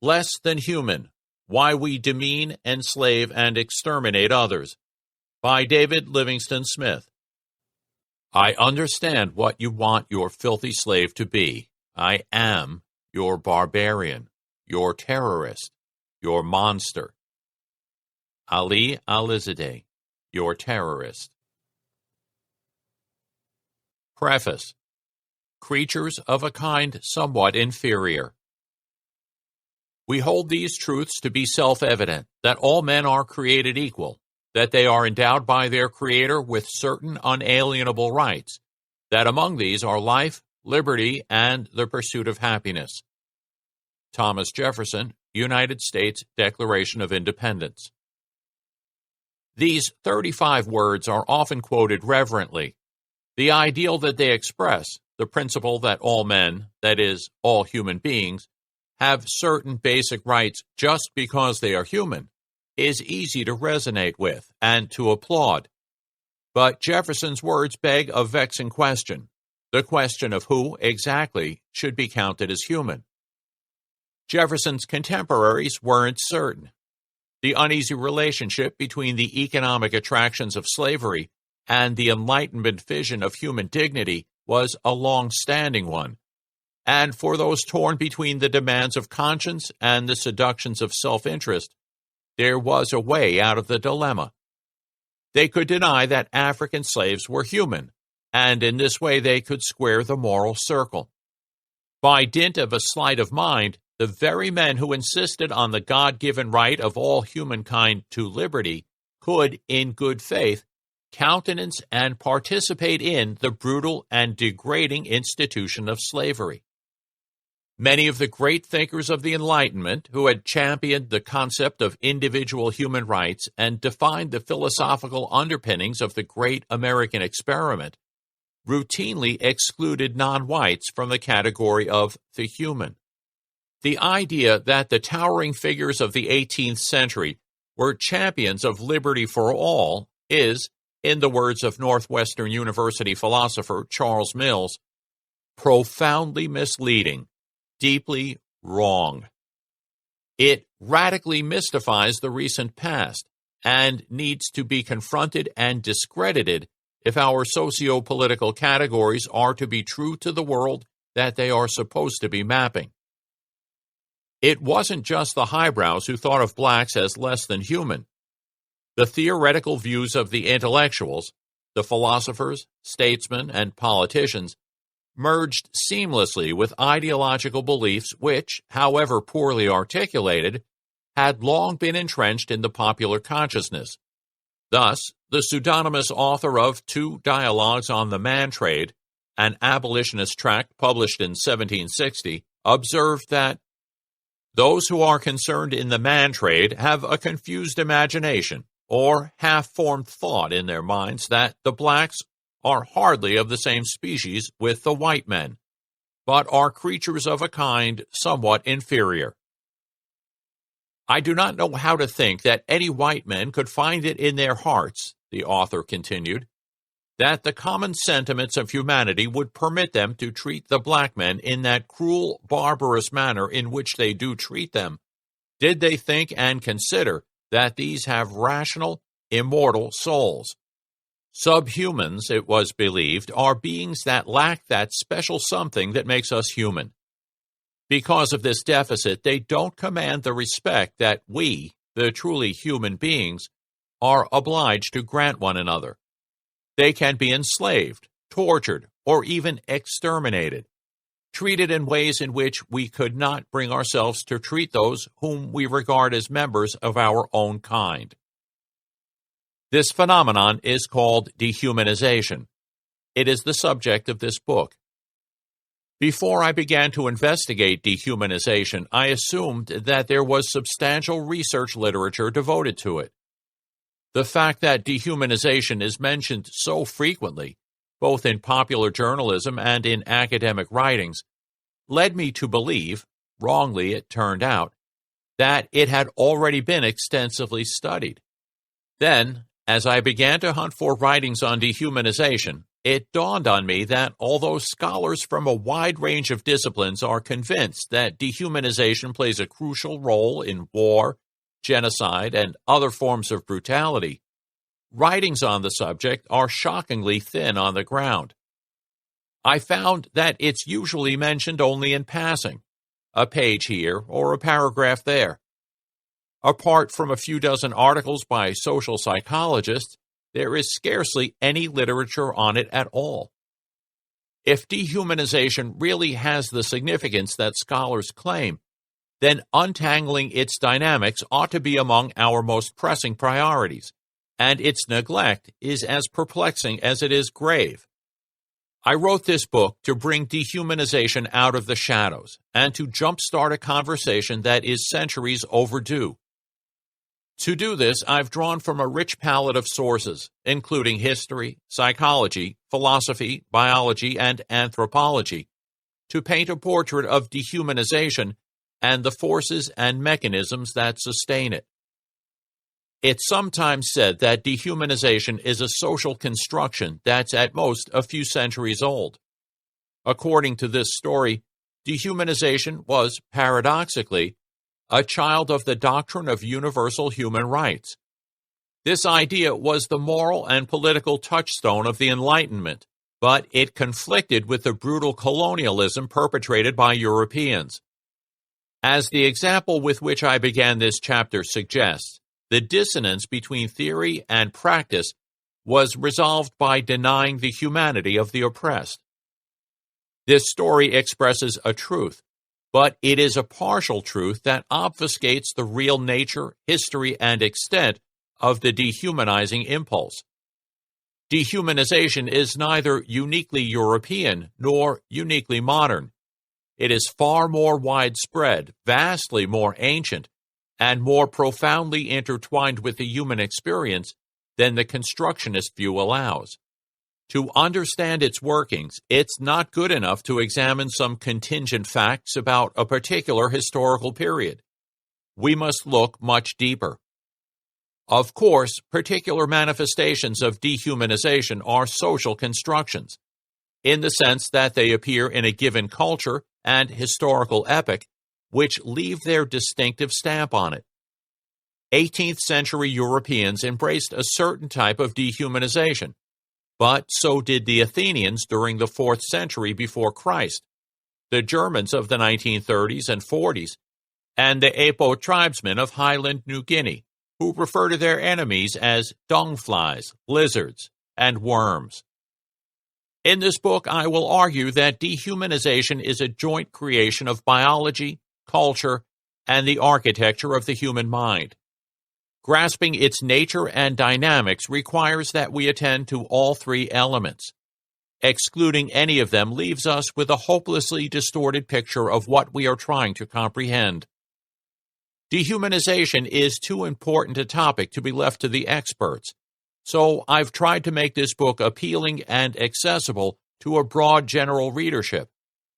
Less Than Human: Why We Demean, Enslave, and Exterminate Others, by David Livingston Smith. I understand what you want your filthy slave to be. I am your barbarian, your terrorist, your monster. Ali Alizadeh, your terrorist. Preface. Creatures of a kind somewhat inferior. We hold these truths to be self-evident, that all men are created equal, that they are endowed by their Creator with certain unalienable rights, that among these are life, liberty, and the pursuit of happiness. Thomas Jefferson, United States Declaration of Independence. These 35 words are often quoted reverently. The ideal that they express, the principle that all men, that is, all human beings, have certain basic rights just because they are human, is easy to resonate with and to applaud. But Jefferson's words beg a vexing question, the question of who exactly should be counted as human. Jefferson's contemporaries weren't certain. The uneasy relationship between the economic attractions of slavery and the Enlightenment vision of human dignity was a long-standing one, and for those torn between the demands of conscience and the seductions of self-interest, there was a way out of the dilemma. They could deny that African slaves were human, and in this way they could square the moral circle. By dint of a sleight of mind, the very men who insisted on the God-given right of all humankind to liberty could, in good faith, countenance and participate in the brutal and degrading institution of slavery. Many of the great thinkers of the Enlightenment, who had championed the concept of individual human rights and defined the philosophical underpinnings of the great American experiment, routinely excluded non-whites from the category of the human. The idea that the towering figures of the 18th century were champions of liberty for all is, in the words of Northwestern University philosopher Charles Mills, profoundly misleading, deeply wrong. It radically mystifies the recent past and needs to be confronted and discredited if our socio-political categories are to be true to the world that they are supposed to be mapping. It wasn't just the highbrows who thought of blacks as less than human. The theoretical views of the intellectuals, the philosophers, statesmen, and politicians, merged seamlessly with ideological beliefs which, however poorly articulated, had long been entrenched in the popular consciousness. Thus, the pseudonymous author of 2 Dialogues on the Man Trade, an abolitionist tract published in 1760, observed that those who are concerned in the man trade have a confused imagination or half-formed thought in their minds that the blacks are hardly of the same species with the white men, but are creatures of a kind somewhat inferior. I do not know how to think that any white men could find it in their hearts, the author continued, that the common sentiments of humanity would permit them to treat the black men in that cruel, barbarous manner in which they do treat them, did they think and consider that these have rational, immortal souls. Subhumans, it was believed, are beings that lack that special something that makes us human. Because of this deficit, they don't command the respect that we, the truly human beings, are obliged to grant one another. They can be enslaved, tortured, or even exterminated, treated in ways in which we could not bring ourselves to treat those whom we regard as members of our own kind. This phenomenon is called dehumanization. It is the subject of this book. Before I began to investigate dehumanization, I assumed that there was substantial research literature devoted to it. The fact that dehumanization is mentioned so frequently, both in popular journalism and in academic writings, led me to believe, wrongly it turned out, that it had already been extensively studied. Then, as I began to hunt for writings on dehumanization, it dawned on me that although scholars from a wide range of disciplines are convinced that dehumanization plays a crucial role in war, genocide, and other forms of brutality, writings on the subject are shockingly thin on the ground. I found that it's usually mentioned only in passing, a page here or a paragraph there. Apart from a few dozen articles by social psychologists, there is scarcely any literature on it at all. If dehumanization really has the significance that scholars claim, then untangling its dynamics ought to be among our most pressing priorities, and its neglect is as perplexing as it is grave. I wrote this book to bring dehumanization out of the shadows and to jumpstart a conversation that is centuries overdue. To do this, I've drawn from a rich palette of sources, including history, psychology, philosophy, biology, and anthropology, to paint a portrait of dehumanization and the forces and mechanisms that sustain it. It's sometimes said that dehumanization is a social construction that's at most a few centuries old. According to this story, dehumanization was, paradoxically, a child of the doctrine of universal human rights. This idea was the moral and political touchstone of the Enlightenment, but it conflicted with the brutal colonialism perpetrated by Europeans. As the example with which I began this chapter suggests, the dissonance between theory and practice was resolved by denying the humanity of the oppressed. This story expresses a truth, but it is a partial truth that obfuscates the real nature, history, and extent of the dehumanizing impulse. Dehumanization is neither uniquely European nor uniquely modern. It is far more widespread, vastly more ancient, and more profoundly intertwined with the human experience than the constructionist view allows. To understand its workings, it's not good enough to examine some contingent facts about a particular historical period. We must look much deeper. Of course, particular manifestations of dehumanization are social constructions, in the sense that they appear in a given culture and historical epoch, which leave their distinctive stamp on it. 18th century Europeans embraced a certain type of dehumanization, but so did the Athenians during the 4th century before Christ, the Germans of the 1930s and 40s, and the Apo tribesmen of Highland New Guinea, who refer to their enemies as dung flies, lizards, and worms. In this book, I will argue that dehumanization is a joint creation of biology, culture, and the architecture of the human mind. Grasping its nature and dynamics requires that we attend to all three elements. Excluding any of them leaves us with a hopelessly distorted picture of what we are trying to comprehend. Dehumanization is too important a topic to be left to the experts, so I've tried to make this book appealing and accessible to a broad general readership,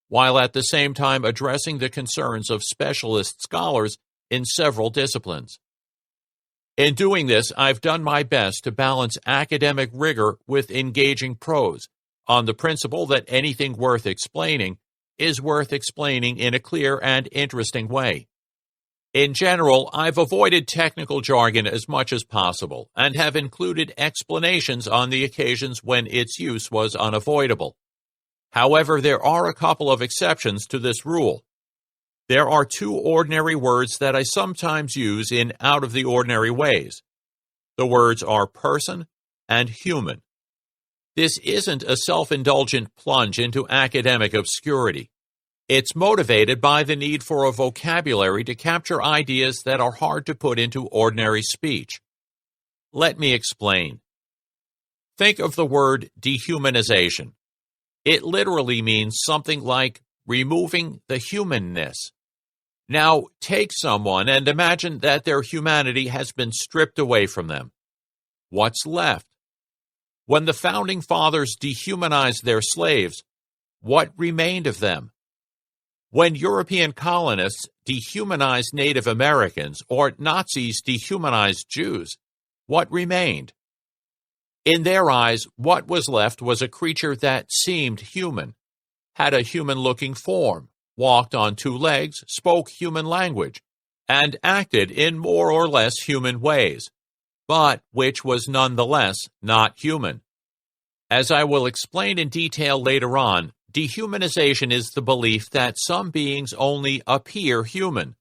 while at the same time addressing the concerns of specialist scholars in several disciplines. In doing this, I've done my best to balance academic rigor with engaging prose, on the principle that anything worth explaining is worth explaining in a clear and interesting way. In general, I've avoided technical jargon as much as possible and have included explanations on the occasions when its use was unavoidable. However, there are a couple of exceptions to this rule. There are two ordinary words that I sometimes use in out-of-the-ordinary ways. The words are person and human. This isn't a self-indulgent plunge into academic obscurity. It's motivated by the need for a vocabulary to capture ideas that are hard to put into ordinary speech. Let me explain. Think of the word dehumanization. It literally means something like removing the humanness. Now, take someone and imagine that their humanity has been stripped away from them. What's left? When the Founding Fathers dehumanized their slaves, what remained of them? When European colonists dehumanized Native Americans or Nazis dehumanized Jews, what remained? In their eyes, what was left was a creature that seemed human, had a human-looking form, walked on two legs, spoke human language, and acted in more or less human ways, but which was nonetheless not human. As I will explain in detail later on, dehumanization is the belief that some beings only appear human,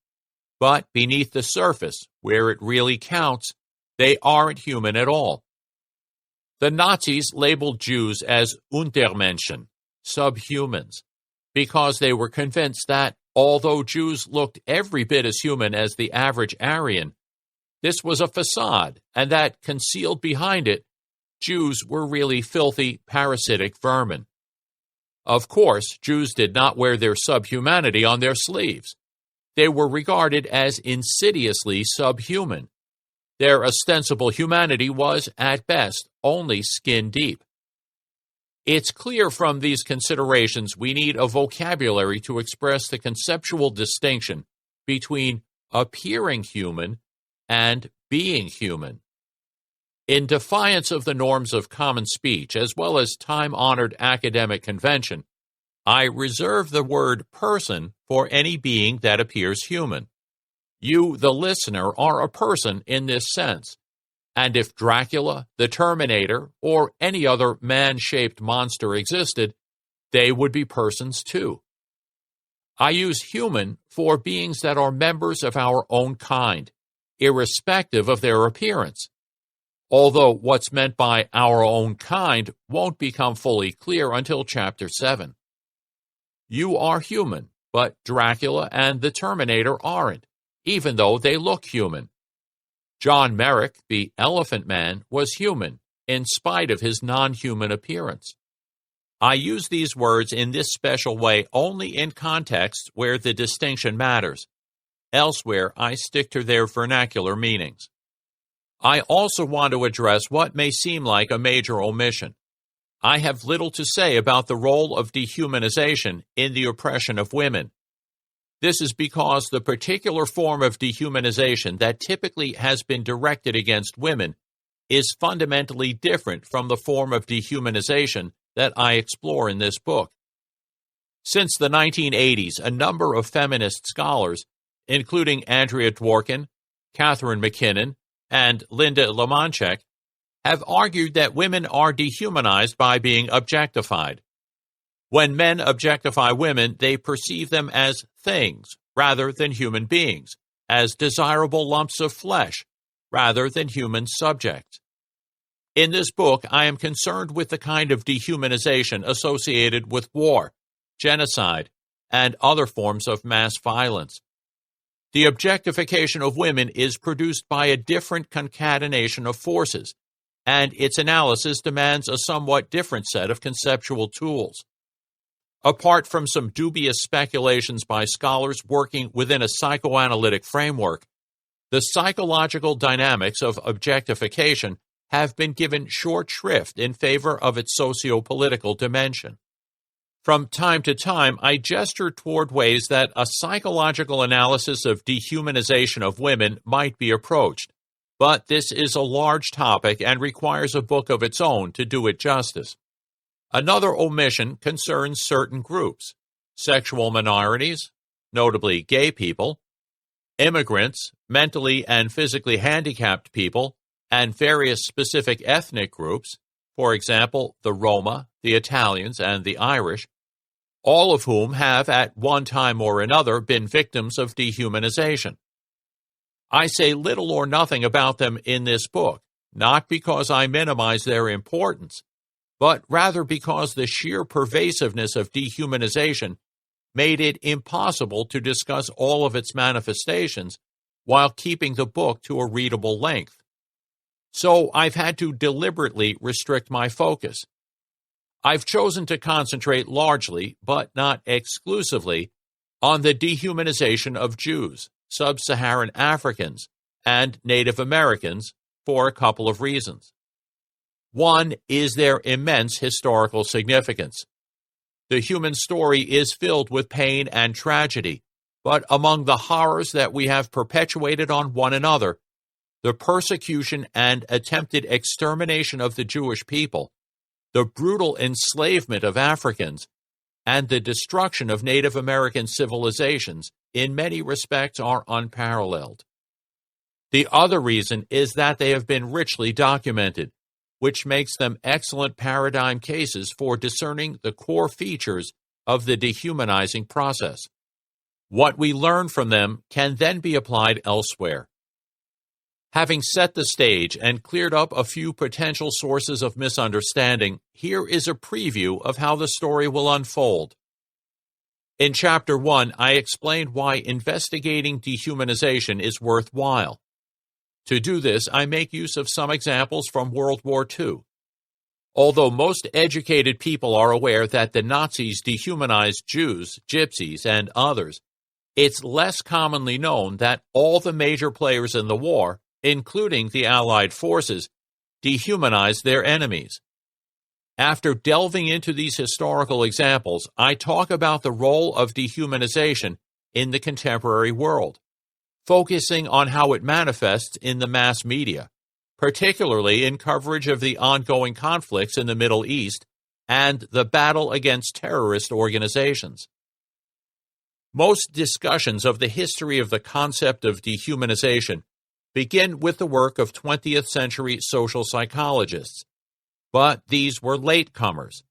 but beneath the surface, where it really counts, they aren't human at all. The Nazis labeled Jews as Untermenschen, subhumans, because they were convinced that, although Jews looked every bit as human as the average Aryan, this was a facade, and that, concealed behind it, Jews were really filthy, parasitic vermin. Of course, Jews did not wear their subhumanity on their sleeves. They were regarded as insidiously subhuman. Their ostensible humanity was, at best, only skin deep. It's clear from these considerations we need a vocabulary to express the conceptual distinction between appearing human and being human. In defiance of the norms of common speech, as well as time-honored academic convention, I reserve the word person for any being that appears human. You, the listener, are a person in this sense, and if Dracula, the Terminator, or any other man-shaped monster existed, they would be persons too. I use human for beings that are members of our own kind, irrespective of their appearance. Although what's meant by our own kind won't become fully clear until Chapter 7. You are human, but Dracula and the Terminator aren't, even though they look human. John Merrick, the Elephant Man, was human, in spite of his non-human appearance. I use these words in this special way only in contexts where the distinction matters. Elsewhere, I stick to their vernacular meanings. I also want to address what may seem like a major omission. I have little to say about the role of dehumanization in the oppression of women. This is because the particular form of dehumanization that typically has been directed against women is fundamentally different from the form of dehumanization that I explore in this book. Since the 1980s, a number of feminist scholars, including Andrea Dworkin, Catherine McKinnon, and Linda Lemanchek, have argued that women are dehumanized by being objectified. When men objectify women, they perceive them as things rather than human beings, as desirable lumps of flesh rather than human subjects. In this book, I am concerned with the kind of dehumanization associated with war, genocide, and other forms of mass violence. The objectification of women is produced by a different concatenation of forces, and its analysis demands a somewhat different set of conceptual tools. Apart from some dubious speculations by scholars working within a psychoanalytic framework, the psychological dynamics of objectification have been given short shrift in favor of its socio-political dimension. From time to time, I gesture toward ways that a psychological analysis of dehumanization of women might be approached, but this is a large topic and requires a book of its own to do it justice. Another omission concerns certain groups: sexual minorities, notably gay people, immigrants, mentally and physically handicapped people, and various specific ethnic groups, for example, the Roma, the Italians, and the Irish, all of whom have at one time or another been victims of dehumanization. I say little or nothing about them in this book, not because I minimize their importance, but rather because the sheer pervasiveness of dehumanization made it impossible to discuss all of its manifestations while keeping the book to a readable length. So I've had to deliberately restrict my focus. I've chosen to concentrate largely, but not exclusively, on the dehumanization of Jews, Sub-Saharan Africans, and Native Americans for a couple of reasons. One is their immense historical significance. The human story is filled with pain and tragedy, but among the horrors that we have perpetuated on one another, the persecution and attempted extermination of the Jewish people, the brutal enslavement of Africans, and the destruction of Native American civilizations in many respects are unparalleled. The other reason is that they have been richly documented, which makes them excellent paradigm cases for discerning the core features of the dehumanizing process. What we learn from them can then be applied elsewhere. Having set the stage and cleared up a few potential sources of misunderstanding, here is a preview of how the story will unfold. In Chapter 1, I explained why investigating dehumanization is worthwhile. To do this, I make use of some examples from World War II. Although most educated people are aware that the Nazis dehumanized Jews, Gypsies, and others, it's less commonly known that all the major players in the war, including the Allied forces, dehumanized their enemies. After delving into these historical examples, I talk about the role of dehumanization in the contemporary world, focusing on how it manifests in the mass media, particularly in coverage of the ongoing conflicts in the Middle East and the battle against terrorist organizations. Most discussions of the history of the concept of dehumanization begin with the work of 20th century social psychologists, but these were latecomers.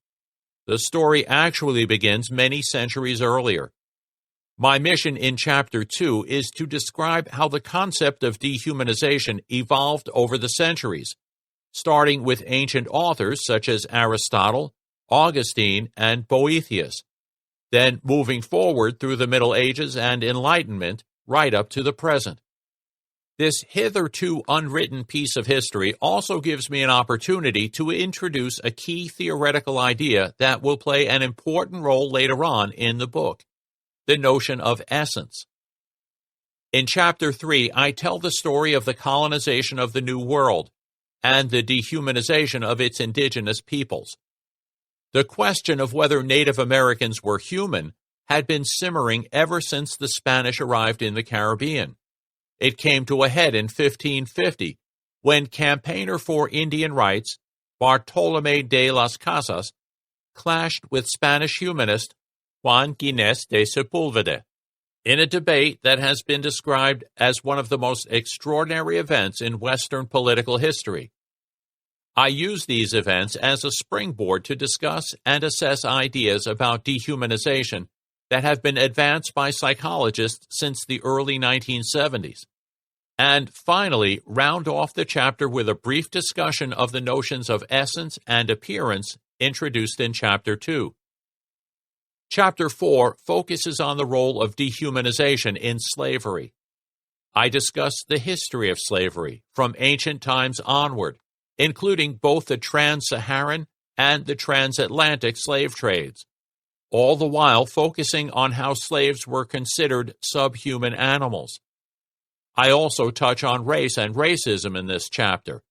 The story actually begins many centuries earlier. My mission in Chapter 2 is to describe how the concept of dehumanization evolved over the centuries, starting with ancient authors such as Aristotle, Augustine, and Boethius, then moving forward through the Middle Ages and Enlightenment right up to the present. This hitherto unwritten piece of history also gives me an opportunity to introduce a key theoretical idea that will play an important role later on in the book: the notion of essence. In Chapter 3, I tell the story of the colonization of the New World and the dehumanization of its indigenous peoples. The question of whether Native Americans were human had been simmering ever since the Spanish arrived in the Caribbean. It came to a head in 1550, when campaigner for Indian rights, Bartolomé de las Casas, clashed with Spanish humanist Juan Ginés de Sepúlveda, in a debate that has been described as one of the most extraordinary events in Western political history. I use these events as a springboard to discuss and assess ideas about dehumanization that have been advanced by psychologists since the early 1970s. And finally, round off the chapter with a brief discussion of the notions of essence and appearance introduced in Chapter 2. Chapter 4 focuses on the role of dehumanization in slavery. I discuss the history of slavery from ancient times onward, including both the trans-Saharan and the transatlantic slave trades, all the while focusing on how slaves were considered subhuman animals. I also touch on race and racism in this chapter,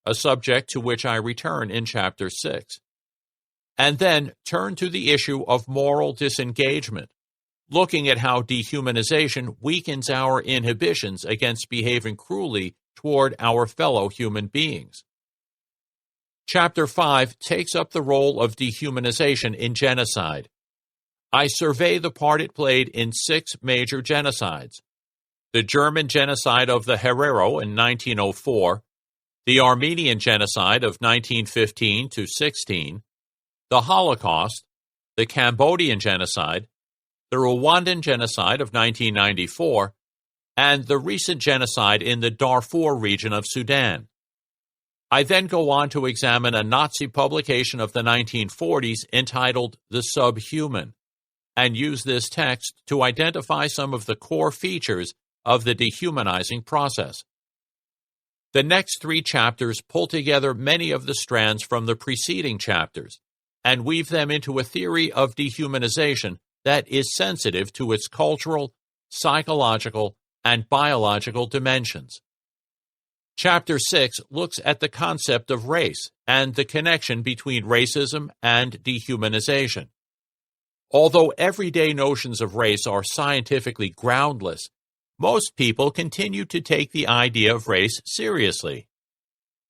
a subject to which I return in Chapter 6. And then turn to the issue of moral disengagement, looking at how dehumanization weakens our inhibitions against behaving cruelly toward our fellow human beings. Chapter 5 takes up the role of dehumanization in genocide. I survey the part it played in 6 major genocides: the German genocide of the Herero in 1904, the Armenian genocide of 1915 to 16, the Holocaust, the Cambodian genocide, the Rwandan genocide of 1994, and the recent genocide in the Darfur region of Sudan. I then go on to examine a Nazi publication of the 1940s entitled The Subhuman, and use this text to identify some of the core features of the dehumanizing process. The next 3 chapters pull together many of the strands from the preceding chapters, and weave them into a theory of dehumanization that is sensitive to its cultural, psychological, and biological dimensions. Chapter 6 looks at the concept of race and the connection between racism and dehumanization. Although everyday notions of race are scientifically groundless, most people continue to take the idea of race seriously.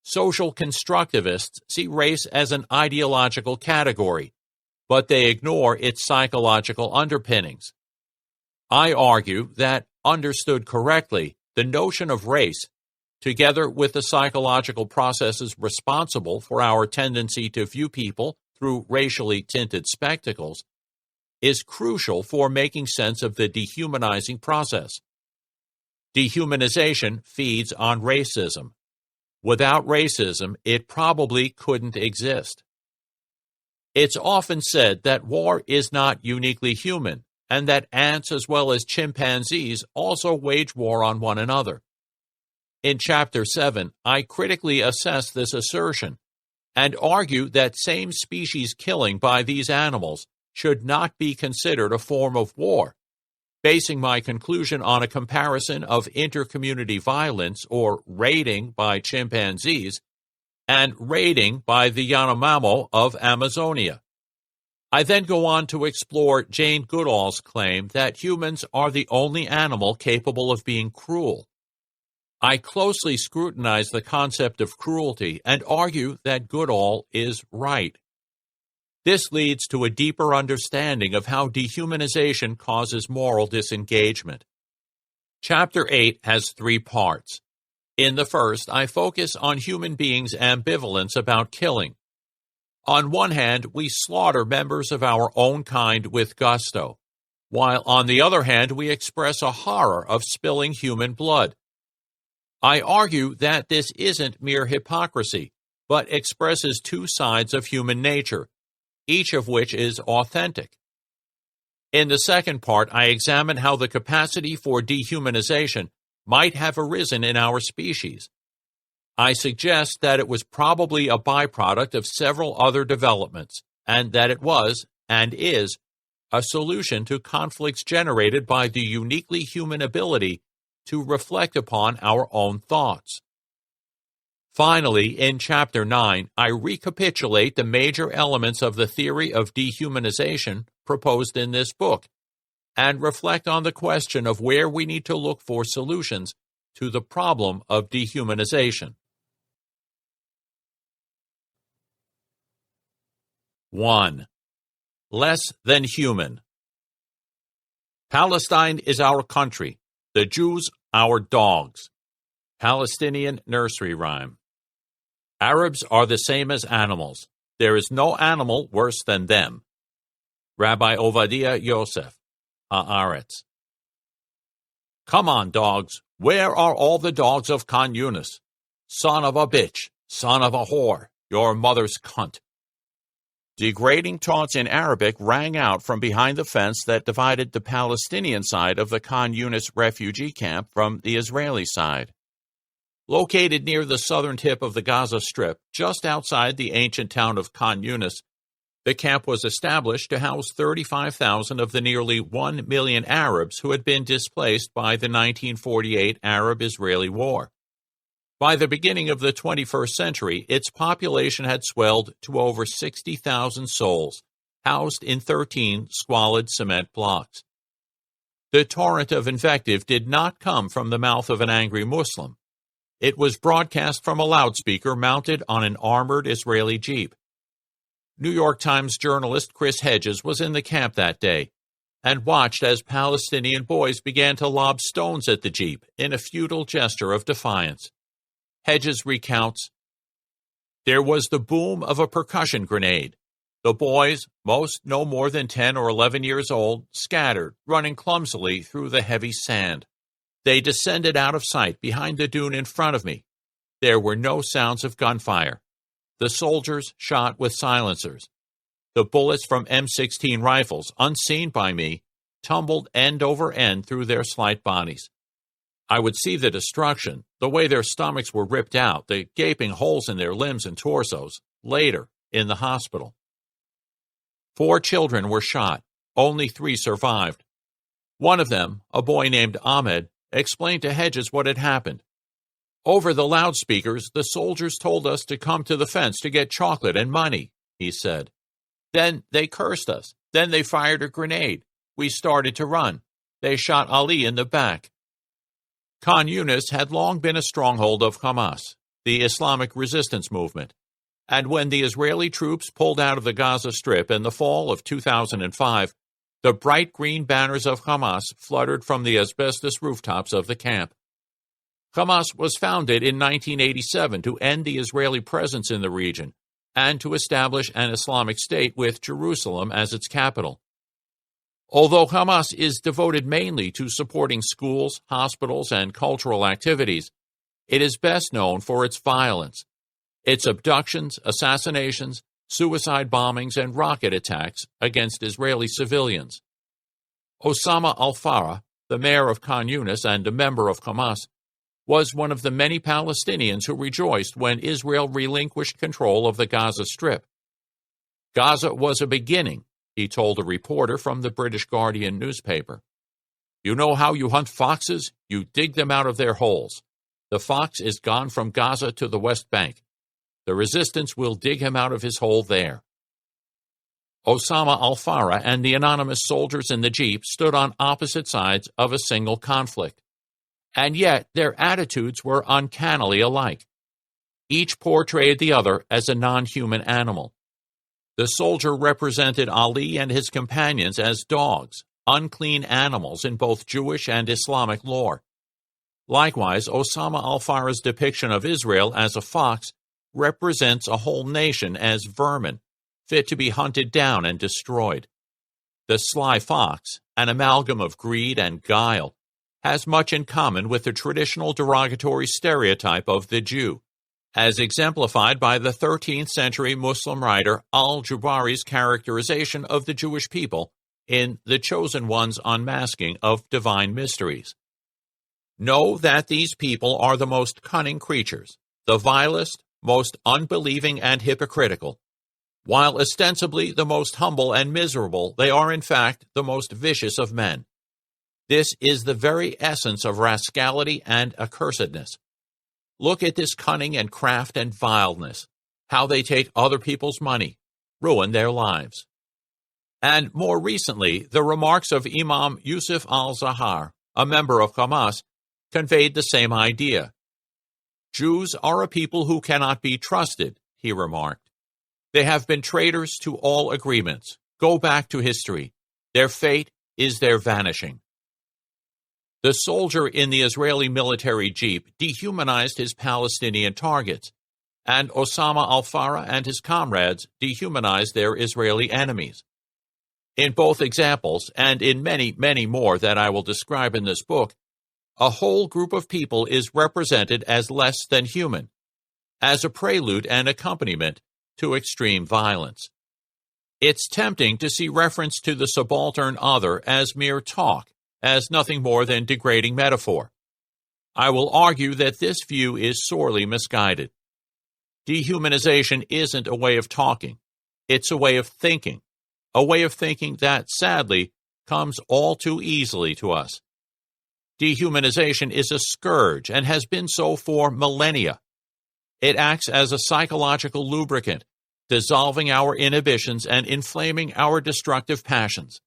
Social constructivists see race as an ideological category, but they ignore its psychological underpinnings. I argue that, understood correctly, the notion of race, together with the psychological processes responsible for our tendency to view people through racially tinted spectacles, is crucial for making sense of the dehumanizing process. Dehumanization feeds on racism. Without racism, it probably couldn't exist. It's often said that war is not uniquely human, and that ants as well as chimpanzees also wage war on one another. In Chapter 7, I critically assess this assertion and argue that same-species killing by these animals should not be considered a form of war, basing my conclusion on a comparison of intercommunity violence or raiding by chimpanzees and raiding by the Yanomamo of Amazonia. I then go on to explore Jane Goodall's claim that humans are the only animal capable of being cruel. I closely scrutinize the concept of cruelty and argue that Goodall is right. This leads to a deeper understanding of how dehumanization causes moral disengagement. Chapter 8 has 3 parts. In the first, I focus on human beings' ambivalence about killing. On one hand, we slaughter members of our own kind with gusto, while on the other hand, we express a horror of spilling human blood. I argue that this isn't mere hypocrisy, but expresses 2 sides of human nature, each of which is authentic. In the second part, I examine how the capacity for dehumanization might have arisen in our species. I suggest that it was probably a byproduct of several other developments, and that it was, and is, a solution to conflicts generated by the uniquely human ability to reflect upon our own thoughts. Finally, in Chapter 9, I recapitulate the major elements of the theory of dehumanization proposed in this book, and reflect on the question of where we need to look for solutions to the problem of dehumanization. 1. Less than human. Palestine is our country, the Jews our dogs. Palestinian nursery rhyme. Arabs are the same as animals. There is no animal worse than them. Rabbi Ovadia Yosef, Haaretz. Come on, dogs. Where are all the dogs of Khan Yunis? Son of a bitch, son of a whore, your mother's cunt. Degrading taunts in Arabic rang out from behind the fence that divided the Palestinian side of the Khan Yunis refugee camp from the Israeli side. Located near the southern tip of the Gaza Strip, just outside the ancient town of Khan Yunis, the camp was established to house 35,000 of the nearly 1 million Arabs who had been displaced by the 1948 Arab-Israeli War. By the beginning of the 21st century, its population had swelled to over 60,000 souls, housed in 13 squalid cement blocks. The torrent of invective did not come from the mouth of an angry Muslim. It was broadcast from a loudspeaker mounted on an armored Israeli jeep. New York Times journalist Chris Hedges was in the camp that day and watched as Palestinian boys began to lob stones at the jeep in a futile gesture of defiance. Hedges recounts, "There was the boom of a percussion grenade. The boys, most no more than 10 or 11 years old, scattered, running clumsily through the heavy sand. They descended out of sight behind the dune in front of me. There were no sounds of gunfire. The soldiers shot with silencers. The bullets from M16 rifles, unseen by me, tumbled end over end through their slight bodies. I would see the destruction, the way their stomachs were ripped out, the gaping holes in their limbs and torsos, later in the hospital. 4 children were shot. Only 3 survived. One of them, a boy named Ahmed, explained to Hedges what had happened. Over the loudspeakers, the soldiers told us to come to the fence to get chocolate and money, he said. Then they cursed us. Then they fired a grenade. We started to run. They shot Ali in the back. Khan Yunis had long been a stronghold of Hamas, the Islamic resistance movement, and when the Israeli troops pulled out of the Gaza Strip in the fall of 2005, the bright green banners of Hamas fluttered from the asbestos rooftops of the camp. Hamas was founded in 1987 to end the Israeli presence in the region and to establish an Islamic State with Jerusalem as its capital. Although Hamas is devoted mainly to supporting schools, hospitals, and cultural activities, it is best known for its violence. Its abductions, assassinations, suicide bombings, and rocket attacks against Israeli civilians. Osama al-Farah, the mayor of Khan Yunis and a member of Hamas, was one of the many Palestinians who rejoiced when Israel relinquished control of the Gaza Strip. Gaza was a beginning, he told a reporter from the British Guardian newspaper. You know how you hunt foxes? You dig them out of their holes. The fox is gone from Gaza to the West Bank. The resistance will dig him out of his hole there. Osama al-Farah and the anonymous soldiers in the jeep stood on opposite sides of a single conflict. And yet their attitudes were uncannily alike. Each portrayed the other as a non-human animal. The soldier represented Ali and his companions as dogs, unclean animals in both Jewish and Islamic lore. Likewise, Osama al-Farah's depiction of Israel as a fox represents a whole nation as vermin, fit to be hunted down and destroyed. The sly fox, an amalgam of greed and guile, has much in common with the traditional derogatory stereotype of the Jew, as exemplified by the 13th century Muslim writer al-Jubari's characterization of the Jewish people in The Chosen One's unmasking of divine mysteries. Know that these people are the most cunning creatures, the vilest, most unbelieving and hypocritical. While ostensibly the most humble and miserable, they are in fact the most vicious of men. This is the very essence of rascality and accursedness. Look at this cunning and craft and vileness, how they take other people's money, ruin their lives. And more recently, the remarks of Imam Yusuf al-Zahar, a member of Hamas, conveyed the same idea. Jews are a people who cannot be trusted, he remarked. They have been traitors to all agreements. Go back to history. Their fate is their vanishing. The soldier in the Israeli military jeep dehumanized his Palestinian targets, and Osama al-Farah and his comrades dehumanized their Israeli enemies. In both examples, and in many, many more that I will describe in this book, a whole group of people is represented as less than human, as a prelude and accompaniment to extreme violence. It's tempting to see reference to the subaltern other as mere talk, as nothing more than degrading metaphor. I will argue that this view is sorely misguided. Dehumanization isn't a way of talking. It's a way of thinking that, sadly, comes all too easily to us. Dehumanization is a scourge and has been so for millennia. It acts as a psychological lubricant, dissolving our inhibitions and inflaming our destructive passions.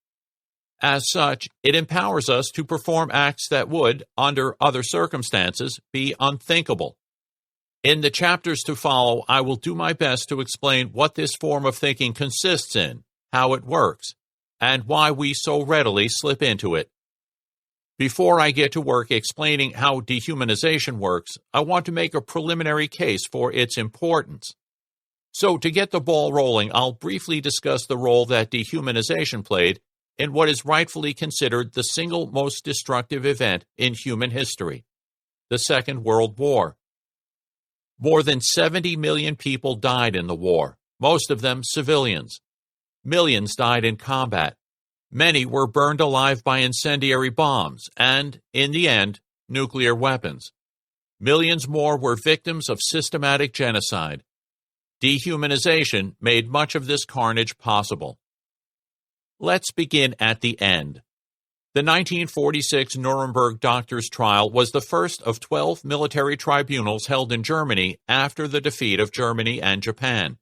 As such, it empowers us to perform acts that would, under other circumstances, be unthinkable. In the chapters to follow, I will do my best to explain what this form of thinking consists in, how it works, and why we so readily slip into it. Before I get to work explaining how dehumanization works, I want to make a preliminary case for its importance. So, to get the ball rolling, I'll briefly discuss the role that dehumanization played in what is rightfully considered the single most destructive event in human history, the Second World War. More than 70 million people died in the war, most of them civilians. Millions died in combat. Many were burned alive by incendiary bombs and, in the end, nuclear weapons. Millions more were victims of systematic genocide. Dehumanization made much of this carnage possible. Let's begin at the end. The 1946 Nuremberg doctors' trial was the first of 12 military tribunals held in Germany after the defeat of Germany and Japan.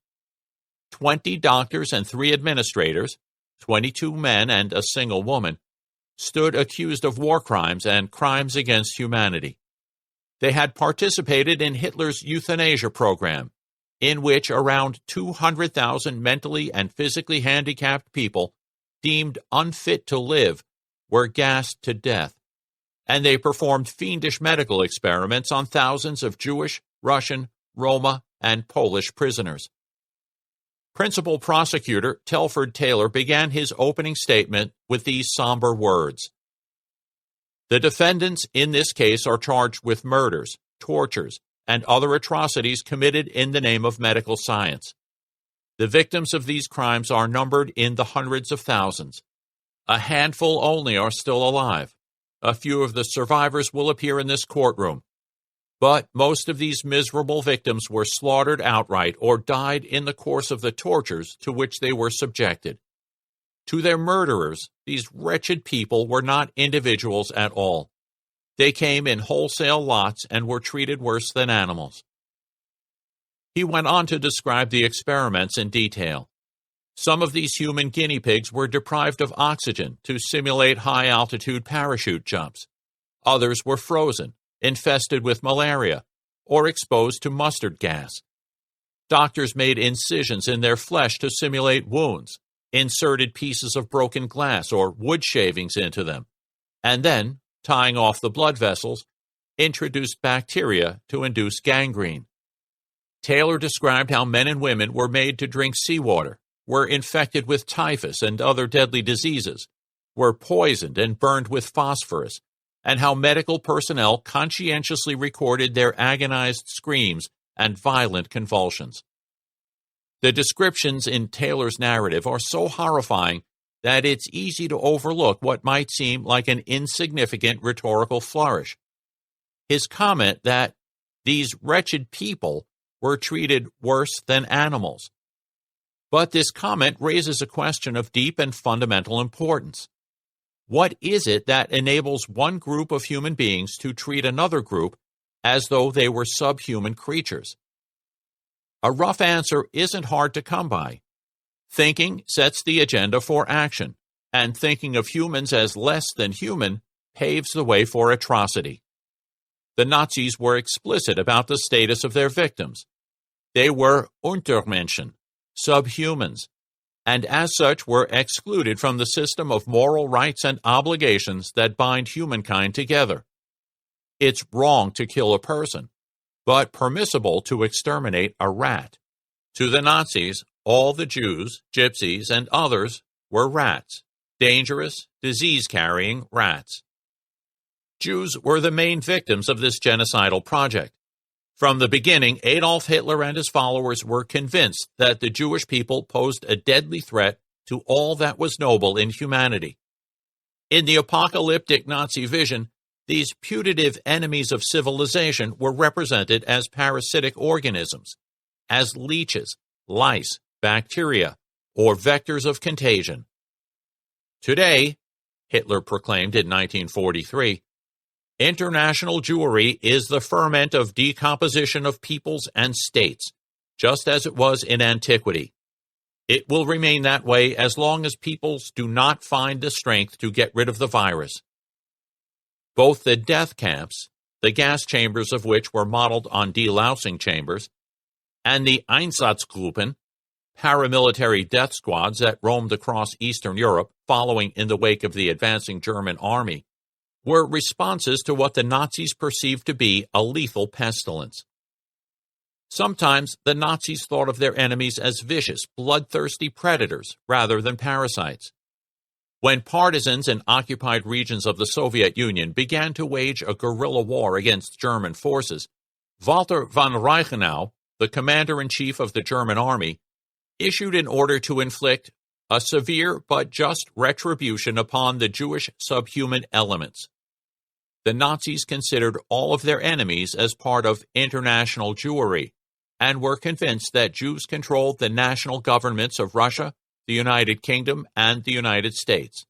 20 doctors and 3 administrators, 22 men and a single woman, stood accused of war crimes and crimes against humanity. They had participated in Hitler's euthanasia program, in which around 200,000 mentally and physically handicapped people deemed unfit to live were gassed to death, and they performed fiendish medical experiments on thousands of Jewish, Russian, Roma, and Polish prisoners. Principal Prosecutor Telford Taylor began his opening statement with these somber words: "The defendants in this case are charged with murders, tortures, and other atrocities committed in the name of medical science. The victims of these crimes are numbered in the hundreds of thousands. A handful only are still alive. A few of the survivors will appear in this courtroom. But most of these miserable victims were slaughtered outright or died in the course of the tortures to which they were subjected. To their murderers, these wretched people were not individuals at all. They came in wholesale lots and were treated worse than animals." He went on to describe the experiments in detail. Some of these human guinea pigs were deprived of oxygen to simulate high-altitude parachute jumps. Others were frozen, infested with malaria, or exposed to mustard gas. Doctors made incisions in their flesh to simulate wounds, inserted pieces of broken glass or wood shavings into them, and then, tying off the blood vessels, introduced bacteria to induce gangrene. Taylor described how men and women were made to drink seawater, were infected with typhus and other deadly diseases, were poisoned and burned with phosphorus, and how medical personnel conscientiously recorded their agonized screams and violent convulsions. The descriptions in Taylor's narrative are so horrifying that it's easy to overlook what might seem like an insignificant rhetorical flourish. His comment that these wretched people were treated worse than animals. But this comment raises a question of deep and fundamental importance. What is it that enables one group of human beings to treat another group as though they were subhuman creatures? A rough answer isn't hard to come by. Thinking sets the agenda for action, and thinking of humans as less than human paves the way for atrocity. The Nazis were explicit about the status of their victims. They were Untermenschen, subhumans, and as such were excluded from the system of moral rights and obligations that bind humankind together. It's wrong to kill a person, but permissible to exterminate a rat. To the Nazis, all the Jews, gypsies, and others were rats, dangerous, disease-carrying rats. Jews were the main victims of this genocidal project. From the beginning, Adolf Hitler and his followers were convinced that the Jewish people posed a deadly threat to all that was noble in humanity. In the apocalyptic Nazi vision, these putative enemies of civilization were represented as parasitic organisms, as leeches, lice, bacteria, or vectors of contagion. Today, Hitler proclaimed in 1943, international Jewry is the ferment of decomposition of peoples and states, just as it was in antiquity. It will remain that way as long as peoples do not find the strength to get rid of the virus. Both the death camps, the gas chambers of which were modeled on delousing chambers, and the Einsatzgruppen, paramilitary death squads that roamed across Eastern Europe following in the wake of the advancing German army, were responses to what the Nazis perceived to be a lethal pestilence. Sometimes the Nazis thought of their enemies as vicious, bloodthirsty predators rather than parasites. When partisans in occupied regions of the Soviet Union began to wage a guerrilla war against German forces, Walter von Reichenau, the commander-in-chief of the German army, issued an order to inflict a severe but just retribution upon the Jewish subhuman elements. The Nazis considered all of their enemies as part of international Jewry, and were convinced that Jews controlled the national governments of Russia, the United Kingdom, and the United States.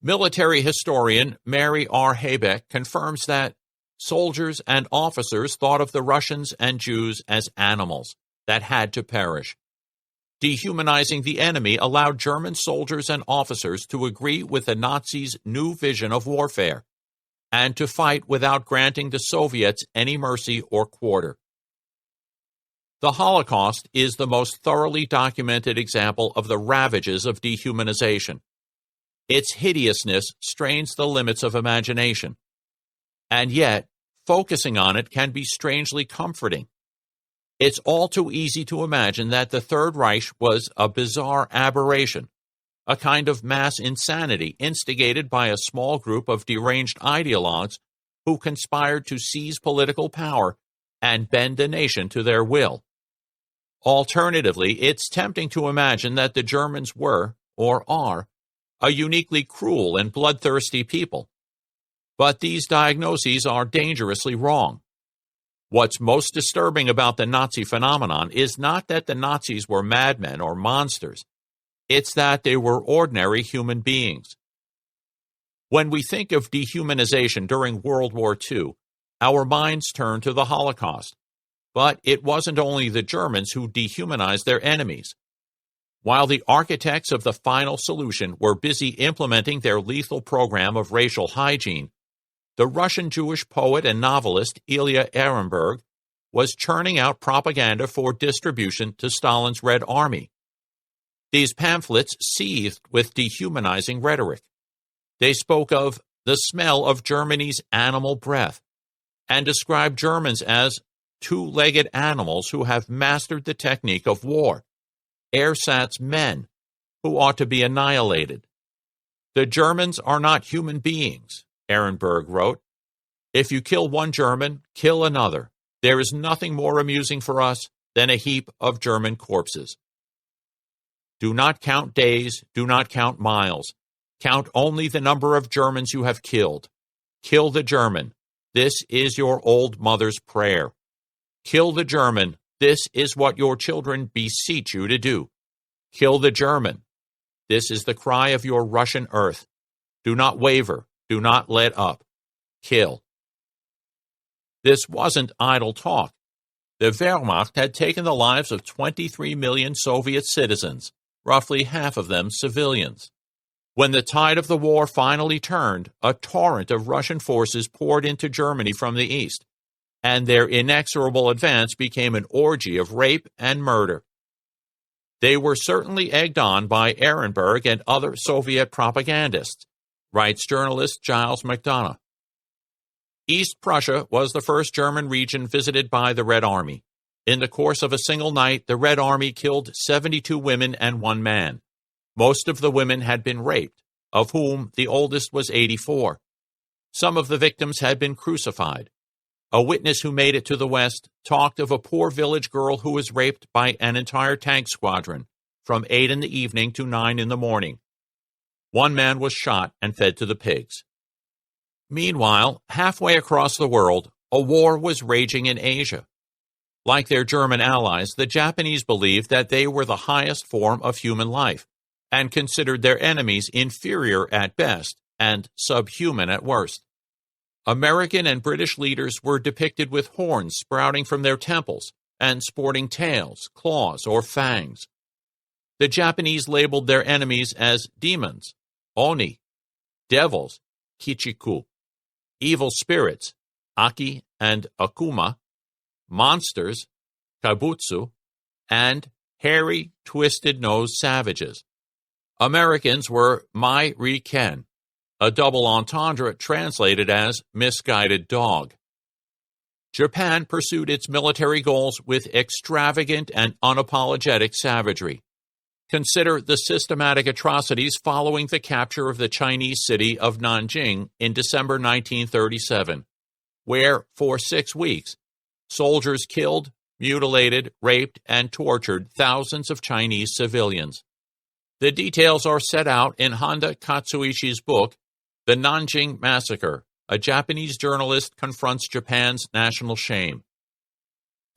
Military historian Mary R. Habeck confirms that soldiers and officers thought of the Russians and Jews as animals that had to perish. Dehumanizing the enemy allowed German soldiers and officers to agree with the Nazis' new vision of warfare. and to fight without granting the Soviets any mercy or quarter. The Holocaust is the most thoroughly documented example of the ravages of dehumanization. Its hideousness strains the limits of imagination. And yet, focusing on it can be strangely comforting. It's all too easy to imagine that the Third Reich was a bizarre aberration, a kind of mass insanity instigated by a small group of deranged ideologues who conspired to seize political power and bend a nation to their will. Alternatively, it's tempting to imagine that the Germans were, or are, a uniquely cruel and bloodthirsty people. But these diagnoses are dangerously wrong. What's most disturbing about the Nazi phenomenon is not that the Nazis were madmen or monsters. It's that they were ordinary human beings. When we think of dehumanization during World War II, our minds turn to the Holocaust. But it wasn't only the Germans who dehumanized their enemies. While the architects of the final solution were busy implementing their lethal program of racial hygiene, the Russian Jewish poet and novelist Ilya Ehrenburg was churning out propaganda for distribution to Stalin's Red Army. These pamphlets seethed with dehumanizing rhetoric. They spoke of the smell of Germany's animal breath and described Germans as two-legged animals who have mastered the technique of war, ersatz men who ought to be annihilated. The Germans are not human beings, Ehrenburg wrote. If you kill one German, kill another. There is nothing more amusing for us than a heap of German corpses. Do not count days, do not count miles. Count only the number of Germans you have killed. Kill the German. This is your old mother's prayer. Kill the German. This is what your children beseech you to do. Kill the German. This is the cry of your Russian earth. Do not waver. Do not let up. Kill. This wasn't idle talk. The Wehrmacht had taken the lives of 23 million Soviet citizens, roughly half of them civilians. When the tide of the war finally turned, a torrent of Russian forces poured into Germany from the east, and their inexorable advance became an orgy of rape and murder. They were certainly egged on by Ehrenburg and other Soviet propagandists, writes journalist Giles McDonough. East Prussia was the first German region visited by the Red Army. In the course of a single night, the Red Army killed 72 women and 1 man. Most of the women had been raped, of whom the oldest was 84. Some of the victims had been crucified. A witness who made it to the West talked of a poor village girl who was raped by an entire tank squadron from 8 in the evening to 9 in the morning. 1 man was shot and fed to the pigs. Meanwhile, halfway across the world, a war was raging in Asia. Like their German allies, the Japanese believed that they were the highest form of human life and considered their enemies inferior at best and subhuman at worst. American and British leaders were depicted with horns sprouting from their temples and sporting tails, claws, or fangs. The Japanese labeled their enemies as demons, oni, devils, kichiku, evil spirits, aki and akuma, monsters, kaibutsu, and hairy, twisted-nosed savages. Americans were mai riken, a double entendre translated as misguided dog. Japan pursued its military goals with extravagant and unapologetic savagery. Consider the systematic atrocities following the capture of the Chinese city of Nanjing in December 1937, where, for 6 weeks, soldiers killed, mutilated, raped, and tortured thousands of Chinese civilians. The details are set out in Honda Katsuishi's book, The Nanjing Massacre. A Japanese journalist confronts Japan's national shame.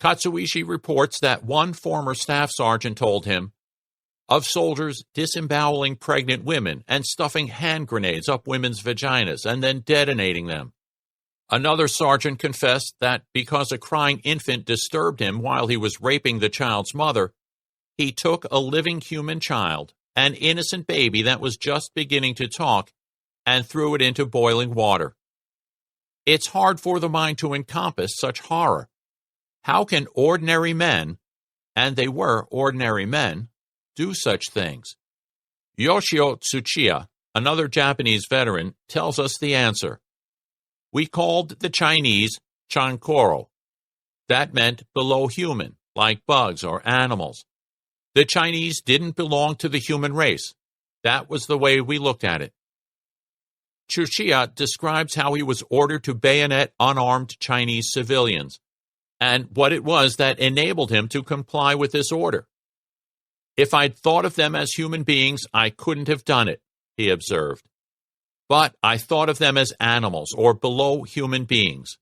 Katsuishi reports that one former staff sergeant told him of soldiers disemboweling pregnant women and stuffing hand grenades up women's vaginas and then detonating them. Another sergeant confessed that because a crying infant disturbed him while he was raping the child's mother, he took a living human child, an innocent baby that was just beginning to talk, and threw it into boiling water. It's hard for the mind to encompass such horror. How can ordinary men, and they were ordinary men, do such things? Yoshio Tsuchiya, another Japanese veteran, tells us the answer. We called the Chinese chankoro. That meant below human, like bugs or animals. The Chinese didn't belong to the human race. That was the way we looked at it. Tsuchiya describes how he was ordered to bayonet unarmed Chinese civilians, and what it was that enabled him to comply with this order. If I'd thought of them as human beings, I couldn't have done it, he observed. But I thought of them as animals or below human beings.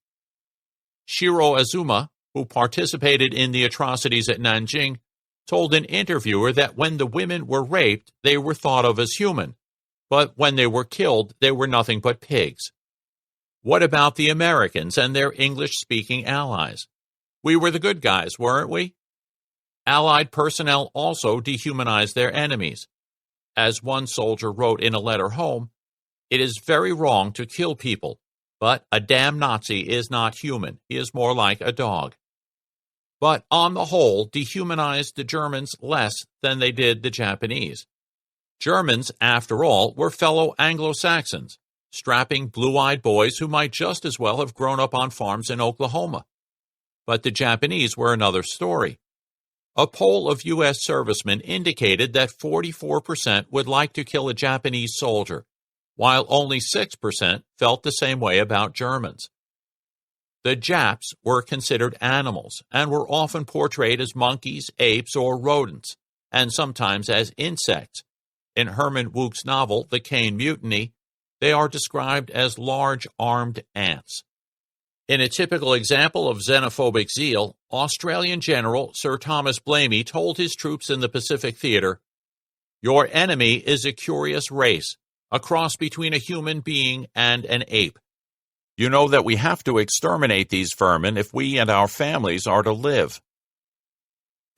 Shiro Azuma, who participated in the atrocities at Nanjing, told an interviewer that when the women were raped, they were thought of as human, but when they were killed, they were nothing but pigs. What about the Americans and their English-speaking allies? We were the good guys, weren't we? Allied personnel also dehumanized their enemies. As one soldier wrote in a letter home, "It is very wrong to kill people, but a damn Nazi is not human. He is more like a dog." But on the whole, dehumanized the Germans less than they did the Japanese. Germans, after all, were fellow Anglo-Saxons, strapping blue-eyed boys who might just as well have grown up on farms in Oklahoma. But the Japanese were another story. A poll of U.S. servicemen indicated that 44% would like to kill a Japanese soldier, while only 6% felt the same way about Germans. The Japs were considered animals and were often portrayed as monkeys, apes, or rodents, and sometimes as insects. In Herman Wouk's novel, The Caine Mutiny, they are described as large armed ants. In a typical example of xenophobic zeal, Australian General Sir Thomas Blamey told his troops in the Pacific Theater, "Your enemy is a curious race, a cross between a human being and an ape. You know that we have to exterminate these vermin if we and our families are to live."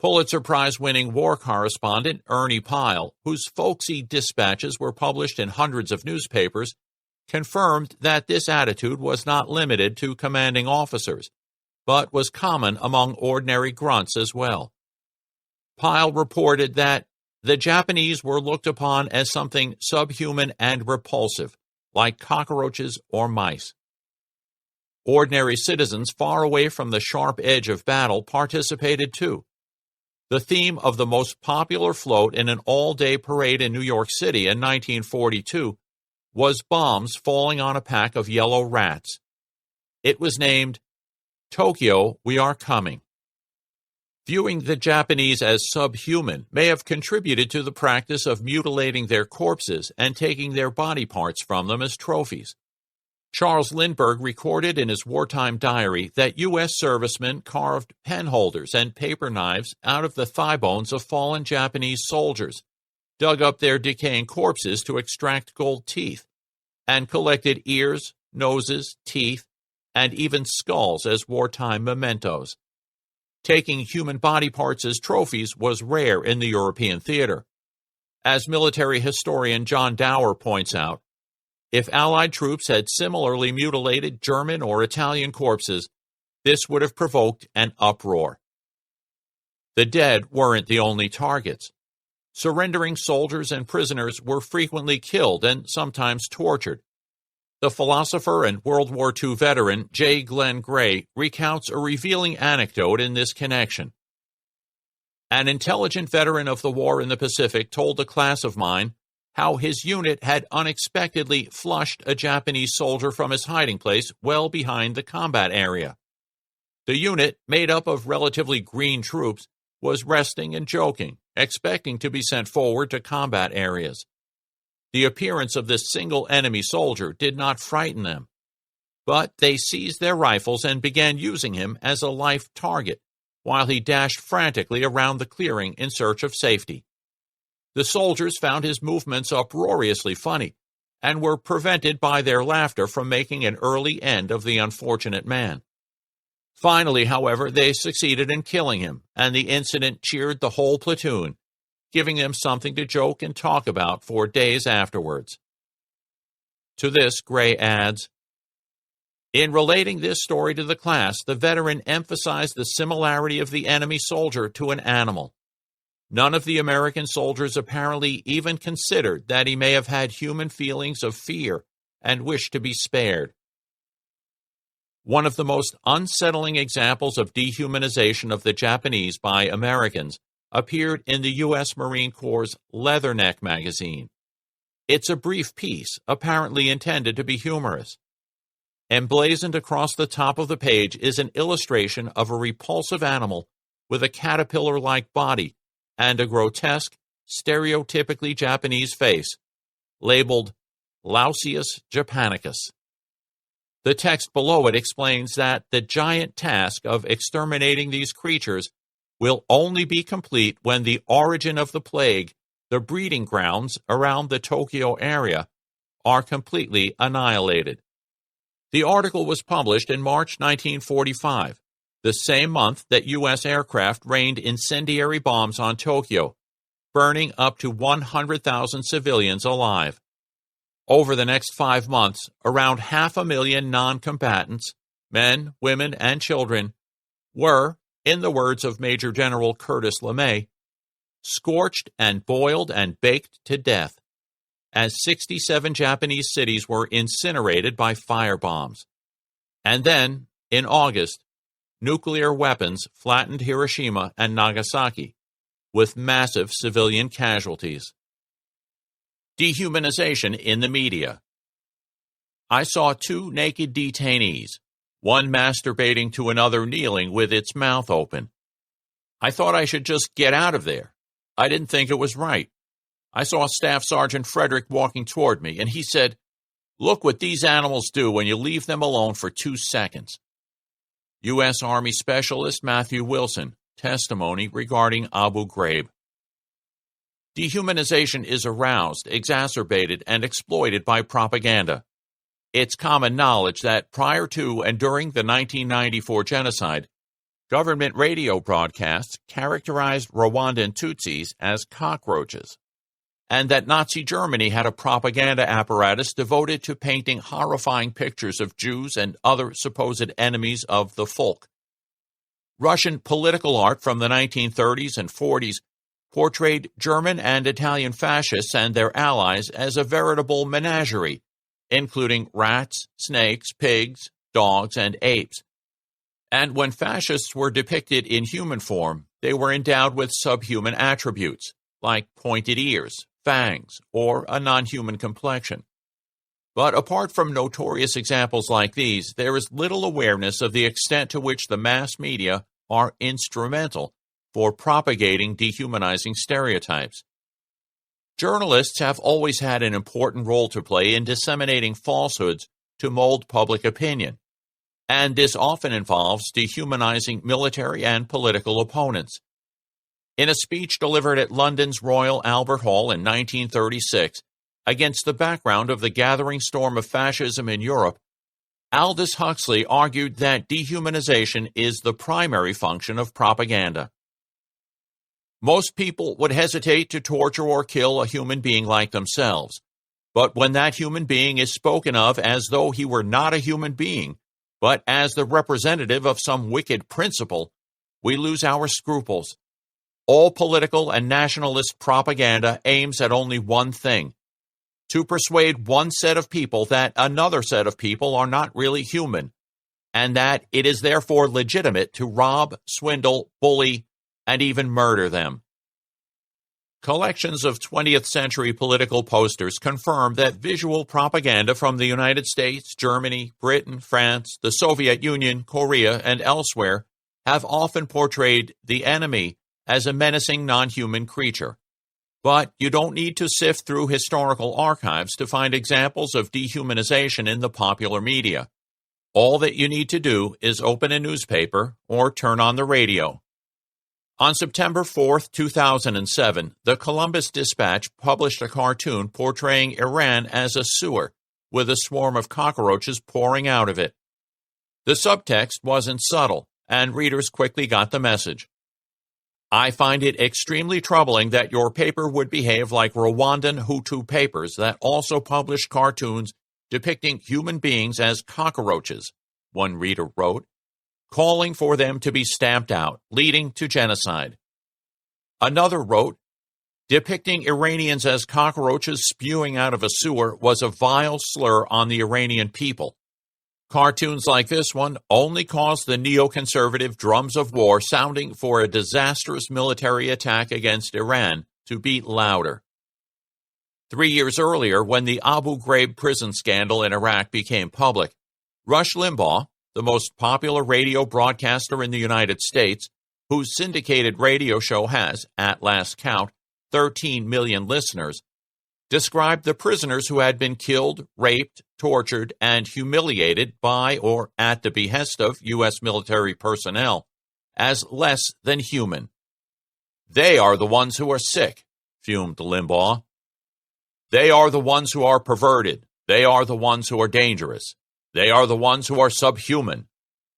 Pulitzer Prize-winning war correspondent Ernie Pyle, whose folksy dispatches were published in hundreds of newspapers, confirmed that this attitude was not limited to commanding officers, but was common among ordinary grunts as well. Pyle reported that the Japanese were looked upon as something subhuman and repulsive, like cockroaches or mice. Ordinary citizens far away from the sharp edge of battle participated too. The theme of the most popular float in an all-day parade in New York City in 1942 was bombs falling on a pack of yellow rats. It was named, "Tokyo, We Are Coming." Viewing the Japanese as subhuman may have contributed to the practice of mutilating their corpses and taking their body parts from them as trophies. Charles Lindbergh recorded in his wartime diary that U.S. servicemen carved pen holders and paper knives out of the thigh bones of fallen Japanese soldiers, dug up their decaying corpses to extract gold teeth, and collected ears, noses, teeth, and even skulls as wartime mementos. Taking human body parts as trophies was rare in the European theater. As military historian John Dower points out, if Allied troops had similarly mutilated German or Italian corpses, this would have provoked an uproar. The dead weren't the only targets. Surrendering soldiers and prisoners were frequently killed and sometimes tortured. The philosopher and World War II veteran J. Glenn Gray recounts a revealing anecdote in this connection. An intelligent veteran of the war in the Pacific told a class of mine how his unit had unexpectedly flushed a Japanese soldier from his hiding place well behind the combat area. The unit, made up of relatively green troops, was resting and joking, expecting to be sent forward to combat areas. The appearance of this single enemy soldier did not frighten them, but they seized their rifles and began using him as a live target, while he dashed frantically around the clearing in search of safety. The soldiers found his movements uproariously funny, and were prevented by their laughter from making an early end of the unfortunate man. Finally, however, they succeeded in killing him, and the incident cheered the whole platoon, giving them something to joke and talk about for days afterwards. To this, Gray adds, In relating this story to the class, the veteran emphasized the similarity of the enemy soldier to an animal. None of the American soldiers apparently even considered that he may have had human feelings of fear and wished to be spared. One of the most unsettling examples of dehumanization of the Japanese by Americans appeared in the U.S. Marine Corps' Leatherneck magazine. It's a brief piece, apparently intended to be humorous. Emblazoned across the top of the page is an illustration of a repulsive animal with a caterpillar-like body and a grotesque, stereotypically Japanese face, labeled Lausius japanicus. The text below it explains that the giant task of exterminating these creatures will only be complete when the origin of the plague, the breeding grounds around the Tokyo area, are completely annihilated. The article was published in March 1945, the same month that U.S. aircraft rained incendiary bombs on Tokyo, burning up to 100,000 civilians alive. Over the next 5 months, around 500,000 non-combatants, men, women, and children, were, in the words of Major General Curtis LeMay, scorched and boiled and baked to death, as 67 Japanese cities were incinerated by firebombs. And then, in August, nuclear weapons flattened Hiroshima and Nagasaki, with massive civilian casualties. Dehumanization in the media. I saw 2 naked detainees, one masturbating to another kneeling with its mouth open. I thought I should just get out of there. I didn't think it was right. I saw Staff Sergeant Frederick walking toward me, and he said, "Look what these animals do when you leave them alone for 2 seconds." U.S. Army Specialist Matthew Wilson, testimony regarding Abu Ghraib. Dehumanization is aroused, exacerbated, and exploited by propaganda. It's common knowledge that prior to and during the 1994 genocide, government radio broadcasts characterized Rwandan Tutsis as cockroaches, and that Nazi Germany had a propaganda apparatus devoted to painting horrifying pictures of Jews and other supposed enemies of the folk. Russian political art from the 1930s and 40s portrayed German and Italian fascists and their allies as a veritable menagerie, including rats, snakes, pigs, dogs, and apes. And when fascists were depicted in human form, they were endowed with subhuman attributes, like pointed ears, fangs, or a non-human complexion. But apart from notorious examples like these, there is little awareness of the extent to which the mass media are instrumental for propagating dehumanizing stereotypes. Journalists have always had an important role to play in disseminating falsehoods to mold public opinion, and this often involves dehumanizing military and political opponents. In a speech delivered at London's Royal Albert Hall in 1936, against the background of the gathering storm of fascism in Europe, Aldous Huxley argued that dehumanization is the primary function of propaganda. Most people would hesitate to torture or kill a human being like themselves, but when that human being is spoken of as though he were not a human being, but as the representative of some wicked principle, we lose our scruples. All political and nationalist propaganda aims at only one thing: to persuade one set of people that another set of people are not really human, and that it is therefore legitimate to rob, swindle, bully, and even murder them. Collections of 20th century political posters confirm that visual propaganda from the United States, Germany, Britain, France, the Soviet Union, Korea, and elsewhere have often portrayed the enemy as a menacing non-human creature. But you don't need to sift through historical archives to find examples of dehumanization in the popular media. All that you need to do is open a newspaper or turn on the radio. On September 4, 2007, the Columbus Dispatch published a cartoon portraying Iran as a sewer, with a swarm of cockroaches pouring out of it. The subtext wasn't subtle, and readers quickly got the message. I find it extremely troubling that your paper would behave like Rwandan Hutu papers that also published cartoons depicting human beings as cockroaches, one reader wrote, calling for them to be stamped out, leading to genocide. Another wrote, depicting Iranians as cockroaches spewing out of a sewer was a vile slur on the Iranian people. Cartoons like this one only caused the neoconservative drums of war sounding for a disastrous military attack against Iran to beat louder. 3 years earlier, when the Abu Ghraib prison scandal in Iraq became public, Rush Limbaugh, the most popular radio broadcaster in the United States, whose syndicated radio show has, at last count, 13 million listeners, described the prisoners who had been killed, raped, tortured, and humiliated by or at the behest of U.S. military personnel as less than human. They are the ones who are sick, fumed Limbaugh. They are the ones who are perverted. They are the ones who are dangerous. They are the ones who are subhuman.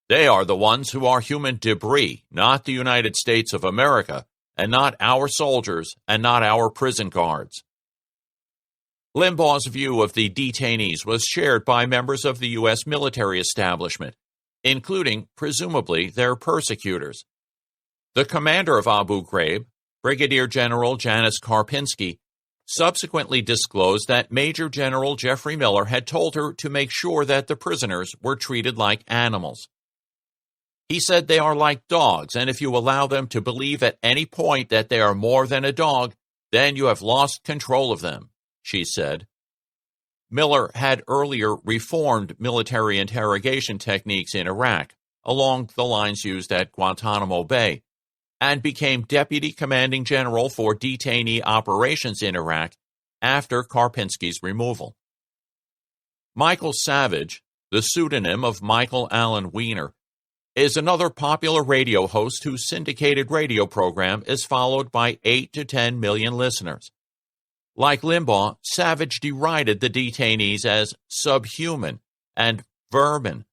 They are the ones who are human debris, not the United States of America, and not our soldiers, and not our prison guards. Limbaugh's view of the detainees was shared by members of the U.S. military establishment, including, presumably, their persecutors. The commander of Abu Ghraib, Brigadier General Janis Karpinski, subsequently disclosed that Major General Jeffrey Miller had told her to make sure that the prisoners were treated like animals. He said they are like dogs, and if you allow them to believe at any point that they are more than a dog, then you have lost control of them, she said. Miller had earlier reformed military interrogation techniques in Iraq, along the lines used at Guantanamo Bay, and became Deputy Commanding General for detainee operations in Iraq after Karpinski's removal. Michael Savage, the pseudonym of Michael Allen Weiner, is another popular radio host whose syndicated radio program is followed by 8 to 10 million listeners. Like Limbaugh, Savage derided the detainees as subhuman and vermin,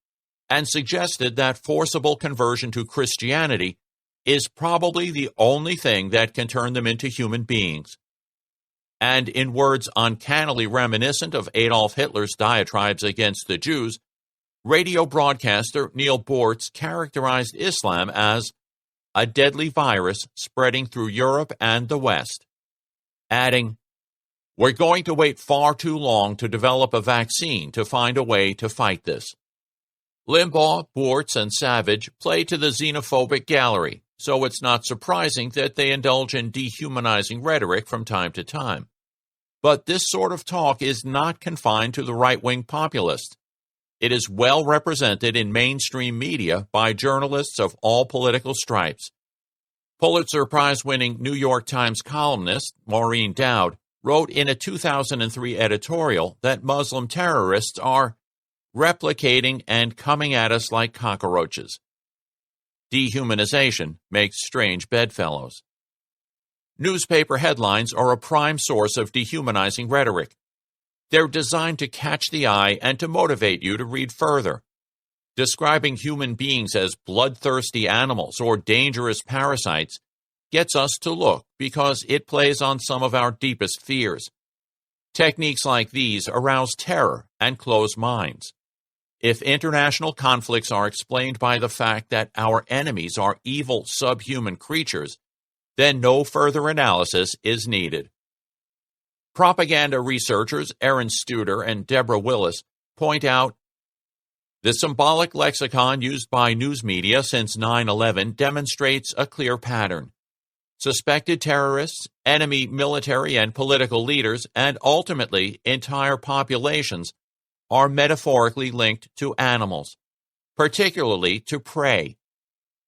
and suggested that forcible conversion to Christianity is probably the only thing that can turn them into human beings. And in words uncannily reminiscent of Adolf Hitler's diatribes against the Jews, radio broadcaster Neil Bortz characterized Islam as a deadly virus spreading through Europe and the West, adding, "We're going to wait far too long to develop a vaccine to find a way to fight this." Limbaugh, Bortz, and Savage play to the xenophobic gallery, so it's not surprising that they indulge in dehumanizing rhetoric from time to time. But this sort of talk is not confined to the right-wing populists. It is well represented in mainstream media by journalists of all political stripes. Pulitzer Prize-winning New York Times columnist Maureen Dowd wrote in a 2003 editorial that Muslim terrorists are replicating and coming at us like cockroaches. Dehumanization makes strange bedfellows. Newspaper headlines are a prime source of dehumanizing rhetoric. They're designed to catch the eye and to motivate you to read further. Describing human beings as bloodthirsty animals or dangerous parasites gets us to look because it plays on some of our deepest fears. Techniques like these arouse terror and close minds. If international conflicts are explained by the fact that our enemies are evil subhuman creatures, then no further analysis is needed. Propaganda researchers Aaron Studer and Deborah Willis point out, the symbolic lexicon used by news media since 9/11 demonstrates a clear pattern. Suspected terrorists, enemy military and political leaders, and ultimately entire populations are metaphorically linked to animals, particularly to prey.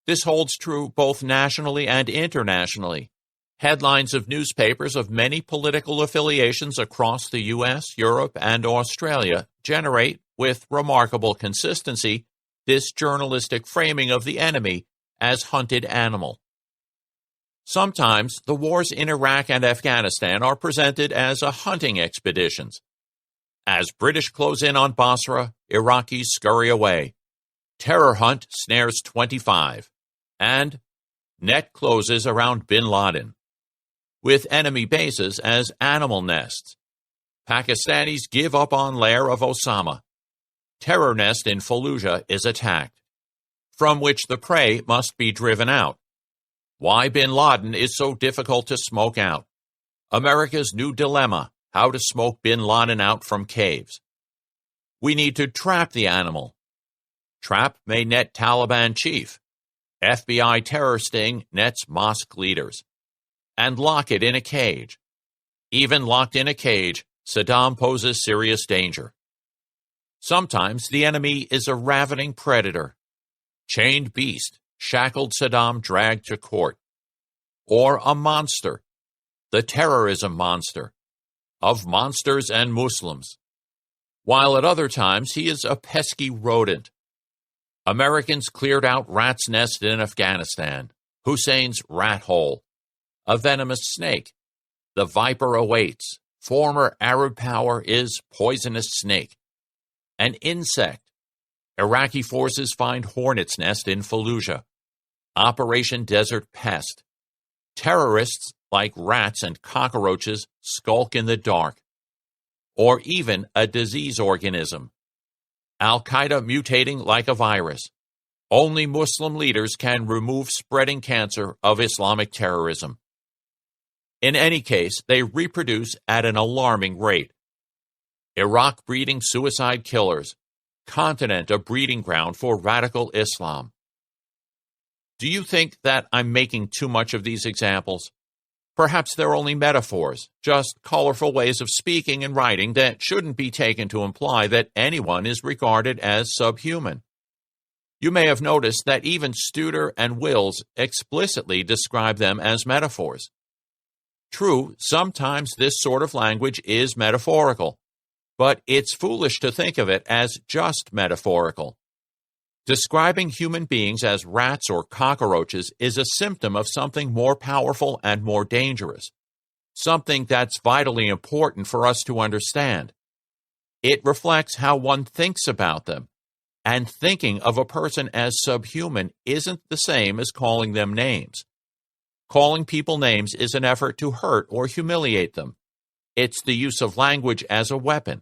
This holds true both nationally and internationally. Headlines of newspapers of many political affiliations across the U.S., Europe, and Australia generate, with remarkable consistency, this journalistic framing of the enemy as hunted animal. Sometimes the wars in Iraq and Afghanistan are presented as a hunting expeditions. As British close in on Basra, Iraqis scurry away. Terror hunt snares 25. And net closes around bin Laden. With enemy bases as animal nests. Pakistanis give up on lair of Osama. terror nest in Fallujah is attacked, from which the prey must be driven out. Why bin Laden is so difficult to smoke out. America's new dilemma, how to smoke bin Laden out from caves. We need to trap the animal. Trap may net Taliban chief. FBI terror sting nets mosque leaders. And lock it in a cage. Even locked in a cage, Saddam poses serious danger. Sometimes the enemy is a ravening predator. Chained beast, shackled Saddam dragged to court. Or a monster, the terrorism monster, of monsters and Muslims. While at other times he is a pesky rodent. Americans cleared out rat's nest in Afghanistan, Hussein's rat hole, a venomous snake. The viper awaits. Former Arab power is poisonous snake. An insect. Iraqi forces find hornet's nest in Fallujah. Operation Desert Pest. Terrorists like rats and cockroaches skulk in the dark. Or even a disease organism. Al-Qaeda mutating like a virus. Only Muslim leaders can remove spreading cancer of Islamic terrorism. In any case, they reproduce at an alarming rate. Iraq breeding suicide killers. Continent a breeding ground for radical Islam. Do you think that I'm making too much of these examples? Perhaps they're only metaphors, just colorful ways of speaking and writing that shouldn't be taken to imply that anyone is regarded as subhuman. You may have noticed that even Studer and Wills explicitly describe them as metaphors. True, sometimes this sort of language is metaphorical, but it's foolish to think of it as just metaphorical. Describing human beings as rats or cockroaches is a symptom of something more powerful and more dangerous, something that's vitally important for us to understand. It reflects how one thinks about them, and thinking of a person as subhuman isn't the same as calling them names. Calling people names is an effort to hurt or humiliate them. It's the use of language as a weapon.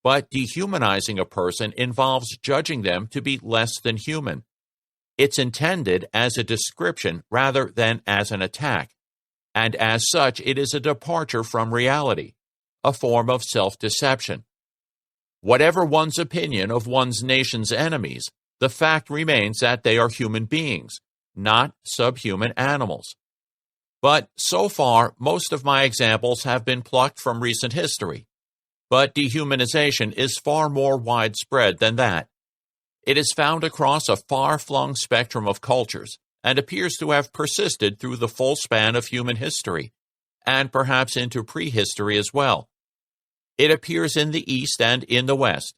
But dehumanizing a person involves judging them to be less than human. It's intended as a description rather than as an attack, and as such it is a departure from reality, a form of self-deception. Whatever one's opinion of one's nation's enemies, the fact remains that they are human beings, not subhuman animals. But so far, most of my examples have been plucked from recent history. But dehumanization is far more widespread than that. It is found across a far-flung spectrum of cultures and appears to have persisted through the full span of human history, and perhaps into prehistory as well. It appears in the East and in the West,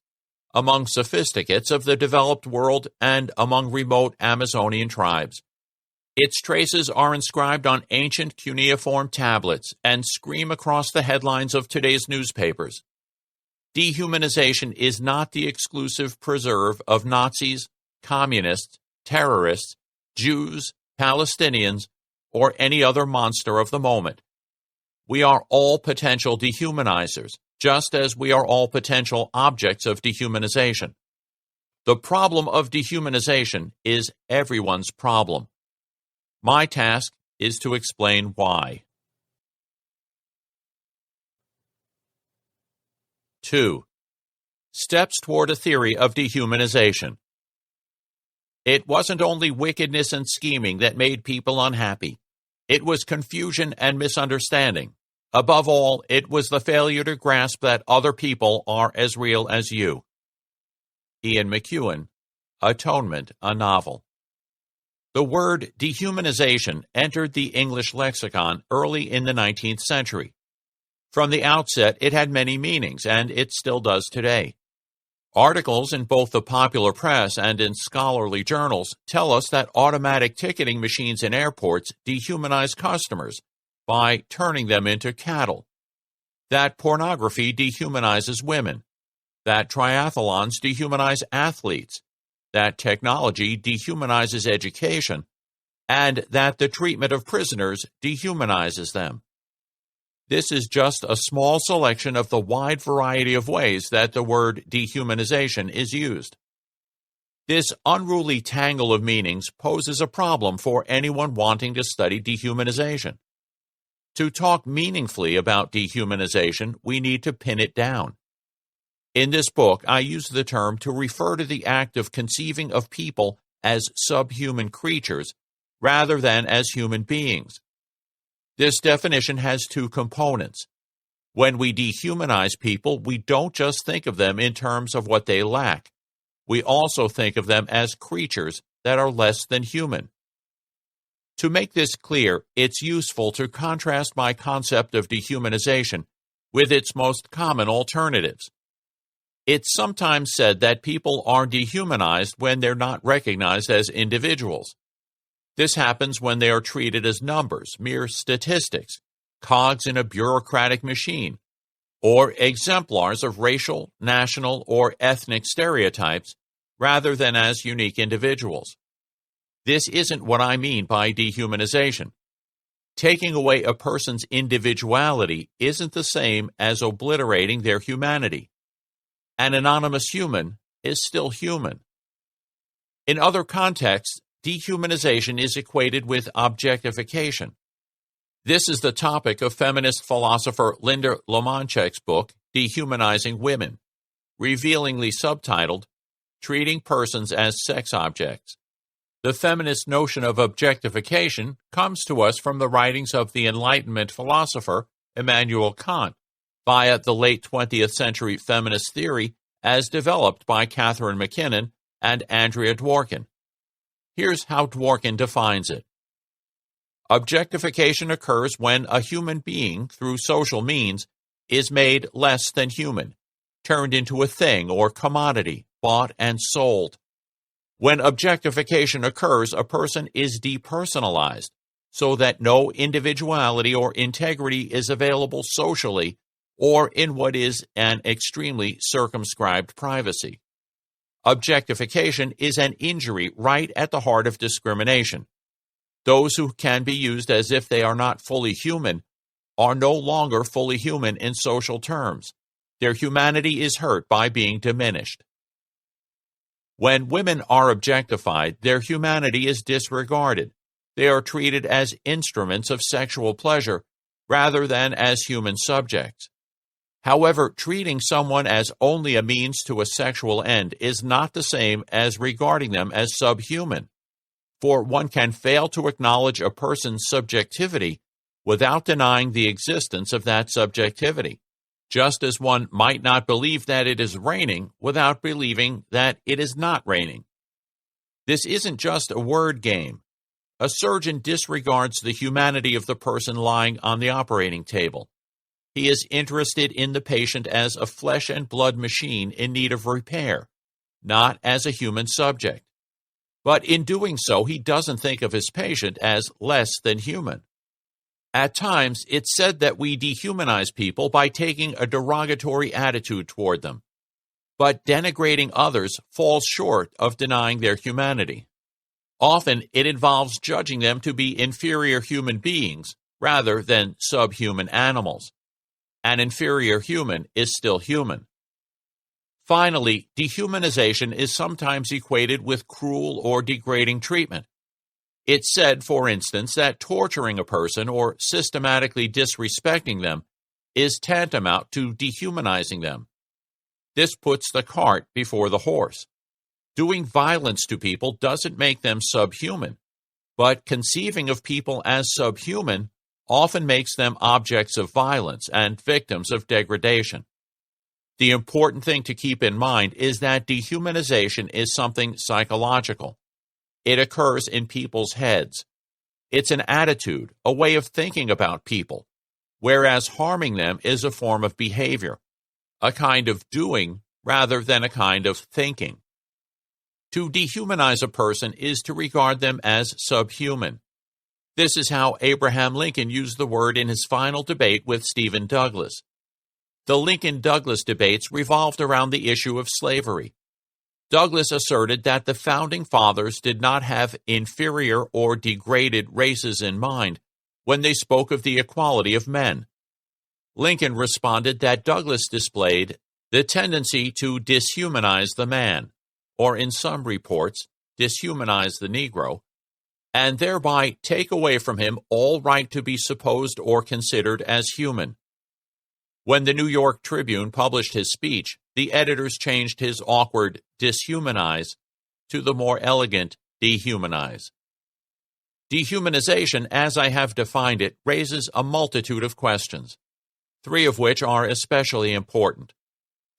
among sophisticates of the developed world and among remote Amazonian tribes. Its traces are inscribed on ancient cuneiform tablets and scream across the headlines of today's newspapers. Dehumanization is not the exclusive preserve of Nazis, communists, terrorists, Jews, Palestinians, or any other monster of the moment. We are all potential dehumanizers, just as we are all potential objects of dehumanization. The problem of dehumanization is everyone's problem. My task is to explain why. 2. Steps toward a theory of dehumanization. It wasn't only wickedness and scheming that made people unhappy. It was confusion and misunderstanding. Above all, it was the failure to grasp that other people are as real as you. Ian McEwan, Atonement, a Novel. The word dehumanization entered the English lexicon early in the 19th century. From the outset, it had many meanings, and it still does today. Articles in both the popular press and in scholarly journals tell us that automatic ticketing machines in airports dehumanize customers by turning them into cattle, that pornography dehumanizes women, that triathlons dehumanize athletes, that technology dehumanizes education, and that the treatment of prisoners dehumanizes them. This is just a small selection of the wide variety of ways that the word dehumanization is used. This unruly tangle of meanings poses a problem for anyone wanting to study dehumanization. To talk meaningfully about dehumanization, we need to pin it down. In this book, I use the term to refer to the act of conceiving of people as subhuman creatures rather than as human beings. This definition has two components. When we dehumanize people, we don't just think of them in terms of what they lack. We also think of them as creatures that are less than human. To make this clear, it's useful to contrast my concept of dehumanization with its most common alternatives. It's sometimes said that people are dehumanized when they're not recognized as individuals. This happens when they are treated as numbers, mere statistics, cogs in a bureaucratic machine, or exemplars of racial, national, or ethnic stereotypes, rather than as unique individuals. This isn't what I mean by dehumanization. Taking away a person's individuality isn't the same as obliterating their humanity. An anonymous human is still human. In other contexts, dehumanization is equated with objectification. This is the topic of feminist philosopher Linda Lomanchek's book, Dehumanizing Women, revealingly subtitled, Treating Persons as Sex Objects. The feminist notion of objectification comes to us from the writings of the Enlightenment philosopher Immanuel Kant via the late 20th century feminist theory as developed by Catherine MacKinnon and Andrea Dworkin. Here's how Dworkin defines it. Objectification occurs when a human being, through social means, is made less than human, turned into a thing or commodity, bought and sold. When objectification occurs, a person is depersonalized, so that no individuality or integrity is available socially or in what is an extremely circumscribed privacy. Objectification is an injury right at the heart of discrimination. Those who can be used as if they are not fully human are no longer fully human in social terms. Their humanity is hurt by being diminished. When women are objectified, their humanity is disregarded. They are treated as instruments of sexual pleasure rather than as human subjects. However, treating someone as only a means to a sexual end is not the same as regarding them as subhuman, for one can fail to acknowledge a person's subjectivity without denying the existence of that subjectivity, just as one might not believe that it is raining without believing that it is not raining. This isn't just a word game. A surgeon disregards the humanity of the person lying on the operating table. He is interested in the patient as a flesh and blood machine in need of repair, not as a human subject. But in doing so, he doesn't think of his patient as less than human. At times, it's said that we dehumanize people by taking a derogatory attitude toward them. But denigrating others falls short of denying their humanity. Often, it involves judging them to be inferior human beings rather than subhuman animals. An inferior human is still human. Finally, dehumanization is sometimes equated with cruel or degrading treatment. It's said, for instance, that torturing a person or systematically disrespecting them is tantamount to dehumanizing them. This puts the cart before the horse. Doing violence to people doesn't make them subhuman, but conceiving of people as subhuman often makes them objects of violence and victims of degradation. The important thing to keep in mind is that dehumanization is something psychological. It occurs in people's heads. It's an attitude, a way of thinking about people, whereas harming them is a form of behavior, a kind of doing rather than a kind of thinking. To dehumanize a person is to regard them as subhuman. This is how Abraham Lincoln used the word in his final debate with Stephen Douglas. The Lincoln-Douglas debates revolved around the issue of slavery. Douglas asserted that the Founding Fathers did not have inferior or degraded races in mind when they spoke of the equality of men. Lincoln responded that Douglas displayed the tendency to dishumanize the man, or in some reports, dehumanize the Negro, and thereby take away from him all right to be supposed or considered as human. When the New York Tribune published his speech, the editors changed his awkward dishumanize to the more elegant dehumanize. Dehumanization, as I have defined it, raises a multitude of questions, 3 of which are especially important.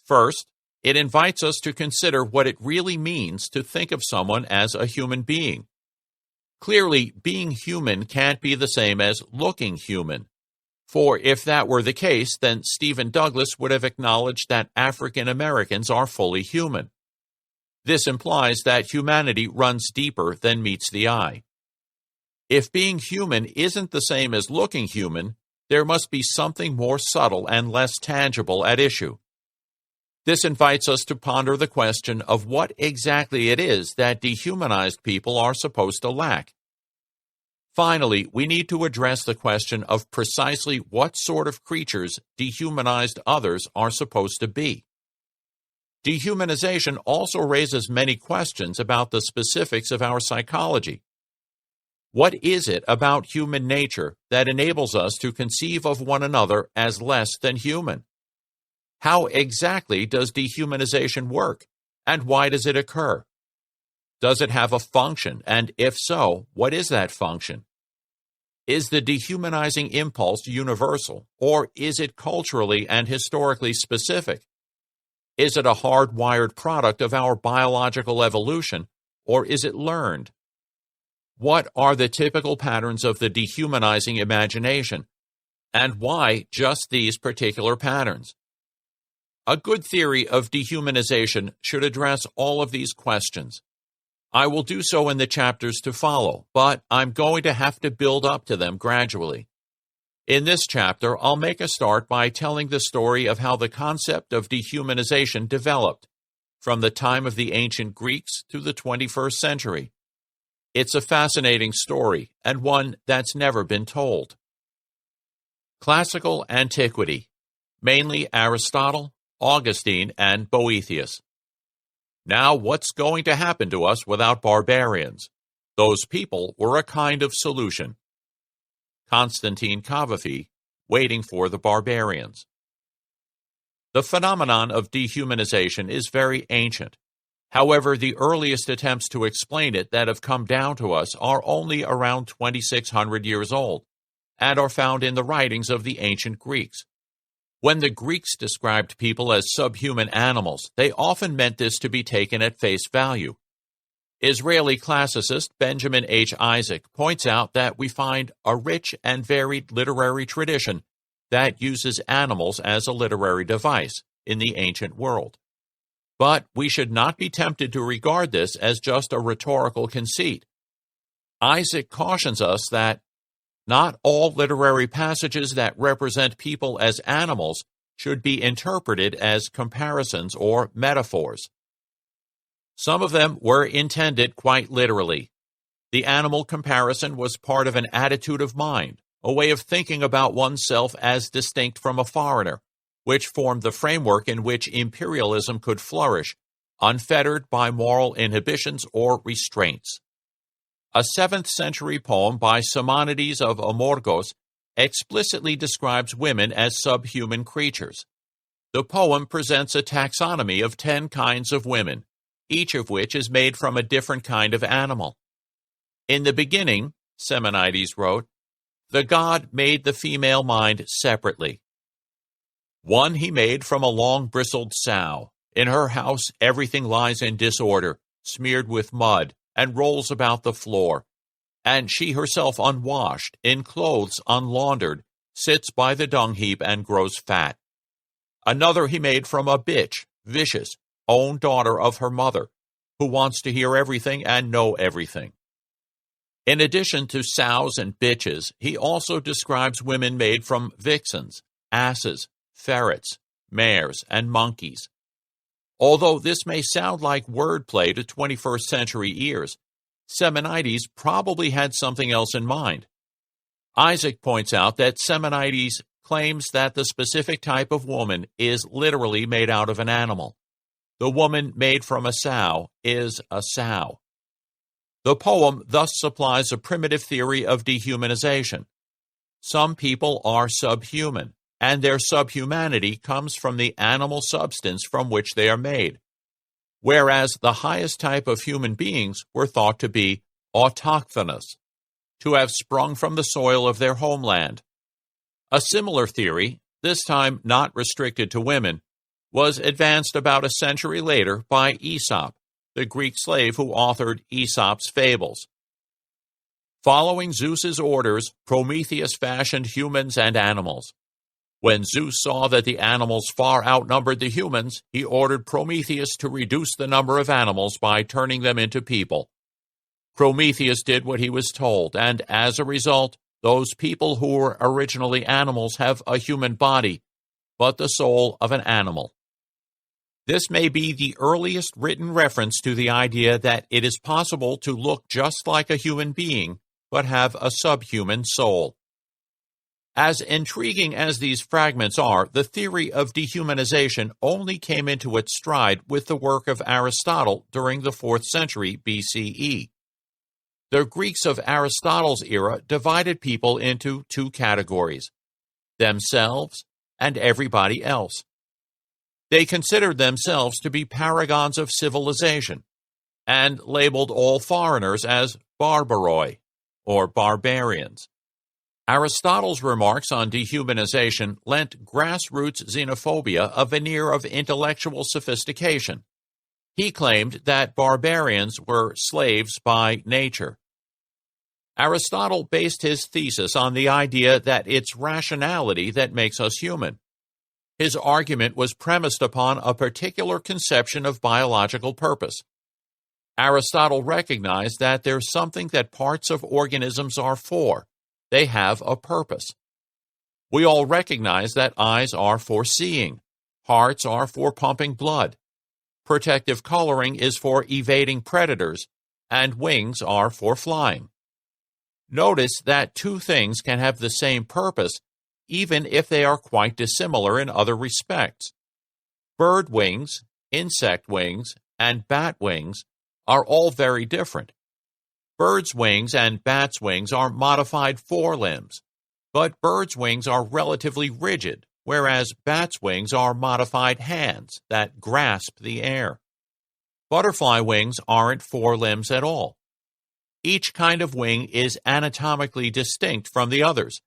First, it invites us to consider what it really means to think of someone as a human being. Clearly, being human can't be the same as looking human. For if that were the case, then Stephen Douglas would have acknowledged that African Americans are fully human. This implies that humanity runs deeper than meets the eye. If being human isn't the same as looking human, there must be something more subtle and less tangible at issue. This invites us to ponder the question of what exactly it is that dehumanized people are supposed to lack. Finally, we need to address the question of precisely what sort of creatures dehumanized others are supposed to be. Dehumanization also raises many questions about the specifics of our psychology. What is it about human nature that enables us to conceive of one another as less than human? How exactly does dehumanization work, and why does it occur? Does it have a function, and if so, what is that function? Is the dehumanizing impulse universal, or is it culturally and historically specific? Is it a hardwired product of our biological evolution, or is it learned? What are the typical patterns of the dehumanizing imagination, and why just these particular patterns? A good theory of dehumanization should address all of these questions. I will do so in the chapters to follow, but I'm going to have to build up to them gradually. In this chapter, I'll make a start by telling the story of how the concept of dehumanization developed, from the time of the ancient Greeks to the 21st century. It's a fascinating story, and one that's never been told. Classical Antiquity, mainly Aristotle, Augustine, and Boethius. Now, what's going to happen to us without barbarians? Those people were a kind of solution. Constantine Cavafy, Waiting for the Barbarians. The phenomenon of dehumanization is very ancient. However, the earliest attempts to explain it that have come down to us are only around 2,600 years old, and are found in the writings of the ancient Greeks. When the Greeks described people as subhuman animals, they often meant this to be taken at face value. Israeli classicist Benjamin H. Isaac points out that we find a rich and varied literary tradition that uses animals as a literary device in the ancient world. But we should not be tempted to regard this as just a rhetorical conceit. Isaac cautions us that not all literary passages that represent people as animals should be interpreted as comparisons or metaphors. Some of them were intended quite literally. The animal comparison was part of an attitude of mind, a way of thinking about oneself as distinct from a foreigner, which formed the framework in which imperialism could flourish, unfettered by moral inhibitions or restraints. A 7th century poem by Simonides of Amorgos explicitly describes women as subhuman creatures. The poem presents a taxonomy of 10 kinds of women, each of which is made from a different kind of animal. In the beginning, Simonides wrote, the god made the female mind separately. One he made from a long-bristled sow. In her house everything lies in disorder, smeared with mud, and rolls about the floor. And she herself unwashed, in clothes unlaundered, sits by the dung heap and grows fat. Another he made from a bitch, vicious, own daughter of her mother, who wants to hear everything and know everything. In addition to sows and bitches, he also describes women made from vixens, asses, ferrets, mares, and monkeys. Although this may sound like wordplay to 21st century ears, Simonides probably had something else in mind. Isaac points out that Simonides claims that the specific type of woman is literally made out of an animal. The woman made from a sow is a sow. The poem thus supplies a primitive theory of dehumanization. Some people are subhuman, and their subhumanity comes from the animal substance from which they are made, whereas the highest type of human beings were thought to be autochthonous, to have sprung from the soil of their homeland. A similar theory, this time not restricted to women, was advanced about a century later by Aesop, the Greek slave who authored Aesop's fables. Following Zeus's orders, Prometheus fashioned humans and animals. When Zeus saw that the animals far outnumbered the humans, he ordered Prometheus to reduce the number of animals by turning them into people. Prometheus did what he was told, and as a result, those people who were originally animals have a human body, but the soul of an animal. This may be the earliest written reference to the idea that it is possible to look just like a human being, but have a subhuman soul. As intriguing as these fragments are, the theory of dehumanization only came into its stride with the work of Aristotle during the 4th century BCE. The Greeks of Aristotle's era divided people into two categories: themselves and everybody else. They considered themselves to be paragons of civilization, and labeled all foreigners as barbaroi, or barbarians. Aristotle's remarks on dehumanization lent grassroots xenophobia a veneer of intellectual sophistication. He claimed that barbarians were slaves by nature. Aristotle based his thesis on the idea that it's rationality that makes us human. His argument was premised upon a particular conception of biological purpose. Aristotle recognized that there's something that parts of organisms are for. They have a purpose. We all recognize that eyes are for seeing, hearts are for pumping blood, protective coloring is for evading predators, and wings are for flying. Notice that two things can have the same purpose, even if they are quite dissimilar in other respects. Bird wings, insect wings, and bat wings are all very different. Birds' wings and bats' wings are modified forelimbs, but birds' wings are relatively rigid, whereas bats' wings are modified hands that grasp the air. Butterfly wings aren't forelimbs at all. Each kind of wing is anatomically distinct from the others,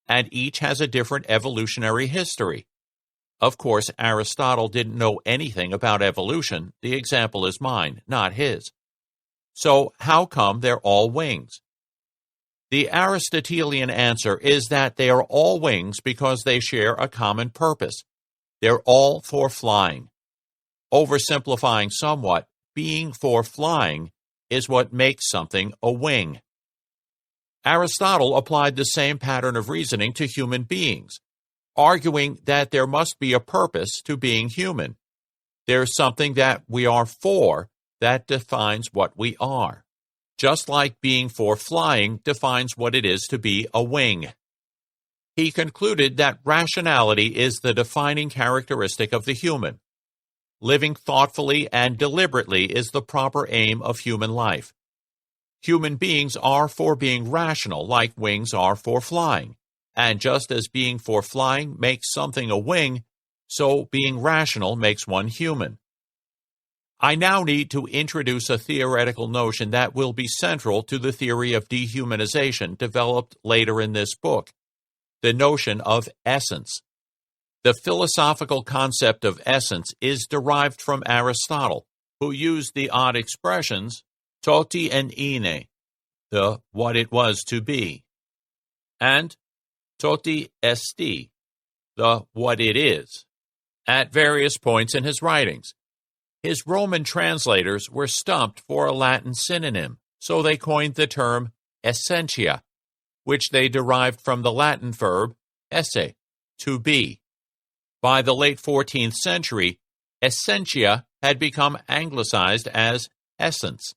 and each has a different evolutionary history. Of course, Aristotle didn't know anything about evolution. The example is mine, not his. So how come they're all wings? The Aristotelian answer is that they are all wings because they share a common purpose. They're all for flying. Oversimplifying somewhat, being for flying is what makes something a wing. Aristotle applied the same pattern of reasoning to human beings, arguing that there must be a purpose to being human. There's something that we are for that defines what we are, just like being for flying defines what it is to be a wing. He concluded that rationality is the defining characteristic of the human. Living thoughtfully and deliberately is the proper aim of human life. Human beings are for being rational, like wings are for flying. And just as being for flying makes something a wing, so being rational makes one human. I now need to introduce a theoretical notion that will be central to the theory of dehumanization developed later in this book, the notion of essence. The philosophical concept of essence is derived from Aristotle, who used the odd expressions toti and ine, the what it was to be, and toti esti, the what it is, at various points in his writings. His Roman translators were stumped for a Latin synonym, so they coined the term essentia, which they derived from the Latin verb esse, to be. By the late 14th century, essentia had become anglicized as essence.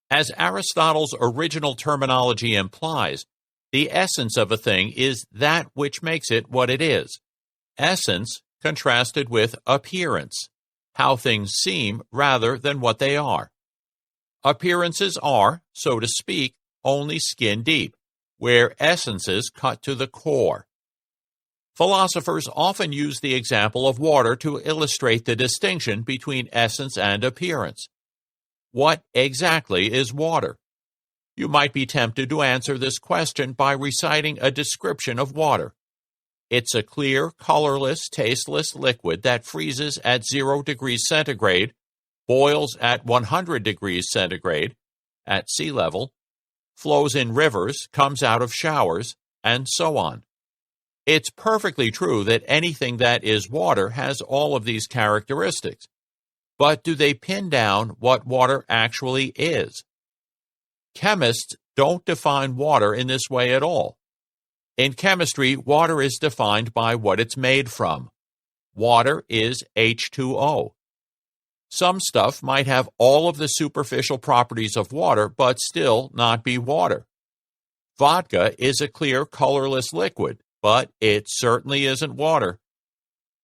As Aristotle's original terminology implies, The essence of a thing is that which makes it what it is. Essence contrasted with appearance, how things seem rather than what they are. Appearances are, so to speak, only skin deep, where essences cut to the core. Philosophers often use the example of water to illustrate the distinction between essence and appearance. What exactly is water? You might be tempted to answer this question by reciting a description of water. It's a clear, colorless, tasteless liquid that freezes at 0 degrees centigrade, boils at 100 degrees centigrade, at sea level, flows in rivers, comes out of showers, and so on. It's perfectly true that anything that is water has all of these characteristics. But do they pin down what water actually is? Chemists don't define water in this way at all. In chemistry, water is defined by what it's made from. Water is H2O. Some stuff might have all of the superficial properties of water, but still not be water. Vodka is a clear, colorless liquid, but it certainly isn't water.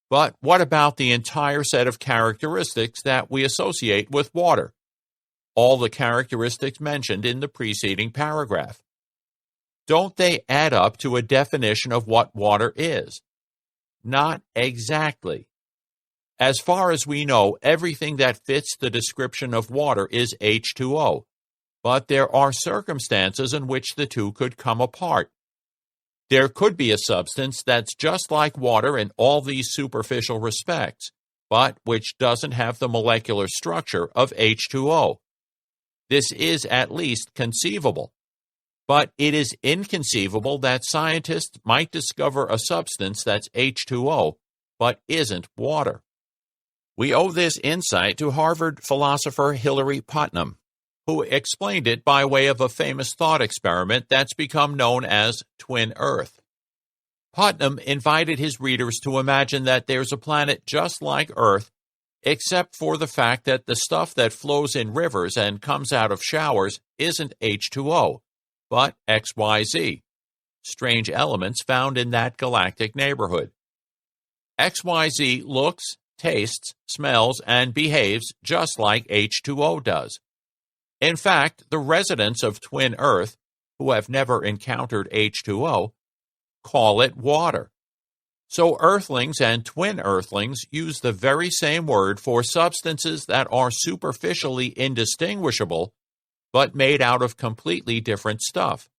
But what about the entire set of characteristics that we associate with water? All the characteristics mentioned in the preceding paragraph. Don't they add up to a definition of what water is? Not exactly. As far as we know, everything that fits the description of water is H2O, but there are circumstances in which the two could come apart. There could be a substance that's just like water in all these superficial respects, but which doesn't have the molecular structure of H2O. This is at least conceivable. But it is inconceivable that scientists might discover a substance that's H2O, but isn't water. We owe this insight to Harvard philosopher Hilary Putnam, who explained it by way of a famous thought experiment that's become known as Twin Earth. Putnam invited his readers to imagine that there's a planet just like Earth, except for the fact that the stuff that flows in rivers and comes out of showers isn't H2O, but XYZ, strange elements found in that galactic neighborhood. XYZ looks, tastes, smells, and behaves just like H2O does. In fact, the residents of Twin Earth, who have never encountered H2O, call it water. So Earthlings and twin Earthlings use the very same word for substances that are superficially indistinguishable, but made out of completely different stuff.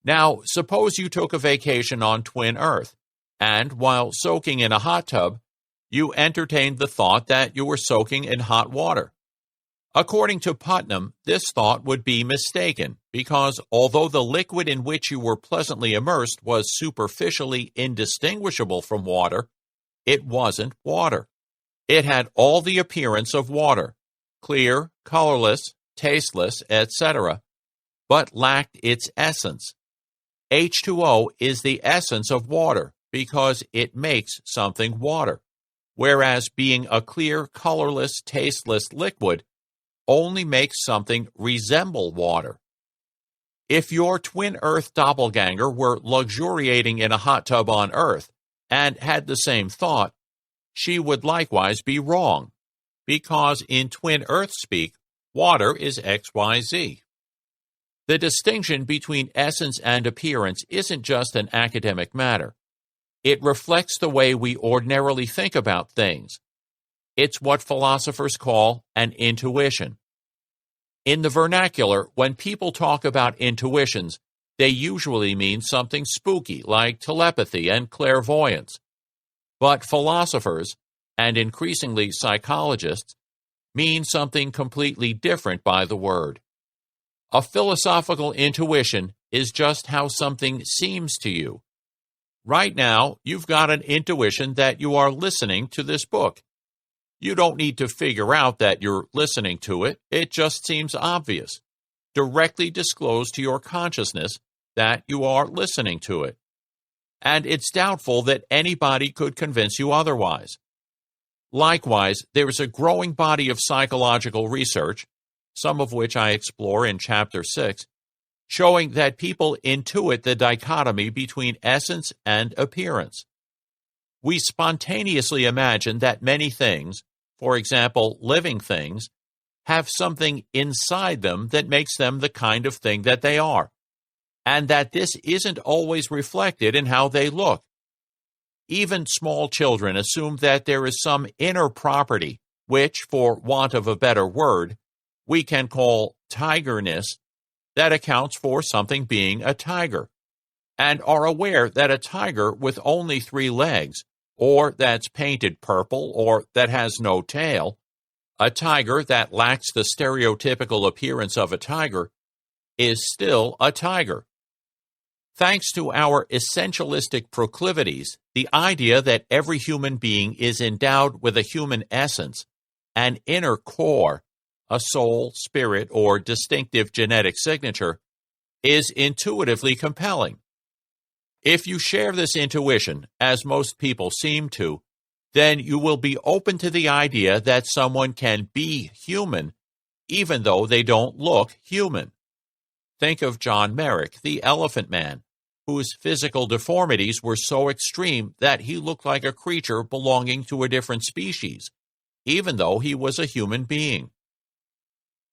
Now, suppose you took a vacation on Twin Earth, and while soaking in a hot tub, you entertained the thought that you were soaking in hot water. According to Putnam, this thought would be mistaken, because although the liquid in which you were pleasantly immersed was superficially indistinguishable from water, it wasn't water. It had all the appearance of water, clear, colorless, tasteless, etc., but lacked its essence. H2O is the essence of water because it makes something water, whereas being a clear, colorless, tasteless liquid only makes something resemble water. If your Twin Earth doppelganger were luxuriating in a hot tub on Earth and had the same thought, she would likewise be wrong, because in Twin Earth speak, water is XYZ. The distinction between essence and appearance isn't just an academic matter. It reflects the way we ordinarily think about things. It's what philosophers call an intuition. In the vernacular, when people talk about intuitions, they usually mean something spooky like telepathy and clairvoyance. But philosophers, and increasingly psychologists, mean something completely different by the word. A philosophical intuition is just how something seems to you. Right now, you've got an intuition that you are listening to this book. You don't need to figure out that you're listening to it. It just seems obvious, directly disclosed to your consciousness that you are listening to it. And it's doubtful that anybody could convince you otherwise. Likewise, there is a growing body of psychological research, some of which I explore in Chapter 6, showing that people intuit the dichotomy between essence and appearance. We spontaneously imagine that many things, for example, living things, have something inside them that makes them the kind of thing that they are, and that this isn't always reflected in how they look. Even small children assume that there is some inner property, which, for want of a better word, we can call tigerness, that accounts for something being a tiger, and are aware that a tiger with only 3 legs, or that's painted purple, or that has no tail, a tiger that lacks the stereotypical appearance of a tiger, is still a tiger. Thanks to our essentialistic proclivities, the idea that every human being is endowed with a human essence, an inner core, a soul, spirit, or distinctive genetic signature, is intuitively compelling. If you share this intuition, as most people seem to, then you will be open to the idea that someone can be human, even though they don't look human. Think of John Merrick, the Elephant Man, whose physical deformities were so extreme that he looked like a creature belonging to a different species, even though he was a human being.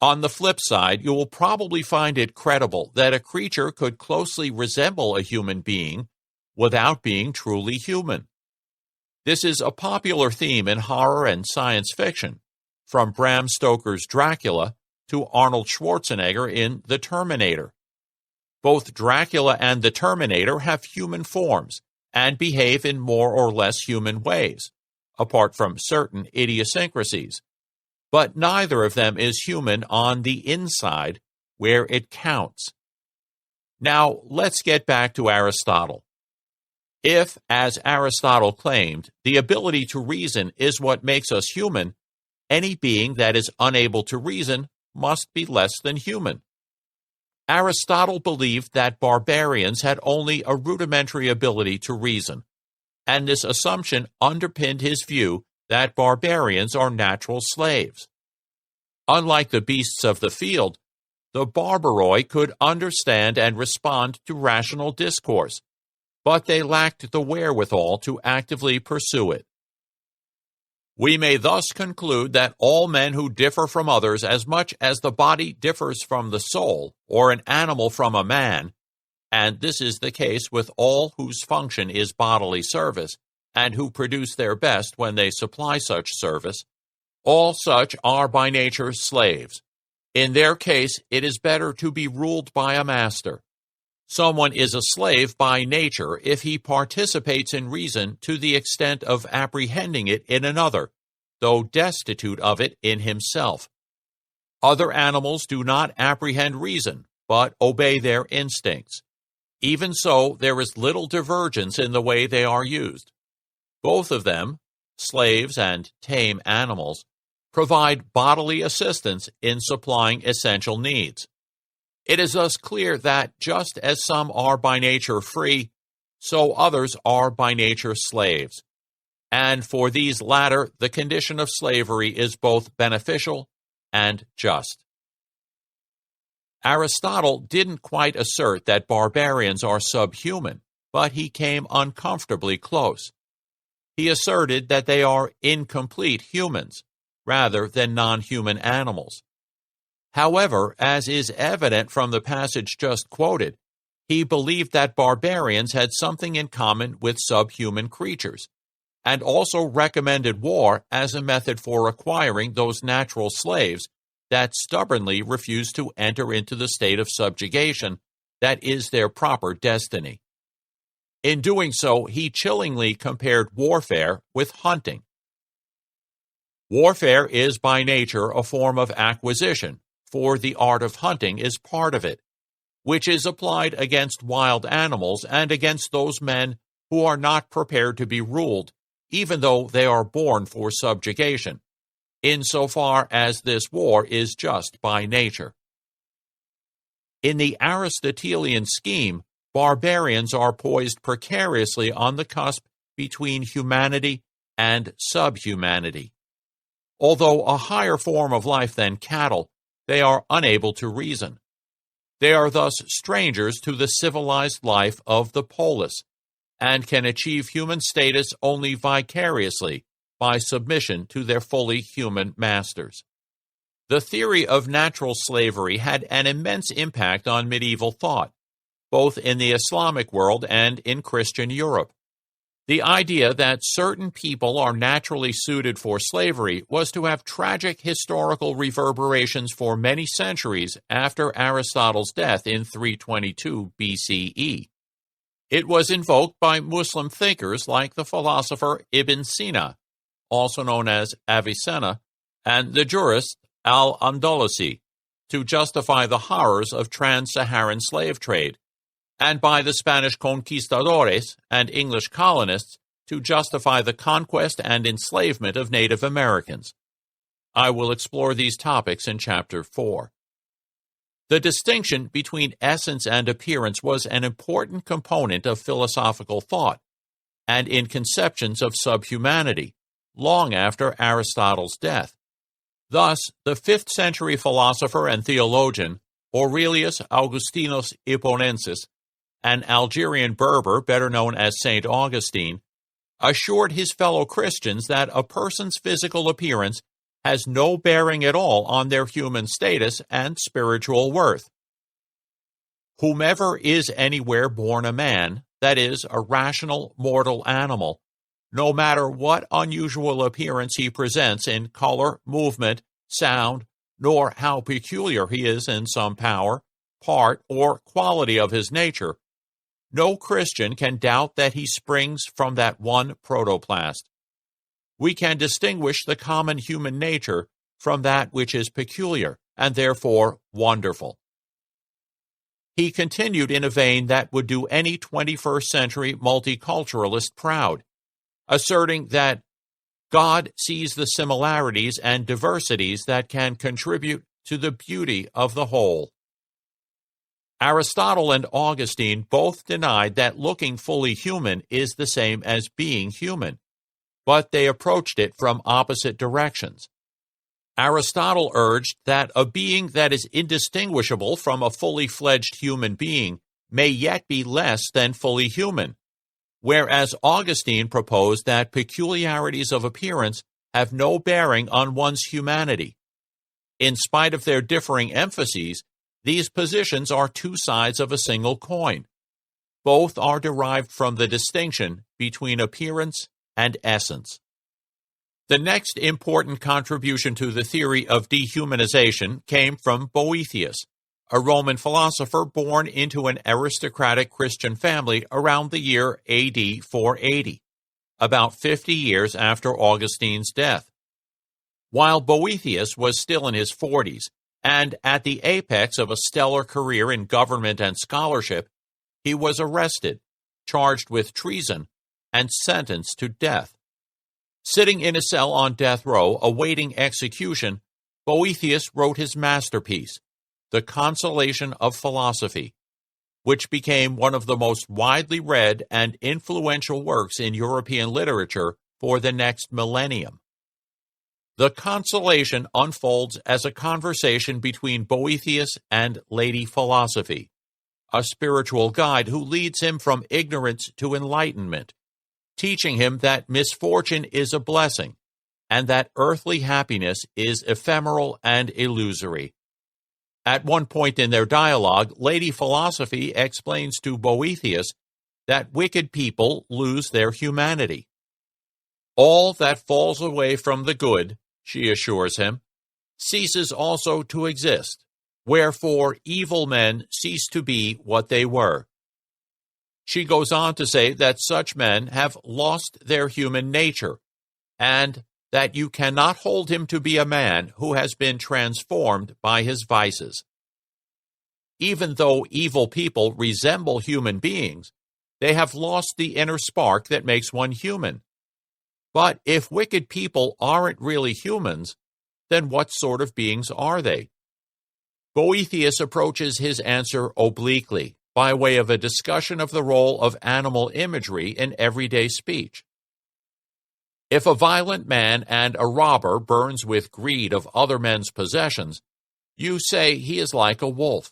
On the flip side, you will probably find it credible that a creature could closely resemble a human being without being truly human. This is a popular theme in horror and science fiction, from Bram Stoker's Dracula to Arnold Schwarzenegger in The Terminator. Both Dracula and the Terminator have human forms and behave in more or less human ways, apart from certain idiosyncrasies. But neither of them is human on the inside, where it counts. Now, let's get back to Aristotle. If, as Aristotle claimed, the ability to reason is what makes us human, any being that is unable to reason must be less than human. Aristotle believed that barbarians had only a rudimentary ability to reason, and this assumption underpinned his view that barbarians are natural slaves. Unlike the beasts of the field, the barbaroi could understand and respond to rational discourse, but they lacked the wherewithal to actively pursue it. We may thus conclude that all men who differ from others as much as the body differs from the soul, or an animal from a man, and this is the case with all whose function is bodily service, and who produce their best when they supply such service, all such are by nature slaves. In their case, it is better to be ruled by a master. Someone is a slave by nature if he participates in reason to the extent of apprehending it in another, though destitute of it in himself. Other animals do not apprehend reason, but obey their instincts. Even so, there is little divergence in the way they are used. Both of them, slaves and tame animals, provide bodily assistance in supplying essential needs. It is thus clear that just as some are by nature free, so others are by nature slaves. And for these latter, the condition of slavery is both beneficial and just. Aristotle didn't quite assert that barbarians are subhuman, but he came uncomfortably close. He asserted that they are incomplete humans, rather than non-human animals. However, as is evident from the passage just quoted, he believed that barbarians had something in common with subhuman creatures, and also recommended war as a method for acquiring those natural slaves that stubbornly refuse to enter into the state of subjugation that is their proper destiny. In doing so, he chillingly compared warfare with hunting. Warfare is by nature a form of acquisition, for the art of hunting is part of it, which is applied against wild animals and against those men who are not prepared to be ruled, even though they are born for subjugation, insofar as this war is just by nature. In the Aristotelian scheme, barbarians are poised precariously on the cusp between humanity and subhumanity. Although a higher form of life than cattle, they are unable to reason. They are thus strangers to the civilized life of the polis, and can achieve human status only vicariously by submission to their fully human masters. The theory of natural slavery had an immense impact on medieval thought, both in the Islamic world and in Christian Europe. The idea that certain people are naturally suited for slavery was to have tragic historical reverberations for many centuries after Aristotle's death in 322 BCE. It was invoked by Muslim thinkers like the philosopher Ibn Sina, also known as Avicenna, and the jurist Al-Andalusi, to justify the horrors of trans-Saharan slave trade, and by the Spanish conquistadores and English colonists to justify the conquest and enslavement of Native Americans. I will explore these topics in Chapter 4. The distinction between essence and appearance was an important component of philosophical thought, and in conceptions of subhumanity, long after Aristotle's death. Thus, the 5th century philosopher and theologian Aurelius Augustinus Hipponensis, an Algerian Berber better known as St. Augustine, assured his fellow Christians that a person's physical appearance has no bearing at all on their human status and spiritual worth. Whomever is anywhere born a man, that is, a rational mortal animal, no matter what unusual appearance he presents in color, movement, sound, nor how peculiar he is in some power, part, or quality of his nature, no Christian can doubt that he springs from that one protoplast. We can distinguish the common human nature from that which is peculiar, and therefore wonderful. He continued in a vein that would do any 21st century multiculturalist proud, asserting that God sees the similarities and diversities that can contribute to the beauty of the whole. Aristotle and Augustine both denied that looking fully human is the same as being human, but they approached it from opposite directions. Aristotle urged that a being that is indistinguishable from a fully fledged human being may yet be less than fully human, whereas Augustine proposed that peculiarities of appearance have no bearing on one's humanity. In spite of their differing emphases, these positions are two sides of a single coin. Both are derived from the distinction between appearance and essence. The next important contribution to the theory of dehumanization came from Boethius, a Roman philosopher born into an aristocratic Christian family around the year AD 480, about 50 years after Augustine's death. While Boethius was still in his 40s, and at the apex of a stellar career in government and scholarship, he was arrested, charged with treason, and sentenced to death. Sitting in a cell on death row, awaiting execution, Boethius wrote his masterpiece, The Consolation of Philosophy, which became one of the most widely read and influential works in European literature for the next millennium. The Consolation unfolds as a conversation between Boethius and Lady Philosophy, a spiritual guide who leads him from ignorance to enlightenment, teaching him that misfortune is a blessing, and that earthly happiness is ephemeral and illusory. At one point in their dialogue, Lady Philosophy explains to Boethius that wicked people lose their humanity. All that falls away from the good, she assures him, ceases also to exist, wherefore evil men cease to be what they were. She goes on to say that such men have lost their human nature, and that you cannot hold him to be a man who has been transformed by his vices. Even though evil people resemble human beings, they have lost the inner spark that makes one human. But if wicked people aren't really humans, then what sort of beings are they? Boethius approaches his answer obliquely, by way of a discussion of the role of animal imagery in everyday speech. If a violent man and a robber burns with greed of other men's possessions, you say he is like a wolf.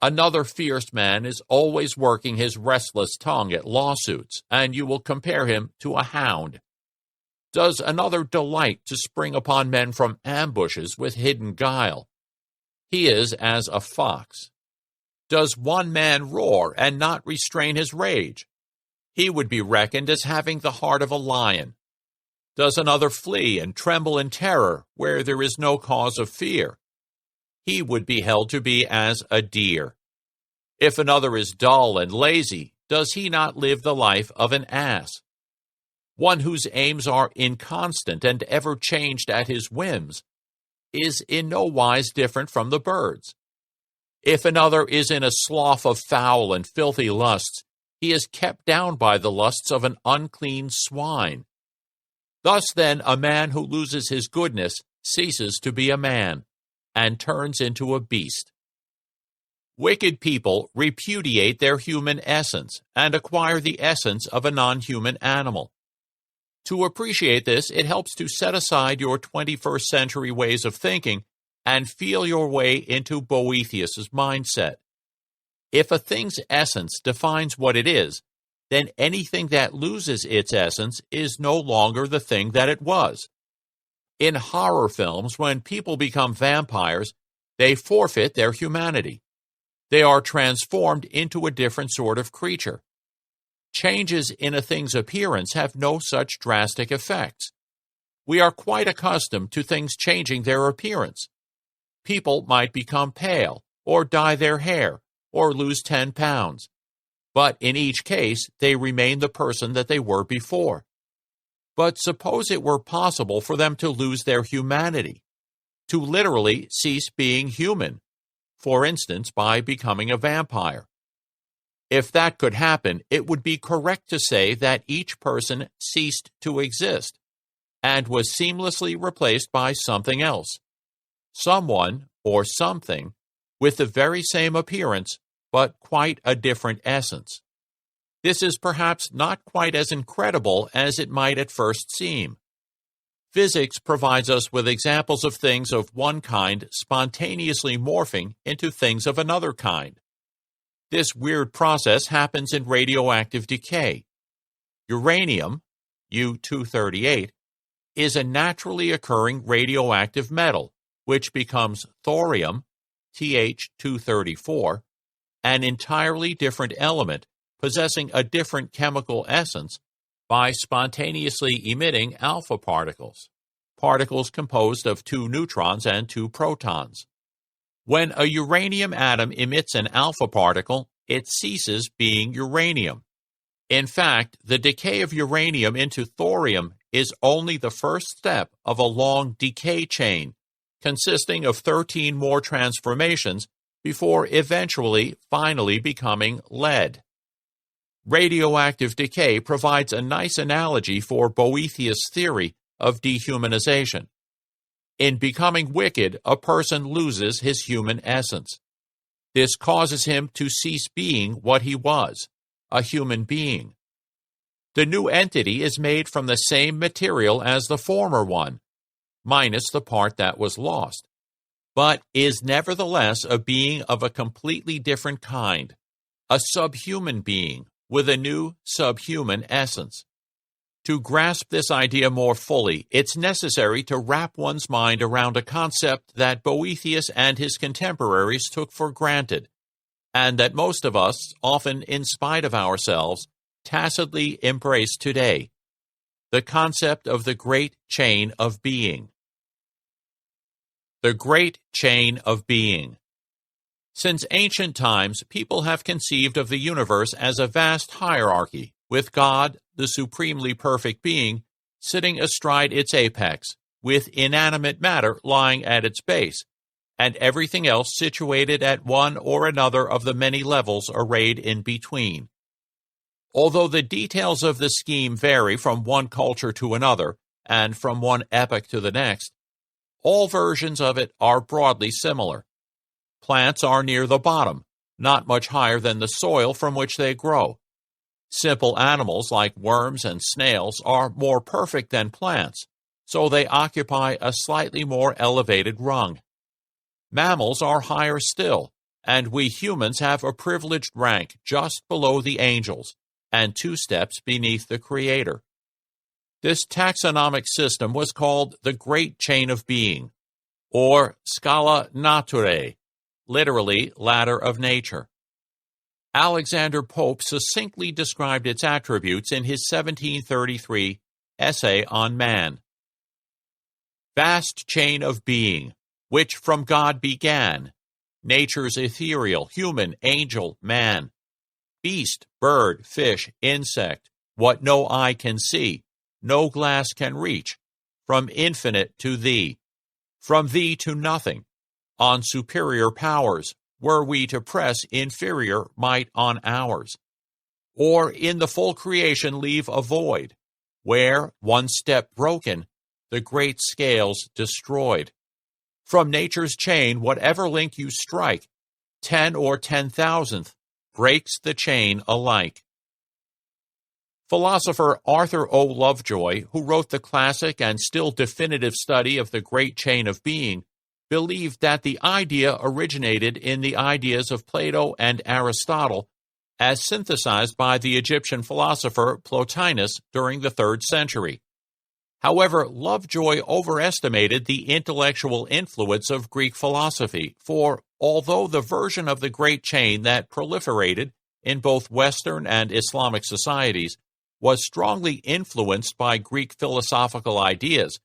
Another fierce man is always working his restless tongue at lawsuits, and you will compare him to a hound. Does another delight to spring upon men from ambushes with hidden guile? He is as a fox. Does one man roar and not restrain his rage? He would be reckoned as having the heart of a lion. Does another flee and tremble in terror where there is no cause of fear? He would be held to be as a deer. If another is dull and lazy, does he not live the life of an ass? One whose aims are inconstant and ever changed at his whims is in no wise different from the birds. If another is in a slough of foul and filthy lusts, he is kept down by the lusts of an unclean swine. Thus then a man who loses his goodness ceases to be a man, and turns into a beast. Wicked people repudiate their human essence and acquire the essence of a non-human animal. To appreciate this, it helps to set aside your 21st century ways of thinking and feel your way into Boethius's mindset. If a thing's essence defines what it is, then anything that loses its essence is no longer the thing that it was. In horror films, when people become vampires, they forfeit their humanity. They are transformed into a different sort of creature. Changes in a thing's appearance have no such drastic effects. We are quite accustomed to things changing their appearance. People might become pale, or dye their hair, or lose 10 pounds. But in each case, they remain the person that they were before. But suppose it were possible for them to lose their humanity, to literally cease being human, for instance, by becoming a vampire. If that could happen, it would be correct to say that each person ceased to exist and was seamlessly replaced by something else, someone or something with the very same appearance but quite a different essence. This is perhaps not quite as incredible as it might at first seem. Physics provides us with examples of things of one kind spontaneously morphing into things of another kind. This weird process happens in radioactive decay. Uranium, U-238, is a naturally occurring radioactive metal, which becomes thorium, Th-234, an entirely different element possessing a different chemical essence by spontaneously emitting alpha particles, particles composed of 2 neutrons and 2 protons. When a uranium atom emits an alpha particle, it ceases being uranium. In fact, the decay of uranium into thorium is only the first step of a long decay chain, consisting of 13 more transformations before eventually finally becoming lead. Radioactive decay provides a nice analogy for Boethius' theory of dehumanization. In becoming wicked, a person loses his human essence. This causes him to cease being what he was, a human being. The new entity is made from the same material as the former one, minus the part that was lost, but is nevertheless a being of a completely different kind, a subhuman being with a new subhuman essence. To grasp this idea more fully, it's necessary to wrap one's mind around a concept that Boethius and his contemporaries took for granted, and that most of us, often in spite of ourselves, tacitly embrace today: the concept of the great chain of being. The great chain of being. Since ancient times, people have conceived of the universe as a vast hierarchy, with God, the supremely perfect being, sitting astride its apex, with inanimate matter lying at its base, and everything else situated at one or another of the many levels arrayed in between. Although the details of the scheme vary from one culture to another, and from one epoch to the next, all versions of it are broadly similar. Plants are near the bottom, not much higher than the soil from which they grow. Simple animals like worms and snails are more perfect than plants, so they occupy a slightly more elevated rung. Mammals are higher still, and we humans have a privileged rank just below the angels and 2 steps beneath the Creator. This taxonomic system was called the Great Chain of Being, or Scala Naturae, literally ladder of nature. Alexander Pope succinctly described its attributes in his 1733 essay on man. Vast chain of being, which from God began, nature's ethereal, human, angel, man, beast, bird, fish, insect, what no eye can see, no glass can reach, from infinite to thee, from thee to nothing, on superior powers, were we to press inferior might on ours, or in the full creation leave a void, where, one step broken, the great scales destroyed. From nature's chain, whatever link you strike, 10 or 10,000th, breaks the chain alike. Philosopher Arthur O. Lovejoy, who wrote the classic and still definitive study of the Great Chain of Being, believed that the idea originated in the ideas of Plato and Aristotle as synthesized by the Egyptian philosopher Plotinus during the 3rd century. However, Lovejoy overestimated the intellectual influence of Greek philosophy, for although the version of the Great Chain that proliferated in both Western and Islamic societies was strongly influenced by Greek philosophical ideas,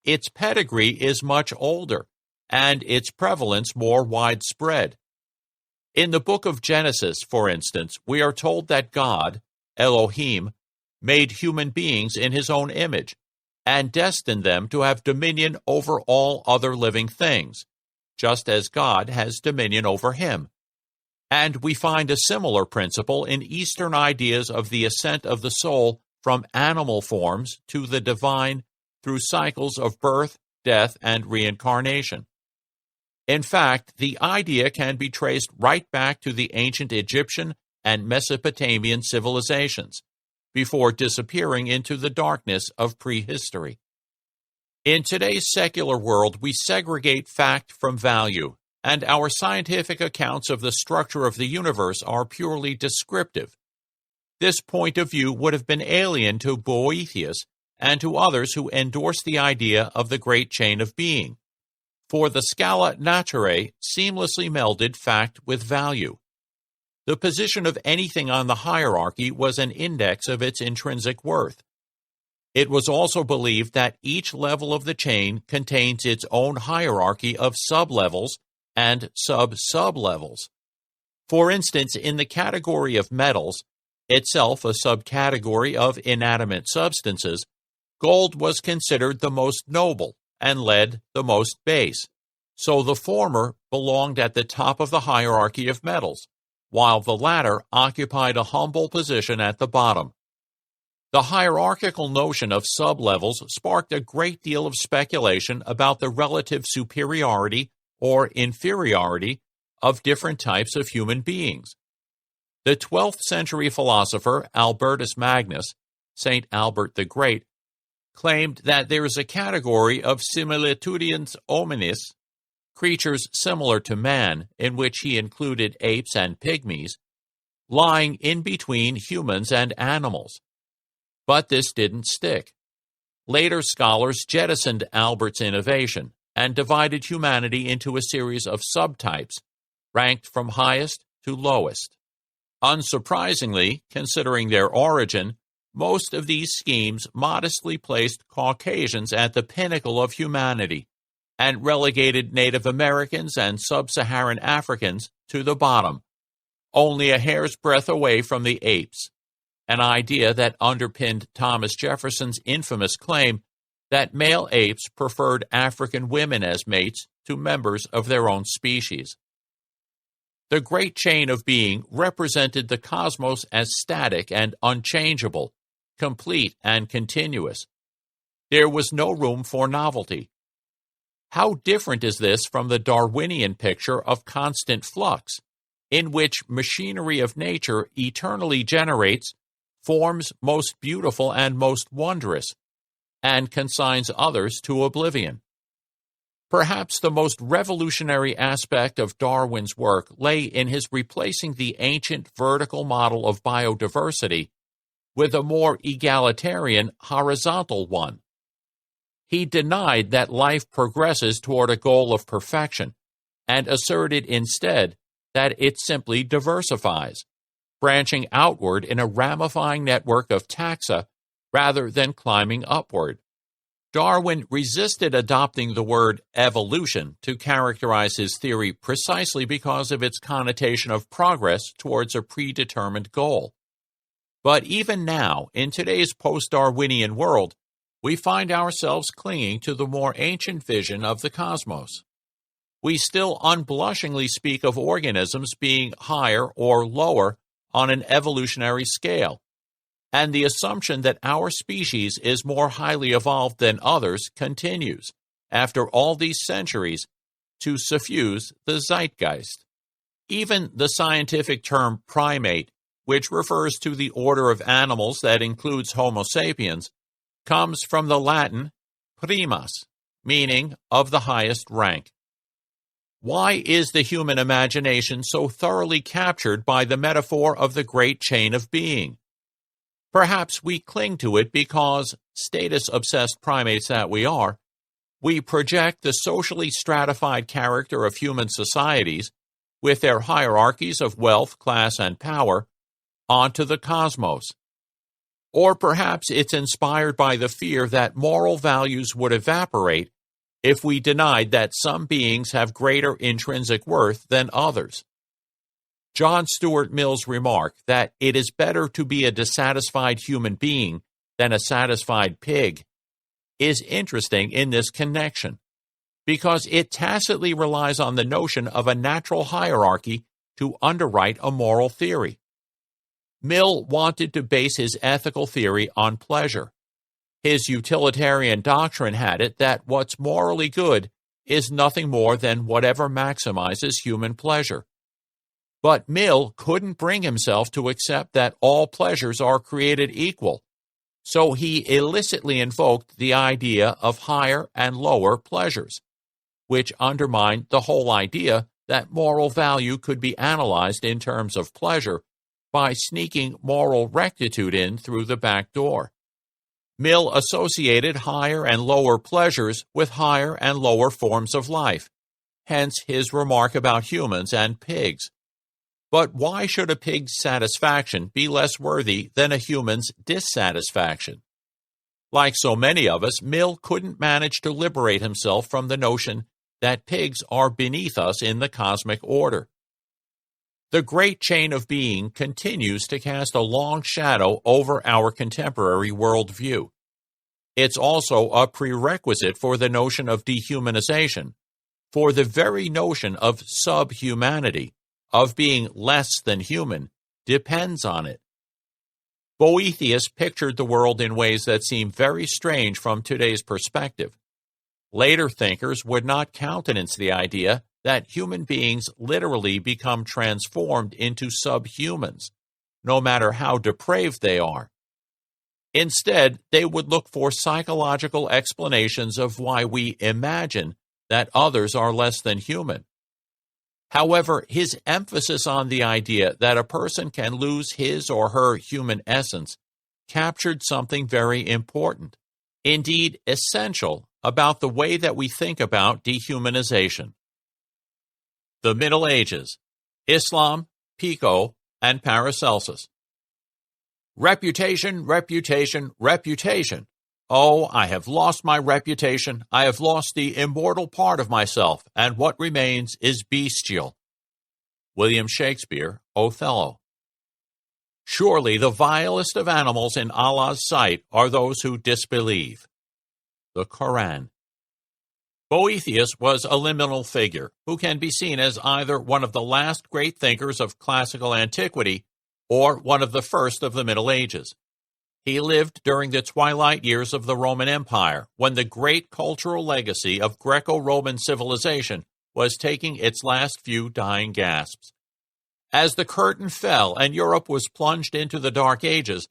its pedigree is much older, and its prevalence more widespread. In the book of Genesis, for instance, we are told that God, Elohim, made human beings in his own image, and destined them to have dominion over all other living things, just as God has dominion over him. And we find a similar principle in Eastern ideas of the ascent of the soul from animal forms to the divine through cycles of birth, death, and reincarnation. In fact, the idea can be traced right back to the ancient Egyptian and Mesopotamian civilizations, before disappearing into the darkness of prehistory. In today's secular world, we segregate fact from value, and our scientific accounts of the structure of the universe are purely descriptive. This point of view would have been alien to Boethius and to others who endorsed the idea of the Great Chain of Being, for the Scala Naturae seamlessly melded fact with value. The position of anything on the hierarchy was an index of its intrinsic worth. It was also believed that each level of the chain contains its own hierarchy of sub-levels and sub-sub-levels. For instance, in the category of metals, itself a subcategory of inanimate substances, gold was considered the most noble and lead the most base, so the former belonged at the top of the hierarchy of metals, while the latter occupied a humble position at the bottom. The hierarchical notion of sub-levels sparked a great deal of speculation about the relative superiority or inferiority of different types of human beings. The 12th century philosopher Albertus Magnus, Saint Albert the Great, claimed that there is a category of similitudiens hominis, creatures similar to man, in which he included apes and pygmies, lying in between humans and animals. But this didn't stick. Later scholars jettisoned Albert's innovation and divided humanity into a series of subtypes, ranked from highest to lowest. Unsurprisingly, considering their origin, most of these schemes modestly placed Caucasians at the pinnacle of humanity and relegated Native Americans and Sub-Saharan Africans to the bottom, only a hair's breadth away from the apes, an idea that underpinned Thomas Jefferson's infamous claim that male apes preferred African women as mates to members of their own species. The Great Chain of Being represented the cosmos as static and unchangeable, complete and continuous. There was no room for novelty. How different is this from the Darwinian picture of constant flux, in which machinery of nature eternally generates forms most beautiful and most wondrous, and consigns others to oblivion. Perhaps the most revolutionary aspect of Darwin's work lay in his replacing the ancient vertical model of biodiversity with a more egalitarian horizontal one. He denied that life progresses toward a goal of perfection and asserted instead that it simply diversifies, branching outward in a ramifying network of taxa rather than climbing upward. Darwin resisted adopting the word evolution to characterize his theory precisely because of its connotation of progress towards a predetermined goal. But even now, in today's post-Darwinian world, we find ourselves clinging to the more ancient vision of the cosmos. We still unblushingly speak of organisms being higher or lower on an evolutionary scale, and the assumption that our species is more highly evolved than others continues, after all these centuries, to suffuse the zeitgeist. Even the scientific term primate, which refers to the order of animals that includes Homo sapiens, comes from the Latin primus, meaning of the highest rank. Why is the human imagination so thoroughly captured by the metaphor of the great chain of being? Perhaps we cling to it because, status-obsessed primates that we are, we project the socially stratified character of human societies, with their hierarchies of wealth, class, and power, onto the cosmos. Or perhaps it's inspired by the fear that moral values would evaporate if we denied that some beings have greater intrinsic worth than others. John Stuart Mill's remark that it is better to be a dissatisfied human being than a satisfied pig is interesting in this connection, because it tacitly relies on the notion of a natural hierarchy to underwrite a moral theory. Mill wanted to base his ethical theory on pleasure. His utilitarian doctrine had it that what's morally good is nothing more than whatever maximizes human pleasure. But Mill couldn't bring himself to accept that all pleasures are created equal, so he illicitly invoked the idea of higher and lower pleasures, which undermined the whole idea that moral value could be analyzed in terms of pleasure by sneaking moral rectitude in through the back door. Mill associated higher and lower pleasures with higher and lower forms of life, hence his remark about humans and pigs. But why should a pig's satisfaction be less worthy than a human's dissatisfaction? Like so many of us, Mill couldn't manage to liberate himself from the notion that pigs are beneath us in the cosmic order. The great chain of being continues to cast a long shadow over our contemporary worldview. It's also a prerequisite for the notion of dehumanization, for the very notion of subhumanity, of being less than human, depends on it. Boethius pictured the world in ways that seem very strange from today's perspective. Later thinkers would not countenance the idea that human beings literally become transformed into subhumans, no matter how depraved they are. Instead, they would look for psychological explanations of why we imagine that others are less than human. However, his emphasis on the idea that a person can lose his or her human essence captured something very important, indeed essential, about the way that we think about dehumanization. The Middle Ages, Islam, Pico, and Paracelsus. Reputation, reputation, reputation. Oh, I have lost my reputation. I have lost the immortal part of myself, and what remains is bestial. William Shakespeare, Othello. Surely the vilest of animals in Allah's sight are those who disbelieve. The Quran. Boethius was a liminal figure who can be seen as either one of the last great thinkers of classical antiquity or one of the first of the Middle Ages. He lived during the twilight years of the Roman Empire, when the great cultural legacy of Greco-Roman civilization was taking its last few dying gasps. As the curtain fell and Europe was plunged into the Dark Ages,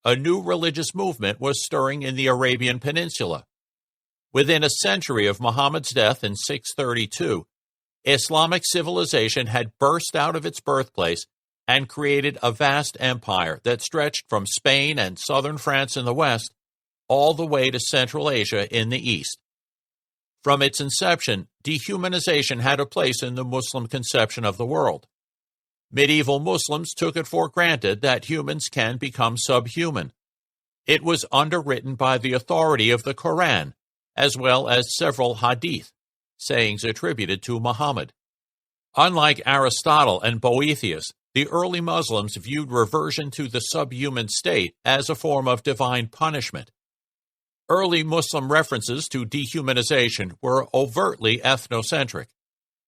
a new religious movement was stirring in the Arabian Peninsula. Within a century of Muhammad's death in 632, Islamic civilization had burst out of its birthplace and created a vast empire that stretched from Spain and southern France in the west all the way to Central Asia in the east. From its inception, dehumanization had a place in the Muslim conception of the world. Medieval Muslims took it for granted that humans can become subhuman. It was underwritten by the authority of the Quran, as well as several hadith, sayings attributed to Muhammad. Unlike Aristotle and Boethius, the early Muslims viewed reversion to the subhuman state as a form of divine punishment. Early Muslim references to dehumanization were overtly ethnocentric.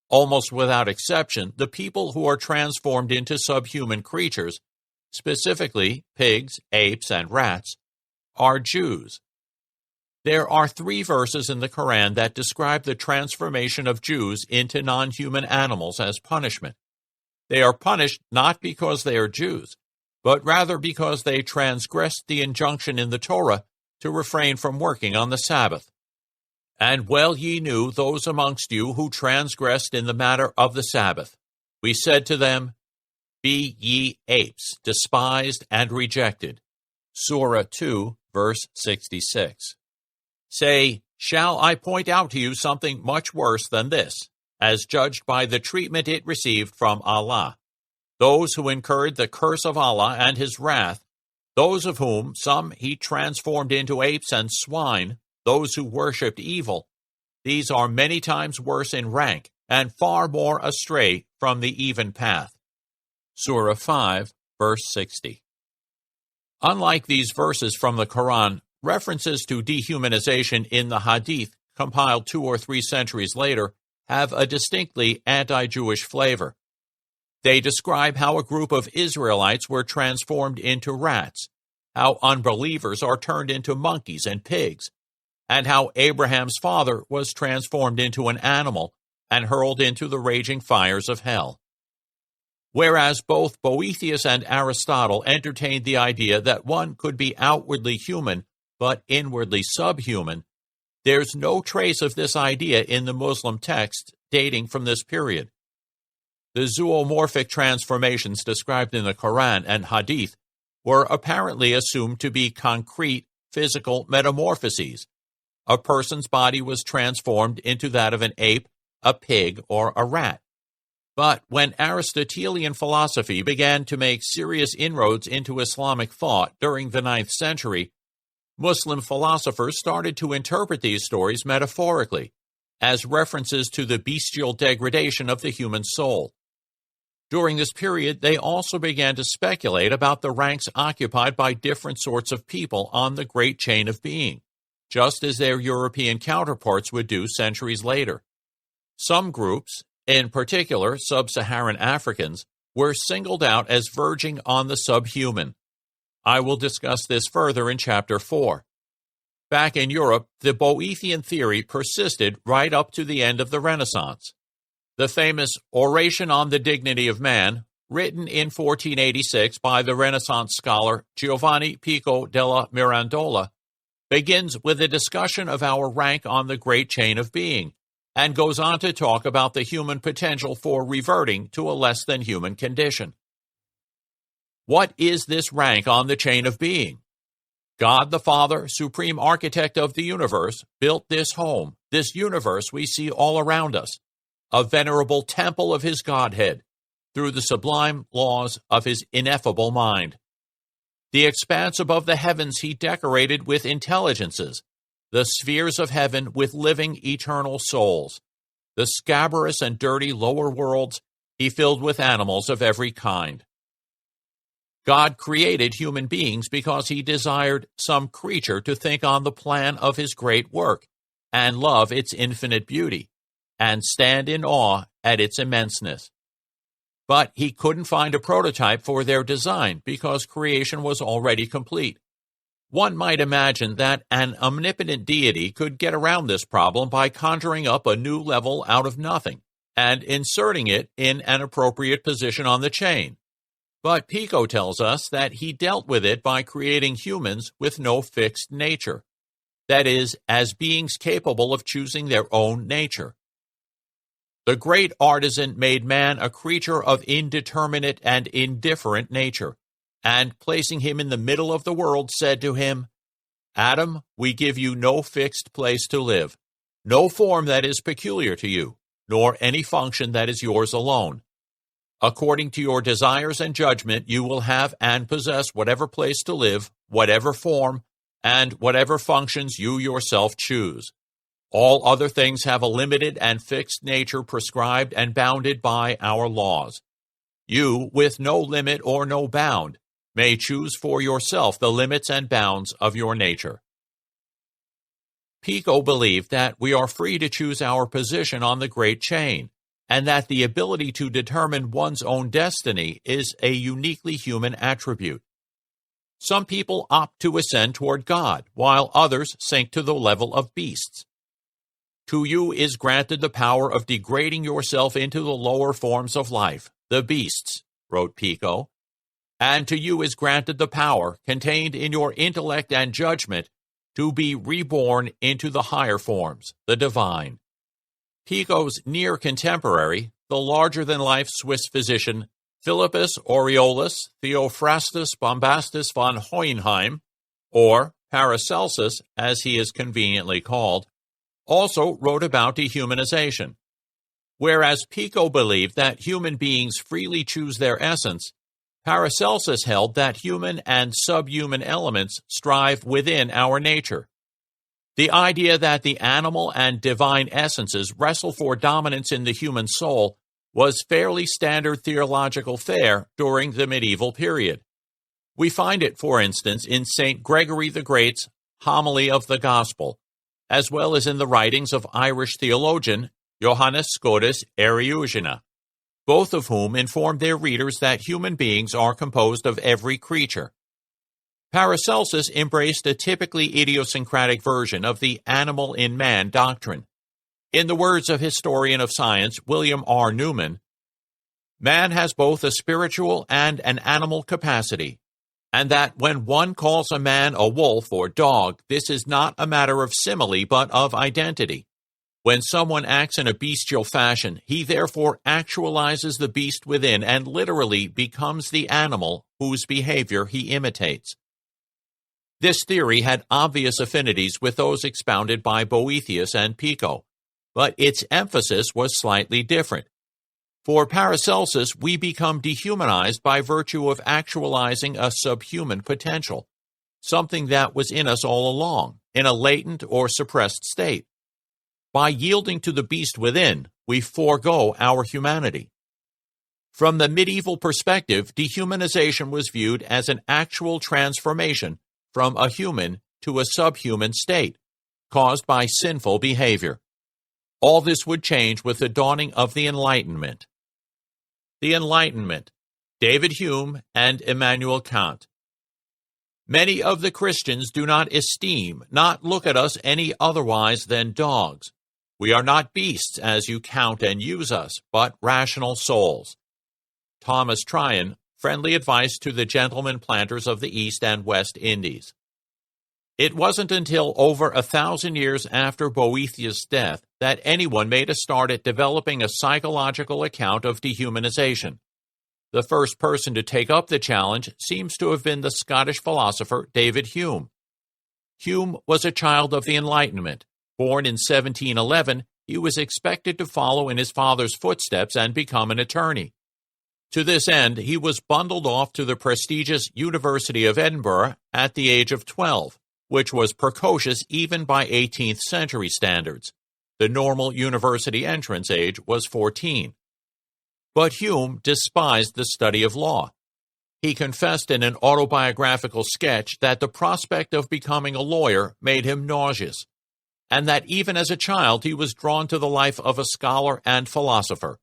Almost without exception, the people who are transformed into subhuman creatures, specifically pigs, apes, and rats, are Jews. There are 3 verses in the Quran that describe the transformation of Jews into non-human animals as punishment. They are punished not because they are Jews, but rather because they transgressed the injunction in the Torah to refrain from working on the Sabbath. And well ye knew those amongst you who transgressed in the matter of the Sabbath. We said to them, Be ye apes, despised and rejected. Surah 2, verse 66. Say, shall I point out to you something much worse than this, as judged by the treatment it received from Allah? Those who incurred the curse of Allah and His wrath, those of whom some He transformed into apes and swine, those who worshipped evil, these are many times worse in rank and far more astray from the even path. Surah 5, verse 60. Unlike these verses from the Quran, references to dehumanization in the Hadith, compiled 2 or 3 centuries later, have a distinctly anti-Jewish flavor. They describe how a group of Israelites were transformed into rats, how unbelievers are turned into monkeys and pigs, and how Abraham's father was transformed into an animal and hurled into the raging fires of hell. Whereas both Boethius and Aristotle entertained the idea that one could be outwardly human but inwardly subhuman, there's no trace of this idea in the Muslim texts dating from this period. The zoomorphic transformations described in the Quran and Hadith were apparently assumed to be concrete, physical metamorphoses. A person's body was transformed into that of an ape, a pig, or a rat. But when Aristotelian philosophy began to make serious inroads into Islamic thought during the 9th century, Muslim philosophers started to interpret these stories metaphorically, as references to the bestial degradation of the human soul. During this period, they also began to speculate about the ranks occupied by different sorts of people on the great chain of being, just as their European counterparts would do centuries later. Some groups, in particular sub-Saharan Africans, were singled out as verging on the subhuman. I will discuss this further in Chapter 4. Back in Europe, the Boethian theory persisted right up to the end of the Renaissance. The famous Oration on the Dignity of Man, written in 1486 by the Renaissance scholar Giovanni Pico della Mirandola, begins with a discussion of our rank on the great chain of being, and goes on to talk about the human potential for reverting to a less than human condition. What is this rank on the chain of being? God the Father, supreme architect of the universe, built this home, this universe we see all around us, a venerable temple of His Godhead, through the sublime laws of His ineffable mind. The expanse above the heavens He decorated with intelligences, the spheres of heaven with living eternal souls, the scabrous and dirty lower worlds He filled with animals of every kind. God created human beings because He desired some creature to think on the plan of His great work and love its infinite beauty, and stand in awe at its immenseness. But He couldn't find a prototype for their design because creation was already complete. One might imagine that an omnipotent deity could get around this problem by conjuring up a new level out of nothing and inserting it in an appropriate position on the chain. But Pico tells us that He dealt with it by creating humans with no fixed nature. that is, as beings capable of choosing their own nature. The great artisan made man a creature of indeterminate and indifferent nature, and placing him in the middle of the world, said to him, Adam, we give you no fixed place to live, no form that is peculiar to you, nor any function that is yours alone. According to your desires and judgment, you will have and possess whatever place to live, whatever form, and whatever functions you yourself choose. All other things have a limited and fixed nature prescribed and bounded by our laws. You, with no limit or no bound, may choose for yourself the limits and bounds of your nature. Pico believed that we are free to choose our position on the great chain, and that the ability to determine one's own destiny is a uniquely human attribute. Some people opt to ascend toward God, while others sink to the level of beasts. To you is granted the power of degrading yourself into the lower forms of life, the beasts, wrote Pico, and to you is granted the power, contained in your intellect and judgment, to be reborn into the higher forms, the divine. Pico's near contemporary, the larger-than-life Swiss physician Philippus Aureolus Theophrastus Bombastus von Hohenheim, or Paracelsus as he is conveniently called, also wrote about dehumanization. Whereas Pico believed that human beings freely choose their essence, Paracelsus held that human and subhuman elements strive within our nature. The idea that the animal and divine essences wrestle for dominance in the human soul was fairly standard theological fare during the medieval period. We find it, for instance, in St. Gregory the Great's Homily of the Gospel, as well as in the writings of Irish theologian Johannes Scotus Eriugena, both of whom informed their readers that human beings are composed of every creature. Paracelsus embraced a typically idiosyncratic version of the animal in man doctrine. In the words of historian of science William R. Newman, man has both a spiritual and an animal capacity, and that when one calls a man a wolf or dog, this is not a matter of simile but of identity. When someone acts in a bestial fashion, he therefore actualizes the beast within and literally becomes the animal whose behavior he imitates. This theory had obvious affinities with those expounded by Boethius and Pico, but its emphasis was slightly different. For Paracelsus, we become dehumanized by virtue of actualizing a subhuman potential, something that was in us all along, in a latent or suppressed state. By yielding to the beast within, we forego our humanity. From the medieval perspective, dehumanization was viewed as an actual transformation from a human to a subhuman state, caused by sinful behavior. All this would change with the dawning of the Enlightenment. The Enlightenment, David Hume and Immanuel Kant. Many of the Christians do not esteem, not look at us any otherwise than dogs. We are not beasts as you count and use us, but rational souls. Thomas Tryon, Friendly Advice to the Gentlemen Planters of the East and West Indies. It wasn't until over 1,000 years after Boethius' death that anyone made a start at developing a psychological account of dehumanization. The first person to take up the challenge seems to have been the Scottish philosopher David Hume. Hume was a child of the Enlightenment. Born in 1711, he was expected to follow in his father's footsteps and become an attorney. To this end, he was bundled off to the prestigious University of Edinburgh at the age of 12, which was precocious even by 18th century standards. The normal university entrance age was 14. But Hume despised the study of law. He confessed in an autobiographical sketch that the prospect of becoming a lawyer made him nauseous, and that even as a child he was drawn to the life of a scholar and philosopher.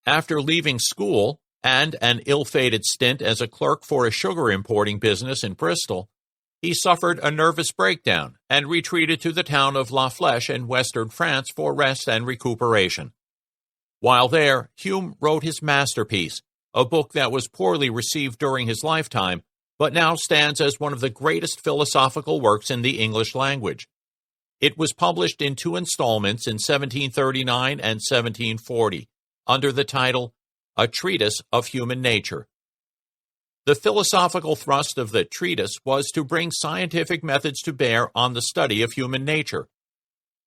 After leaving school, and an ill-fated stint as a clerk for a sugar importing business in Bristol, he suffered a nervous breakdown and retreated to the town of La Flèche in western France for rest and recuperation. While there, Hume wrote his masterpiece, a book that was poorly received during his lifetime, but now stands as one of the greatest philosophical works in the English language, It was published in 2 installments in 1739 and 1740, under the title A Treatise of Human Nature. The philosophical thrust of the treatise was to bring scientific methods to bear on the study of human nature.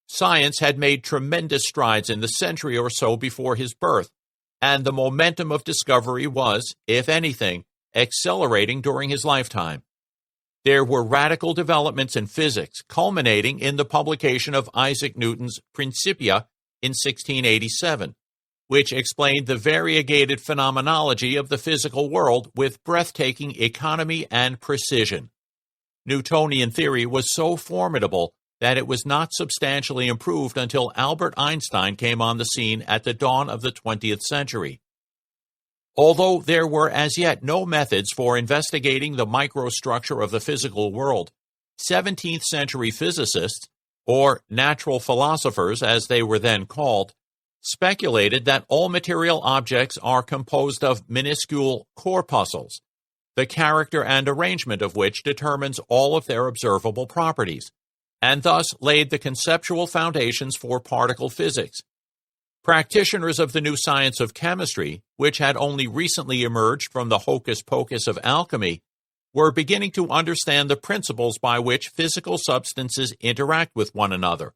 Science had made tremendous strides in the century or so before his birth, and the momentum of discovery was, if anything, accelerating during his lifetime. There were radical developments in physics, culminating in the publication of Isaac Newton's Principia in 1687, which explained the variegated phenomenology of the physical world with breathtaking economy and precision. Newtonian theory was so formidable that it was not substantially improved until Albert Einstein came on the scene at the dawn of the 20th century. Although there were as yet no methods for investigating the microstructure of the physical world, 17th century physicists, or natural philosophers as they were then called, speculated that all material objects are composed of minuscule corpuscles, the character and arrangement of which determines all of their observable properties, and thus laid the conceptual foundations for particle physics. Practitioners of the new science of chemistry, which had only recently emerged from the hocus-pocus of alchemy, were beginning to understand the principles by which physical substances interact with one another.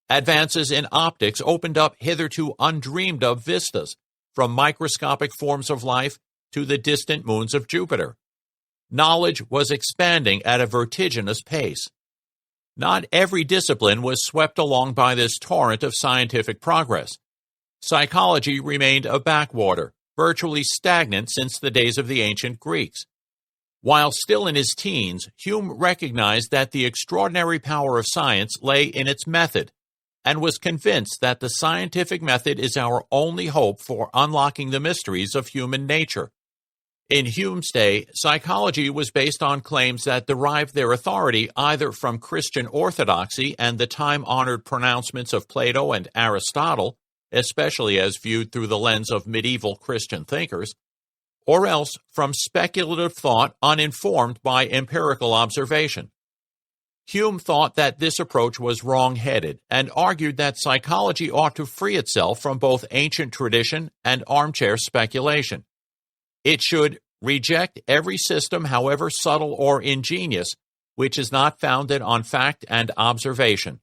Advances in optics opened up hitherto undreamed-of vistas, from microscopic forms of life to the distant moons of Jupiter. Knowledge was expanding at a vertiginous pace. Not every discipline was swept along by this torrent of scientific progress. Psychology remained a backwater, virtually stagnant since the days of the ancient Greeks. While still in his teens, Hume recognized that the extraordinary power of science lay in its method, and was convinced that the scientific method is our only hope for unlocking the mysteries of human nature. In Hume's day, psychology was based on claims that derived their authority either from Christian orthodoxy and the time-honored pronouncements of Plato and Aristotle, especially as viewed through the lens of medieval Christian thinkers, or else from speculative thought uninformed by empirical observation. Hume thought that this approach was wrong-headed and argued that psychology ought to free itself from both ancient tradition and armchair speculation. It should reject every system, however subtle or ingenious, which is not founded on fact and observation,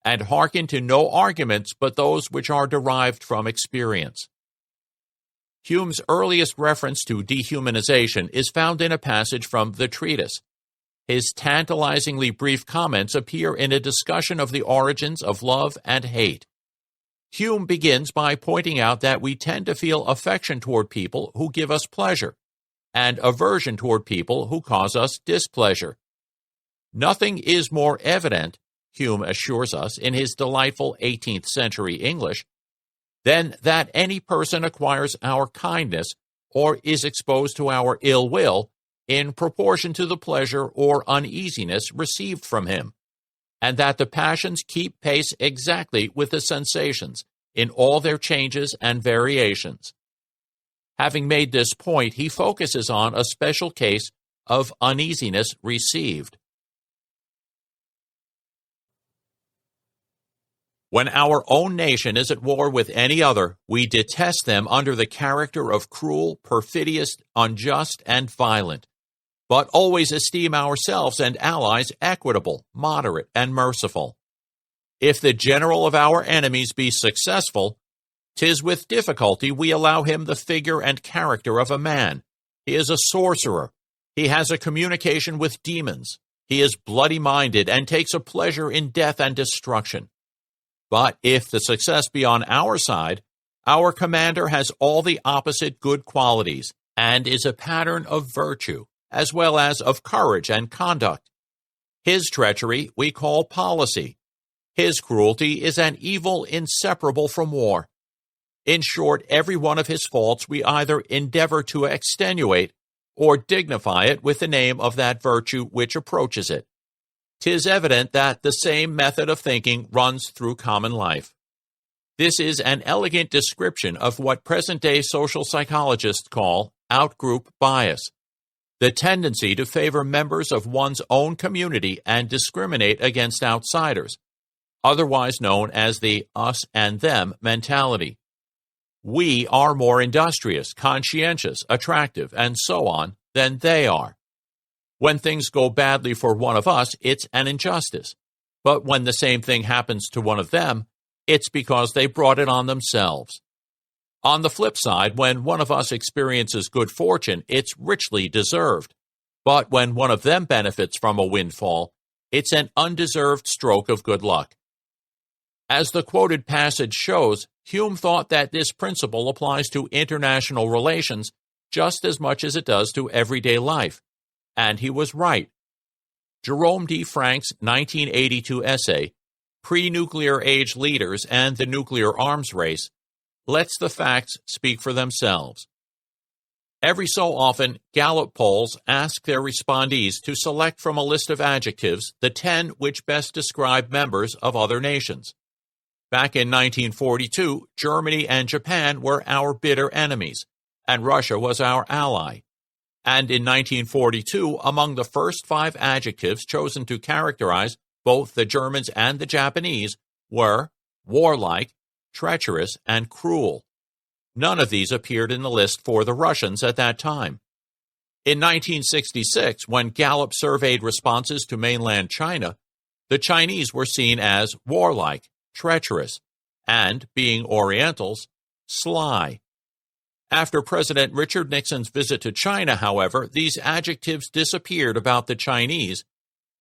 and hearken to no arguments but those which are derived from experience. Hume's earliest reference to dehumanization is found in a passage from the treatise. His tantalizingly brief comments appear in a discussion of the origins of love and hate. Hume begins by pointing out that we tend to feel affection toward people who give us pleasure, and aversion toward people who cause us displeasure. Nothing is more evident, Hume assures us in his delightful 18th century English, than that any person acquires our kindness or is exposed to our ill will in proportion to the pleasure or uneasiness received from him, and that the passions keep pace exactly with the sensations in all their changes and variations. Having made this point, he focuses on a special case of uneasiness received. When our own nation is at war with any other, we detest them under the character of cruel, perfidious, unjust, and violent, but always esteem ourselves and allies equitable, moderate, and merciful. If the general of our enemies be successful, 'tis with difficulty we allow him the figure and character of a man. He is a sorcerer. He has a communication with demons. He is bloody-minded and takes a pleasure in death and destruction. But if the success be on our side, our commander has all the opposite good qualities, and is a pattern of virtue, as well as of courage and conduct. His treachery we call policy. His cruelty is an evil inseparable from war. In short, every one of his faults we either endeavor to extenuate, or dignify it with the name of that virtue which approaches it. 'Tis evident that the same method of thinking runs through common life. This is an elegant description of what present-day social psychologists call outgroup bias, the tendency to favor members of one's own community and discriminate against outsiders, otherwise known as the us and them mentality. We are more industrious, conscientious, attractive, and so on than they are. When things go badly for one of us, it's an injustice. But when the same thing happens to one of them, it's because they brought it on themselves. On the flip side, when one of us experiences good fortune, it's richly deserved. But when one of them benefits from a windfall, it's an undeserved stroke of good luck. As the quoted passage shows, Hume thought that this principle applies to international relations just as much as it does to everyday life. And he was right. Jerome D. Frank's 1982 essay, Pre-Nuclear Age Leaders and the Nuclear Arms Race, lets the facts speak for themselves. Every so often, Gallup polls ask their respondees to select from a list of adjectives the 10 which best describe members of other nations. Back in 1942, Germany and Japan were our bitter enemies, and Russia was our ally. And in 1942, among the first 5 adjectives chosen to characterize both the Germans and the Japanese were warlike, treacherous, and cruel. None of these appeared in the list for the Russians at that time. In 1966, when Gallup surveyed responses to mainland China, the Chinese were seen as warlike, treacherous, and, being Orientals, sly. After President Richard Nixon's visit to China, however, these adjectives disappeared about the Chinese,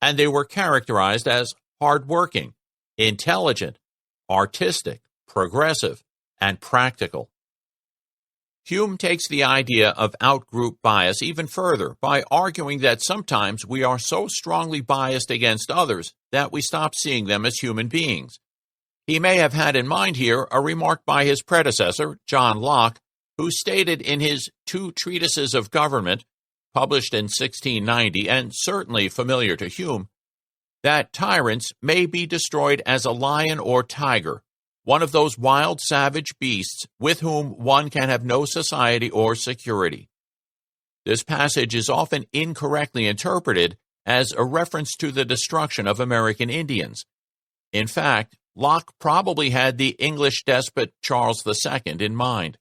and they were characterized as hardworking, intelligent, artistic, progressive, and practical. Hume takes the idea of outgroup bias even further by arguing that sometimes we are so strongly biased against others that we stop seeing them as human beings. He may have had in mind here a remark by his predecessor, John Locke, who stated in his 2 Treatises of Government, published in 1690 and certainly familiar to Hume, that tyrants may be destroyed as a lion or tiger, one of those wild, savage beasts with whom one can have no society or security. This passage is often incorrectly interpreted as a reference to the destruction of American Indians. In fact, Locke probably had the English despot Charles II in mind.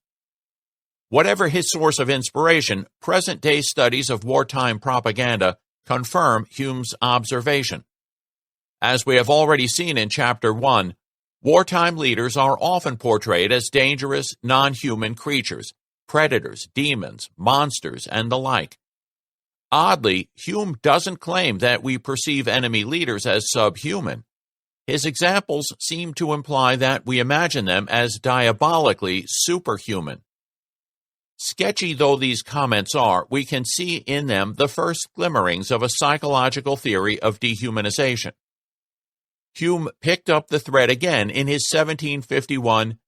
Whatever his source of inspiration, present-day studies of wartime propaganda confirm Hume's observation. As we have already seen in Chapter 1, wartime leaders are often portrayed as dangerous, non-human creatures, predators, demons, monsters, and the like. Oddly, Hume doesn't claim that we perceive enemy leaders as subhuman. His examples seem to imply that we imagine them as diabolically superhuman. Sketchy though these comments are, we can see in them the first glimmerings of a psychological theory of dehumanization. Hume picked up the thread again in his 1751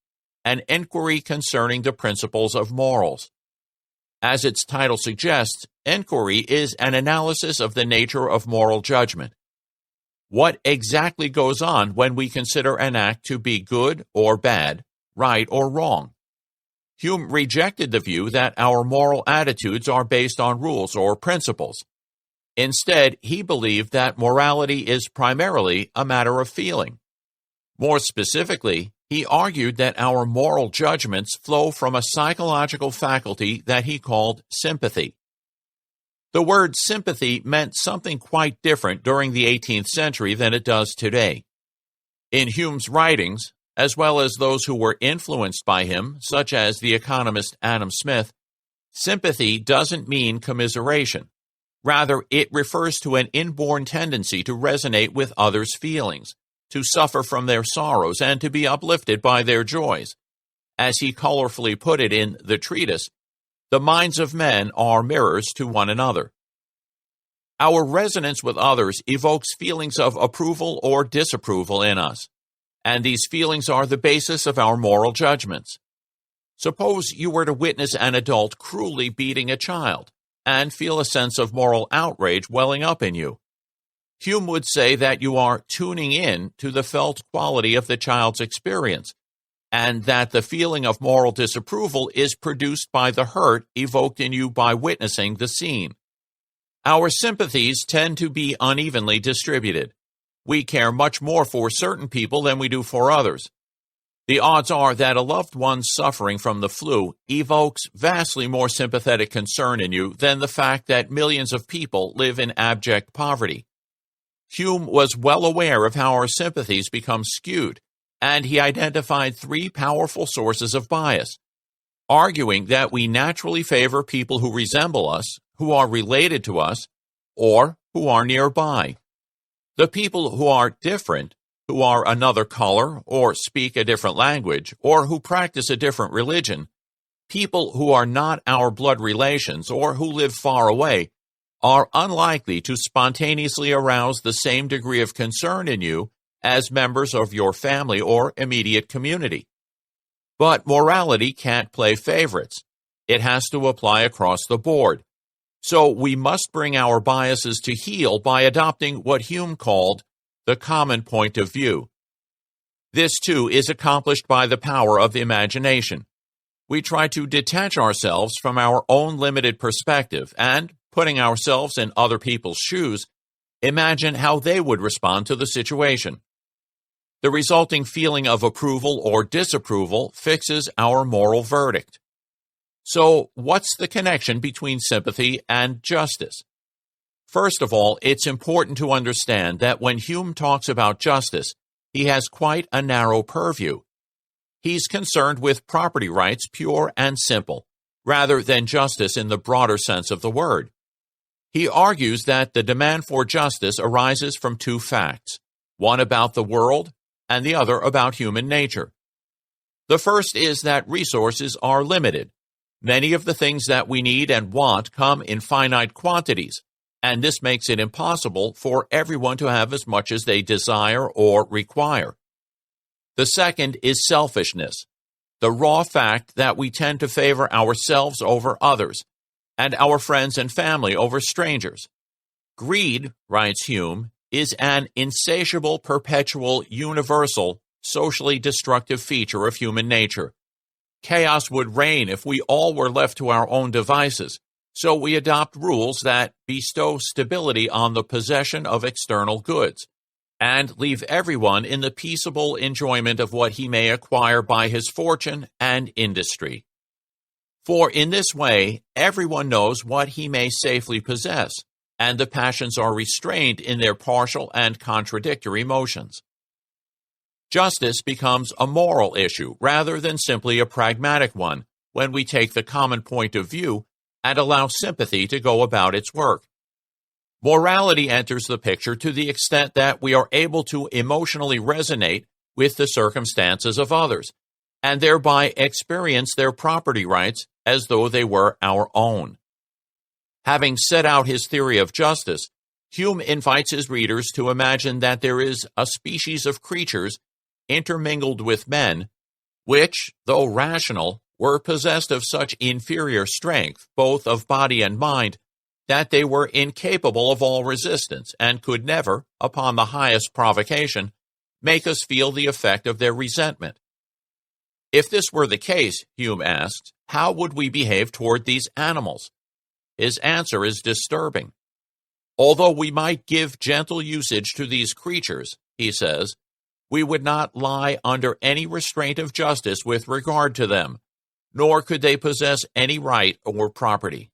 An Enquiry Concerning the Principles of Morals. As its title suggests, enquiry is an analysis of the nature of moral judgment. What exactly goes on when we consider an act to be good or bad, right or wrong? Hume rejected the view that our moral attitudes are based on rules or principles. Instead, he believed that morality is primarily a matter of feeling. More specifically, he argued that our moral judgments flow from a psychological faculty that he called sympathy. The word sympathy meant something quite different during the 18th century than it does today. In Hume's writings, as well as those who were influenced by him, such as the economist Adam Smith, sympathy doesn't mean commiseration. Rather, it refers to an inborn tendency to resonate with others' feelings, to suffer from their sorrows, and to be uplifted by their joys. As he colorfully put it in the treatise, the minds of men are mirrors to one another. Our resonance with others evokes feelings of approval or disapproval in us, and these feelings are the basis of our moral judgments. Suppose you were to witness an adult cruelly beating a child, and feel a sense of moral outrage welling up in you. Hume would say that you are tuning in to the felt quality of the child's experience, and that the feeling of moral disapproval is produced by the hurt evoked in you by witnessing the scene. Our sympathies tend to be unevenly distributed. We care much more for certain people than we do for others. The odds are that a loved one suffering from the flu evokes vastly more sympathetic concern in you than the fact that millions of people live in abject poverty. Hume was well aware of how our sympathies become skewed, and he identified three powerful sources of bias, arguing that we naturally favor people who resemble us, who are related to us, or who are nearby. The people who are different, who are another color, or speak a different language, or who practice a different religion, people who are not our blood relations or who live far away, are unlikely to spontaneously arouse the same degree of concern in you as members of your family or immediate community. But morality can't play favorites. It has to apply across the board. So we must bring our biases to heel by adopting what Hume called the common point of view. This, too, is accomplished by the power of the imagination. We try to detach ourselves from our own limited perspective and, putting ourselves in other people's shoes, imagine how they would respond to the situation. The resulting feeling of approval or disapproval fixes our moral verdict. So, what's the connection between sympathy and justice? First of all, it's important to understand that when Hume talks about justice, he has quite a narrow purview. He's concerned with property rights, pure and simple, rather than justice in the broader sense of the word. He argues that the demand for justice arises from two facts, one about the world and the other about human nature. The first is that resources are limited. Many of the things that we need and want come in finite quantities, and this makes it impossible for everyone to have as much as they desire or require. The second is selfishness, the raw fact that we tend to favor ourselves over others, and our friends and family over strangers. Greed, writes Hume, is an insatiable, perpetual, universal, socially destructive feature of human nature. Chaos would reign if we all were left to our own devices, so we adopt rules that bestow stability on the possession of external goods, and leave everyone in the peaceable enjoyment of what he may acquire by his fortune and industry. For in this way, everyone knows what he may safely possess, and the passions are restrained in their partial and contradictory motions. Justice becomes a moral issue rather than simply a pragmatic one when we take the common point of view and allow sympathy to go about its work. Morality enters the picture to the extent that we are able to emotionally resonate with the circumstances of others, and thereby experience their property rights as though they were our own. Having set out his theory of justice, Hume invites his readers to imagine that there is a species of creatures intermingled with men, which, though rational, were possessed of such inferior strength, both of body and mind, that they were incapable of all resistance and could never, upon the highest provocation, make us feel the effect of their resentment. If this were the case, Hume asks, how would we behave toward these animals? His answer is disturbing. Although we might give gentle usage to these creatures, he says, we would not lie under any restraint of justice with regard to them, nor could they possess any right or property.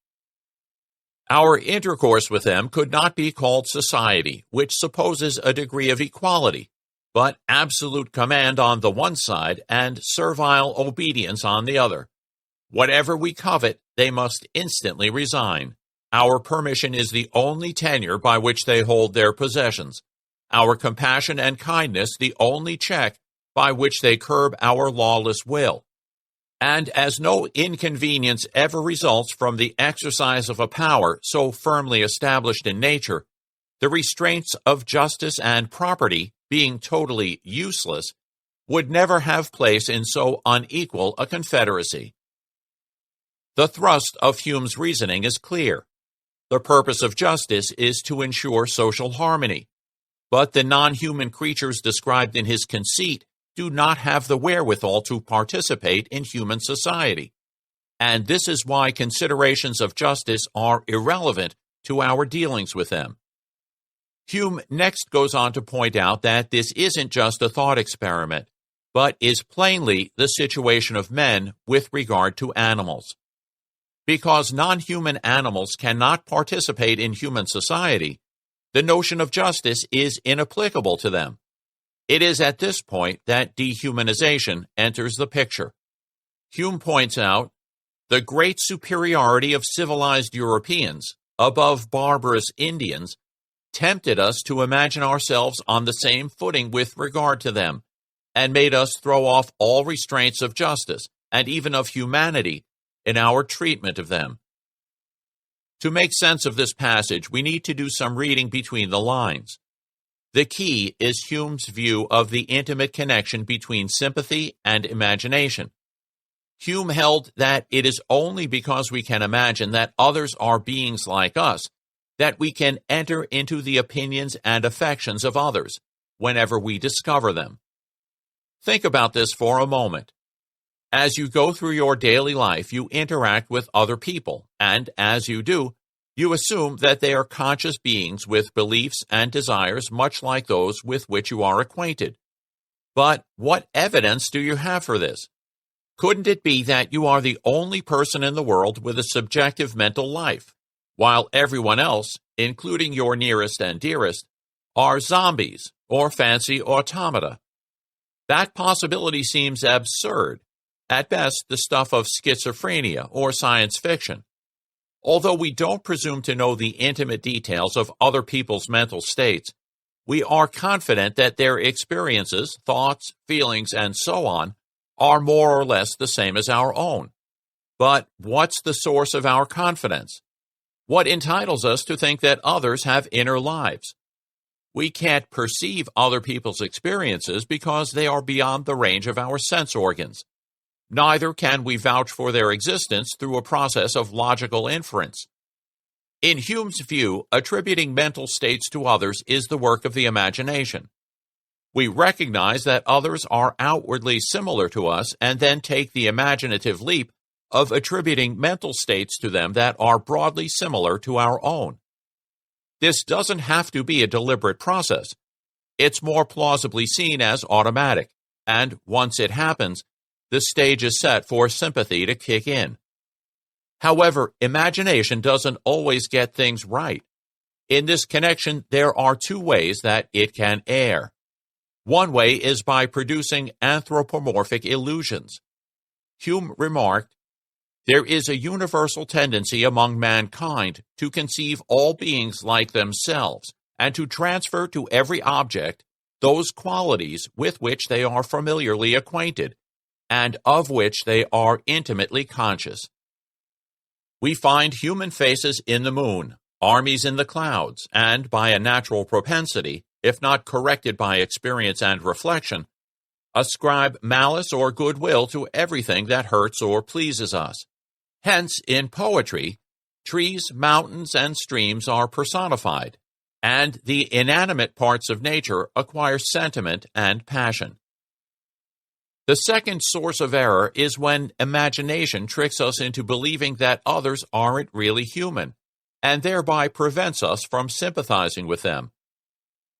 Our intercourse with them could not be called society, which supposes a degree of equality, but absolute command on the one side and servile obedience on the other. Whatever we covet, they must instantly resign. Our permission is the only tenure by which they hold their possessions. Our compassion and kindness the only check by which they curb our lawless will. And as no inconvenience ever results from the exercise of a power so firmly established in nature, the restraints of justice and property, being totally useless, would never have place in so unequal a confederacy. The thrust of Hume's reasoning is clear. The purpose of justice is to ensure social harmony. But the non-human creatures described in his conceit do not have the wherewithal to participate in human society. And this is why considerations of justice are irrelevant to our dealings with them. Hume next goes on to point out that this isn't just a thought experiment, but is plainly the situation of men with regard to animals. Because non-human animals cannot participate in human society, the notion of justice is inapplicable to them. It is at this point that dehumanization enters the picture. Hume points out the great superiority of civilized Europeans above barbarous Indians tempted us to imagine ourselves on the same footing with regard to them, and made us throw off all restraints of justice and even of humanity in our treatment of them. To make sense of this passage, we need to do some reading between the lines. The key is Hume's view of the intimate connection between sympathy and imagination. Hume held that it is only because we can imagine that others are beings like us that we can enter into the opinions and affections of others whenever we discover them. Think about this for a moment. As you go through your daily life, you interact with other people, and as you do, you assume that they are conscious beings with beliefs and desires much like those with which you are acquainted. But what evidence do you have for this? Couldn't it be that you are the only person in the world with a subjective mental life, while everyone else, including your nearest and dearest, are zombies or fancy automata? That possibility seems absurd, at best the stuff of schizophrenia or science fiction. Although we don't presume to know the intimate details of other people's mental states, we are confident that their experiences, thoughts, feelings, and so on are more or less the same as our own. But what's the source of our confidence? What entitles us to think that others have inner lives? We can't perceive other people's experiences because they are beyond the range of our sense organs. Neither can we vouch for their existence through a process of logical inference. In Hume's view, attributing mental states to others is the work of the imagination. We recognize that others are outwardly similar to us and then take the imaginative leap of attributing mental states to them that are broadly similar to our own. This doesn't have to be a deliberate process. It's more plausibly seen as automatic, and once it happens, the stage is set for sympathy to kick in. However, imagination doesn't always get things right. In this connection, there are two ways that it can err. One way is by producing anthropomorphic illusions. Hume remarked, "There is a universal tendency among mankind to conceive all beings like themselves and to transfer to every object those qualities with which they are familiarly acquainted and of which they are intimately conscious. We find human faces in the moon, armies in the clouds, and by a natural propensity, if not corrected by experience and reflection, ascribe malice or goodwill to everything that hurts or pleases us. Hence, in poetry, trees, mountains, and streams are personified, and the inanimate parts of nature acquire sentiment and passion. The second source of error is when imagination tricks us into believing that others aren't really human, and thereby prevents us from sympathizing with them.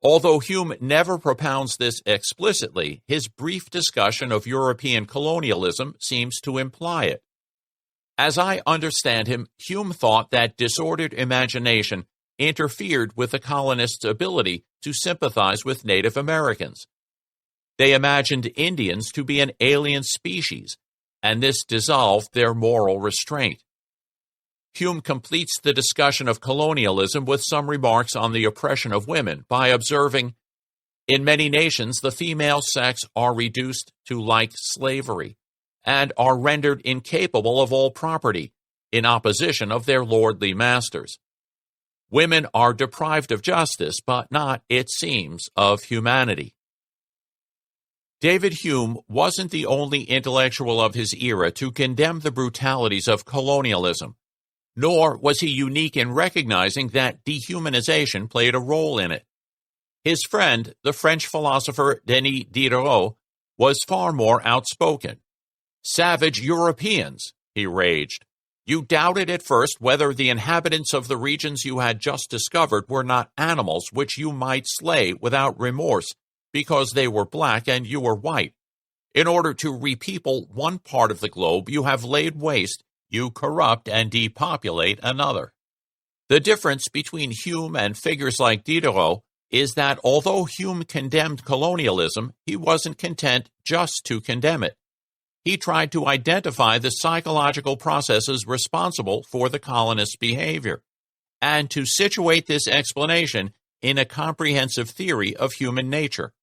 Although Hume never propounds this explicitly, his brief discussion of European colonialism seems to imply it. As I understand him, Hume thought that disordered imagination interfered with the colonists' ability to sympathize with Native Americans. They imagined Indians to be an alien species, and this dissolved their moral restraint. Hume completes the discussion of colonialism with some remarks on the oppression of women by observing, "In many nations, the female sex are reduced to like slavery, and are rendered incapable of all property, in opposition of their lordly masters. Women are deprived of justice, but not, it seems, of humanity." David Hume wasn't the only intellectual of his era to condemn the brutalities of colonialism, nor was he unique in recognizing that dehumanization played a role in it. His friend, the French philosopher Denis Diderot, was far more outspoken. "Savage Europeans," he raged, You doubted at first whether the inhabitants of the regions you had just discovered were not animals which you might slay without remorse, because they were black and you were white. In order to repeople one part of the globe you have laid waste, you corrupt and depopulate another. The difference between Hume and figures like Diderot is that although Hume condemned colonialism, he wasn't content just to condemn it. He tried to identify the psychological processes responsible for the colonists' behavior, and to situate this explanation in a comprehensive theory of human nature.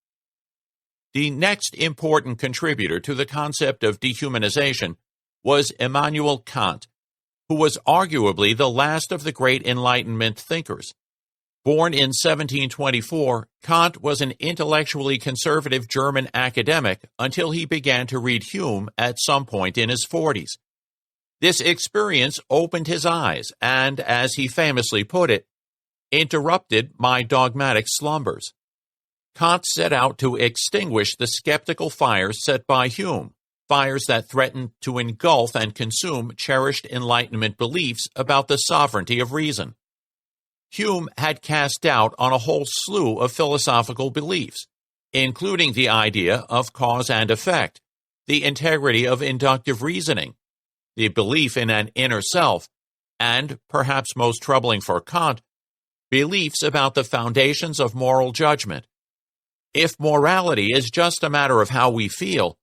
The next important contributor to the concept of dehumanization was Immanuel Kant, who was arguably the last of the great Enlightenment thinkers. Born in 1724, Kant was an intellectually conservative German academic until he began to read Hume at some point in his 40s. This experience opened his eyes and, as he famously put it, interrupted my dogmatic slumbers. Kant set out to extinguish the skeptical fires set by Hume, fires that threatened to engulf and consume cherished Enlightenment beliefs about the sovereignty of reason. Hume had cast doubt on a whole slew of philosophical beliefs, including the idea of cause and effect, the integrity of inductive reasoning, the belief in an inner self, and, perhaps most troubling for Kant, beliefs about the foundations of moral judgment. If morality is just a matter of how we feel,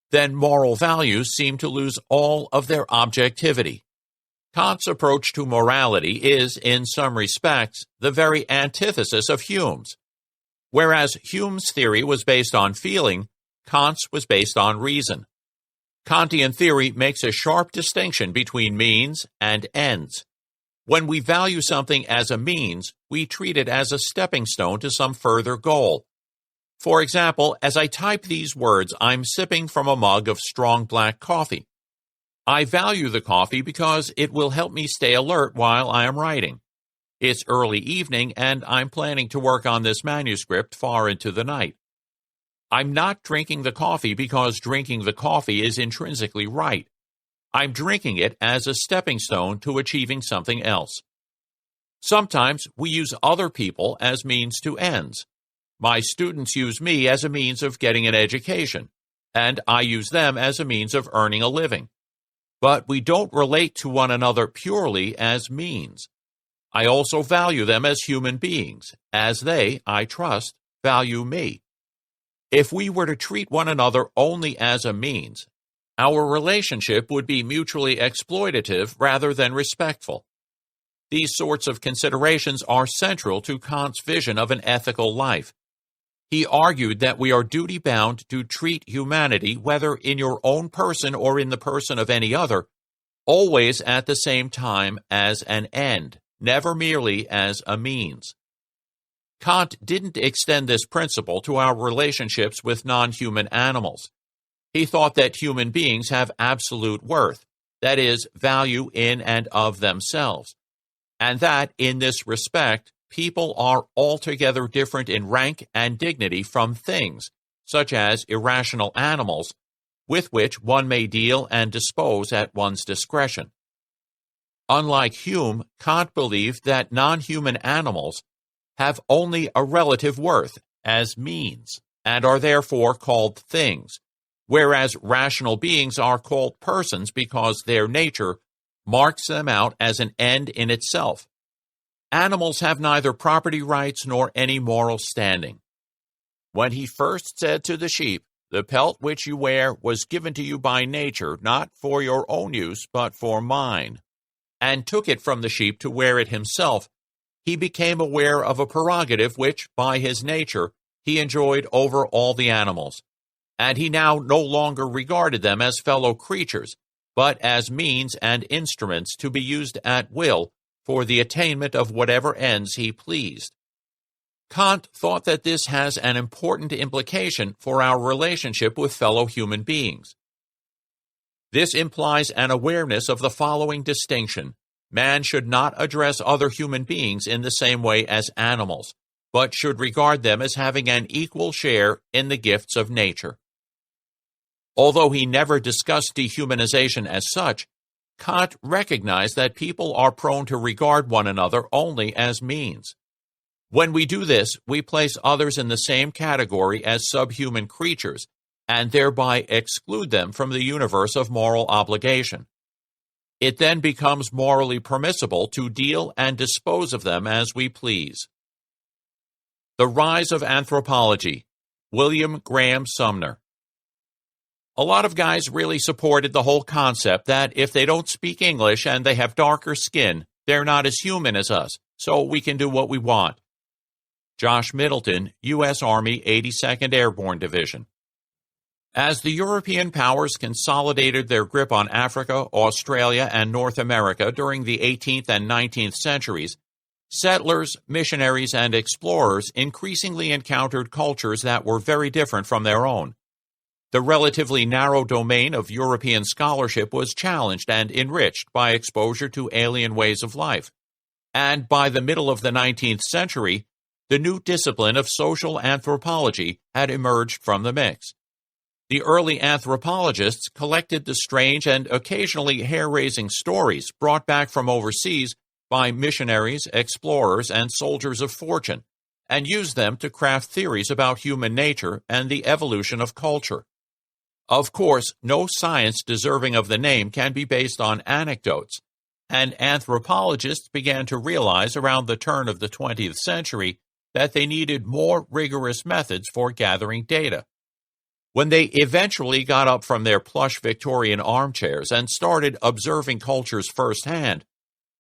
then moral values seem to lose all of their objectivity. Kant's approach to morality is, in some respects, the very antithesis of Hume's. Whereas Hume's theory was based on feeling, Kant's was based on reason. Kantian theory makes a sharp distinction between means and ends. When we value something as a means, we treat it as a stepping stone to some further goal. For example, as I type these words, I'm sipping from a mug of strong black coffee. I value the coffee because it will help me stay alert while I am writing. It's early evening and I'm planning to work on this manuscript far into the night. I'm not drinking the coffee because drinking the coffee is intrinsically right. I'm drinking it as a stepping stone to achieving something else. Sometimes we use other people as means to ends. My students use me as a means of getting an education, and I use them as a means of earning a living. But we don't relate to one another purely as means. I also value them as human beings, as they, I trust, value me. If we were to treat one another only as a means, our relationship would be mutually exploitative rather than respectful. These sorts of considerations are central to Kant's vision of an ethical life. He argued that we are duty-bound to treat humanity, whether in your own person or in the person of any other, always at the same time as an end, never merely as a means. Kant didn't extend this principle to our relationships with non-human animals. He thought that human beings have absolute worth, that is, value in and of themselves, and that, in this respect, people are altogether different in rank and dignity from things, such as irrational animals, with which one may deal and dispose at one's discretion. Unlike Hume, Kant believed that non-human animals have only a relative worth as means, and are therefore called things, whereas rational beings are called persons because their nature marks them out as an end in itself. Animals have neither property rights nor any moral standing. When he first said to the sheep, "The pelt which you wear was given to you by nature, not for your own use, but for mine," and took it from the sheep to wear it himself, he became aware of a prerogative which, by his nature, he enjoyed over all the animals, and he now no longer regarded them as fellow creatures, but as means and instruments to be used at will for the attainment of whatever ends he pleased. Kant thought that this has an important implication for our relationship with fellow human beings. This implies an awareness of the following distinction: man should not address other human beings in the same way as animals, but should regard them as having an equal share in the gifts of nature. Although he never discussed dehumanization as such, Kant recognized that people are prone to regard one another only as means. When we do this, we place others in the same category as subhuman creatures, and thereby exclude them from the universe of moral obligation. It then becomes morally permissible to deal and dispose of them as we please. The Rise of Anthropology, William Graham Sumner. A lot of guys really supported the whole concept that if they don't speak English and they have darker skin, they're not as human as us, so we can do what we want. Josh Middleton, U.S. Army 82nd Airborne Division. As the European powers consolidated their grip on Africa, Australia, and North America during the 18th and 19th centuries, settlers, missionaries, and explorers increasingly encountered cultures that were very different from their own. The relatively narrow domain of European scholarship was challenged and enriched by exposure to alien ways of life. And by the middle of the 19th century, the new discipline of social anthropology had emerged from the mix. The early anthropologists collected the strange and occasionally hair-raising stories brought back from overseas by missionaries, explorers, and soldiers of fortune, and used them to craft theories about human nature and the evolution of culture. Of course, no science deserving of the name can be based on anecdotes, and anthropologists began to realize around the turn of the 20th century that they needed more rigorous methods for gathering data. When they eventually got up from their plush Victorian armchairs and started observing cultures firsthand,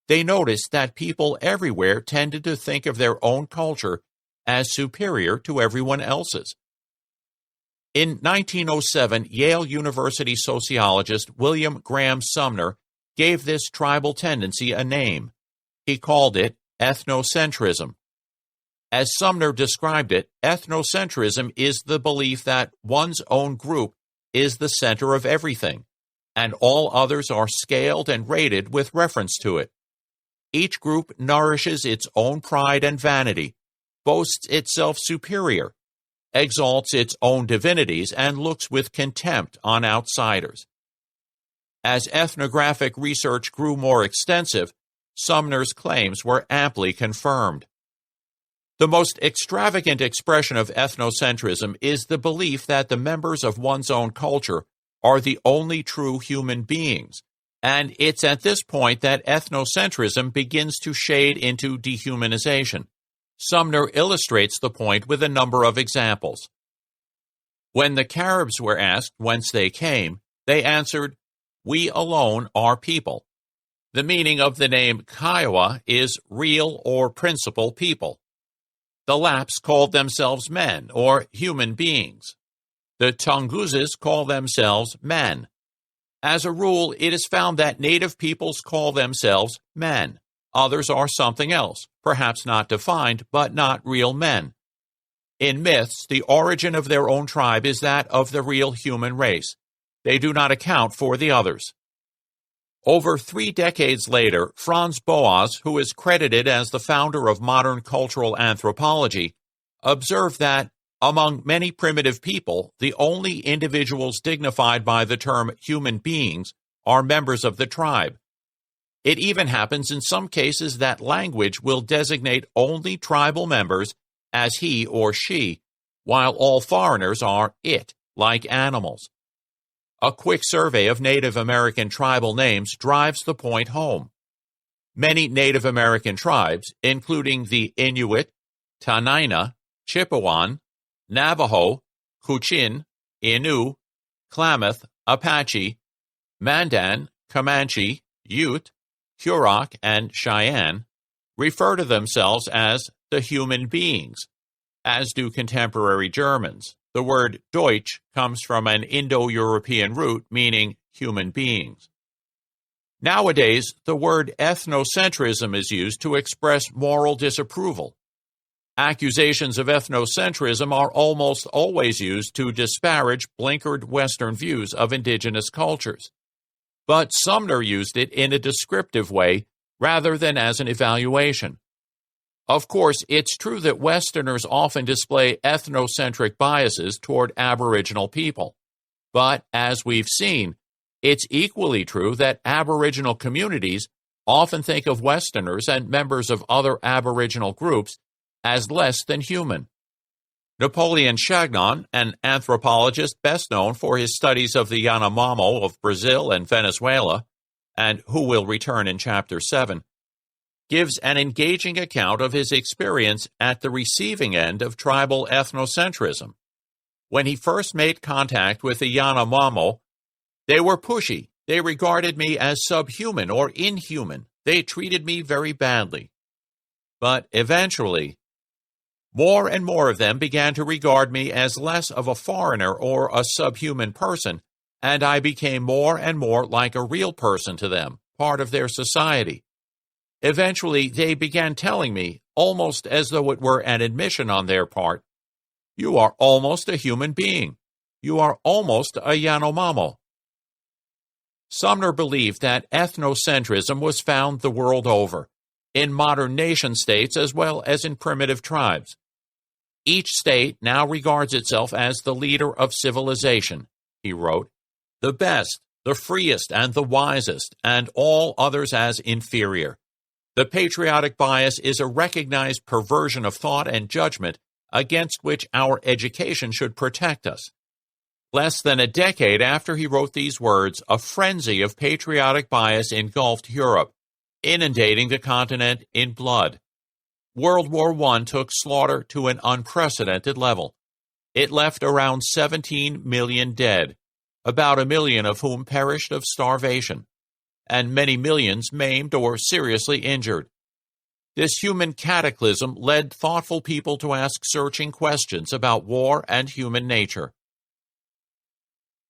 they noticed that people everywhere tended to think of their own culture as superior to everyone else's. In 1907, Yale University sociologist William Graham Sumner gave this tribal tendency a name. He called it ethnocentrism. As Sumner described it, ethnocentrism is the belief that one's own group is the center of everything, and all others are scaled and rated with reference to it. Each group nourishes its own pride and vanity, boasts itself superior, exalts its own divinities, and looks with contempt on outsiders. As ethnographic research grew more extensive, Sumner's claims were amply confirmed. The most extravagant expression of ethnocentrism is the belief that the members of one's own culture are the only true human beings, and it's at this point that ethnocentrism begins to shade into dehumanization. Sumner illustrates the point with a number of examples. When the Caribs were asked whence they came, they answered, "We alone are people." The meaning of the name Kiowa is real or principal people. The Lapps called themselves men, or human beings. The Tunguzes call themselves men. As a rule, it is found that native peoples call themselves men. Others are something else, perhaps not defined, but not real men. In myths, the origin of their own tribe is that of the real human race. They do not account for the others. Over 3 decades later, Franz Boas, who is credited as the founder of modern cultural anthropology, observed that, among many primitive people, the only individuals dignified by the term human beings are members of the tribe. It even happens in some cases that language will designate only tribal members as he or she, while all foreigners are it, like animals. A quick survey of Native American tribal names drives the point home. Many Native American tribes, including the Inuit, Tanina, Chippewan, Navajo, Kutchin, Innu, Klamath, Apache, Mandan, Comanche, Ute, Hurok, and Cheyenne, refer to themselves as the human beings, as do contemporary Germans. The word Deutsch comes from an Indo-European root meaning human beings. Nowadays, the word ethnocentrism is used to express moral disapproval. Accusations of ethnocentrism are almost always used to disparage blinkered Western views of indigenous cultures. But Sumner used it in a descriptive way rather than as an evaluation. Of course, it's true that Westerners often display ethnocentric biases toward Aboriginal people. But, as we've seen, It's equally true that Aboriginal communities often think of Westerners and members of other Aboriginal groups as less than human. Napoleon Chagnon, an anthropologist best known for his studies of the Yanomamo of Brazil and Venezuela, and who will return in Chapter 7, gives an engaging account of his experience at the receiving end of tribal ethnocentrism. When he first made contact with the Yanomamo, they were pushy. They regarded me as subhuman or inhuman. They treated me very badly. But eventually, more and more of them began to regard me as less of a foreigner or a subhuman person, and I became more and more like a real person to them, part of their society. Eventually, they began telling me, almost as though it were an admission on their part, "You are almost a human being. You are almost a Yanomamo." Sumner believed that ethnocentrism was found the world over, in modern nation-states as well as in primitive tribes. Each state now regards itself as the leader of civilization, he wrote, the best, the freest, and the wisest, and all others as inferior. The patriotic bias is a recognized perversion of thought and judgment against which our education should protect us. Less than a decade after he wrote these words, a frenzy of patriotic bias engulfed Europe, inundating the continent in blood. World War I took slaughter to an unprecedented level. It left around 17 million dead, about 1 million of whom perished of starvation, and many millions maimed or seriously injured. This human cataclysm led thoughtful people to ask searching questions about war and human nature.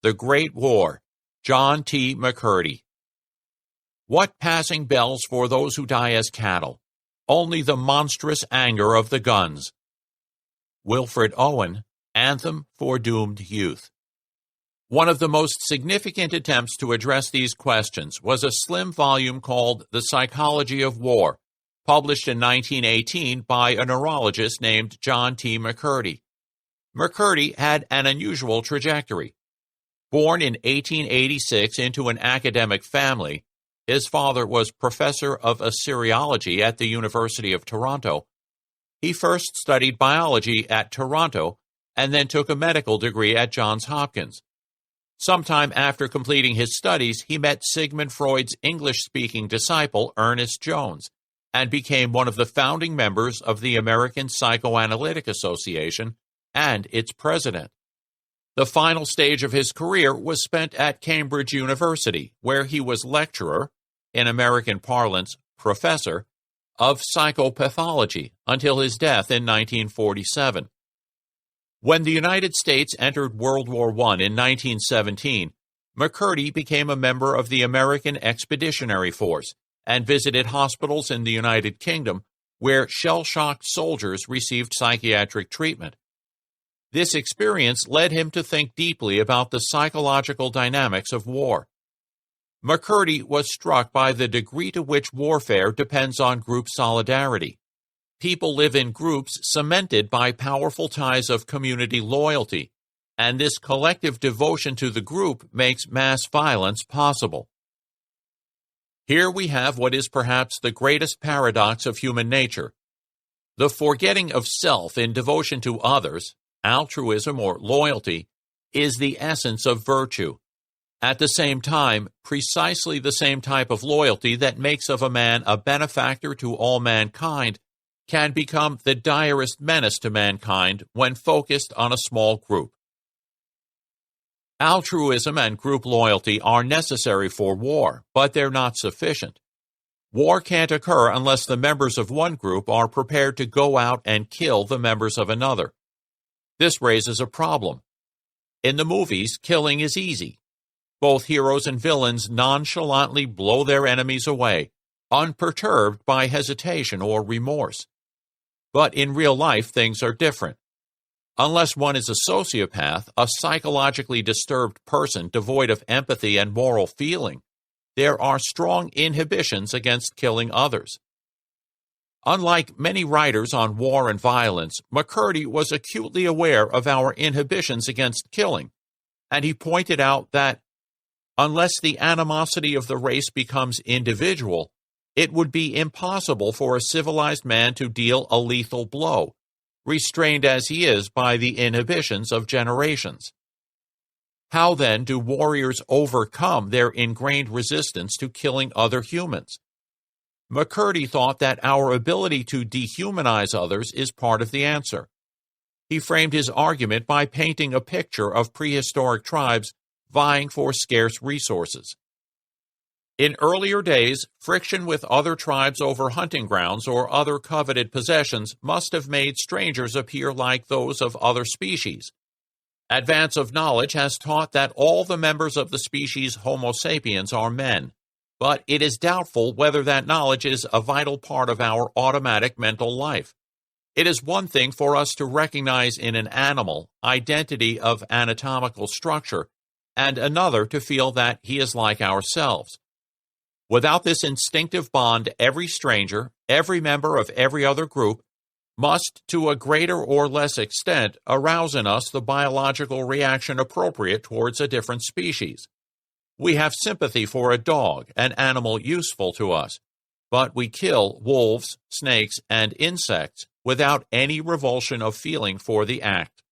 The Great War, John T. McCurdy. What passing bells for those who die as cattle? Only the monstrous anger of the guns. Wilfred Owen, Anthem for Doomed Youth. One of the most significant attempts to address these questions was a slim volume called The Psychology of War, published in 1918 by a neurologist named John T. McCurdy. McCurdy had an unusual trajectory. Born in 1886 into an academic family, his father was professor of Assyriology at the University of Toronto. He first studied biology at Toronto and then took a medical degree at Johns Hopkins. Sometime after completing his studies, he met Sigmund Freud's English-speaking disciple, Ernest Jones, and became one of the founding members of the American Psychoanalytic Association and its president. The final stage of his career was spent at Cambridge University, where he was lecturer, in American parlance, professor, of psychopathology until his death in 1947. When the United States entered World War I in 1917, McCurdy became a member of the American Expeditionary Force and visited hospitals in the United Kingdom where shell-shocked soldiers received psychiatric treatment. This experience led him to think deeply about the psychological dynamics of war. McCurdy was struck by the degree to which warfare depends on group solidarity. People live in groups cemented by powerful ties of community loyalty, and this collective devotion to the group makes mass violence possible. Here we have what is perhaps the greatest paradox of human nature. The forgetting of self in devotion to others, altruism or loyalty, is the essence of virtue. At the same time, precisely the same type of loyalty that makes of a man a benefactor to all mankind can become the direst menace to mankind when focused on a small group. Altruism and group loyalty are necessary for war, but they're not sufficient. War can't occur unless the members of one group are prepared to go out and kill the members of another. This raises a problem. In the movies, killing is easy. Both heroes and villains nonchalantly blow their enemies away, unperturbed by hesitation or remorse. But in real life, things are different. Unless one is a sociopath, a psychologically disturbed person devoid of empathy and moral feeling, there are strong inhibitions against killing others. Unlike many writers on war and violence, McCurdy was acutely aware of our inhibitions against killing, and he pointed out that Unless the animosity of the race becomes individual, it would be impossible for a civilized man to deal a lethal blow, restrained as he is by the inhibitions of generations. How then do warriors overcome their ingrained resistance to killing other humans? McCurdy thought that our ability to dehumanize others is part of the answer. He framed his argument by painting a picture of prehistoric tribes vying for scarce resources. In earlier days, friction with other tribes over hunting grounds or other coveted possessions must have made strangers appear like those of other species. Advance of knowledge has taught that all the members of the species Homo sapiens are men, but it is doubtful whether that knowledge is a vital part of our automatic mental life. It is one thing for us to recognize in an animal identity of anatomical structure, and another to feel that he is like ourselves. Without this instinctive bond, every stranger, every member of every other group, must, to a greater or less extent, arouse in us the biological reaction appropriate towards a different species. We have sympathy for a dog, an animal useful to us, but we kill wolves, snakes, and insects without any revulsion of feeling for the act.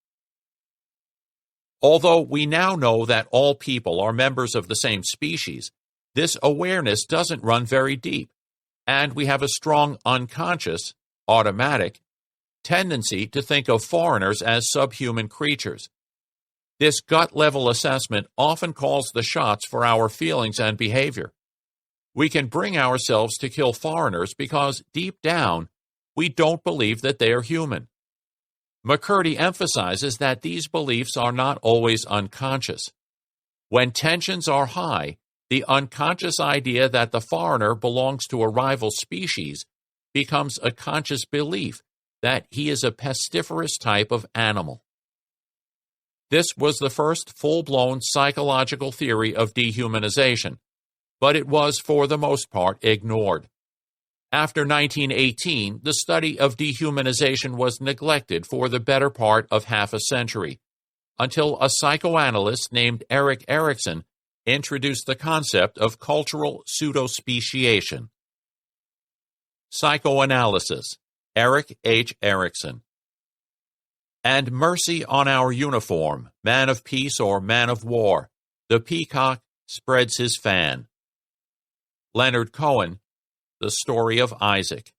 Although we now know that all people are members of the same species, this awareness doesn't run very deep, and we have a strong unconscious, automatic, tendency to think of foreigners as subhuman creatures. This gut-level assessment often calls the shots for our feelings and behavior. We can bring ourselves to kill foreigners because, deep down, we don't believe that they are human. McCurdy emphasizes that these beliefs are not always unconscious. When tensions are high, the unconscious idea that the foreigner belongs to a rival species becomes a conscious belief that he is a pestiferous type of animal. This was the first full-blown psychological theory of dehumanization, but it was for the most part ignored. After 1918, the study of dehumanization was neglected for the better part of half a century, until a psychoanalyst named Erik Erikson introduced the concept of cultural pseudospeciation. Psychoanalysis, Erik H. Erikson. And mercy on our uniform, man of peace or man of war, the peacock spreads his fan. Leonard Cohen, The Story of Isaac.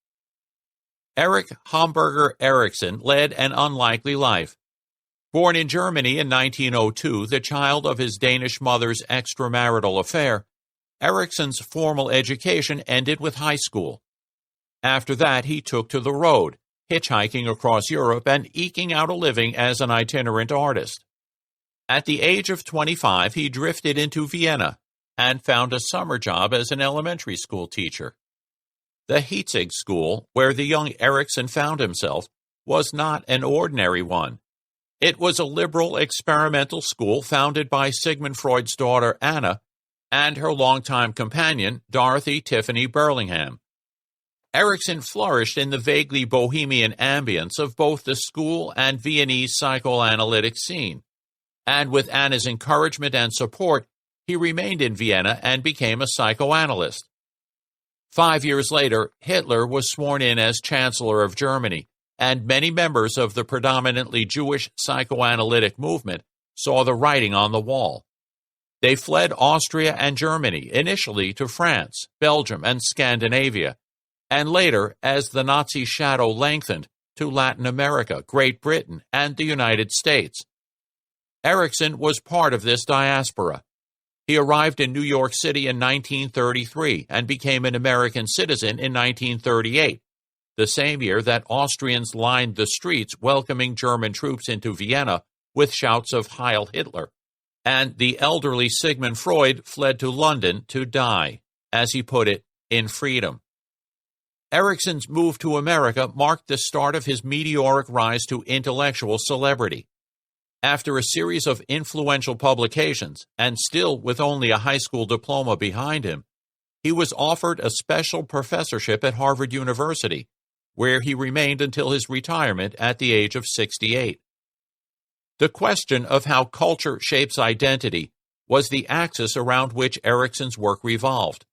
Erich Homburger Erikson led an unlikely life. Born in Germany in 1902, the child of his Danish mother's extramarital affair, Erikson's formal education ended with high school. After that, he took to the road, hitchhiking across Europe and eking out a living as an itinerant artist. At the age of 25, he drifted into Vienna and found a summer job as an elementary school teacher. The Hitzig school, where the young Erikson found himself, was not an ordinary one. It was a liberal experimental school founded by Sigmund Freud's daughter Anna and her longtime companion, Dorothy Tiffany Burlingham. Erikson flourished in the vaguely bohemian ambience of both the school and Viennese psychoanalytic scene, and with Anna's encouragement and support, he remained in Vienna and became a psychoanalyst. 5 years later, Hitler was sworn in as Chancellor of Germany, and many members of the predominantly Jewish psychoanalytic movement saw the writing on the wall. They fled Austria and Germany, initially to France, Belgium, and Scandinavia, and later, as the Nazi shadow lengthened, to Latin America, Great Britain, and the United States. Erikson was part of this diaspora. He arrived in New York City in 1933 and became an American citizen in 1938, the same year that Austrians lined the streets welcoming German troops into Vienna with shouts of Heil Hitler, and the elderly Sigmund Freud fled to London to die, as he put it, in freedom. Erikson's move to America marked the start of his meteoric rise to intellectual celebrity. After a series of influential publications, and still with only a high school diploma behind him, he was offered a special professorship at Harvard University, where he remained until his retirement at the age of 68. The question of how culture shapes identity was the axis around which Erikson's work revolved.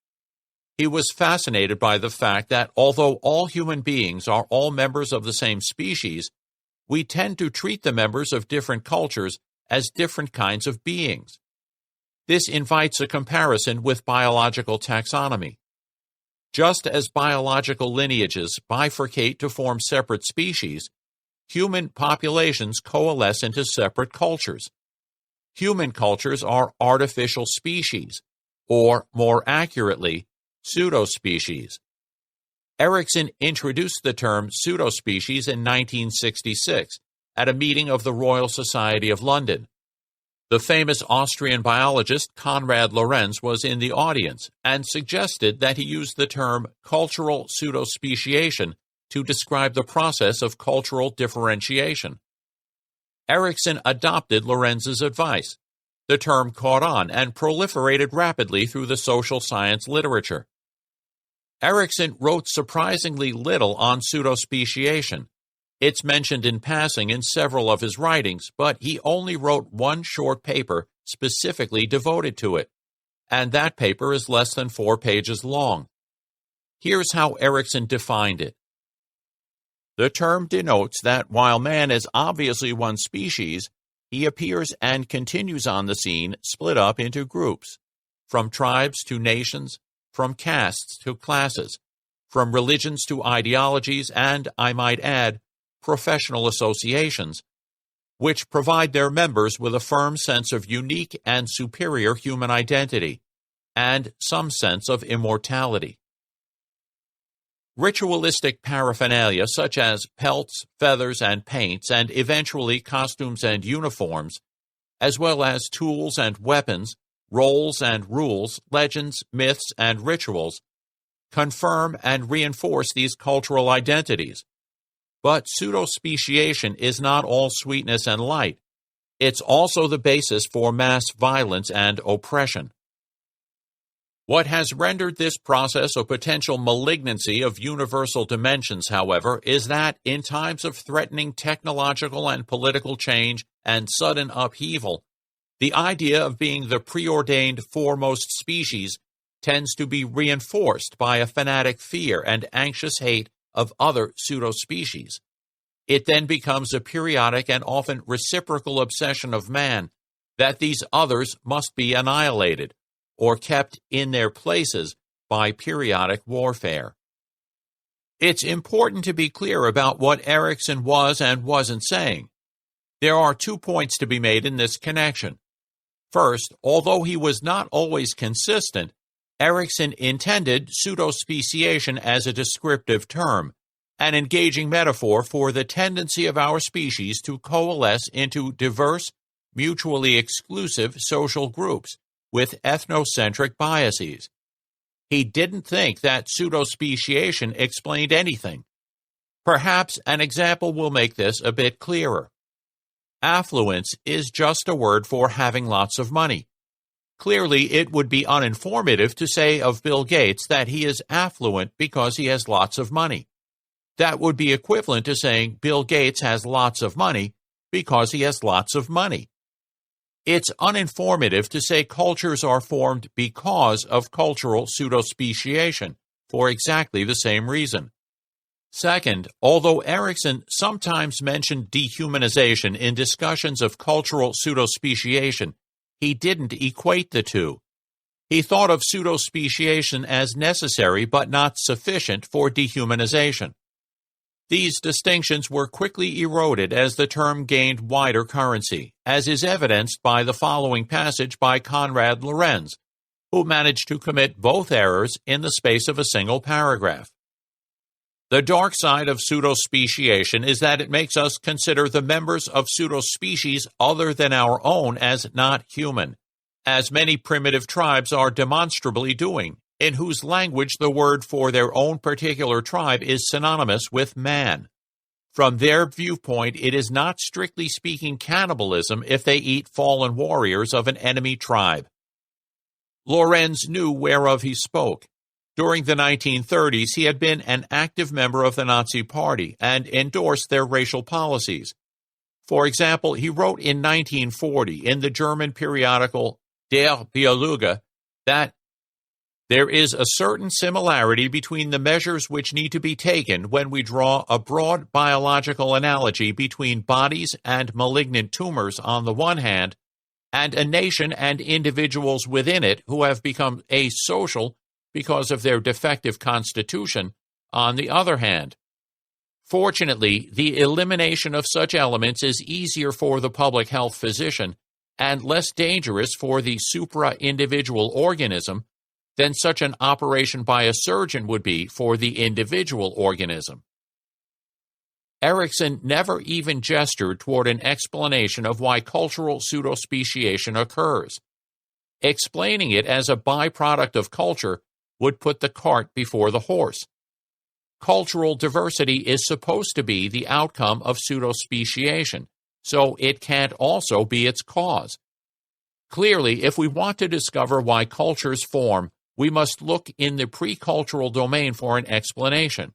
He was fascinated by the fact that although all human beings are all members of the same species, we tend to treat the members of different cultures as different kinds of beings. This invites a comparison with biological taxonomy. Just as biological lineages bifurcate to form separate species, human populations coalesce into separate cultures. Human cultures are artificial species, or more accurately, pseudospecies. Erikson introduced the term pseudospecies in 1966 at a meeting of the Royal Society of London. The famous Austrian biologist Konrad Lorenz was in the audience and suggested that he use the term cultural pseudospeciation to describe the process of cultural differentiation. Erikson adopted Lorenz's advice. The term caught on and proliferated rapidly through the social science literature. Erikson wrote surprisingly little on pseudospeciation. It's mentioned in passing in several of his writings, but he only wrote one short paper specifically devoted to it, and that paper is less than 4 pages long. Here's how Erikson defined it. The term denotes that while man is obviously one species, he appears and continues on the scene split up into groups, from tribes to nations, from castes to classes, from religions to ideologies, and, I might add, professional associations, which provide their members with a firm sense of unique and superior human identity, and some sense of immortality. Ritualistic paraphernalia such as pelts, feathers, and paints, and eventually costumes and uniforms, as well as tools and weapons, roles and rules, legends, myths, and rituals, confirm and reinforce these cultural identities. But pseudospeciation is not all sweetness and light. It's also the basis for mass violence and oppression. What has rendered this process a potential malignancy of universal dimensions, however, is that in times of threatening technological and political change and sudden upheaval, the idea of being the preordained foremost species tends to be reinforced by a fanatic fear and anxious hate of other pseudospecies. It then becomes a periodic and often reciprocal obsession of man that these others must be annihilated, or kept in their places by periodic warfare. It's important to be clear about what Erikson was and wasn't saying. There are 2 points to be made in this connection. First, although he was not always consistent, Erikson intended pseudospeciation as a descriptive term, an engaging metaphor for the tendency of our species to coalesce into diverse, mutually exclusive social groups with ethnocentric biases. He didn't think that pseudospeciation explained anything. Perhaps an example will make this a bit clearer. Affluence is just a word for having lots of money. Clearly, it would be uninformative to say of Bill Gates that he is affluent because he has lots of money. That would be equivalent to saying Bill Gates has lots of money because he has lots of money. It's uninformative to say cultures are formed because of cultural pseudospeciation, for exactly the same reason. Second, although Erikson sometimes mentioned dehumanization in discussions of cultural pseudospeciation, he didn't equate the two. He thought of pseudospeciation as necessary but not sufficient for dehumanization. These distinctions were quickly eroded as the term gained wider currency, as is evidenced by the following passage by Konrad Lorenz, who managed to commit both errors in the space of a single paragraph. The dark side of pseudospeciation is that it makes us consider the members of pseudospecies other than our own as not human, as many primitive tribes are demonstrably doing, in whose language the word for their own particular tribe is synonymous with man. From their viewpoint, it is not strictly speaking cannibalism if they eat fallen warriors of an enemy tribe. Lorenz knew whereof he spoke. During the 1930s, he had been an active member of the Nazi Party and endorsed their racial policies. For example, he wrote in 1940 in the German periodical der Biologe that there is a certain similarity between the measures which need to be taken when we draw a broad biological analogy between bodies and malignant tumors on the one hand, and a nation and individuals within it who have become asocial because of their defective constitution on the other hand. Fortunately, the elimination of such elements is easier for the public health physician and less dangerous for the supra-individual organism than such an operation by a surgeon would be for the individual organism. Erickson never even gestured toward an explanation of why cultural pseudospeciation occurs. Explaining it as a byproduct of culture would put the cart before the horse. Cultural diversity is supposed to be the outcome of pseudospeciation, so it can't also be its cause. Clearly, if we want to discover why cultures form, we must look in the pre-cultural domain for an explanation.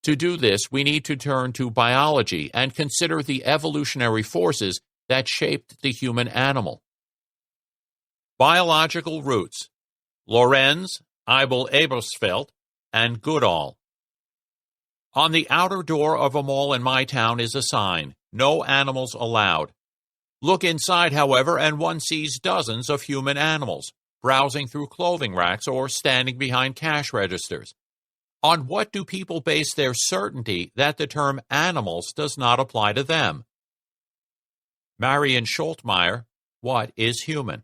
To do this, we need to turn to biology and consider the evolutionary forces that shaped the human animal. Biological roots: Lorenz, Eibel Ebersfeld, and Goodall. On the outer door of a mall in my town is a sign, "No animals allowed." Look inside, however, and one sees dozens of human animals, browsing through clothing racks or standing behind cash registers. On what do people base their certainty that the term animals does not apply to them? Marion Schultmeyer, What is Human?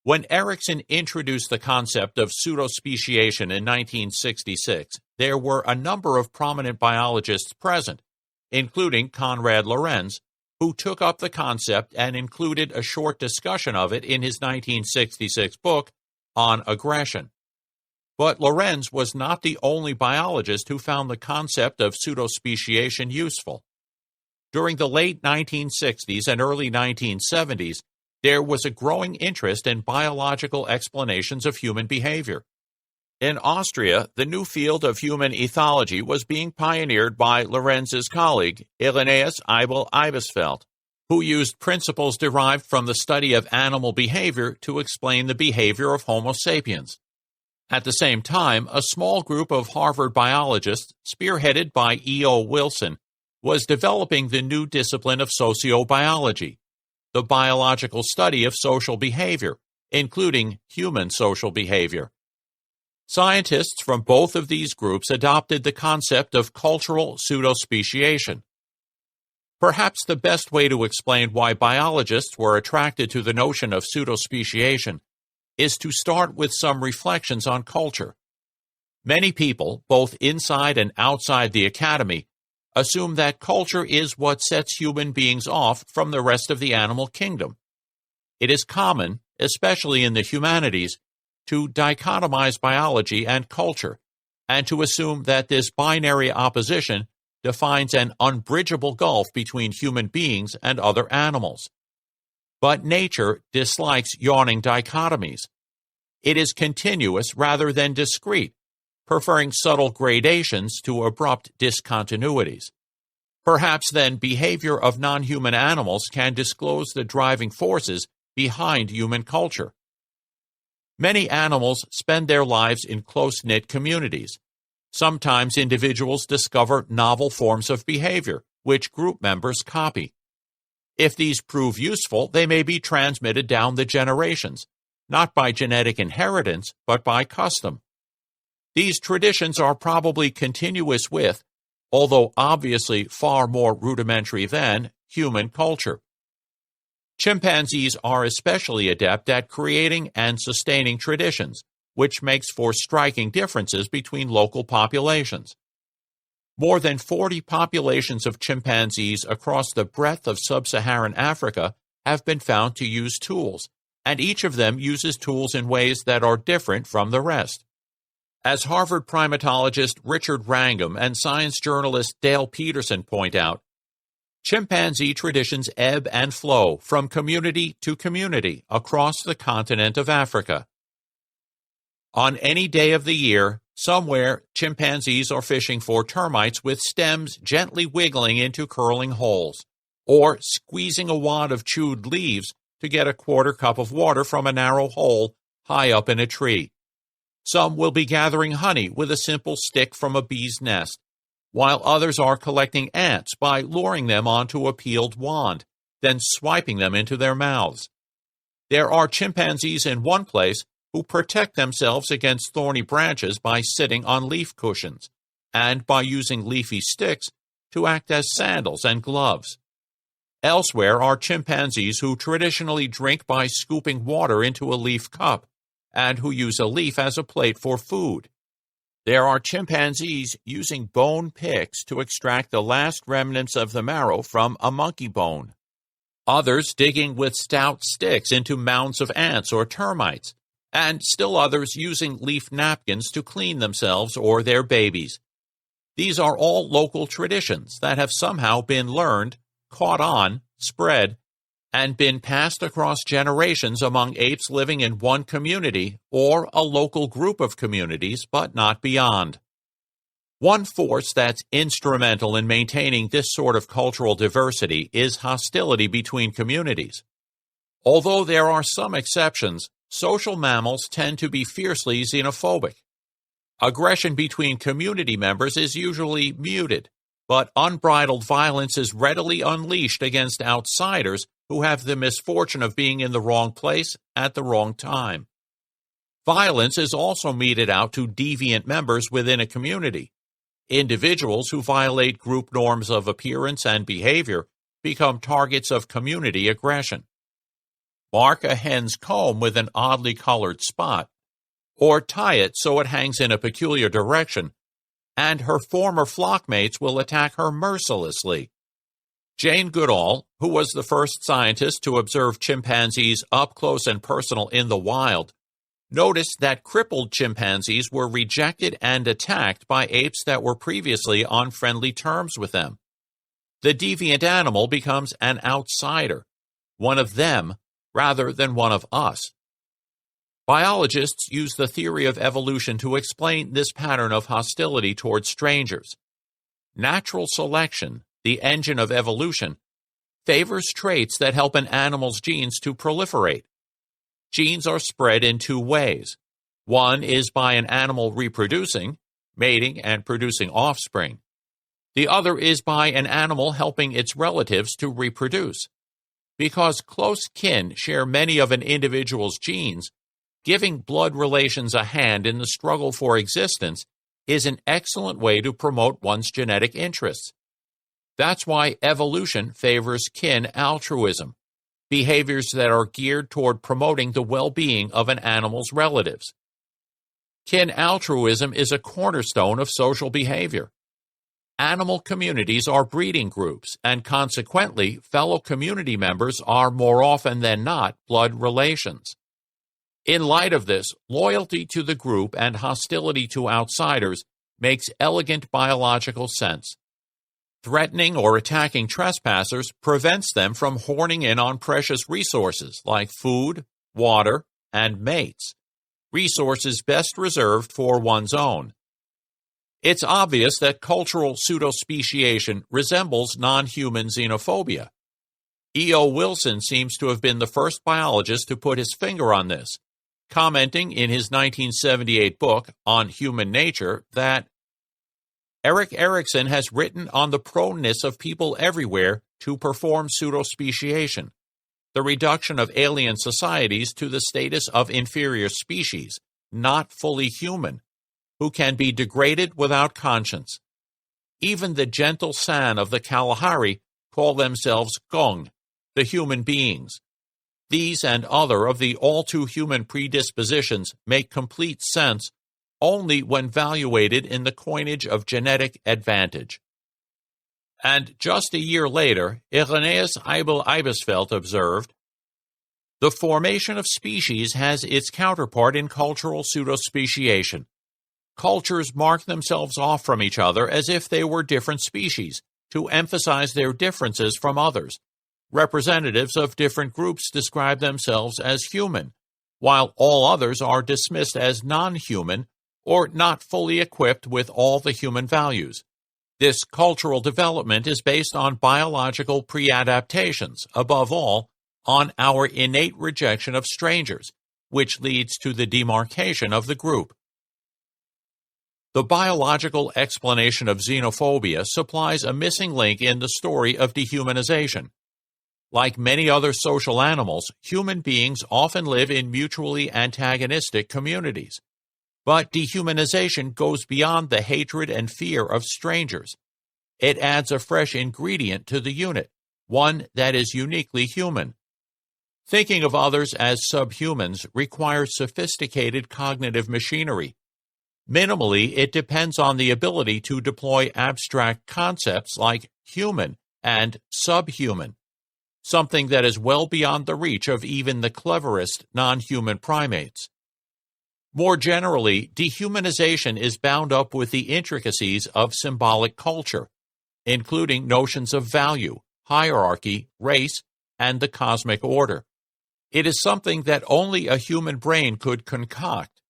When Erickson introduced the concept of pseudospeciation in 1966, there were a number of prominent biologists present, including Konrad Lorenz, who took up the concept and included a short discussion of it in his 1966 book, On Aggression. But Lorenz was not the only biologist who found the concept of pseudospeciation useful. During the late 1960s and early 1970s, there was a growing interest in biological explanations of human behavior. In Austria, the new field of human ethology was being pioneered by Lorenz's colleague, Irenaeus Eibel Ebersfeld, who used principles derived from the study of animal behavior to explain the behavior of Homo sapiens. At the same time, a small group of Harvard biologists, spearheaded by E.O. Wilson, was developing the new discipline of sociobiology, the biological study of social behavior, including human social behavior. Scientists from both of these groups adopted the concept of cultural pseudospeciation. Perhaps the best way to explain why biologists were attracted to the notion of pseudospeciation is to start with some reflections on culture. Many people, both inside and outside the academy, assume that culture is what sets human beings off from the rest of the animal kingdom. It is common, especially in the humanities, to dichotomize biology and culture, and to assume that this binary opposition defines an unbridgeable gulf between human beings and other animals. But nature dislikes yawning dichotomies. It is continuous rather than discrete, preferring subtle gradations to abrupt discontinuities. Perhaps then behavior of non-human animals can disclose the driving forces behind human culture. Many animals spend their lives in close-knit communities. Sometimes individuals discover novel forms of behavior, which group members copy. If these prove useful, they may be transmitted down the generations, not by genetic inheritance, but by custom. These traditions are probably continuous with, although obviously far more rudimentary than, human culture. Chimpanzees are especially adept at creating and sustaining traditions, which makes for striking differences between local populations. More than 40 populations of chimpanzees across the breadth of sub-Saharan Africa have been found to use tools, and each of them uses tools in ways that are different from the rest. As Harvard primatologist Richard Wrangham and science journalist Dale Peterson point out, chimpanzee traditions ebb and flow from community to community across the continent of Africa. On any day of the year, somewhere, chimpanzees are fishing for termites with stems gently wiggling into curling holes, or squeezing a wad of chewed leaves to get a quarter cup of water from a narrow hole high up in a tree. Some will be gathering honey with a simple stick from a bee's nest, while others are collecting ants by luring them onto a peeled wand, then swiping them into their mouths. There are chimpanzees in one place who protect themselves against thorny branches by sitting on leaf cushions, and by using leafy sticks to act as sandals and gloves. Elsewhere are chimpanzees who traditionally drink by scooping water into a leaf cup, and who use a leaf as a plate for food. There are chimpanzees using bone picks to extract the last remnants of the marrow from a monkey bone. Others digging with stout sticks into mounds of ants or termites, and still others using leaf napkins to clean themselves or their babies. These are all local traditions that have somehow been learned, caught on, spread, and been passed across generations among apes living in one community or a local group of communities, but not beyond. One force that's instrumental in maintaining this sort of cultural diversity is hostility between communities. Although there are some exceptions, social mammals tend to be fiercely xenophobic. Aggression between community members is usually muted, but unbridled violence is readily unleashed against outsiders who have the misfortune of being in the wrong place at the wrong time. Violence is also meted out to deviant members within a community. Individuals who violate group norms of appearance and behavior become targets of community aggression. Mark a hen's comb with an oddly colored spot, or tie it so it hangs in a peculiar direction, and her former flockmates will attack her mercilessly. Jane Goodall, who was the first scientist to observe chimpanzees up close and personal in the wild, noticed that crippled chimpanzees were rejected and attacked by apes that were previously on friendly terms with them. The deviant animal becomes an outsider, one of them rather than one of us. Biologists use the theory of evolution to explain this pattern of hostility toward strangers. Natural selection, the engine of evolution, favors traits that help an animal's genes to proliferate. Genes are spread in two ways. One is by an animal reproducing, mating and producing offspring. The other is by an animal helping its relatives to reproduce. Because close kin share many of an individual's genes, giving blood relations a hand in the struggle for existence is an excellent way to promote one's genetic interests. That's why evolution favors kin altruism, behaviors that are geared toward promoting the well-being of an animal's relatives. Kin altruism is a cornerstone of social behavior. Animal communities are breeding groups, and consequently, fellow community members are more often than not blood relations. In light of this, loyalty to the group and hostility to outsiders makes elegant biological sense. Threatening or attacking trespassers prevents them from horning in on precious resources like food, water, and mates, resources best reserved for one's own. It's obvious that cultural pseudospeciation resembles non-human xenophobia. E.O. Wilson seems to have been the first biologist to put his finger on this, commenting in his 1978 book on human nature that Erik Erikson has written on the proneness of people everywhere to perform pseudospeciation, the reduction of alien societies to the status of inferior species, not fully human, who can be degraded without conscience. Even the gentle San of the Kalahari call themselves Gong, the human beings. These and other of the all-too-human predispositions make complete sense only when valuated in the coinage of genetic advantage. And just a year later, Irenaeus Abel Ibisfeld observed, "The formation of species has its counterpart in cultural pseudospeciation. Cultures mark themselves off from each other as if they were different species, to emphasize their differences from others. Representatives of different groups describe themselves as human, while all others are dismissed as non-human or not fully equipped with all the human values. This cultural development is based on biological pre-adaptations, above all, on our innate rejection of strangers, which leads to the demarcation of the group. The biological explanation of xenophobia supplies a missing link in the story of dehumanization. Like many other social animals, human beings often live in mutually antagonistic communities. But dehumanization goes beyond the hatred and fear of strangers. It adds a fresh ingredient to the unit, one that is uniquely human. Thinking of others as subhumans requires sophisticated cognitive machinery. Minimally, it depends on the ability to deploy abstract concepts like human and subhuman, something that is well beyond the reach of even the cleverest non-human primates. More generally, dehumanization is bound up with the intricacies of symbolic culture, including notions of value, hierarchy, race, and the cosmic order. It is something that only a human brain could concoct.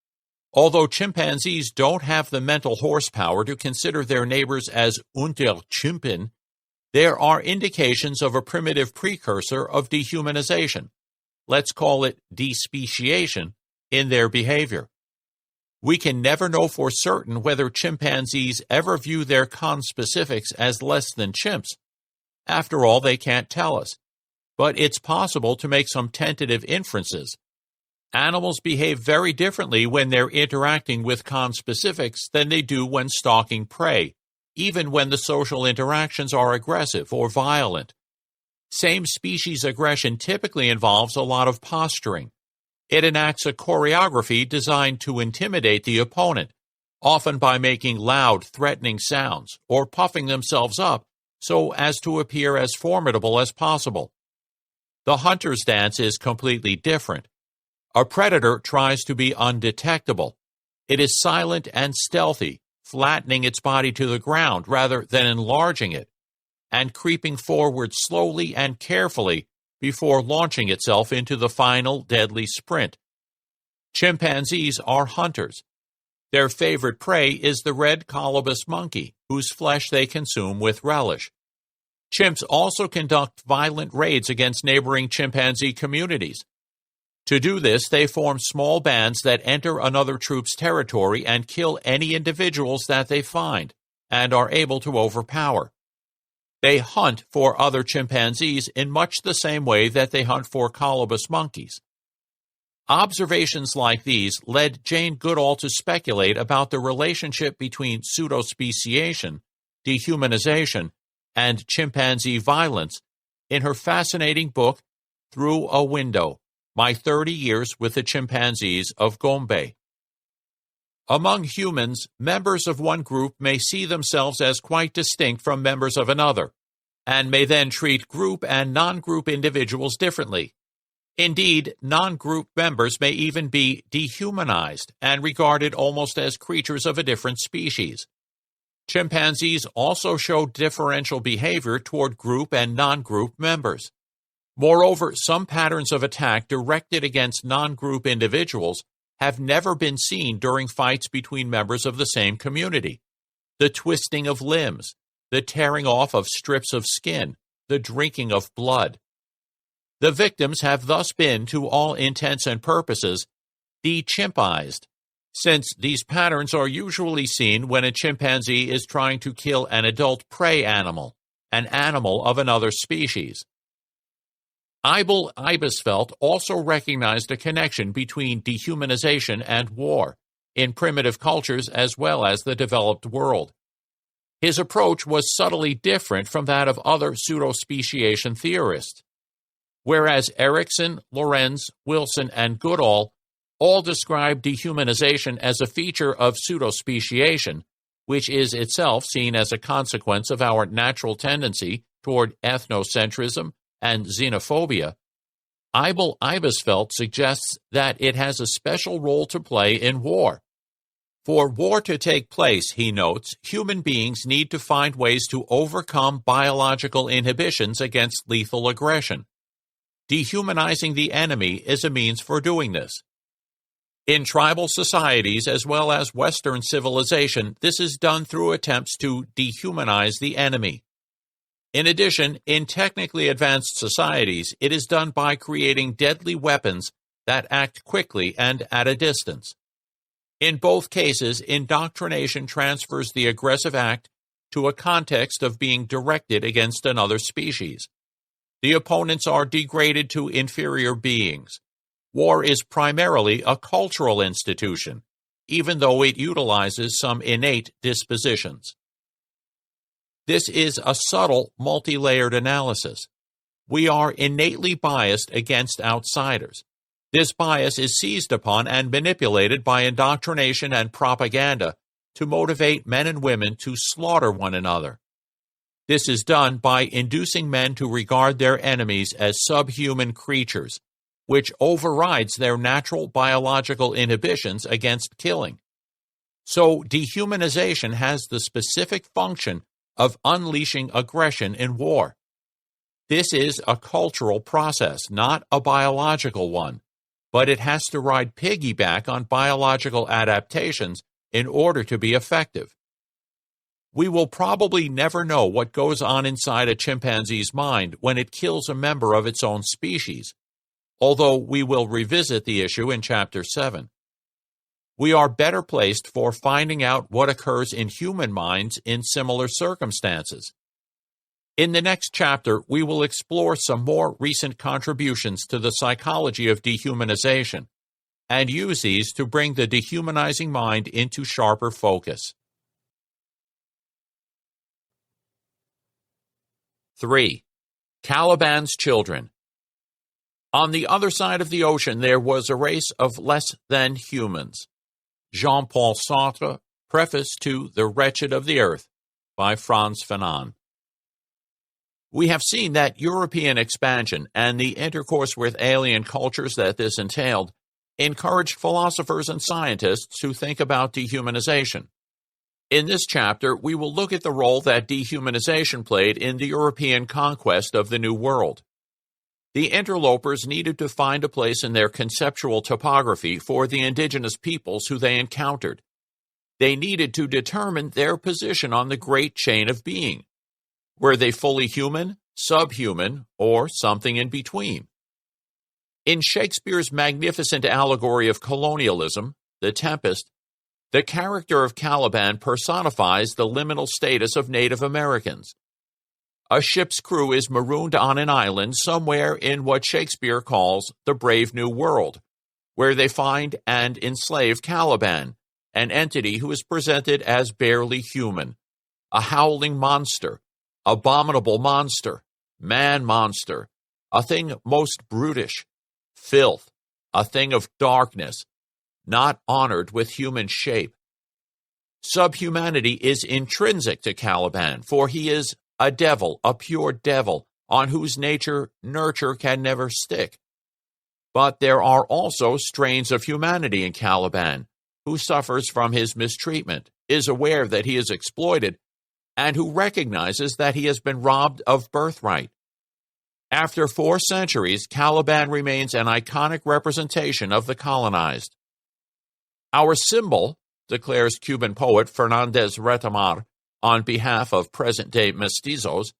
Although chimpanzees don't have the mental horsepower to consider their neighbors as Unterchimpen, there are indications of a primitive precursor of dehumanization, let's call it despeciation, in their behavior. We can never know for certain whether chimpanzees ever view their conspecifics as less than chimps. After all, they can't tell us. But it's possible to make some tentative inferences. Animals behave very differently when they're interacting with conspecifics than they do when stalking prey, even when the social interactions are aggressive or violent. Same-species aggression typically involves a lot of posturing. It enacts a choreography designed to intimidate the opponent, often by making loud, threatening sounds or puffing themselves up so as to appear as formidable as possible. The hunter's dance is completely different. A predator tries to be undetectable. It is silent and stealthy, flattening its body to the ground rather than enlarging it, and creeping forward slowly and carefully before launching itself into the final deadly sprint. Chimpanzees are hunters. Their favorite prey is the red colobus monkey, whose flesh they consume with relish. Chimps also conduct violent raids against neighboring chimpanzee communities. To do this, they form small bands that enter another troop's territory and kill any individuals that they find and are able to overpower. They hunt for other chimpanzees in much the same way that they hunt for colobus monkeys. Observations like these led Jane Goodall to speculate about the relationship between pseudospeciation, dehumanization, and chimpanzee violence in her fascinating book, Through a Window: My 30 Years with the Chimpanzees of Gombe. Among humans, members of one group may see themselves as quite distinct from members of another, and may then treat group and non-group individuals differently. Indeed, non-group members may even be dehumanized and regarded almost as creatures of a different species. Chimpanzees also show differential behavior toward group and non-group members. Moreover, some patterns of attack directed against non-group individuals have never been seen during fights between members of the same community. The twisting of limbs, the tearing off of strips of skin, the drinking of blood. The victims have thus been, to all intents and purposes, de-chimpized, since these patterns are usually seen when a chimpanzee is trying to kill an adult prey animal, an animal of another species. Eibel Eibesfeld also recognized a connection between dehumanization and war, in primitive cultures as well as the developed world. His approach was subtly different from that of other pseudospeciation theorists. Whereas Erikson, Lorenz, Wilson, and Goodall all describe dehumanization as a feature of pseudospeciation, which is itself seen as a consequence of our natural tendency toward ethnocentrism and xenophobia, Eibel Eibesfeld suggests that it has a special role to play in war. For war to take place, he notes, human beings need to find ways to overcome biological inhibitions against lethal aggression. Dehumanizing the enemy is a means for doing this. In tribal societies as well as Western civilization, this is done through attempts to dehumanize the enemy. In addition, in technically advanced societies, it is done by creating deadly weapons that act quickly and at a distance. In both cases, indoctrination transfers the aggressive act to a context of being directed against another species. The opponents are degraded to inferior beings. War is primarily a cultural institution, even though it utilizes some innate dispositions. This is a subtle, multi-layered analysis. We are innately biased against outsiders. This bias is seized upon and manipulated by indoctrination and propaganda to motivate men and women to slaughter one another. This is done by inducing men to regard their enemies as subhuman creatures, which overrides their natural biological inhibitions against killing. So, dehumanization has the specific function of unleashing aggression in war. This is a cultural process, not a biological one, but it has to ride piggyback on biological adaptations in order to be effective. We will probably never know what goes on inside a chimpanzee's mind when it kills a member of its own species, although we will revisit the issue in Chapter 7. We are better placed for finding out what occurs in human minds in similar circumstances. In the next chapter, we will explore some more recent contributions to the psychology of dehumanization and use these to bring the dehumanizing mind into sharper focus. 3. Caliban's children. On the other side of the ocean, there was a race of less than humans. Jean-Paul Sartre, Preface to The Wretched of the Earth, by Frantz Fanon. We have seen that European expansion and the intercourse with alien cultures that this entailed encouraged philosophers and scientists to think about dehumanization. In this chapter, we will look at the role that dehumanization played in the European conquest of the New World. The interlopers needed to find a place in their conceptual topography for the indigenous peoples who they encountered. They needed to determine their position on the great chain of being. Were they fully human, subhuman, or something in between? In Shakespeare's magnificent allegory of colonialism, The Tempest, the character of Caliban personifies the liminal status of Native Americans. A ship's crew is marooned on an island somewhere in what Shakespeare calls the Brave New World, where they find and enslave Caliban, an entity who is presented as barely human, a howling monster, abominable monster, man-monster, a thing most brutish, filth, a thing of darkness, not honored with human shape. Subhumanity is intrinsic to Caliban, for he is a devil, a pure devil, on whose nurture can never stick. But there are also strains of humanity in Caliban, who suffers from his mistreatment, is aware that he is exploited, and who recognizes that he has been robbed of birthright. After 4 centuries, Caliban remains an iconic representation of the colonized. Our symbol, declares Cuban poet Fernández Retamar on behalf of present-day mestizos,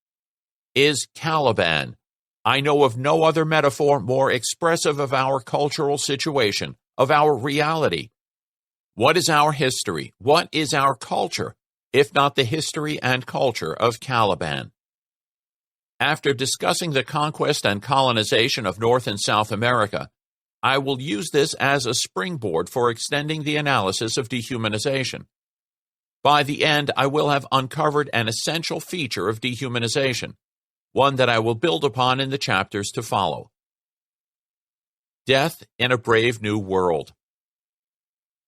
is Caliban. I know of no other metaphor more expressive of our cultural situation, of our reality. What is our history? What is our culture, if not the history and culture of Caliban? After discussing the conquest and colonization of North and South America, I will use this as a springboard for extending the analysis of dehumanization. By the end, I will have uncovered an essential feature of dehumanization, one that I will build upon in the chapters to follow. Death in a Brave New World.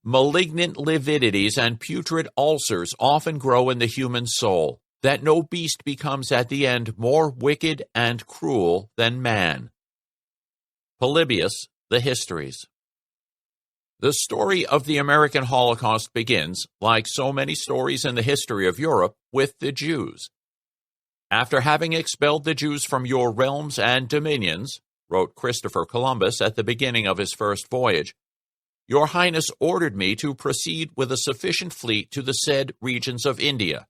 Malignant lividities and putrid ulcers often grow in the human soul, that no beast becomes at the end more wicked and cruel than man. Polybius, The Histories. The story of the American Holocaust begins, like so many stories in the history of Europe, with the Jews. After having expelled the Jews from your realms and dominions, wrote Christopher Columbus at the beginning of his first voyage, Your Highness ordered me to proceed with a sufficient fleet to the said regions of India.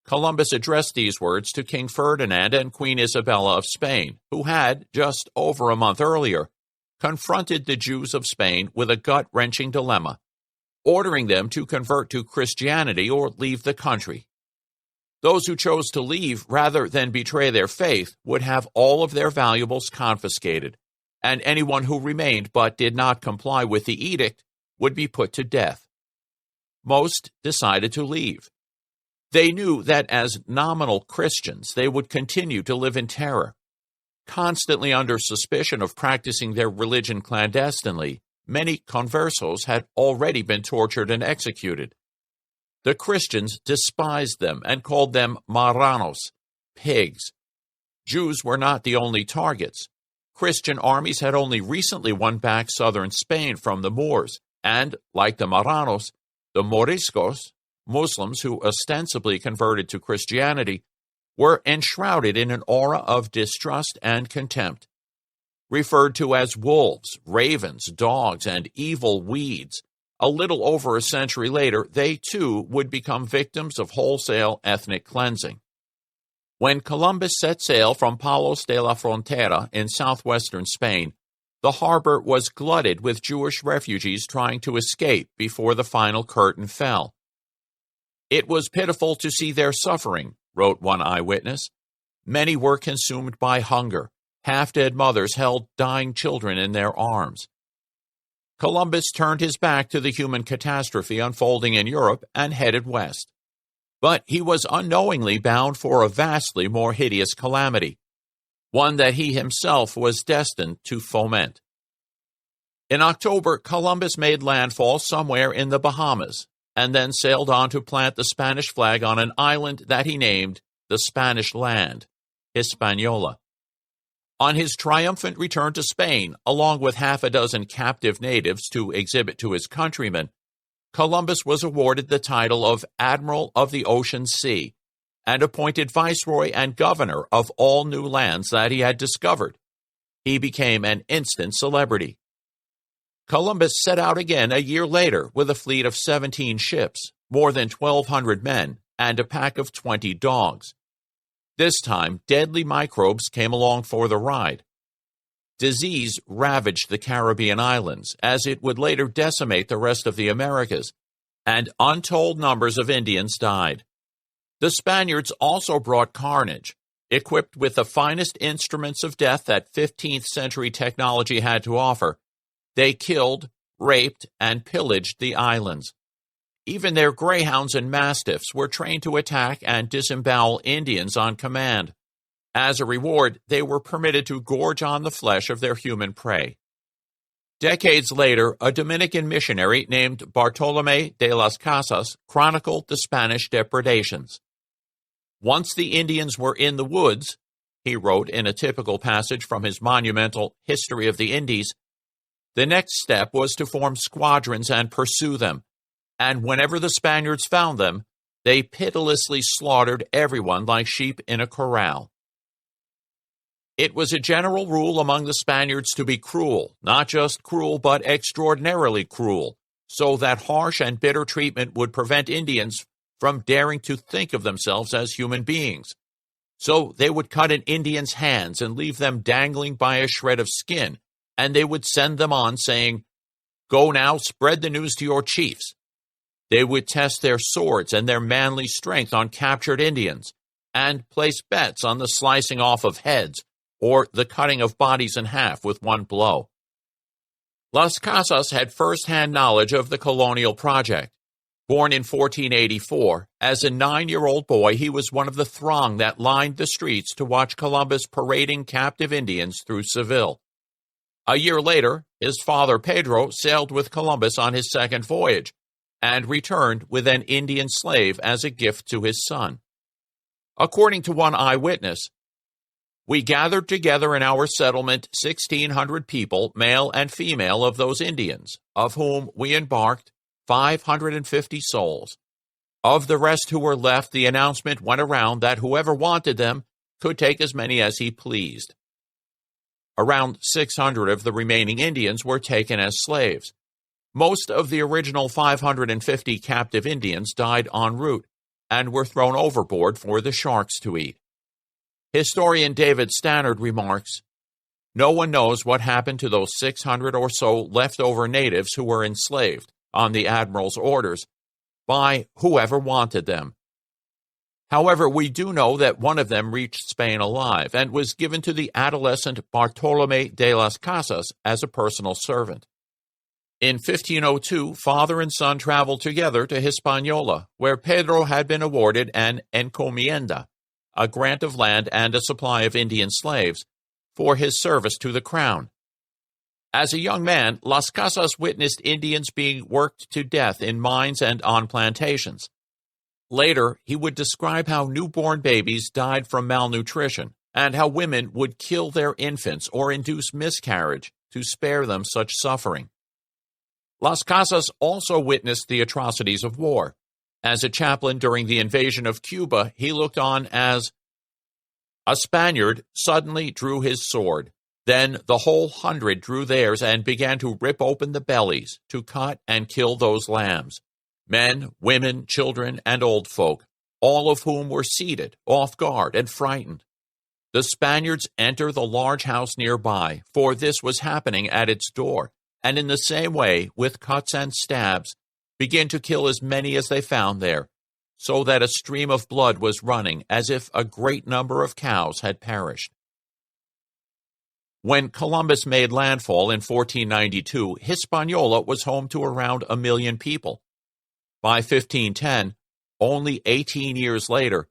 Columbus addressed these words to King Ferdinand and Queen Isabella of Spain, who had, just over a month earlier, confronted the Jews of Spain with a gut-wrenching dilemma, ordering them to convert to Christianity or leave the country. Those who chose to leave rather than betray their faith would have all of their valuables confiscated, and anyone who remained but did not comply with the edict would be put to death. Most decided to leave. They knew that as nominal Christians, they would continue to live in terror. Constantly under suspicion of practicing their religion clandestinely, many conversos had already been tortured and executed. The Christians despised them and called them marranos, pigs. Jews were not the only targets. Christian armies had only recently won back southern Spain from the Moors, and, like the marranos, the moriscos, Muslims who ostensibly converted to Christianity, were enshrouded in an aura of distrust and contempt. Referred to as wolves, ravens, dogs, and evil weeds, a little over a century later, they too would become victims of wholesale ethnic cleansing. When Columbus set sail from Palos de la Frontera in southwestern Spain, the harbor was glutted with Jewish refugees trying to escape before the final curtain fell. It was pitiful to see their suffering, wrote one eyewitness. Many were consumed by hunger. Half-dead mothers held dying children in their arms. Columbus turned his back to the human catastrophe unfolding in Europe and headed west. But he was unknowingly bound for a vastly more hideous calamity, one that he himself was destined to foment. In October, Columbus made landfall somewhere in the Bahamas, and then sailed on to plant the Spanish flag on an island that he named the Spanish Land, Hispaniola. On his triumphant return to Spain, along with half a dozen captive natives to exhibit to his countrymen, Columbus was awarded the title of Admiral of the Ocean Sea and appointed viceroy and governor of all new lands that he had discovered. He became an instant celebrity. Columbus set out again a year later with a fleet of 17 ships, more than 1,200 men, and a pack of 20 dogs. This time, deadly microbes came along for the ride. Disease ravaged the Caribbean islands, as it would later decimate the rest of the Americas, and untold numbers of Indians died. The Spaniards also brought carnage. Equipped with the finest instruments of death that 15th century technology had to offer, they killed, raped, and pillaged the islands. Even their greyhounds and mastiffs were trained to attack and disembowel Indians on command. As a reward, they were permitted to gorge on the flesh of their human prey. Decades later, a Dominican missionary named Bartolomé de las Casas chronicled the Spanish depredations. Once the Indians were in the woods, he wrote in a typical passage from his monumental History of the Indies, the next step was to form squadrons and pursue them, and whenever the Spaniards found them, they pitilessly slaughtered everyone like sheep in a corral. It was a general rule among the Spaniards to be cruel, not just cruel but extraordinarily cruel, so that harsh and bitter treatment would prevent Indians from daring to think of themselves as human beings. So they would cut an Indian's hands and leave them dangling by a shred of skin, and they would send them on saying, "Go now, spread the news to your chiefs." They would test their swords and their manly strength on captured Indians, and place bets on the slicing off of heads or the cutting of bodies in half with one blow. Las Casas had first-hand knowledge of the colonial project. Born in 1484, as a 9-year-old boy, he was one of the throng that lined the streets to watch Columbus parading captive Indians through Seville. A year later, his father Pedro sailed with Columbus on his second voyage and returned with an Indian slave as a gift to his son. According to one eyewitness, "We gathered together in our settlement 1,600 people, male and female, of those Indians, of whom we embarked 550 souls. Of the rest who were left, the announcement went around that whoever wanted them could take as many as he pleased. Around 600 of the remaining Indians were taken as slaves. Most of the original 550 captive Indians died en route, and were thrown overboard for the sharks to eat. Historian David Stannard remarks, "No one knows what happened to those 600 or so leftover natives who were enslaved, on the admiral's orders, by whoever wanted them. However, we do know that one of them reached Spain alive and was given to the adolescent Bartolomé de las Casas as a personal servant. In 1502, father and son traveled together to Hispaniola, where Pedro had been awarded an encomienda, a grant of land and a supply of Indian slaves, for his service to the crown. As a young man, Las Casas witnessed Indians being worked to death in mines and on plantations. Later, he would describe how newborn babies died from malnutrition and how women would kill their infants or induce miscarriage to spare them such suffering. Las Casas also witnessed the atrocities of war. As a chaplain during the invasion of Cuba, he looked on as a Spaniard suddenly drew his sword. Then the whole 100 drew theirs and began to rip open the bellies, to cut and kill those lambs, men, women, children, and old folk, all of whom were seated, off guard, and frightened. The Spaniards enter the large house nearby, for this was happening at its door, and in the same way, with cuts and stabs, begin to kill as many as they found there, so that a stream of blood was running as if a great number of cows had perished. When Columbus made landfall in 1492, Hispaniola was home to around 1 million people. By 1510, only 18 years later,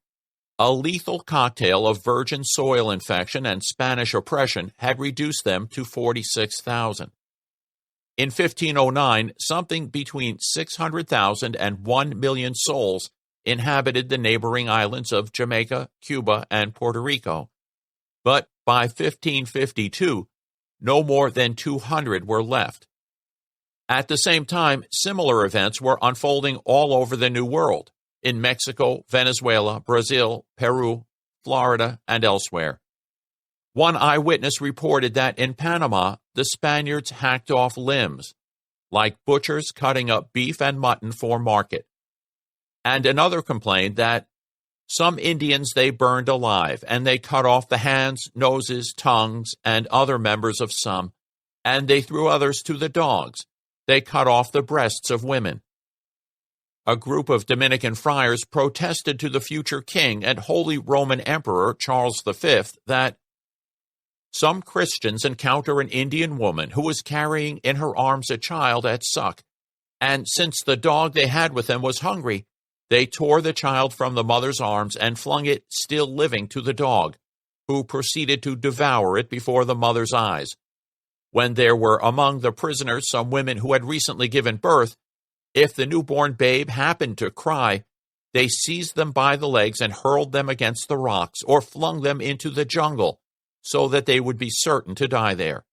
a lethal cocktail of virgin soil infection and Spanish oppression had reduced them to 46,000. In 1509, something between 600,000 and 1 million souls inhabited the neighboring islands of Jamaica, Cuba, and Puerto Rico. But by 1552, no more than 200 were left. At the same time, similar events were unfolding all over the New World, in Mexico, Venezuela, Brazil, Peru, Florida, and elsewhere. One eyewitness reported that in Panama, the Spaniards hacked off limbs, like butchers cutting up beef and mutton for market. And another complained that some Indians they burned alive, and they cut off the hands, noses, tongues, and other members of some, and they threw others to the dogs. They cut off the breasts of women. A group of Dominican friars protested to the future king and Holy Roman Emperor Charles V that some Christians encounter an Indian woman who was carrying in her arms a child at suck, and since the dog they had with them was hungry, they tore the child from the mother's arms and flung it still living to the dog, who proceeded to devour it before the mother's eyes. When there were among the prisoners some women who had recently given birth, if the newborn babe happened to cry, they seized them by the legs and hurled them against the rocks or flung them into the jungle, so that they would be certain to die there.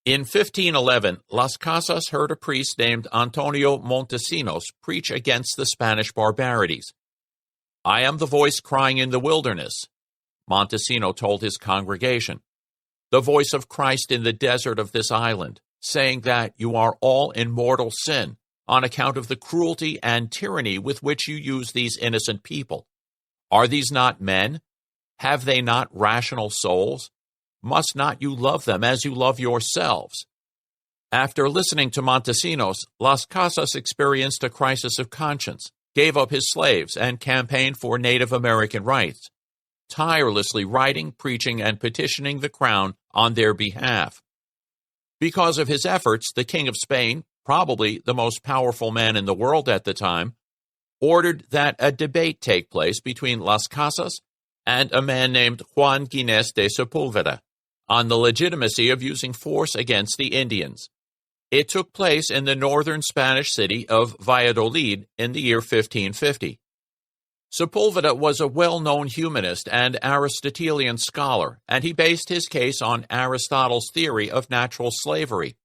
In 1511, Las Casas heard a priest named Antonio Montesinos preach against the Spanish barbarities. "I am the voice crying in the wilderness," Montesino told his congregation, "the voice of Christ in the desert of this island, saying that you are all in mortal sin on account of the cruelty and tyranny with which you use these innocent people. Are these not men? Have they not rational souls? Must not you love them as you love yourselves?" After listening to Montesinos, Las Casas experienced a crisis of conscience, gave up his slaves, and campaigned for Native American rights, tirelessly writing, preaching, and petitioning the crown on their behalf. Because of his efforts, the King of Spain, probably the most powerful man in the world at the time, ordered that a debate take place between Las Casas and a man named Juan Ginés de Sepúlveda on the legitimacy of using force against the Indians. It took place in the northern Spanish city of Valladolid in the year 1550. Sepúlveda was a well-known humanist and Aristotelian scholar, and he based his case on Aristotle's theory of natural slavery,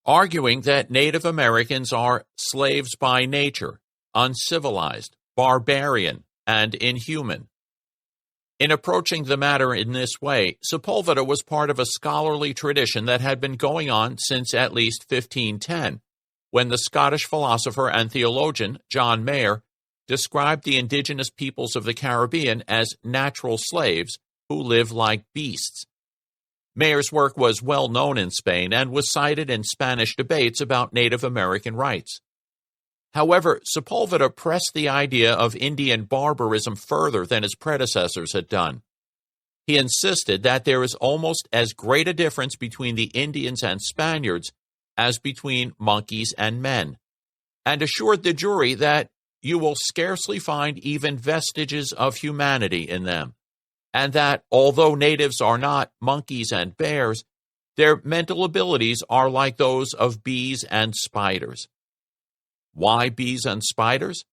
arguing that Native Americans are slaves by nature, uncivilized, barbarian, and inhuman. In approaching the matter in this way, Sepúlveda was part of a scholarly tradition that had been going on since at least 1510, when the Scottish philosopher and theologian John Mayer described the indigenous peoples of the Caribbean as natural slaves who live like beasts. Mayer's work was well known in Spain and was cited in Spanish debates about Native American rights. However, Sepulveda pressed the idea of Indian barbarism further than his predecessors had done. He insisted that there is almost as great a difference between the Indians and Spaniards as between monkeys and men, and assured the jury that you will scarcely find even vestiges of humanity in them, and that although natives are not monkeys and bears, their mental abilities are like those of bees and spiders. Why bees and spiders?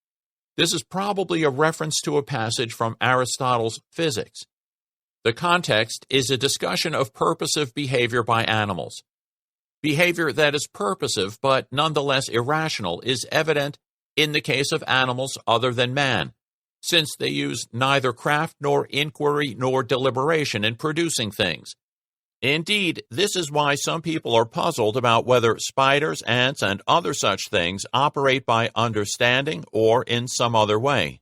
This is probably a reference to a passage from Aristotle's Physics. The context is a discussion of purposive behavior by animals. Behavior that is purposive but nonetheless irrational is evident in the case of animals other than man, since they use neither craft nor inquiry nor deliberation in producing things. Indeed, this is why some people are puzzled about whether spiders, ants, and other such things operate by understanding or in some other way.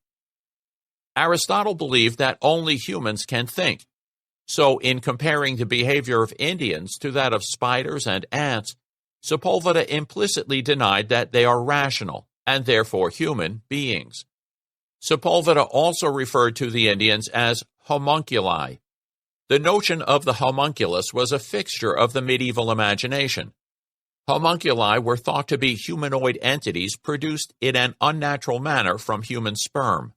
Aristotle believed that only humans can think. So, in comparing the behavior of Indians to that of spiders and ants, Sepulveda implicitly denied that they are rational, and therefore human, beings. Sepulveda also referred to the Indians as homunculi. The notion of the homunculus was a fixture of the medieval imagination. Homunculi were thought to be humanoid entities produced in an unnatural manner from human sperm.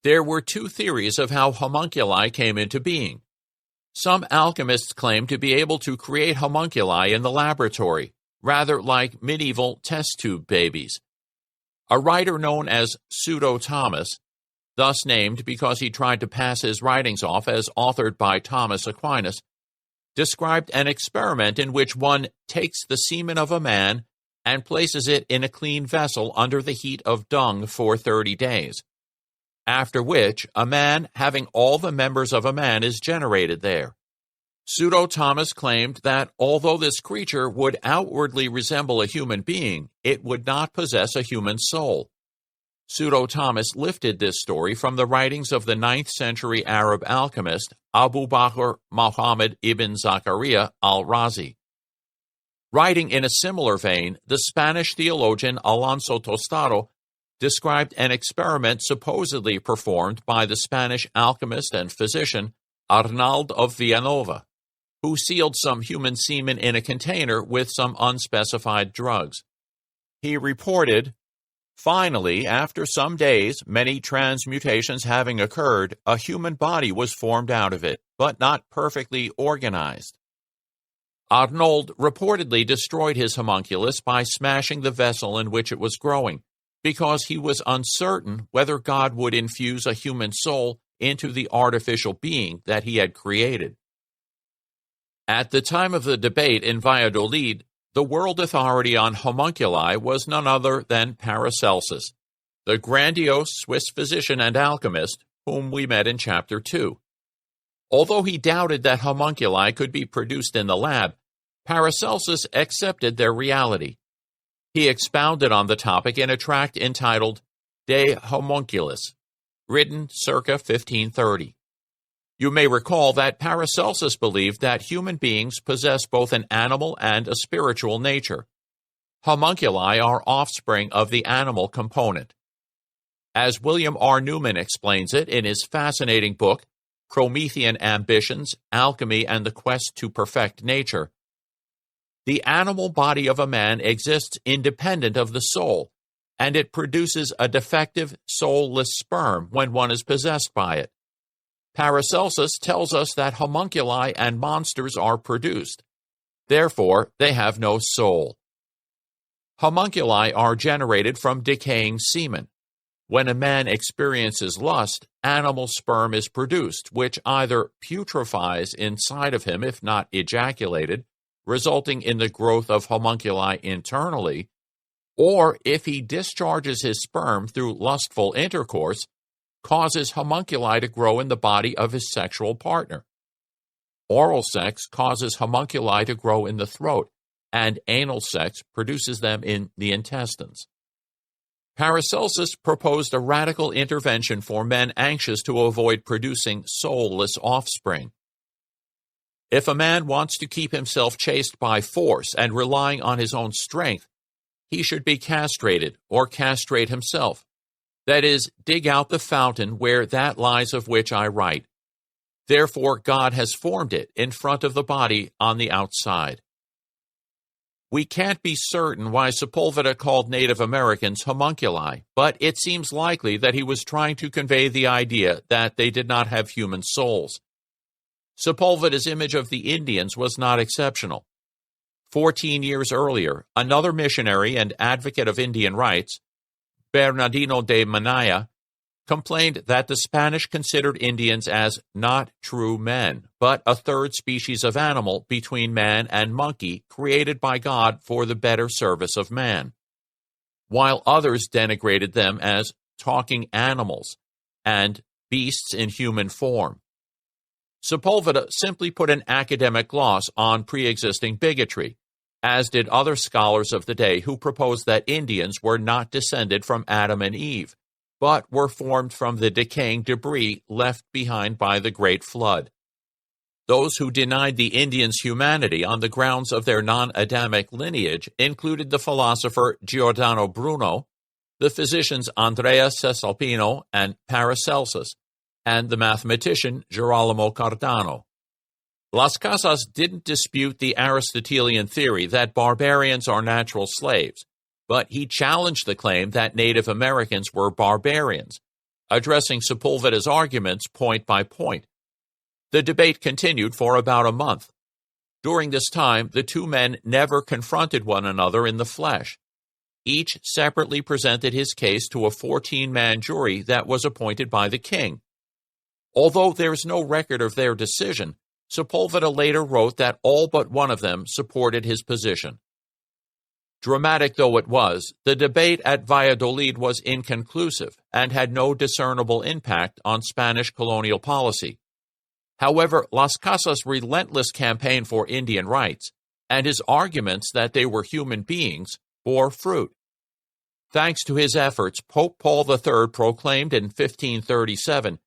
There were two theories of how homunculi came into being. Some alchemists claimed to be able to create homunculi in the laboratory, rather like medieval test tube babies. A writer known as Pseudo-Thomas, thus named because he tried to pass his writings off as authored by Thomas Aquinas, described an experiment in which one takes the semen of a man and places it in a clean vessel under the heat of dung for 30 days, after which a man having all the members of a man is generated there. Pseudo-Thomas claimed that although this creature would outwardly resemble a human being, it would not possess a human soul. Pseudo-Thomas lifted this story from the writings of the 9th century Arab alchemist Abu Bakr Muhammad ibn Zakaria al-Razi. Writing in a similar vein, the Spanish theologian Alonso Tostado described an experiment supposedly performed by the Spanish alchemist and physician Arnald of Villanova, who sealed some human semen in a container with some unspecified drugs. He reported, "Finally, after some days, many transmutations having occurred, a human body was formed out of it, but not perfectly organized." Arnold reportedly destroyed his homunculus by smashing the vessel in which it was growing, because he was uncertain whether God would infuse a human soul into the artificial being that he had created. At the time of the debate in Valladolid, the world authority on homunculi was none other than Paracelsus, the grandiose Swiss physician and alchemist whom we met in Chapter 2. Although he doubted that homunculi could be produced in the lab, Paracelsus accepted their reality. He expounded on the topic in a tract entitled De Homunculis, written circa 1530. You may recall that Paracelsus believed that human beings possess both an animal and a spiritual nature. Homunculi are offspring of the animal component. As William R. Newman explains it in his fascinating book, Promethean Ambitions, Alchemy and the Quest to Perfect Nature, the animal body of a man exists independent of the soul, and it produces a defective, soulless sperm when one is possessed by it. Paracelsus tells us that homunculi and monsters are produced. Therefore, they have no soul. Homunculi are generated from decaying semen. When a man experiences lust, animal sperm is produced, which either putrefies inside of him if not ejaculated, resulting in the growth of homunculi internally, or if he discharges his sperm through lustful intercourse, causes homunculi to grow in the body of his sexual partner. Oral sex causes homunculi to grow in the throat, and anal sex produces them in the intestines. Paracelsus proposed a radical intervention for men anxious to avoid producing soulless offspring. If a man wants to keep himself chaste by force and relying on his own strength, he should be castrated or castrate himself. That is, dig out the fountain where that lies of which I write. Therefore God has formed it in front of the body on the outside. We can't be certain why Sepulveda called Native Americans homunculi, but it seems likely that he was trying to convey the idea that they did not have human souls. Sepulveda's image of the Indians was not exceptional. 14 years earlier, another missionary and advocate of Indian rights, Bernardino de Manaya, complained that the Spanish considered Indians as not true men, but a third species of animal between man and monkey created by God for the better service of man, while others denigrated them as talking animals and beasts in human form. Sepulveda simply put an academic gloss on pre-existing bigotry, as did other scholars of the day who proposed that Indians were not descended from Adam and Eve, but were formed from the decaying debris left behind by the Great Flood. Those who denied the Indians' humanity on the grounds of their non-Adamic lineage included the philosopher Giordano Bruno, the physicians Andrea Cesalpino and Paracelsus, and the mathematician Girolamo Cardano. Las Casas didn't dispute the Aristotelian theory that barbarians are natural slaves, but he challenged the claim that Native Americans were barbarians, addressing Sepulveda's arguments point by point. The debate continued for about a month. During this time, the two men never confronted one another in the flesh. Each separately presented his case to a 14-man jury that was appointed by the king. Although there is no record of their decision, Sepulveda later wrote that all but one of them supported his position. Dramatic though it was, the debate at Valladolid was inconclusive and had no discernible impact on Spanish colonial policy. However, Las Casas' relentless campaign for Indian rights and his arguments that they were human beings bore fruit. Thanks to his efforts, Pope Paul III proclaimed in 1537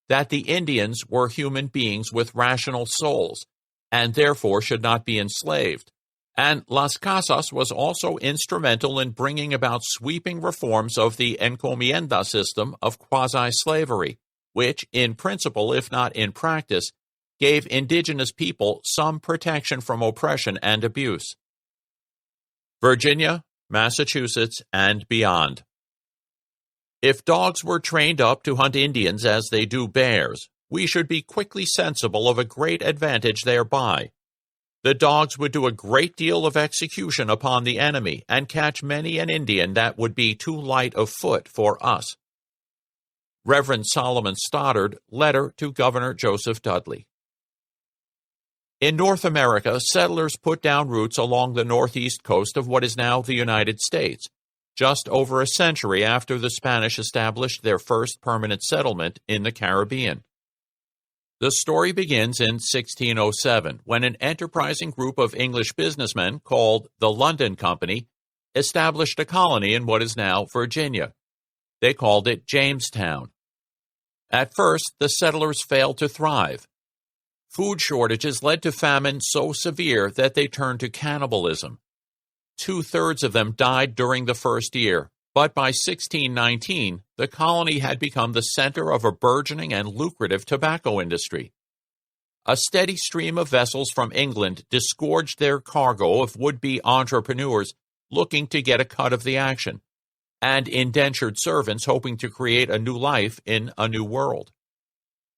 that the Indians were human beings with rational souls and therefore should not be enslaved. And Las Casas was also instrumental in bringing about sweeping reforms of the encomienda system of quasi-slavery, which, in principle if not in practice, gave indigenous people some protection from oppression and abuse. Virginia, Massachusetts, and beyond. If dogs were trained up to hunt Indians as they do bears, we should be quickly sensible of a great advantage thereby. The dogs would do a great deal of execution upon the enemy and catch many an Indian that would be too light of foot for us. Reverend Solomon Stoddard, letter to Governor Joseph Dudley. In North America, settlers put down roots along the northeast coast of what is now the United States, just over a century after the Spanish established their first permanent settlement in the Caribbean. The story begins in 1607, when an enterprising group of English businessmen called the London Company established a colony in what is now Virginia. They called it Jamestown. At first, the settlers failed to thrive. Food shortages led to famine so severe that they turned to cannibalism. 2/3 of them died during the first year, but by 1619, the colony had become the center of a burgeoning and lucrative tobacco industry. A steady stream of vessels from England disgorged their cargo of would-be entrepreneurs looking to get a cut of the action, and indentured servants hoping to create a new life in a new world.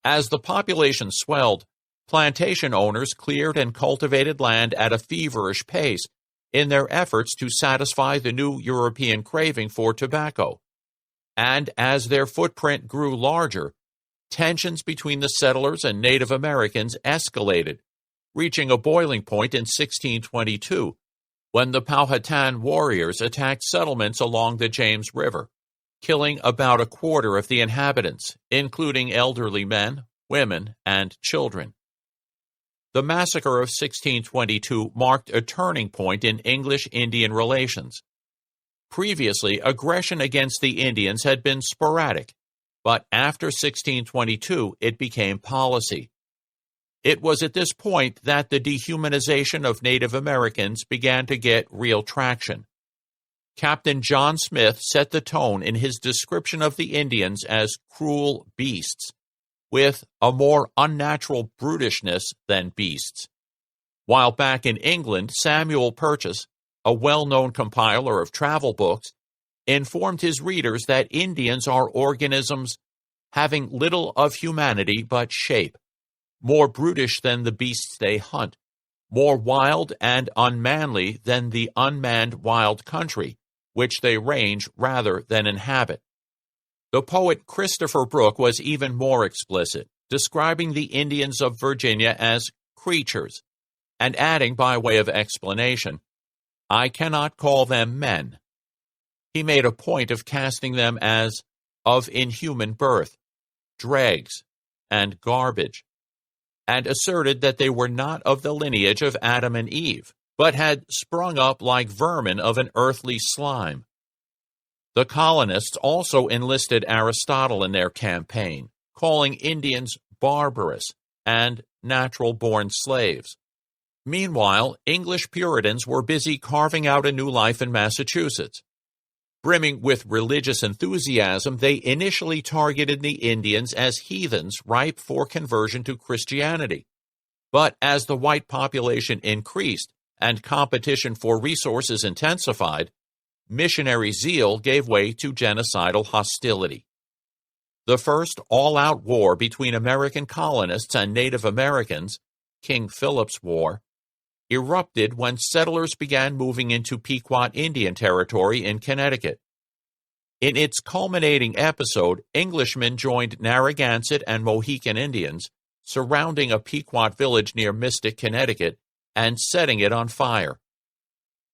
As the population swelled, plantation owners cleared and cultivated land at a feverish pace in their efforts to satisfy the new European craving for tobacco. And as their footprint grew larger, tensions between the settlers and Native Americans escalated, reaching a boiling point in 1622, when the Powhatan warriors attacked settlements along the James River, killing about a quarter of the inhabitants, including elderly men, women, and children. The massacre of 1622 marked a turning point in English-Indian relations. Previously, aggression against the Indians had been sporadic, but after 1622 it became policy. It was at this point that the dehumanization of Native Americans began to get real traction. Captain John Smith set the tone in his description of the Indians as cruel beasts, with a more unnatural brutishness than beasts. While back in England, Samuel Purchas, a well-known compiler of travel books, informed his readers that Indians are organisms having little of humanity but shape, more brutish than the beasts they hunt, more wild and unmanly than the unmanned wild country, which they range rather than inhabit. The poet Christopher Brooke was even more explicit, describing the Indians of Virginia as creatures, and adding by way of explanation, "I cannot call them men." He made a point of casting them as of inhuman birth, dregs, and garbage, and asserted that they were not of the lineage of Adam and Eve, but had sprung up like vermin of an earthly slime. The colonists also enlisted Aristotle in their campaign, calling Indians barbarous and natural-born slaves. Meanwhile, English Puritans were busy carving out a new life in Massachusetts. Brimming with religious enthusiasm, they initially targeted the Indians as heathens ripe for conversion to Christianity. But as the white population increased and competition for resources intensified, missionary zeal gave way to genocidal hostility. The first all-out war between American colonists and Native Americans, King Philip's War, erupted when settlers began moving into Pequot Indian Territory in Connecticut. In its culminating episode, Englishmen joined Narragansett and Mohican Indians, surrounding a Pequot village near Mystic, Connecticut, and setting it on fire.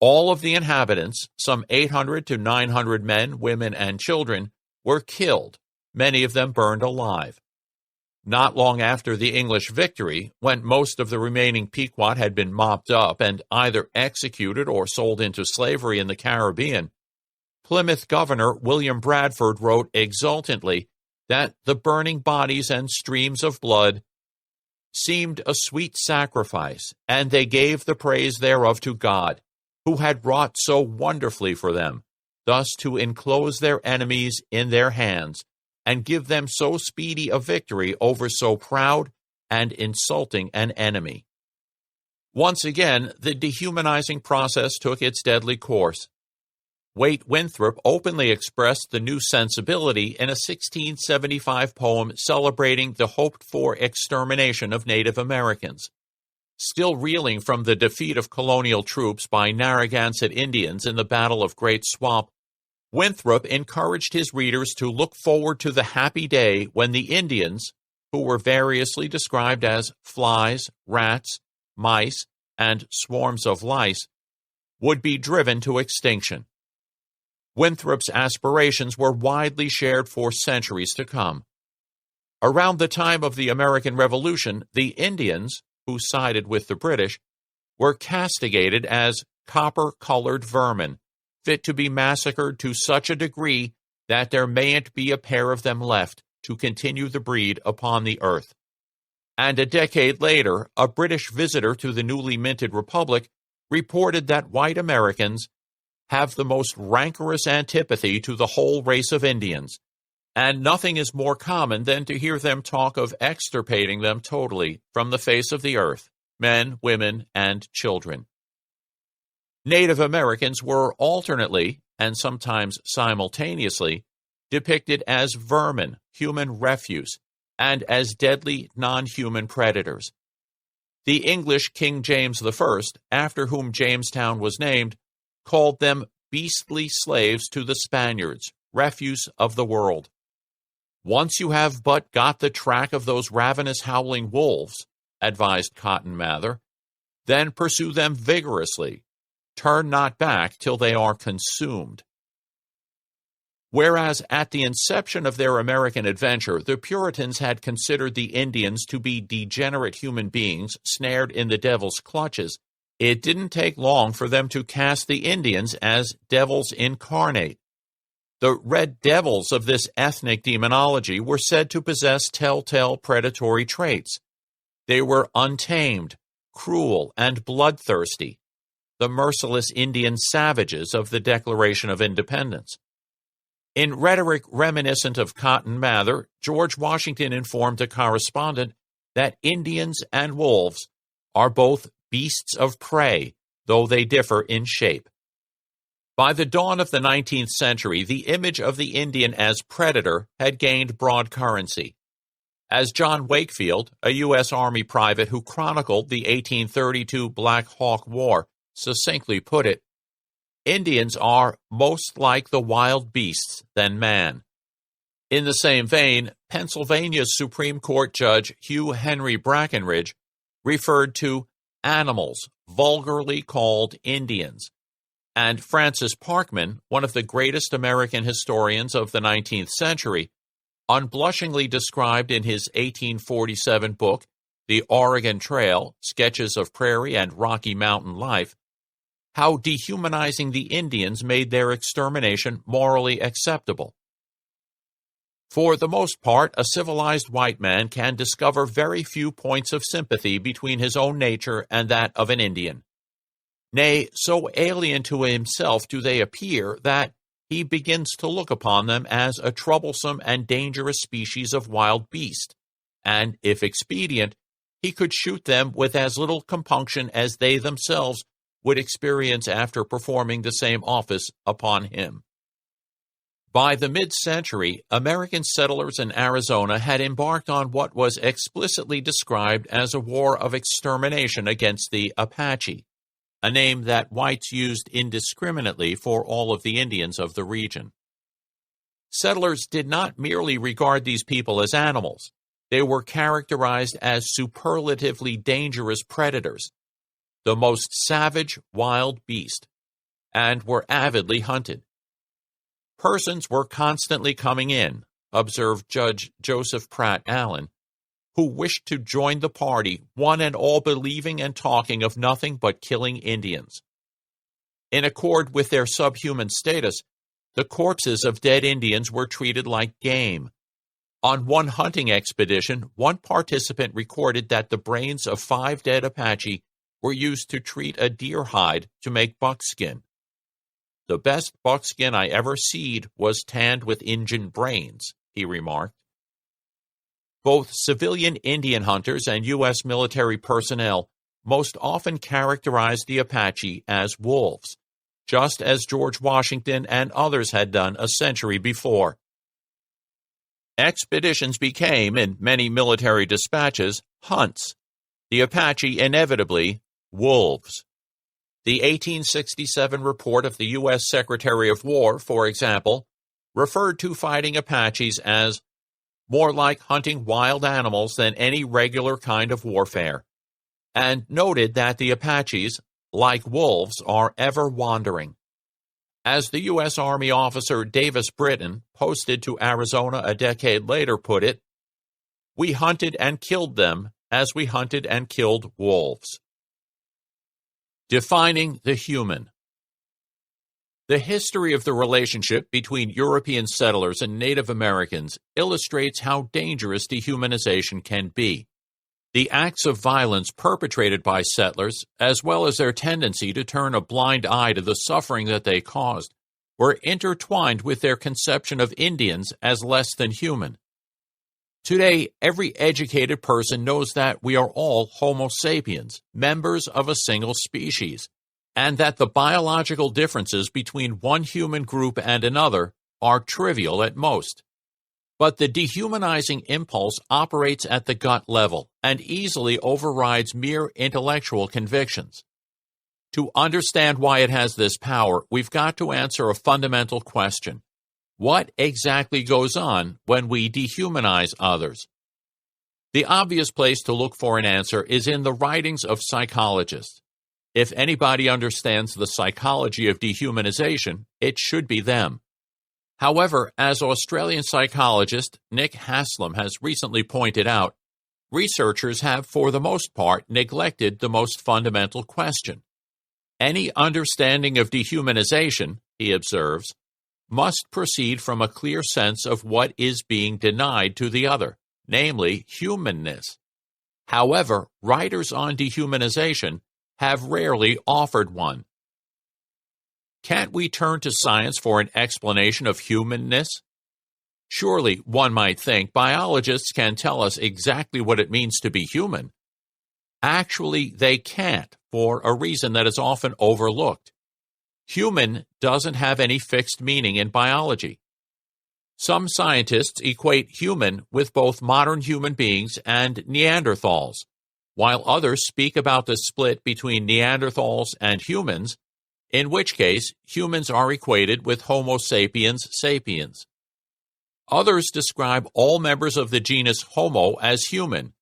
All of the inhabitants, some 800 to 900 men, women, and children, were killed, many of them burned alive. Not long after the English victory, when most of the remaining Pequot had been mopped up and either executed or sold into slavery in the Caribbean, Plymouth Governor William Bradford wrote exultantly that the burning bodies and streams of blood seemed a sweet sacrifice, and they gave the praise thereof to God, who had wrought so wonderfully for them, thus to enclose their enemies in their hands, and give them so speedy a victory over so proud and insulting an enemy. Once again, the dehumanizing process took its deadly course. Waite Winthrop openly expressed the new sensibility in a 1675 poem celebrating the hoped-for extermination of Native Americans. Still reeling from the defeat of colonial troops by Narragansett Indians in the Battle of Great Swamp, Winthrop encouraged his readers to look forward to the happy day when the Indians, who were variously described as flies, rats, mice, and swarms of lice, would be driven to extinction. Winthrop's aspirations were widely shared for centuries to come. Around the time of the American Revolution, the Indians, who sided with the British, were castigated as copper-colored vermin, fit to be massacred to such a degree that there mayn't be a pair of them left to continue the breed upon the earth. And a decade later, a British visitor to the newly minted republic reported that white Americans have the most rancorous antipathy to the whole race of Indians, and nothing is more common than to hear them talk of extirpating them totally from the face of the earth, men, women, and children. Native Americans were alternately, and sometimes simultaneously, depicted as vermin, human refuse, and as deadly non-human predators. The English King James I, after whom Jamestown was named, called them beastly slaves to the Spaniards, refuse of the world. Once you have but got the track of those ravenous howling wolves, advised Cotton Mather, then pursue them vigorously. Turn not back till they are consumed. Whereas at the inception of their American adventure, the Puritans had considered the Indians to be degenerate human beings snared in the devil's clutches, It didn't take long for them to cast the Indians as devils incarnate. The red devils of this ethnic demonology were said to possess telltale predatory traits. They were untamed, cruel, and bloodthirsty, the merciless Indian savages of the Declaration of Independence. In rhetoric reminiscent of Cotton Mather, George Washington informed a correspondent that Indians and wolves are both beasts of prey, though they differ in shape. By the dawn of the 19th century, the image of the Indian as predator had gained broad currency. As John Wakefield, a U.S. Army private who chronicled the 1832 Black Hawk War, succinctly put it, Indians are most like the wild beasts than man. In the same vein, Pennsylvania's Supreme Court Judge Hugh Henry Brackenridge referred to animals vulgarly called Indians, and Francis Parkman, one of the greatest American historians of the 19th century, unblushingly described in his 1847 book, The Oregon Trail, Sketches of Prairie and Rocky Mountain Life, how dehumanizing the Indians made their extermination morally acceptable. For the most part, a civilized white man can discover very few points of sympathy between his own nature and that of an Indian. Nay, so alien to himself do they appear that he begins to look upon them as a troublesome and dangerous species of wild beast, and, if expedient, he could shoot them with as little compunction as they themselves would experience after performing the same office upon him. By the mid-century, American settlers in Arizona had embarked on what was explicitly described as a war of extermination against the Apache, a name that whites used indiscriminately for all of the Indians of the region. Settlers did not merely regard these people as animals. They were characterized as superlatively dangerous predators, the most savage wild beast, and were avidly hunted. Persons were constantly coming in, observed Judge Joseph Pratt Allen, who wished to join the party, one and all believing and talking of nothing but killing Indians. In accord with their subhuman status, the corpses of dead Indians were treated like game. On one hunting expedition, one participant recorded that the brains of 5 dead Apache were used to treat a deer hide to make buckskin. The best buckskin I ever seed was tanned with Injun brains, he remarked. Both civilian Indian hunters and U.S. military personnel most often characterized the Apache as wolves, just as George Washington and others had done a century before. Expeditions became, in many military dispatches, hunts. The Apache inevitably wolves. The 1867 report of the U.S. Secretary of War, for example, referred to fighting Apaches as more like hunting wild animals than any regular kind of warfare, and noted that the Apaches, like wolves, are ever wandering. As the U.S. Army officer Davis Britton, posted to Arizona a decade later, put it, "We hunted and killed them as we hunted and killed wolves." Defining the human. The history of the relationship between European settlers and Native Americans illustrates how dangerous dehumanization can be. The acts of violence perpetrated by settlers, as well as their tendency to turn a blind eye to the suffering that they caused, were intertwined with their conception of Indians as less than human. Today, every educated person knows that we are all Homo sapiens, members of a single species, and that the biological differences between one human group and another are trivial at most. But the dehumanizing impulse operates at the gut level and easily overrides mere intellectual convictions. To understand why it has this power, we've got to answer a fundamental question. What exactly goes on when we dehumanize others? The obvious place to look for an answer is in the writings of psychologists. If anybody understands the psychology of dehumanization, it should be them. However, as Australian psychologist Nick Haslam has recently pointed out, researchers have, for the most part, neglected the most fundamental question. Any understanding of dehumanization, he observes, must proceed from a clear sense of what is being denied to the other, namely humanness. However, writers on dehumanization have rarely offered one. Can't we turn to science for an explanation of humanness? Surely, one might think, biologists can tell us exactly what it means to be human. Actually, they can't, for a reason that is often overlooked. Human doesn't have any fixed meaning in biology. Some scientists equate human with both modern human beings and Neanderthals, while others speak about the split between Neanderthals and humans, in which case humans are equated with Homo sapiens sapiens. Others describe all members of the genus Homo as human,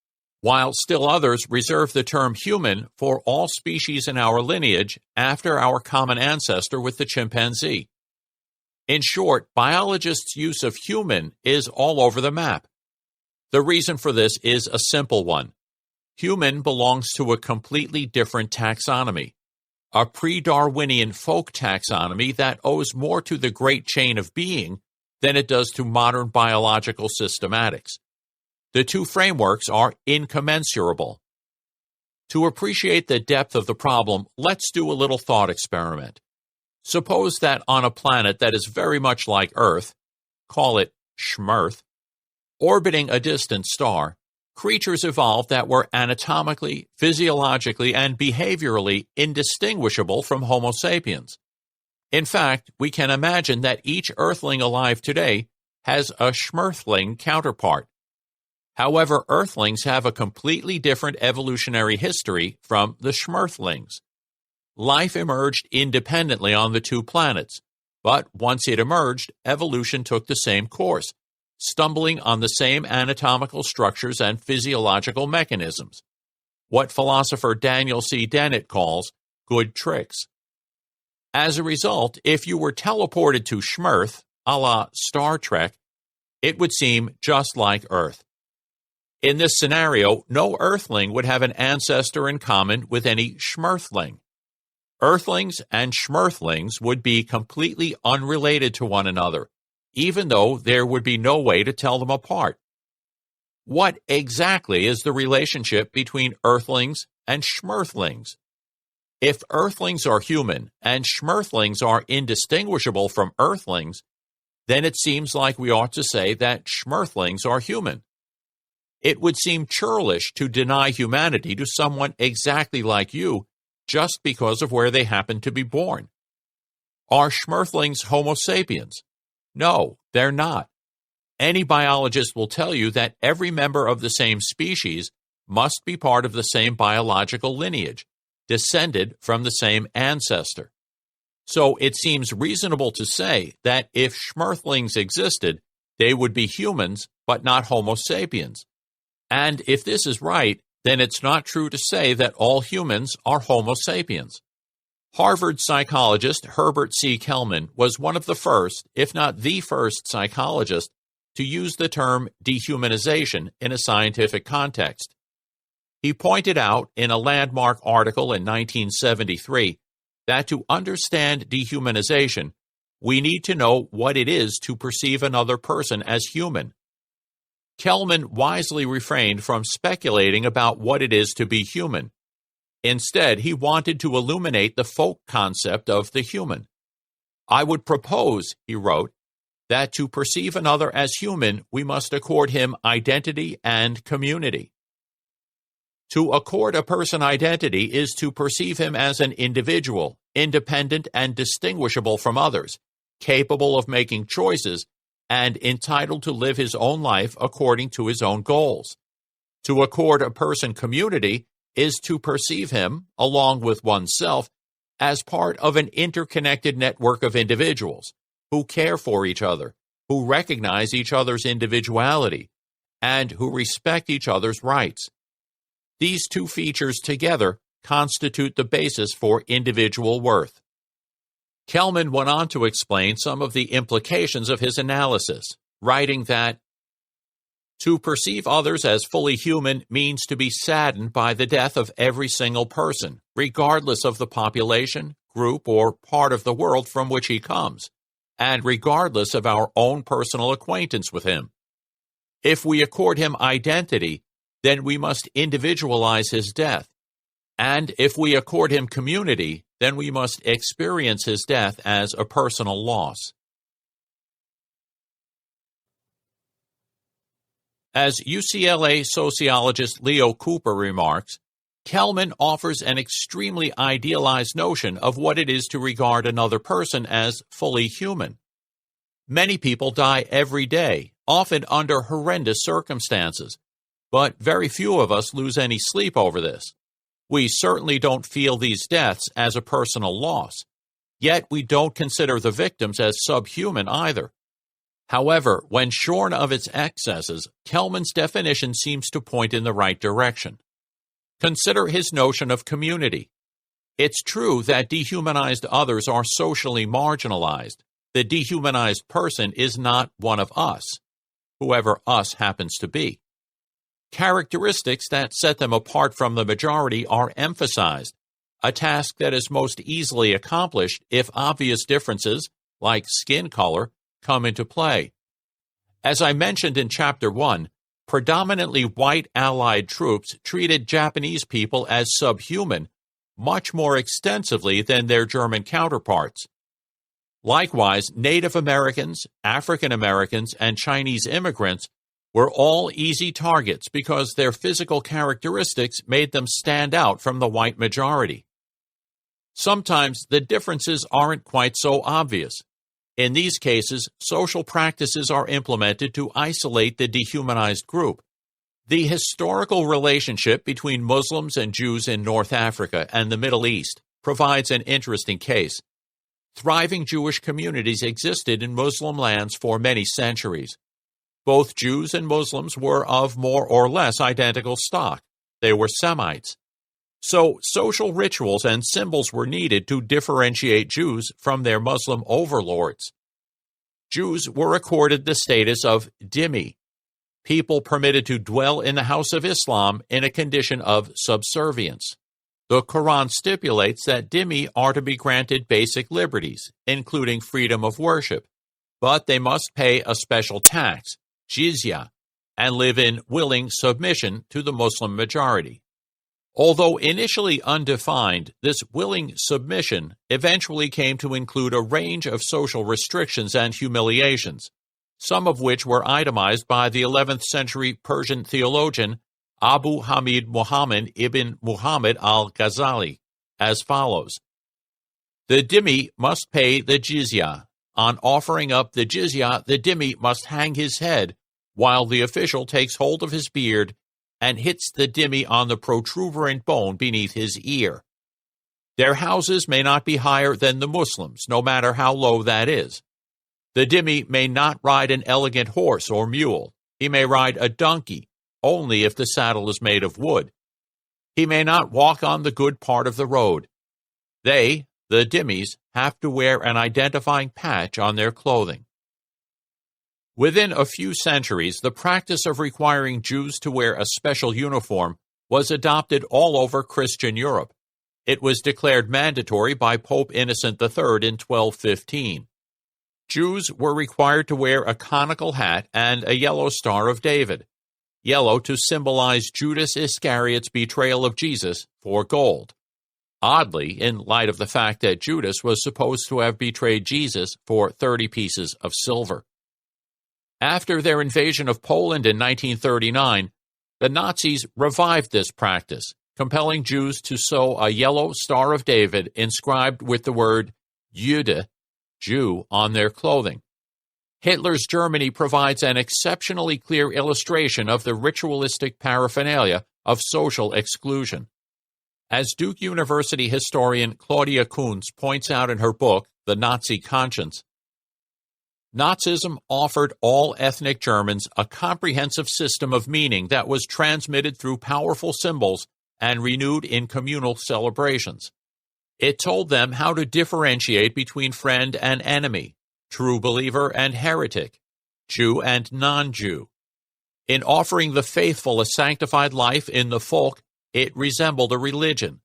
while still others reserve the term human for all species in our lineage after our common ancestor with the chimpanzee. In short, biologists' use of human is all over the map. The reason for this is a simple one. Human belongs to a completely different taxonomy, a pre-Darwinian folk taxonomy that owes more to the great chain of being than it does to modern biological systematics. The two frameworks are incommensurable. To appreciate the depth of the problem, let's do a little thought experiment. Suppose that on a planet that is very much like Earth, call it Schmirth, orbiting a distant star, creatures evolved that were anatomically, physiologically, and behaviorally indistinguishable from Homo sapiens. In fact, we can imagine that each Earthling alive today has a Schmirthling counterpart. However, Earthlings have a completely different evolutionary history from the Schmirthlings. Life emerged independently on the two planets, but once it emerged, evolution took the same course, stumbling on the same anatomical structures and physiological mechanisms, what philosopher Daniel C. Dennett calls good tricks. As a result, if you were teleported to Schmirth, a la Star Trek, it would seem just like Earth. In this scenario, no Earthling would have an ancestor in common with any Schmirthling. Earthlings and Schmirthlings would be completely unrelated to one another, even though there would be no way to tell them apart. What exactly is the relationship between Earthlings and Schmirthlings? If Earthlings are human and Schmirthlings are indistinguishable from Earthlings, then it seems like we ought to say that Schmirthlings are human. It would seem churlish to deny humanity to someone exactly like you just because of where they happen to be born. Are Schmirthlings Homo sapiens? No, they're not. Any biologist will tell you that every member of the same species must be part of the same biological lineage, descended from the same ancestor. So it seems reasonable to say that if Schmirthlings existed, they would be humans, but not Homo sapiens. And if this is right, then it's not true to say that all humans are Homo sapiens. Harvard psychologist Herbert C. Kellman was one of the first, if not the first psychologist, to use the term dehumanization in a scientific context. He pointed out in a landmark article in 1973 that to understand dehumanization, we need to know what it is to perceive another person as human. Kellman wisely refrained from speculating about what it is to be human. Instead, he wanted to illuminate the folk concept of the human. I would propose, he wrote, that to perceive another as human, we must accord him identity and community. To accord a person identity is to perceive him as an individual, independent and distinguishable from others, capable of making choices, and entitled to live his own life according to his own goals. To accord a person community is to perceive him, along with oneself, as part of an interconnected network of individuals who care for each other, who recognize each other's individuality, and who respect each other's rights. These two features together constitute the basis for individual worth. Kellman went on to explain some of the implications of his analysis, writing that To perceive others as fully human means to be saddened by the death of every single person, regardless of the population, group, or part of the world from which he comes, and regardless of our own personal acquaintance with him. If we accord him identity, then we must individualize his death. And if we accord him community, then we must experience his death as a personal loss. As UCLA sociologist Leo Cooper remarks, Kelman offers an extremely idealized notion of what it is to regard another person as fully human. Many people die every day, often under horrendous circumstances, but very few of us lose any sleep over this. We certainly don't feel these deaths as a personal loss, yet we don't consider the victims as subhuman either. However, when shorn of its excesses, Kelman's definition seems to point in the right direction. Consider his notion of community. It's true that dehumanized others are socially marginalized. The dehumanized person is not one of us, whoever us happens to be. Characteristics that set them apart from the majority are emphasized, a task that is most easily accomplished if obvious differences, like skin color, come into play. As I mentioned in Chapter 1, predominantly white Allied troops treated Japanese people as subhuman much more extensively than their German counterparts. Likewise, Native Americans, African Americans, and Chinese immigrants were all easy targets because their physical characteristics made them stand out from the white majority. Sometimes the differences aren't quite so obvious. In these cases, social practices are implemented to isolate the dehumanized group. The historical relationship between Muslims and Jews in North Africa and the Middle East provides an interesting case. Thriving Jewish communities existed in Muslim lands for many centuries. Both Jews and Muslims were of more or less identical stock. They were Semites. So social rituals and symbols were needed to differentiate Jews from their Muslim overlords. Jews were accorded the status of dhimmi, people permitted to dwell in the house of Islam in a condition of subservience. The Quran stipulates that dhimmi are to be granted basic liberties, including freedom of worship, but they must pay a special tax, jizya, and live in willing submission to the Muslim majority. Although initially undefined, this willing submission eventually came to include a range of social restrictions and humiliations, some of which were itemized by the 11th century Persian theologian Abu Hamid Muhammad ibn Muhammad al-Ghazali, as follows. The dhimmi must pay the jizya. On offering up the jizya, the dhimmi must hang his head, while the official takes hold of his beard and hits the dhimmi on the protuberant bone beneath his ear. Their houses may not be higher than the Muslims, no matter how low that is. The dhimmi may not ride an elegant horse or mule. He may ride a donkey, only if the saddle is made of wood. He may not walk on the good part of the road. They, the dhimmis, have to wear an identifying patch on their clothing. Within a few centuries, the practice of requiring Jews to wear a special uniform was adopted all over Christian Europe. It was declared mandatory by Pope Innocent III in 1215. Jews were required to wear a conical hat and a yellow Star of David, yellow to symbolize Judas Iscariot's betrayal of Jesus for gold. Oddly, in light of the fact that Judas was supposed to have betrayed Jesus for 30 pieces of silver. After their invasion of Poland in 1939, the Nazis revived this practice, compelling Jews to sew a yellow Star of David inscribed with the word Jude, Jew, on their clothing. Hitler's Germany provides an exceptionally clear illustration of the ritualistic paraphernalia of social exclusion. As Duke University historian Claudia Kuntz points out in her book, The Nazi Conscience, Nazism offered all ethnic Germans a comprehensive system of meaning that was transmitted through powerful symbols and renewed in communal celebrations. It told them how to differentiate between friend and enemy, true believer and heretic, Jew and non-Jew. In offering the faithful a sanctified life in the folk, it resembled a religion.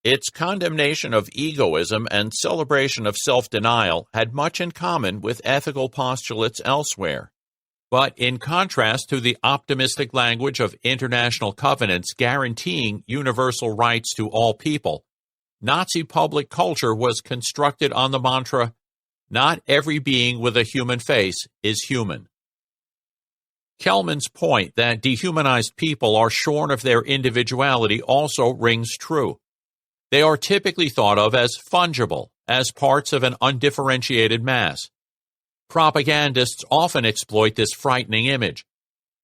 Its condemnation of egoism and celebration of self-denial had much in common with ethical postulates elsewhere. But in contrast to the optimistic language of international covenants guaranteeing universal rights to all people, Nazi public culture was constructed on the mantra, "Not every being with a human face is human." Kelman's point that dehumanized people are shorn of their individuality also rings true. They are typically thought of as fungible, as parts of an undifferentiated mass. Propagandists often exploit this frightening image.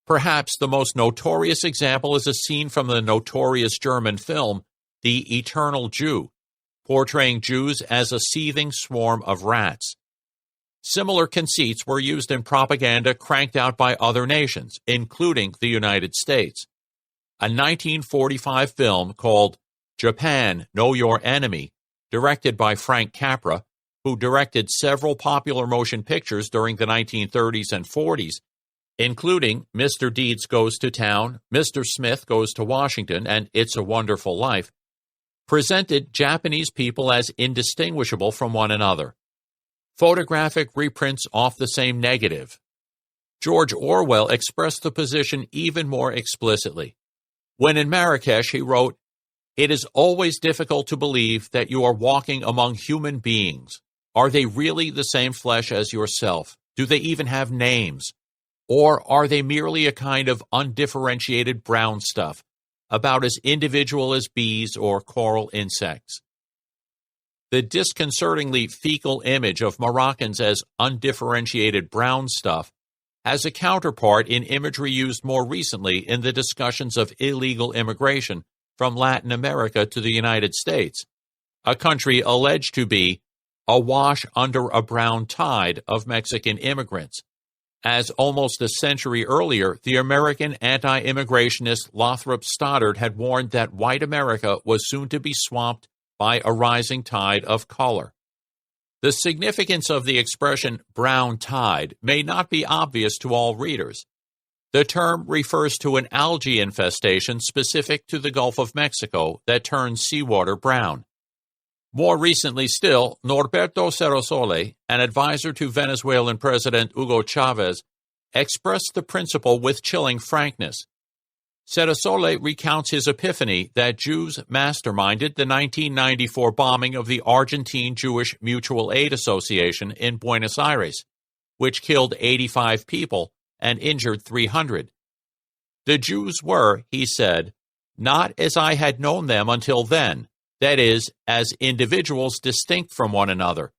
Perhaps the most notorious example is a scene from the notorious German film, The Eternal Jew, portraying Jews as a seething swarm of rats. Similar conceits were used in propaganda cranked out by other nations, including the United States. A 1945 film called Japan, Know Your Enemy, directed by Frank Capra, who directed several popular motion pictures during the 1930s and 40s, including Mr. Deeds Goes to Town, Mr. Smith Goes to Washington, and It's a Wonderful Life, presented Japanese people as indistinguishable from one another. Photographic reprints off the same negative. George Orwell expressed the position even more explicitly. When in Marrakesh, he wrote, "It is always difficult to believe that you are walking among human beings. Are they really the same flesh as yourself? Do they even have names? Or are they merely a kind of undifferentiated brown stuff, about as individual as bees or coral insects?" The disconcertingly fecal image of Moroccans as undifferentiated brown stuff has a counterpart in imagery used more recently in the discussions of illegal immigration from Latin America to the United States, a country alleged to be awash under a brown tide of Mexican immigrants. As almost a century earlier, the American anti-immigrationist Lothrop Stoddard had warned that white America was soon to be swamped by a rising tide of color. The significance of the expression brown tide may not be obvious to all readers. The term refers to an algae infestation specific to the Gulf of Mexico that turns seawater brown. More recently still, Norberto Cerosole, an advisor to Venezuelan President Hugo Chavez, expressed the principle with chilling frankness. Cerosole recounts his epiphany that Jews masterminded the 1994 bombing of the Argentine Jewish Mutual Aid Association in Buenos Aires, which killed 85 people and injured 300. The Jews were, he said, not as I had known them until then, that is, as individuals distinct from one another,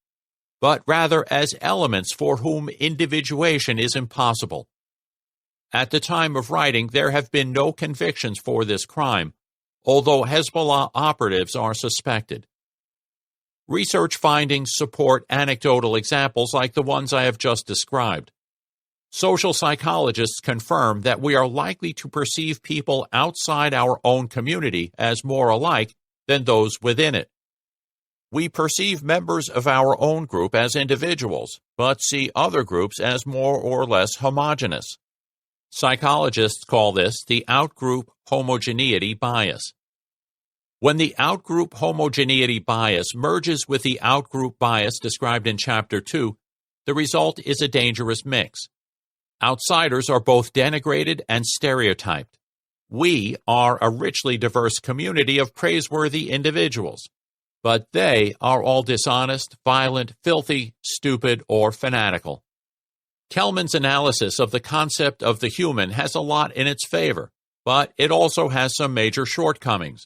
but rather as elements for whom individuation is impossible. At the time of writing, there have been no convictions for this crime, although Hezbollah operatives are suspected. Research findings support anecdotal examples like the ones I have just described. Social psychologists confirm that we are likely to perceive people outside our own community as more alike than those within it. We perceive members of our own group as individuals, but see other groups as more or less homogeneous. Psychologists call this the outgroup homogeneity bias. When the outgroup homogeneity bias merges with the outgroup bias described in Chapter 2, the result is a dangerous mix. Outsiders are both denigrated and stereotyped. We are a richly diverse community of praiseworthy individuals, but they are all dishonest, violent, filthy, stupid, or fanatical. Kelman's analysis of the concept of the human has a lot in its favor, but it also has some major shortcomings.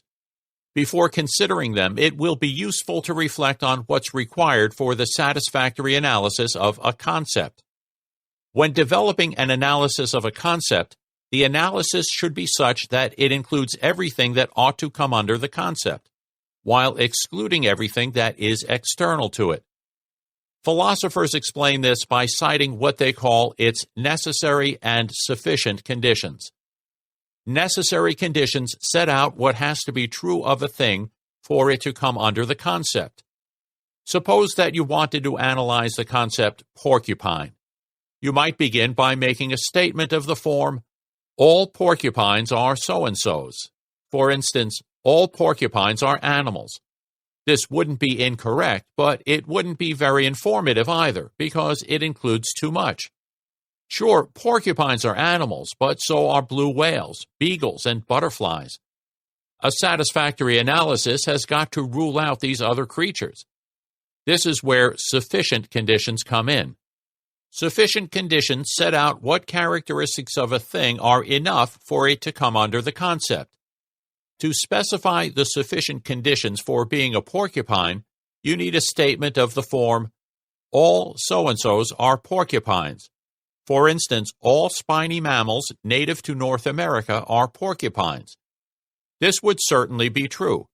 Before considering them, it will be useful to reflect on what's required for the satisfactory analysis of a concept. When developing an analysis of a concept, the analysis should be such that it includes everything that ought to come under the concept, while excluding everything that is external to it. Philosophers explain this by citing what they call its necessary and sufficient conditions. Necessary conditions set out what has to be true of a thing for it to come under the concept. Suppose that you wanted to analyze the concept porcupine. You might begin by making a statement of the form, All porcupines are so-and-sos. For instance, all porcupines are animals. This wouldn't be incorrect, but it wouldn't be very informative either, because it includes too much. Sure, porcupines are animals, but so are blue whales, beagles, and butterflies. A satisfactory analysis has got to rule out these other creatures. This is where sufficient conditions come in. Sufficient conditions set out what characteristics of a thing are enough for it to come under the concept. To specify the sufficient conditions for being a porcupine, you need a statement of the form, all so-and-sos are porcupines. For instance, all spiny mammals native to North America are porcupines. This would certainly be true.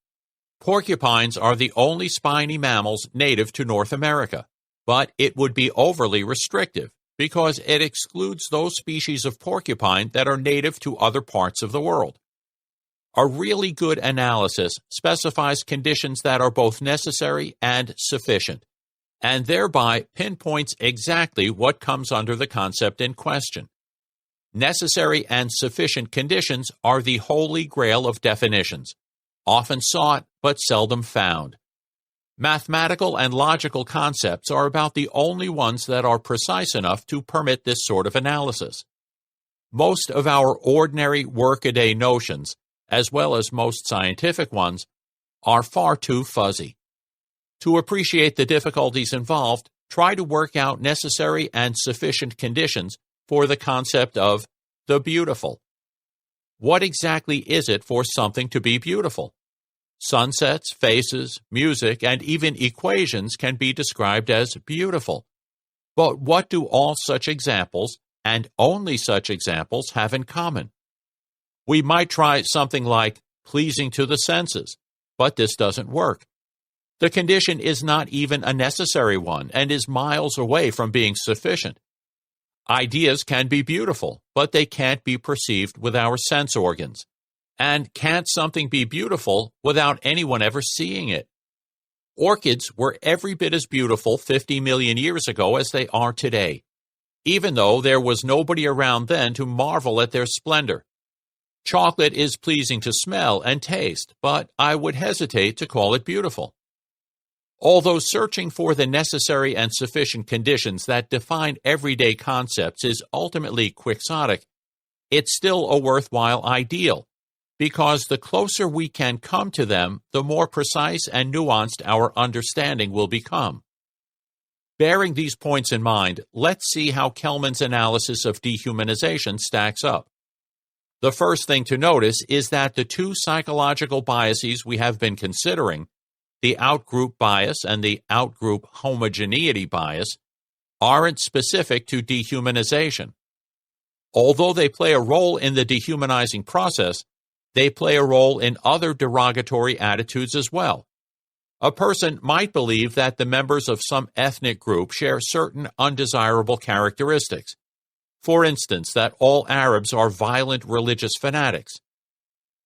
Porcupines are the only spiny mammals native to North America, but it would be overly restrictive because it excludes those species of porcupine that are native to other parts of the world. A really good analysis specifies conditions that are both necessary and sufficient, and thereby pinpoints exactly what comes under the concept in question. Necessary and sufficient conditions are the holy grail of definitions, often sought but seldom found. Mathematical and logical concepts are about the only ones that are precise enough to permit this sort of analysis. Most of our ordinary workaday notions, as well as most scientific ones, are far too fuzzy. To appreciate the difficulties involved, try to work out necessary and sufficient conditions for the concept of the beautiful. What exactly is it for something to be beautiful? Sunsets, faces, music, and even equations can be described as beautiful. But what do all such examples, and only such examples, have in common? We might try something like pleasing to the senses, but this doesn't work. The condition is not even a necessary one and is miles away from being sufficient. Ideas can be beautiful, but they can't be perceived with our sense organs. And can't something be beautiful without anyone ever seeing it? Orchids were every bit as beautiful 50 million years ago as they are today, even though there was nobody around then to marvel at their splendor. Chocolate is pleasing to smell and taste, but I would hesitate to call it beautiful. Although searching for the necessary and sufficient conditions that define everyday concepts is ultimately quixotic, it's still a worthwhile ideal, because the closer we can come to them, the more precise and nuanced our understanding will become. Bearing these points in mind, let's see how Kelman's analysis of dehumanization stacks up. The first thing to notice is that the two psychological biases we have been considering, the outgroup bias and the outgroup homogeneity bias, aren't specific to dehumanization. Although they play a role in the dehumanizing process, they play a role in other derogatory attitudes as well. A person might believe that the members of some ethnic group share certain undesirable characteristics. For instance, that all Arabs are violent religious fanatics.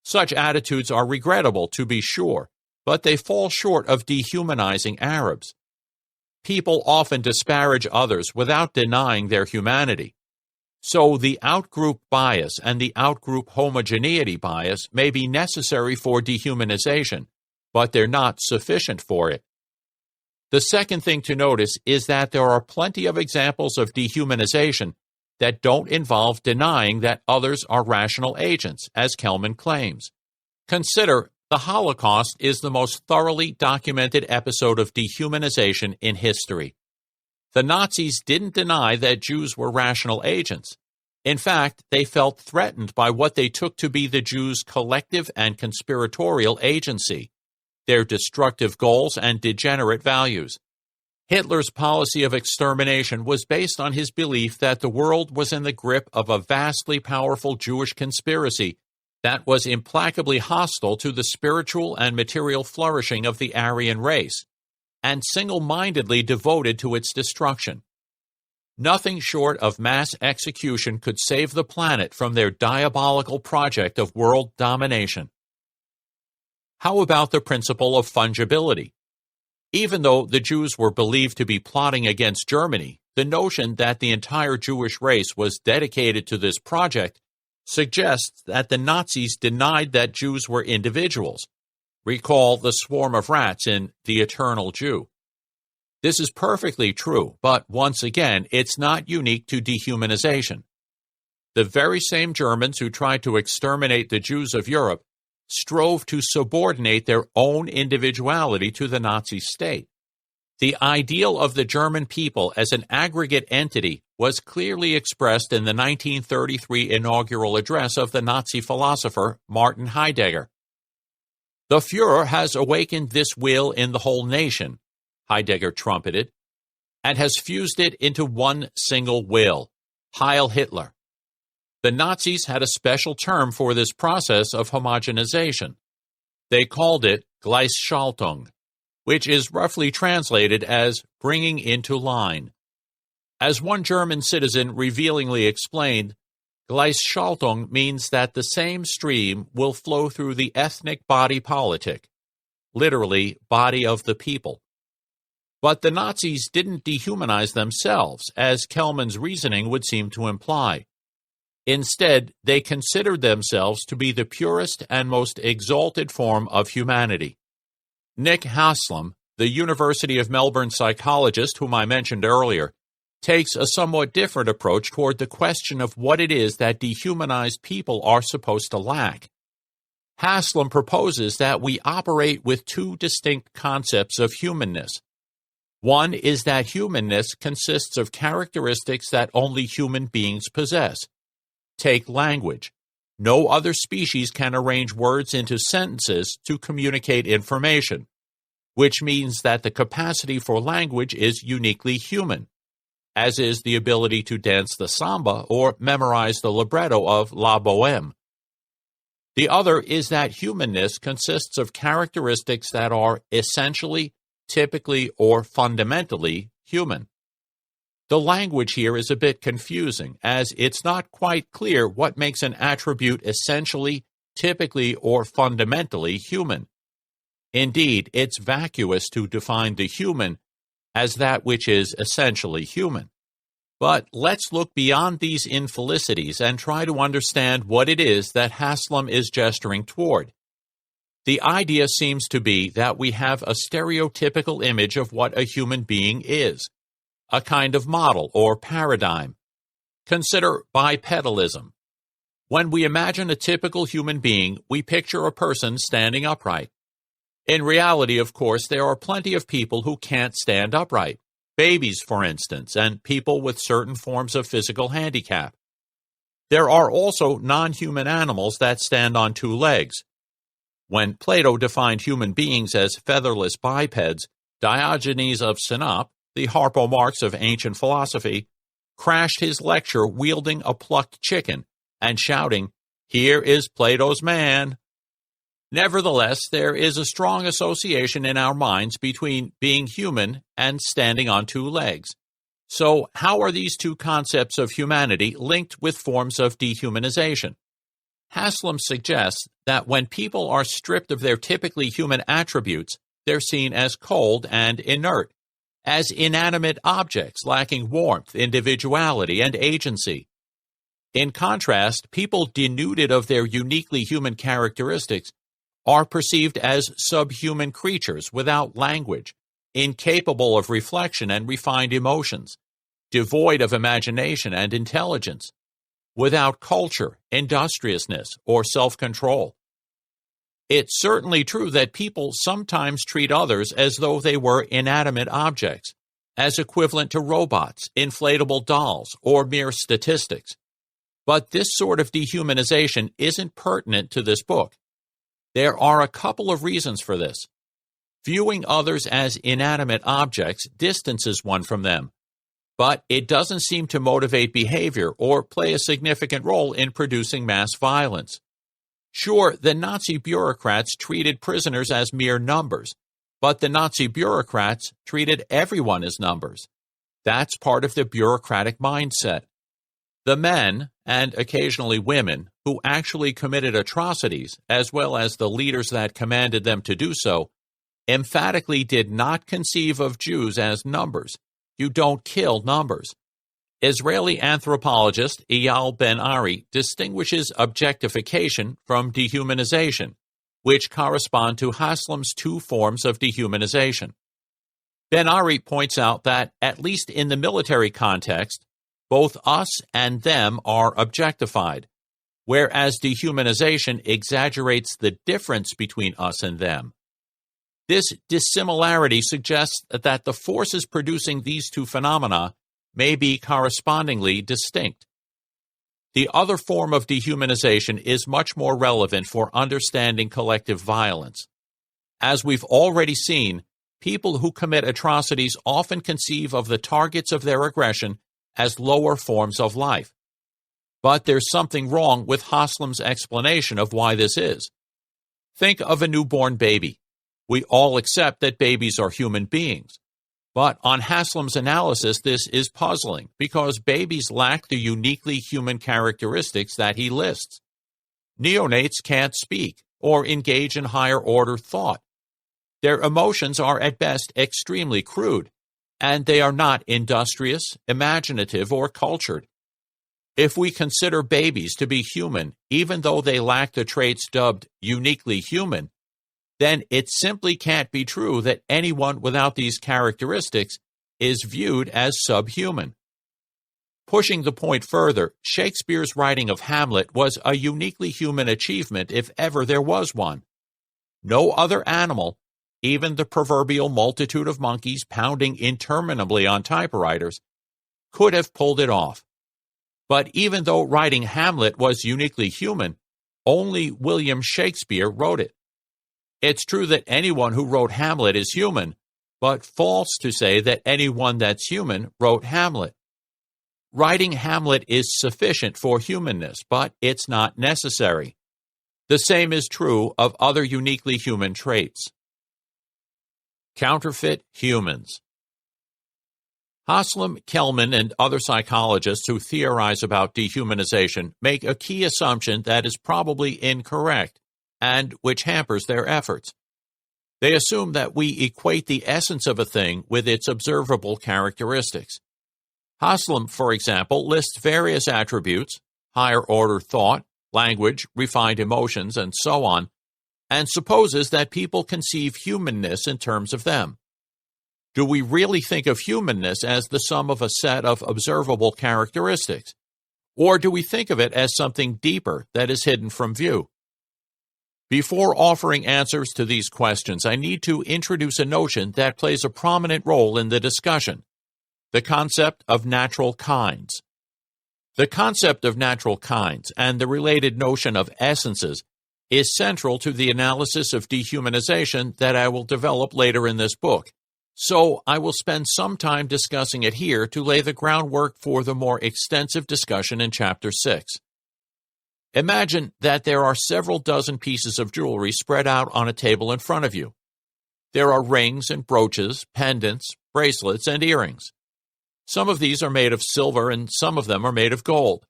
Such attitudes are regrettable, to be sure, but they fall short of dehumanizing Arabs. People often disparage others without denying their humanity. So the outgroup bias and the outgroup homogeneity bias may be necessary for dehumanization, but they're not sufficient for it. The second thing to notice is that there are plenty of examples of dehumanization that don't involve denying that others are rational agents, as Kelman claims. Consider, the Holocaust is the most thoroughly documented episode of dehumanization in history. The Nazis didn't deny that Jews were rational agents. In fact, they felt threatened by what they took to be the Jews' collective and conspiratorial agency, their destructive goals and degenerate values. Hitler's policy of extermination was based on his belief that the world was in the grip of a vastly powerful Jewish conspiracy that was implacably hostile to the spiritual and material flourishing of the Aryan race, and single-mindedly devoted to its destruction. Nothing short of mass execution could save the planet from their diabolical project of world domination. How about the principle of fungibility? Even though the Jews were believed to be plotting against Germany, the notion that the entire Jewish race was dedicated to this project suggests that the Nazis denied that Jews were individuals. Recall the swarm of rats in The Eternal Jew. This is perfectly true, but once again, it's not unique to dehumanization. The very same Germans who tried to exterminate the Jews of Europe strove to subordinate their own individuality to the Nazi state. The ideal of the German people as an aggregate entity was clearly expressed in the 1933 inaugural address of the Nazi philosopher Martin Heidegger. "The Führer has awakened this will in the whole nation," Heidegger trumpeted, "and has fused it into one single will, Heil Hitler." The Nazis had a special term for this process of homogenization. They called it Gleichschaltung, which is roughly translated as bringing into line. As one German citizen revealingly explained, Gleichschaltung means that the same stream will flow through the ethnic body politic, literally body of the people. But the Nazis didn't dehumanize themselves, as Kelman's reasoning would seem to imply. Instead, they considered themselves to be the purest and most exalted form of humanity. Nick Haslam, the University of Melbourne psychologist whom I mentioned earlier, takes a somewhat different approach toward the question of what it is that dehumanized people are supposed to lack. Haslam proposes that we operate with two distinct concepts of humanness. One is that humanness consists of characteristics that only human beings possess. Take language. No other species can arrange words into sentences to communicate information, which means that the capacity for language is uniquely human, as is the ability to dance the samba or memorize the libretto of La Bohème. The other is that humanness consists of characteristics that are essentially, typically, or fundamentally human. The language here is a bit confusing, as it's not quite clear what makes an attribute essentially, typically, or fundamentally human. Indeed, it's vacuous to define the human as that which is essentially human. But let's look beyond these infelicities and try to understand what it is that Haslam is gesturing toward. The idea seems to be that we have a stereotypical image of what a human being is, a kind of model or paradigm. Consider bipedalism. When we imagine a typical human being, we picture a person standing upright. In reality, of course, there are plenty of people who can't stand upright. Babies, for instance, and people with certain forms of physical handicap. There are also non-human animals that stand on two legs. When Plato defined human beings as featherless bipeds, Diogenes of Sinope, the Harpo Marx of ancient philosophy, crashed his lecture wielding a plucked chicken and shouting, "Here is Plato's man." Nevertheless, there is a strong association in our minds between being human and standing on two legs. So, how are these two concepts of humanity linked with forms of dehumanization? Haslam suggests that when people are stripped of their typically human attributes, they're seen as cold and inert, as inanimate objects lacking warmth, individuality, and agency. In contrast, people denuded of their uniquely human characteristics are perceived as subhuman creatures without language, incapable of reflection and refined emotions, devoid of imagination and intelligence, without culture, industriousness, or self-control. It's certainly true that people sometimes treat others as though they were inanimate objects, as equivalent to robots, inflatable dolls, or mere statistics. But this sort of dehumanization isn't pertinent to this book. There are a couple of reasons for this. Viewing others as inanimate objects distances one from them, but it doesn't seem to motivate behavior or play a significant role in producing mass violence. Sure, the Nazi bureaucrats treated prisoners as mere numbers, but the Nazi bureaucrats treated everyone as numbers. That's part of the bureaucratic mindset. The men, and occasionally women, who actually committed atrocities, as well as the leaders that commanded them to do so, emphatically did not conceive of Jews as numbers. You don't kill numbers. Israeli anthropologist Eyal Ben-Ari distinguishes objectification from dehumanization, which correspond to Haslam's two forms of dehumanization. Ben-Ari points out that, at least in the military context, both us and them are objectified, whereas dehumanization exaggerates the difference between us and them. This dissimilarity suggests that the forces producing these two phenomena may be correspondingly distinct. The other form of dehumanization is much more relevant for understanding collective violence. As we've already seen, people who commit atrocities often conceive of the targets of their aggression as lower forms of life. But there's something wrong with Haslam's explanation of why this is. Think of a newborn baby. We all accept that babies are human beings. But on Haslam's analysis, this is puzzling because babies lack the uniquely human characteristics that he lists. Neonates can't speak or engage in higher-order thought. Their emotions are at best extremely crude, and they are not industrious, imaginative, or cultured. If we consider babies to be human, even though they lack the traits dubbed uniquely human, then it simply can't be true that anyone without these characteristics is viewed as subhuman. Pushing the point further, Shakespeare's writing of Hamlet was a uniquely human achievement if ever there was one. No other animal, even the proverbial multitude of monkeys pounding interminably on typewriters, could have pulled it off. But even though writing Hamlet was uniquely human, only William Shakespeare wrote it. It's true that anyone who wrote Hamlet is human, but false to say that anyone that's human wrote Hamlet. Writing Hamlet is sufficient for humanness, but it's not necessary. The same is true of other uniquely human traits. Counterfeit humans. Haslam, Kelman, and other psychologists who theorize about dehumanization make a key assumption that is probably incorrect, and which hampers their efforts. They assume that we equate the essence of a thing with its observable characteristics. Haslam, for example, lists various attributes, higher-order thought, language, refined emotions, and so on, and supposes that people conceive humanness in terms of them. Do we really think of humanness as the sum of a set of observable characteristics? Or do we think of it as something deeper that is hidden from view? Before offering answers to these questions, I need to introduce a notion that plays a prominent role in the discussion: the concept of natural kinds. The concept of natural kinds and the related notion of essences is central to the analysis of dehumanization that I will develop later in this book, so I will spend some time discussing it here to lay the groundwork for the more extensive discussion in Chapter 6. Imagine that there are several dozen pieces of jewelry spread out on a table in front of you. There are rings and brooches, pendants, bracelets, and earrings. Some of these are made of silver and some of them are made of gold.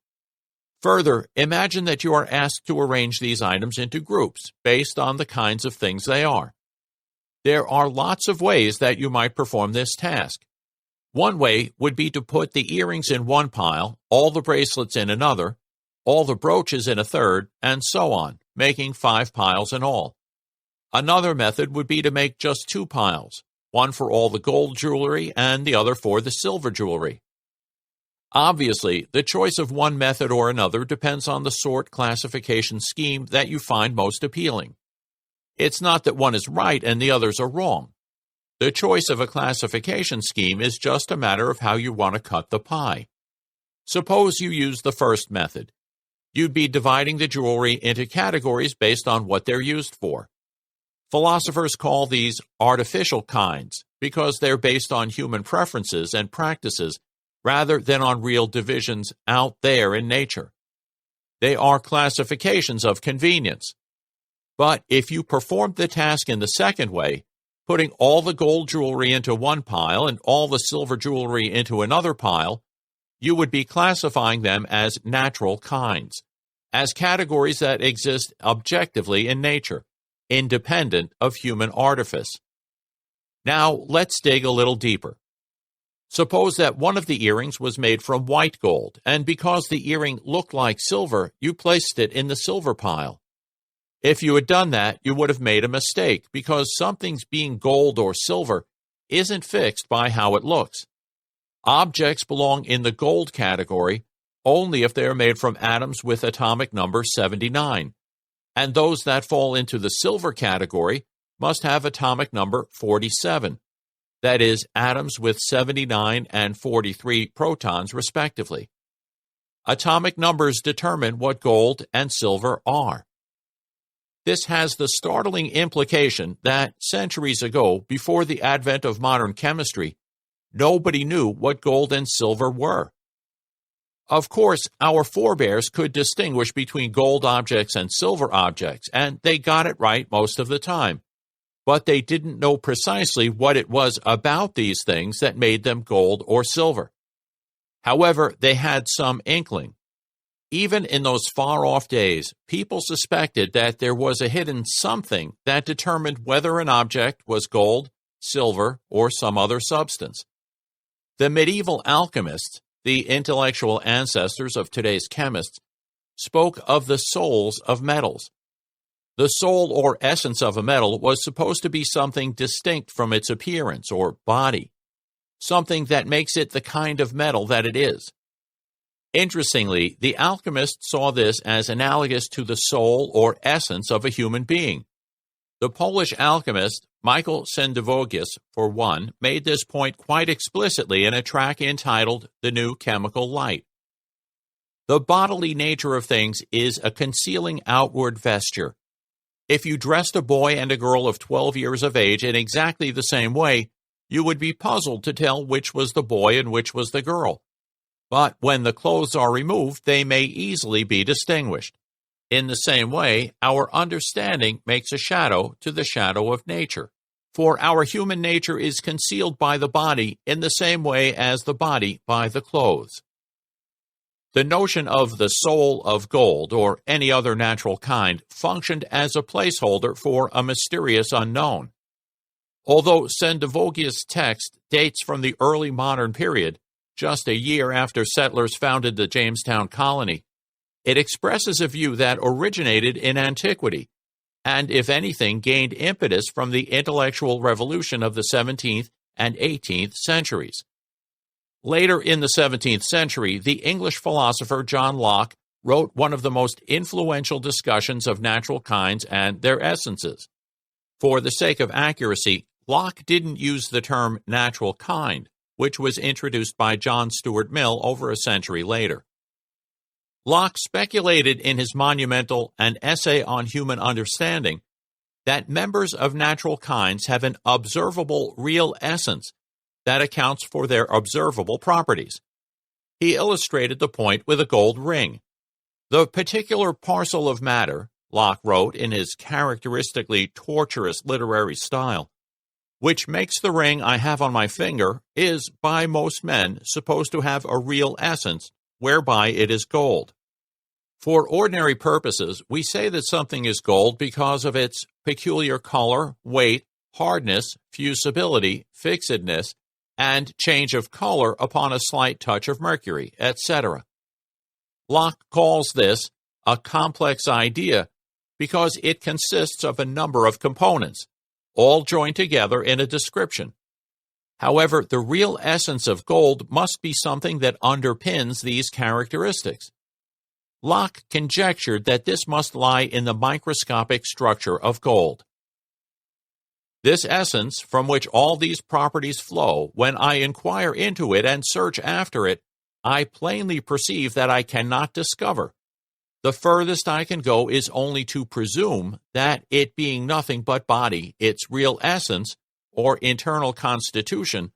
Further, imagine that you are asked to arrange these items into groups based on the kinds of things they are. There are lots of ways that you might perform this task. One way would be to put the earrings in one pile, all the bracelets in another, all the brooches in a third, and so on, making 5 piles in all. Another method would be to make just 2 piles, one for all the gold jewelry and the other for the silver jewelry. Obviously, the choice of one method or another depends on the sort classification scheme that you find most appealing. It's not that one is right and the others are wrong. The choice of a classification scheme is just a matter of how you want to cut the pie. Suppose you use the first method. You'd be dividing the jewelry into categories based on what they're used for. Philosophers call these artificial kinds because they're based on human preferences and practices rather than on real divisions out there in nature. They are classifications of convenience. But if you performed the task in the second way, putting all the gold jewelry into one pile and all the silver jewelry into another pile, you would be classifying them as natural kinds, as categories that exist objectively in nature, independent of human artifice. Now, let's dig a little deeper. Suppose that one of the earrings was made from white gold, and because the earring looked like silver, you placed it in the silver pile. If you had done that, you would have made a mistake, because something's being gold or silver isn't fixed by how it looks. Objects belong in the gold category only if they are made from atoms with atomic number 79, and those that fall into the silver category must have atomic number 47, that is, atoms with 79 and 43 protons respectively. Atomic numbers determine what gold and silver are. This has the startling implication that centuries ago, before the advent of modern chemistry, nobody knew what gold and silver were. Of course, our forebears could distinguish between gold objects and silver objects, and they got it right most of the time. But they didn't know precisely what it was about these things that made them gold or silver. However, they had some inkling. Even in those far-off days, people suspected that there was a hidden something that determined whether an object was gold, silver, or some other substance. The medieval alchemists, the intellectual ancestors of today's chemists, spoke of the souls of metals. The soul or essence of a metal was supposed to be something distinct from its appearance or body, something that makes it the kind of metal that it is. Interestingly, the alchemists saw this as analogous to the soul or essence of a human being. The Polish alchemist Michael Sendivogius, for one, made this point quite explicitly in a tract entitled The New Chemical Light. The bodily nature of things is a concealing outward vesture. If you dressed a boy and a girl of 12 years of age in exactly the same way, you would be puzzled to tell which was the boy and which was the girl. But when the clothes are removed, they may easily be distinguished. In the same way, our understanding makes a shadow to the shadow of nature. For our human nature is concealed by the body in the same way as the body by the clothes. The notion of the soul of gold or any other natural kind functioned as a placeholder for a mysterious unknown. Although Sendivogius' text dates from the early modern period, just a year after settlers founded the Jamestown colony, it expresses a view that originated in antiquity, and if anything gained impetus from the intellectual revolution of the 17th and 18th centuries. Later in the 17th century, the English philosopher John Locke wrote one of the most influential discussions of natural kinds and their essences. For the sake of accuracy, Locke didn't use the term natural kind, which was introduced by John Stuart Mill over a century later. Locke speculated in his monumental An Essay on Human Understanding that members of natural kinds have an observable real essence that accounts for their observable properties. He illustrated the point with a gold ring. The particular parcel of matter, Locke wrote in his characteristically tortuous literary style, which makes the ring I have on my finger, is, by most men, supposed to have a real essence, whereby it is gold. For ordinary purposes, we say that something is gold because of its peculiar color, weight, hardness, fusibility, fixedness, and change of color upon a slight touch of mercury, etc. Locke calls this a complex idea because it consists of a number of components, all joined together in a description. However, the real essence of gold must be something that underpins these characteristics. Locke conjectured that this must lie in the microscopic structure of gold. This essence, from which all these properties flow, when I inquire into it and search after it, I plainly perceive that I cannot discover. The furthest I can go is only to presume that it being nothing but body, its real essence, or internal constitution,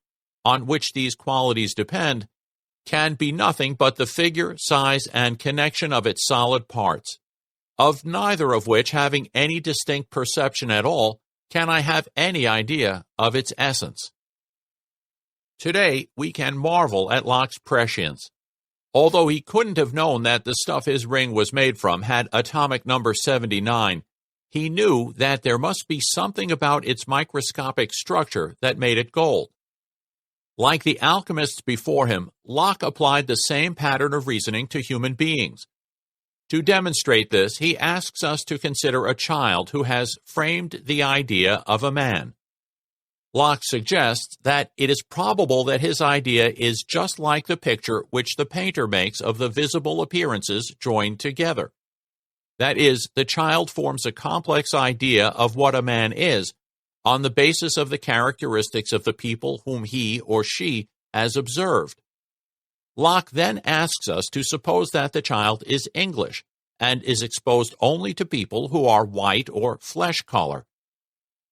on which these qualities depend, can be nothing but the figure, size, and connection of its solid parts, of neither of which, having any distinct perception at all, can I have any idea of its essence. Today, we can marvel at Locke's prescience. Although he couldn't have known that the stuff his ring was made from had atomic number 79, he knew that there must be something about its microscopic structure that made it gold. Like the alchemists before him, Locke applied the same pattern of reasoning to human beings. To demonstrate this, he asks us to consider a child who has framed the idea of a man. Locke suggests that it is probable that his idea is just like the picture which the painter makes of the visible appearances joined together. That is, the child forms a complex idea of what a man is on the basis of the characteristics of the people whom he or she has observed. Locke then asks us to suppose that the child is English and is exposed only to people who are white or flesh color.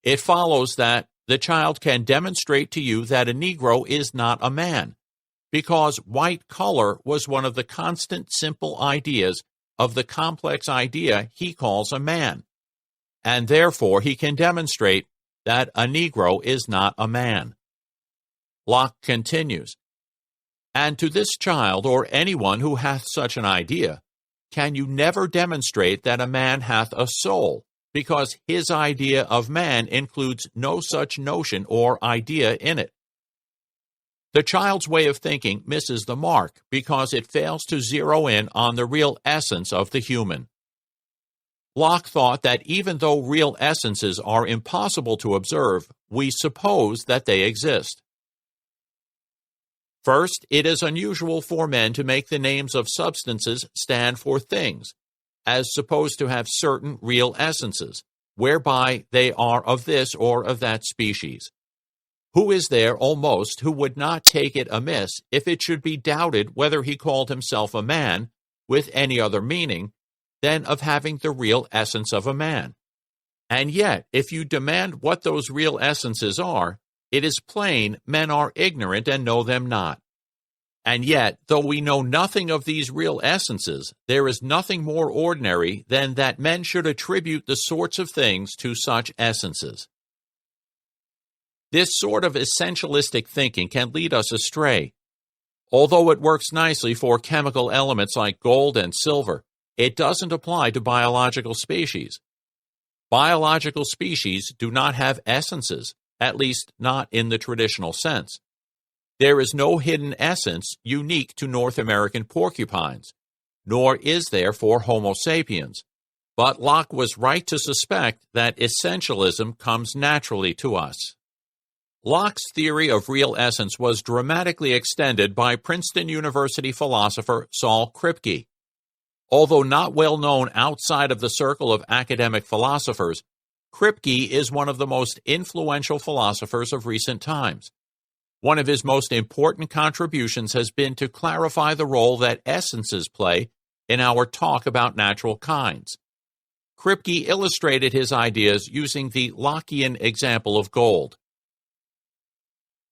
It follows that the child can demonstrate to you that a Negro is not a man, because white color was one of the constant simple ideas of the complex idea he calls a man, and therefore he can demonstrate that a Negro is not a man. Locke continues, "And to this child, or anyone who hath such an idea, can you never demonstrate that a man hath a soul, because his idea of man includes no such notion or idea in it." The child's way of thinking misses the mark because it fails to zero in on the real essence of the human. Locke thought that even though real essences are impossible to observe, we suppose that they exist. First, it is unusual for men to make the names of substances stand for things, as supposed to have certain real essences, whereby they are of this or of that species. Who is there almost who would not take it amiss if it should be doubted whether he called himself a man, with any other meaning, than of having the real essence of a man? And yet, if you demand what those real essences are, it is plain men are ignorant and know them not. And yet, though we know nothing of these real essences, there is nothing more ordinary than that men should attribute the sorts of things to such essences. This sort of essentialistic thinking can lead us astray. Although it works nicely for chemical elements like gold and silver, it doesn't apply to biological species. Biological species do not have essences, at least not in the traditional sense. There is no hidden essence unique to North American porcupines, nor is there for Homo sapiens. But Locke was right to suspect that essentialism comes naturally to us. Locke's theory of real essence was dramatically extended by Princeton University philosopher Saul Kripke. Although not well known outside of the circle of academic philosophers, Kripke is one of the most influential philosophers of recent times. One of his most important contributions has been to clarify the role that essences play in our talk about natural kinds. Kripke illustrated his ideas using the Lockean example of gold.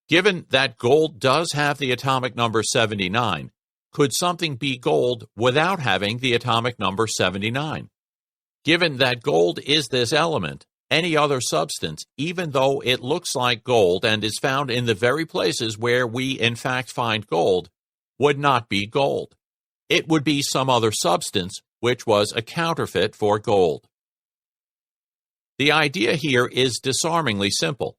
Given that gold does have the atomic number 79, could something be gold without having the atomic number 79? Given that gold is this element, any other substance, even though it looks like gold and is found in the very places where we in fact find gold, would not be gold. It would be some other substance which was a counterfeit for gold. The idea here is disarmingly simple.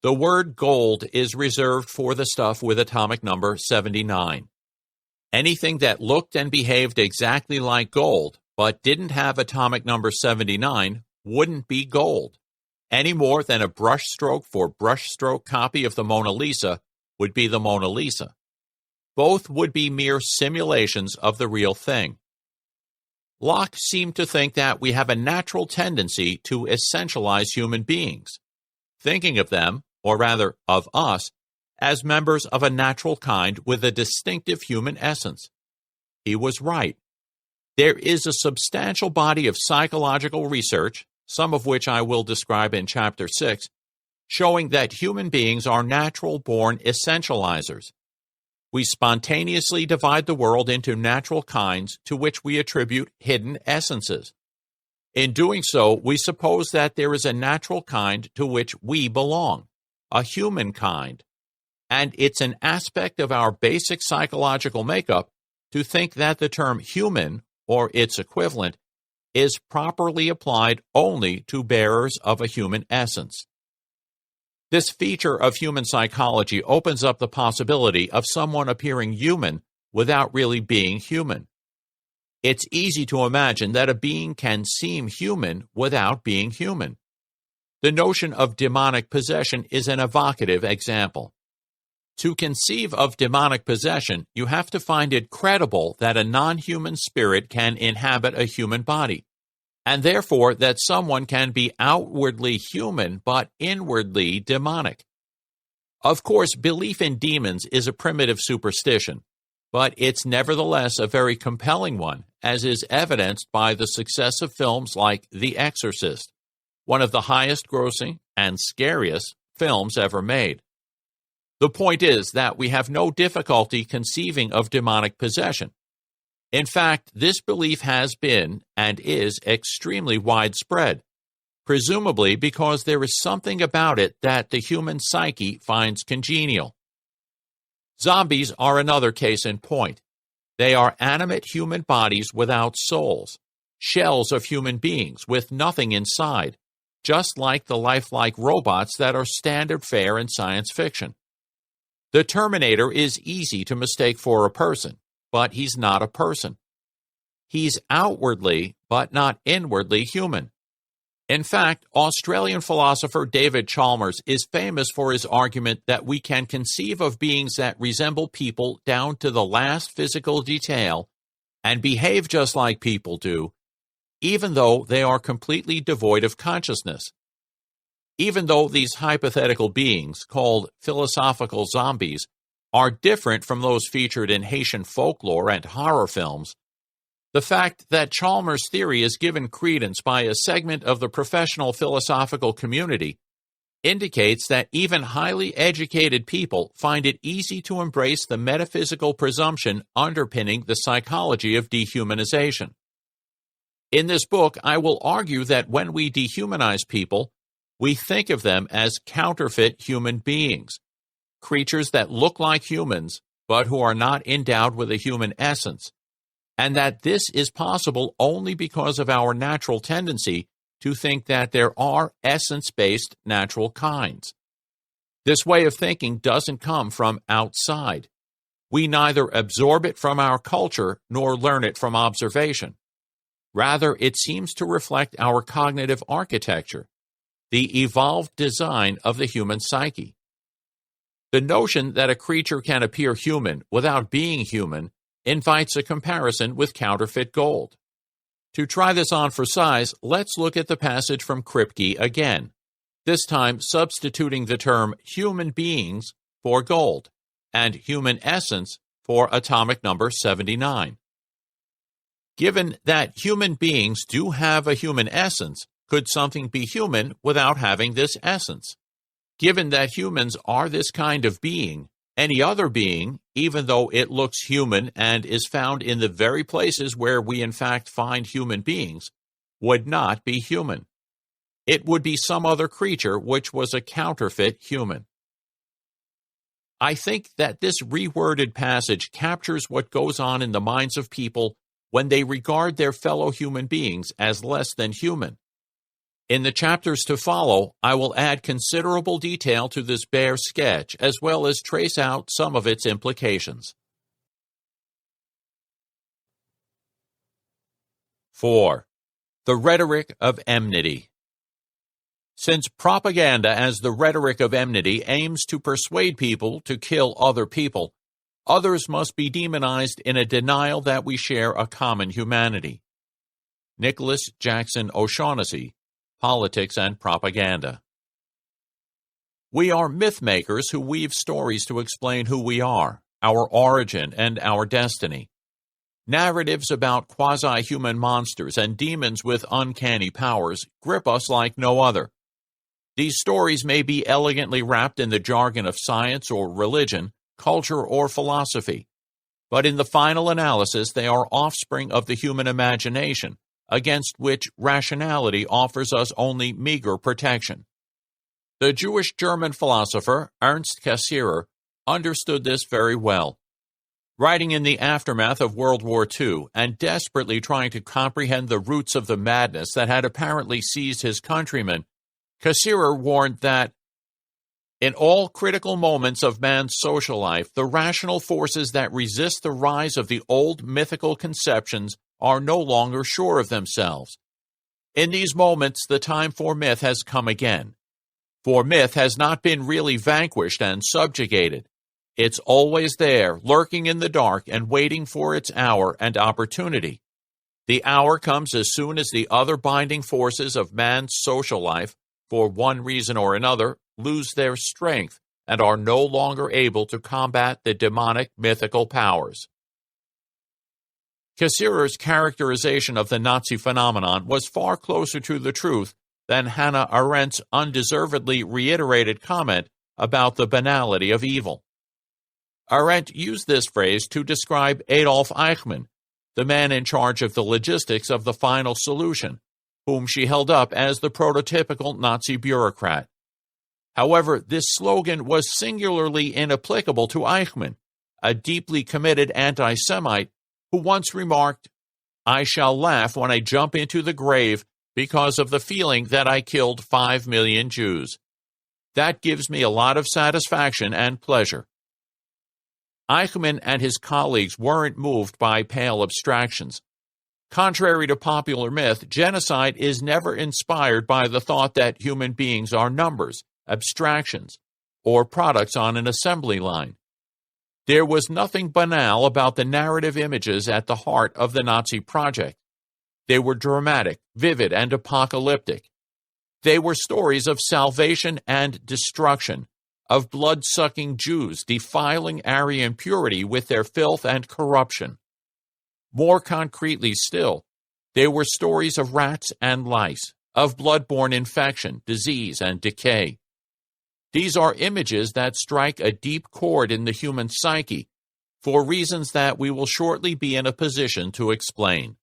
The word gold is reserved for the stuff with atomic number 79. Anything that looked and behaved exactly like gold, but didn't have atomic number 79, wouldn't be gold, any more than a brushstroke for brushstroke copy of the Mona Lisa would be the Mona Lisa. Both would be mere simulations of the real thing. Locke seemed to think that we have a natural tendency to essentialize human beings, thinking of them, or rather of us, as members of a natural kind with a distinctive human essence. He was right. There is a substantial body of psychological research, some of which I will describe in Chapter 6, showing that human beings are natural-born essentializers. We spontaneously divide the world into natural kinds to which we attribute hidden essences. In doing so, we suppose that there is a natural kind to which we belong, a human kind, and it's an aspect of our basic psychological makeup to think that the term human, or its equivalent, is properly applied only to bearers of a human essence. This feature of human psychology opens up the possibility of someone appearing human without really being human. It's easy to imagine that a being can seem human without being human. The notion of demonic possession is an evocative example. To conceive of demonic possession, you have to find it credible that a non-human spirit can inhabit a human body, and therefore that someone can be outwardly human but inwardly demonic. Of course, belief in demons is a primitive superstition, but it's nevertheless a very compelling one, as is evidenced by the success of films like The Exorcist, one of the highest-grossing and scariest films ever made. The point is that we have no difficulty conceiving of demonic possession. In fact, this belief has been and is extremely widespread, presumably because there is something about it that the human psyche finds congenial. Zombies are another case in point. They are animate human bodies without souls, shells of human beings with nothing inside, just like the lifelike robots that are standard fare in science fiction. The Terminator is easy to mistake for a person, but he's not a person. He's outwardly, but not inwardly human. In fact, Australian philosopher David Chalmers is famous for his argument that we can conceive of beings that resemble people down to the last physical detail and behave just like people do, even though they are completely devoid of consciousness. Even though these hypothetical beings, called philosophical zombies, are different from those featured in Haitian folklore and horror films, the fact that Chalmers' theory is given credence by a segment of the professional philosophical community indicates that even highly educated people find it easy to embrace the metaphysical presumption underpinning the psychology of dehumanization. In this book, I will argue that when we dehumanize people, we think of them as counterfeit human beings, creatures that look like humans, but who are not endowed with a human essence, and that this is possible only because of our natural tendency to think that there are essence-based natural kinds. This way of thinking doesn't come from outside. We neither absorb it from our culture nor learn it from observation. Rather, it seems to reflect our cognitive architecture, the evolved design of the human psyche. The notion that a creature can appear human without being human invites a comparison with counterfeit gold. To try this on for size, let's look at the passage from Kripke again, this time substituting the term human beings for gold and human essence for atomic number 79. Given that human beings do have a human essence, could something be human without having this essence? Given that humans are this kind of being, any other being, even though it looks human and is found in the very places where we in fact find human beings, would not be human. It would be some other creature which was a counterfeit human. I think that this reworded passage captures what goes on in the minds of people when they regard their fellow human beings as less than human. In the chapters to follow, I will add considerable detail to this bare sketch, as well as trace out some of its implications. 4. The rhetoric of enmity. Since propaganda as the rhetoric of enmity aims to persuade people to kill other people, others must be demonized in a denial that we share a common humanity. Nicholas Jackson O'Shaughnessy, Politics and Propaganda. We are myth-makers who weave stories to explain who we are, our origin, and our destiny. Narratives about quasi-human monsters and demons with uncanny powers grip us like no other. These stories may be elegantly wrapped in the jargon of science or religion, culture or philosophy, but in the final analysis they are offspring of the human imagination, against which rationality offers us only meager protection. The Jewish-German philosopher Ernst Cassirer understood this very well. Writing in the aftermath of World War II and desperately trying to comprehend the roots of the madness that had apparently seized his countrymen, Cassirer warned that In all critical moments of man's social life, the rational forces that resist the rise of the old mythical conceptions are no longer sure of themselves. In these moments, the time for myth has come again. For myth has not been really vanquished and subjugated. It's always there, lurking in the dark and waiting for its hour and opportunity. The hour comes as soon as the other binding forces of man's social life, for one reason or another, lose their strength and are no longer able to combat the demonic mythical powers. Cassirer's characterization of the Nazi phenomenon was far closer to the truth than Hannah Arendt's undeservedly reiterated comment about the banality of evil. Arendt used this phrase to describe Adolf Eichmann, the man in charge of the logistics of the final solution, whom she held up as the prototypical Nazi bureaucrat. However, this slogan was singularly inapplicable to Eichmann, a deeply committed anti-Semite who once remarked, "I shall laugh when I jump into the grave because of the feeling that I killed 5 million Jews. That gives me a lot of satisfaction and pleasure." Eichmann and his colleagues weren't moved by pale abstractions. Contrary to popular myth, genocide is never inspired by the thought that human beings are numbers, abstractions, or products on an assembly line. There was nothing banal about the narrative images at the heart of the Nazi project. They were dramatic, vivid, and apocalyptic. They were stories of salvation and destruction, of blood-sucking Jews defiling Aryan purity with their filth and corruption. More concretely still, they were stories of rats and lice, of blood-borne infection, disease, and decay. These are images that strike a deep chord in the human psyche, for reasons that we will shortly be in a position to explain.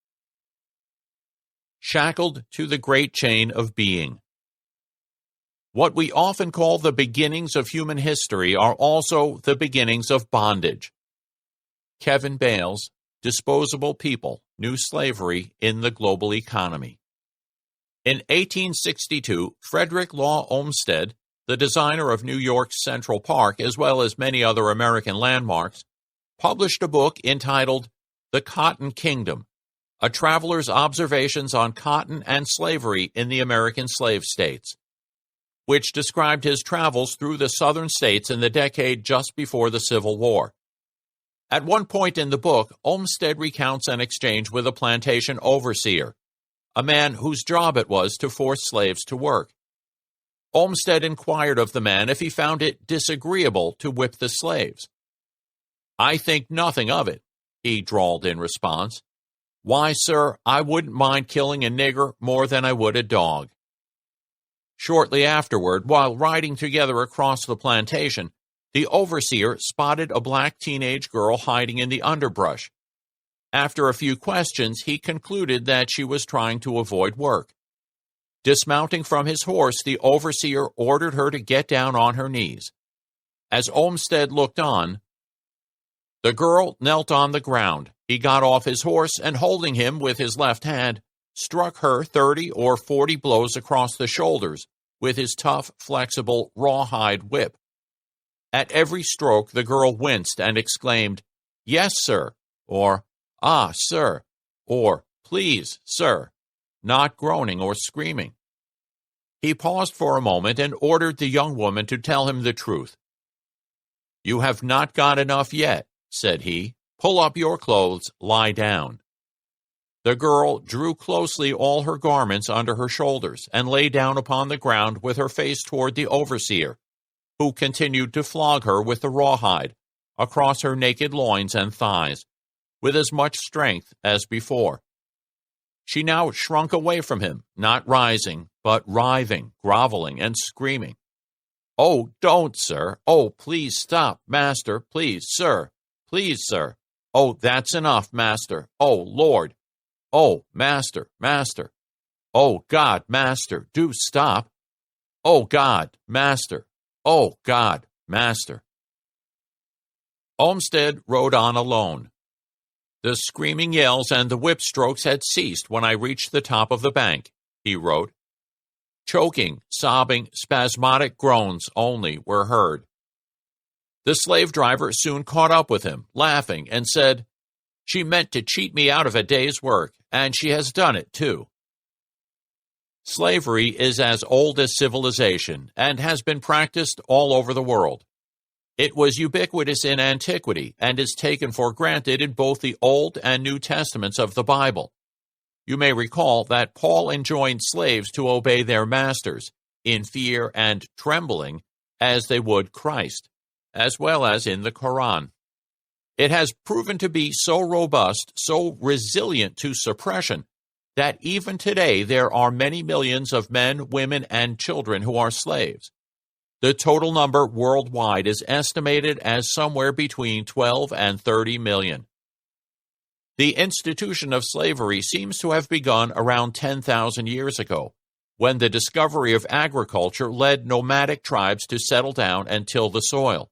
Shackled to the great chain of being. What we often call the beginnings of human history are also the beginnings of bondage. Kevin Bales, Disposable People, New Slavery in the Global Economy. In 1862, Frederick Law Olmsted, the designer of New York's Central Park as well as many other American landmarks, published a book entitled The Cotton Kingdom, A Traveler's Observations on Cotton and Slavery in the American Slave States, which described his travels through the southern states in the decade just before the Civil War. At one point in the book, Olmsted recounts an exchange with a plantation overseer, a man whose job it was to force slaves to work. Olmsted inquired of the man if he found it disagreeable to whip the slaves. "I think nothing of it," he drawled in response. "Why, sir, I wouldn't mind killing a nigger more than I would a dog." Shortly afterward, while riding together across the plantation, the overseer spotted a black teenage girl hiding in the underbrush. After a few questions, he concluded that she was trying to avoid work. Dismounting from his horse, the overseer ordered her to get down on her knees. As Olmsted looked on, the girl knelt on the ground. He got off his horse and, holding him with his left hand, struck her 30 or 40 blows across the shoulders with his tough, flexible, rawhide whip. At every stroke, the girl winced and exclaimed, "Yes, sir," or "Ah, sir," or "Please, sir," not groaning or screaming. He paused for a moment and ordered the young woman to tell him the truth. "You have not got enough yet," said he. "Pull up your clothes, lie down." The girl drew closely all her garments under her shoulders and lay down upon the ground with her face toward the overseer, who continued to flog her with the rawhide across her naked loins and thighs, with as much strength as before. She now shrunk away from him, not rising, but writhing, groveling, and screaming. "Oh, don't, sir! Oh, please stop, master! Please, sir! Please, sir! Oh, that's enough, master! Oh, Lord! Oh, master, master! Oh, God, master, do stop! Oh, God, master! Oh, God, master!" Olmsted rode on alone. "The screaming yells and the whip strokes had ceased when I reached the top of the bank," he wrote. Choking, sobbing, spasmodic groans only were heard. The slave driver soon caught up with him, laughing, and said, "She meant to cheat me out of a day's work, and she has done it too." Slavery is as old as civilization and has been practiced all over the world. It was ubiquitous in antiquity and is taken for granted in both the Old and New Testaments of the Bible. You may recall that Paul enjoined slaves to obey their masters in fear and trembling as they would Christ, as well as in the Quran. It has proven to be so robust, so resilient to suppression, that even today there are many millions of men, women, and children who are slaves. The total number worldwide is estimated as somewhere between 12 and 30 million. The institution of slavery seems to have begun around 10,000 years ago, when the discovery of agriculture led nomadic tribes to settle down and till the soil.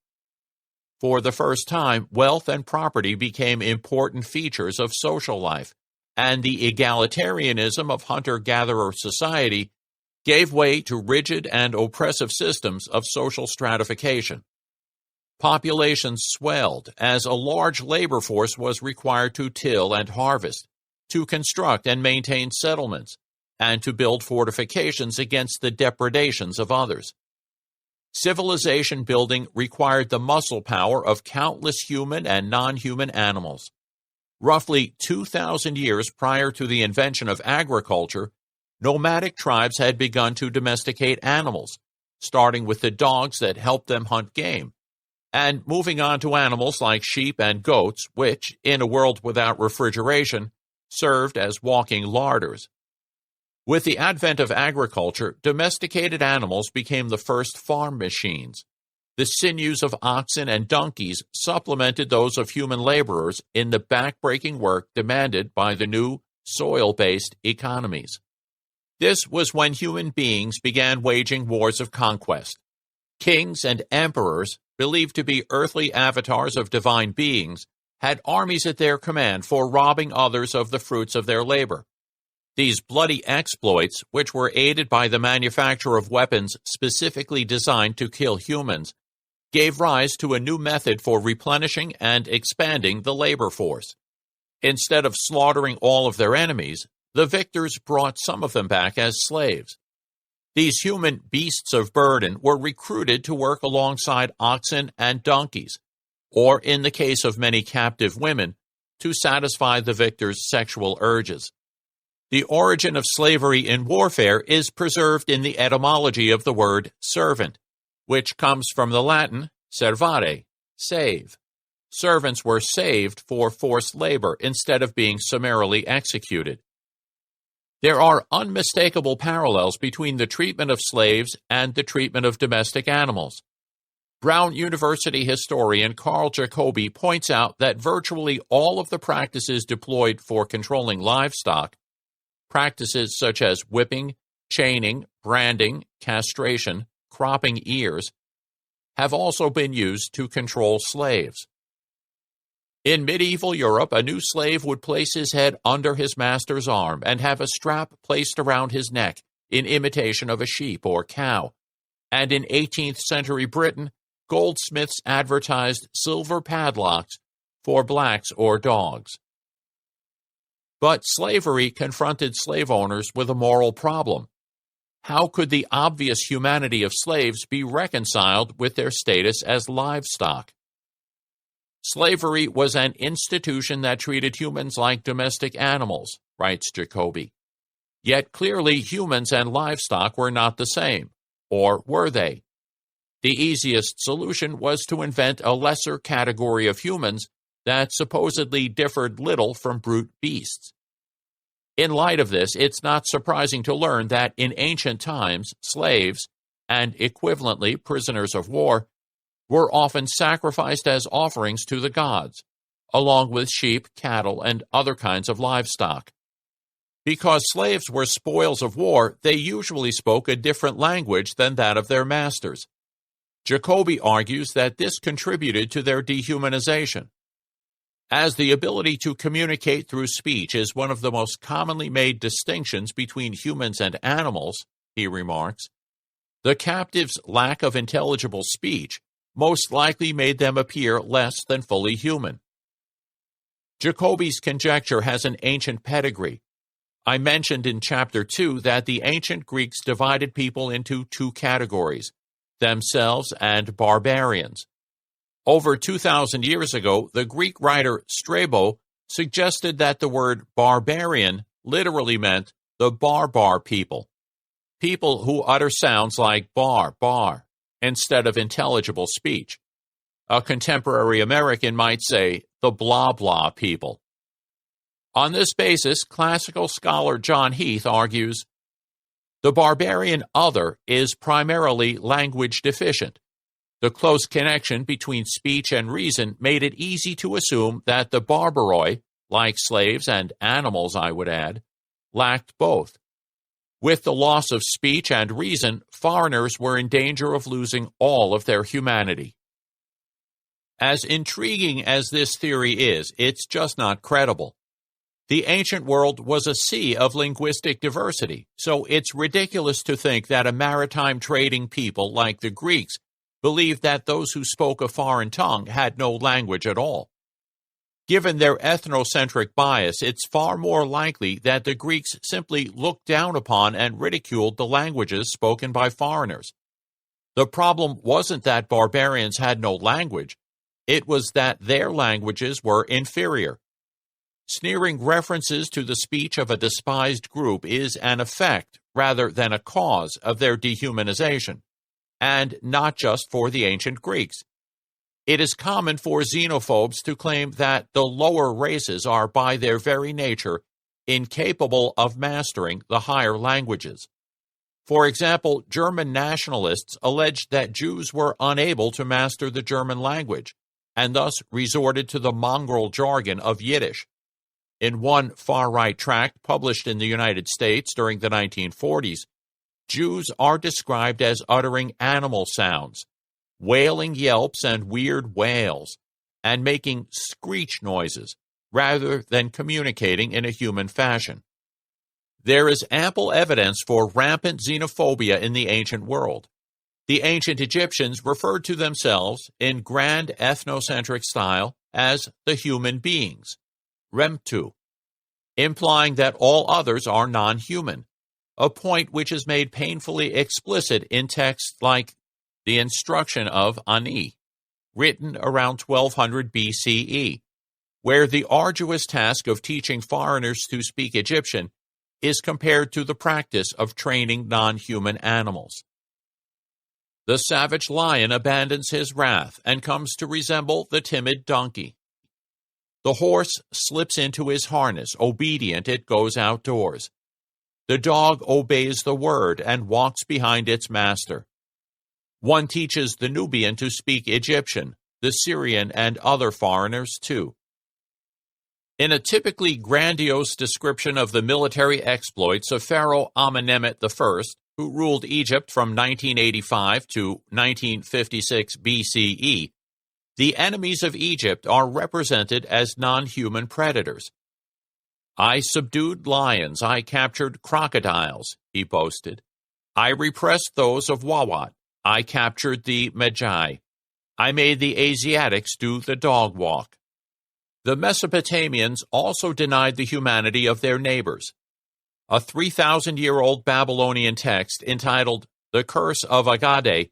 For the first time, wealth and property became important features of social life, and the egalitarianism of hunter-gatherer society gave way to rigid and oppressive systems of social stratification. Populations swelled as a large labor force was required to till and harvest, to construct and maintain settlements, and to build fortifications against the depredations of others. Civilization building required the muscle power of countless human and non-human animals. Roughly 2,000 years prior to the invention of agriculture, nomadic tribes had begun to domesticate animals, starting with the dogs that helped them hunt game, and moving on to animals like sheep and goats, which, in a world without refrigeration, served as walking larders. With the advent of agriculture, domesticated animals became the first farm machines. The sinews of oxen and donkeys supplemented those of human laborers in the back-breaking work demanded by the new soil-based economies. This was when human beings began waging wars of conquest. Kings and emperors, believed to be earthly avatars of divine beings, had armies at their command for robbing others of the fruits of their labor. These bloody exploits, which were aided by the manufacture of weapons specifically designed to kill humans, gave rise to a new method for replenishing and expanding the labor force. Instead of slaughtering all of their enemies, the victors brought some of them back as slaves. These human beasts of burden were recruited to work alongside oxen and donkeys, or in the case of many captive women, to satisfy the victors' sexual urges. The origin of slavery in warfare is preserved in the etymology of the word servant, which comes from the Latin servare, save. Servants were saved for forced labor instead of being summarily executed. There are unmistakable parallels between the treatment of slaves and the treatment of domestic animals. Brown University historian Carl Jacobi points out that virtually all of the practices deployed for controlling livestock, practices such as whipping, chaining, branding, castration, cropping ears, have also been used to control slaves. In medieval Europe, a new slave would place his head under his master's arm and have a strap placed around his neck in imitation of a sheep or cow. And in 18th century Britain, goldsmiths advertised silver padlocks for blacks or dogs. But slavery confronted slave owners with a moral problem. How could the obvious humanity of slaves be reconciled with their status as livestock? Slavery was an institution that treated humans like domestic animals, writes Jacobi. Yet clearly humans and livestock were not the same, or were they? The easiest solution was to invent a lesser category of humans that supposedly differed little from brute beasts. In light of this, it's not surprising to learn that in ancient times, slaves, and equivalently prisoners of war, were often sacrificed as offerings to the gods, along with sheep, cattle, and other kinds of livestock. Because slaves were spoils of war, they usually spoke a different language than that of their masters. Jacobi argues that this contributed to their dehumanization. As the ability to communicate through speech is one of the most commonly made distinctions between humans and animals, he remarks. The captives' lack of intelligible speech most likely made them appear less than fully human. Jacobi's conjecture has an ancient pedigree. I mentioned in Chapter 2 that the ancient Greeks divided people into two categories, themselves and barbarians. Over 2,000 years ago, the Greek writer Strabo suggested that the word barbarian literally meant the barbar people, people who utter sounds like bar, bar, instead of intelligible speech. A contemporary American might say the blah blah people. On this basis, classical scholar John Heath argues, the barbarian other is primarily language deficient. The close connection between speech and reason made it easy to assume that the barbaroi, like slaves and animals I would add, lacked both. With the loss of speech and reason, foreigners were in danger of losing all of their humanity. As intriguing as this theory is, it's just not credible. The ancient world was a sea of linguistic diversity, so it's ridiculous to think that a maritime trading people like the Greeks believed that those who spoke a foreign tongue had no language at all. Given their ethnocentric bias, it's far more likely that the Greeks simply looked down upon and ridiculed the languages spoken by foreigners. The problem wasn't that barbarians had no language, it was that their languages were inferior. Sneering references to the speech of a despised group is an effect rather than a cause of their dehumanization, and not just for the ancient Greeks. It is common for xenophobes to claim that the lower races are by their very nature incapable of mastering the higher languages. For example, German nationalists alleged that Jews were unable to master the German language, and thus resorted to the mongrel jargon of Yiddish. In one far-right tract published in the United States during the 1940s, Jews are described as uttering animal sounds, wailing yelps and weird wails, and making screech noises, rather than communicating in a human fashion. There is ample evidence for rampant xenophobia in the ancient world. The ancient Egyptians referred to themselves, in grand ethnocentric style, as the human beings, Remtu, implying that all others are non-human, a point which is made painfully explicit in texts like the Instruction of Ani, written around 1200 BCE, where the arduous task of teaching foreigners to speak Egyptian is compared to the practice of training non-human animals. The savage lion abandons his wrath and comes to resemble the timid donkey. The horse slips into his harness, obedient it goes outdoors. The dog obeys the word and walks behind its master. One teaches the Nubian to speak Egyptian, the Syrian and other foreigners too. In a typically grandiose description of the military exploits of Pharaoh Amenemhet I, who ruled Egypt from 1985 to 1956 BCE, the enemies of Egypt are represented as non-human predators. I subdued lions, I captured crocodiles, he boasted. I repressed those of Wawat, I captured the Magi. I made the Asiatics do the dog walk. The Mesopotamians also denied the humanity of their neighbors. A 3,000-year-old Babylonian text entitled The Curse of Agade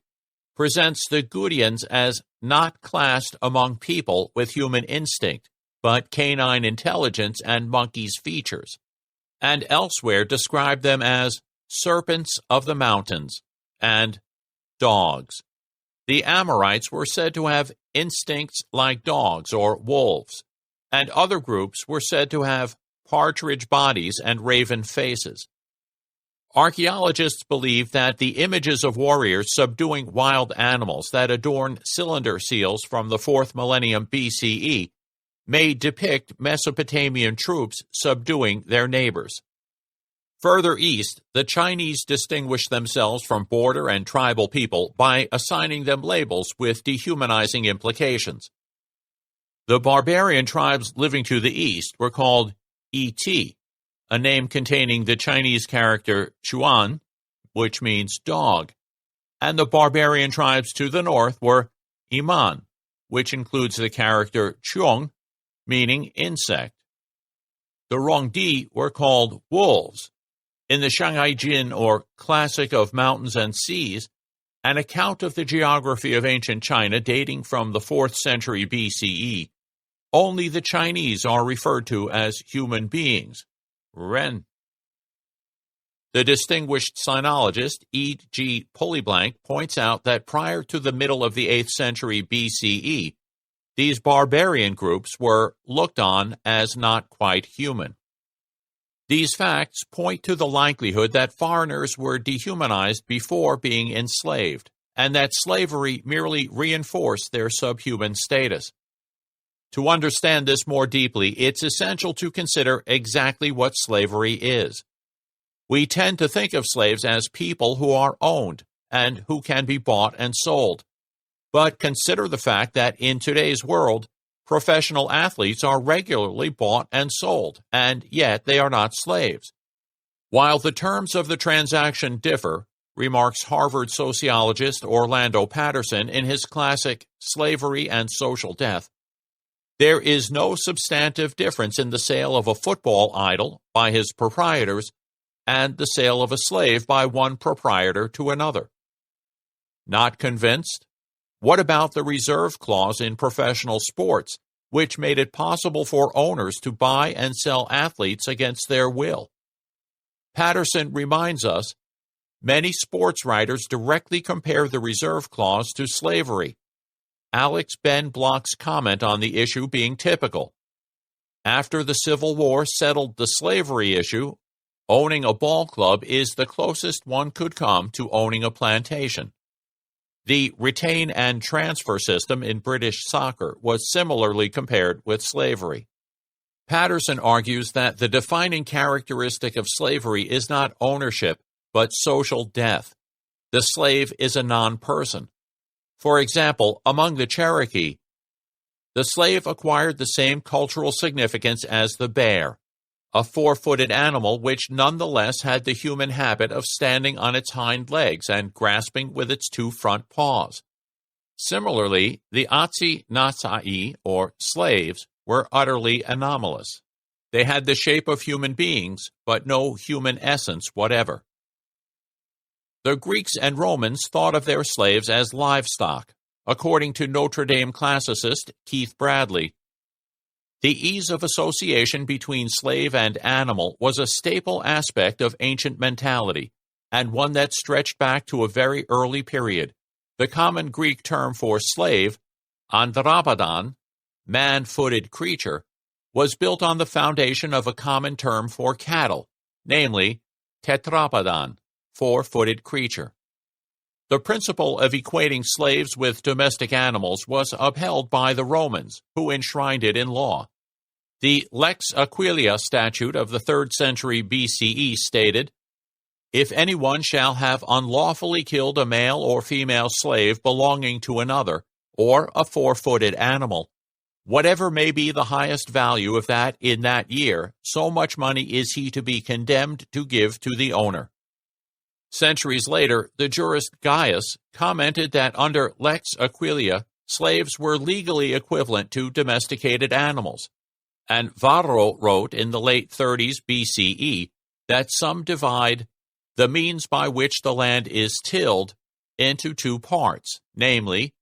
presents the Gudians as not classed among people with human instinct, but canine intelligence and monkeys' features, and elsewhere describe them as serpents of the mountains and dogs. The Amorites were said to have instincts like dogs or wolves, and other groups were said to have partridge bodies and raven faces. Archaeologists believe that the images of warriors subduing wild animals that adorn cylinder seals from the 4th millennium BCE may depict Mesopotamian troops subduing their neighbors. Further east, the Chinese distinguished themselves from border and tribal people by assigning them labels with dehumanizing implications. The barbarian tribes living to the east were called Et, a name containing the Chinese character Chuan, which means dog, and the barbarian tribes to the north were Iman, which includes the character Chung, meaning insect. The Rongdi were called wolves. In the Shanghai Jin, or Classic of Mountains and Seas, an account of the geography of ancient China dating from the 4th century BCE, only the Chinese are referred to as human beings, Ren. The distinguished sinologist E. G. Pullyblank points out that prior to the middle of the 8th century BCE, these barbarian groups were looked on as not quite human. These facts point to the likelihood that foreigners were dehumanized before being enslaved, and that slavery merely reinforced their subhuman status. To understand this more deeply, it's essential to consider exactly what slavery is. We tend to think of slaves as people who are owned and who can be bought and sold. But consider the fact that in today's world, professional athletes are regularly bought and sold, and yet they are not slaves. While the terms of the transaction differ, remarks Harvard sociologist Orlando Patterson in his classic Slavery and Social Death, there is no substantive difference in the sale of a football idol by his proprietors and the sale of a slave by one proprietor to another. Not convinced? What about the reserve clause in professional sports, which made it possible for owners to buy and sell athletes against their will? Patterson reminds us, many sports writers directly compare the reserve clause to slavery. Alex Ben Block's comment on the issue being typical. After the Civil War settled the slavery issue, owning a ball club is the closest one could come to owning a plantation. The retain and transfer system in British soccer was similarly compared with slavery. Patterson argues that the defining characteristic of slavery is not ownership, but social death. The slave is a non-person. For example, among the Cherokee, the slave acquired the same cultural significance as the bear, a four-footed animal which nonetheless had the human habit of standing on its hind legs and grasping with its two front paws. Similarly, the Atsi-Natsai, or slaves, were utterly anomalous. They had the shape of human beings, but no human essence whatever. The Greeks and Romans thought of their slaves as livestock. According to Notre Dame classicist Keith Bradley, the ease of association between slave and animal was a staple aspect of ancient mentality, and one that stretched back to a very early period. The common Greek term for slave, andrapodan, man-footed creature, was built on the foundation of a common term for cattle, namely tetrapodan, four-footed creature. The principle of equating slaves with domestic animals was upheld by the Romans, who enshrined it in law. The Lex Aquilia statute of the 3rd century BCE stated, "If anyone shall have unlawfully killed a male or female slave belonging to another, or a four-footed animal, whatever may be the highest value of that in that year, so much money is he to be condemned to give to the owner." Centuries later, the jurist Gaius commented that under Lex Aquilia, slaves were legally equivalent to domesticated animals, and Varro wrote in the late 30s BCE that some divide the means by which the land is tilled into two parts, namely,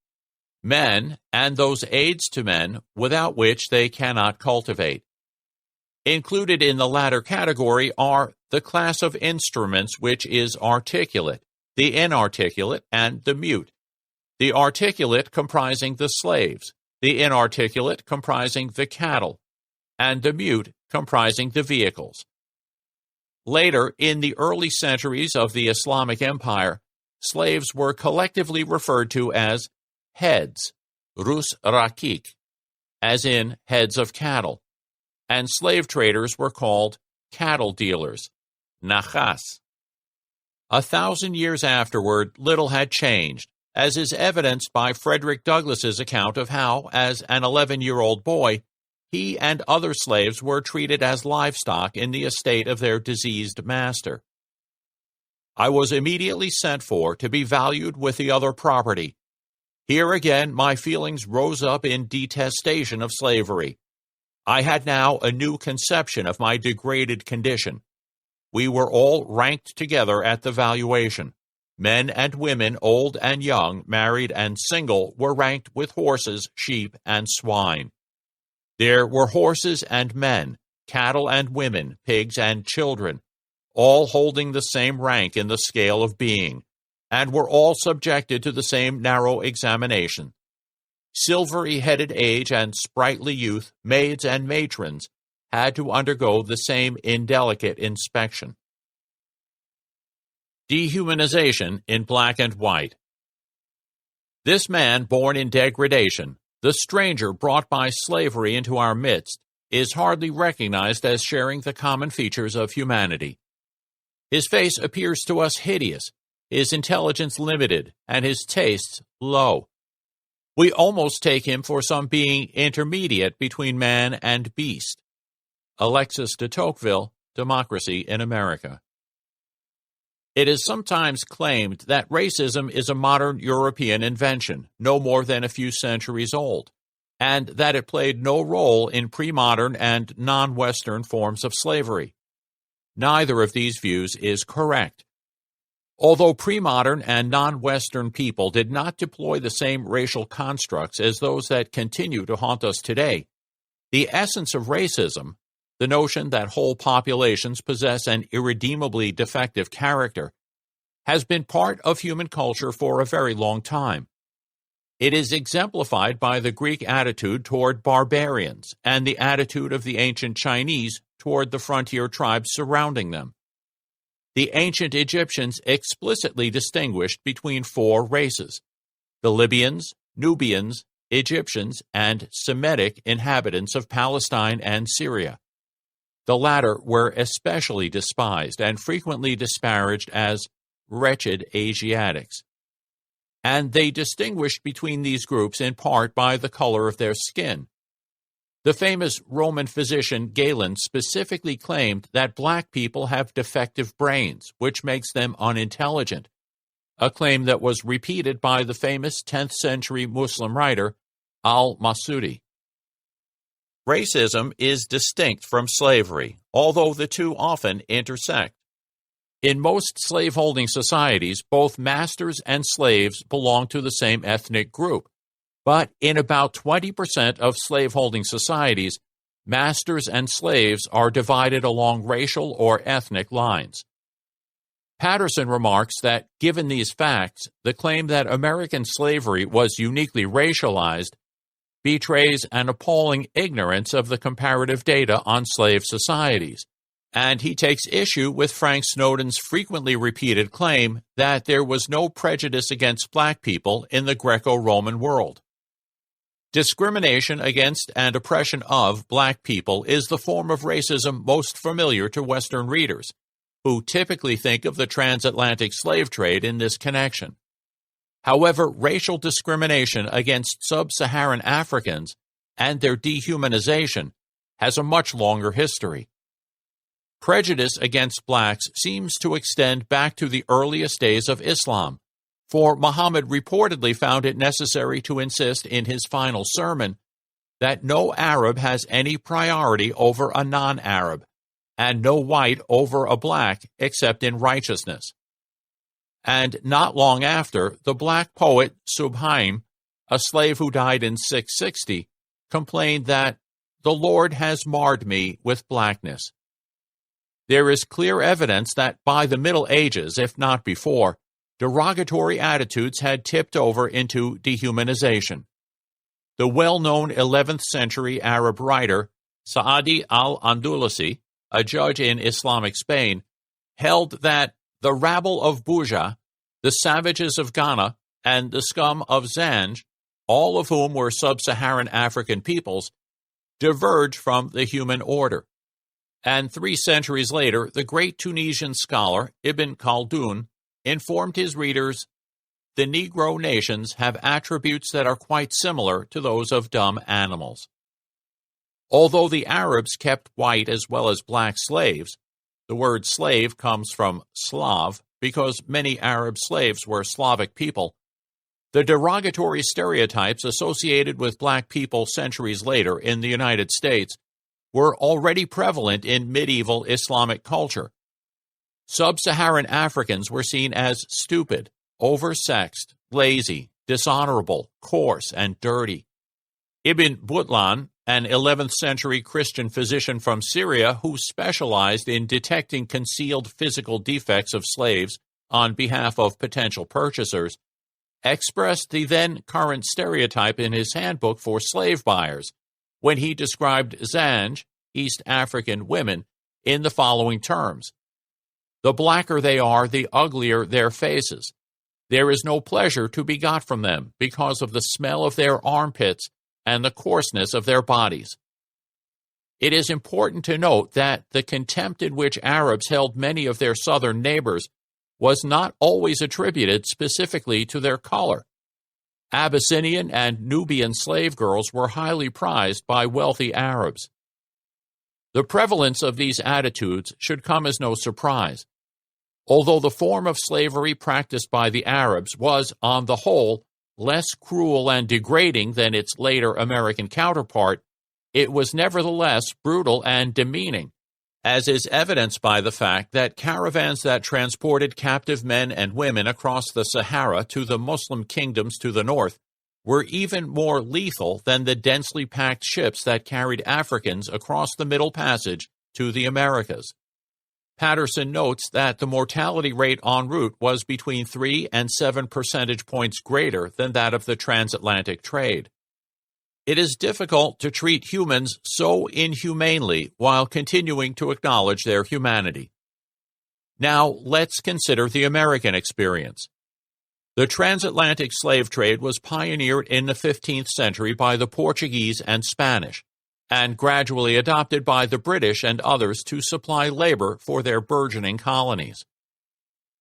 men and those aids to men without which they cannot cultivate. Included in the latter category are the class of instruments which is articulate, the inarticulate, and the mute. The articulate comprising the slaves, the inarticulate comprising the cattle, and the mute comprising the vehicles. Later, in the early centuries of the Islamic Empire, slaves were collectively referred to as heads, rus rakik, as in heads of cattle, and slave traders were called cattle dealers, nachas. 1,000 years afterward, little had changed, as is evidenced by Frederick Douglass's account of how, as an 11-year-old boy, he and other slaves were treated as livestock in the estate of their diseased master. I was immediately sent for to be valued with the other property. Here again my feelings rose up in detestation of slavery. I had now a new conception of my degraded condition. We were all ranked together at the valuation. Men and women, old and young, married and single, were ranked with horses, sheep, and swine. There were horses and men, cattle and women, pigs and children, all holding the same rank in the scale of being, and were all subjected to the same narrow examination. Silvery-headed age and sprightly youth, maids and matrons, had to undergo the same indelicate inspection. Dehumanization in black and white. This man born in degradation, the stranger brought by slavery into our midst, is hardly recognized as sharing the common features of humanity. His face appears to us hideous, his intelligence limited, and his tastes low. We almost take him for some being intermediate between man and beast. Alexis de Tocqueville, Democracy in America. It is sometimes claimed that racism is a modern European invention, no more than a few centuries old, and that it played no role in pre-modern and non-Western forms of slavery. Neither of these views is correct. Although pre-modern and non-Western people did not deploy the same racial constructs as those that continue to haunt us today, the essence of racism, the notion that whole populations possess an irredeemably defective character, has been part of human culture for a very long time. It is exemplified by the Greek attitude toward barbarians and the attitude of the ancient Chinese toward the frontier tribes surrounding them. The ancient Egyptians explicitly distinguished between four races: the Libyans, Nubians, Egyptians, and Semitic inhabitants of Palestine and Syria. The latter were especially despised and frequently disparaged as wretched Asiatics. And they distinguished between these groups in part by the color of their skin. The famous Roman physician Galen specifically claimed that black people have defective brains, which makes them unintelligent, a claim that was repeated by the famous 10th century Muslim writer al-Masudi. Racism is distinct from slavery, although the two often intersect. In most slaveholding societies, both masters and slaves belong to the same ethnic group. But in about 20% of slaveholding societies, masters and slaves are divided along racial or ethnic lines. Patterson remarks that, given these facts, the claim that American slavery was uniquely racialized betrays an appalling ignorance of the comparative data on slave societies, and he takes issue with Frank Snowden's frequently repeated claim that there was no prejudice against black people in the Greco-Roman world. Discrimination against and oppression of black people is the form of racism most familiar to Western readers, who typically think of the transatlantic slave trade in this connection. However, racial discrimination against sub-Saharan Africans and their dehumanization has a much longer history. Prejudice against blacks seems to extend back to the earliest days of Islam, for Muhammad reportedly found it necessary to insist in his final sermon that no Arab has any priority over a non-Arab, and no white over a black except in righteousness. And not long after, the black poet Subhaim, a slave who died in 660, complained that the Lord has marred me with blackness. There is clear evidence that by the Middle Ages, if not before, derogatory attitudes had tipped over into dehumanization. The well-known 11th century Arab writer Sa'adi al-Andalusi, a judge in Islamic Spain, held that the rabble of Buja, the savages of Ghana, and the scum of Zanj, all of whom were sub-Saharan African peoples, diverged from the human order. And 3 centuries later, the great Tunisian scholar Ibn Khaldun informed his readers, "The Negro nations have attributes that are quite similar to those of dumb animals." Although the Arabs kept white as well as black slaves, the word slave comes from Slav, because many Arab slaves were Slavic people, the derogatory stereotypes associated with black people centuries later in the United States were already prevalent in medieval Islamic culture. Sub-Saharan Africans were seen as stupid, oversexed, lazy, dishonorable, coarse, and dirty. Ibn Butlan, an 11th century Christian physician from Syria who specialized in detecting concealed physical defects of slaves on behalf of potential purchasers, expressed the then current stereotype in his handbook for slave buyers when he described Zanj, East African women, in the following terms: "The blacker they are, the uglier their faces. There is no pleasure to be got from them because of the smell of their armpits and the coarseness of their bodies." It is important to note that the contempt in which Arabs held many of their southern neighbors was not always attributed specifically to their color. Abyssinian and Nubian slave girls were highly prized by wealthy Arabs. The prevalence of these attitudes should come as no surprise. Although the form of slavery practiced by the Arabs was, on the whole, less cruel and degrading than its later American counterpart, it was nevertheless brutal and demeaning, as is evidenced by the fact that caravans that transported captive men and women across the Sahara to the Muslim kingdoms to the north were even more lethal than the densely packed ships that carried Africans across the Middle Passage to the Americas. Patterson notes that the mortality rate en route was between 3 and 7 percentage points greater than that of the transatlantic trade. It is difficult to treat humans so inhumanely while continuing to acknowledge their humanity. Now, let's consider the American experience. The transatlantic slave trade was pioneered in the 15th century by the Portuguese and Spanish, and gradually adopted by the British and others to supply labor for their burgeoning colonies.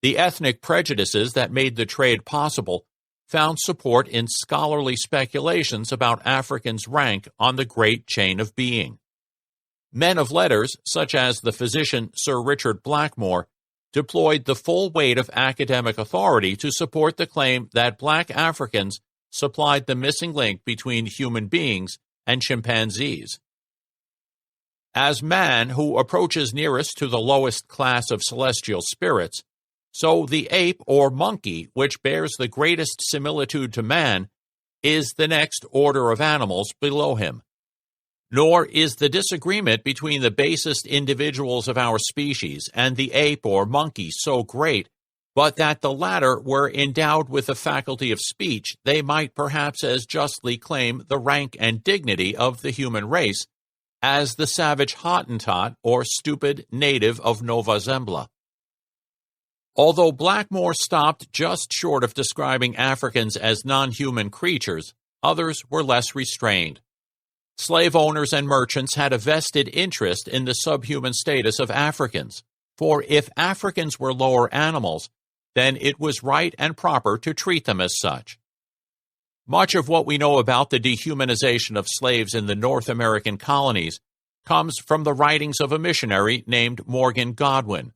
The ethnic prejudices that made the trade possible found support in scholarly speculations about Africans' rank on the great chain of being. Men of letters, such as the physician Sir Richard Blackmore, deployed the full weight of academic authority to support the claim that black Africans supplied the missing link between human beings and chimpanzees. As man who approaches nearest to the lowest class of celestial spirits, so the ape or monkey, which bears the greatest similitude to man, is the next order of animals below him. Nor is the disagreement between the basest individuals of our species and the ape or monkey so great, but that the latter were endowed with the faculty of speech, they might perhaps as justly claim the rank and dignity of the human race as the savage Hottentot or stupid native of Nova Zembla. Although Blackmore stopped just short of describing Africans as non-human creatures, others were less restrained. Slave owners and merchants had a vested interest in the subhuman status of Africans, for if Africans were lower animals, then it was right and proper to treat them as such. Much of what we know about the dehumanization of slaves in the North American colonies comes from the writings of a missionary named Morgan Godwin.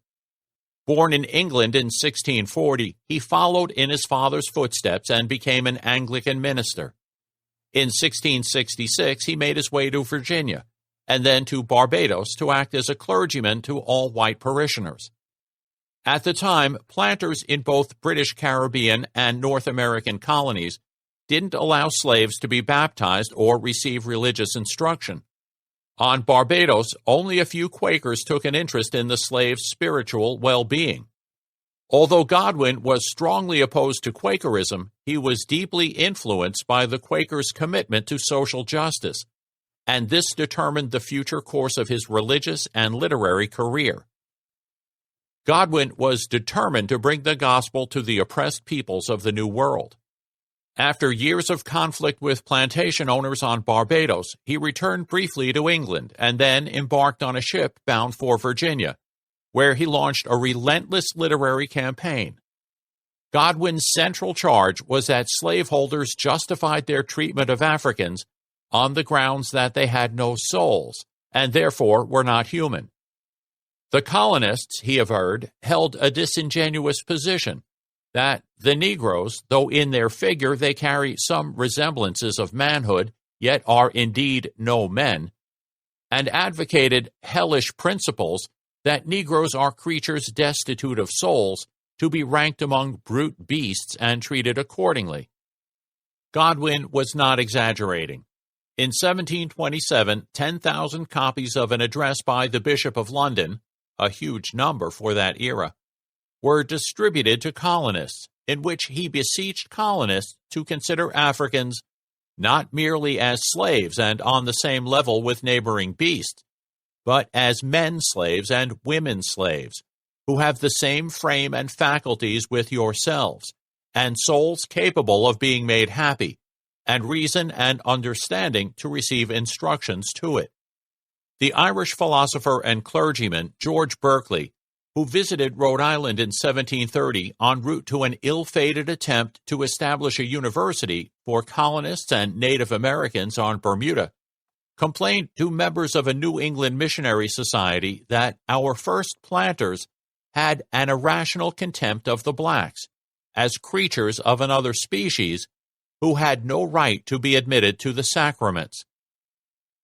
Born in England in 1640, he followed in his father's footsteps and became an Anglican minister. In 1666, he made his way to Virginia, and then to Barbados to act as a clergyman to all white parishioners. At the time, planters in both British Caribbean and North American colonies didn't allow slaves to be baptized or receive religious instruction. On Barbados, only a few Quakers took an interest in the slave's spiritual well-being. Although Godwin was strongly opposed to Quakerism, he was deeply influenced by the Quakers' commitment to social justice, and this determined the future course of his religious and literary career. Godwin was determined to bring the gospel to the oppressed peoples of the New World. After years of conflict with plantation owners on Barbados, he returned briefly to England and then embarked on a ship bound for Virginia, where he launched a relentless literary campaign. Godwin's central charge was that slaveholders justified their treatment of Africans on the grounds that they had no souls and therefore were not human. The colonists, he averred, held a disingenuous position that the Negroes, though in their figure they carry some resemblances of manhood, yet are indeed no men, and advocated hellish principles that Negroes are creatures destitute of souls, to be ranked among brute beasts and treated accordingly. Godwin was not exaggerating. In 1727, 10,000 copies of an address by the Bishop of London, a huge number for that era, were distributed to colonists, in which he beseeched colonists to consider Africans not merely as slaves and on the same level with neighboring beasts, but as men slaves and women slaves, who have the same frame and faculties with yourselves, and souls capable of being made happy, and reason and understanding to receive instructions to it. The Irish philosopher and clergyman George Berkeley, who visited Rhode Island in 1730 en route to an ill-fated attempt to establish a university for colonists and Native Americans on Bermuda, complained to members of a New England missionary society that our first planters had an irrational contempt of the blacks as creatures of another species who had no right to be admitted to the sacraments.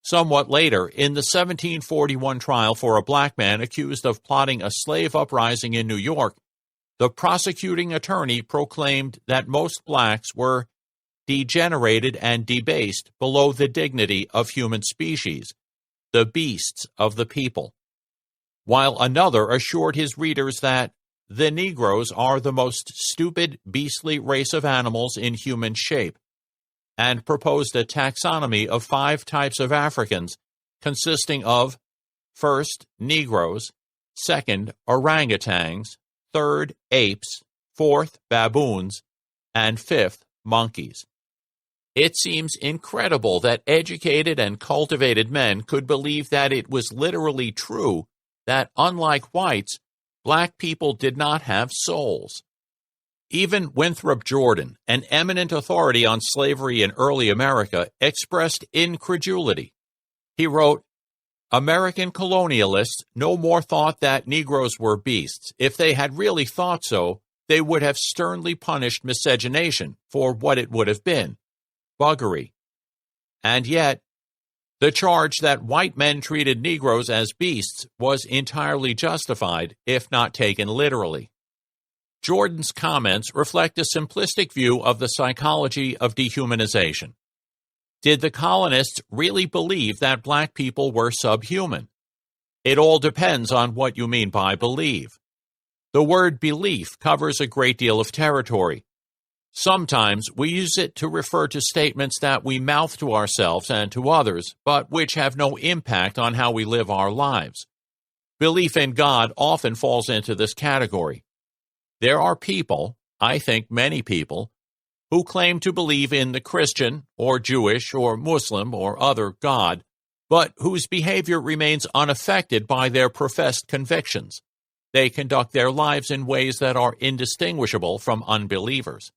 Somewhat later, in the 1741 trial for a black man accused of plotting a slave uprising in New York, the prosecuting attorney proclaimed that most blacks were degenerated and debased below the dignity of human species, the beasts of the people, while another assured his readers that the Negroes are the most stupid, beastly race of animals in human shape, and proposed a taxonomy of 5 types of Africans, consisting of, first, Negroes, second, orangutans, third, apes, fourth, baboons, and fifth, monkeys. It seems incredible that educated and cultivated men could believe that it was literally true that, unlike whites, black people did not have souls. Even Winthrop Jordan, an eminent authority on slavery in early America, expressed incredulity. He wrote, "American colonialists no more thought that Negroes were beasts. If they had really thought so, they would have sternly punished miscegenation for what it would have been, buggery. And yet, the charge that white men treated Negroes as beasts was entirely justified, if not taken literally." Jordan's comments reflect a simplistic view of the psychology of dehumanization. Did the colonists really believe that black people were subhuman? It all depends on what you mean by believe. The word belief covers a great deal of territory. Sometimes we use it to refer to statements that we mouth to ourselves and to others, but which have no impact on how we live our lives. Belief in God often falls into this category. There are people, I think many people, who claim to believe in the Christian or Jewish or Muslim or other God, but whose behavior remains unaffected by their professed convictions. They conduct their lives in ways that are indistinguishable from unbelievers.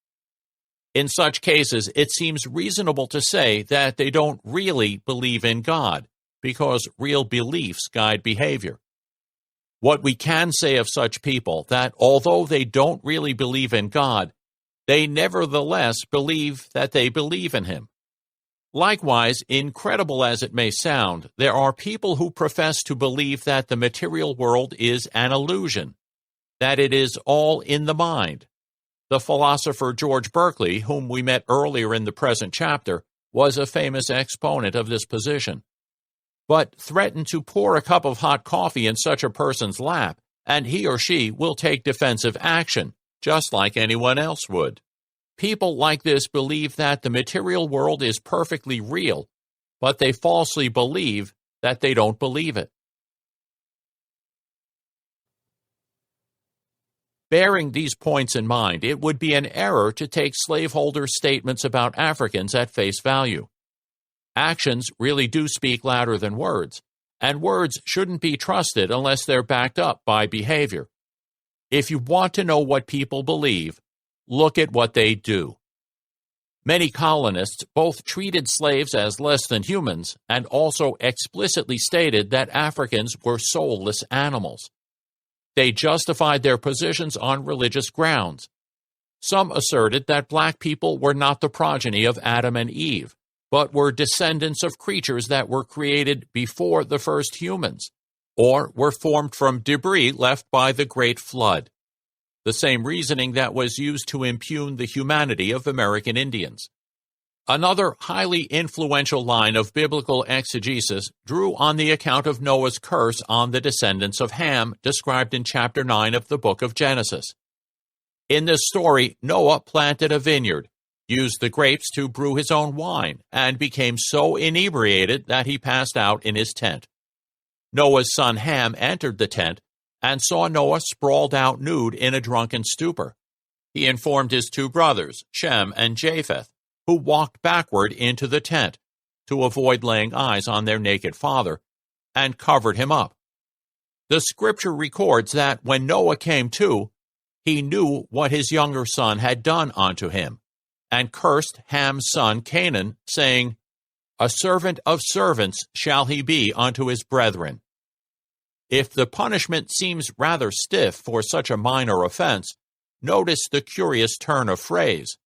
In such cases, it seems reasonable to say that they don't really believe in God, because real beliefs guide behavior. What we can say of such people, that although they don't really believe in God, they nevertheless believe that they believe in Him. Likewise, incredible as it may sound, there are people who profess to believe that the material world is an illusion, that it is all in the mind. The philosopher George Berkeley, whom we met earlier in the present chapter, was a famous exponent of this position. But threaten to pour a cup of hot coffee in such a person's lap, and he or she will take defensive action, just like anyone else would. People like this believe that the material world is perfectly real, but they falsely believe that they don't believe it. Bearing these points in mind, it would be an error to take slaveholders' statements about Africans at face value. Actions really do speak louder than words, and words shouldn't be trusted unless they're backed up by behavior. If you want to know what people believe, look at what they do. Many colonists both treated slaves as less than humans and also explicitly stated that Africans were soulless animals. They justified their positions on religious grounds. Some asserted that black people were not the progeny of Adam and Eve, but were descendants of creatures that were created before the first humans, or were formed from debris left by the Great Flood, the same reasoning that was used to impugn the humanity of American Indians. Another highly influential line of biblical exegesis drew on the account of Noah's curse on the descendants of Ham, described in chapter 9 of the book of Genesis. In this story, Noah planted a vineyard, used the grapes to brew his own wine, and became so inebriated that he passed out in his tent. Noah's son Ham entered the tent and saw Noah sprawled out nude in a drunken stupor. He informed his two brothers, Shem and Japheth, who walked backward into the tent to avoid laying eyes on their naked father, and covered him up. The scripture records that when Noah came to, he knew what his younger son had done unto him, and cursed Ham's son Canaan, saying, "A servant of servants shall he be unto his brethren." If the punishment seems rather stiff for such a minor offense, notice the curious turn of phrase.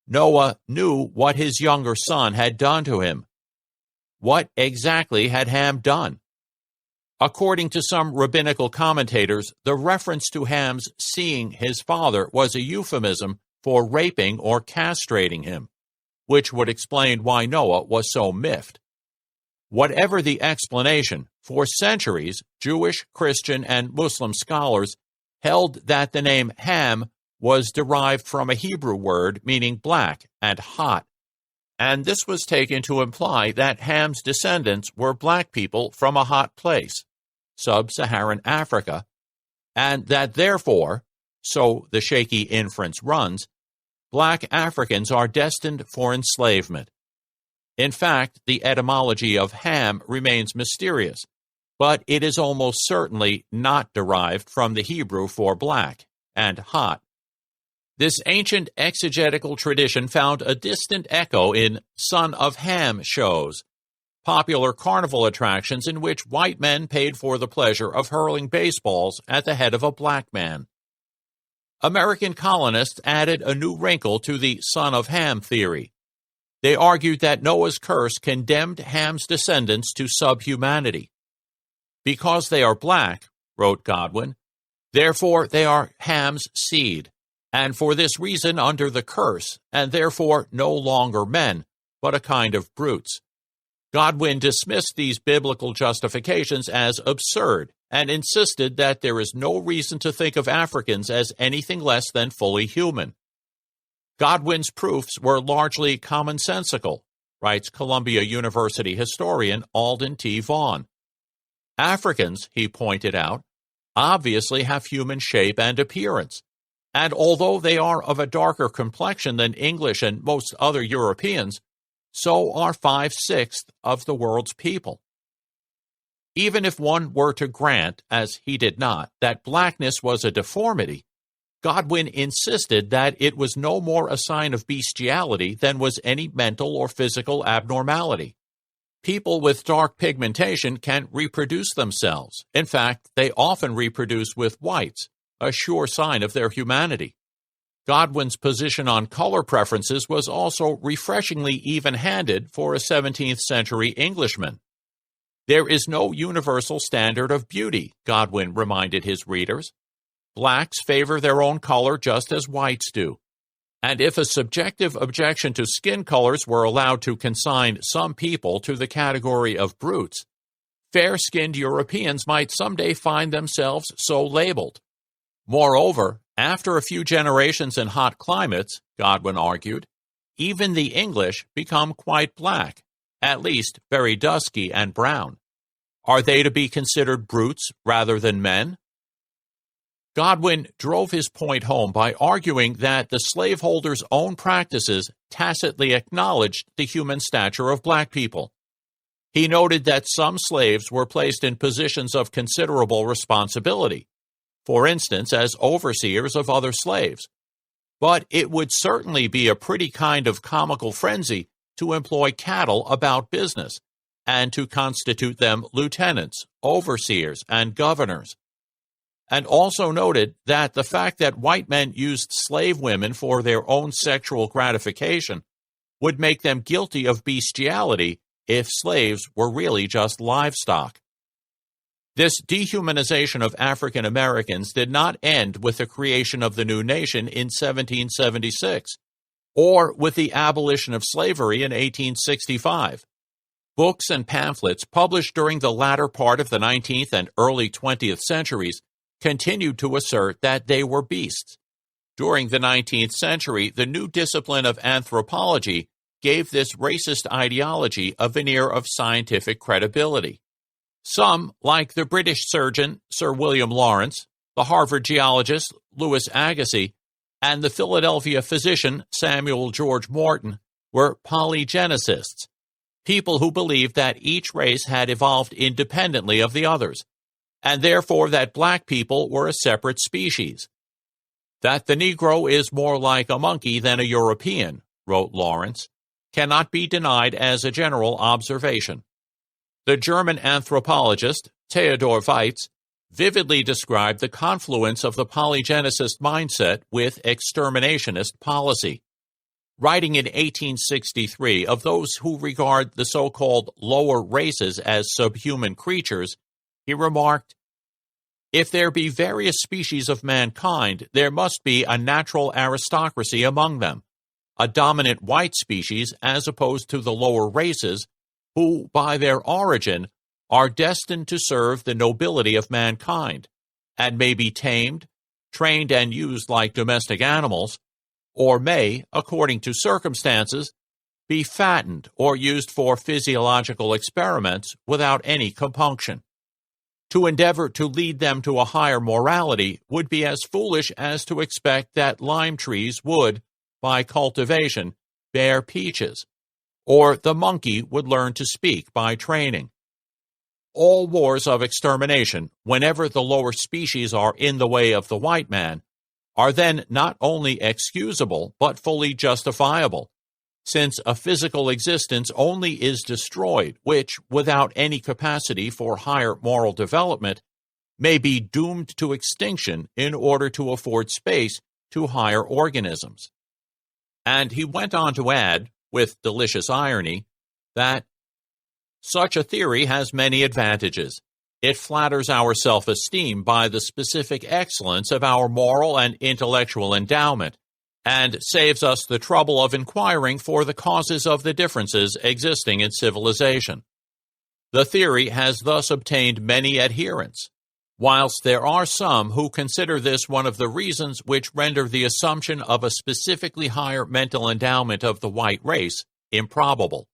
Noah knew what his younger son had done to him. What exactly had Ham done? According to some rabbinical commentators, the reference to Ham's seeing his father was a euphemism for raping or castrating him, which would explain why Noah was so miffed. Whatever the explanation, for centuries, Jewish, Christian, and Muslim scholars held that the name Ham was derived from a Hebrew word meaning black and hot, and this was taken to imply that Ham's descendants were black people from a hot place, sub-Saharan Africa, and that therefore, so the shaky inference runs, black Africans are destined for enslavement. In fact, the etymology of Ham remains mysterious, but it is almost certainly not derived from the Hebrew for black and hot. This ancient exegetical tradition found a distant echo in Son of Ham shows, popular carnival attractions in which white men paid for the pleasure of hurling baseballs at the head of a black man. American colonists added a new wrinkle to the Son of Ham theory. They argued that Noah's curse condemned Ham's descendants to subhumanity. Because they are black, wrote Godwin, therefore they are Ham's seed, and for this reason under the curse, and therefore no longer men, but a kind of brutes. Godwin dismissed these biblical justifications as absurd and insisted that there is no reason to think of Africans as anything less than fully human. Godwin's proofs were largely commonsensical, writes Columbia University historian Alden T. Vaughn. Africans, he pointed out, obviously have human shape and appearance, and although they are of a darker complexion than English and most other Europeans, so are 5/6 of the world's people. Even if one were to grant, as he did not, that blackness was a deformity, Godwin insisted that it was no more a sign of bestiality than was any mental or physical abnormality. People with dark pigmentation can reproduce themselves. In fact, they often reproduce with whites, a sure sign of their humanity. Godwin's position on color preferences was also refreshingly even-handed for a 17th century Englishman. There is no universal standard of beauty, Godwin reminded his readers. Blacks favor their own color just as whites do. And if a subjective objection to skin colors were allowed to consign some people to the category of brutes, fair-skinned Europeans might someday find themselves so labeled. Moreover, after a few generations in hot climates, Godwin argued, even the English become quite black, at least very dusky and brown. Are they to be considered brutes rather than men? Godwin drove his point home by arguing that the slaveholders' own practices tacitly acknowledged the human stature of black people. He noted that some slaves were placed in positions of considerable responsibility, for instance, as overseers of other slaves. But it would certainly be a pretty kind of comical frenzy to employ cattle about business, and to constitute them lieutenants, overseers, and governors. and also noted that the fact that white men used slave women for their own sexual gratification would make them guilty of bestiality if slaves were really just livestock. This dehumanization of African Americans did not end with the creation of the new nation in 1776, or with the abolition of slavery in 1865. Books and pamphlets published during the latter part of the 19th and early 20th centuries continued to assert that they were beasts. During the 19th century, the new discipline of anthropology gave this racist ideology a veneer of scientific credibility. Some, like the British surgeon Sir William Lawrence, the Harvard geologist Louis Agassiz, and the Philadelphia physician Samuel George Morton, were polygenicists, people who believed that each race had evolved independently of the others, and therefore that black people were a separate species. That the Negro is more like a monkey than a European, wrote Lawrence, cannot be denied as a general observation. The German anthropologist Theodor Weitz vividly described the confluence of the polygenicist mindset with exterminationist policy. Writing in 1863 of those who regard the so-called lower races as subhuman creatures, he remarked, "If there be various species of mankind, there must be a natural aristocracy among them, a dominant white species as opposed to the lower races, who, by their origin, are destined to serve the nobility of mankind, and may be tamed, trained and used like domestic animals, or may, according to circumstances, be fattened or used for physiological experiments without any compunction. To endeavor to lead them to a higher morality would be as foolish as to expect that lime trees would, by cultivation, bear peaches, or the monkey would learn to speak by training. All wars of extermination, whenever the lower species are in the way of the white man, are then not only excusable but fully justifiable, since a physical existence only is destroyed which, without any capacity for higher moral development, may be doomed to extinction in order to afford space to higher organisms." And he went on to add, with delicious irony, that such a theory has many advantages. It flatters our self-esteem by the specific excellence of our moral and intellectual endowment, and saves us the trouble of inquiring for the causes of the differences existing in civilization. The theory has thus obtained many adherents, whilst there are some who consider this one of the reasons which render the assumption of a specifically higher mental endowment of the white race improbable.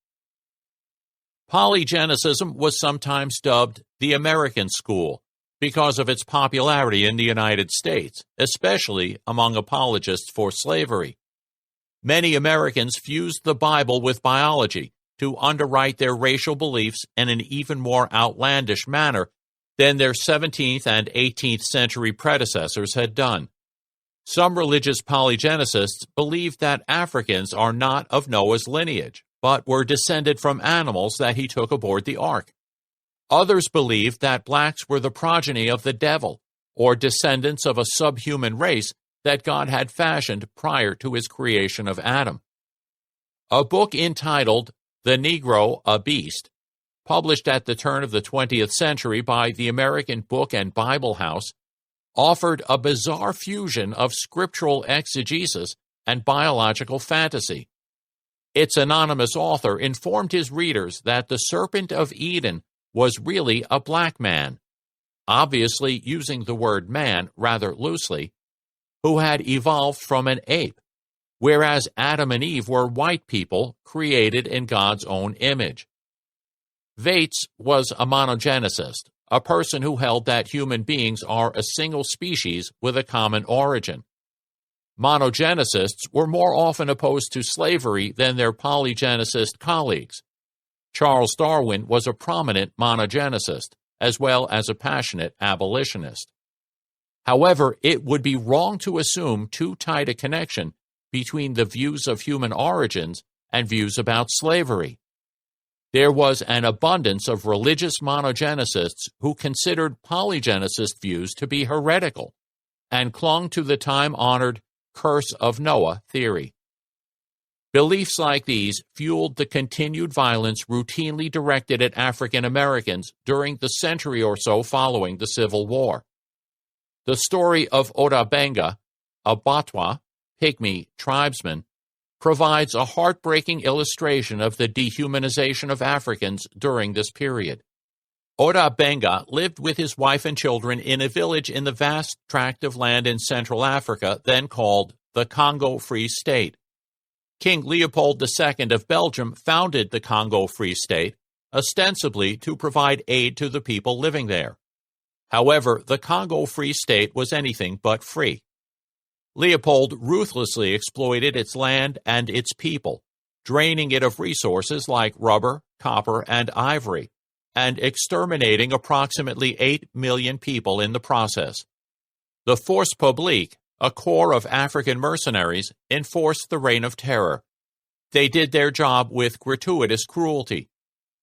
Polygenicism was sometimes dubbed the American school because of its popularity in the United States, especially among apologists for slavery. Many Americans fused the Bible with biology to underwrite their racial beliefs in an even more outlandish manner than their 17th and 18th century predecessors had done. Some religious polygenicists believed that Africans are not of Noah's lineage, but were descended from animals that he took aboard the ark. Others believed that blacks were the progeny of the devil, or descendants of a subhuman race that God had fashioned prior to his creation of Adam. A book entitled The Negro, a Beast, published at the turn of the 20th century by the American Book and Bible House, offered a bizarre fusion of scriptural exegesis and biological fantasy. Its anonymous author informed his readers that the serpent of Eden was really a black man, obviously using the word man rather loosely, who had evolved from an ape, whereas Adam and Eve were white people created in God's own image. Weitz was a monogenicist, a person who held that human beings are a single species with a common origin. Monogenicists were more often opposed to slavery than their polygenicist colleagues. Charles Darwin was a prominent monogenicist, as well as a passionate abolitionist. However, it would be wrong to assume too tight a connection between the views of human origins and views about slavery. There was an abundance of religious monogenicists who considered polygenicist views to be heretical and clung to the time-honored curse of Noah theory. Beliefs like these fueled the continued violence routinely directed at African Americans during the century or so following the Civil War. The story of Odabenga, a Batwa, Pygmy tribesman, provides a heartbreaking illustration of the dehumanization of Africans during this period. Odabenga lived with his wife and children in a village in the vast tract of land in Central Africa, then called the Congo Free State. King Leopold II of Belgium founded the Congo Free State, ostensibly to provide aid to the people living there. However, the Congo Free State was anything but free. Leopold ruthlessly exploited its land and its people, draining it of resources like rubber, copper, and ivory, and exterminating approximately 8 million people in the process. The Force Publique, a corps of African mercenaries, enforced the reign of terror. They did their job with gratuitous cruelty.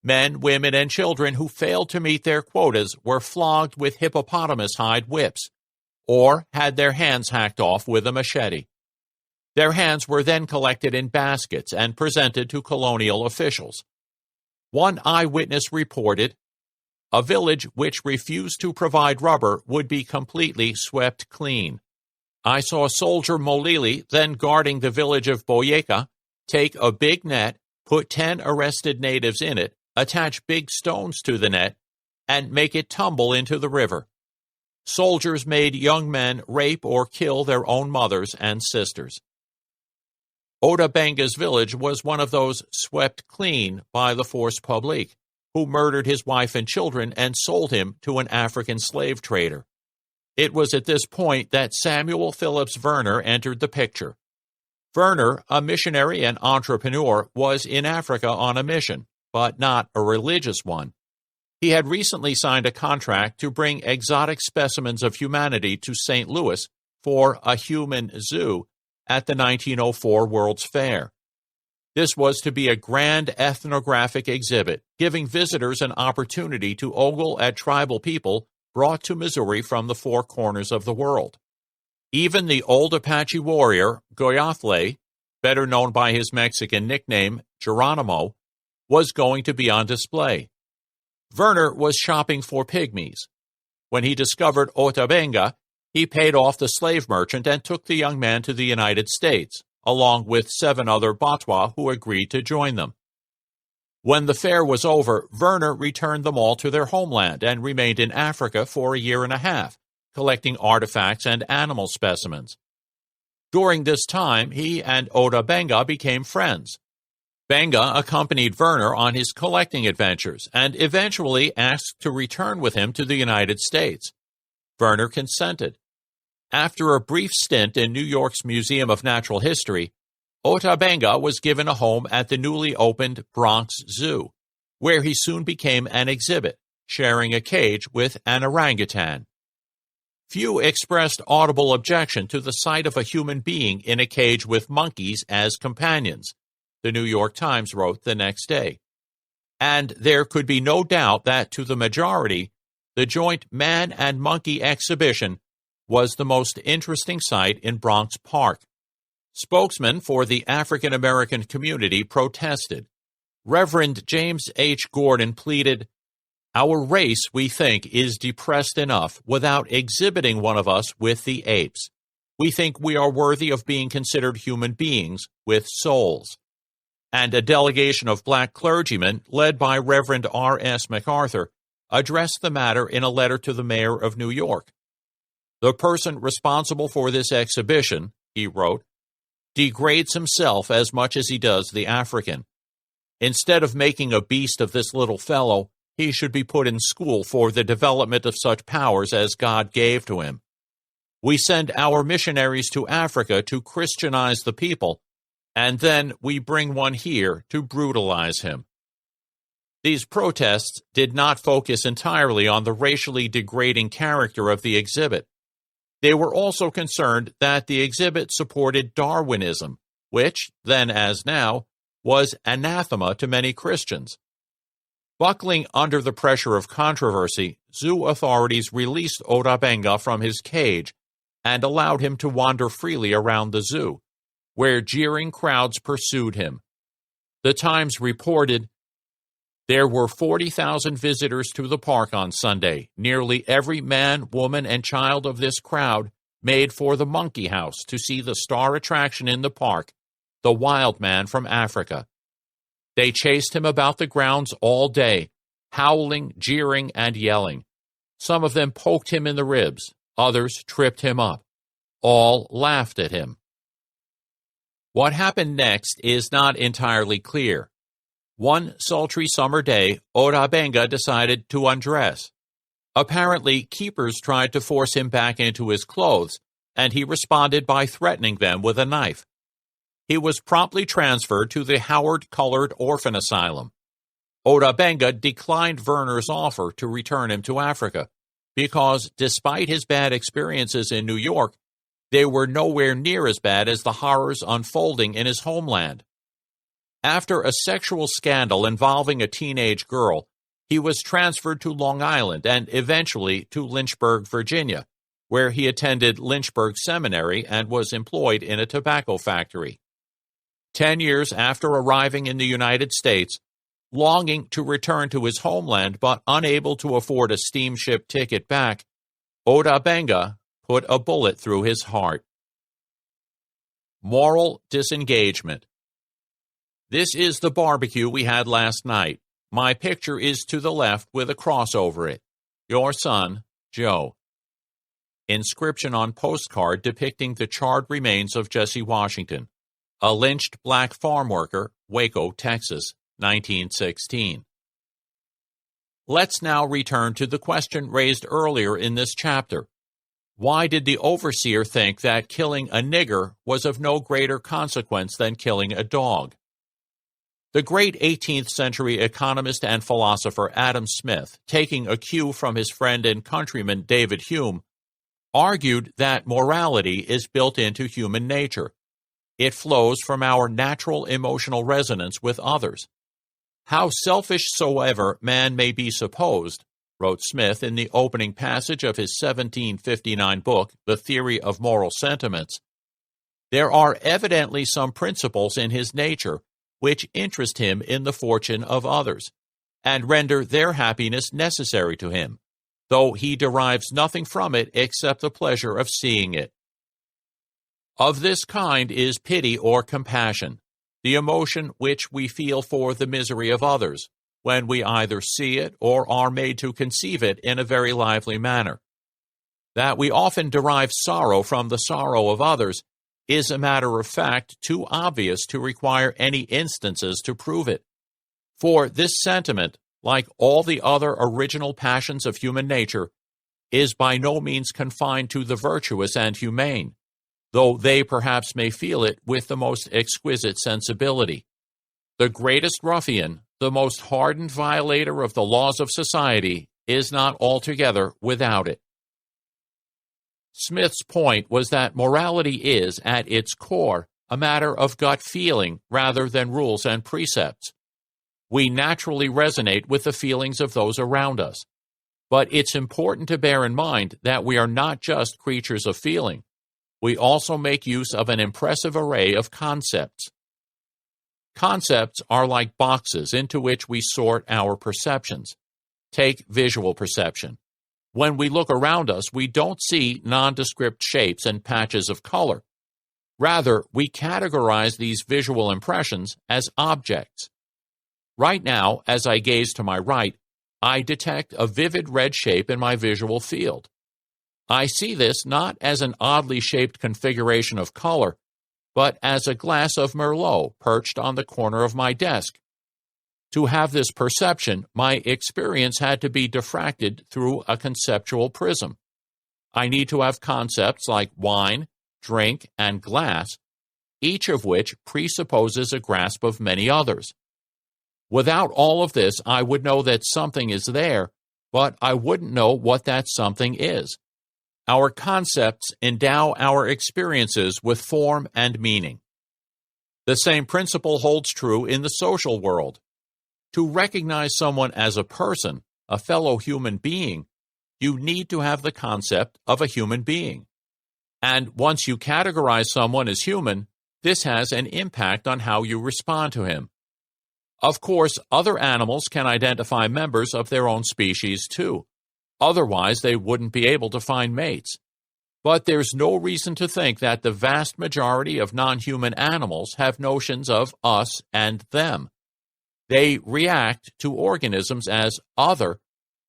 Men, women, and children who failed to meet their quotas were flogged with hippopotamus hide whips, or had their hands hacked off with a machete. Their hands were then collected in baskets and presented to colonial officials. One eyewitness reported, "A village which refused to provide rubber would be completely swept clean. I saw Soldier Molili, then guarding the village of Boyeka, take a big net, put 10 arrested natives in it, attach big stones to the net, and make it tumble into the river. Soldiers made young men rape or kill their own mothers and sisters." Odabenga's village was one of those swept clean by the Force Publique, who murdered his wife and children and sold him to an African slave trader. It was at this point that Samuel Phillips Verner entered the picture. Verner, a missionary and entrepreneur, was in Africa on a mission, but not a religious one. He had recently signed a contract to bring exotic specimens of humanity to St. Louis for a human zoo at the 1904 World's Fair. This was to be a grand ethnographic exhibit, giving visitors an opportunity to ogle at tribal people brought to Missouri from the four corners of the world. Even the old Apache warrior, Goyathle, better known by his Mexican nickname, Geronimo, was going to be on display. Verner was shopping for pygmies. When he discovered Otabenga, he paid off the slave merchant and took the young man to the United States, along with 7 other Batwa who agreed to join them. When the fair was over, Verner returned them all to their homeland and remained in Africa for a year and a half, collecting artifacts and animal specimens. During this time, he and Odabenga became friends. Benga accompanied Verner on his collecting adventures and eventually asked to return with him to the United States. Verner consented. After a brief stint in New York's Museum of Natural History, Otabenga was given a home at the newly opened Bronx Zoo, where he soon became an exhibit, sharing a cage with an orangutan. Few expressed audible objection to the sight of a human being in a cage with monkeys as companions, the New York Times wrote the next day. And there could be no doubt that to the majority, the joint man and monkey exhibition was the most interesting sight in Bronx Park. Spokesman for the African American community protested. Reverend James H. Gordon pleaded, "Our race, we think, is depressed enough without exhibiting one of us with the apes. We think we are worthy of being considered human beings with souls." And a delegation of black clergymen, led by Reverend R.S. MacArthur, addressed the matter in a letter to the mayor of New York. "The person responsible for this exhibition," he wrote, "degrades himself as much as he does the African. Instead of making a beast of this little fellow, he should be put in school for the development of such powers as God gave to him. We send our missionaries to Africa to Christianize the people, and then we bring one here to brutalize him." These protests did not focus entirely on the racially degrading character of the exhibit. They were also concerned that the exhibit supported Darwinism, which, then as now, was anathema to many Christians. Buckling under the pressure of controversy, zoo authorities released Odabenga from his cage and allowed him to wander freely around the zoo, where jeering crowds pursued him. The Times reported, "There were 40,000 visitors to the park on Sunday. Nearly every man, woman, and child of this crowd made for the monkey house to see the star attraction in the park, the wild man from Africa. They chased him about the grounds all day, howling, jeering, and yelling. Some of them poked him in the ribs. Others tripped him up. All laughed at him." What happened next is not entirely clear. One sultry summer day, Odabenga decided to undress. Apparently, keepers tried to force him back into his clothes, and he responded by threatening them with a knife. He was promptly transferred to the Howard-Colored Orphan Asylum. Odabenga declined Werner's offer to return him to Africa, because despite his bad experiences in New York, they were nowhere near as bad as the horrors unfolding in his homeland. After a sexual scandal involving a teenage girl, he was transferred to Long Island and eventually to Lynchburg, Virginia, where he attended Lynchburg Seminary and was employed in a tobacco factory. 10 years after arriving in the United States, longing to return to his homeland but unable to afford a steamship ticket back, Odabenga put a bullet through his heart. Moral disengagement. This is the barbecue we had last night. My picture is to the left with a cross over it. Your son, Joe. Inscription on postcard depicting the charred remains of Jesse Washington, a lynched black farm worker, Waco, Texas, 1916. Let's now return to the question raised earlier in this chapter. Why did the overseer think that killing a nigger was of no greater consequence than killing a dog? The great 18th century economist and philosopher Adam Smith, taking a cue from his friend and countryman David Hume, argued that morality is built into human nature. It flows from our natural emotional resonance with others. How selfish soever man may be supposed, wrote Smith in the opening passage of his 1759 book, The Theory of Moral Sentiments, there are evidently some principles in his nature which interest him in the fortune of others, and render their happiness necessary to him, though he derives nothing from it except the pleasure of seeing it. Of this kind is pity or compassion, the emotion which we feel for the misery of others, when we either see it or are made to conceive it in a very lively manner. That we often derive sorrow from the sorrow of others is a matter of fact too obvious to require any instances to prove it. For this sentiment, like all the other original passions of human nature, is by no means confined to the virtuous and humane, though they perhaps may feel it with the most exquisite sensibility. The greatest ruffian, the most hardened violator of the laws of society, is not altogether without it. Smith's point was that morality is, at its core, a matter of gut feeling rather than rules and precepts. We naturally resonate with the feelings of those around us. But it's important to bear in mind that we are not just creatures of feeling. We also make use of an impressive array of concepts. Concepts are like boxes into which we sort our perceptions. Take visual perception. When we look around us, we don't see nondescript shapes and patches of color. Rather, we categorize these visual impressions as objects. Right now, as I gaze to my right, I detect a vivid red shape in my visual field. I see this not as an oddly shaped configuration of color, but as a glass of Merlot perched on the corner of my desk. To have this perception, my experience had to be diffracted through a conceptual prism. I need to have concepts like wine, drink, and glass, each of which presupposes a grasp of many others. Without all of this, I would know that something is there, but I wouldn't know what that something is. Our concepts endow our experiences with form and meaning. The same principle holds true in the social world. To recognize someone as a person, a fellow human being, you need to have the concept of a human being. And once you categorize someone as human, this has an impact on how you respond to him. Of course, other animals can identify members of their own species too. Otherwise, they wouldn't be able to find mates. But there's no reason to think that the vast majority of non-human animals have notions of us and them. They react to organisms as other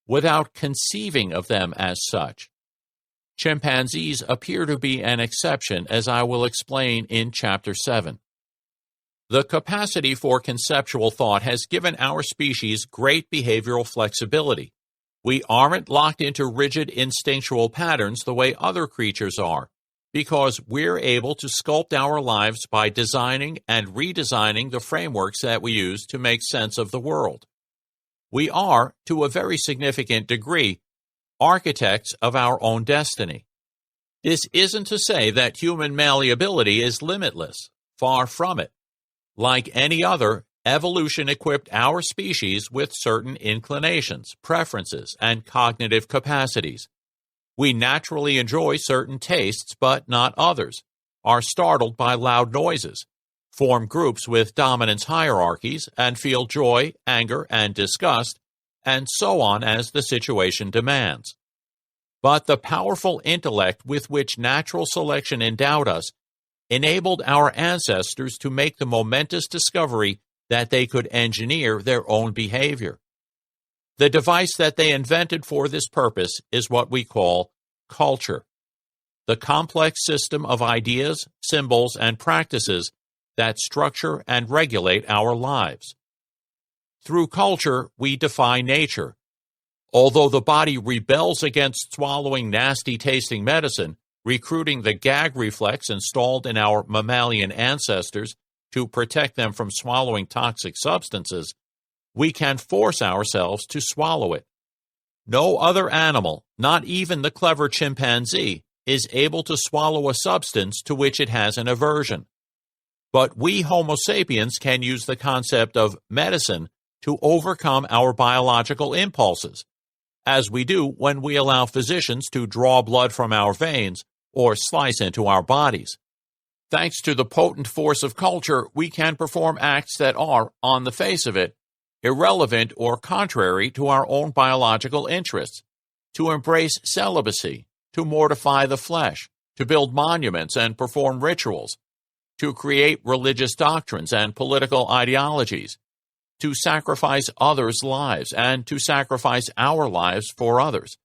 without conceiving of them as such. Chimpanzees appear to be an exception, as I will explain in Chapter 7. The capacity for conceptual thought has given our species great behavioral flexibility. We aren't locked into rigid instinctual patterns the way other creatures are, because we're able to sculpt our lives by designing and redesigning the frameworks that we use to make sense of the world. We are, to a very significant degree, architects of our own destiny. This isn't to say that human malleability is limitless. Far from it. Like any other, evolution equipped our species with certain inclinations, preferences, and cognitive capacities. We naturally enjoy certain tastes, but not others, are startled by loud noises, form groups with dominance hierarchies, and feel joy, anger, and disgust, and so on as the situation demands. But the powerful intellect with which natural selection endowed us enabled our ancestors to make the momentous discovery that they could engineer their own behavior. The device that they invented for this purpose is what we call culture, the complex system of ideas, symbols, and practices that structure and regulate our lives. Through culture, we defy nature. Although the body rebels against swallowing nasty-tasting medicine, recruiting the gag reflex installed in our mammalian ancestors to protect them from swallowing toxic substances, we can force ourselves to swallow it. No other animal, not even the clever chimpanzee, is able to swallow a substance to which it has an aversion. But we Homo sapiens can use the concept of medicine to overcome our biological impulses, as we do when we allow physicians to draw blood from our veins or slice into our bodies. Thanks to the potent force of culture, we can perform acts that are, on the face of it, irrelevant or contrary to our own biological interests, to embrace celibacy, to mortify the flesh, to build monuments and perform rituals, to create religious doctrines and political ideologies, to sacrifice others' lives, and to sacrifice our lives for others.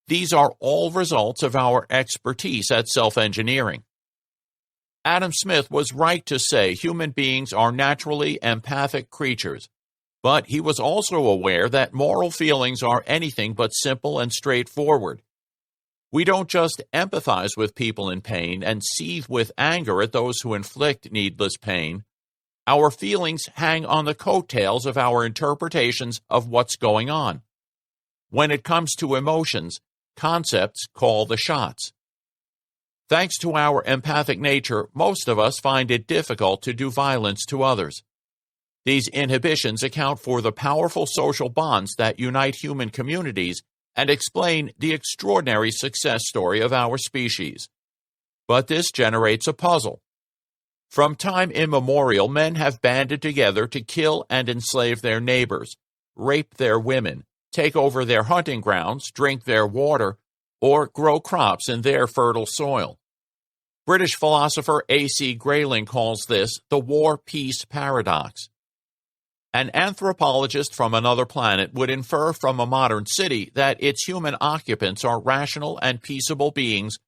These are all results of our expertise at self-engineering. Adam Smith was right to say human beings are naturally empathic creatures, but he was also aware that moral feelings are anything but simple and straightforward. We don't just empathize with people in pain and seethe with anger at those who inflict needless pain. Our feelings hang on the coattails of our interpretations of what's going on. When it comes to emotions, concepts call the shots. Thanks to our empathic nature, most of us find it difficult to do violence to others. These inhibitions account for the powerful social bonds that unite human communities and explain the extraordinary success story of our species. But this generates a puzzle. From time immemorial, men have banded together to kill and enslave their neighbors, rape their women, take over their hunting grounds, drink their water, or grow crops in their fertile soil. British philosopher A.C. Grayling calls this the war-peace paradox. An anthropologist from another planet would infer from a modern city that its human occupants are rational and peaceable beings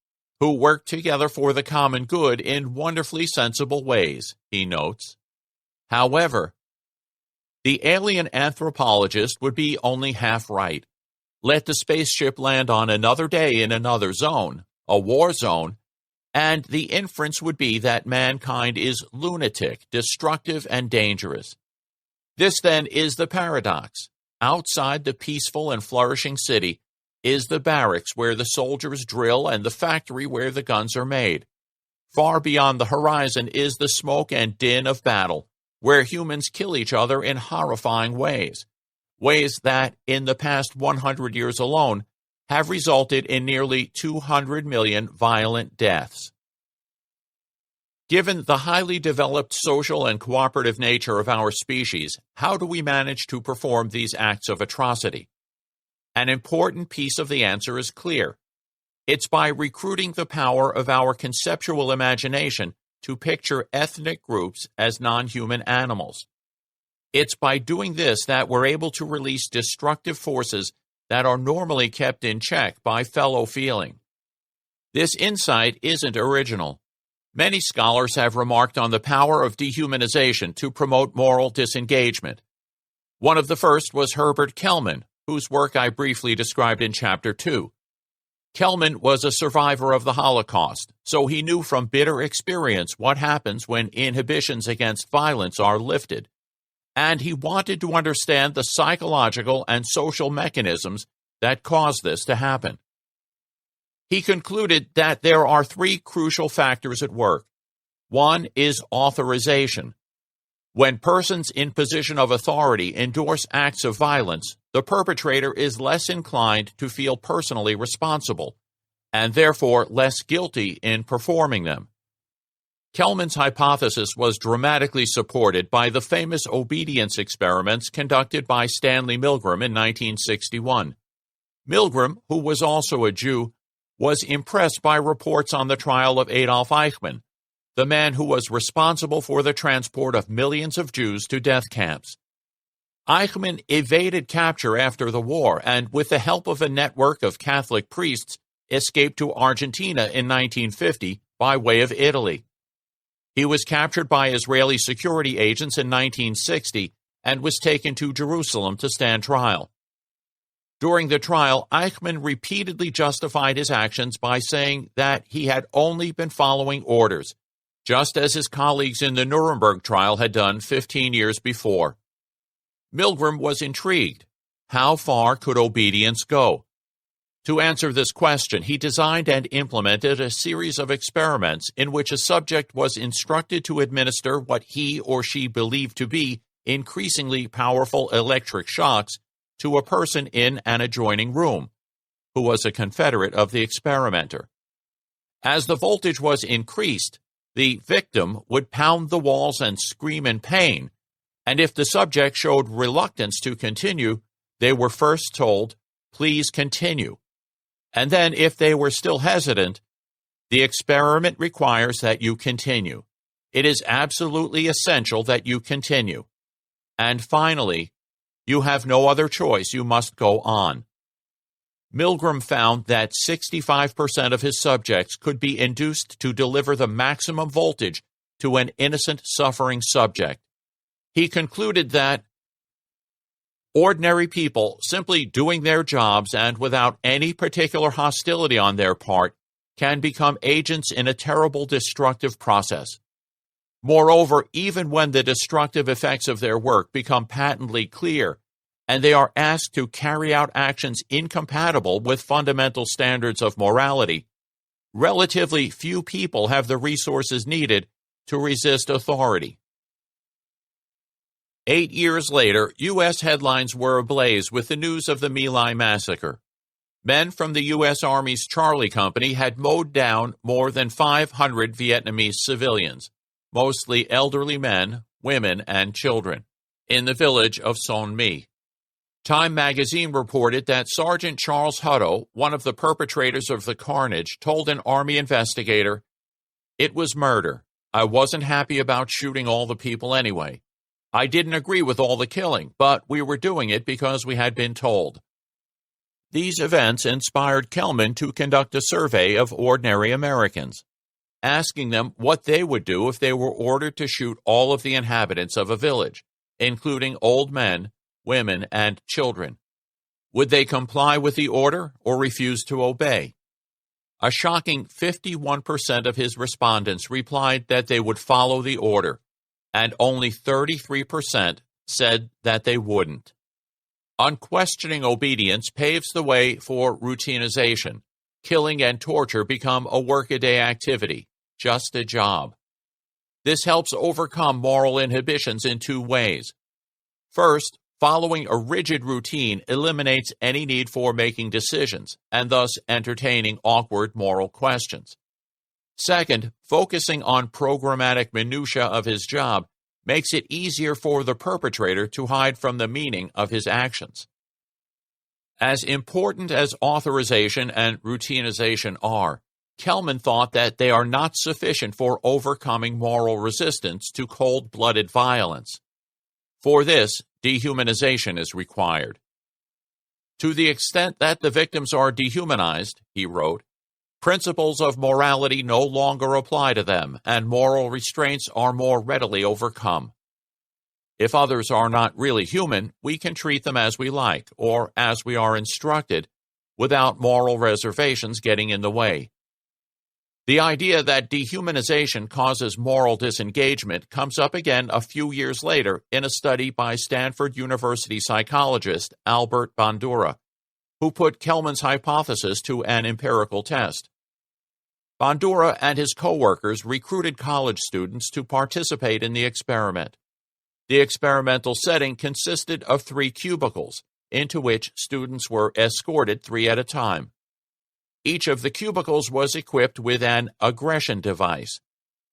who work together for the common good in wonderfully sensible ways, he notes. However, the alien anthropologist would be only half right. Let the spaceship land on another day in another zone, a war zone, and the inference would be that mankind is lunatic, destructive, and dangerous. This, then, is the paradox. Outside the peaceful and flourishing city is the barracks where the soldiers drill and the factory where the guns are made. Far beyond the horizon is the smoke and din of battle, where humans kill each other in horrifying ways that, in the past 100 years alone, have resulted in nearly 200 million violent deaths. Given the highly developed social and cooperative nature of our species, how do we manage to perform these acts of atrocity? An important piece of the answer is clear. It's by recruiting the power of our conceptual imagination to picture ethnic groups as non-human animals. It's by doing this that we're able to release destructive forces that are normally kept in check by fellow feeling. This insight isn't original. Many scholars have remarked on the power of dehumanization to promote moral disengagement. One of the first was Herbert Kellman, whose work I briefly described in Chapter 2. Kellman was a survivor of the Holocaust, so he knew from bitter experience what happens when inhibitions against violence are lifted. And he wanted to understand the psychological and social mechanisms that cause this to happen. He concluded that there are three crucial factors at work. One is authorization. When persons in position of authority endorse acts of violence, the perpetrator is less inclined to feel personally responsible, and therefore less guilty in performing them. Kellman's hypothesis was dramatically supported by the famous obedience experiments conducted by Stanley Milgram in 1961. Milgram, who was also a Jew, was impressed by reports on the trial of Adolf Eichmann, the man who was responsible for the transport of millions of Jews to death camps. Eichmann evaded capture after the war and, with the help of a network of Catholic priests, escaped to Argentina in 1950 by way of Italy. He was captured by Israeli security agents in 1960 and was taken to Jerusalem to stand trial. During the trial, Eichmann repeatedly justified his actions by saying that he had only been following orders, just as his colleagues in the Nuremberg trial had done 15 years before. Milgram was intrigued. How far could obedience go? To answer this question, he designed and implemented a series of experiments in which a subject was instructed to administer what he or she believed to be increasingly powerful electric shocks to a person in an adjoining room, who was a confederate of the experimenter. As the voltage was increased, the victim would pound the walls and scream in pain, and if the subject showed reluctance to continue, they were first told, "Please continue." And then, if they were still hesitant, the experiment requires that you continue. It is absolutely essential that you continue. And finally, you have no other choice, you must go on. Milgram found that 65% of his subjects could be induced to deliver the maximum voltage to an innocent, suffering subject. He concluded that ordinary people, simply doing their jobs and without any particular hostility on their part, can become agents in a terrible destructive process. Moreover, even when the destructive effects of their work become patently clear, and they are asked to carry out actions incompatible with fundamental standards of morality, relatively few people have the resources needed to resist authority. 8 years later, U.S. headlines were ablaze with the news of the My Lai massacre. Men from the U.S. Army's Charlie Company had mowed down more than 500 Vietnamese civilians, mostly elderly men, women, and children, in the village of Son My. Time magazine reported that Sergeant Charles Hutto, one of the perpetrators of the carnage, told an Army investigator, "It was murder. I wasn't happy about shooting all the people anyway. I didn't agree with all the killing, but we were doing it because we had been told." These events inspired Kellman to conduct a survey of ordinary Americans, asking them what they would do if they were ordered to shoot all of the inhabitants of a village, including old men, women, and children. Would they comply with the order or refuse to obey? A shocking 51% of his respondents replied that they would follow the order, and only 33% said that they wouldn't. Unquestioning obedience paves the way for routinization. Killing and torture become a workaday activity, just a job. This helps overcome moral inhibitions in two ways. First, following a rigid routine eliminates any need for making decisions, and thus entertaining awkward moral questions. Second, focusing on programmatic minutiae of his job makes it easier for the perpetrator to hide from the meaning of his actions. As important as authorization and routinization are, Kelman thought that they are not sufficient for overcoming moral resistance to cold-blooded violence. For this, dehumanization is required. To the extent that the victims are dehumanized, he wrote, principles of morality no longer apply to them, and moral restraints are more readily overcome. If others are not really human, we can treat them as we like, or as we are instructed, without moral reservations getting in the way. The idea that dehumanization causes moral disengagement comes up again a few years later in a study by Stanford University psychologist Albert Bandura, who put Kelman's hypothesis to an empirical test. Bandura and his co-workers recruited college students to participate in the experiment. The experimental setting consisted of 3 cubicles, into which students were escorted 3 at a time. Each of the cubicles was equipped with an aggression device,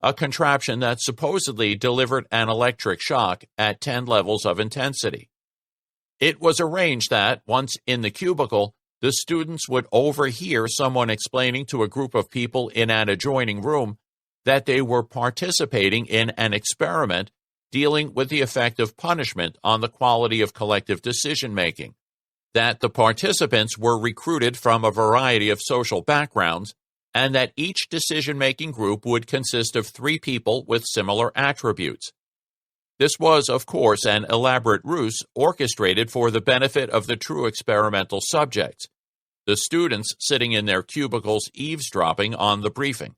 a contraption that supposedly delivered an electric shock at 10 levels of intensity. It was arranged that, once in the cubicle, the students would overhear someone explaining to a group of people in an adjoining room that they were participating in an experiment dealing with the effect of punishment on the quality of collective decision-making, that the participants were recruited from a variety of social backgrounds, and that each decision-making group would consist of 3 people with similar attributes. This was, of course, an elaborate ruse orchestrated for the benefit of the true experimental subjects, the students sitting in their cubicles eavesdropping on the briefing.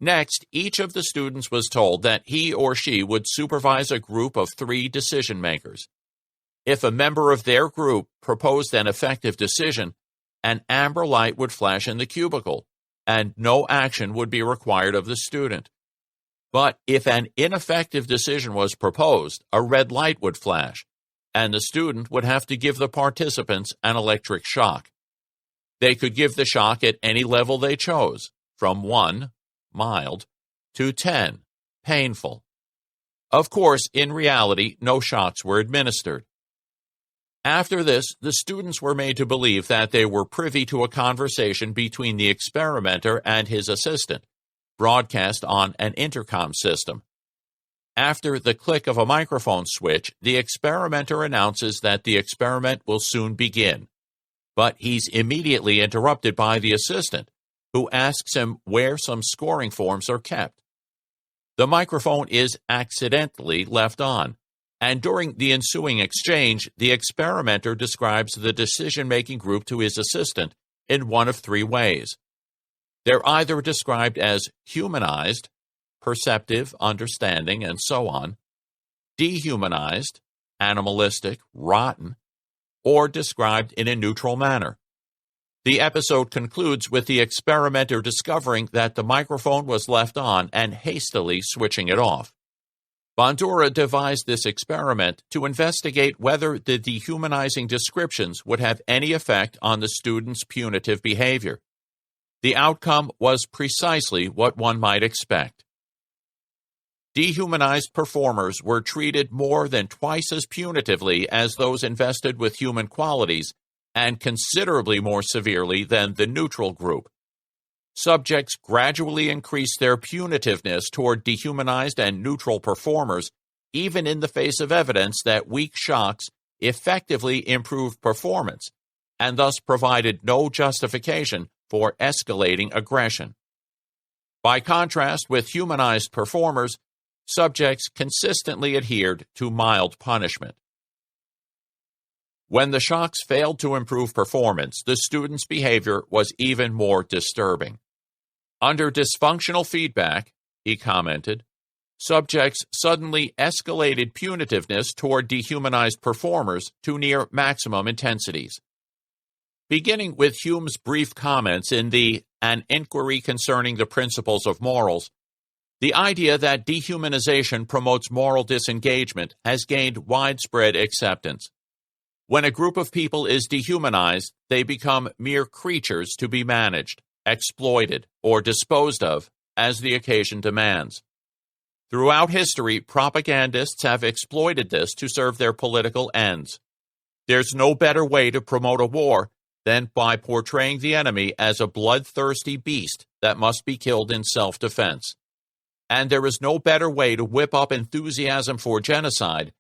Next, each of the students was told that he or she would supervise a group of 3 decision-makers. If a member of their group proposed an effective decision, an amber light would flash in the cubicle, and no action would be required of the student. But if an ineffective decision was proposed, a red light would flash, and the student would have to give the participants an electric shock. They could give the shock at any level they chose, from 1, mild, to 10, painful. Of course, in reality, no shocks were administered. After this, the students were made to believe that they were privy to a conversation between the experimenter and his assistant, broadcast on an intercom system. After the click of a microphone switch, the experimenter announces that the experiment will soon begin. But he's immediately interrupted by the assistant, who asks him where some scoring forms are kept. The microphone is accidentally left on, and during the ensuing exchange, the experimenter describes the decision-making group to his assistant in one of 3 ways. They're either described as humanized, perceptive, understanding, and so on, dehumanized, animalistic, rotten, or described in a neutral manner. The episode concludes with the experimenter discovering that the microphone was left on and hastily switching it off. Bandura devised this experiment to investigate whether the dehumanizing descriptions would have any effect on the student's punitive behavior. The outcome was precisely what one might expect. Dehumanized performers were treated more than twice as punitively as those invested with human qualities, and considerably more severely than the neutral group. Subjects gradually increased their punitiveness toward dehumanized and neutral performers, even in the face of evidence that weak shocks effectively improved performance, and thus provided no justification for escalating aggression. By contrast with humanized performers, subjects consistently adhered to mild punishment. When the shocks failed to improve performance, the student's behavior was even more disturbing. Under dysfunctional feedback, he commented, subjects suddenly escalated punitiveness toward dehumanized performers to near maximum intensities. Beginning with Hume's brief comments in the An Inquiry Concerning the Principles of Morals, The idea that dehumanization promotes moral disengagement has gained widespread acceptance. When a group of people is dehumanized, they become mere creatures to be managed, exploited, or disposed of as the occasion demands. Throughout history, propagandists have exploited this to serve their political ends. There's no better way to promote a war than by portraying the enemy as a bloodthirsty beast that must be killed in self-defense. And there is no better way to whip up enthusiasm for genocide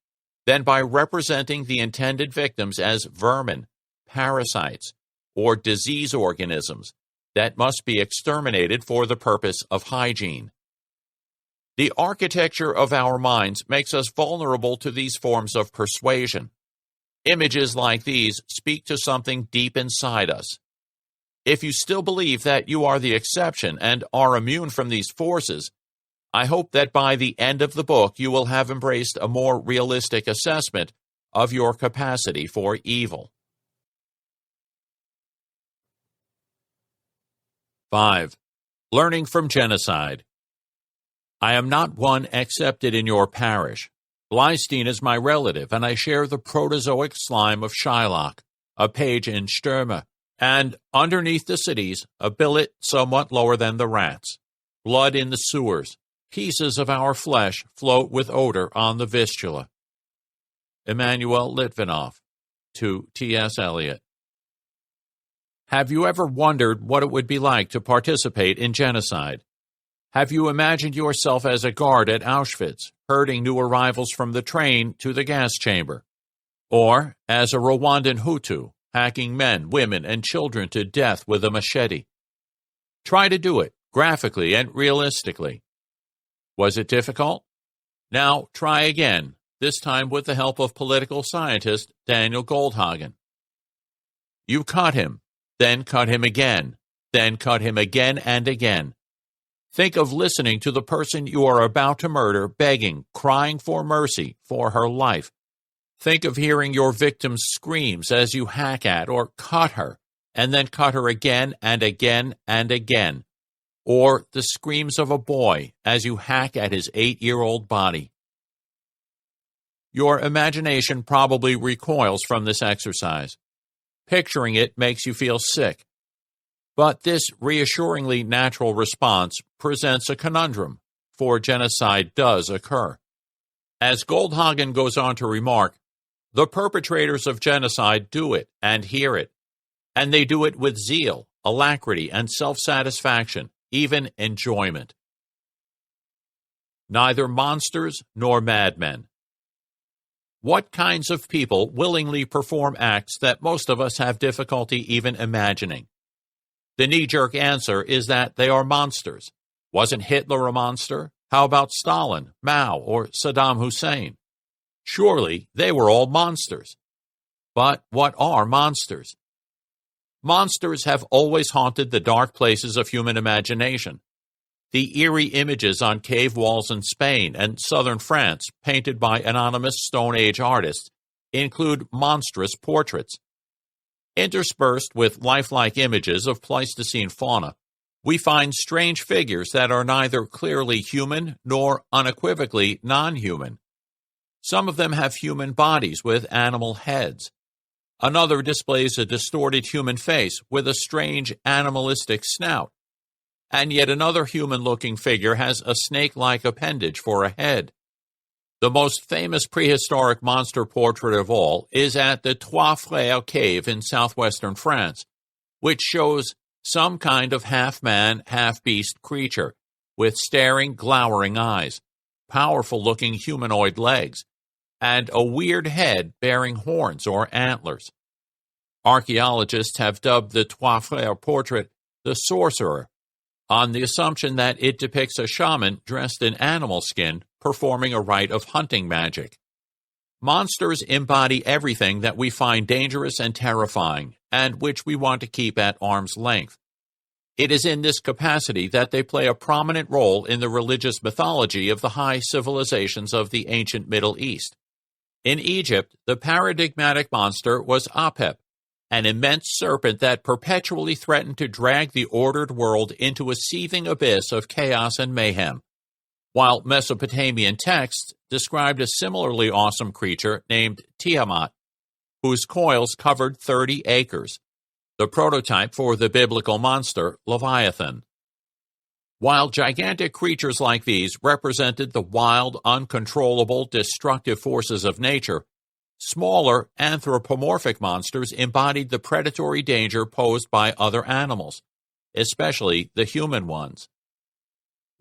than by representing the intended victims as vermin, parasites, or disease organisms that must be exterminated for the purpose of hygiene. The architecture of our minds makes us vulnerable to these forms of persuasion. Images like these speak to something deep inside us. If you still believe that you are the exception and are immune from these forces, I hope that by the end of the book you will have embraced a more realistic assessment of your capacity for evil. 5. Learning from genocide. I am not one accepted in your parish. Palestine is my relative, and I share the protozoic slime of Shylock, a page in Stürme, and underneath the cities, a billet somewhat lower than the rats. Blood in the sewers. Pieces of our flesh float with odor on the Vistula. Emmanuel Litvinov, to T.S. Eliot. Have you ever wondered what it would be like to participate in genocide? Have you imagined yourself as a guard at Auschwitz, herding new arrivals from the train to the gas chamber? Or as a Rwandan Hutu, hacking men, women, and children to death with a machete? Try to do it, graphically and realistically. Was it difficult? Now try again, this time with the help of political scientist Daniel Goldhagen. You cut him, then cut him again, then cut him again and again. Think of listening to the person you are about to murder begging, crying for mercy, for her life. Think of hearing your victim's screams as you hack at or cut her, and then cut her again and again and again. Or the screams of a boy as you hack at his 8-year-old body. Your imagination probably recoils from this exercise. Picturing it makes you feel sick. But this reassuringly natural response presents a conundrum, for genocide does occur. As Goldhagen goes on to remark, the perpetrators of genocide do it and hear it, and they do it with zeal, alacrity, and self-satisfaction, even enjoyment. Neither monsters nor madmen. What kinds of people willingly perform acts that most of us have difficulty even imagining? The knee-jerk answer is that they are monsters. Wasn't Hitler a monster? How about Stalin, Mao, or Saddam Hussein? Surely they were all monsters. But what are monsters? Monsters have always haunted the dark places of human imagination. The eerie images on cave walls in Spain and southern France, painted by anonymous Stone Age artists, include monstrous portraits. Interspersed with lifelike images of Pleistocene fauna, we find strange figures that are neither clearly human nor unequivocally non-human. Some of them have human bodies with animal heads. Another displays a distorted human face with a strange animalistic snout. And yet another human-looking figure has a snake-like appendage for a head. The most famous prehistoric monster portrait of all is at the Trois Frères cave in southwestern France, which shows some kind of half-man, half-beast creature with staring, glowering eyes, powerful-looking humanoid legs, and a weird head bearing horns or antlers. Archaeologists have dubbed the Trois Frères portrait the Sorcerer, on the assumption that it depicts a shaman dressed in animal skin performing a rite of hunting magic. Monsters embody everything that we find dangerous and terrifying, and which we want to keep at arm's length. It is in this capacity that they play a prominent role in the religious mythology of the high civilizations of the ancient Middle East. In Egypt, the paradigmatic monster was Apep, an immense serpent that perpetually threatened to drag the ordered world into a seething abyss of chaos and mayhem. while Mesopotamian texts described a similarly awesome creature named Tiamat, whose coils covered 30 acres, the prototype for the biblical monster Leviathan. While gigantic creatures like these represented the wild, uncontrollable, destructive forces of nature, smaller, anthropomorphic monsters embodied the predatory danger posed by other animals, especially the human ones.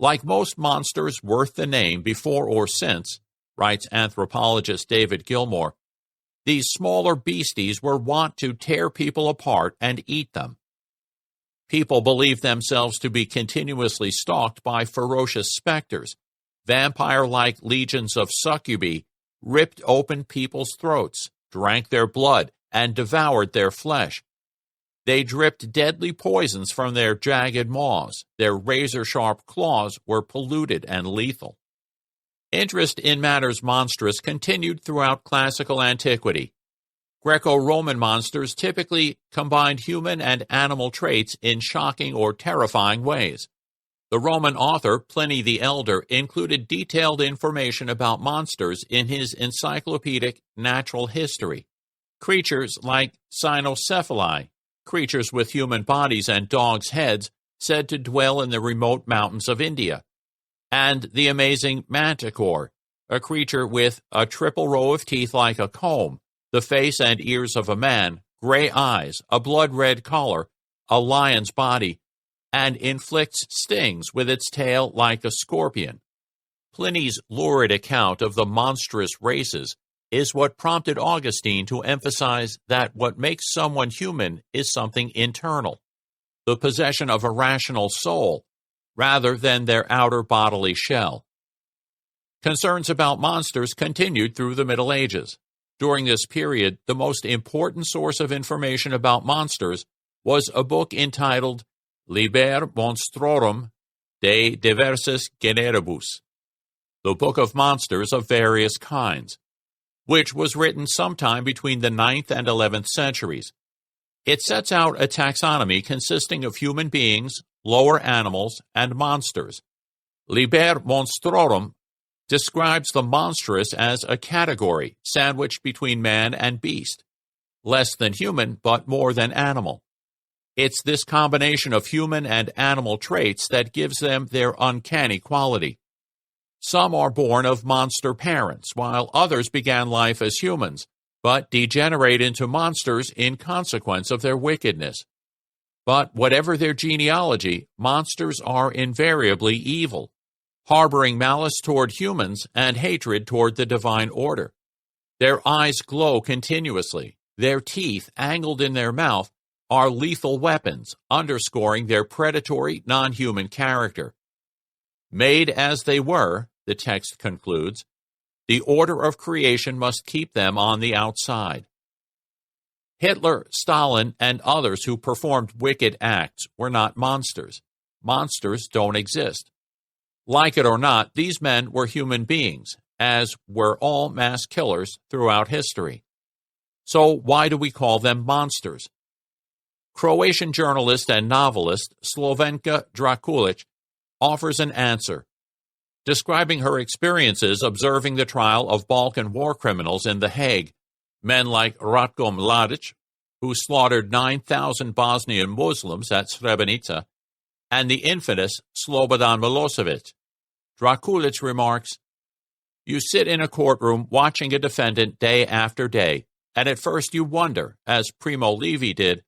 Like most monsters worth the name before or since, writes anthropologist David Gilmore, these smaller beasties were wont to tear people apart and eat them. People believed themselves to be continuously stalked by ferocious specters. Vampire-like legions of succubi ripped open people's throats, drank their blood, and devoured their flesh. They dripped deadly poisons from their jagged maws. Their razor-sharp claws were polluted and lethal. Interest in matters monstrous continued throughout classical antiquity. Greco-Roman monsters typically combined human and animal traits in shocking or terrifying ways. The Roman author Pliny the Elder included detailed information about monsters in his encyclopedic Natural History. Creatures like cynocephali, creatures with human bodies and dogs' heads said to dwell in the remote mountains of India, and the amazing manticore, a creature with a triple row of teeth like a comb, the face and ears of a man, gray eyes, a blood-red collar, a lion's body, and inflicts stings with its tail like a scorpion. Pliny's lurid account of the monstrous races is what prompted Augustine to emphasize that what makes someone human is something internal, the possession of a rational soul, rather than their outer bodily shell. Concerns about monsters continued through the Middle Ages. During this period, the most important source of information about monsters was a book entitled Liber Monstrorum de Diversis Generibus, the Book of Monsters of Various Kinds, which was written sometime between the 9th and 11th centuries. It sets out a taxonomy consisting of human beings, lower animals, and monsters. Liber Monstrorum describes the monstrous as a category sandwiched between man and beast, less than human but more than animal. It's this combination of human and animal traits that gives them their uncanny quality. Some are born of monster parents, while others began life as humans, but degenerate into monsters in consequence of their wickedness. But whatever their genealogy, monsters are invariably evil, harboring malice toward humans and hatred toward the divine order. Their eyes glow continuously. Their teeth, angled in their mouth, are lethal weapons, underscoring their predatory, non-human character. Made as they were, the text concludes, the order of creation must keep them on the outside. Hitler, Stalin, and others who performed wicked acts were not monsters. Monsters don't exist. Like it or not, these men were human beings, as were all mass killers throughout history. So why do we call them monsters? Croatian journalist and novelist Slovenka Drakulic offers an answer. Describing her experiences observing the trial of Balkan war criminals in The Hague, men like Ratko Mladic, who slaughtered 9,000 Bosnian Muslims at Srebrenica, and the infamous Slobodan Milosevic. Drakulic remarks, "You sit in a courtroom watching a defendant day after day, and at first you wonder, as Primo Levi did,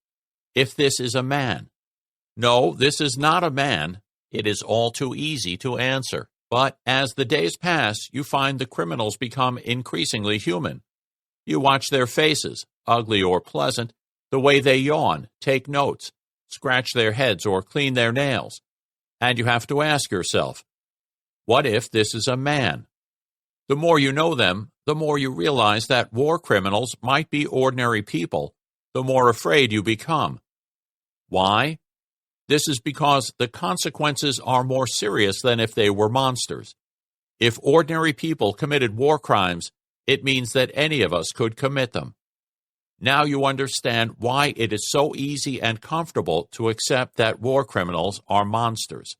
if this is a man. No, this is not a man. It is all too easy to answer. But as the days pass, you find the criminals become increasingly human. You watch their faces, ugly or pleasant, the way they yawn, take notes, scratch their heads or clean their nails. And you have to ask yourself, what if this is a man? The more you know them, the more you realize that war criminals might be ordinary people, the more afraid you become. Why? This is because the consequences are more serious than if they were monsters. If ordinary people committed war crimes, it means that any of us could commit them. Now you understand why it is so easy and comfortable to accept that war criminals are monsters.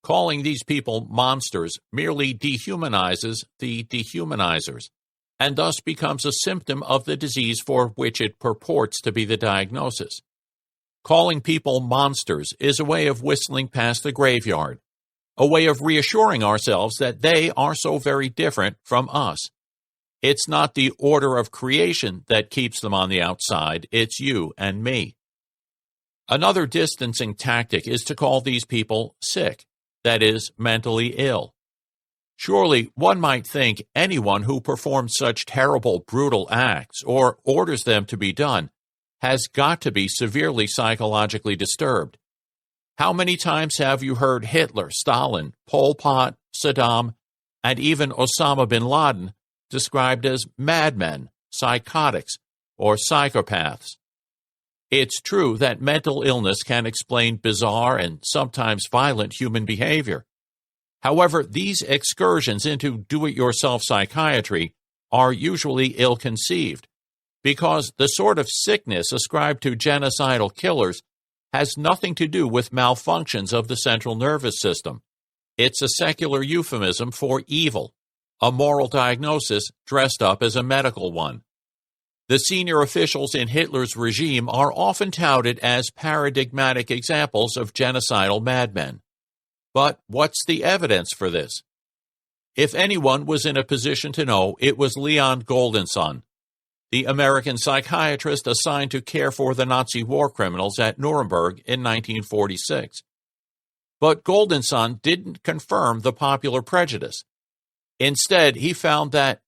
Calling these people monsters merely dehumanizes the dehumanizers, and thus becomes a symptom of the disease for which it purports to be the diagnosis. Calling people monsters is a way of whistling past the graveyard, a way of reassuring ourselves that they are so very different from us. It's not the order of creation that keeps them on the outside, it's you and me. Another distancing tactic is to call these people sick, that is, mentally ill. Surely one might think anyone who performs such terrible, brutal acts, or orders them to be done, has got to be severely psychologically disturbed. How many times have you heard Hitler, Stalin, Pol Pot, Saddam, and even Osama bin Laden described as madmen, psychotics, or psychopaths? It's true that mental illness can explain bizarre and sometimes violent human behavior. However, these excursions into do-it-yourself psychiatry are usually ill-conceived, because the sort of sickness ascribed to genocidal killers has nothing to do with malfunctions of the central nervous system. It's a secular euphemism for evil, a moral diagnosis dressed up as a medical one. The senior officials in Hitler's regime are often touted as paradigmatic examples of genocidal madmen. But what's the evidence for this? If anyone was in a position to know, it was Leon Goldenson, the American psychiatrist assigned to care for the Nazi war criminals at Nuremberg in 1946. But Goldenson didn't confirm the popular prejudice. Instead, he found that,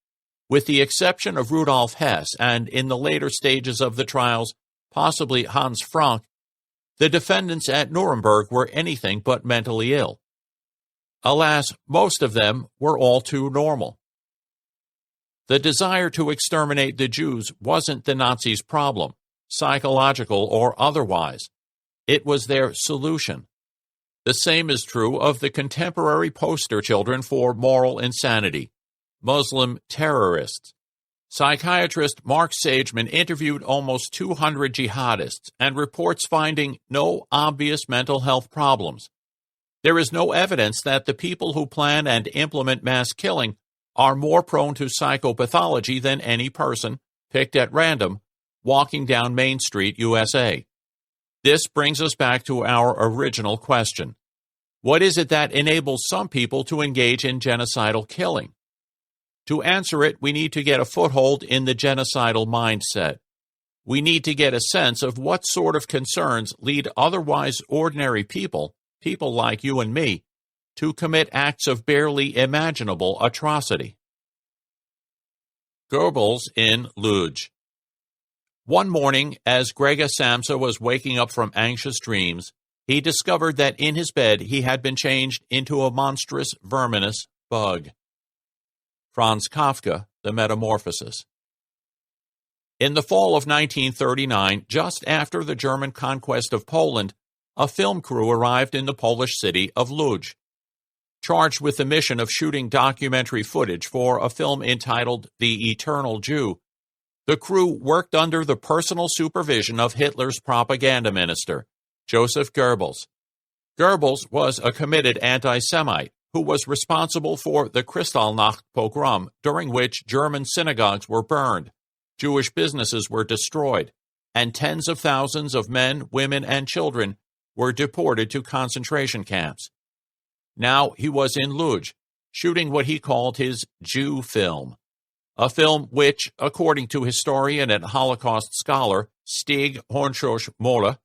with the exception of Rudolf Hess and in the later stages of the trials, possibly Hans Frank, the defendants at Nuremberg were anything but mentally ill. Alas, most of them were all too normal. The desire to exterminate the Jews wasn't the Nazis' problem, psychological or otherwise. It was their solution. The same is true of the contemporary poster children for moral insanity, Muslim terrorists. Psychiatrist Mark Sageman interviewed almost 200 jihadists and reports finding no obvious mental health problems. There is no evidence that the people who plan and implement mass killing are more prone to psychopathology than any person, picked at random, walking down Main Street, USA. This brings us back to our original question. What is it that enables some people to engage in genocidal killing? To answer it, we need to get a foothold in the genocidal mindset. We need to get a sense of what sort of concerns lead otherwise ordinary people, people like you and me, to commit acts of barely imaginable atrocity. Goebbels in Lodz. One morning, as Gregor Samsa was waking up from anxious dreams, he discovered that in his bed he had been changed into a monstrous, verminous bug. Franz Kafka, The Metamorphosis. In the fall of 1939, just after the German conquest of Poland, a film crew arrived in the Polish city of Lodz. Charged with the mission of shooting documentary footage for a film entitled The Eternal Jew, the crew worked under the personal supervision of Hitler's propaganda minister, Joseph Goebbels. Goebbels was a committed anti-Semite who was responsible for the Kristallnacht pogrom, during which German synagogues were burned, Jewish businesses were destroyed, and tens of thousands of men, women, and children were deported to concentration camps. Now he was in Lodz, shooting what he called his Jew film, a film which, according to historian and Holocaust scholar Stig Hornschrosch-Mohle,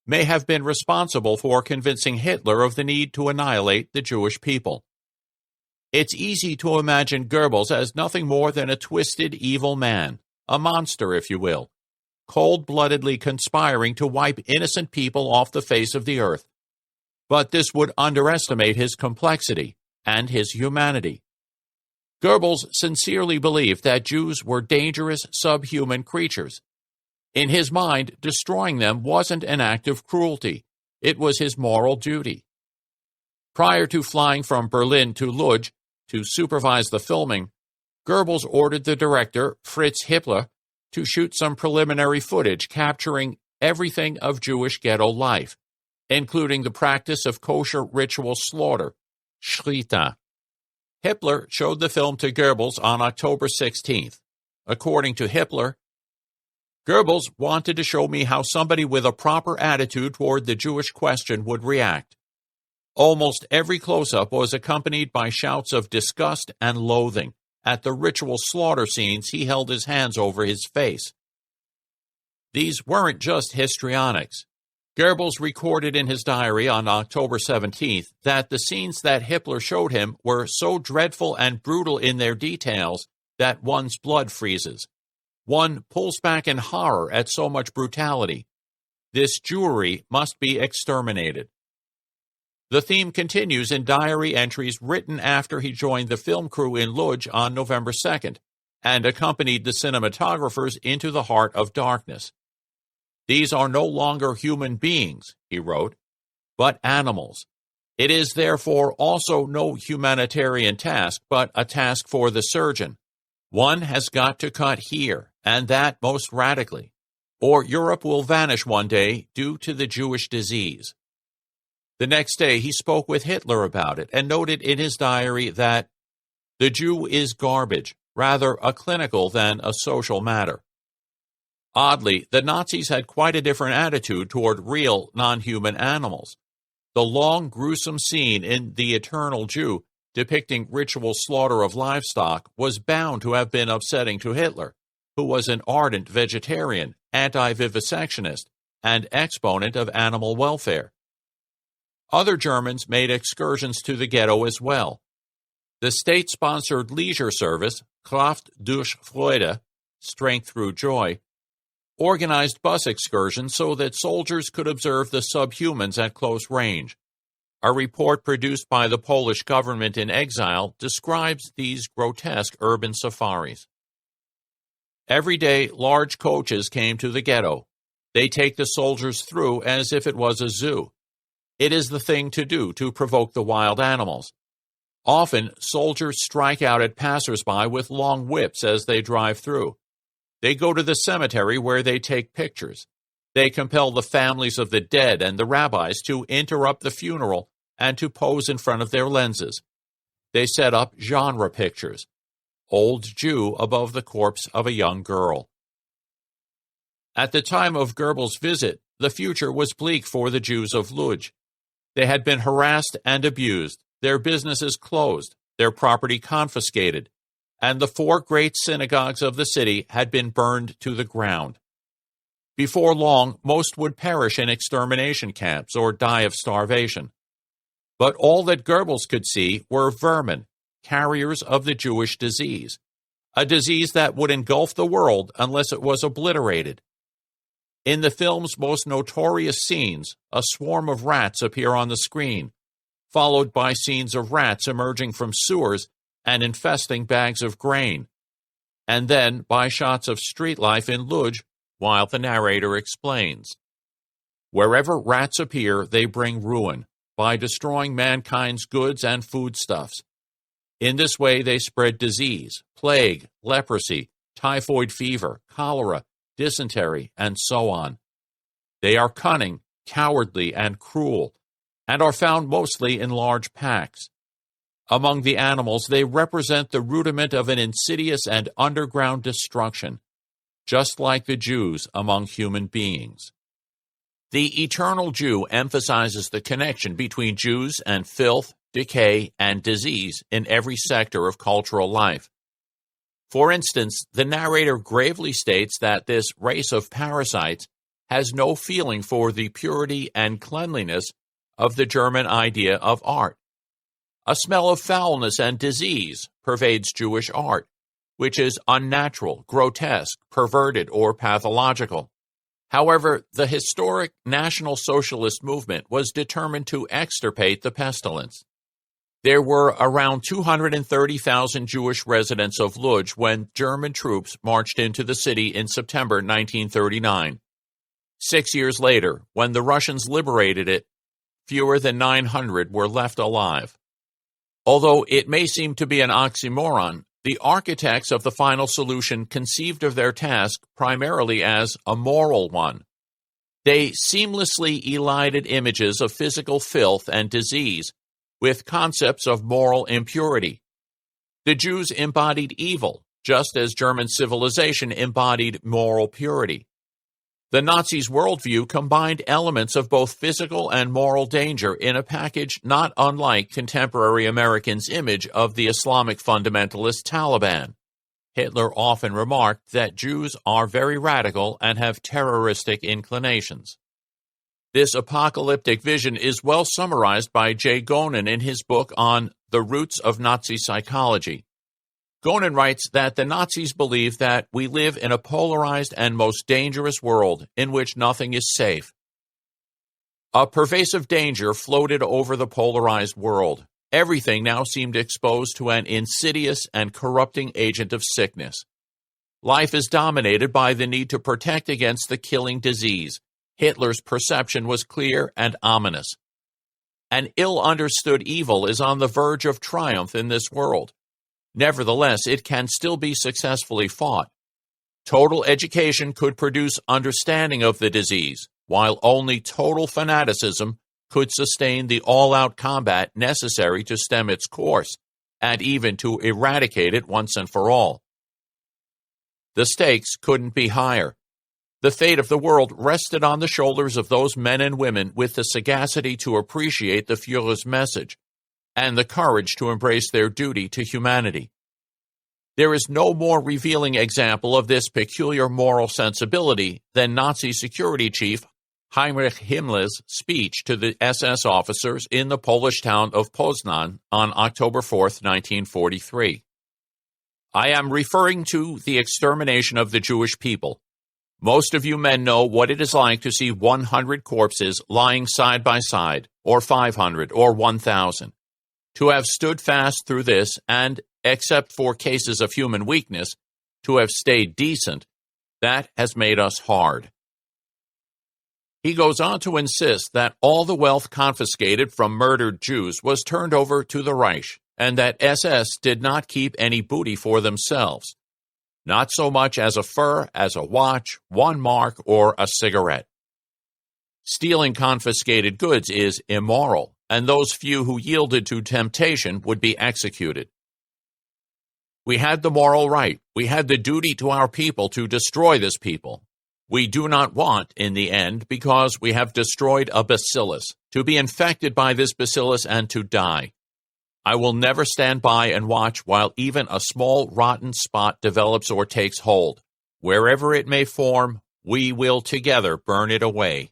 may have been responsible for convincing Hitler of the need to annihilate the Jewish people. It's easy to imagine Goebbels as nothing more than a twisted, evil man, a monster, if you will, cold-bloodedly conspiring to wipe innocent people off the face of the earth. But this would underestimate his complexity and his humanity. Goebbels sincerely believed that Jews were dangerous, subhuman creatures. In his mind, destroying them wasn't an act of cruelty. It was his moral duty. Prior to flying from Berlin to Lodz to supervise the filming, Goebbels ordered the director, Fritz Hippler, to shoot some preliminary footage capturing everything of Jewish ghetto life, including the practice of kosher ritual slaughter, Shrita. Hitler showed the film to Goebbels on October 16th. According to Hitler, Goebbels wanted to show me how somebody with a proper attitude toward the Jewish question would react. Almost every close-up was accompanied by shouts of disgust and loathing. At the ritual slaughter scenes, he held his hands over his face. These weren't just histrionics. Goebbels recorded in his diary on October 17th that the scenes that Hitler showed him were so dreadful and brutal in their details that one's blood freezes. One pulls back in horror at so much brutality. This Jewry must be exterminated. The theme continues in diary entries written after he joined the film crew in Lodz on November 2nd and accompanied the cinematographers into the heart of darkness. These are no longer human beings, he wrote, but animals. It is therefore also no humanitarian task, but a task for the surgeon. One has got to cut here, and that most radically, or Europe will vanish one day due to the Jewish disease. The next day he spoke with Hitler about it and noted in his diary that the Jew is garbage, rather a clinical than a social matter. Oddly, the Nazis had quite a different attitude toward real, non-human animals. The long, gruesome scene in The Eternal Jew, depicting ritual slaughter of livestock, was bound to have been upsetting to Hitler, who was an ardent vegetarian, anti-vivisectionist, and exponent of animal welfare. Other Germans made excursions to the ghetto as well. The state-sponsored leisure service, Kraft durch Freude, Strength Through Joy, organized bus excursions so that soldiers could observe the subhumans at close range. A report produced by the Polish government in exile describes these grotesque urban safaris. Every day, large coaches came to the ghetto. They take the soldiers through as if it was a zoo. It is the thing to do to provoke the wild animals. Often, soldiers strike out at passers-by with long whips as they drive through. They go to the cemetery where they take pictures. They compel the families of the dead and the rabbis to interrupt the funeral and to pose in front of their lenses. They set up genre pictures. Old Jew above the corpse of a young girl. At the time of Goebbels' visit, the future was bleak for the Jews of Lodz. They had been harassed and abused, their businesses closed, their property confiscated, and the 4 great synagogues of the city had been burned to the ground. Before long, most would perish in extermination camps or die of starvation. But all that Goebbels could see were vermin, carriers of the Jewish disease, a disease that would engulf the world unless it was obliterated. In the film's most notorious scenes, a swarm of rats appear on the screen, followed by scenes of rats emerging from sewers and infesting bags of grain, and then by shots of street life in Lodz while the narrator explains. Wherever rats appear, they bring ruin by destroying mankind's goods and foodstuffs. In this way, they spread disease, plague, leprosy, typhoid fever, cholera, dysentery, and so on. They are cunning, cowardly, and cruel, and are found mostly in large packs. Among the animals, they represent the rudiment of an insidious and underground destruction, just like the Jews among human beings. The Eternal Jew emphasizes the connection between Jews and filth, decay, and disease in every sector of cultural life. For instance, the narrator gravely states that this race of parasites has no feeling for the purity and cleanliness of the German idea of art. A smell of foulness and disease pervades Jewish art, which is unnatural, grotesque, perverted, or pathological. However, the historic National Socialist movement was determined to extirpate the pestilence. There were around 230,000 Jewish residents of Lodz when German troops marched into the city in September 1939. 6 years later, when the Russians liberated it, fewer than 900 were left alive. Although it may seem to be an oxymoron, the architects of the final solution conceived of their task primarily as a moral one. They seamlessly elided images of physical filth and disease with concepts of moral impurity. The Jews embodied evil, just as German civilization embodied moral purity. The Nazis' worldview combined elements of both physical and moral danger in a package not unlike contemporary Americans' image of the Islamic fundamentalist Taliban. Hitler often remarked that Jews are very radical and have terroristic inclinations. This apocalyptic vision is well summarized by J. Gonen in his book on The Roots of Nazi Psychology. Gonen writes that the Nazis believe that we live in a polarized and most dangerous world in which nothing is safe. A pervasive danger floated over the polarized world. Everything now seemed exposed to an insidious and corrupting agent of sickness. Life is dominated by the need to protect against the killing disease. Hitler's perception was clear and ominous. An ill-understood evil is on the verge of triumph in this world. Nevertheless, it can still be successfully fought. Total education could produce understanding of the disease, while only total fanaticism could sustain the all-out combat necessary to stem its course, and even to eradicate it once and for all. The stakes couldn't be higher. The fate of the world rested on the shoulders of those men and women with the sagacity to appreciate the Führer's message, and the courage to embrace their duty to humanity. There is no more revealing example of this peculiar moral sensibility than Nazi security chief Heinrich Himmler's speech to the SS officers in the Polish town of Poznan on October 4, 1943. I am referring to the extermination of the Jewish people. Most of you men know what it is like to see 100 corpses lying side by side, or 500, or 1,000. To have stood fast through this, and, except for cases of human weakness, to have stayed decent, that has made us hard. He goes on to insist that all the wealth confiscated from murdered Jews was turned over to the Reich, and that SS did not keep any booty for themselves, not so much as a fur, as a watch, 1 mark, or a cigarette. Stealing confiscated goods is immoral, and those few who yielded to temptation would be executed. We had the moral right, we had the duty to our people to destroy this people. We do not want, in the end, because we have destroyed a bacillus, to be infected by this bacillus and to die. I will never stand by and watch while even a small rotten spot develops or takes hold. Wherever it may form, we will together burn it away.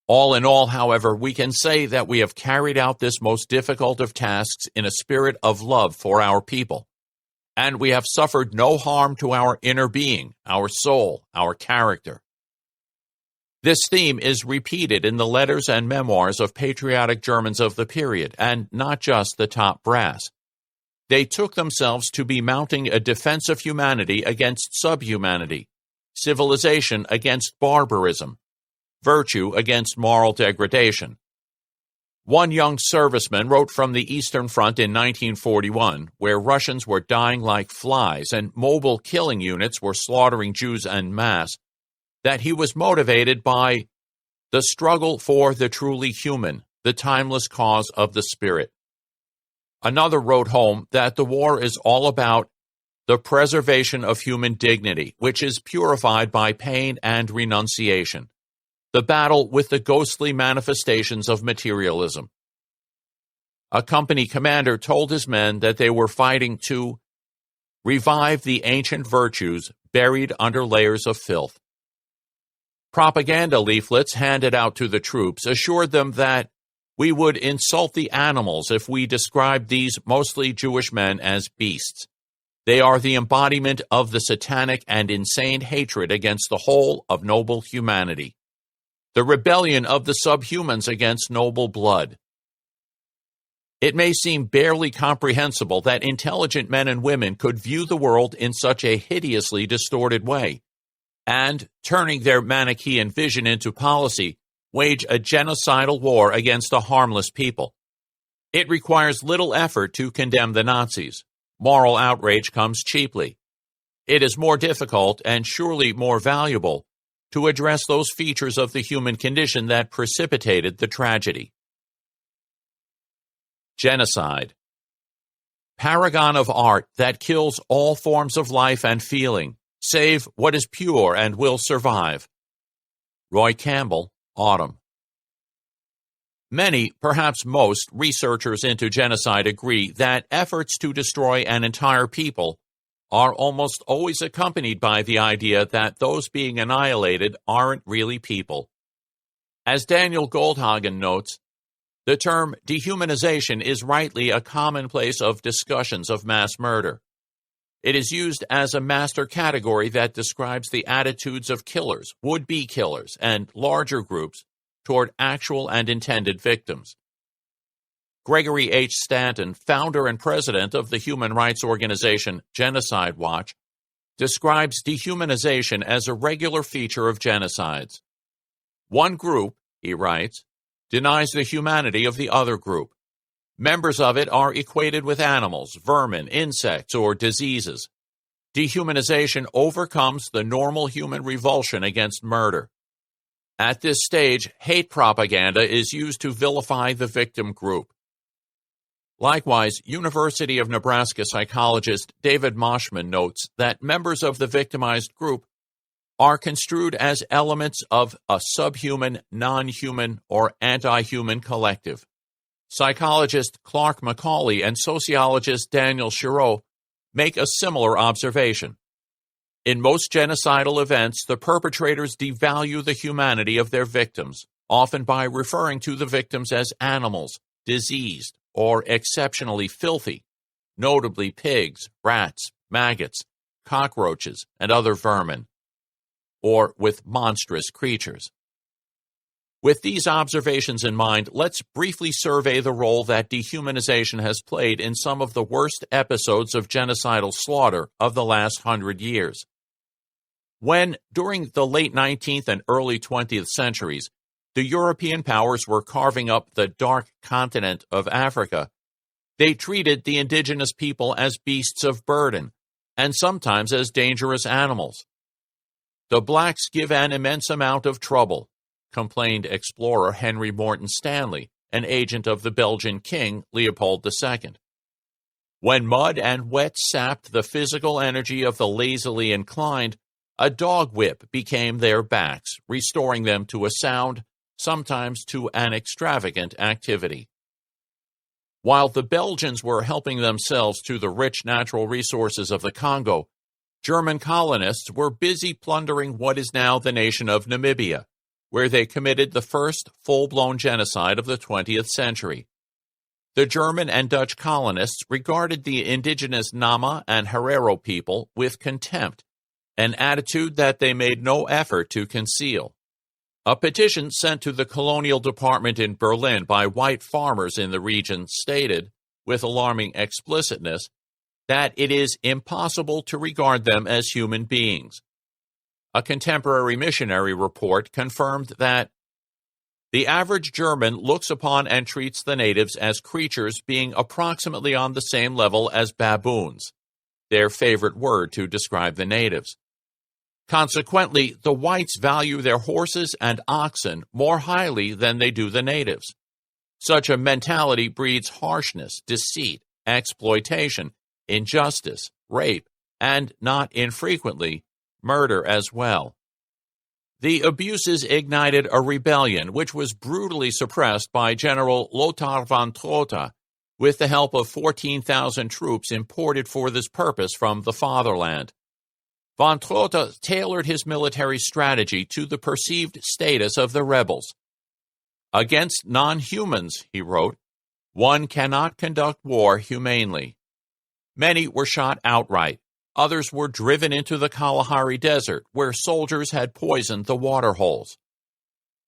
All in all, however, we can say that we have carried out this most difficult of tasks in a spirit of love for our people, and we have suffered no harm to our inner being, our soul, our character. This theme is repeated in the letters and memoirs of patriotic Germans of the period, and not just the top brass. They took themselves to be mounting a defense of humanity against subhumanity, civilization against barbarism, virtue against moral degradation. One young serviceman wrote from the Eastern Front in 1941, where Russians were dying like flies and mobile killing units were slaughtering Jews en masse, that he was motivated by the struggle for the truly human, the timeless cause of the spirit. Another wrote home that the war is all about the preservation of human dignity, which is purified by pain and renunciation, the battle with the ghostly manifestations of materialism. A company commander told his men that they were fighting to revive the ancient virtues buried under layers of filth. Propaganda leaflets handed out to the troops assured them that we would insult the animals if we described these mostly Jewish men as beasts. They are the embodiment of the satanic and insane hatred against the whole of noble humanity, the rebellion of the subhumans against noble blood. It may seem barely comprehensible that intelligent men and women could view the world in such a hideously distorted way, and, turning their Manichaean vision into policy, wage a genocidal war against a harmless people. It requires little effort to condemn the Nazis. Moral outrage comes cheaply. It is more difficult and surely more valuable to address those features of the human condition that precipitated the tragedy. Genocide. Paragon of art that kills all forms of life and feeling, save what is pure and will survive. Roy Campbell, Autumn. Many, perhaps most, researchers into genocide agree that efforts to destroy an entire people are almost always accompanied by the idea that those being annihilated aren't really people. As Daniel Goldhagen notes, the term dehumanization is rightly a commonplace of discussions of mass murder. It is used as a master category that describes the attitudes of killers, would-be killers, and larger groups toward actual and intended victims. Gregory H. Stanton, founder and president of the human rights organization Genocide Watch, describes dehumanization as a regular feature of genocides. One group, he writes, denies the humanity of the other group. Members of it are equated with animals, vermin, insects, or diseases. Dehumanization overcomes the normal human revulsion against murder. At this stage, hate propaganda is used to vilify the victim group. Likewise, University of Nebraska psychologist David Moshman notes that members of the victimized group are construed as elements of a subhuman, non-human, or anti-human collective. Psychologist Clark Macaulay and sociologist Daniel Shiro make a similar observation. In most genocidal events, the perpetrators devalue the humanity of their victims, often by referring to the victims as animals, diseased, or exceptionally filthy, notably pigs, rats, maggots, cockroaches, and other vermin, or with monstrous creatures. With these observations in mind, let's briefly survey the role that dehumanization has played in some of the worst episodes of genocidal slaughter of the last 100 years. When, during the late 19th and early 20th centuries, the European powers were carving up the dark continent of Africa, they treated the indigenous people as beasts of burden, and sometimes as dangerous animals. The blacks give an immense amount of trouble, complained explorer Henry Morton Stanley, an agent of the Belgian king Leopold II. When mud and wet sapped the physical energy of the lazily inclined, a dog whip became their backs, restoring them to a sound, sometimes to an extravagant activity. While the Belgians were helping themselves to the rich natural resources of the Congo, German colonists were busy plundering what is now the nation of Namibia, where they committed the first full-blown genocide of the 20th century. The German and Dutch colonists regarded the indigenous Nama and Herero people with contempt, an attitude that they made no effort to conceal. A petition sent to the colonial department in Berlin by white farmers in the region stated, with alarming explicitness, that it is impossible to regard them as human beings. A contemporary missionary report confirmed that the average German looks upon and treats the natives as creatures being approximately on the same level as baboons, their favorite word to describe the natives. Consequently, the whites value their horses and oxen more highly than they do the natives. Such a mentality breeds harshness, deceit, exploitation, injustice, rape, and, not infrequently, murder as well. The abuses ignited a rebellion which was brutally suppressed by General Lothar von Trotha with the help of 14,000 troops imported for this purpose from the fatherland. Von Trotha tailored his military strategy to the perceived status of the rebels. Against non-humans, he wrote, one cannot conduct war humanely. Many were shot outright. Others were driven into the Kalahari Desert, where soldiers had poisoned the water holes.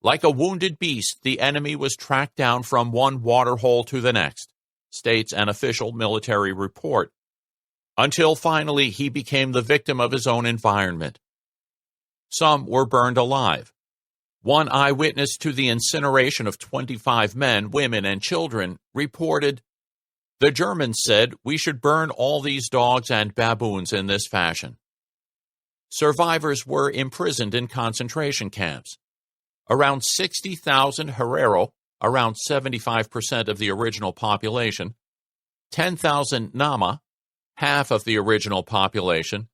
Like a wounded beast, the enemy was tracked down from one water hole to the next, states an official military report, until finally he became the victim of his own environment. Some were burned alive. One eyewitness to the incineration of 25 men, women, and children reported, "The Germans said we should burn all these dogs and baboons in this fashion." Survivors were imprisoned in concentration camps. Around 60,000 Herero, around 75% of the original population, 10,000 Nama, half of the original population,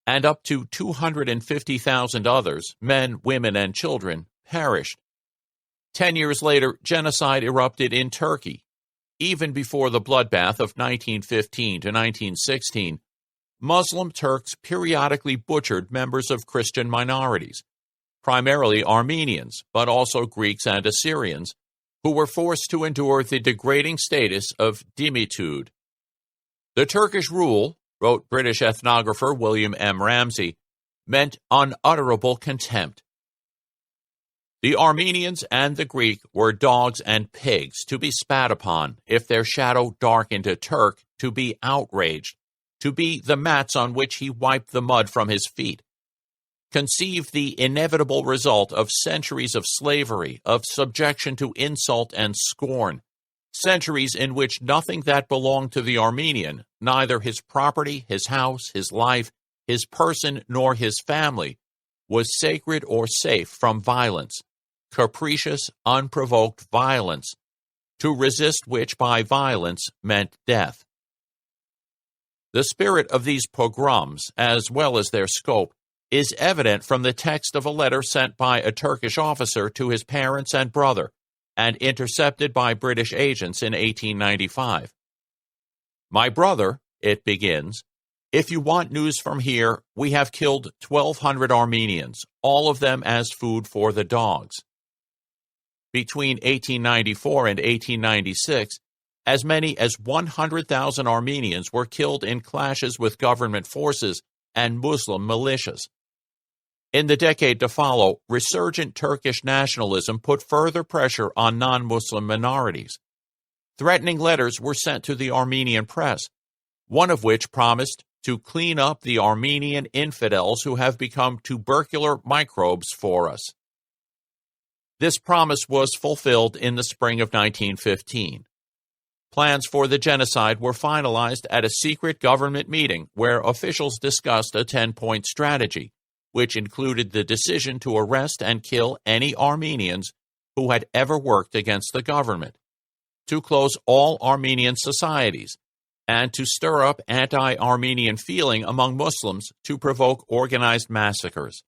and up to 250,000 others, men, women, and children, perished. 10 years later, genocide erupted in Turkey. Even before the bloodbath of 1915 to 1916, Muslim Turks periodically butchered members of Christian minorities, primarily Armenians, but also Greeks and Assyrians, who were forced to endure the degrading status of dhimitude. The Turkish rule, wrote British ethnographer William M. Ramsay, meant unutterable contempt. The Armenians and the Greek were dogs and pigs to be spat upon, if their shadow darkened a Turk, to be outraged, to be the mats on which he wiped the mud from his feet. Conceive the inevitable result of centuries of slavery, of subjection to insult and scorn, centuries in which nothing that belonged to the Armenian, neither his property, his house, his life, his person, nor his family, was sacred or safe from violence, capricious, unprovoked violence, to resist which by violence meant death. The spirit of these pogroms, as well as their scope, is evident from the text of a letter sent by a Turkish officer to his parents and brother, and intercepted by British agents in 1895. "My brother," it begins, "if you want news from here, we have killed 1,200 Armenians, all of them as food for the dogs." Between 1894 and 1896, as many as 100,000 Armenians were killed in clashes with government forces and Muslim militias. In the decade to follow, resurgent Turkish nationalism put further pressure on non-Muslim minorities. Threatening letters were sent to the Armenian press, one of which promised to clean up the Armenian infidels who have become tubercular microbes for us. This promise was fulfilled in the spring of 1915. Plans for the genocide were finalized at a secret government meeting where officials discussed a 10-point strategy, which included the decision to arrest and kill any Armenians who had ever worked against the government, to close all Armenian societies, and to stir up anti-Armenian feeling among Muslims to provoke organized massacres.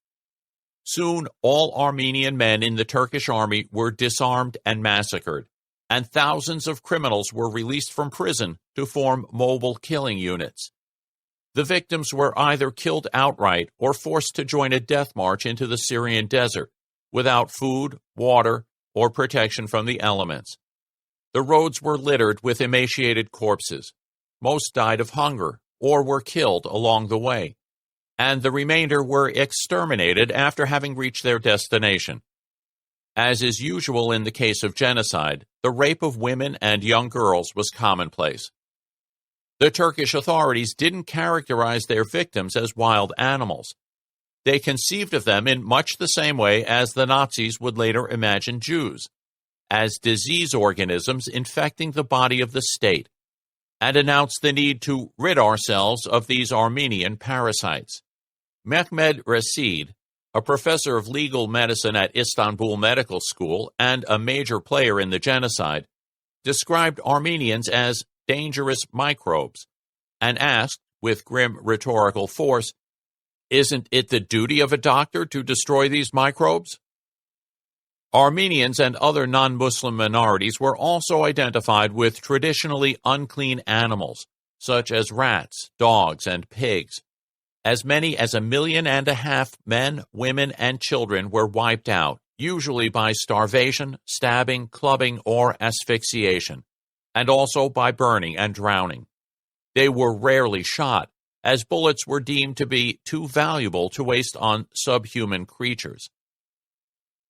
Soon, all Armenian men in the Turkish army were disarmed and massacred, and thousands of criminals were released from prison to form mobile killing units. The victims were either killed outright or forced to join a death march into the Syrian desert, without food, water, or protection from the elements. The roads were littered with emaciated corpses. Most died of hunger or were killed along the way, and the remainder were exterminated after having reached their destination. As is usual in the case of genocide, the rape of women and young girls was commonplace. The Turkish authorities didn't characterize their victims as wild animals. They conceived of them in much the same way as the Nazis would later imagine Jews, as disease organisms infecting the body of the state, and announced the need to rid ourselves of these Armenian parasites. Mehmed Resid, a professor of legal medicine at Istanbul Medical School and a major player in the genocide, described Armenians as dangerous microbes, and asked, with grim rhetorical force, "Isn't it the duty of a doctor to destroy these microbes?" Armenians and other non-Muslim minorities were also identified with traditionally unclean animals, such as rats, dogs, and pigs. As many as 1.5 million men, women, and children were wiped out, usually by starvation, stabbing, clubbing, or asphyxiation, and also by burning and drowning. They were rarely shot, as bullets were deemed to be too valuable to waste on subhuman creatures.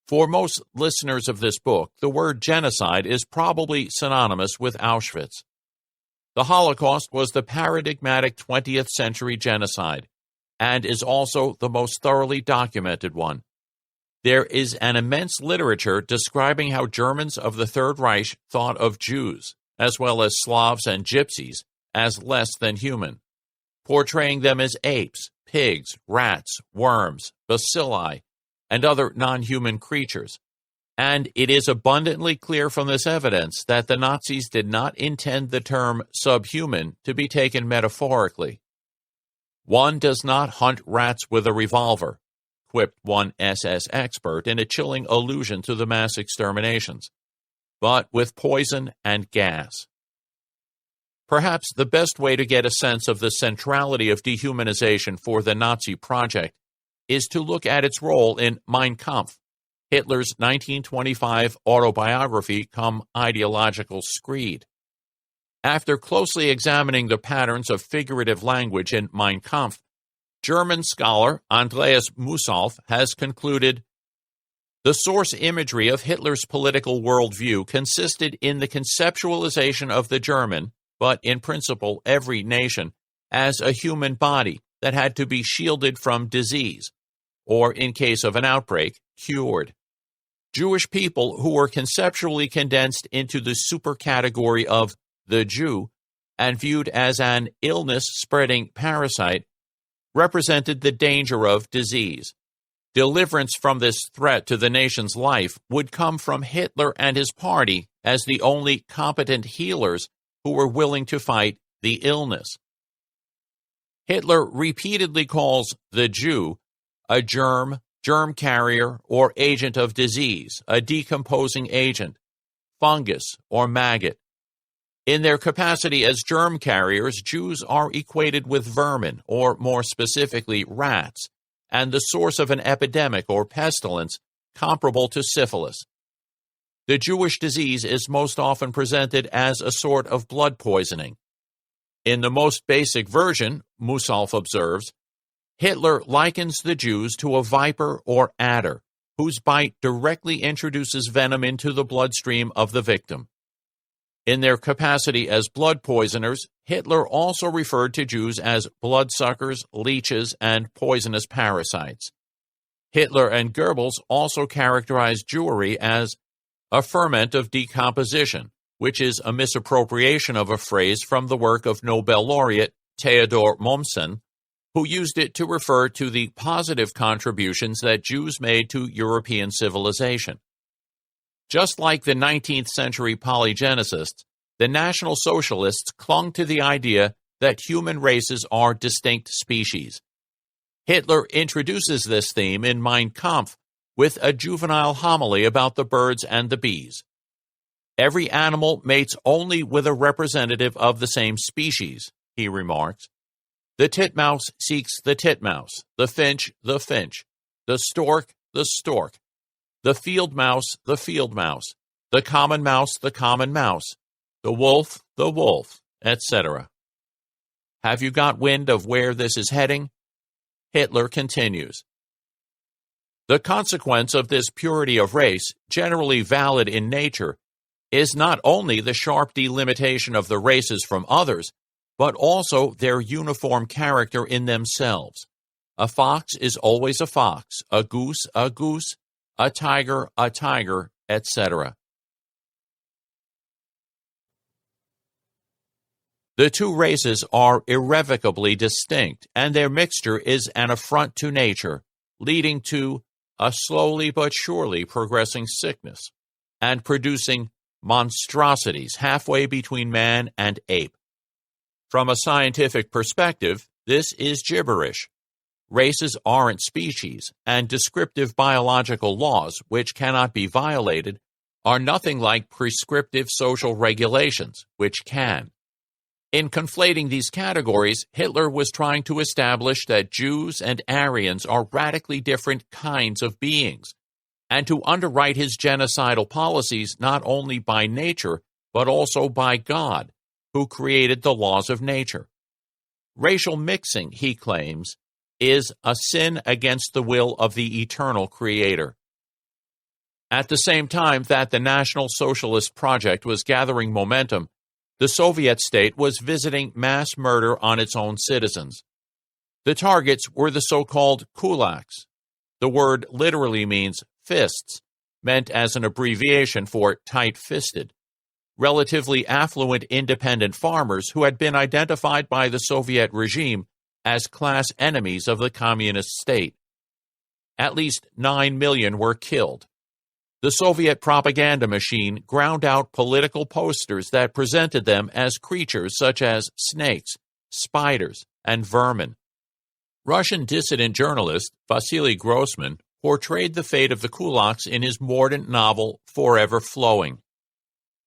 For most listeners of this book, the word genocide is probably synonymous with Auschwitz. The Holocaust was the paradigmatic 20th century genocide, and is also the most thoroughly documented one. There is an immense literature describing how Germans of the Third Reich thought of Jews, as well as Slavs and Gypsies, as less than human, portraying them as apes, pigs, rats, worms, bacilli, and other non-human creatures. And it is abundantly clear from this evidence that the Nazis did not intend the term subhuman to be taken metaphorically. One does not hunt rats with a revolver, quipped one SS expert in a chilling allusion to the mass exterminations, but with poison and gas. Perhaps the best way to get a sense of the centrality of dehumanization for the Nazi project is to look at its role in Mein Kampf, Hitler's 1925 autobiography cum ideological screed. After closely examining the patterns of figurative language in Mein Kampf, German scholar Andreas Musalf has concluded, the source imagery of Hitler's political worldview consisted in the conceptualization of the German, but in principle every nation, as a human body that had to be shielded from disease, or in case of an outbreak, cured. Jewish people who were conceptually condensed into the supercategory of the Jew and viewed as an illness-spreading parasite represented the danger of disease. Deliverance from this threat to the nation's life would come from Hitler and his party as the only competent healers who were willing to fight the illness. Hitler repeatedly calls the Jew a germ carrier or agent of disease, a decomposing agent, fungus, or maggot. In their capacity as germ carriers, Jews are equated with vermin, or more specifically rats, and the source of an epidemic or pestilence comparable to syphilis. The Jewish disease is most often presented as a sort of blood poisoning. In the most basic version, Musalf observes, Hitler likens the Jews to a viper or adder, whose bite directly introduces venom into the bloodstream of the victim. In their capacity as blood poisoners, Hitler also referred to Jews as bloodsuckers, leeches, and poisonous parasites. Hitler and Goebbels also characterized Jewry as a ferment of decomposition, which is a misappropriation of a phrase from the work of Nobel laureate Theodor Mommsen, who used it to refer to the positive contributions that Jews made to European civilization. Just like the 19th century polygenicists, the National Socialists clung to the idea that human races are distinct species. Hitler introduces this theme in Mein Kampf with a juvenile homily about the birds and the bees. Every animal mates only with a representative of the same species, he remarks. The titmouse seeks the titmouse, the finch, the stork, the stork, the field mouse, the field mouse, the common mouse, the wolf, etc. Have you got wind of where this is heading? Hitler continues. The consequence of this purity of race, generally valid in nature, is not only the sharp delimitation of the races from others, but also their uniform character in themselves. A fox is always a fox, a goose, a tiger, etc. The two races are irrevocably distinct, and their mixture is an affront to nature, leading to a slowly but surely progressing sickness, and producing monstrosities halfway between man and ape. From a scientific perspective, this is gibberish. Races aren't species, and descriptive biological laws, which cannot be violated, are nothing like prescriptive social regulations, which can. In conflating these categories, Hitler was trying to establish that Jews and Aryans are radically different kinds of beings, and to underwrite his genocidal policies not only by nature, but also by God, who created the laws of nature. Racial mixing, he claims, is a sin against the will of the eternal Creator. At the same time that the National Socialist Project was gathering momentum, the Soviet state was visiting mass murder on its own citizens. The targets were the so-called kulaks. The word literally means fists, meant as an abbreviation for tight-fisted. Relatively affluent independent farmers who had been identified by the Soviet regime as class enemies of the communist state. At least 9 million were killed. The Soviet propaganda machine ground out political posters that presented them as creatures such as snakes, spiders, and vermin. Russian dissident journalist Vasily Grossman portrayed the fate of the kulaks in his mordant novel Forever Flowing.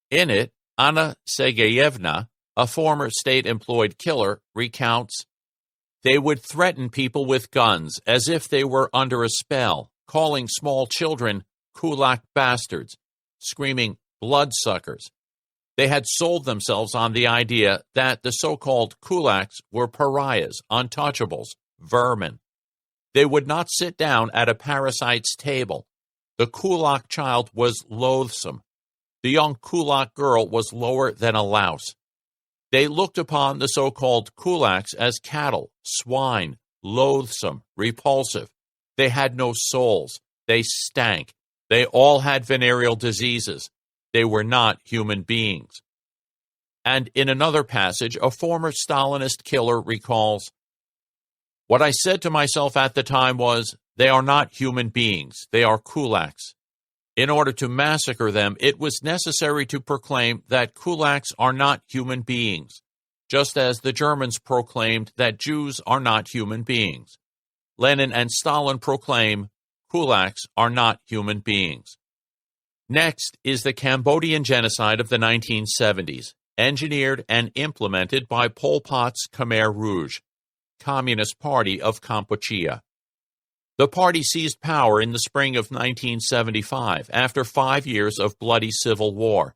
In it, Anna Sergeyevna, a former state-employed killer, recounts, "They would threaten people with guns as if they were under a spell, calling small children kulak bastards, screaming bloodsuckers. They had sold themselves on the idea that the so-called kulaks were pariahs, untouchables, vermin. They would not sit down at a parasite's table. The kulak child was loathsome. The young kulak girl was lower than a louse. They looked upon the so-called kulaks as cattle, swine, loathsome, repulsive. They had no souls. They stank. They all had venereal diseases. They were not human beings." And in another passage, a former Stalinist killer recalls, "What I said to myself at the time was, they are not human beings, they are kulaks. In order to massacre them, it was necessary to proclaim that kulaks are not human beings, just as the Germans proclaimed that Jews are not human beings. Lenin and Stalin proclaim kulaks are not human beings." Next is the Cambodian genocide of the 1970s, engineered and implemented by Pol Pot's Khmer Rouge, Communist Party of Kampuchea. The party seized power in the spring of 1975 after 5 years of bloody civil war.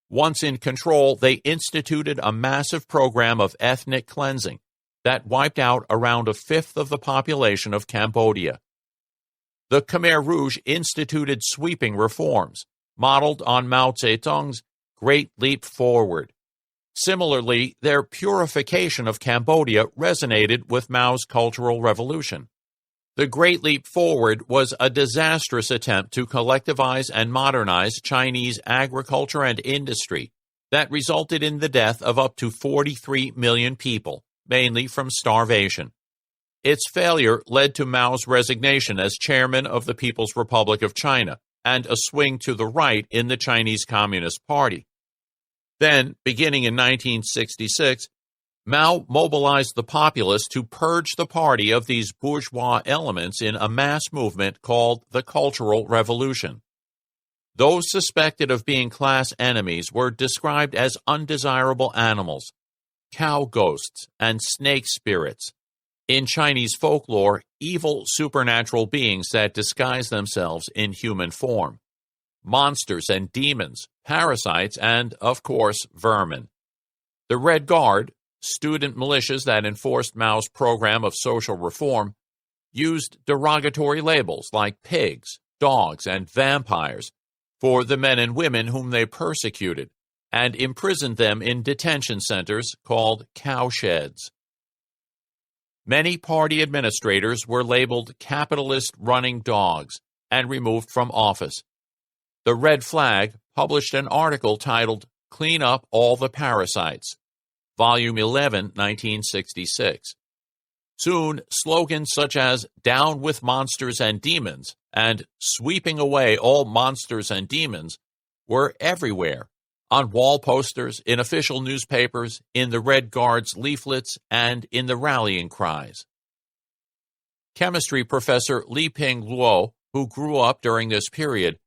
Once in control, they instituted a massive program of ethnic cleansing that wiped out around a fifth of the population of Cambodia. The Khmer Rouge instituted sweeping reforms, modeled on Mao Zedong's Great Leap Forward. Similarly, their purification of Cambodia resonated with Mao's Cultural Revolution. The Great Leap Forward was a disastrous attempt to collectivize and modernize Chinese agriculture and industry that resulted in the death of up to 43 million people, mainly from starvation. Its failure led to Mao's resignation as chairman of the People's Republic of China and a swing to the right in the Chinese Communist Party. Then, beginning in 1966, Mao mobilized the populace to purge the party of these bourgeois elements in a mass movement called the Cultural Revolution. Those suspected of being class enemies were described as undesirable animals, cow ghosts, and snake spirits. In Chinese folklore, evil supernatural beings that disguise themselves in human form. Monsters and demons, parasites, and, of course, vermin. The Red Guard, student militias that enforced Mao's program of social reform, used derogatory labels like pigs, dogs, and vampires for the men and women whom they persecuted, and imprisoned them in detention centers called cowsheds. Many party administrators were labeled capitalist running dogs and removed from office. The Red Flag published an article titled Clean Up All the Parasites, Volume 11, 1966. Soon, slogans such as Down with Monsters and Demons and Sweeping Away All Monsters and Demons were everywhere, on wall posters, in official newspapers, in the Red Guard's leaflets, and in the rallying cries. Chemistry professor Li Ping Luo, who grew up during this period,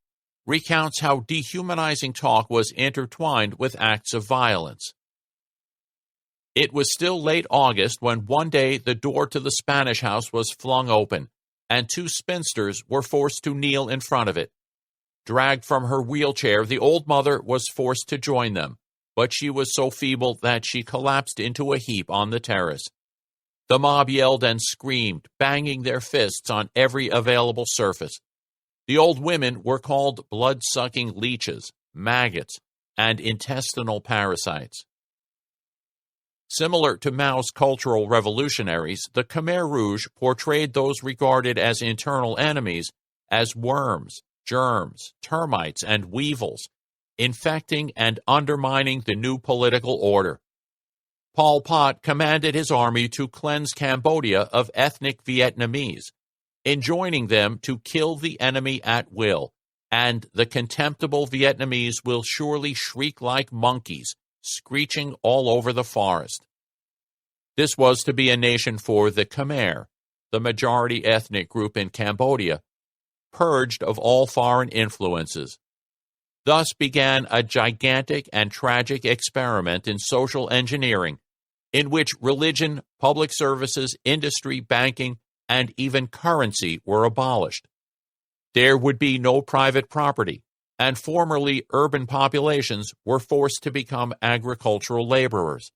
recounts how dehumanizing talk was intertwined with acts of violence. It was still late August when one day the door to the Spanish house was flung open, and two spinsters were forced to kneel in front of it. Dragged from her wheelchair, the old mother was forced to join them, but she was so feeble that she collapsed into a heap on the terrace. The mob yelled and screamed, banging their fists on every available surface. The old women were called blood-sucking leeches, maggots, and intestinal parasites. Similar to Mao's cultural revolutionaries, the Khmer Rouge portrayed those regarded as internal enemies as worms, germs, termites, and weevils, infecting and undermining the new political order. Pol Pot commanded his army to cleanse Cambodia of ethnic Vietnamese, enjoining them to kill the enemy at will, and the contemptible Vietnamese will surely shriek like monkeys, screeching all over the forest. This was to be a nation for the Khmer, the majority ethnic group in Cambodia, purged of all foreign influences. Thus began a gigantic and tragic experiment in social engineering, in which religion, public services, industry, banking, and even currency were abolished. There would be no private property, and formerly urban populations were forced to become agricultural laborers.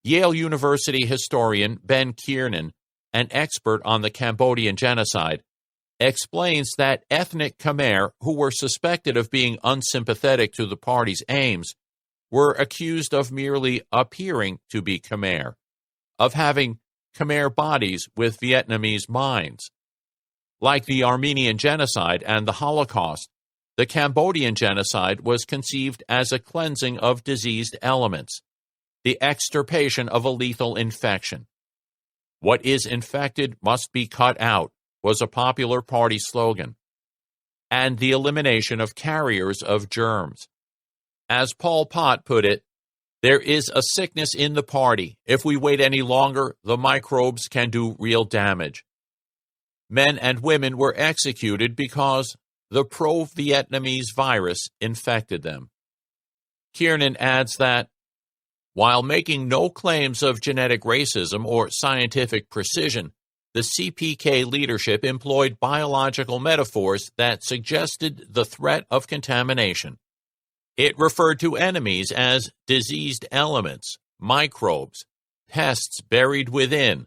Yale University historian Ben Kiernan, an expert on the Cambodian genocide, explains that ethnic Khmer who were suspected of being unsympathetic to the party's aims were accused of merely appearing to be Khmer, of having Khmer bodies with Vietnamese minds. Like the Armenian genocide and the Holocaust, the Cambodian genocide was conceived as a cleansing of diseased elements, the extirpation of a lethal infection. What is infected must be cut out was a popular party slogan, and the elimination of carriers of germs. As Pol Pot put it, there is a sickness in the party. If we wait any longer, the microbes can do real damage. Men and women were executed because the pro-Vietnamese virus infected them. Kiernan adds that, while making no claims of genetic racism or scientific precision, the CPK leadership employed biological metaphors that suggested the threat of contamination. It referred to enemies as diseased elements, microbes, pests buried within,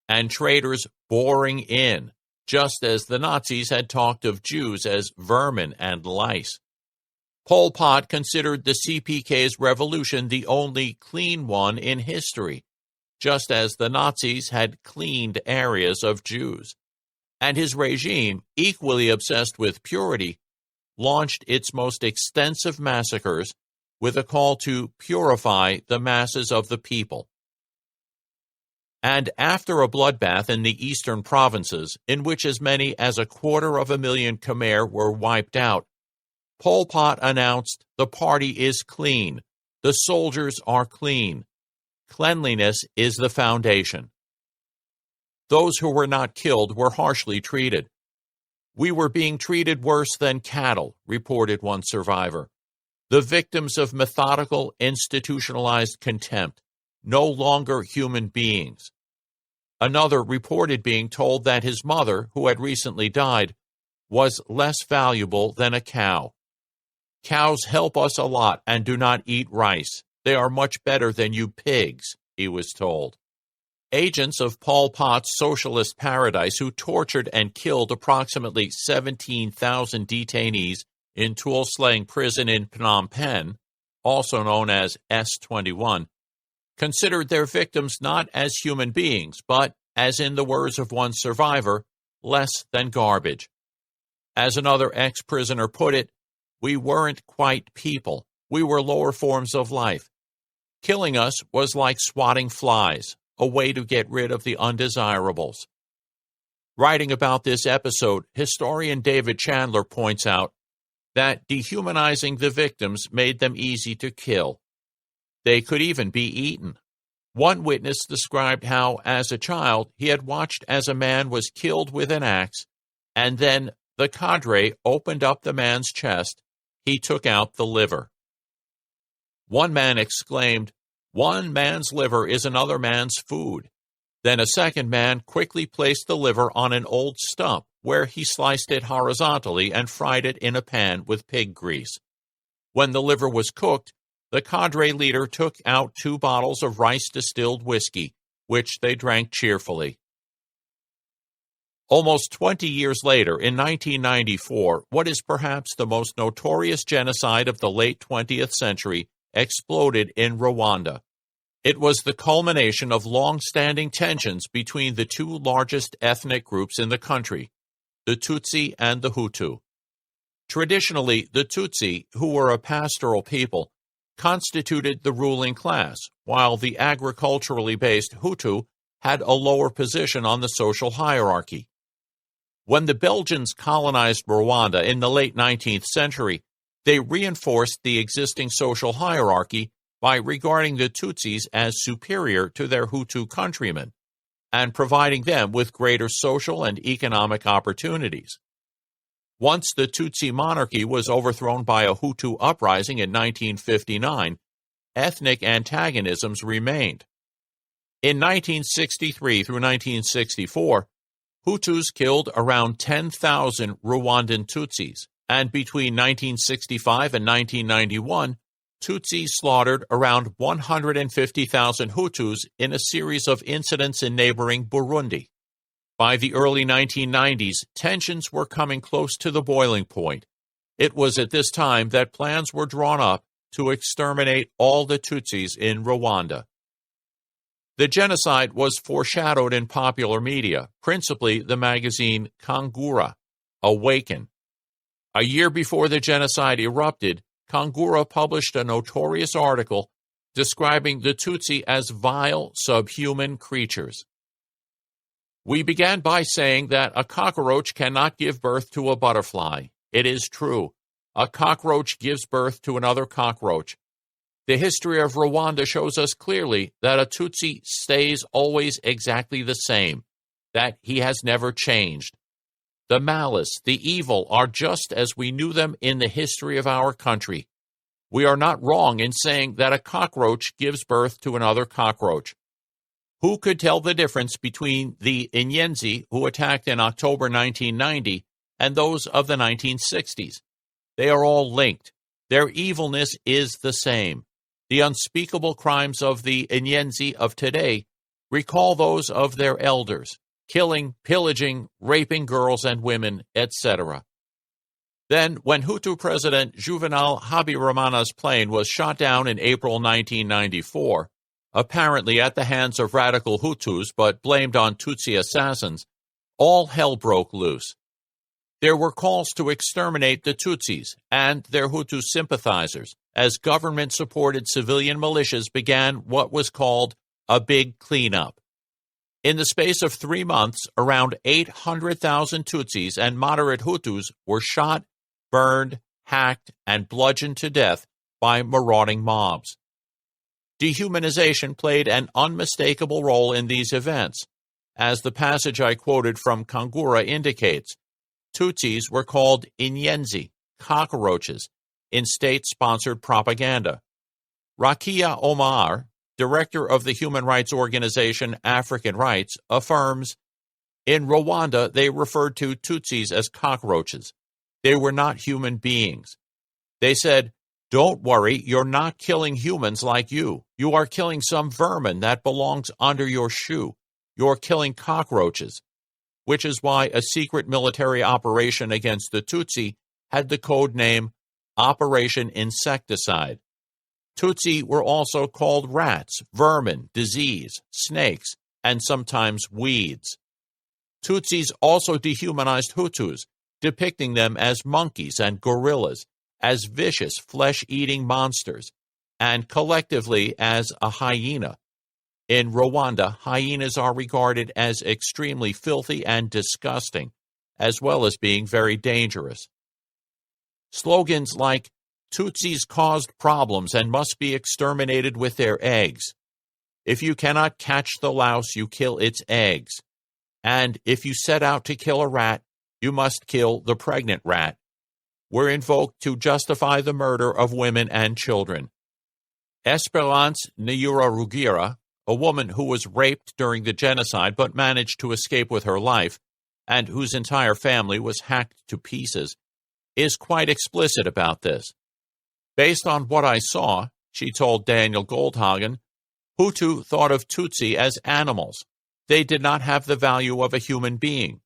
and traitors boring in, just as the Nazis had talked of Jews as vermin and lice. Pol Pot considered the CPK's revolution the only clean one in history, just as the Nazis had cleaned areas of Jews. And his regime, equally obsessed with purity, launched its most extensive massacres with a call to purify the masses of the people. And after a bloodbath in the eastern provinces, in which as many as 250,000 Khmer were wiped out, Pol Pot announced, "The party is clean. The soldiers are clean. Cleanliness is the foundation." Those who were not killed were harshly treated. "We were being treated worse than cattle," reported one survivor. "The victims of methodical, institutionalized contempt, no longer human beings." Another reported being told that his mother, who had recently died, was less valuable than a cow. "Cows help us a lot and do not eat rice. They are much better than you pigs," he was told. Agents of Pol Pot's socialist paradise who tortured and killed approximately 17,000 detainees in Tuol Sleng prison in Phnom Penh, also known as S-21, considered their victims not as human beings, but, as in the words of one survivor, less than garbage. As another ex-prisoner put it, "We weren't quite people. We were lower forms of life. Killing us was like swatting flies, a way to get rid of the undesirables." Writing about this episode, historian David Chandler points out that dehumanizing the victims made them easy to kill. They could even be eaten. One witness described how, as a child, he had watched as a man was killed with an axe, and then the cadre opened up the man's chest. He took out the liver. One man exclaimed, "One man's liver is another man's food." Then a second man quickly placed the liver on an old stump, where he sliced it horizontally and fried it in a pan with pig grease. When the liver was cooked, the cadre leader took out 2 bottles of rice-distilled whiskey, which they drank cheerfully. Almost 20 years later, in 1994, what is perhaps the most notorious genocide of the late 20th century exploded in Rwanda. It was the culmination of long-standing tensions between the 2 largest ethnic groups in the country, the Tutsi and the Hutu. Traditionally, the Tutsi, who were a pastoral people, constituted the ruling class, while the agriculturally based Hutu had a lower position on the social hierarchy. When the Belgians colonized Rwanda in the late 19th century, they reinforced the existing social hierarchy by regarding the Tutsis as superior to their Hutu countrymen and providing them with greater social and economic opportunities. Once the Tutsi monarchy was overthrown by a Hutu uprising in 1959, ethnic antagonisms remained. In 1963 through 1964, Hutus killed around 10,000 Rwandan Tutsis, and between 1965 and 1991, Tutsis slaughtered around 150,000 Hutus in a series of incidents in neighboring Burundi. By the early 1990s, tensions were coming close to the boiling point. It was at this time that plans were drawn up to exterminate all the Tutsis in Rwanda. The genocide was foreshadowed in popular media, principally the magazine Kangura, Awaken. A year before the genocide erupted, Kangura published a notorious article describing the Tutsi as vile, subhuman creatures. We began by saying that a cockroach cannot give birth to a butterfly. It is true. A cockroach gives birth to another cockroach. The history of Rwanda shows us clearly that a Tutsi stays always exactly the same, that he has never changed. The malice, the evil, are just as we knew them in the history of our country. We are not wrong in saying that a cockroach gives birth to another cockroach. Who could tell the difference between the Inyenzi who attacked in October 1990 and those of the 1960s? They are all linked. Their evilness is the same. The unspeakable crimes of the Inyenzi of today recall those of their elders, killing, pillaging, raping girls and women, etc. Then, when Hutu President Juvenal Habyarimana's plane was shot down in April 1994, apparently at the hands of radical Hutus but blamed on Tutsi assassins, all hell broke loose. There were calls to exterminate the Tutsis and their Hutu sympathizers as government-supported civilian militias began what was called a big cleanup. In the space of 3 months, around 800,000 Tutsis and moderate Hutus were shot, burned, hacked, and bludgeoned to death by marauding mobs. Dehumanization played an unmistakable role in these events. As the passage I quoted from Kangura indicates, Tutsis were called Inyenzi, cockroaches, in state-sponsored propaganda. Rakia Omar, director of the human rights organization African Rights, affirms, in Rwanda they referred to Tutsis as cockroaches. They were not human beings. They said, "Don't worry, you're not killing humans like you. You are killing some vermin that belongs under your shoe. You're killing cockroaches," which is why a secret military operation against the Tutsi had the code name Operation Insecticide. Tutsi were also called rats, vermin, disease, snakes, and sometimes weeds. Tutsis also dehumanized Hutus, depicting them as monkeys and gorillas, as vicious, flesh-eating monsters, and collectively as a hyena. In Rwanda, hyenas are regarded as extremely filthy and disgusting, as well as being very dangerous. Slogans like, "Tutsis caused problems and must be exterminated with their eggs," "If you cannot catch the louse, you kill its eggs," and "If you set out to kill a rat, you must kill the pregnant rat," were invoked to justify the murder of women and children. Esperance Rugira, a woman who was raped during the genocide but managed to escape with her life, and whose entire family was hacked to pieces, is quite explicit about this. Based on what I saw, she told Daniel Goldhagen, Hutu thought of Tutsi as animals. They did not have the value of a human being.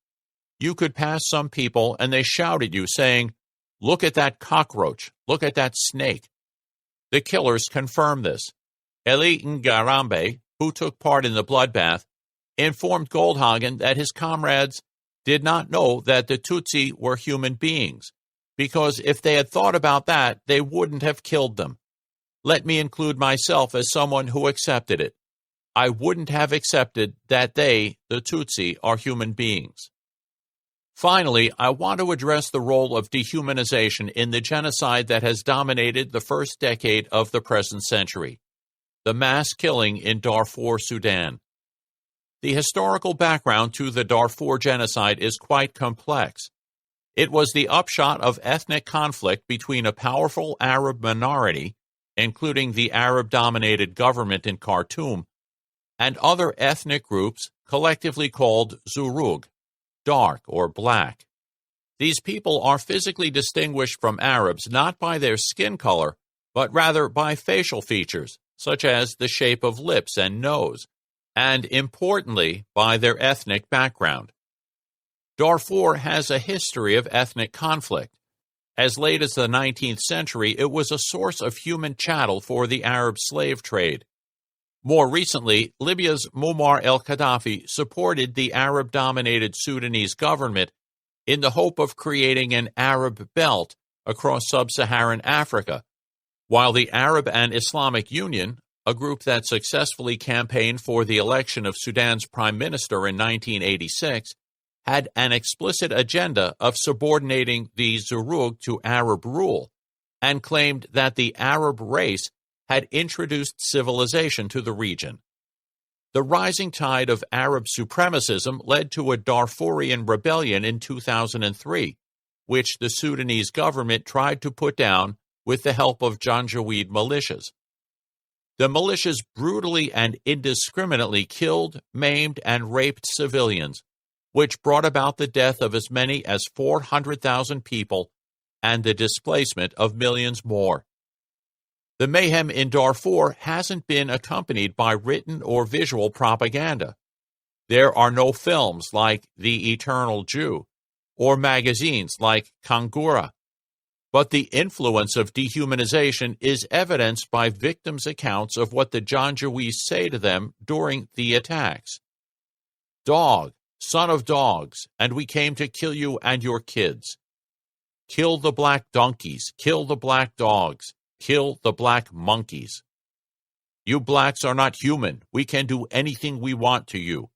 You could pass some people and they shout at you saying, "Look at that cockroach, look at that snake." The killers confirm this. Eli Ngarambe, who took part in the bloodbath, informed Goldhagen that his comrades did not know that the Tutsi were human beings, because if they had thought about that, they wouldn't have killed them. Let me include myself as someone who accepted it. I wouldn't have accepted that they, the Tutsi, are human beings. Finally, I want to address the role of dehumanization in the genocide that has dominated the first decade of the present century, the mass killing in Darfur, Sudan. The historical background to the Darfur genocide is quite complex. It was the upshot of ethnic conflict between a powerful Arab minority, including the Arab-dominated government in Khartoum, and other ethnic groups collectively called Zurug, dark or black. These people are physically distinguished from Arabs not by their skin color, but rather by facial features, such as the shape of lips and nose, and importantly, by their ethnic background. Darfur has a history of ethnic conflict. As late as the 19th century, it was a source of human chattel for the Arab slave trade. More recently, Libya's Muammar el-Gaddafi supported the Arab-dominated Sudanese government in the hope of creating an Arab belt across sub-Saharan Africa, while the Arab and Islamic Union, a group that successfully campaigned for the election of Sudan's prime minister in 1986, had an explicit agenda of subordinating the Zurug to Arab rule, and claimed that the Arab race had introduced civilization to the region. The rising tide of Arab supremacism led to a Darfurian rebellion in 2003, which the Sudanese government tried to put down with the help of Janjaweed militias. The militias brutally and indiscriminately killed, maimed, and raped civilians, which brought about the death of as many as 400,000 people and the displacement of millions more. The mayhem in Darfur hasn't been accompanied by written or visual propaganda. There are no films like The Eternal Jew or magazines like Kangura. But the influence of dehumanization is evidenced by victims' accounts of what the Janjaweed say to them during the attacks. Dog, son of dogs, and we came to kill you and your kids. Kill the black donkeys, kill the black dogs. Kill the black monkeys. You blacks are not human. We can do anything we want to you.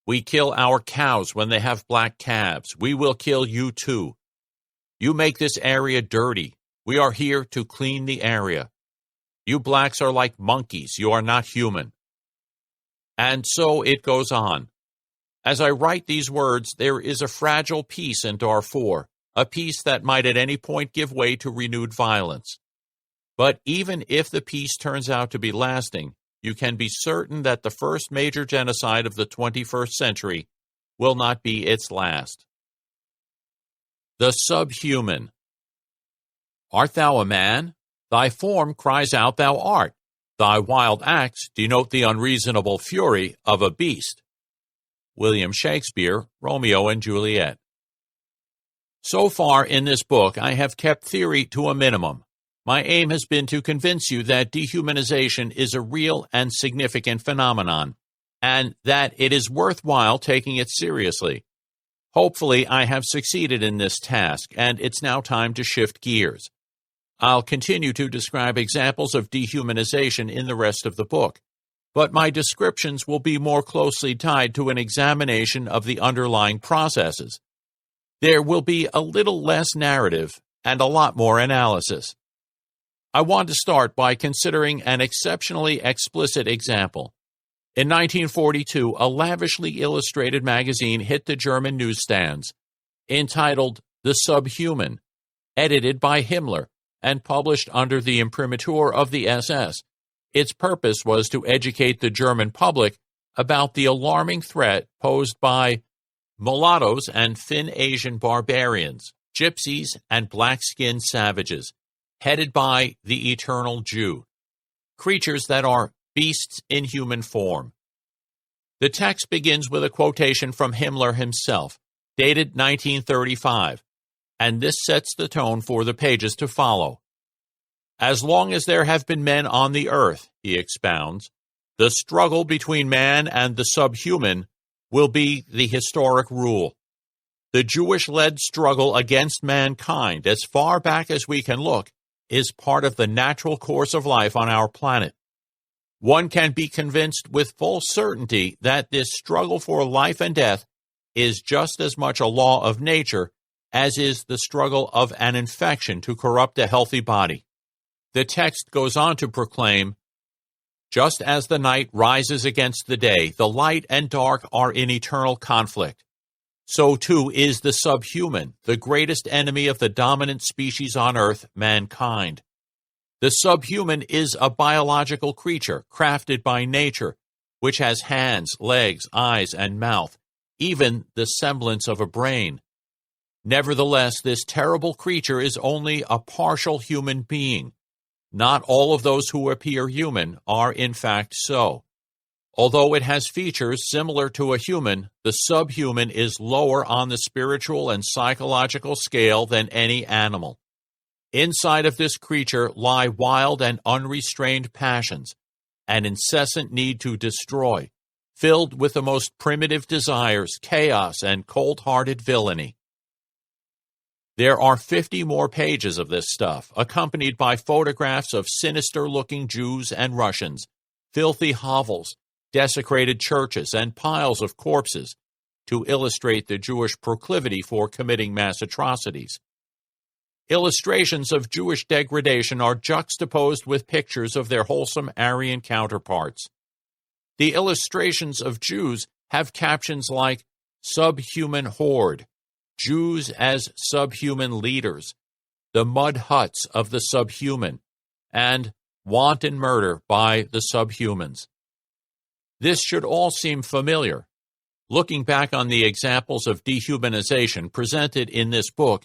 We kill our cows when they have black calves. We will kill you too. You make this area dirty. We are here to clean the area. You blacks are like monkeys. You are not human. And so it goes on. As I write these words, there is a fragile peace in Darfur, a peace that might at any point give way to renewed violence. But even if the peace turns out to be lasting, you can be certain that the first major genocide of the 21st century will not be its last. The subhuman. Art thou a man? Thy form cries out thou art. Thy wild acts denote the unreasonable fury of a beast. William Shakespeare, Romeo and Juliet. So far in this book, I have kept theory to a minimum. My aim has been to convince you that dehumanization is a real and significant phenomenon, and that it is worthwhile taking it seriously. Hopefully, I have succeeded in this task, and it's now time to shift gears. I'll continue to describe examples of dehumanization in the rest of the book, but my descriptions will be more closely tied to an examination of the underlying processes. There will be a little less narrative and a lot more analysis. I want to start by considering an exceptionally explicit example. In 1942, a lavishly illustrated magazine hit the German newsstands, entitled The Subhuman, edited by Himmler, and published under the imprimatur of the SS. Its purpose was to educate the German public about the alarming threat posed by mulattoes and Fin Asian barbarians, gypsies, and black-skinned savages, headed by the Eternal Jew, creatures that are beasts in human form. The text begins with a quotation from Himmler himself, dated 1935, and this sets the tone for the pages to follow. As long as there have been men on the earth, he expounds, the struggle between man and the subhuman will be the historic rule. The Jewish-led struggle against mankind, as far back as we can look, is part of the natural course of life on our planet. One can be convinced with full certainty that this struggle for life and death is just as much a law of nature as is the struggle of an infection to corrupt a healthy body. The text goes on to proclaim, "Just as the night rises against the day, the light and dark are in eternal conflict. So too is the subhuman, the greatest enemy of the dominant species on earth, mankind. The subhuman is a biological creature crafted by nature, which has hands, legs, eyes, and mouth, even the semblance of a brain. Nevertheless, this terrible creature is only a partial human being. Not all of those who appear human are in fact so. Although it has features similar to a human, the subhuman is lower on the spiritual and psychological scale than any animal. Inside of this creature lie wild and unrestrained passions, an incessant need to destroy, filled with the most primitive desires, chaos, and cold-hearted villainy. There are 50 more pages of this stuff, accompanied by photographs of sinister-looking Jews and Russians, filthy hovels, desecrated churches, and piles of corpses, to illustrate the Jewish proclivity for committing mass atrocities. Illustrations of Jewish degradation are juxtaposed with pictures of their wholesome Aryan counterparts. The illustrations of Jews have captions like "Subhuman Horde," "Jews as Subhuman Leaders," "The Mud Huts of the Subhuman," and "Wanton Murder by the Subhumans." This should all seem familiar. Looking back on the examples of dehumanization presented in this book,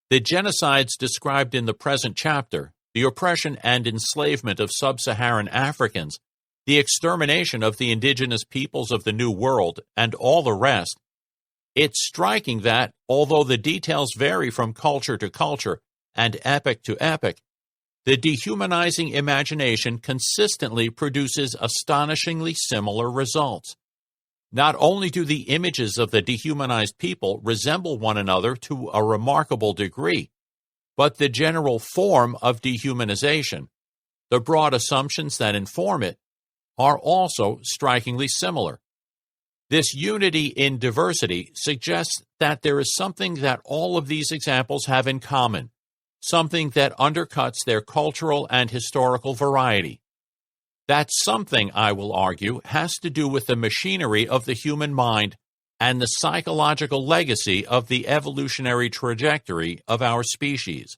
the genocides described in the present chapter, the oppression and enslavement of sub-Saharan Africans, the extermination of the indigenous peoples of the New World, and all the rest, it's striking that, although the details vary from culture to culture and epoch to epoch, the dehumanizing imagination consistently produces astonishingly similar results. Not only do the images of the dehumanized people resemble one another to a remarkable degree, but the general form of dehumanization, the broad assumptions that inform it, are also strikingly similar. This unity in diversity suggests that there is something that all of these examples have in common, something that undercuts their cultural and historical variety. That something, I will argue, has to do with the machinery of the human mind and the psychological legacy of the evolutionary trajectory of our species.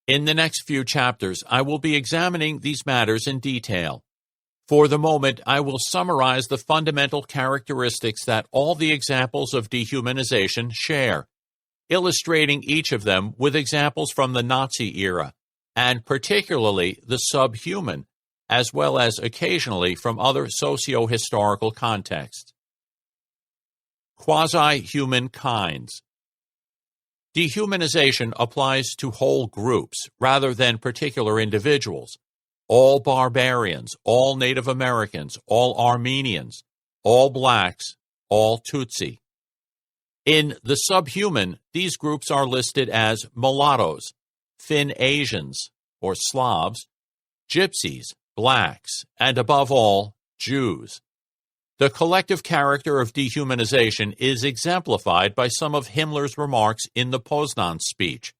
In the next few chapters, I will be examining these matters in detail. For the moment, I will summarize the fundamental characteristics that all the examples of dehumanization share, illustrating each of them with examples from the Nazi era, and particularly the subhuman, as well as occasionally from other socio-historical contexts. Quasi-human kinds. Dehumanization applies to whole groups rather than particular individuals. All barbarians, all Native Americans, all Armenians, all blacks, all Tutsi. In the subhuman, these groups are listed as mulattoes, Finn Asians, or Slavs, gypsies, blacks, and above all, Jews. The collective character of dehumanization is exemplified by some of Himmler's remarks in the Poznan speech.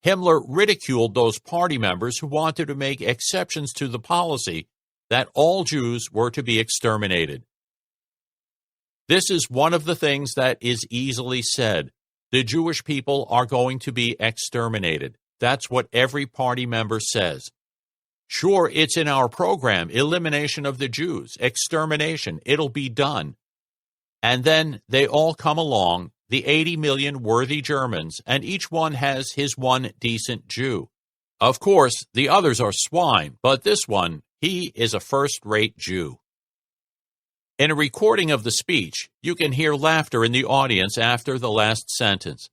Himmler ridiculed those party members who wanted to make exceptions to the policy that all Jews were to be exterminated. This is one of the things that is easily said. The Jewish people are going to be exterminated. That's what every party member says. Sure, it's in our program, elimination of the Jews, extermination, it'll be done. And then they all come along, the 80 million worthy Germans, and each one has his one decent Jew. Of course, the others are swine, but this one, he is a first-rate Jew. In a recording of the speech, you can hear laughter in the audience after the last sentence.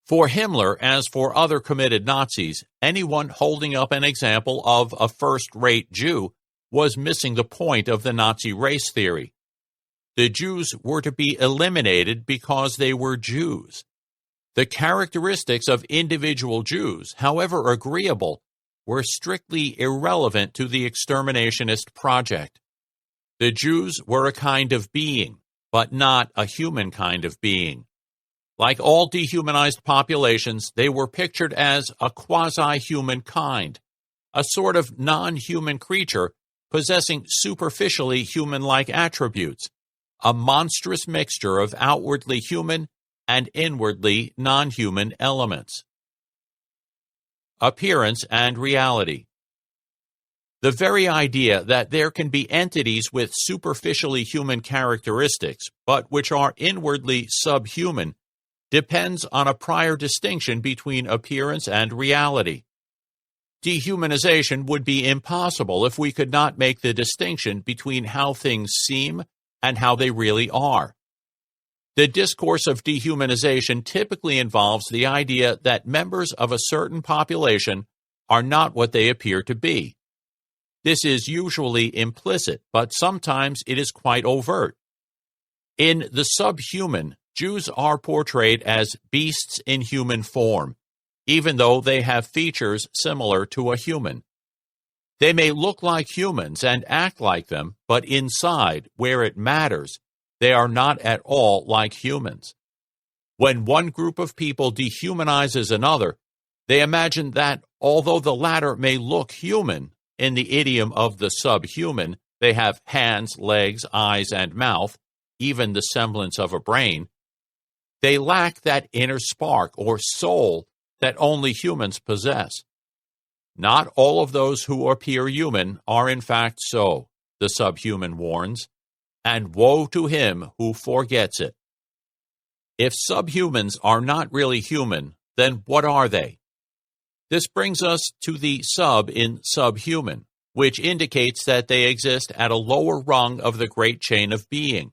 For Himmler, as for other committed Nazis, anyone holding up an example of a first-rate Jew was missing the point of the Nazi race theory. The Jews were to be eliminated because they were Jews. The characteristics of individual Jews, however agreeable, were strictly irrelevant to the exterminationist project. The Jews were a kind of being, but not a human kind of being. Like all dehumanized populations, they were pictured as a quasi-human kind, a sort of non-human creature possessing superficially human-like attributes, a monstrous mixture of outwardly human and inwardly non-human elements. Appearance and reality. The very idea that there can be entities with superficially human characteristics, but which are inwardly subhuman, depends on a prior distinction between appearance and reality. Dehumanization would be impossible if we could not make the distinction between how things seem and how they really are. The discourse of dehumanization typically involves the idea that members of a certain population are not what they appear to be. This is usually implicit, but sometimes it is quite overt. In the subhuman, Jews are portrayed as beasts in human form, even though they have features similar to a human. They may look like humans and act like them, but inside, where it matters, they are not at all like humans. When one group of people dehumanizes another, they imagine that, although the latter may look human, in the idiom of the subhuman, they have hands, legs, eyes, and mouth, even the semblance of a brain, they lack that inner spark or soul that only humans possess. Not all of those who appear human are in fact so, the subhuman warns, and woe to him who forgets it. If subhumans are not really human, then what are they? This brings us to the sub in subhuman, which indicates that they exist at a lower rung of the great chain of being.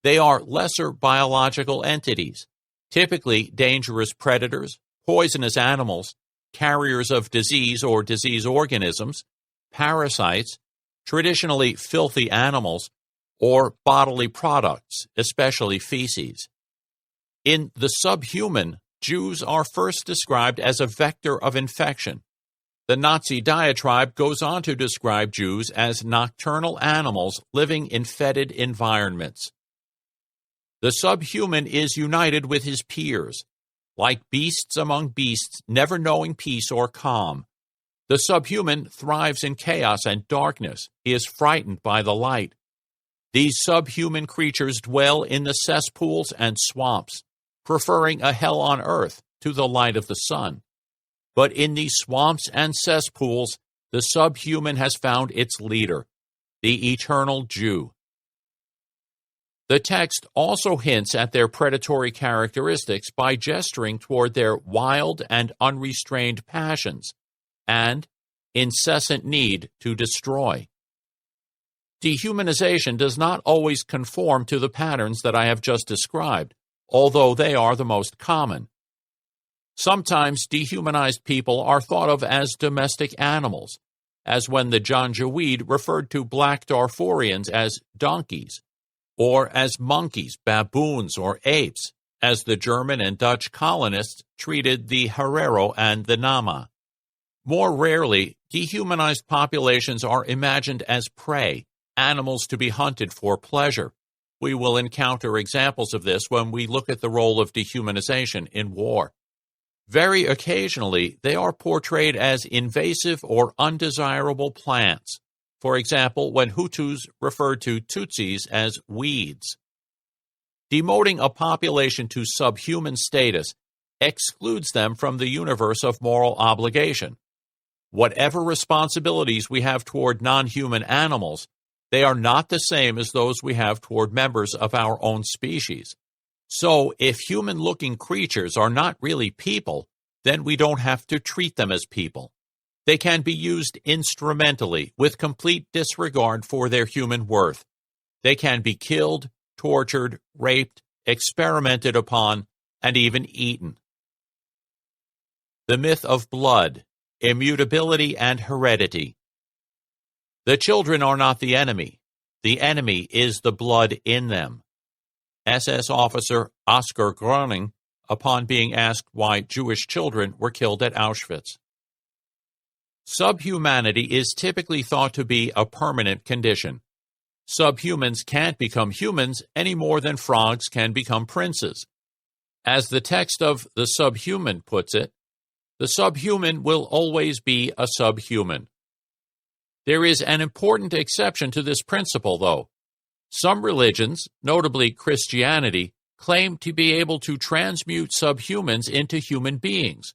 They are lesser biological entities, typically dangerous predators, poisonous animals, carriers of disease or disease organisms, parasites, traditionally filthy animals, or bodily products, especially feces. In the subhuman, Jews are first described as a vector of infection. The Nazi diatribe goes on to describe Jews as nocturnal animals living in fetid environments. The subhuman is united with his peers, like beasts among beasts, never knowing peace or calm. The subhuman thrives in chaos and darkness. He is frightened by the light. These subhuman creatures dwell in the cesspools and swamps, preferring a hell on earth to the light of the sun. But in these swamps and cesspools, the subhuman has found its leader, the eternal Jew. The text also hints at their predatory characteristics by gesturing toward their wild and unrestrained passions and incessant need to destroy. Dehumanization does not always conform to the patterns that I have just described, although they are the most common. Sometimes dehumanized people are thought of as domestic animals, as when the Janjaweed referred to black Darfurians as donkeys, or as monkeys, baboons, or apes, as the German and Dutch colonists treated the Herero and the Nama. More rarely, dehumanized populations are imagined as prey, animals to be hunted for pleasure. We will encounter examples of this when we look at the role of dehumanization in war. Very occasionally, they are portrayed as invasive or undesirable plants. For example, when Hutus referred to Tutsis as weeds. Demoting a population to subhuman status excludes them from the universe of moral obligation. Whatever responsibilities we have toward non-human animals, they are not the same as those we have toward members of our own species. So, if human-looking creatures are not really people, then we don't have to treat them as people. They can be used instrumentally, with complete disregard for their human worth. They can be killed, tortured, raped, experimented upon, and even eaten. The myth of blood, immutability, and heredity. The children are not the enemy. The enemy is the blood in them. SS officer Oskar Gröning, upon being asked why Jewish children were killed at Auschwitz. Subhumanity is typically thought to be a permanent condition. Subhumans can't become humans any more than frogs can become princes. As the text of The Subhuman puts it, the subhuman will always be a subhuman. There is an important exception to this principle, though. Some religions, notably Christianity, claim to be able to transmute subhumans into human beings,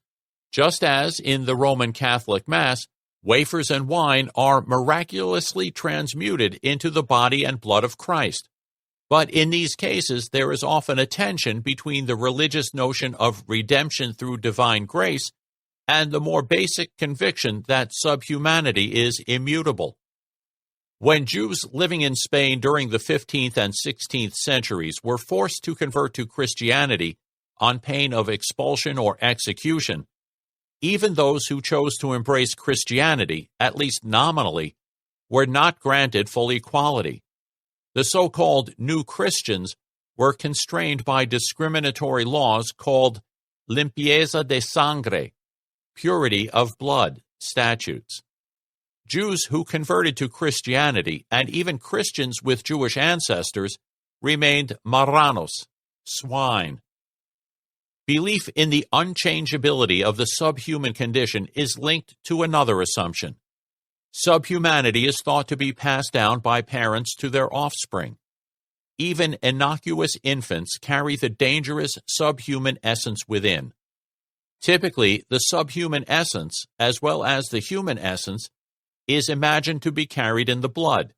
just as in the Roman Catholic Mass, wafers and wine are miraculously transmuted into the body and blood of Christ. But in these cases, there is often a tension between the religious notion of redemption through divine grace and the more basic conviction that subhumanity is immutable. When Jews living in Spain during the 15th and 16th centuries were forced to convert to Christianity on pain of expulsion or execution, even those who chose to embrace Christianity, at least nominally, were not granted full equality. The so-called New Christians were constrained by discriminatory laws called limpieza de sangre, purity of blood, statutes. Jews who converted to Christianity, and even Christians with Jewish ancestors, remained marranos, swine. Belief in the unchangeability of the subhuman condition is linked to another assumption. Subhumanity is thought to be passed down by parents to their offspring. Even innocuous infants carry the dangerous subhuman essence within. Typically, the subhuman essence, as well as the human essence, is imagined to be carried in the blood.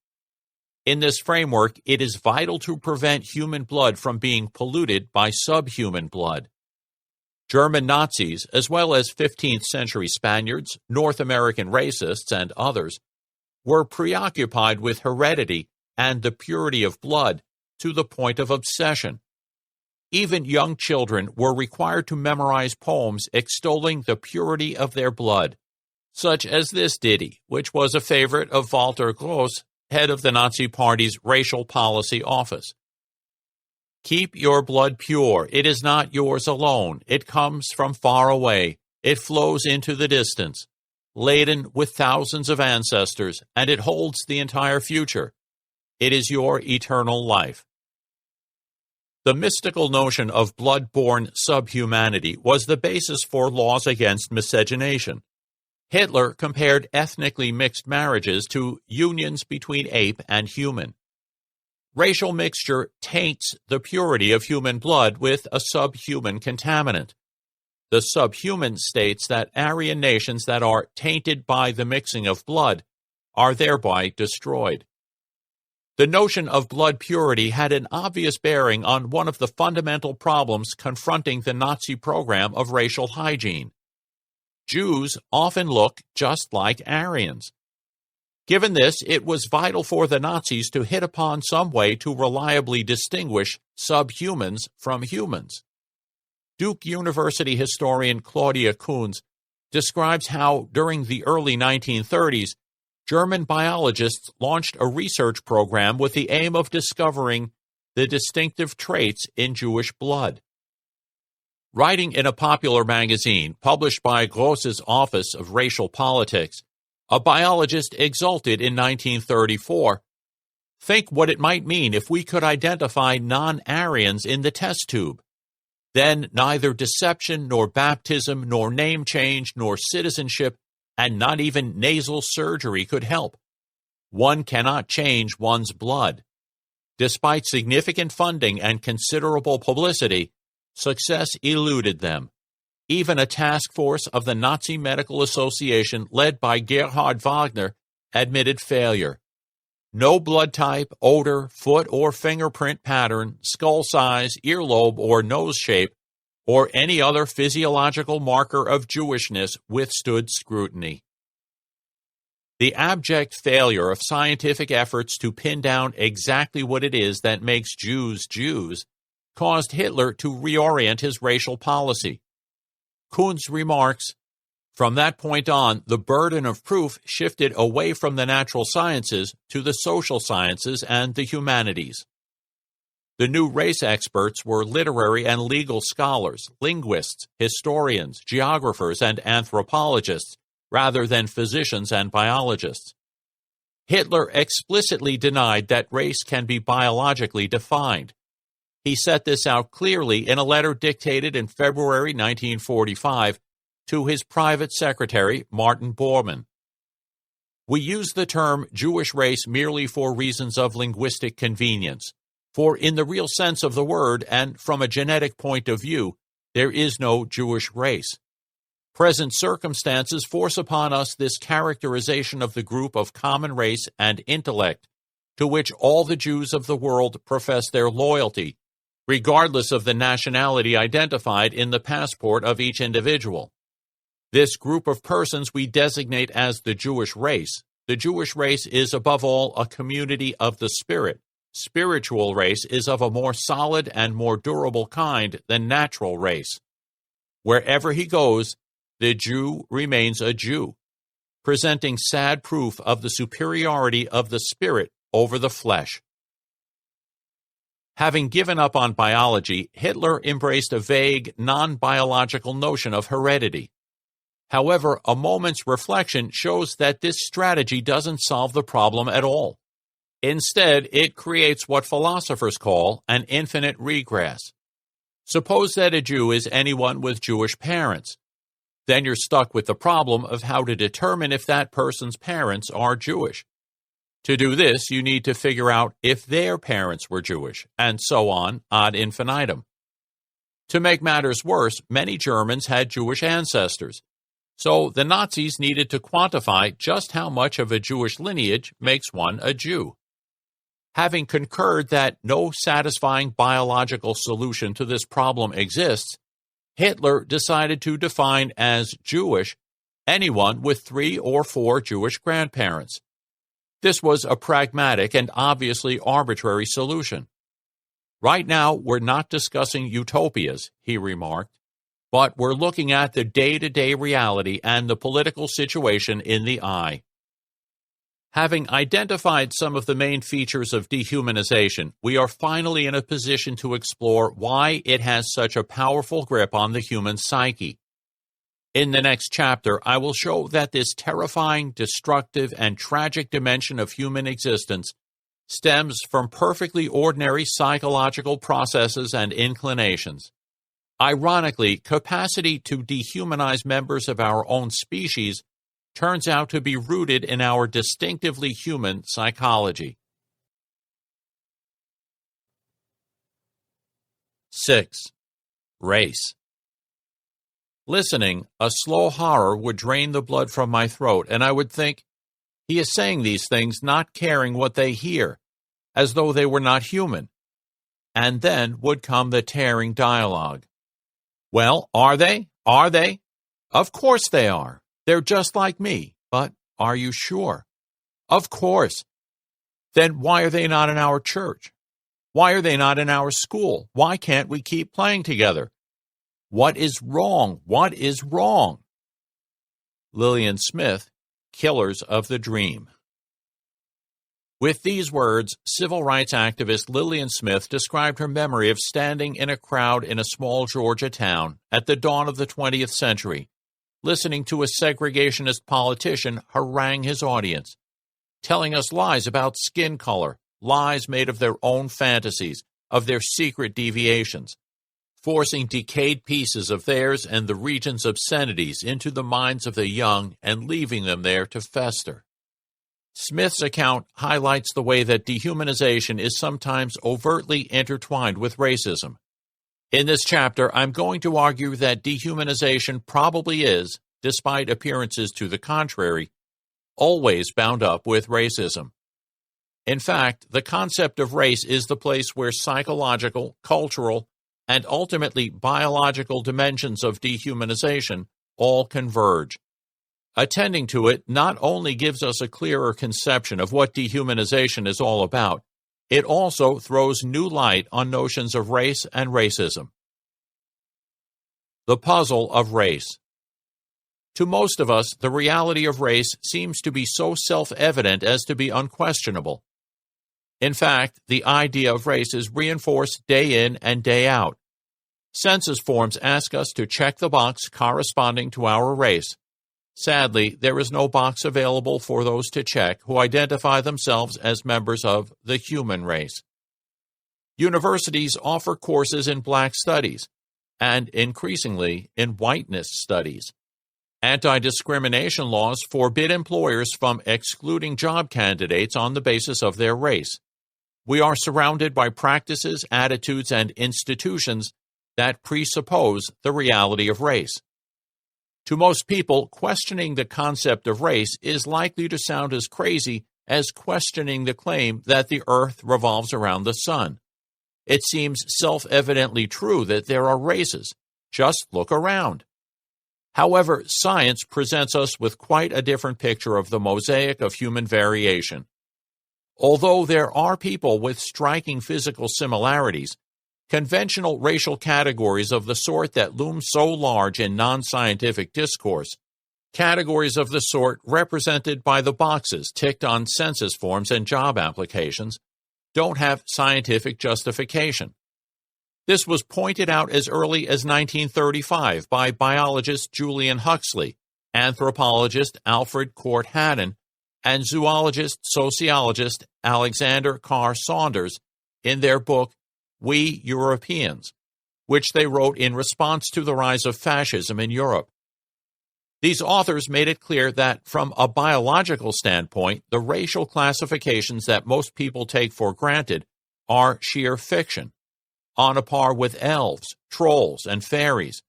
In this framework, it is vital to prevent human blood from being polluted by subhuman blood. German Nazis, as well as 15th century Spaniards, North American racists, and others, were preoccupied with heredity and the purity of blood to the point of obsession. Even young children were required to memorize poems extolling the purity of their blood, such as this ditty, which was a favorite of Walter Gross, head of the Nazi Party's Racial Policy Office. Keep your blood pure. It is not yours alone. It comes from far away. It flows into the distance, laden with thousands of ancestors, and it holds the entire future. It is your eternal life. The mystical notion of blood-borne subhumanity was the basis for laws against miscegenation. Hitler compared ethnically mixed marriages to unions between ape and human. Racial mixture taints the purity of human blood with a subhuman contaminant. The subhuman states that Aryan nations that are tainted by the mixing of blood are thereby destroyed. The notion of blood purity had an obvious bearing on one of the fundamental problems confronting the Nazi program of racial hygiene. Jews often look just like Aryans. Given this, it was vital for the Nazis to hit upon some way to reliably distinguish subhumans from humans. Duke University historian Claudia Kunz describes how, during the early 1930s, German biologists launched a research program with the aim of discovering the distinctive traits in Jewish blood. Writing in a popular magazine published by Gross's Office of Racial Politics, a biologist exulted in 1934, "Think what it might mean if we could identify non-Aryans in the test tube. Then neither deception, nor baptism, nor name change, nor citizenship, and not even nasal surgery could help. One cannot change one's blood." Despite significant funding and considerable publicity, success eluded them. Even a task force of the Nazi Medical Association led by Gerhard Wagner admitted failure. No blood type, odor, foot or fingerprint pattern, skull size, earlobe or nose shape, or any other physiological marker of Jewishness withstood scrutiny. The abject failure of scientific efforts to pin down exactly what it is that makes Jews Jews caused Hitler to reorient his racial policy. Kunz remarks, "From that point on, the burden of proof shifted away from the natural sciences to the social sciences and the humanities." The new race experts were literary and legal scholars, linguists, historians, geographers, and anthropologists, rather than physicians and biologists. Hitler explicitly denied that race can be biologically defined. He set this out clearly in a letter dictated in February 1945 to his private secretary, Martin Bormann. We use the term Jewish race merely for reasons of linguistic convenience, for in the real sense of the word and from a genetic point of view, there is no Jewish race. Present circumstances force upon us this characterization of the group of common race and intellect to which all the Jews of the world profess their loyalty, regardless of the nationality identified in the passport of each individual. This group of persons we designate as the Jewish race. The Jewish race is above all a community of the spirit. Spiritual race is of a more solid and more durable kind than natural race. Wherever he goes, the Jew remains a Jew, presenting sad proof of the superiority of the spirit over the flesh. Having given up on biology, Hitler embraced a vague, non-biological notion of heredity. However, a moment's reflection shows that this strategy doesn't solve the problem at all. Instead, it creates what philosophers call an infinite regress. Suppose that a Jew is anyone with Jewish parents. Then you're stuck with the problem of how to determine if that person's parents are Jewish. To do this, you need to figure out if their parents were Jewish, and so on ad infinitum. To make matters worse, many Germans had Jewish ancestors. So the Nazis needed to quantify just how much of a Jewish lineage makes one a Jew. Having concurred that no satisfying biological solution to this problem exists, Hitler decided to define as Jewish anyone with 3 or 4 Jewish grandparents. This was a pragmatic and obviously arbitrary solution. Right now, we're not discussing utopias, he remarked, but we're looking at the day-to-day reality and the political situation in the eye. Having identified some of the main features of dehumanization, we are finally in a position to explore why it has such a powerful grip on the human psyche. In the next chapter, I will show that this terrifying, destructive, and tragic dimension of human existence stems from perfectly ordinary psychological processes and inclinations. Ironically, capacity to dehumanize members of our own species turns out to be rooted in our distinctively human psychology. 6. Race. Listening, a slow horror would drain the blood from my throat, and I would think, he is saying these things not caring what they hear, as though they were not human. And then would come the tearing dialogue. Well, are they? Are they? Of course they are. They're just like me. But are you sure? Of course. Then why are they not in our church? Why are they not in our school? Why can't we keep playing together? What is wrong? What is wrong? Lillian Smith, Killers of the Dream. With these words, civil rights activist Lillian Smith described her memory of standing in a crowd in a small Georgia town at the dawn of the 20th century, listening to a segregationist politician harangue his audience, telling us lies about skin color, lies made of their own fantasies, of their secret deviations, forcing decayed pieces of theirs and the region's obscenities into the minds of the young and leaving them there to fester. Smith's account highlights the way that dehumanization is sometimes overtly intertwined with racism. In this chapter, I'm going to argue that dehumanization probably is, despite appearances to the contrary, always bound up with racism. In fact, the concept of race is the place where psychological, cultural, and ultimately biological dimensions of dehumanization all converge. Attending to it not only gives us a clearer conception of what dehumanization is all about, it also throws new light on notions of race and racism. The puzzle of race. To most of us, the reality of race seems to be so self-evident as to be unquestionable. In fact, the idea of race is reinforced day in and day out. Census forms ask us to check the box corresponding to our race. Sadly, there is no box available for those to check who identify themselves as members of the human race. Universities offer courses in black studies, and increasingly in whiteness studies. Anti-discrimination laws forbid employers from excluding job candidates on the basis of their race. We are surrounded by practices, attitudes, and institutions that presuppose the reality of race. To most people, questioning the concept of race is likely to sound as crazy as questioning the claim that the earth revolves around the sun. It seems self-evidently true that there are races. Just look around. However, science presents us with quite a different picture of the mosaic of human variation. Although there are people with striking physical similarities, conventional racial categories of the sort that loom so large in non-scientific discourse, categories of the sort represented by the boxes ticked on census forms and job applications, don't have scientific justification. This was pointed out as early as 1935 by biologist Julian Huxley, anthropologist Alfred Court Haddon, and zoologist-sociologist Alexander Carr Saunders in their book, We Europeans, which they wrote in response to the rise of fascism in Europe. These authors made it clear that, from a biological standpoint, the racial classifications that most people take for granted are sheer fiction, on a par with elves, trolls, and fairies,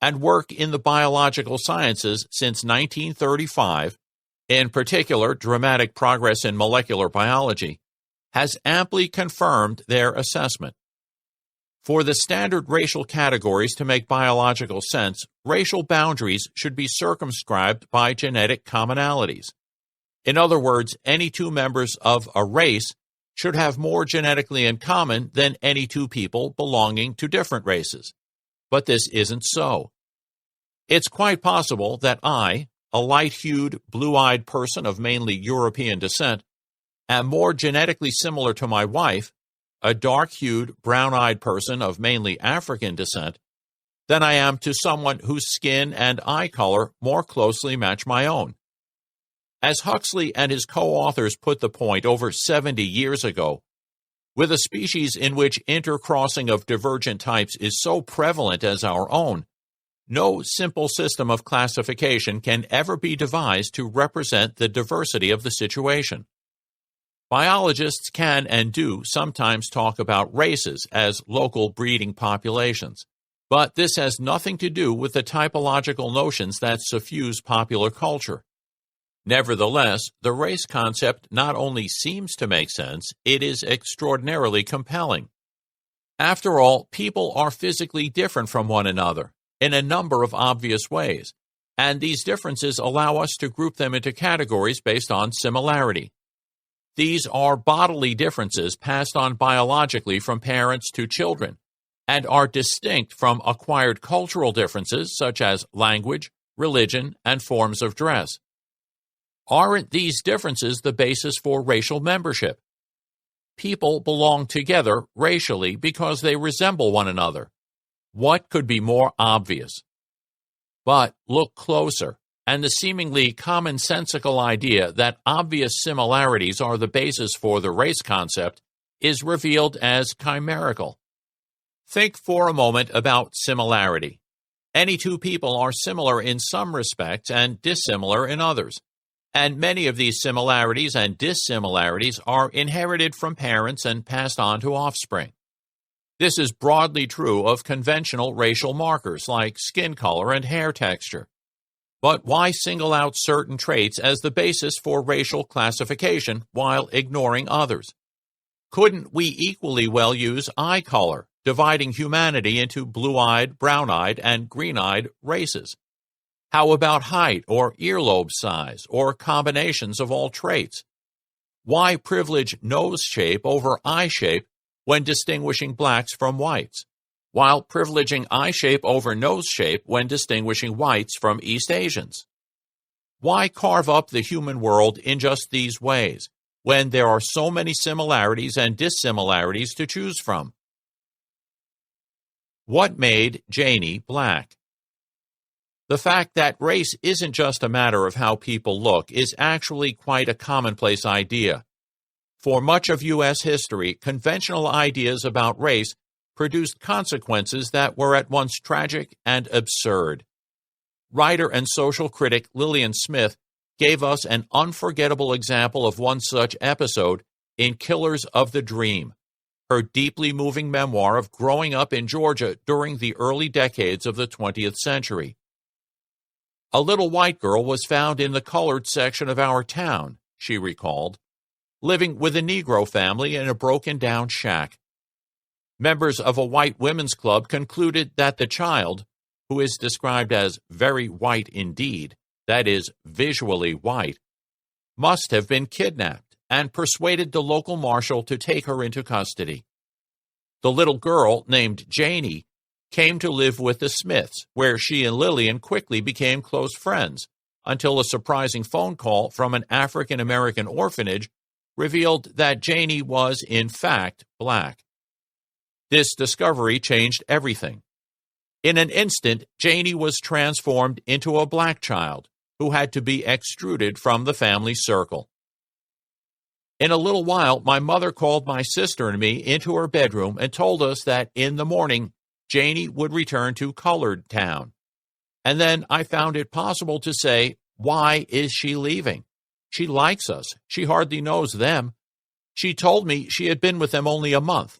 and work in the biological sciences since 1935, in particular dramatic progress in molecular biology, has amply confirmed their assessment. For the standard racial categories to make biological sense, racial boundaries should be circumscribed by genetic commonalities. In other words, any two members of a race should have more genetically in common than any two people belonging to different races. But this isn't so. It's quite possible that I, a light-hued, blue-eyed person of mainly European descent, am more genetically similar to my wife, a dark-hued, brown-eyed person of mainly African descent, than I am to someone whose skin and eye color more closely match my own. As Huxley and his co-authors put the point over 70 years ago, with a species in which intercrossing of divergent types is so prevalent as our own, no simple system of classification can ever be devised to represent the diversity of the situation. Biologists can and do sometimes talk about races as local breeding populations, but this has nothing to do with the typological notions that suffuse popular culture. Nevertheless, the race concept not only seems to make sense, it is extraordinarily compelling. After all, people are physically different from one another in a number of obvious ways, and these differences allow us to group them into categories based on similarity. These are bodily differences passed on biologically from parents to children, and are distinct from acquired cultural differences such as language, religion, and forms of dress. Aren't these differences the basis for racial membership? People belong together racially because they resemble one another. What could be more obvious? But look closer, and the seemingly commonsensical idea that obvious similarities are the basis for the race concept is revealed as chimerical. Think for a moment about similarity. Any two people are similar in some respects and dissimilar in others, and many of these similarities and dissimilarities are inherited from parents and passed on to offspring. This is broadly true of conventional racial markers like skin color and hair texture. But why single out certain traits as the basis for racial classification while ignoring others? Couldn't we equally well use eye color, dividing humanity into blue-eyed, brown-eyed, and green-eyed races? How about height or earlobe size, or combinations of all traits? Why privilege nose shape over eye shape when distinguishing blacks from whites, while privileging eye shape over nose shape when distinguishing whites from East Asians? Why carve up the human world in just these ways, when there are so many similarities and dissimilarities to choose from? What made Janie black? The fact that race isn't just a matter of how people look is actually quite a commonplace idea. For much of U.S. history, conventional ideas about race produced consequences that were at once tragic and absurd. Writer and social critic Lillian Smith gave us an unforgettable example of one such episode in Killers of the Dream, her deeply moving memoir of growing up in Georgia during the early decades of the 20th century. A little white girl was found in the colored section of our town, she recalled, living with a Negro family in a broken-down shack. Members of a white women's club concluded that the child, who is described as very white indeed, that is, visually white, must have been kidnapped and persuaded the local marshal to take her into custody. The little girl, named Janie, came to live with the Smiths, where she and Lillian quickly became close friends, until a surprising phone call from an African-American orphanage revealed that Janie was, in fact, black. This discovery changed everything. In an instant, Janie was transformed into a black child who had to be extruded from the family circle. In a little while, my mother called my sister and me into her bedroom and told us that in the morning, Janie would return to Colored Town. And then I found it possible to say, why is she leaving? She likes us. She hardly knows them. She told me she had been with them only a month.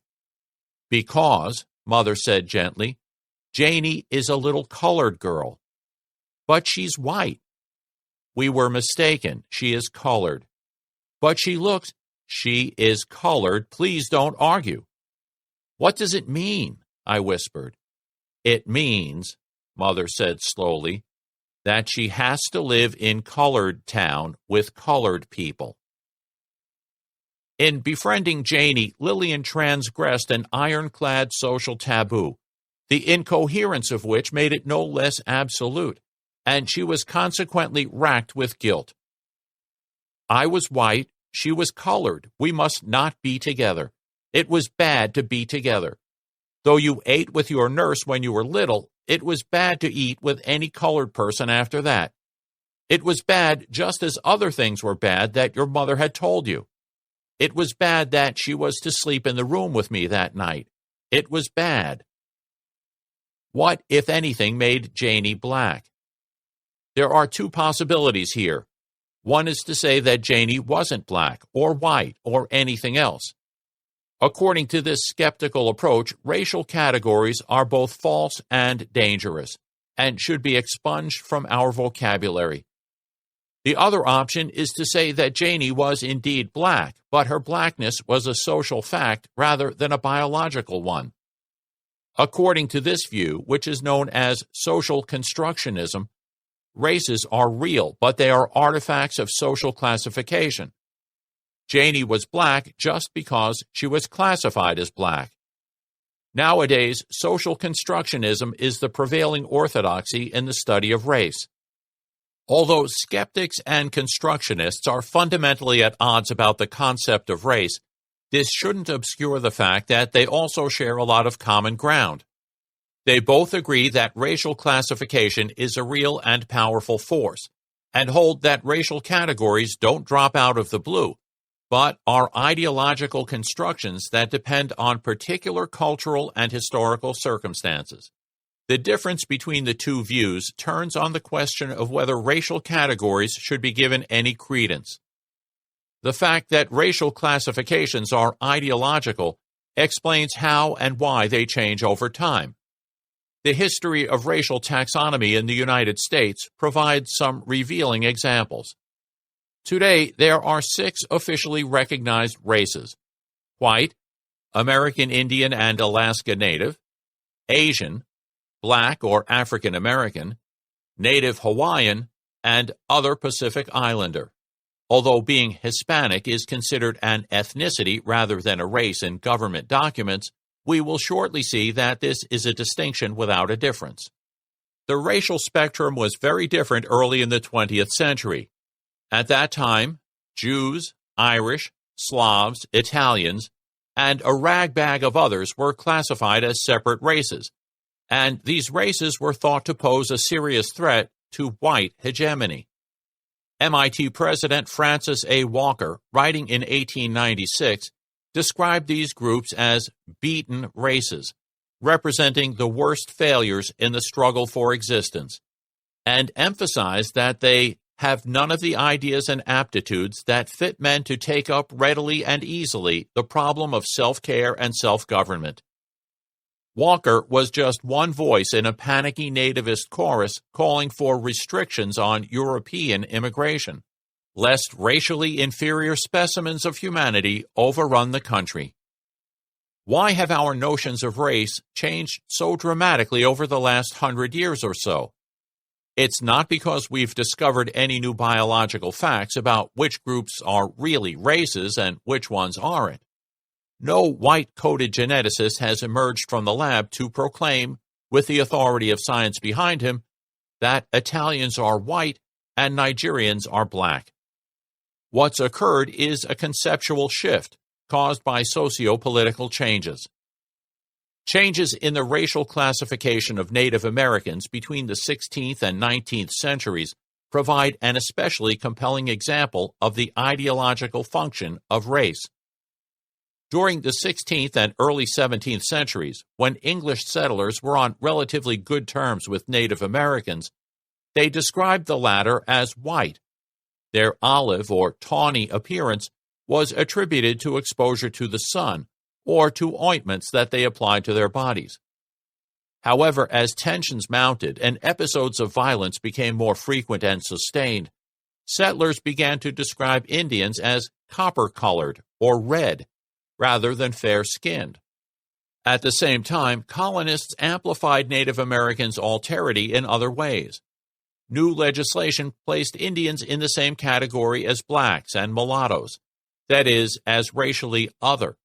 Because, Mother said gently, Janie is a little colored girl. But she's white. We were mistaken. She is colored. But she is colored. Please don't argue. What does it mean? I whispered. It means, Mother said slowly, that she has to live in Colored Town with colored people. In befriending Janie, Lillian transgressed an ironclad social taboo, the incoherence of which made it no less absolute, and she was consequently racked with guilt. I was white, she was colored. We must not be together. It was bad to be together. Though you ate with your nurse when you were little, it was bad to eat with any colored person after that. It was bad just as other things were bad that your mother had told you. It was bad that she was to sleep in the room with me that night. It was bad. What, if anything, made Janie black? There are two possibilities here. One is to say that Janie wasn't black or white or anything else. According to this skeptical approach, racial categories are both false and dangerous, and should be expunged from our vocabulary. The other option is to say that Janie was indeed black, but her blackness was a social fact rather than a biological one. According to this view, which is known as social constructionism, races are real, but they are artifacts of social classification. Janie was black just because she was classified as black. Nowadays, social constructionism is the prevailing orthodoxy in the study of race. Although skeptics and constructionists are fundamentally at odds about the concept of race, this shouldn't obscure the fact that they also share a lot of common ground. They both agree that racial classification is a real and powerful force, and hold that racial categories don't drop out of the blue, but are ideological constructions that depend on particular cultural and historical circumstances. The difference between the two views turns on the question of whether racial categories should be given any credence. The fact that racial classifications are ideological explains how and why they change over time. The history of racial taxonomy in the United States provides some revealing examples. Today, there are 6 officially recognized races: white, American Indian and Alaska Native, Asian, Black or African American, Native Hawaiian, and other Pacific Islander. Although being Hispanic is considered an ethnicity rather than a race in government documents, we will shortly see that this is a distinction without a difference. The racial spectrum was very different early in the 20th century. At that time, Jews, Irish, Slavs, Italians, and a ragbag of others were classified as separate races, and these races were thought to pose a serious threat to white hegemony. MIT President Francis A. Walker, writing in 1896, described these groups as beaten races, representing the worst failures in the struggle for existence, and emphasized that they have none of the ideas and aptitudes that fit men to take up readily and easily the problem of self-care and self-government. Walker was just one voice in a panicky nativist chorus calling for restrictions on European immigration, lest racially inferior specimens of humanity overrun the country. Why have our notions of race changed so dramatically over the last 100 years or so? It's not because we've discovered any new biological facts about which groups are really races and which ones aren't. No white-coated geneticist has emerged from the lab to proclaim, with the authority of science behind him, that Italians are white and Nigerians are black. What's occurred is a conceptual shift caused by socio-political changes. Changes in the racial classification of Native Americans between the 16th and 19th centuries provide an especially compelling example of the ideological function of race. During the 16th and early 17th centuries, when English settlers were on relatively good terms with Native Americans, they described the latter as white. Their olive or tawny appearance was attributed to exposure to the sun or to ointments that they applied to their bodies. However, as tensions mounted and episodes of violence became more frequent and sustained, settlers began to describe Indians as copper-colored or red, rather than fair-skinned. At the same time, colonists amplified Native Americans' alterity in other ways. New legislation placed Indians in the same category as blacks and mulattoes, that is, as racially other,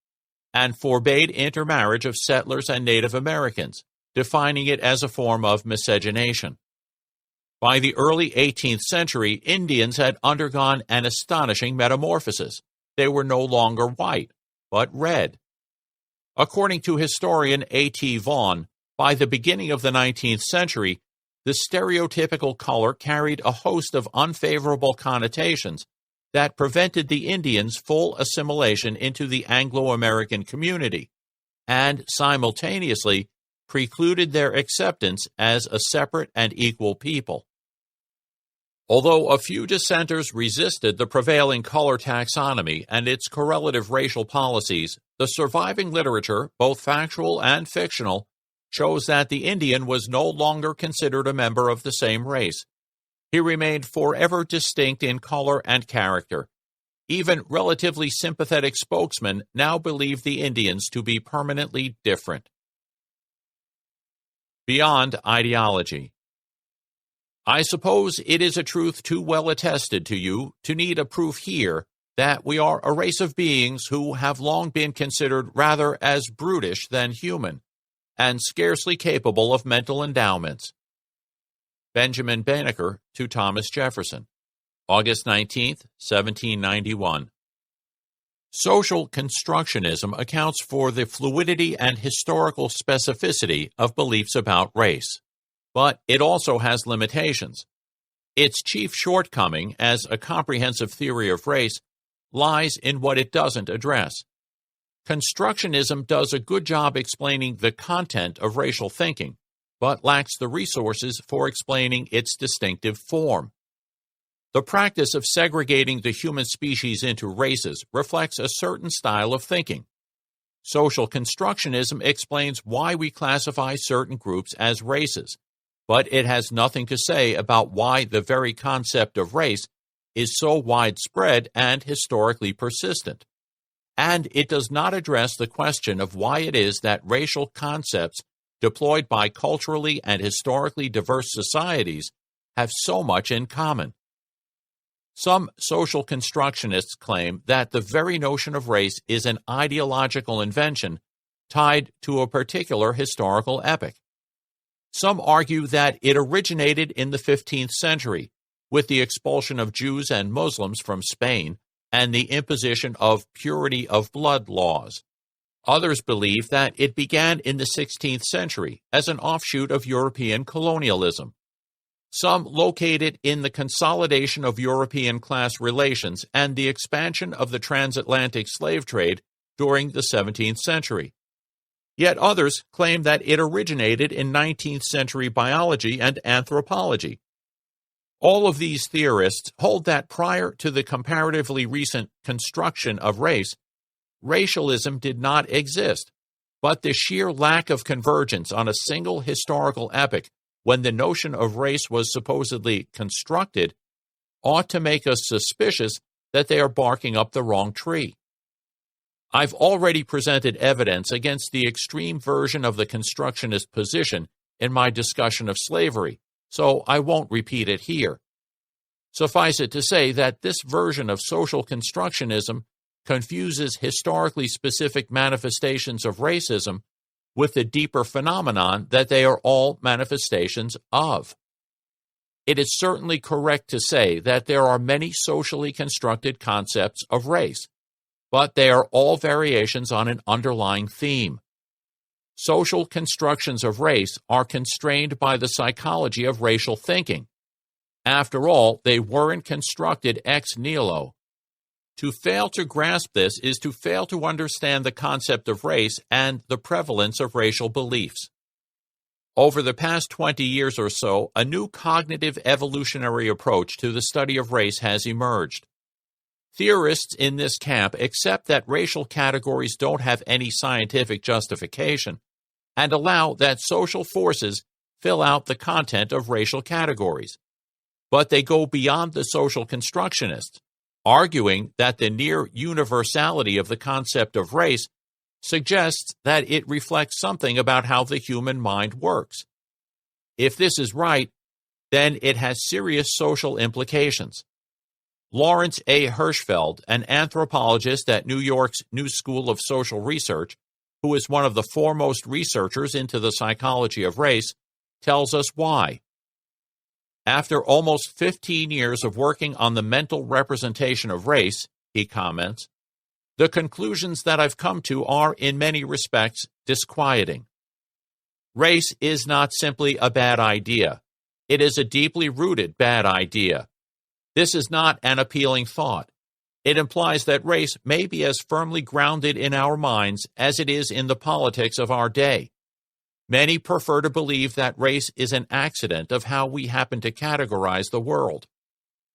and forbade intermarriage of settlers and Native Americans, defining it as a form of miscegenation. By the early 18th century, Indians had undergone an astonishing metamorphosis. They were no longer white, but red. According to historian A.T. Vaughn, by the beginning of the 19th century, the stereotypical color carried a host of unfavorable connotations that prevented the Indians' full assimilation into the Anglo-American community, and simultaneously precluded their acceptance as a separate and equal people. Although a few dissenters resisted the prevailing color taxonomy and its correlative racial policies, the surviving literature, both factual and fictional, shows that the Indian was no longer considered a member of the same race. He remained forever distinct in color and character. Even relatively sympathetic spokesmen now believe the Indians to be permanently different. Beyond ideology. I suppose it is a truth too well attested to you to need a proof here that we are a race of beings who have long been considered rather as brutish than human, and scarcely capable of mental endowments. Benjamin Banneker to Thomas Jefferson, August 19, 1791. Social constructionism accounts for the fluidity and historical specificity of beliefs about race, but it also has limitations. Its chief shortcoming as a comprehensive theory of race lies in what it doesn't address. Constructionism does a good job explaining the content of racial thinking, but lacks the resources for explaining its distinctive form. The practice of segregating the human species into races reflects a certain style of thinking. Social constructionism explains why we classify certain groups as races, but it has nothing to say about why the very concept of race is so widespread and historically persistent. And it does not address the question of why it is that racial concepts deployed by culturally and historically diverse societies have so much in common. Some social constructionists claim that the very notion of race is an ideological invention tied to a particular historical epoch. Some argue that it originated in the 15th century, with the expulsion of Jews and Muslims from Spain and the imposition of purity of blood laws. Others believe that it began in the 16th century as an offshoot of European colonialism. Some locate it in the consolidation of European class relations and the expansion of the transatlantic slave trade during the 17th century. Yet others claim that it originated in 19th century biology and anthropology. All of these theorists hold that prior to the comparatively recent construction of race, racialism did not exist, but the sheer lack of convergence on a single historical epoch when the notion of race was supposedly constructed ought to make us suspicious that they are barking up the wrong tree. I've already presented evidence against the extreme version of the constructionist position in my discussion of slavery, so I won't repeat it here. Suffice it to say that this version of social constructionism confuses historically specific manifestations of racism with the deeper phenomenon that they are all manifestations of. It is certainly correct to say that there are many socially constructed concepts of race, but they are all variations on an underlying theme. Social constructions of race are constrained by the psychology of racial thinking. After all, they weren't constructed ex nihilo. To fail to grasp this is to fail to understand the concept of race and the prevalence of racial beliefs. Over the past 20 years or so, a new cognitive evolutionary approach to the study of race has emerged. Theorists in this camp accept that racial categories don't have any scientific justification and allow that social forces fill out the content of racial categories. But they go beyond the social constructionists, arguing that the near universality of the concept of race suggests that it reflects something about how the human mind works. If this is right, then it has serious social implications. Lawrence A. Hirschfeld, an anthropologist at New York's New School of Social Research, who is one of the foremost researchers into the psychology of race, tells us why. After almost 15 years of working on the mental representation of race, he comments, the conclusions that I've come to are, in many respects, disquieting. Race is not simply a bad idea. It is a deeply rooted bad idea. This is not an appealing thought. It implies that race may be as firmly grounded in our minds as it is in the politics of our day. Many prefer to believe that race is an accident of how we happen to categorize the world.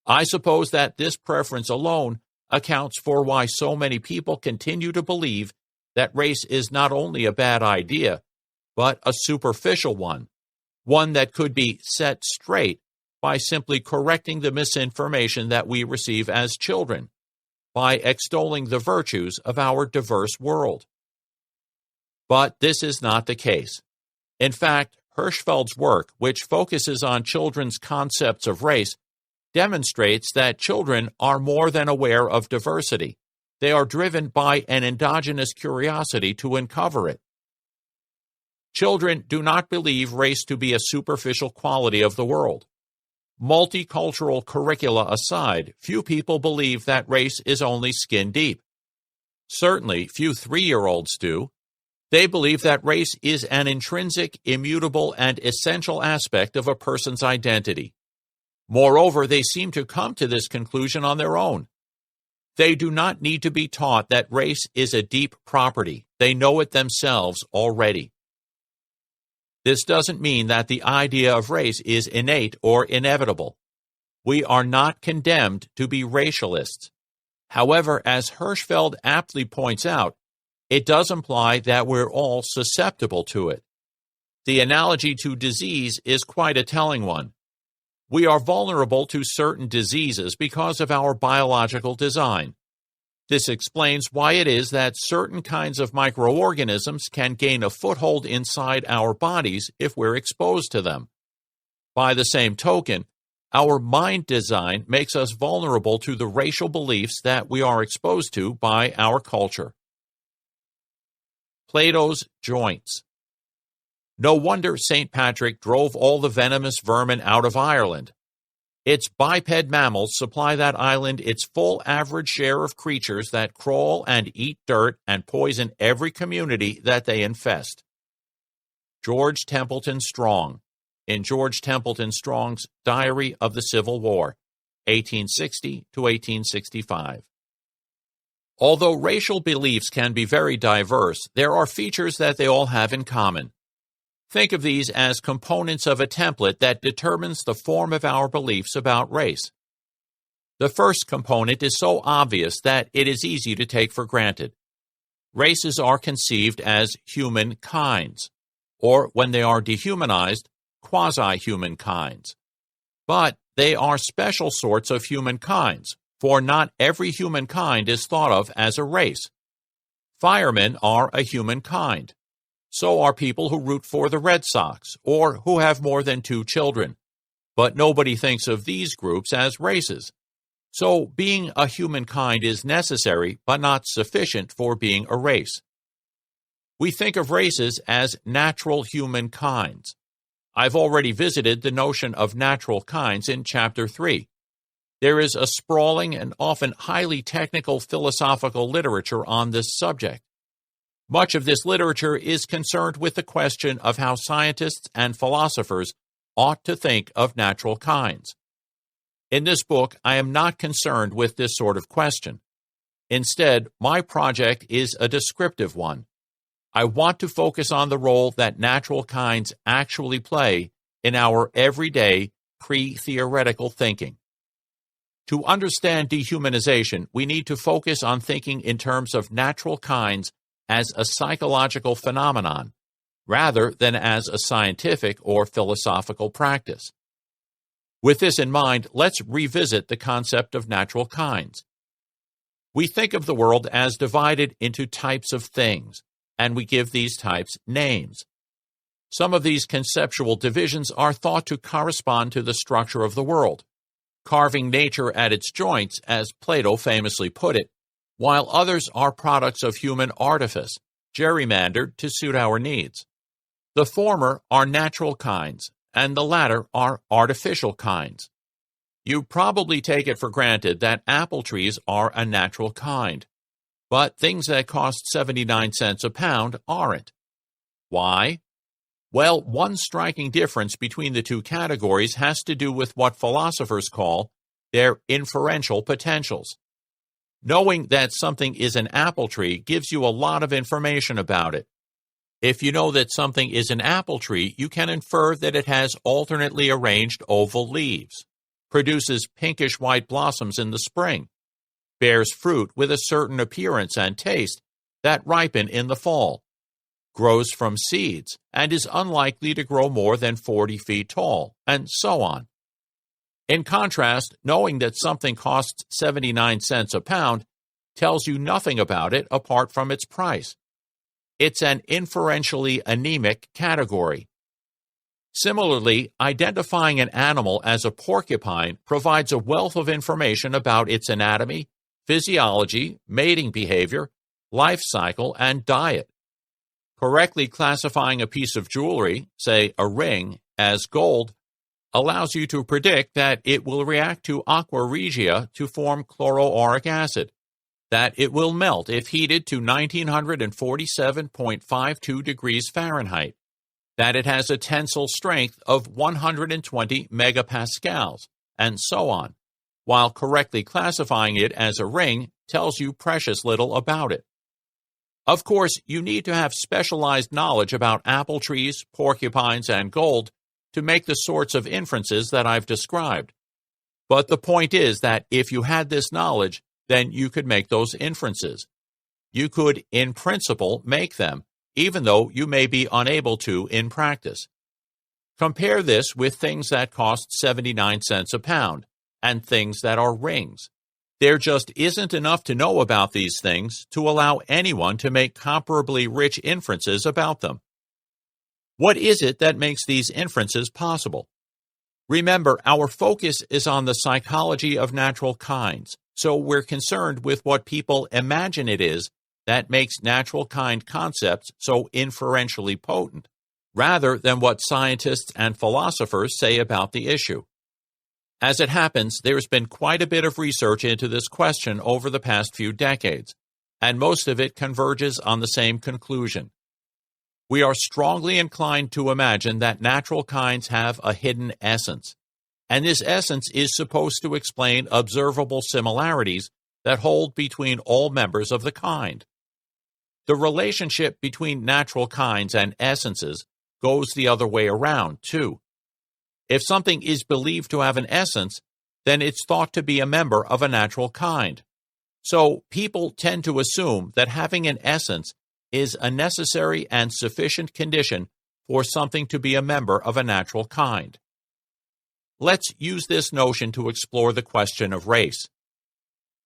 I suppose that this preference alone accounts for why so many people continue to believe that race is not only a bad idea, but a superficial one that could be set straight by simply correcting the misinformation that we receive as children, by extolling the virtues of our diverse world. But this is not the case. In fact, Hirschfeld's work, which focuses on children's concepts of race, demonstrates that children are more than aware of diversity. They are driven by an endogenous curiosity to uncover it. Children do not believe race to be a superficial quality of the world. Multicultural curricula aside, few people believe that race is only skin deep. Certainly, few 3-year-olds do. They believe that race is an intrinsic, immutable, and essential aspect of a person's identity. Moreover, they seem to come to this conclusion on their own. They do not need to be taught that race is a deep property. They know it themselves already. This doesn't mean that the idea of race is innate or inevitable. We are not condemned to be racialists. However, as Hirschfeld aptly points out, it does imply that we're all susceptible to it. The analogy to disease is quite a telling one. We are vulnerable to certain diseases because of our biological design. This explains why it is that certain kinds of microorganisms can gain a foothold inside our bodies if we're exposed to them. By the same token, our mind design makes us vulnerable to the racial beliefs that we are exposed to by our culture. Plato's joints. No wonder St. Patrick drove all the venomous vermin out of Ireland. Its biped mammals supply that island its full average share of creatures that crawl and eat dirt and poison every community that they infest. George Templeton Strong, in George Templeton Strong's Diary of the Civil War, 1860 to 1865. Although racial beliefs can be very diverse, there are features that they all have in common. Think of these as components of a template that determines the form of our beliefs about race. The first component is so obvious that it is easy to take for granted. Races are conceived as human kinds, or when they are dehumanized, quasi-human kinds. But they are special sorts of human kinds, for not every human kind is thought of as a race. Firemen are a human kind. So are people who root for the Red Sox, or who have more than 2 children. But nobody thinks of these groups as races. So being a humankind is necessary, but not sufficient for being a race. We think of races as natural human kinds. I've already visited the notion of natural kinds in Chapter 3. There is a sprawling and often highly technical philosophical literature on this subject. Much of this literature is concerned with the question of how scientists and philosophers ought to think of natural kinds. In this book, I am not concerned with this sort of question. Instead, my project is a descriptive one. I want to focus on the role that natural kinds actually play in our everyday, pre-theoretical thinking. To understand dehumanization, we need to focus on thinking in terms of natural kinds as a psychological phenomenon, rather than as a scientific or philosophical practice. With this in mind, let's revisit the concept of natural kinds. We think of the world as divided into types of things, and we give these types names. Some of these conceptual divisions are thought to correspond to the structure of the world, carving nature at its joints, as Plato famously put it, while others are products of human artifice, gerrymandered to suit our needs. The former are natural kinds, and the latter are artificial kinds. You probably take it for granted that apple trees are a natural kind, but things that cost 79 cents a pound aren't. Why? Well, one striking difference between the two categories has to do with what philosophers call their inferential potentials. Knowing that something is an apple tree gives you a lot of information about it. If you know that something is an apple tree, you can infer that it has alternately arranged oval leaves, produces pinkish-white blossoms in the spring, bears fruit with a certain appearance and taste that ripen in the fall, grows from seeds, and is unlikely to grow more than 40 feet tall, and so on. In contrast, knowing that something costs 79 cents a pound tells you nothing about it apart from its price. It's an inferentially anemic category. Similarly, identifying an animal as a porcupine provides a wealth of information about its anatomy, physiology, mating behavior, life cycle, and diet. Correctly classifying a piece of jewelry, say a ring, as gold allows you to predict that it will react to aqua regia to form chloroauric acid, that it will melt if heated to 1947.52 degrees Fahrenheit, that it has a tensile strength of 120 megapascals, and so on, while correctly classifying it as a ring tells you precious little about it. Of course, you need to have specialized knowledge about apple trees, porcupines, and gold to make the sorts of inferences that I've described. But the point is that if you had this knowledge, then you could make those inferences. You could, in principle, make them, even though you may be unable to in practice. Compare this with things that cost 79 cents a pound, and things that are rings. There just isn't enough to know about these things to allow anyone to make comparably rich inferences about them. What is it that makes these inferences possible? Remember, our focus is on the psychology of natural kinds, so we're concerned with what people imagine it is that makes natural kind concepts so inferentially potent, rather than what scientists and philosophers say about the issue. As it happens, there's been quite a bit of research into this question over the past few decades, and most of it converges on the same conclusion. We are strongly inclined to imagine that natural kinds have a hidden essence, and this essence is supposed to explain observable similarities that hold between all members of the kind. The relationship between natural kinds and essences goes the other way around, too. If something is believed to have an essence, then it's thought to be a member of a natural kind. So people tend to assume that having an essence is a necessary and sufficient condition for something to be a member of a natural kind. Let's use this notion to explore the question of race.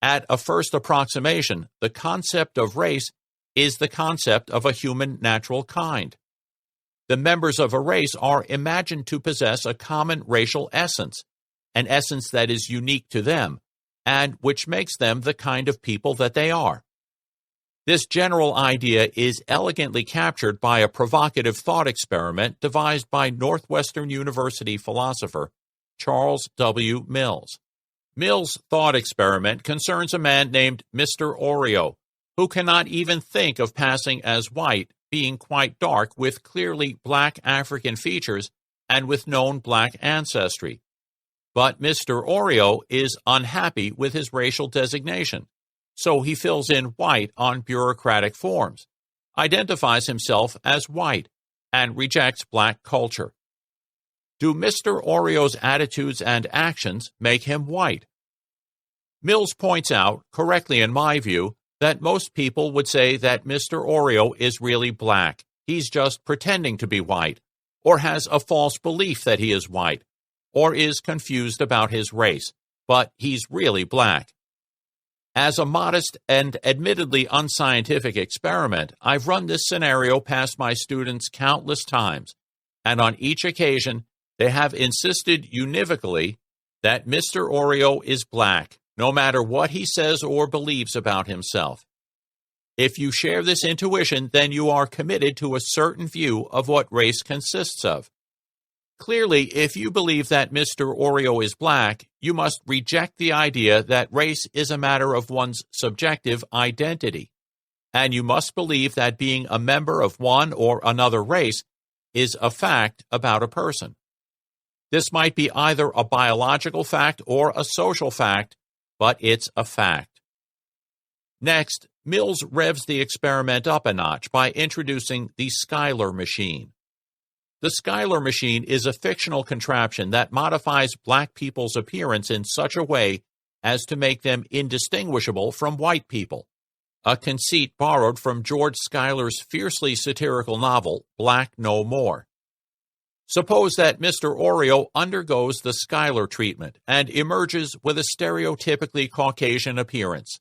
At a first approximation, the concept of race is the concept of a human natural kind. The members of a race are imagined to possess a common racial essence, an essence that is unique to them, and which makes them the kind of people that they are. This general idea is elegantly captured by a provocative thought experiment devised by Northwestern University philosopher Charles W. Mills. Mills' thought experiment concerns a man named Mr. Oreo, who cannot even think of passing as white, being quite dark with clearly black African features and with known black ancestry. But Mr. Oreo is unhappy with his racial designation, so he fills in white on bureaucratic forms, identifies himself as white, and rejects black culture. Do Mr. Oreo's attitudes and actions make him white? Mills points out, correctly in my view, that most people would say that Mr. Oreo is really black. He's just pretending to be white, or has a false belief that he is white, or is confused about his race, but he's really black. As a modest and admittedly unscientific experiment, I've run this scenario past my students countless times, and on each occasion, they have insisted univocally that Mr. Oreo is black, no matter what he says or believes about himself. If you share this intuition, then you are committed to a certain view of what race consists of. Clearly, if you believe that Mr. Oreo is black, you must reject the idea that race is a matter of one's subjective identity, and you must believe that being a member of one or another race is a fact about a person. This might be either a biological fact or a social fact, but it's a fact. Next, Mills revs the experiment up a notch by introducing the Schuyler machine. The Schuyler machine is a fictional contraption that modifies black people's appearance in such a way as to make them indistinguishable from white people, a conceit borrowed from George Schuyler's fiercely satirical novel, Black No More. Suppose that Mr. Oreo undergoes the Schuyler treatment and emerges with a stereotypically Caucasian appearance: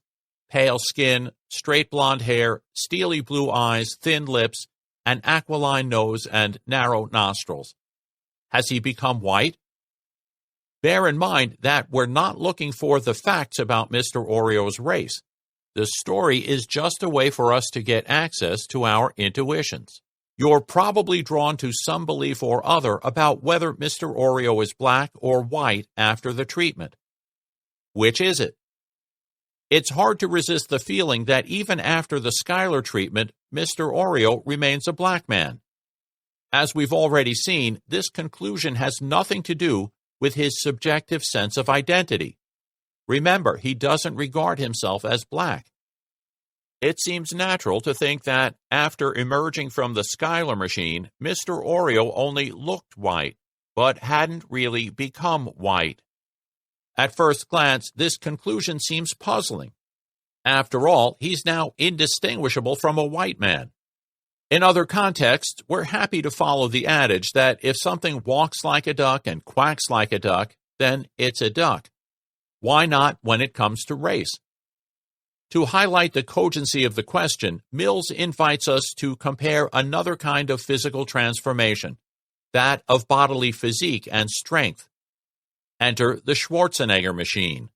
pale skin, straight blonde hair, steely blue eyes, thin lips, an aquiline nose, and narrow nostrils. Has he become white? Bear in mind that we're not looking for the facts about Mr. Oreo's race. The story is just a way for us to get access to our intuitions. You're probably drawn to some belief or other about whether Mr. Oreo is black or white after the treatment. Which is it? It's hard to resist the feeling that even after the Schuyler treatment, Mr. Oreo remains a black man. As we've already seen, this conclusion has nothing to do with his subjective sense of identity. Remember, he doesn't regard himself as black. It seems natural to think that after emerging from the Schuyler machine, Mr. Oreo only looked white, but hadn't really become white. At first glance, this conclusion seems puzzling. After all, he's now indistinguishable from a white man. In other contexts, we're happy to follow the adage that if something walks like a duck and quacks like a duck, then it's a duck. Why not when it comes to race? To highlight the cogency of the question, Mills invites us to compare another kind of physical transformation, that of bodily physique and strength. Enter the Schwarzenegger machine.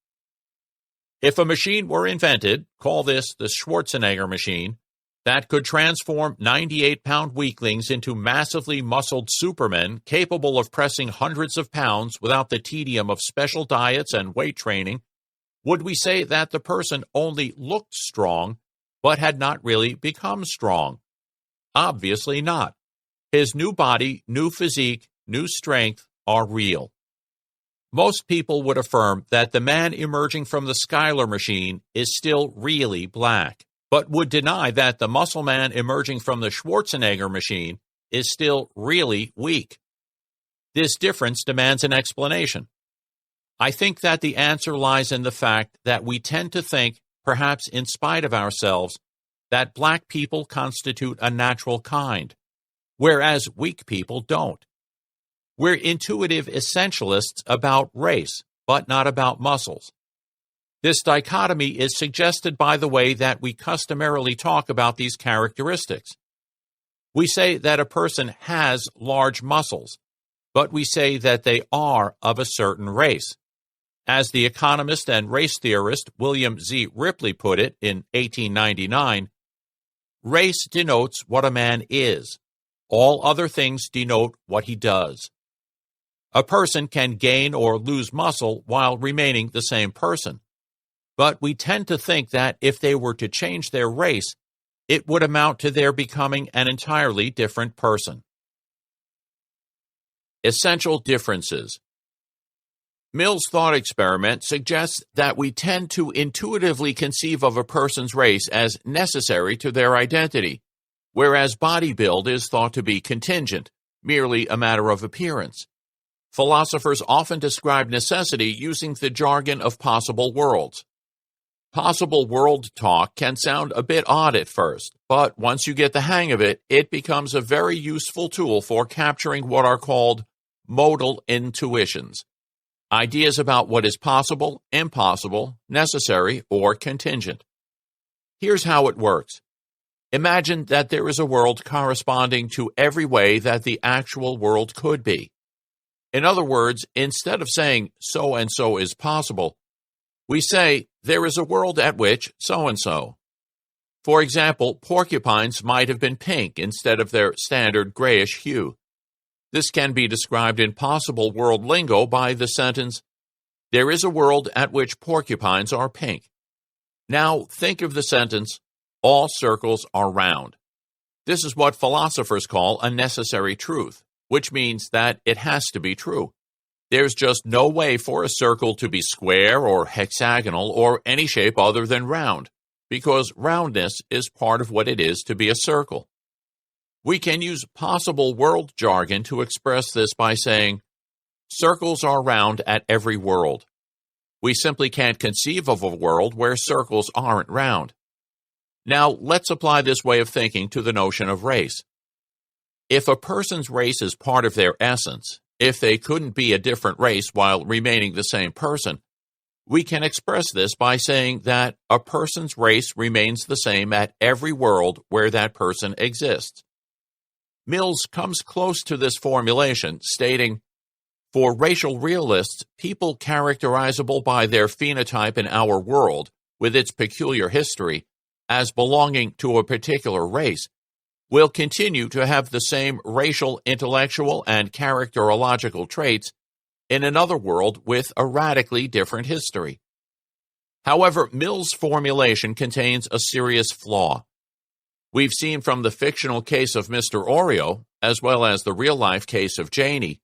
If a machine were invented, call this the Schwarzenegger machine, that could transform 98-pound weaklings into massively muscled supermen capable of pressing hundreds of pounds without the tedium of special diets and weight training, would we say that the person only looked strong but had not really become strong? Obviously not. His new body, new physique, new strength are real. Most people would affirm that the man emerging from the Skylar machine is still really black, but would deny that the muscle man emerging from the Schwarzenegger machine is still really weak. This difference demands an explanation. I think that the answer lies in the fact that we tend to think, perhaps in spite of ourselves, that black people constitute a natural kind, whereas weak people don't. We're intuitive essentialists about race, but not about muscles. This dichotomy is suggested by the way that we customarily talk about these characteristics. We say that a person has large muscles, but we say that they are of a certain race. As the economist and race theorist William Z. Ripley put it in 1899, race denotes what a man is. All other things denote what he does. A person can gain or lose muscle while remaining the same person. But we tend to think that if they were to change their race, it would amount to their becoming an entirely different person. Essential differences. Mill's thought experiment suggests that we tend to intuitively conceive of a person's race as necessary to their identity, whereas body build is thought to be contingent, merely a matter of appearance. Philosophers often describe necessity using the jargon of possible worlds. Possible world talk can sound a bit odd at first, but once you get the hang of it, it becomes a very useful tool for capturing what are called modal intuitions, ideas about what is possible, impossible, necessary, or contingent. Here's how it works. Imagine that there is a world corresponding to every way that the actual world could be. In other words, instead of saying so-and-so is possible, we say there is a world at which so-and-so. For example, porcupines might have been pink instead of their standard grayish hue. This can be described in possible world lingo by the sentence, there is a world at which porcupines are pink. Now think of the sentence, all circles are round. This is what philosophers call a necessary truth, which means that it has to be true. There's just no way for a circle to be square or hexagonal or any shape other than round, because roundness is part of what it is to be a circle. We can use possible world jargon to express this by saying, circles are round at every world. We simply can't conceive of a world where circles aren't round. Now, let's apply this way of thinking to the notion of race. If a person's race is part of their essence, if they couldn't be a different race while remaining the same person, we can express this by saying that a person's race remains the same at every world where that person exists. Mills comes close to this formulation, stating, for racial realists, people characterizable by their phenotype in our world, with its peculiar history, as belonging to a particular race, will continue to have the same racial, intellectual, and characterological traits in another world with a radically different history. However, Mill's formulation contains a serious flaw. We've seen from the fictional case of Mr. Oreo, as well as the real-life case of Janie,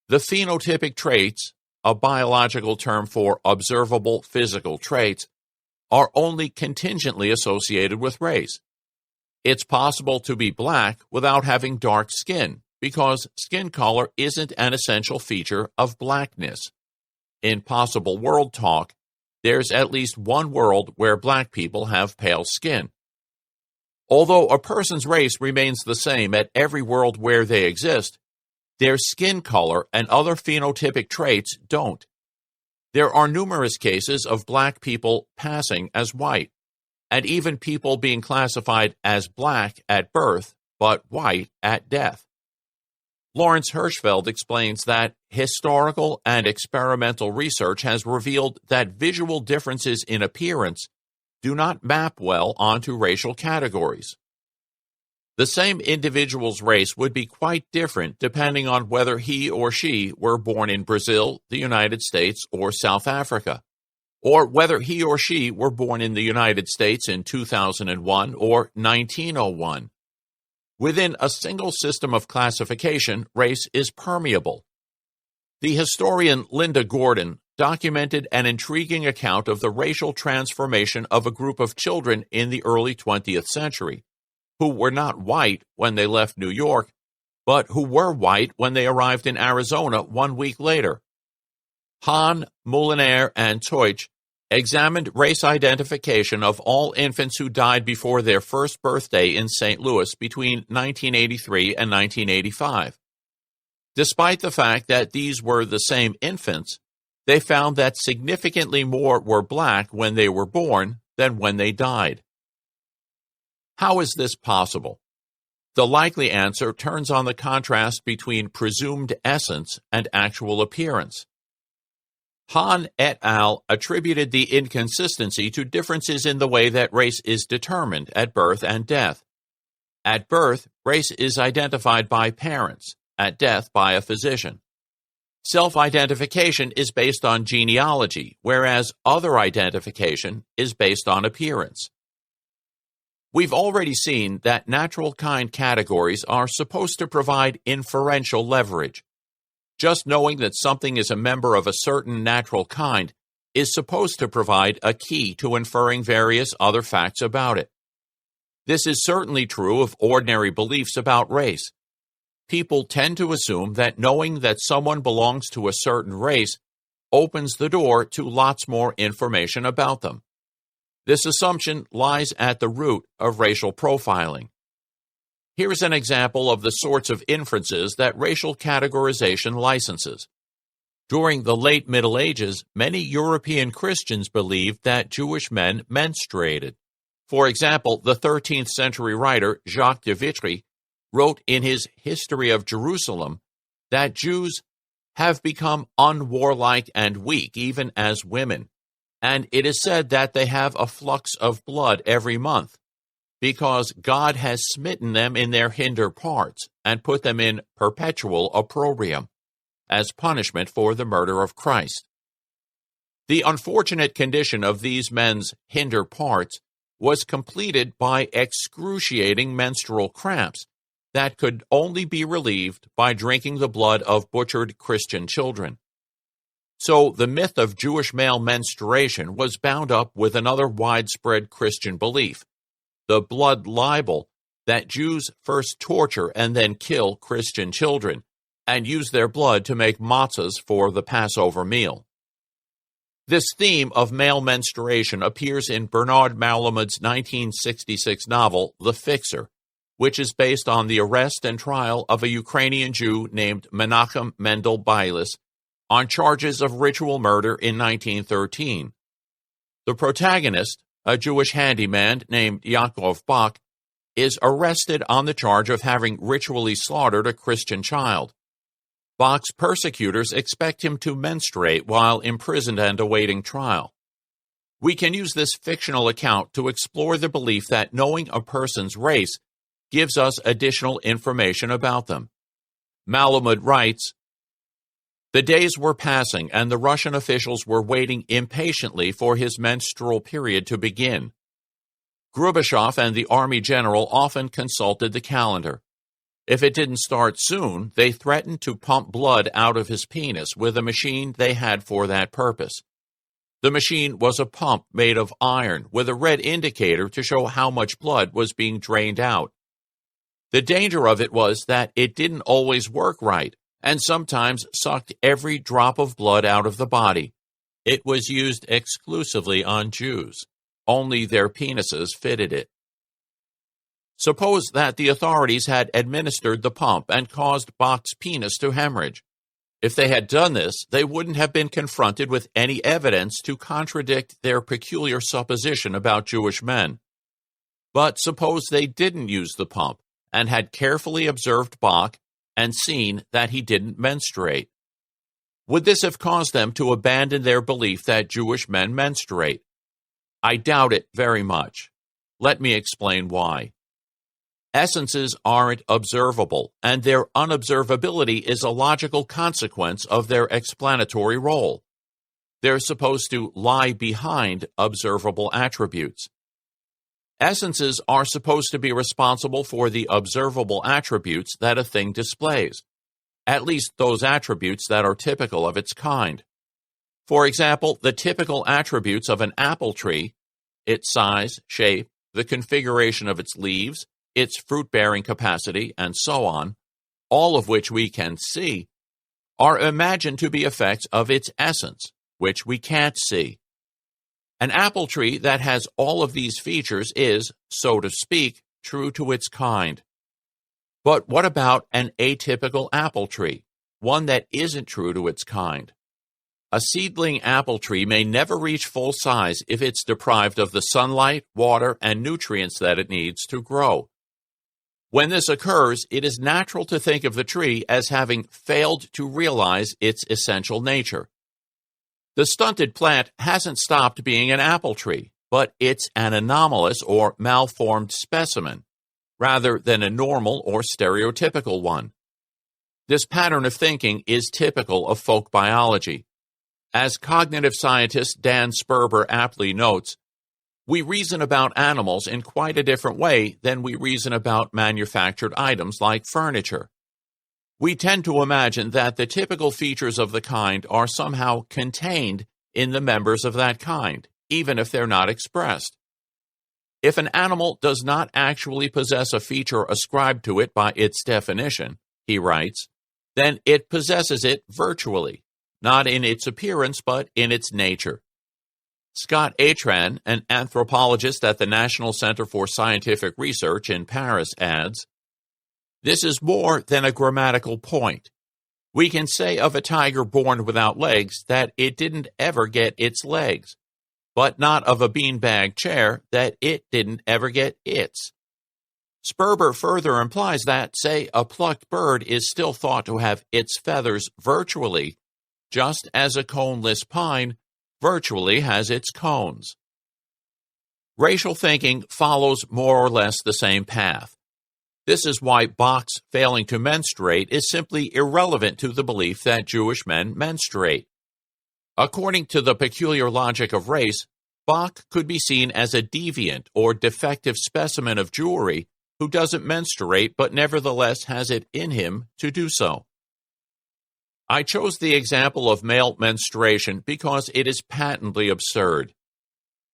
the phenotypic traits, a biological term for observable physical traits, are only contingently associated with race. It's possible to be black without having dark skin, because skin color isn't an essential feature of blackness. In possible world talk, there's at least one world where black people have pale skin. Although a person's race remains the same at every world where they exist, their skin color and other phenotypic traits don't. There are numerous cases of black people passing as white, and even people being classified as black at birth, but white at death. Lawrence Hirschfeld explains that historical and experimental research has revealed that visual differences in appearance do not map well onto racial categories. The same individual's race would be quite different depending on whether he or she were born in Brazil, the United States, or South Africa, or whether he or she were born in the United States in 2001 or 1901. Within a single system of classification, race is permeable. The historian Linda Gordon documented an intriguing account of the racial transformation of a group of children in the early 20th century, who were not white when they left New York, but who were white when they arrived in Arizona 1 week later. Hahn, Moulinier, and Teutsch examined race identification of all infants who died before their first birthday in St. Louis between 1983 and 1985. Despite the fact that these were the same infants, they found that significantly more were black when they were born than when they died. How is this possible? The likely answer turns on the contrast between presumed essence and actual appearance. Hahn et al. Attributed the inconsistency to differences in the way that race is determined at birth and death. At birth, race is identified by parents, at death by a physician. Self-identification is based on genealogy, whereas other identification is based on appearance. We've already seen that natural kind categories are supposed to provide inferential leverage. Just knowing that something is a member of a certain natural kind is supposed to provide a key to inferring various other facts about it. This is certainly true of ordinary beliefs about race. People tend to assume that knowing that someone belongs to a certain race opens the door to lots more information about them. This assumption lies at the root of racial profiling. Here's an example of the sorts of inferences that racial categorization licenses. During the late Middle Ages, many European Christians believed that Jewish men menstruated. For example, the 13th century writer Jacques de Vitry wrote in his History of Jerusalem that Jews have become unwarlike and weak even as women, and it is said that they have a flux of blood every month, because God has smitten them in their hinder parts and put them in perpetual opprobrium, as punishment for the murder of Christ. The unfortunate condition of these men's hinder parts was completed by excruciating menstrual cramps that could only be relieved by drinking the blood of butchered Christian children. So the myth of Jewish male menstruation was bound up with another widespread Christian belief, the blood libel, that Jews first torture and then kill Christian children, and use their blood to make matzahs for the Passover meal. This theme of male menstruation appears in Bernard Malamud's 1966 novel, The Fixer, which is based on the arrest and trial of a Ukrainian Jew named Menachem Mendel Bailis on charges of ritual murder in 1913. The protagonist, a Jewish handyman named Yaakov Bach, is arrested on the charge of having ritually slaughtered a Christian child. Bach's persecutors expect him to menstruate while imprisoned and awaiting trial. We can use this fictional account to explore the belief that knowing a person's race gives us additional information about them. Malamud writes, "The days were passing, and the Russian officials were waiting impatiently for his menstrual period to begin. Grubashov and the army general often consulted the calendar. If it didn't start soon, they threatened to pump blood out of his penis with a machine they had for that purpose. The machine was a pump made of iron with a red indicator to show how much blood was being drained out. The danger of it was that it didn't always work right, and sometimes sucked every drop of blood out of the body. It was used exclusively on Jews. Only their penises fitted it. Suppose that the authorities had administered the pump and caused Bach's penis to hemorrhage. If they had done this, they wouldn't have been confronted with any evidence to contradict their peculiar supposition about Jewish men. But suppose they didn't use the pump and had carefully observed Bach and seen that he didn't menstruate. Would this have caused them to abandon their belief that Jewish men menstruate? I doubt it very much. Let me explain why. Essences aren't observable, and their unobservability is a logical consequence of their explanatory role. They're supposed to lie behind observable attributes. Essences are supposed to be responsible for the observable attributes that a thing displays, at least those attributes that are typical of its kind. For example, the typical attributes of an apple tree, its size, shape, the configuration of its leaves, its fruit-bearing capacity, and so on, all of which we can see, are imagined to be effects of its essence, which we can't see. An apple tree that has all of these features is, so to speak, true to its kind. But what about an atypical apple tree, one that isn't true to its kind? A seedling apple tree may never reach full size if it's deprived of the sunlight, water, and nutrients that it needs to grow. When this occurs, it is natural to think of the tree as having failed to realize its essential nature. The stunted plant hasn't stopped being an apple tree, but it's an anomalous or malformed specimen, rather than a normal or stereotypical one. This pattern of thinking is typical of folk biology. As cognitive scientist Dan Sperber aptly notes, we reason about animals in quite a different way than we reason about manufactured items like furniture. We tend to imagine that the typical features of the kind are somehow contained in the members of that kind, even if they're not expressed. If an animal does not actually possess a feature ascribed to it by its definition, he writes, then it possesses it virtually, not in its appearance but in its nature. Scott Atran, an anthropologist at the National Center for Scientific Research in Paris, adds, "This is more than a grammatical point. We can say of a tiger born without legs that it didn't ever get its legs, but not of a beanbag chair that it didn't ever get its." Sperber further implies that, say, a plucked bird is still thought to have its feathers virtually, just as a coneless pine virtually has its cones. Racial thinking follows more or less the same path. This is why Bach's failing to menstruate is simply irrelevant to the belief that Jewish men menstruate. According to the peculiar logic of race, Bach could be seen as a deviant or defective specimen of Jewry who doesn't menstruate but nevertheless has it in him to do so. I chose the example of male menstruation because it is patently absurd.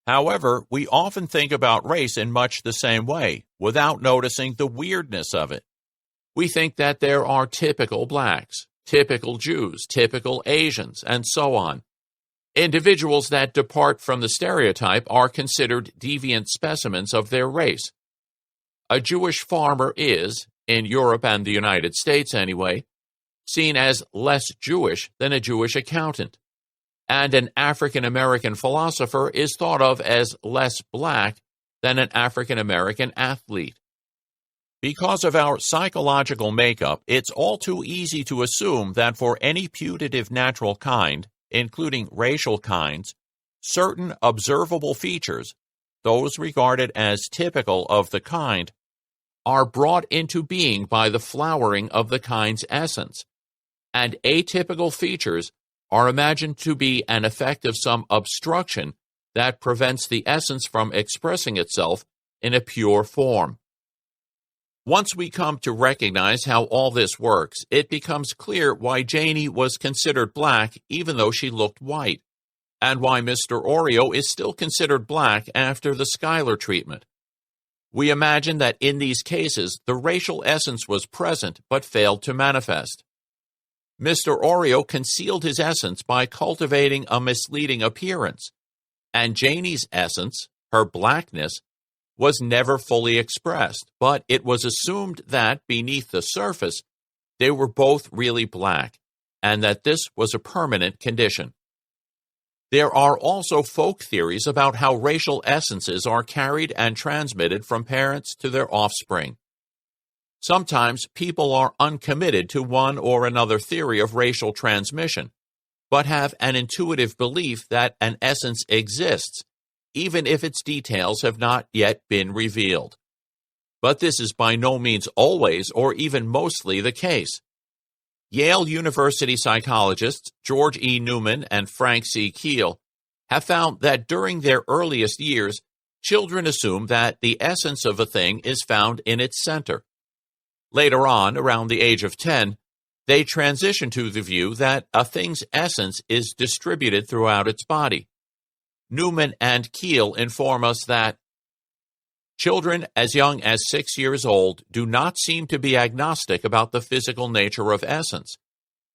However, we often think about race in much the same way, without noticing the weirdness of it. We think that there are typical blacks, typical Jews, typical Asians, and so on. Individuals that depart from the stereotype are considered deviant specimens of their race. A Jewish farmer is, in Europe and the United States anyway, seen as less Jewish than a Jewish accountant, and an African-American philosopher is thought of as less black than an African-American athlete. Because of our psychological makeup, it's all too easy to assume that for any putative natural kind, including racial kinds, certain observable features, those regarded as typical of the kind, are brought into being by the flowering of the kind's essence, and atypical features are imagined to be an effect of some obstruction that prevents the essence from expressing itself in a pure form. Once we come to recognize how all this works, it becomes clear why Janie was considered black even though she looked white, and why Mr. Oreo is still considered black after the Schuyler treatment. We imagine that in these cases, the racial essence was present but failed to manifest. Mr. Oreo concealed his essence by cultivating a misleading appearance, and Janie's essence, her blackness, was never fully expressed, but it was assumed that beneath the surface, they were both really black, and that this was a permanent condition. There are also folk theories about how racial essences are carried and transmitted from parents to their offspring. Sometimes people are uncommitted to one or another theory of racial transmission, but have an intuitive belief that an essence exists, even if its details have not yet been revealed. but this is by no means always or even mostly the case. Yale University psychologists George E. Newman and Frank C. Keel have found that during their earliest years, children assume that the essence of a thing is found in its center. Later on, around the age of 10, they transition to the view that a thing's essence is distributed throughout its body. Newman and Keel inform us that children as young as 6 years old do not seem to be agnostic about the physical nature of essence.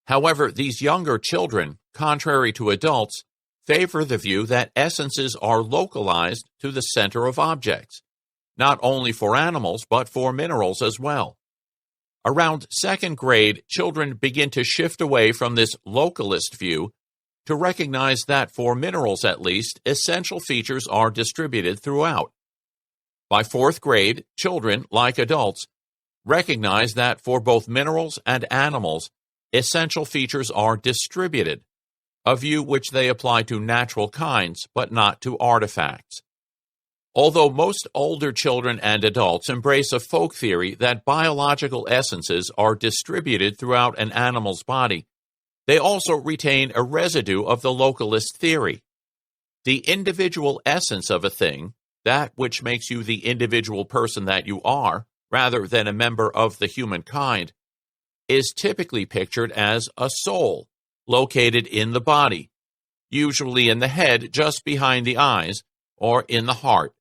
However, these younger children, contrary to adults, favor the view that essences are localized to the center of objects, not only for animals but for minerals as well. Around second grade, children begin to shift away from this localist view to recognize that for minerals at least, essential features are distributed throughout. By fourth grade, children, like adults, recognize that for both minerals and animals, essential features are distributed, a view which they apply to natural kinds but not to artifacts. Although most older children and adults embrace a folk theory that biological essences are distributed throughout an animal's body, they also retain a residue of the localist theory. The individual essence of a thing, that which makes you the individual person that you are, rather than a member of the human kind, is typically pictured as a soul located in the body, usually in the head just behind the eyes, or in the heart.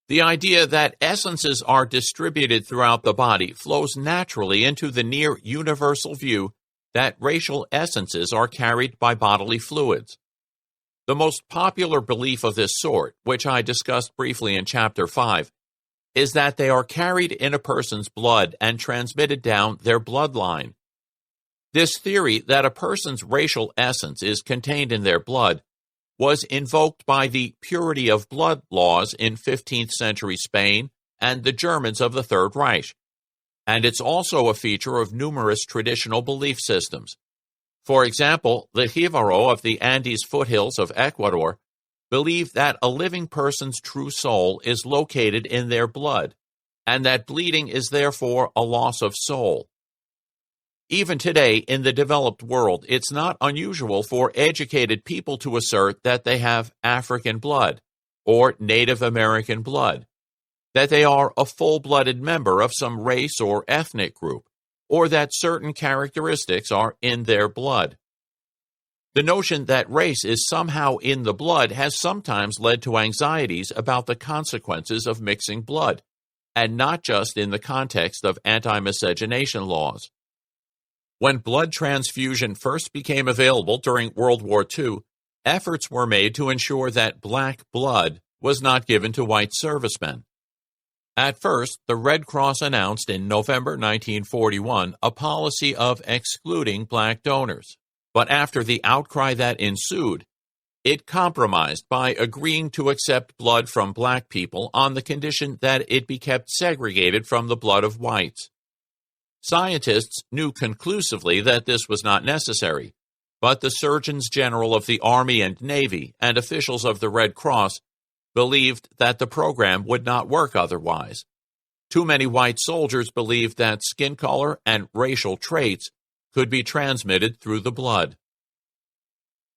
The idea that essences are distributed throughout the body flows naturally into the near universal view that racial essences are carried by bodily fluids. The most popular belief of this sort, which I discussed briefly in Chapter 5, is that they are carried in a person's blood and transmitted down their bloodline. This theory that a person's racial essence is contained in their blood was invoked by the purity of blood laws in 15th century Spain and the Germans of the Third Reich, and it's also a feature of numerous traditional belief systems. For example, the Jivaro of the Andes foothills of Ecuador believe that a living person's true soul is located in their blood, and that bleeding is therefore a loss of soul. Even today, in the developed world, it's not unusual for educated people to assert that they have African blood or Native American blood, that they are a full-blooded member of some race or ethnic group, or that certain characteristics are in their blood. The notion that race is somehow in the blood has sometimes led to anxieties about the consequences of mixing blood, and not just in the context of anti-miscegenation laws. When blood transfusion first became available during World War II, efforts were made to ensure that black blood was not given to white servicemen. At first, the Red Cross announced in November 1941 a policy of excluding black donors, but after the outcry that ensued, it compromised by agreeing to accept blood from black people on the condition that it be kept segregated from the blood of whites. Scientists knew conclusively that this was not necessary, but the Surgeons General of the Army and Navy and officials of the Red Cross believed that the program would not work otherwise. Too many white soldiers believed that skin color and racial traits could be transmitted through the blood.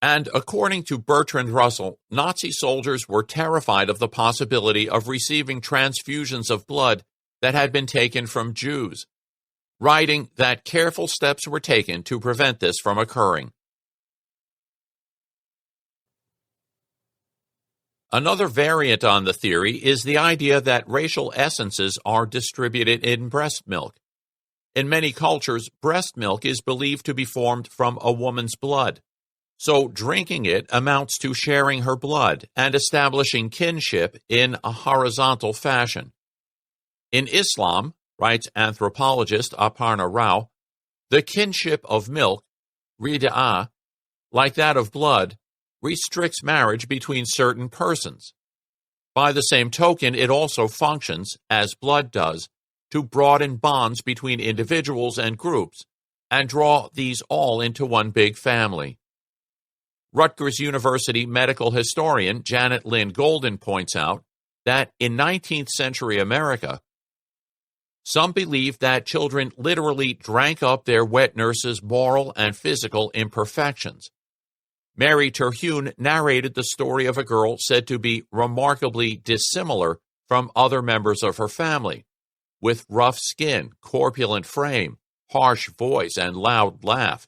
And according to Bertrand Russell, Nazi soldiers were terrified of the possibility of receiving transfusions of blood that had been taken from Jews, writing that careful steps were taken to prevent this from occurring. Another variant on the theory is the idea that racial essences are distributed in breast milk. In many cultures, breast milk is believed to be formed from a woman's blood, so drinking it amounts to sharing her blood and establishing kinship in a horizontal fashion. In Islam, writes anthropologist Aparna Rao, the kinship of milk, rida'ah, like that of blood, restricts marriage between certain persons. By the same token, it also functions, as blood does, to broaden bonds between individuals and groups, and draw these all into one big family. Rutgers University medical historian Janet Lynn Golden points out that in 19th century America, Some believe that children literally drank up their wet nurse's moral and physical imperfections. Mary Terhune narrated the story of a girl said to be remarkably dissimilar from other members of her family, with rough skin, corpulent frame, harsh voice, and loud laugh,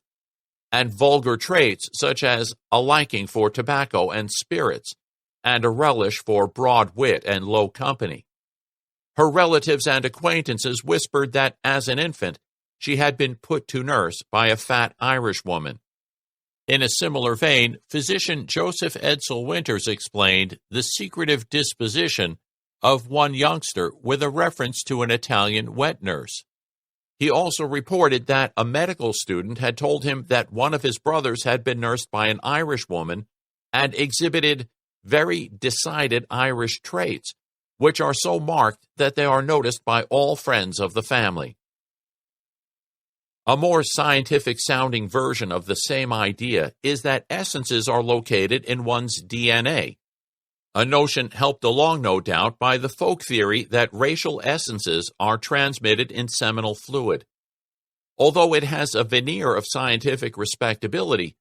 and vulgar traits such as a liking for tobacco and spirits, and a relish for broad wit and low company. Her relatives and acquaintances whispered that as an infant, she had been put to nurse by a fat Irish woman. In a similar vein, physician Joseph Edsel Winters explained the secretive disposition of one youngster with a reference to an Italian wet nurse. He also reported that a medical student had told him that one of his brothers had been nursed by an Irish woman and exhibited very decided Irish traits, which are so marked that they are noticed by all friends of the family. A more scientific-sounding version of the same idea is that essences are located in one's DNA, a notion helped along, no doubt, by the folk theory that racial essences are transmitted in seminal fluid. Although it has a veneer of scientific respectability,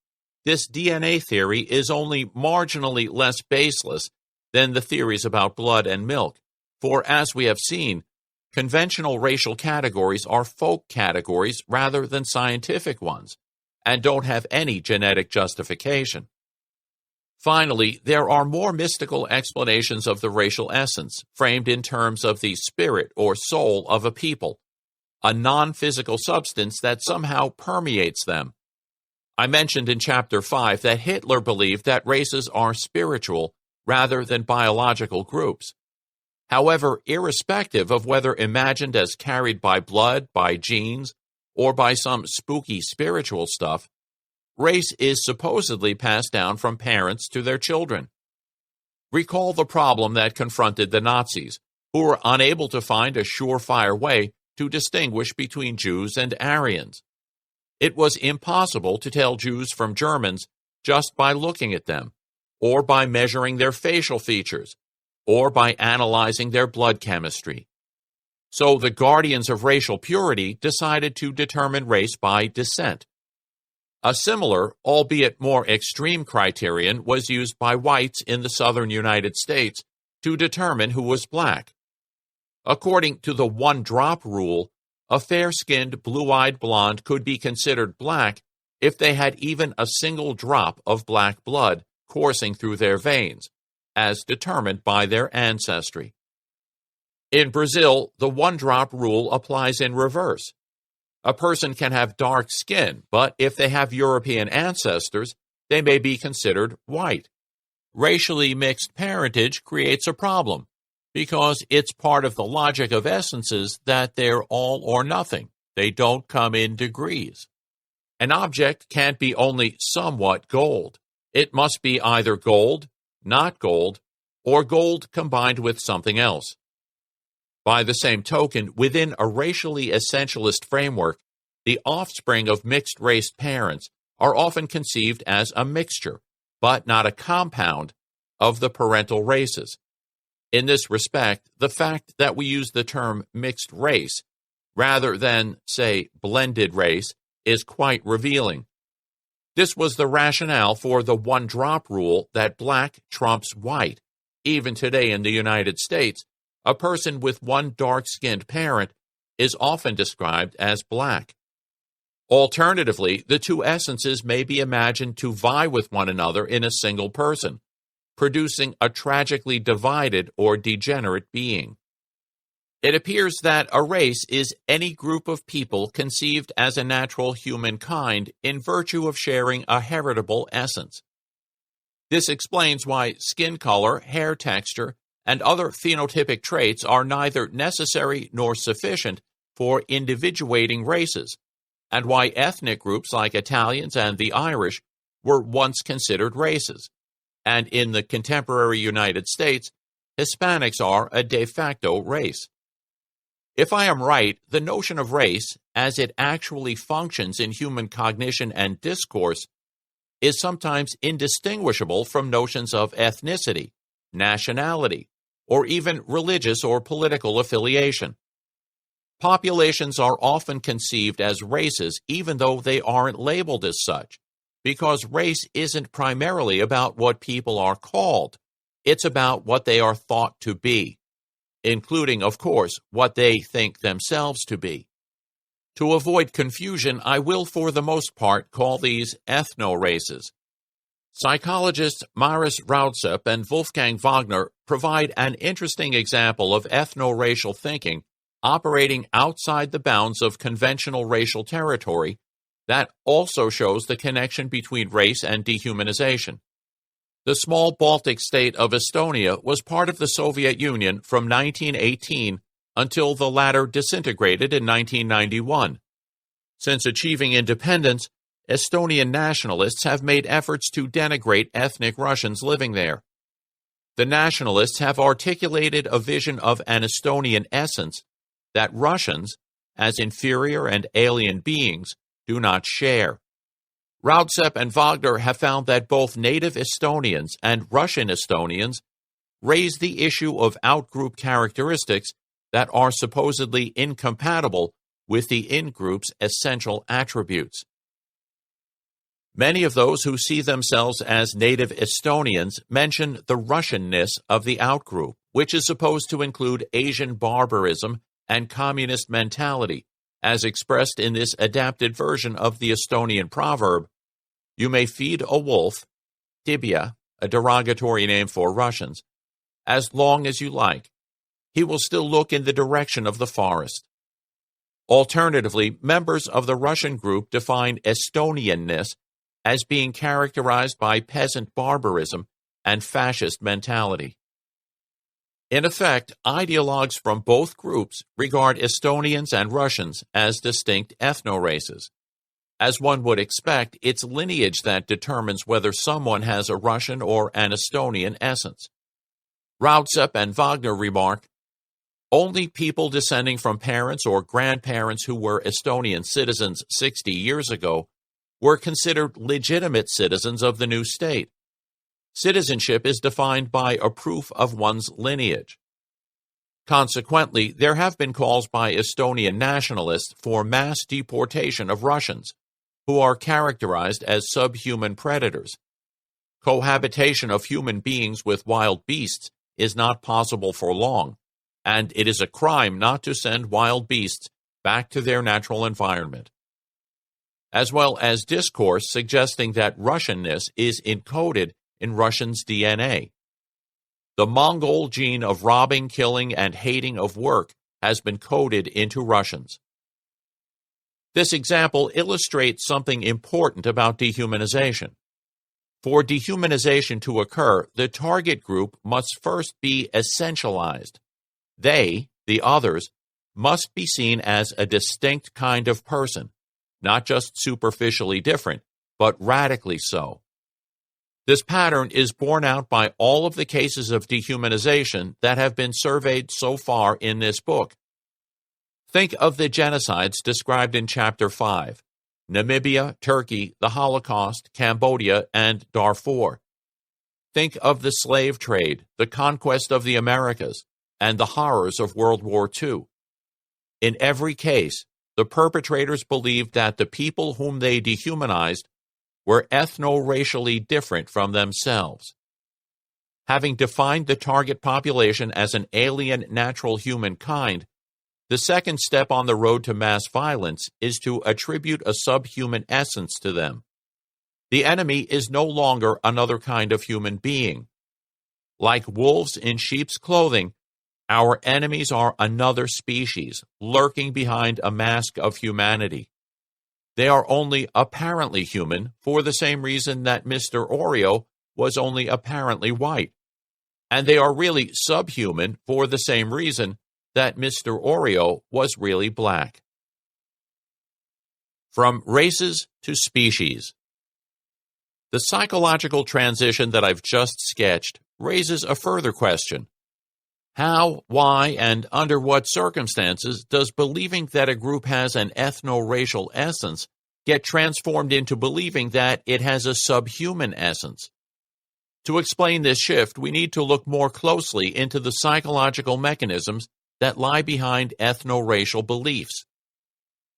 this DNA theory is only marginally less baseless than the theories about blood and milk, for as we have seen, conventional racial categories are folk categories rather than scientific ones, and don't have any genetic justification. Finally, there are more mystical explanations of the racial essence, framed in terms of the spirit or soul of a people, a non-physical substance that somehow permeates them. I mentioned in Chapter 5 that Hitler believed that races are spiritual rather than biological groups. However, irrespective of whether imagined as carried by blood, by genes, or by some spooky spiritual stuff, race is supposedly passed down from parents to their children. Recall the problem that confronted the Nazis, who were unable to find a surefire way to distinguish between Jews and Aryans. It was impossible to tell Jews from Germans just by looking at them, or by measuring their facial features, or by analyzing their blood chemistry. So the guardians of racial purity decided to determine race by descent. A similar, albeit more extreme criterion was used by whites in the southern United States to determine who was black. According to the one-drop rule, a fair-skinned, blue-eyed blonde could be considered black if they had even a single drop of black blood coursing through their veins, as determined by their ancestry. In Brazil, the one-drop rule applies in reverse. A person can have dark skin, but if they have European ancestors, they may be considered white. Racially mixed parentage creates a problem, because it's part of the logic of essences that they're all or nothing. They don't come in degrees. An object can't be only somewhat gold. It must be either gold, not gold, or gold combined with something else. By the same token, within a racially essentialist framework, the offspring of mixed-race parents are often conceived as a mixture, but not a compound, of the parental races. In this respect, the fact that we use the term mixed race rather than, say, blended race is quite revealing. This was the rationale for the one-drop rule that black trumps white. Even today in the United States, a person with one dark-skinned parent is often described as black. Alternatively, the two essences may be imagined to vie with one another in a single person, producing a tragically divided or degenerate being. It appears that a race is any group of people conceived as a natural human kind in virtue of sharing a heritable essence. This explains why skin color, hair texture, and other phenotypic traits are neither necessary nor sufficient for individuating races, and why ethnic groups like Italians and the Irish were once considered races, and in the contemporary United States, Hispanics are a de facto race. If I am right, the notion of race, as it actually functions in human cognition and discourse, is sometimes indistinguishable from notions of ethnicity, nationality, or even religious or political affiliation. Populations are often conceived as races even though they aren't labeled as such, because race isn't primarily about what people are called. It's about what they are thought to be, including, of course, what they think themselves to be. To avoid confusion, I will for the most part call these ethno-races. Psychologists Maris Rautzep and Wolfgang Wagner provide an interesting example of ethno-racial thinking operating outside the bounds of conventional racial territory that also shows the connection between race and dehumanization. The small Baltic state of Estonia was part of the Soviet Union from 1918 until the latter disintegrated in 1991. Since achieving independence, Estonian nationalists have made efforts to denigrate ethnic Russians living there. The nationalists have articulated a vision of an Estonian essence that Russians, as inferior and alien beings, do not share. Rautzep and Wagner have found that both native Estonians and Russian Estonians raise the issue of outgroup characteristics that are supposedly incompatible with the in-group's essential attributes. Many of those who see themselves as native Estonians mention the Russianness of the outgroup, which is supposed to include Asian barbarism and communist mentality, as expressed in this adapted version of the Estonian proverb, "You may feed a wolf, tibia, a derogatory name for Russians, as long as you like. He will still look in the direction of the forest." Alternatively, members of the Russian group define Estonianness as being characterized by peasant barbarism and fascist mentality. In effect, ideologues from both groups regard Estonians and Russians as distinct ethno-races. As one would expect, it's lineage that determines whether someone has a Russian or an Estonian essence. Rautzep and Wagner remark, "Only people descending from parents or grandparents who were Estonian citizens 60 years ago were considered legitimate citizens of the new state. Citizenship is defined by a proof of one's lineage. Consequently, there have been calls by Estonian nationalists for mass deportation of Russians, who are characterized as subhuman predators. Cohabitation of human beings with wild beasts is not possible for long, and it is a crime not to send wild beasts back to their natural environment," as well as discourse suggesting that Russianness is encoded in Russians' DNA. The Mongol gene of robbing, killing, and hating of work has been coded into Russians. This example illustrates something important about dehumanization. For dehumanization to occur, the target group must first be essentialized. They, the others, must be seen as a distinct kind of person, not just superficially different, but radically so. This pattern is borne out by all of the cases of dehumanization that have been surveyed so far in this book. Think of the genocides described in Chapter 5, Namibia, Turkey, the Holocaust, Cambodia, and Darfur. Think of the slave trade, the conquest of the Americas, and the horrors of World War II. In every case, the perpetrators believed that the people whom they dehumanized were ethno-racially different from themselves. Having defined the target population as an alien natural humankind, the second step on the road to mass violence is to attribute a subhuman essence to them. The enemy is no longer another kind of human being. Like wolves in sheep's clothing, our enemies are another species, lurking behind a mask of humanity. They are only apparently human for the same reason that Mr. Oreo was only apparently white. And they are really subhuman for the same reason that Mr. Oreo was really black. From races to species. The psychological transition that I've just sketched raises a further question. How, why, and under what circumstances does believing that a group has an ethno-racial essence get transformed into believing that it has a subhuman essence? To explain this shift, we need to look more closely into the psychological mechanisms that lie behind ethno-racial beliefs.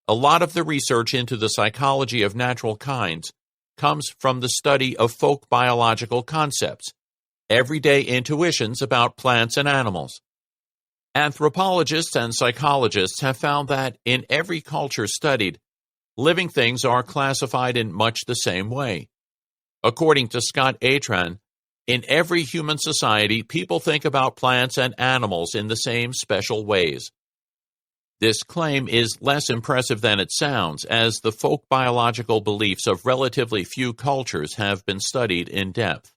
A lot of the research into the psychology of natural kinds comes from the study of folk biological concepts, everyday intuitions about plants and animals. Anthropologists and psychologists have found that in every culture studied, living things are classified in much the same way. According to Scott Atran, in every human society, people think about plants and animals in the same special ways. This claim is less impressive than it sounds, as the folk biological beliefs of relatively few cultures have been studied in depth.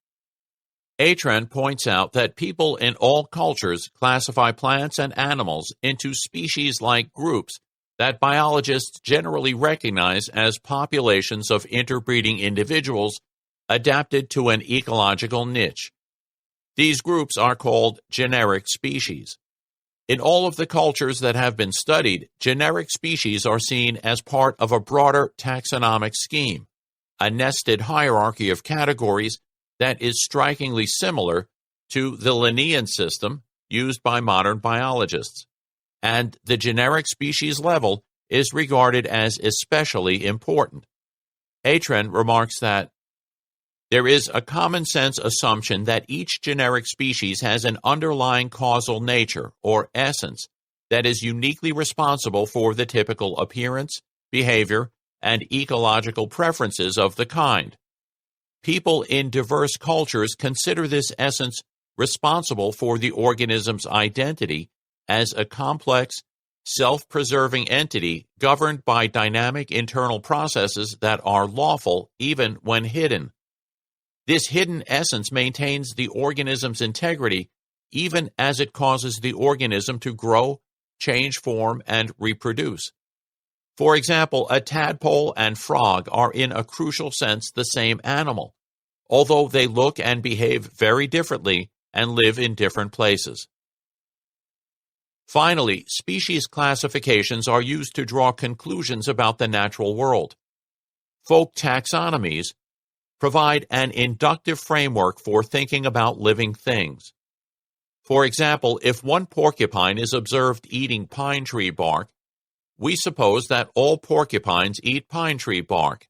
Atran points out that people in all cultures classify plants and animals into species-like groups that biologists generally recognize as populations of interbreeding individuals adapted to an ecological niche. These groups are called generic species. In all of the cultures that have been studied, generic species are seen as part of a broader taxonomic scheme, a nested hierarchy of categories that is strikingly similar to the Linnaean system used by modern biologists. And the generic species level is regarded as especially important. Atran remarks that there is a common sense assumption that each generic species has an underlying causal nature, or essence, that is uniquely responsible for the typical appearance, behavior, and ecological preferences of the kind. People in diverse cultures consider this essence responsible for the organism's identity as a complex, self-preserving entity governed by dynamic internal processes that are lawful even when hidden. This hidden essence maintains the organism's integrity even as it causes the organism to grow, change form, and reproduce. For example, a tadpole and frog are in a crucial sense the same animal, although they look and behave very differently and live in different places. Finally, species classifications are used to draw conclusions about the natural world. Folk taxonomies provide an inductive framework for thinking about living things. For example, if one porcupine is observed eating pine tree bark, we suppose that all porcupines eat pine tree bark.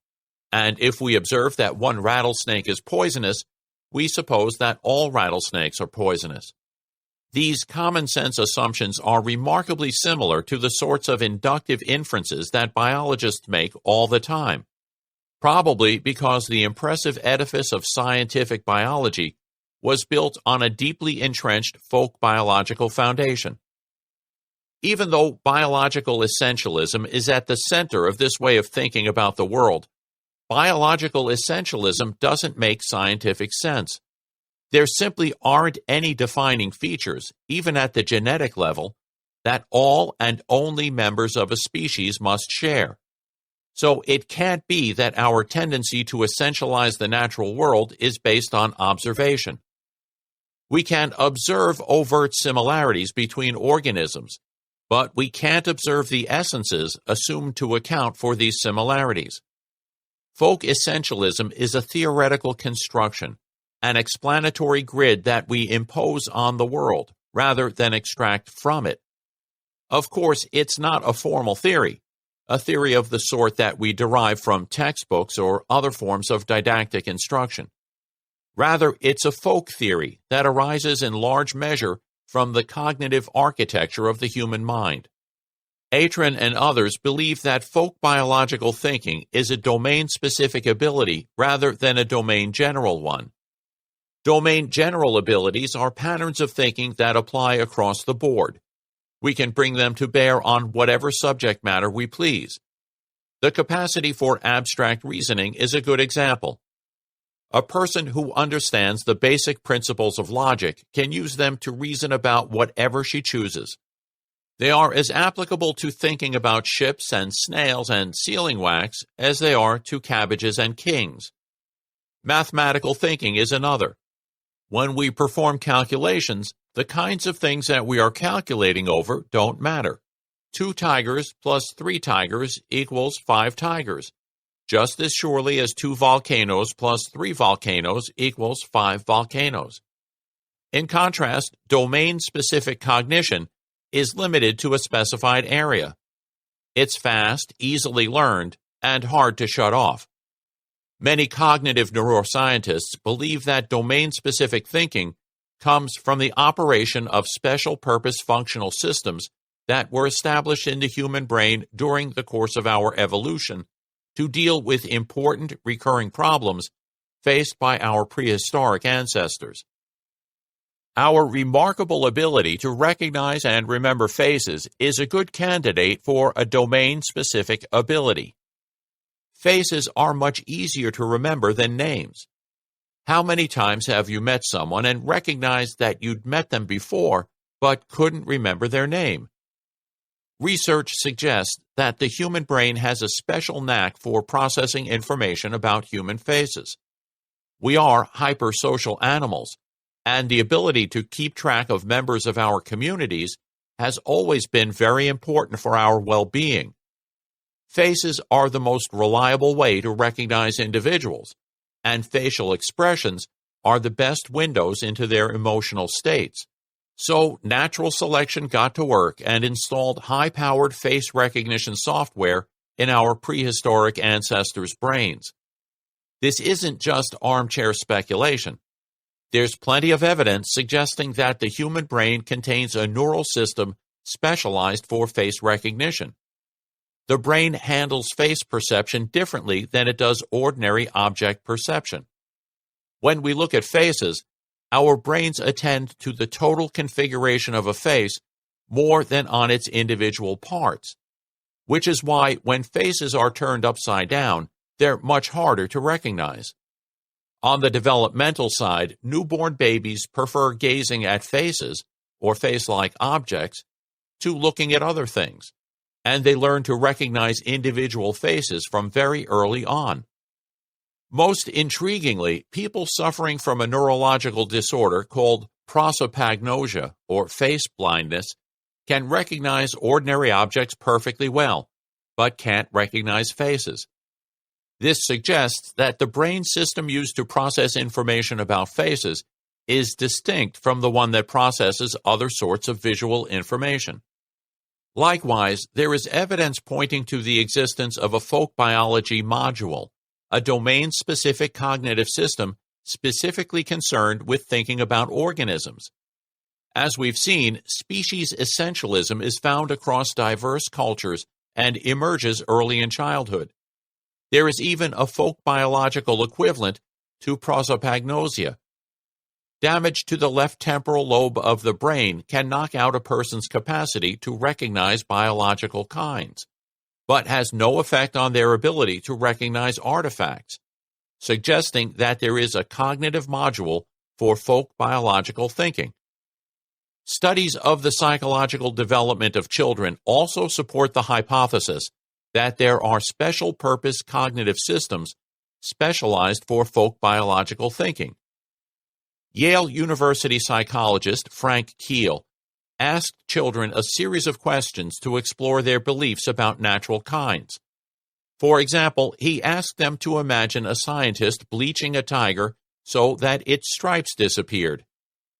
And if we observe that one rattlesnake is poisonous, we suppose that all rattlesnakes are poisonous. These common sense assumptions are remarkably similar to the sorts of inductive inferences that biologists make all the time, probably because the impressive edifice of scientific biology was built on a deeply entrenched folk biological foundation. Even though biological essentialism is at the center of this way of thinking about the world, biological essentialism doesn't make scientific sense. There simply aren't any defining features, even at the genetic level, that all and only members of a species must share. So it can't be that our tendency to essentialize the natural world is based on observation. We can observe overt similarities between organisms, but we can't observe the essences assumed to account for these similarities. Folk essentialism is a theoretical construction, an explanatory grid that we impose on the world rather than extract from it. Of course, it's not a formal theory, a theory of the sort that we derive from textbooks or other forms of didactic instruction. Rather, it's a folk theory that arises in large measure from the cognitive architecture of the human mind. Atran and others believe that folk biological thinking is a domain-specific ability rather than a domain-general one. Domain-general abilities are patterns of thinking that apply across the board. We can bring them to bear on whatever subject matter we please. The capacity for abstract reasoning is a good example. A person who understands the basic principles of logic can use them to reason about whatever she chooses. They are as applicable to thinking about ships and snails and sealing wax as they are to cabbages and kings. Mathematical thinking is another. When we perform calculations, the kinds of things that we are calculating over don't matter. 2 tigers plus 3 tigers equals 5 tigers, just as surely as 2 volcanoes plus 3 volcanoes equals 5 volcanoes. In contrast, domain-specific cognition is limited to a specified area. It's fast, easily learned, and hard to shut off. Many cognitive neuroscientists believe that domain-specific thinking comes from the operation of special-purpose functional systems that were established in the human brain during the course of our evolution to deal with important recurring problems faced by our prehistoric ancestors. Our remarkable ability to recognize and remember faces is a good candidate for a domain-specific ability. Faces are much easier to remember than names. How many times have you met someone and recognized that you'd met them before but couldn't remember their name? Research suggests that the human brain has a special knack for processing information about human faces. We are hypersocial animals, and the ability to keep track of members of our communities has always been very important for our well-being. Faces are the most reliable way to recognize individuals, and facial expressions are the best windows into their emotional states. So, natural selection got to work and installed high-powered face recognition software in our prehistoric ancestors' brains. This isn't just armchair speculation. There's plenty of evidence suggesting that the human brain contains a neural system specialized for face recognition. The brain handles face perception differently than it does ordinary object perception. When we look at faces, our brains attend to the total configuration of a face more than on its individual parts, which is why when faces are turned upside down, they're much harder to recognize. On the developmental side, newborn babies prefer gazing at faces, or face-like objects, to looking at other things, and they learn to recognize individual faces from very early on. Most intriguingly, people suffering from a neurological disorder called prosopagnosia, or face blindness, can recognize ordinary objects perfectly well, but can't recognize faces. This suggests that the brain system used to process information about faces is distinct from the one that processes other sorts of visual information. Likewise, there is evidence pointing to the existence of a folk biology module, a domain-specific cognitive system specifically concerned with thinking about organisms. As we've seen, species essentialism is found across diverse cultures and emerges early in childhood. There is even a folk biological equivalent to prosopagnosia. Damage to the left temporal lobe of the brain can knock out a person's capacity to recognize biological kinds, but has no effect on their ability to recognize artifacts, suggesting that there is a cognitive module for folk biological thinking. Studies of the psychological development of children also support the hypothesis that there are special-purpose cognitive systems specialized for folk biological thinking. Yale University psychologist Frank Keel asked children a series of questions to explore their beliefs about natural kinds. For example, he asked them to imagine a scientist bleaching a tiger so that its stripes disappeared,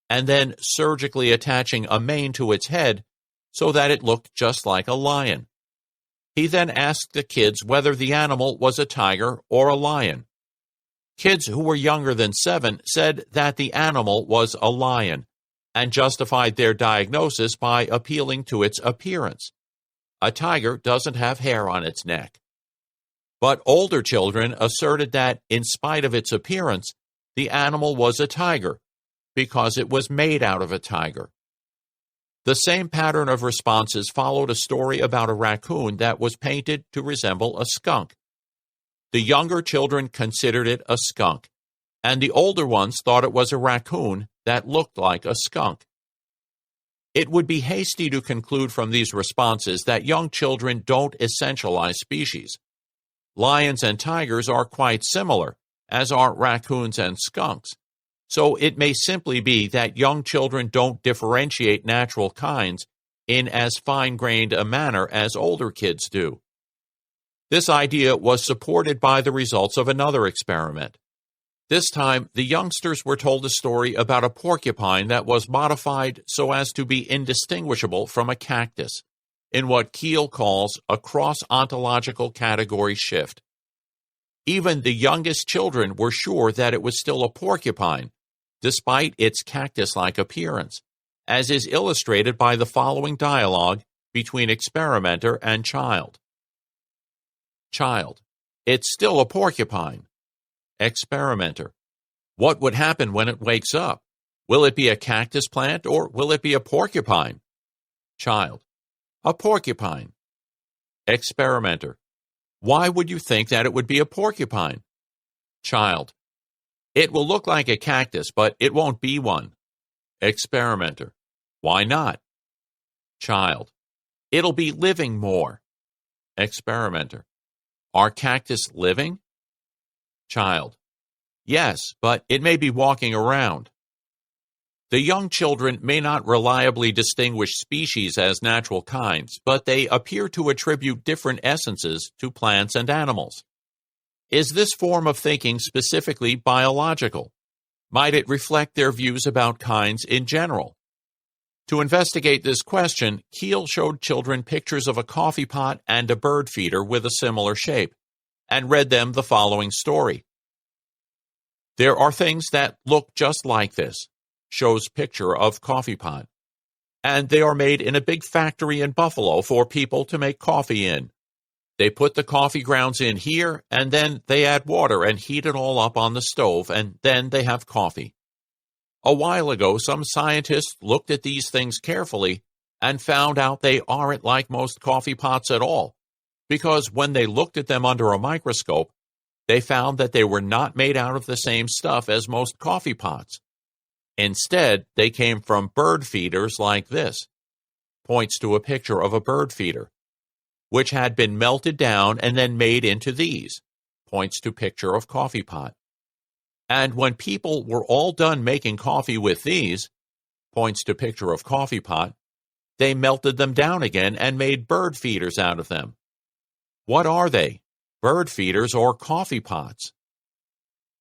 and then surgically attaching a mane to its head so that it looked just like a lion. He then asked the kids whether the animal was a tiger or a lion. Kids who were younger than 7 said that the animal was a lion, and justified their diagnosis by appealing to its appearance. A tiger doesn't have hair on its neck. But older children asserted that, in spite of its appearance, the animal was a tiger, because it was made out of a tiger. The same pattern of responses followed a story about a raccoon that was painted to resemble a skunk. The younger children considered it a skunk, and the older ones thought it was a raccoon that looked like a skunk. It would be hasty to conclude from these responses that young children don't essentialize species. Lions and tigers are quite similar, as are raccoons and skunks. So it may simply be that young children don't differentiate natural kinds in as fine-grained a manner as older kids do. This idea was supported by the results of another experiment. This time, the youngsters were told a story about a porcupine that was modified so as to be indistinguishable from a cactus, in what Keel calls a cross-ontological category shift. Even the youngest children were sure that it was still a porcupine, despite its cactus-like appearance, as is illustrated by the following dialogue between experimenter and child. Child: It's still a porcupine. Experimenter: What would happen when it wakes up? Will it be a cactus plant or will it be a porcupine? Child: A porcupine. Experimenter: Why would you think that it would be a porcupine? Child: It will look like a cactus, but it won't be one. Experimenter: Why not? Child: It'll be living more. Experimenter: Are cactus living? Child: Yes, but it may be walking around. The young children may not reliably distinguish species as natural kinds, but they appear to attribute different essences to plants and animals. Is this form of thinking specifically biological? Might it reflect their views about kinds in general? To investigate this question, Keel showed children pictures of a coffee pot and a bird feeder with a similar shape, and read them the following story. There are things that look just like this, shows picture of coffee pot, and they are made in a big factory in Buffalo for people to make coffee in. They put the coffee grounds in here, and then they add water and heat it all up on the stove, and then they have coffee. A while ago, some scientists looked at these things carefully and found out they aren't like most coffee pots at all, because when they looked at them under a microscope, they found that they were not made out of the same stuff as most coffee pots. Instead, they came from bird feeders like this. Points to a picture of a bird feeder, which had been melted down and then made into these. Points to picture of coffee pot. And when people were all done making coffee with these, points to picture of coffee pot, they melted them down again and made bird feeders out of them. What are they? Bird feeders or coffee pots?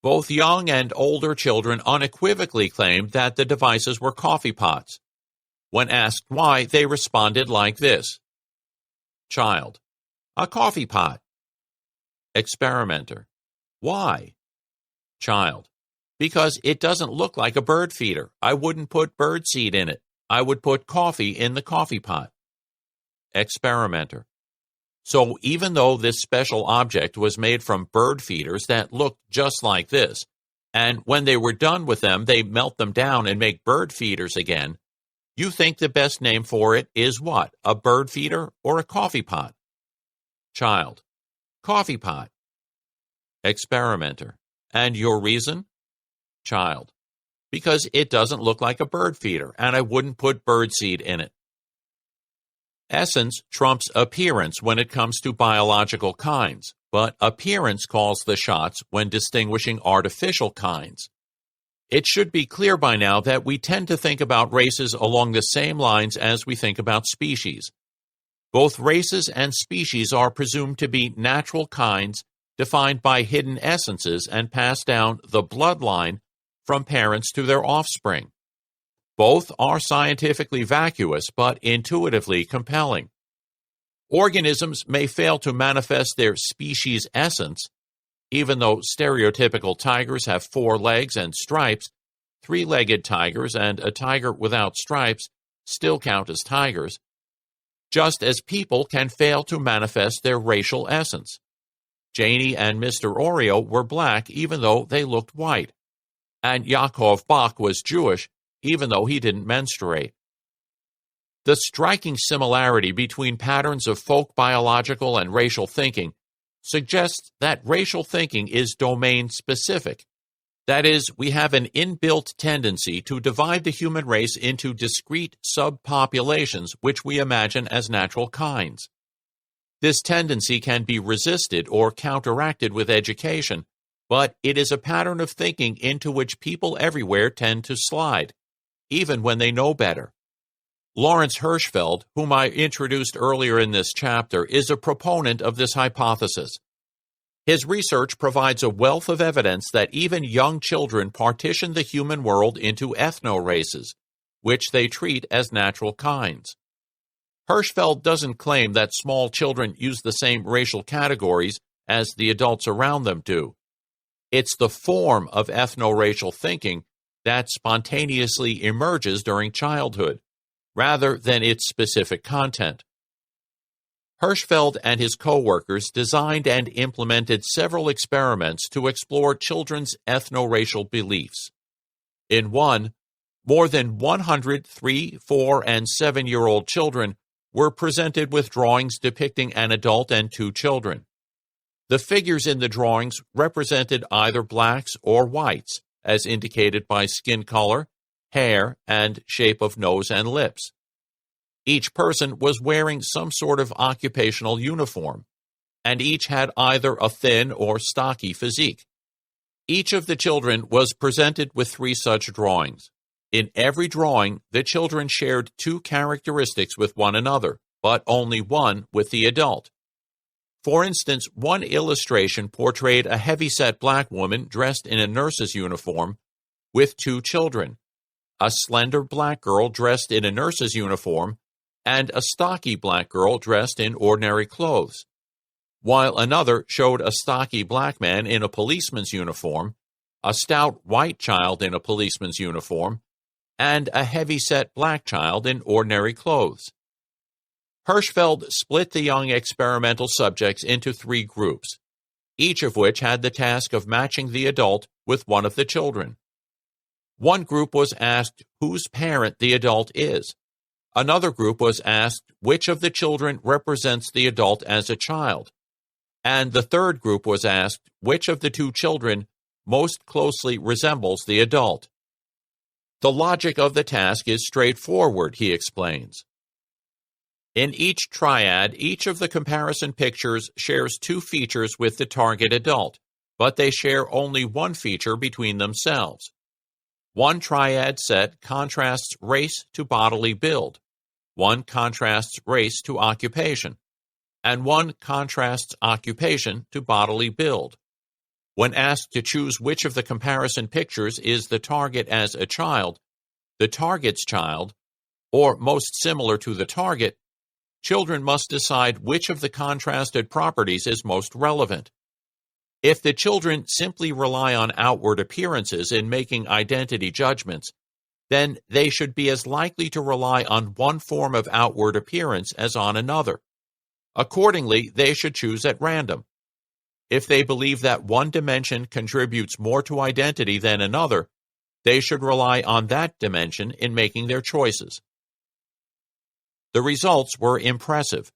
Both young and older children unequivocally claimed that the devices were coffee pots. When asked why, they responded like this. Child: A coffee pot. Experimenter: Why? Child: Because it doesn't look like a bird feeder. I wouldn't put bird seed in it. I would put coffee in the coffee pot. Experimenter: So even though this special object was made from bird feeders that looked just like this, and when they were done with them, they melt them down and make bird feeders again, you think the best name for it is what, a bird feeder or a coffee pot? Child: Coffee pot. Experimenter: And your reason? Child: Because it doesn't look like a bird feeder, and I wouldn't put bird seed in it. Essence trumps appearance when it comes to biological kinds, but appearance calls the shots when distinguishing artificial kinds. It should be clear by now that we tend to think about races along the same lines as we think about species. Both races and species are presumed to be natural kinds defined by hidden essences and passed down the bloodline from parents to their offspring. Both are scientifically vacuous but intuitively compelling. Organisms may fail to manifest their species essence. Even though stereotypical tigers have 4 legs and stripes, 3-legged tigers and a tiger without stripes still count as tigers, just as people can fail to manifest their racial essence. Janie and Mr. Oreo were black even though they looked white, and Yaakov Bach was Jewish even though he didn't menstruate. The striking similarity between patterns of folk biological and racial thinking suggests that racial thinking is domain-specific. That is, we have an inbuilt tendency to divide the human race into discrete subpopulations which we imagine as natural kinds. This tendency can be resisted or counteracted with education, but it is a pattern of thinking into which people everywhere tend to slide, even when they know better. Lawrence Hirschfeld, whom I introduced earlier in this chapter, is a proponent of this hypothesis. His research provides a wealth of evidence that even young children partition the human world into ethno-races, which they treat as natural kinds. Hirschfeld doesn't claim that small children use the same racial categories as the adults around them do. It's the form of ethno-racial thinking that spontaneously emerges during childhood, rather than its specific content. Hirschfeld and his co-workers designed and implemented several experiments to explore children's ethno-racial beliefs. In one, more than 100 3, 4, and 7-year-old children were presented with drawings depicting an adult and two children. The figures in the drawings represented either blacks or whites, as indicated by skin color, hair, and shape of nose and lips. Each person was wearing some sort of occupational uniform, and each had either a thin or stocky physique. Each of the children was presented with 3 such drawings. In every drawing, the children shared 2 characteristics with one another, but only one with the adult. For instance, one illustration portrayed a heavy-set black woman dressed in a nurse's uniform with 2 children, a slender black girl dressed in a nurse's uniform, and a stocky black girl dressed in ordinary clothes, while another showed a stocky black man in a policeman's uniform, a stout white child in a policeman's uniform, and a heavy-set black child in ordinary clothes. Hirschfeld split the young experimental subjects into 3 groups, each of which had the task of matching the adult with one of the children. One group was asked whose parent the adult is. Another group was asked which of the children represents the adult as a child. And the third group was asked which of the 2 children most closely resembles the adult. The logic of the task is straightforward, he explains. In each triad, each of the comparison pictures shares 2 features with the target adult, but they share only one feature between themselves. One triad set contrasts race to bodily build, one contrasts race to occupation, and one contrasts occupation to bodily build. When asked to choose which of the comparison pictures is the target as a child, the target's child, or most similar to the target, children must decide which of the contrasted properties is most relevant. If the children simply rely on outward appearances in making identity judgments, then they should be as likely to rely on one form of outward appearance as on another. Accordingly, they should choose at random. If they believe that one dimension contributes more to identity than another, they should rely on that dimension in making their choices. The results were impressive.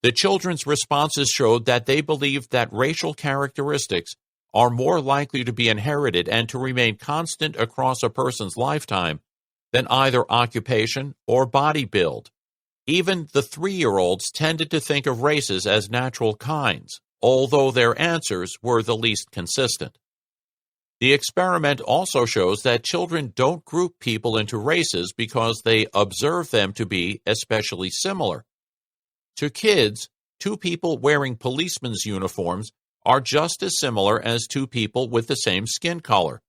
The children's responses showed that they believed that racial characteristics are more likely to be inherited and to remain constant across a person's lifetime than either occupation or body build. Even the 3-year-olds tended to think of races as natural kinds, although their answers were the least consistent. The experiment also shows that children don't group people into races because they observe them to be especially similar. To kids, 2 people wearing policemen's uniforms are just as similar as 2 people with the same skin color.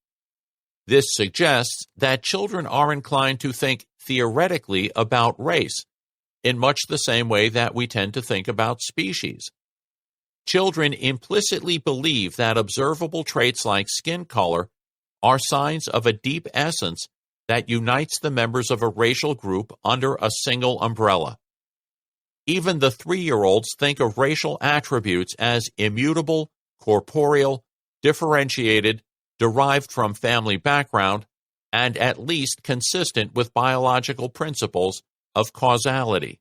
This suggests that children are inclined to think theoretically about race, in much the same way that we tend to think about species. Children implicitly believe that observable traits like skin color are signs of a deep essence that unites the members of a racial group under a single umbrella. Even the 3-year-olds think of racial attributes as immutable, corporeal, differentiated, derived from family background, and at least consistent with biological principles of causality.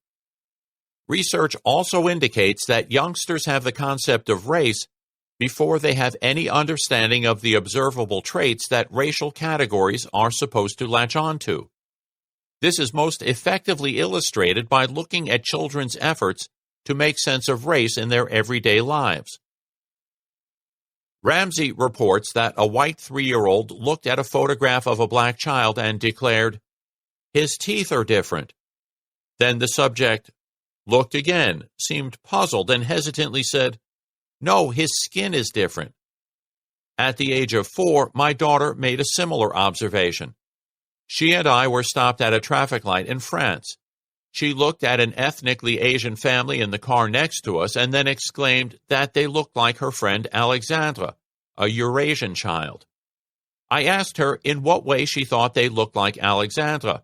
Research also indicates that youngsters have the concept of race before they have any understanding of the observable traits that racial categories are supposed to latch onto. This is most effectively illustrated by looking at children's efforts to make sense of race in their everyday lives. Ramsey reports that a white 3-year-old looked at a photograph of a black child and declared, "His teeth are different." Then the subject looked again, seemed puzzled, and hesitantly said, No, his skin is different. At the age of 4, my daughter made a similar observation. She and I were stopped at a traffic light in France. She looked at an ethnically Asian family in the car next to us and then exclaimed that they looked like her friend Alexandra, a Eurasian child. I asked her in what way she thought they looked like Alexandra.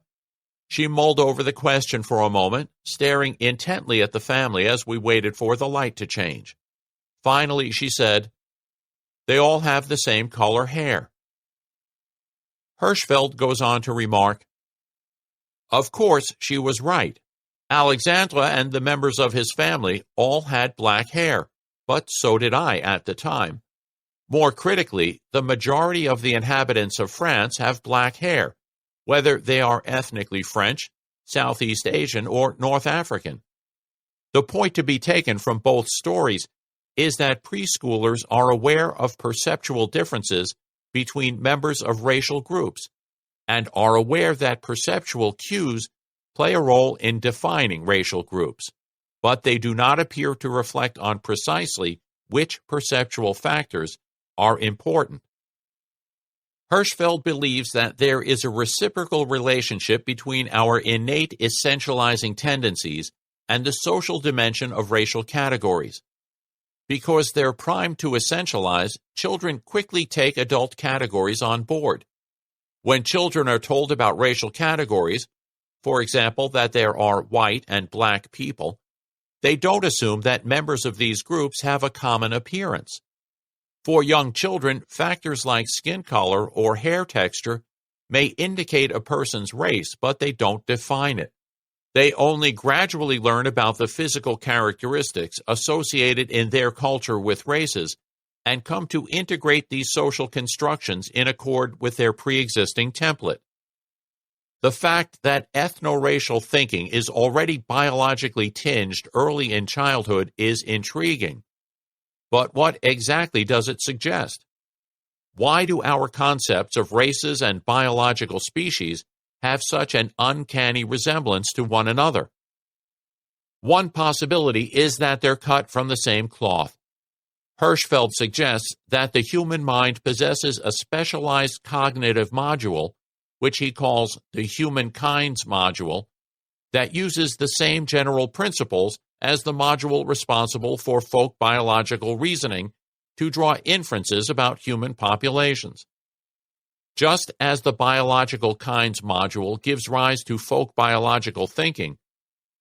She mulled over the question for a moment, staring intently at the family as we waited for the light to change. Finally, she said, "They all have the same color hair." Hirschfeld goes on to remark, "Of course, she was right. Alexandra and the members of his family all had black hair, but so did I at the time. More critically, the majority of the inhabitants of France have black hair, whether they are ethnically French, Southeast Asian, or North African. The point to be taken from both stories is that preschoolers are aware of perceptual differences between members of racial groups and are aware that perceptual cues play a role in defining racial groups, but they do not appear to reflect on precisely which perceptual factors are important." Hirschfeld believes that there is a reciprocal relationship between our innate essentializing tendencies and the social dimension of racial categories. Because they're primed to essentialize, children quickly take adult categories on board. When children are told about racial categories, for example, that there are white and black people, they don't assume that members of these groups have a common appearance. For young children, factors like skin color or hair texture may indicate a person's race, but they don't define it. They only gradually learn about the physical characteristics associated in their culture with races and come to integrate these social constructions in accord with their pre-existing template. The fact that ethno-racial thinking is already biologically tinged early in childhood is intriguing. But what exactly does it suggest? Why do our concepts of races and biological species have such an uncanny resemblance to one another? One possibility is that they're cut from the same cloth. Hirschfeld suggests that the human mind possesses a specialized cognitive module, which he calls the humankind's module, that uses the same general principles as the module responsible for folk biological reasoning to draw inferences about human populations. Just as the biological kinds module gives rise to folk biological thinking,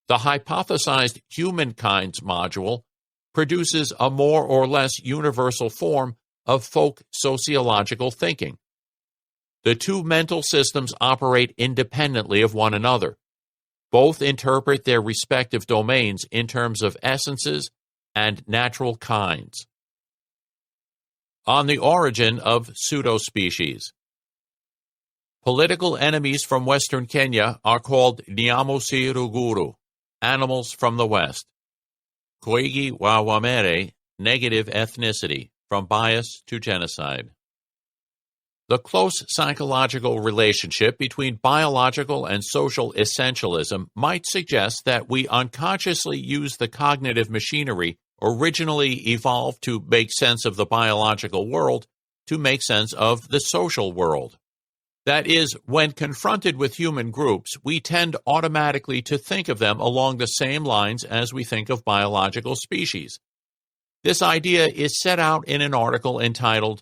the hypothesized humankind's module produces a more or less universal form of folk sociological thinking. The two mental systems operate independently of one another. Both interpret their respective domains in terms of essences and natural kinds. On the origin of pseudospecies. Political enemies from Western Kenya are called Nyamusi Ruguru, animals from the West. Koigi Wawamere, negative ethnicity, from bias to genocide. The close psychological relationship between biological and social essentialism might suggest that we unconsciously use the cognitive machinery originally evolved to make sense of the biological world to make sense of the social world. That is, when confronted with human groups, we tend automatically to think of them along the same lines as we think of biological species. This idea is set out in an article entitled,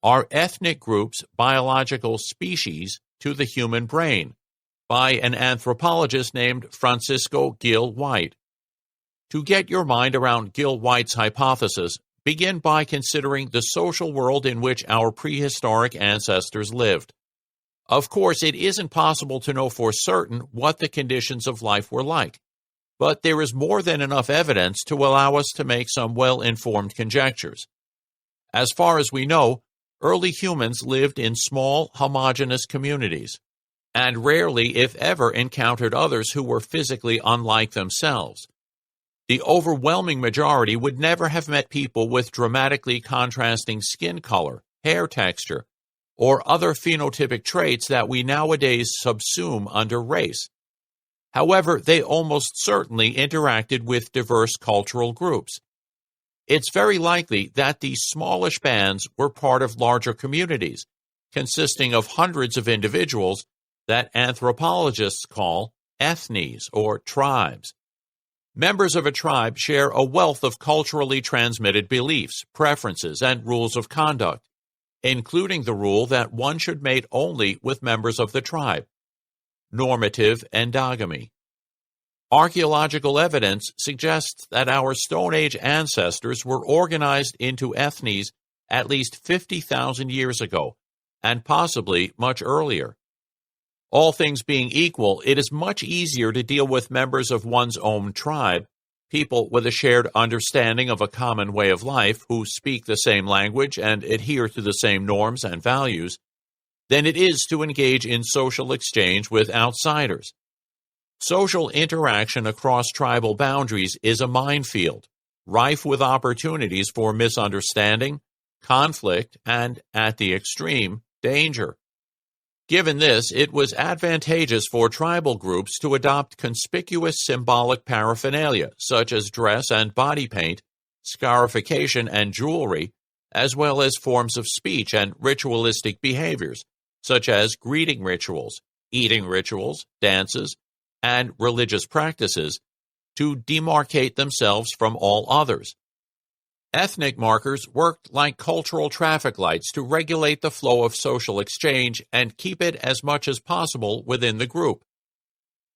"Are Ethnic Groups Biological Species to the Human Brain?" by an anthropologist named Francisco Gil White. To get your mind around Gil White's hypothesis, begin by considering the social world in which our prehistoric ancestors lived. Of course, it isn't possible to know for certain what the conditions of life were like, but there is more than enough evidence to allow us to make some well-informed conjectures. As far as we know, early humans lived in small, homogeneous communities, and rarely, if ever, encountered others who were physically unlike themselves. The overwhelming majority would never have met people with dramatically contrasting skin color, hair texture, or other phenotypic traits that we nowadays subsume under race. However, they almost certainly interacted with diverse cultural groups. It's very likely that these smallish bands were part of larger communities, consisting of hundreds of individuals that anthropologists call ethnies or tribes. Members of a tribe share a wealth of culturally transmitted beliefs, preferences, and rules of conduct, including the rule that one should mate only with members of the tribe, normative endogamy. Archaeological evidence suggests that our Stone Age ancestors were organized into ethnies at least 50,000 years ago, and possibly much earlier. All things being equal, it is much easier to deal with members of one's own tribe, people with a shared understanding of a common way of life who speak the same language and adhere to the same norms and values, than it is to engage in social exchange with outsiders. Social interaction across tribal boundaries is a minefield, rife with opportunities for misunderstanding, conflict, and, at the extreme, danger. Given this, it was advantageous for tribal groups to adopt conspicuous symbolic paraphernalia, such as dress and body paint, scarification and jewelry, as well as forms of speech and ritualistic behaviors, such as greeting rituals, eating rituals, dances, and religious practices, to demarcate themselves from all others. Ethnic markers worked like cultural traffic lights to regulate the flow of social exchange and keep it as much as possible within the group.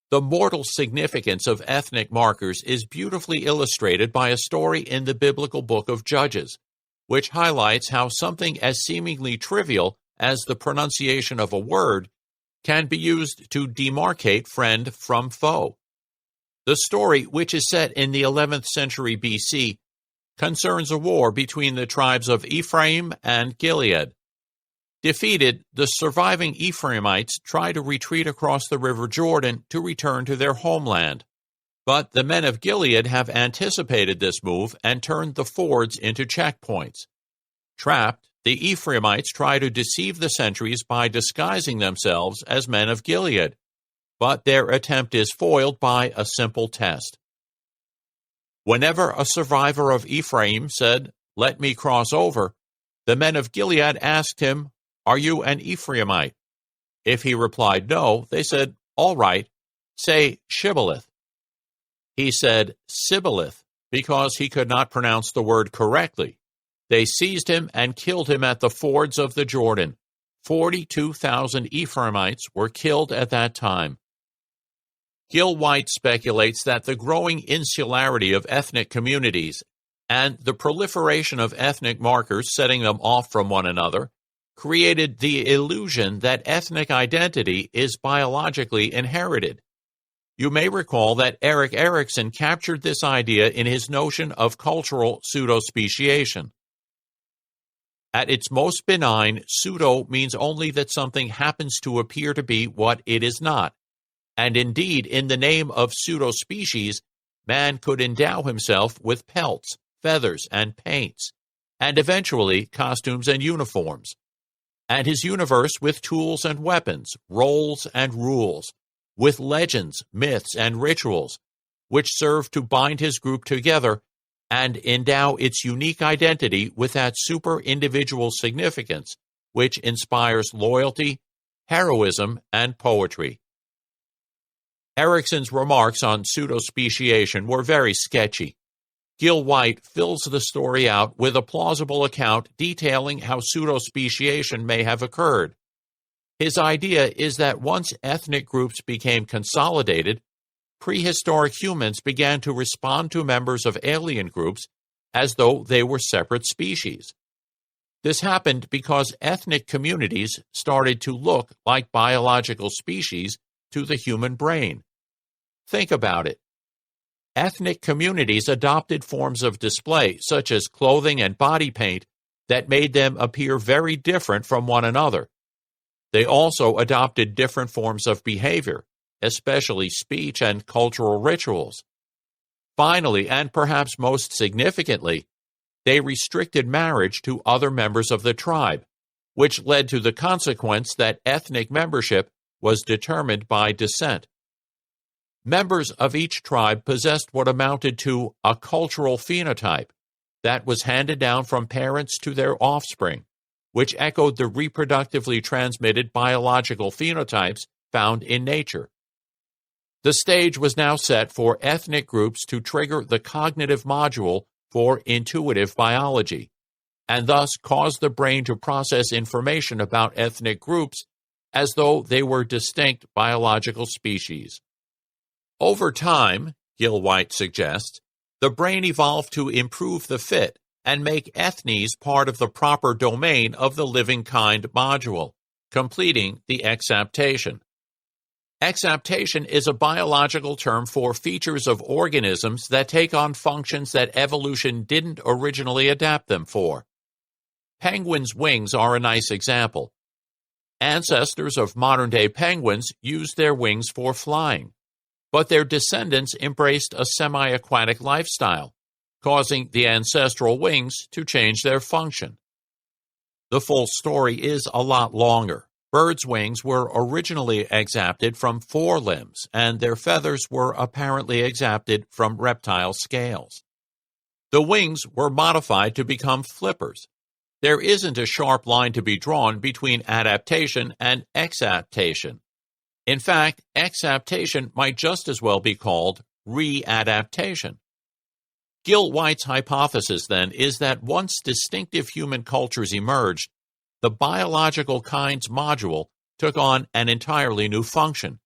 The mortal significance of ethnic markers is beautifully illustrated by a story in the biblical book of Judges, which highlights how something as seemingly trivial as the pronunciation of a word can be used to demarcate friend from foe. The story, which is set in the 11th century BC, concerns a war between the tribes of Ephraim and Gilead. Defeated, the surviving Ephraimites try to retreat across the river Jordan to return to their homeland. But the men of Gilead have anticipated this move and turned the fords into checkpoints. Trapped, the Ephraimites try to deceive the sentries by disguising themselves as men of Gilead, but their attempt is foiled by a simple test. Whenever a survivor of Ephraim said, "Let me cross over," the men of Gilead asked him, "Are you an Ephraimite?" If he replied no, they said, "All right, say Shibboleth." He said Sibboleth because he could not pronounce the word correctly. They seized him and killed him at the fords of the Jordan. 42,000 Ephraimites were killed at that time. Gil White speculates that the growing insularity of ethnic communities and the proliferation of ethnic markers setting them off from one another created the illusion that ethnic identity is biologically inherited. You may recall that Erik Erikson captured this idea in his notion of cultural pseudo-speciation. At its most benign, pseudo means only that something happens to appear to be what it is not. And indeed, in the name of pseudo-species, man could endow himself with pelts, feathers, and paints, and eventually costumes and uniforms, and his universe with tools and weapons, roles and rules, with legends, myths, and rituals, which serve to bind his group together and endow its unique identity with that super-individual significance which inspires loyalty, heroism, and poetry. Erikson's remarks on pseudo-speciation were very sketchy. Gil White fills the story out with a plausible account detailing how pseudo-speciation may have occurred. His idea is that once ethnic groups became consolidated, prehistoric humans began to respond to members of alien groups as though they were separate species. This happened because ethnic communities started to look like biological species to the human brain. Think about it. Ethnic communities adopted forms of display, such as clothing and body paint, that made them appear very different from one another. They also adopted different forms of behavior, especially speech and cultural rituals. Finally, and perhaps most significantly, they restricted marriage to other members of the tribe, which led to the consequence that ethnic membership was determined by descent. Members of each tribe possessed what amounted to a cultural phenotype, that was handed down from parents to their offspring, which echoed the reproductively transmitted biological phenotypes found in nature. The stage was now set for ethnic groups to trigger the cognitive module for intuitive biology, and thus cause the brain to process information about ethnic groups as though they were distinct biological species. Over time, Gil White suggests, the brain evolved to improve the fit and make ethnies part of the proper domain of the living kind module, completing the exaptation. Exaptation is a biological term for features of organisms that take on functions that evolution didn't originally adapt them for. Penguins' wings are a nice example. Ancestors of modern-day penguins used their wings for flying, but their descendants embraced a semi-aquatic lifestyle, causing the ancestral wings to change their function. The full story is a lot longer. Birds' wings were originally exapted from forelimbs, and their feathers were apparently exapted from reptile scales. The wings were modified to become flippers. There isn't a sharp line to be drawn between adaptation and exaptation. In fact, exaptation might just as well be called readaptation. Gil White's hypothesis, then, is that once distinctive human cultures emerged, the biological kinds module took on an entirely new function.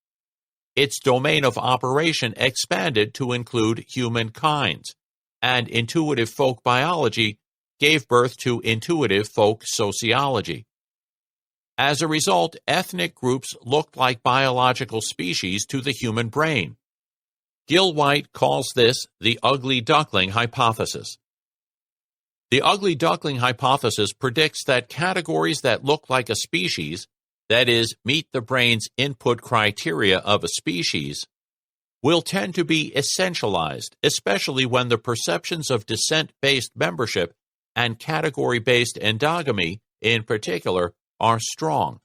Its domain of operation expanded to include human kinds, and intuitive folk biology gave birth to intuitive folk sociology. As a result, ethnic groups looked like biological species to the human brain. Gil White calls this the ugly duckling hypothesis. The ugly duckling hypothesis predicts that categories that look like a species, that is, meet the brain's input criteria of a species, will tend to be essentialized, especially when the perceptions of descent-based membership and category-based endogamy, in particular, are strong.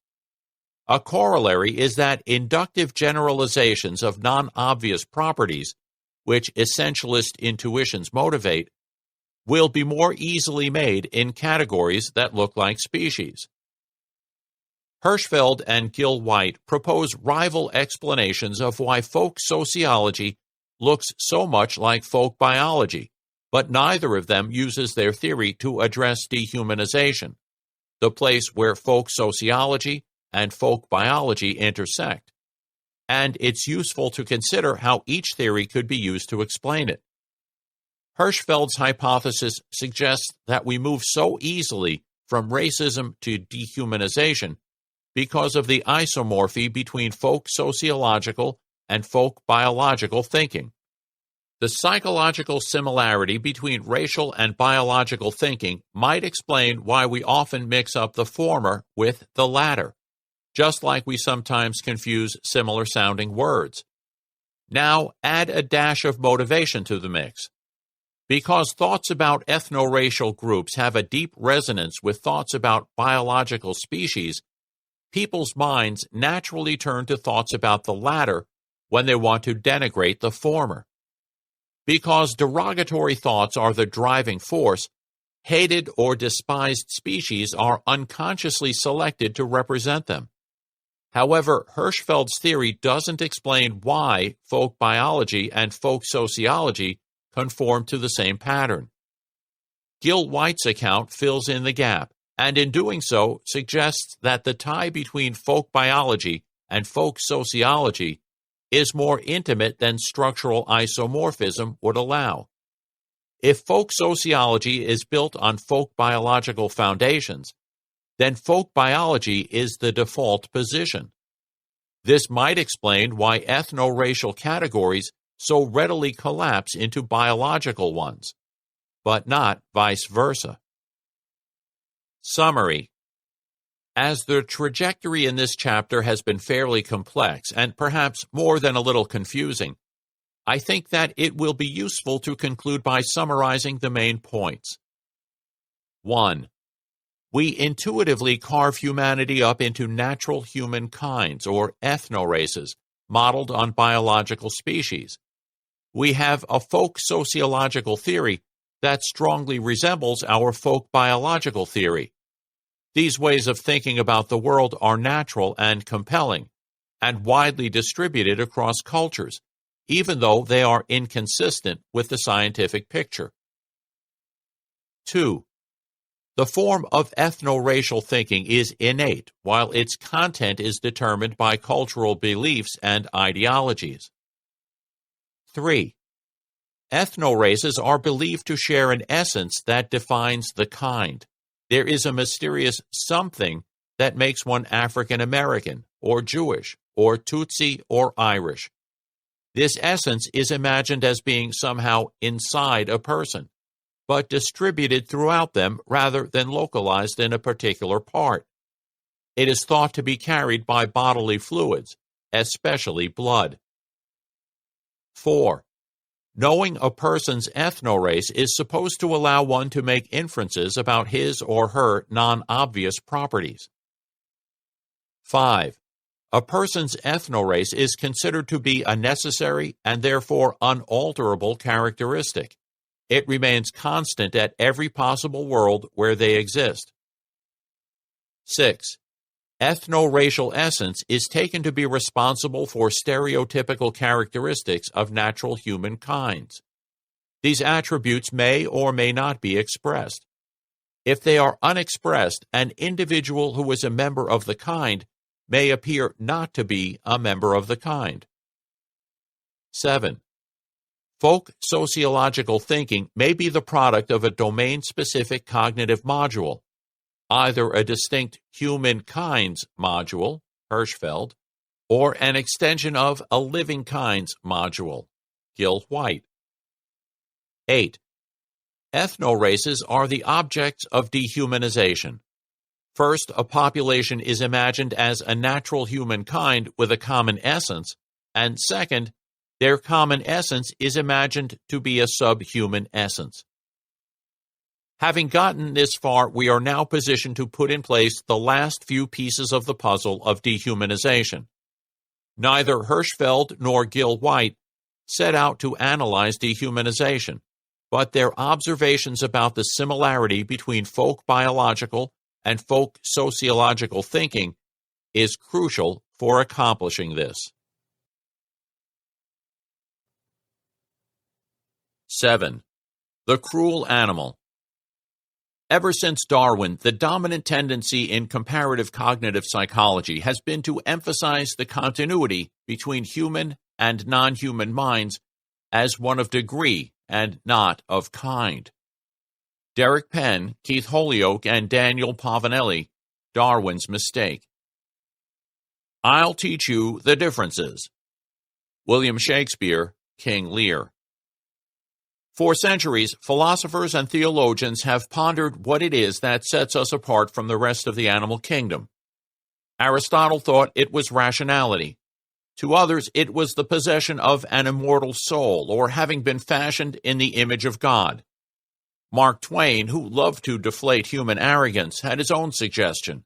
A corollary is that inductive generalizations of non-obvious properties, which essentialist intuitions motivate, will be more easily made in categories that look like species. Hirschfeld and Gil White propose rival explanations of why folk sociology looks so much like folk biology, but neither of them uses their theory to address dehumanization, the place where folk sociology and folk biology intersect, and it's useful to consider how each theory could be used to explain it. Hirschfeld's hypothesis suggests that we move so easily from racism to dehumanization because of the isomorphy between folk sociological and folk biological thinking. The psychological similarity between racial and biological thinking might explain why we often mix up the former with the latter, just like we sometimes confuse similar-sounding words. Now add a dash of motivation to the mix. Because thoughts about ethno-racial groups have a deep resonance with thoughts about biological species, people's minds naturally turn to thoughts about the latter when they want to denigrate the former. Because derogatory thoughts are the driving force, hated or despised species are unconsciously selected to represent them. However, Hirschfeld's theory doesn't explain why folk biology and folk sociology conform to the same pattern. Gil White's account fills in the gap, and in doing so suggests that the tie between folk biology and folk sociology is more intimate than structural isomorphism would allow. If folk sociology is built on folk biological foundations, then folk biology is the default position. This might explain why ethno-racial categories so readily collapse into biological ones, but not vice versa. Summary. As the trajectory in this chapter has been fairly complex and perhaps more than a little confusing, I think that it will be useful to conclude by summarizing the main points. 1. We intuitively carve humanity up into natural human kinds, or ethno-races, modeled on biological species. We have a folk sociological theory that strongly resembles our folk biological theory. These ways of thinking about the world are natural and compelling, and widely distributed across cultures, even though they are inconsistent with the scientific picture. 2. The form of ethno-racial thinking is innate, while its content is determined by cultural beliefs and ideologies. 3. Ethno-races are believed to share an essence that defines the kind. There is a mysterious something that makes one African American, or Jewish, or Tutsi, or Irish. This essence is imagined as being somehow inside a person, but distributed throughout them rather than localized in a particular part. It is thought to be carried by bodily fluids, especially blood. 4. Knowing a person's ethno-race is supposed to allow one to make inferences about his or her non-obvious properties. 5. A person's ethno-race is considered to be a necessary and therefore unalterable characteristic. It remains constant at every possible world where they exist. 6. Ethno-racial essence is taken to be responsible for stereotypical characteristics of natural human kinds. These attributes may or may not be expressed. If they are unexpressed, an individual who is a member of the kind may appear not to be a member of the kind. 7. Folk sociological thinking may be the product of a domain-specific cognitive module, either a distinct human kinds module, Hirschfeld, or an extension of a living kinds module, Gill-White. 8. Ethno-races are the objects of dehumanization. First, a population is imagined as a natural human kind with a common essence, and second, their common essence is imagined to be a subhuman essence. Having gotten this far, we are now positioned to put in place the last few pieces of the puzzle of dehumanization. Neither Hirschfeld nor Gill-White set out to analyze dehumanization, but their observations about the similarity between folk biological and folk sociological thinking is crucial for accomplishing this. 7. The cruel animal. Ever since Darwin, the dominant tendency in comparative cognitive psychology has been to emphasize the continuity between human and non-human minds as one of degree and not of kind. Derek Penn, Keith Holyoake, and Daniel Pavanelli, Darwin's Mistake. I'll teach you the differences. William Shakespeare, King Lear. For centuries, philosophers and theologians have pondered what it is that sets us apart from the rest of the animal kingdom. Aristotle thought it was rationality. To others, it was the possession of an immortal soul or having been fashioned in the image of God. Mark Twain, who loved to deflate human arrogance, had his own suggestion.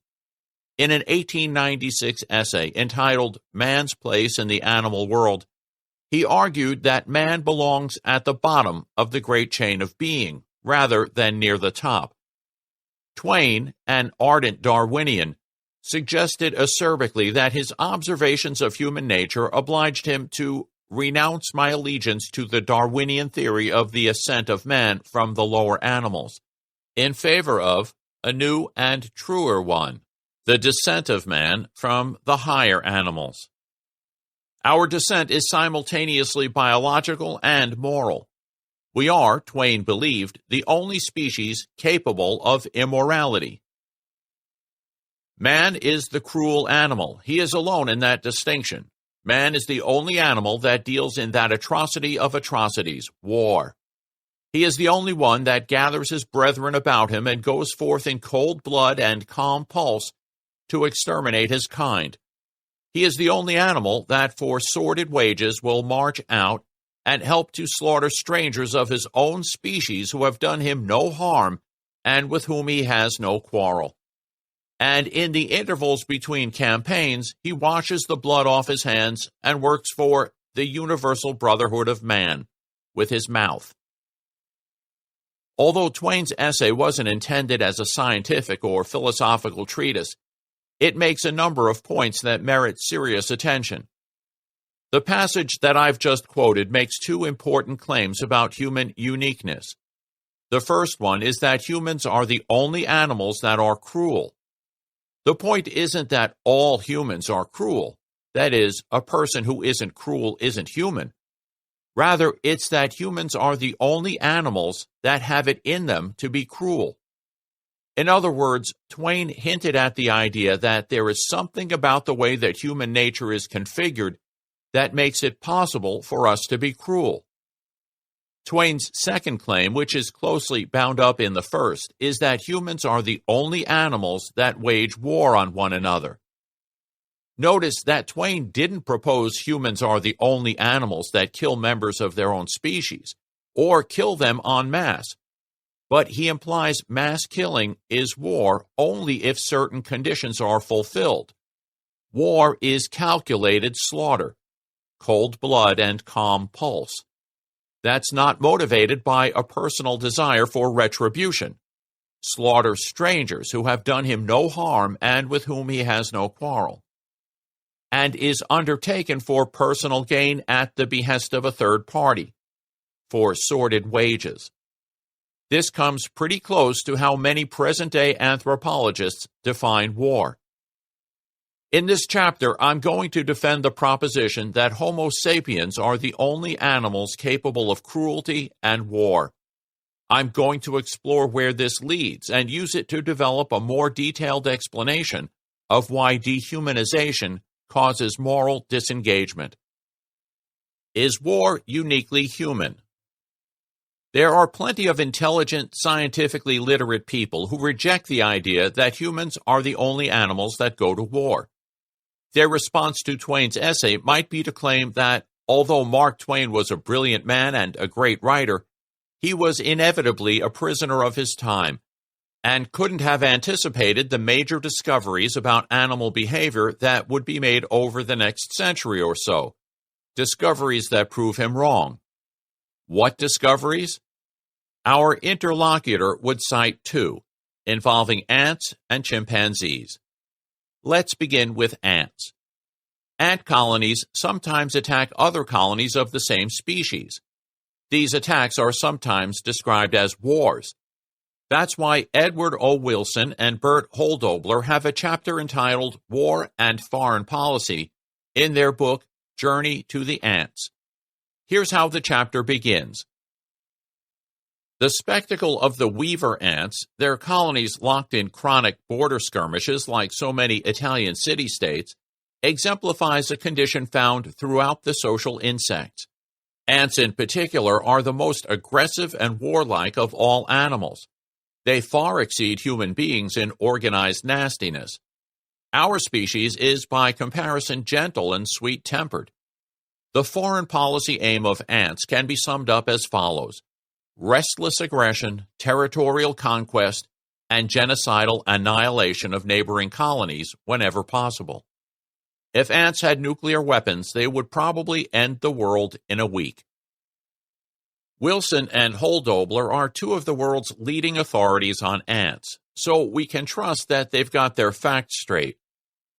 In an 1896 essay entitled Man's Place in the Animal World, he argued that man belongs at the bottom of the great chain of being, rather than near the top. Twain, an ardent Darwinian, suggested acerbically that his observations of human nature obliged him to renounce my allegiance to the Darwinian theory of the ascent of man from the lower animals, in favor of a new and truer one, the descent of man from the higher animals. Our descent is simultaneously biological and moral. We are, Twain believed, the only species capable of immorality. Man is the cruel animal. He is alone in that distinction. Man is the only animal that deals in that atrocity of atrocities, war. He is the only one that gathers his brethren about him and goes forth in cold blood and calm pulse to exterminate his kind. He is the only animal that for sordid wages will march out and help to slaughter strangers of his own species who have done him no harm and with whom he has no quarrel. And in the intervals between campaigns, he washes the blood off his hands and works for the universal brotherhood of man with his mouth. Although Twain's essay wasn't intended as a scientific or philosophical treatise, it makes a number of points that merit serious attention. The passage that I've just quoted makes two important claims about human uniqueness. The first one is that humans are the only animals that are cruel. The point isn't that all humans are cruel. That is, a person who isn't cruel isn't human. Rather, it's that humans are the only animals that have it in them to be cruel. In other words, Twain hinted at the idea that there is something about the way that human nature is configured that makes it possible for us to be cruel. Twain's second claim, which is closely bound up in the first, is that humans are the only animals that wage war on one another. Notice that Twain didn't propose humans are the only animals that kill members of their own species, or kill them en masse, but he implies mass killing is war only if certain conditions are fulfilled. War is calculated slaughter, cold blood and calm pulse. That's not motivated by a personal desire for retribution. Slaughter strangers who have done him no harm and with whom he has no quarrel. And is undertaken for personal gain at the behest of a third party, for sordid wages. This comes pretty close to how many present-day anthropologists define war. In this chapter, I'm going to defend the proposition that Homo sapiens are the only animals capable of cruelty and war. I'm going to explore where this leads and use it to develop a more detailed explanation of why dehumanization causes moral disengagement. Is war uniquely human? There are plenty of intelligent, scientifically literate people who reject the idea that humans are the only animals that go to war. Their response to Twain's essay might be to claim that, although Mark Twain was a brilliant man and a great writer, he was inevitably a prisoner of his time and couldn't have anticipated the major discoveries about animal behavior that would be made over the next century or so, discoveries that prove him wrong. What discoveries? Our interlocutor would cite two, involving ants and chimpanzees. Let's begin with ants. Ant colonies sometimes attack other colonies of the same species. These attacks are sometimes described as wars. That's why Edward O. Wilson and Bert Holdobler have a chapter entitled War and Foreign Policy in their book Journey to the Ants. Here's how the chapter begins. The spectacle of the weaver ants, their colonies locked in chronic border skirmishes like so many Italian city-states, exemplifies a condition found throughout the social insects. Ants in particular are the most aggressive and warlike of all animals. They far exceed human beings in organized nastiness. Our species is by comparison gentle and sweet-tempered. The foreign policy aim of ants can be summed up as follows: restless aggression, territorial conquest, and genocidal annihilation of neighboring colonies whenever possible. If ants had nuclear weapons, they would probably end the world in a week. Wilson and Holdobler are two of the world's leading authorities on ants, so we can trust that they've got their facts straight.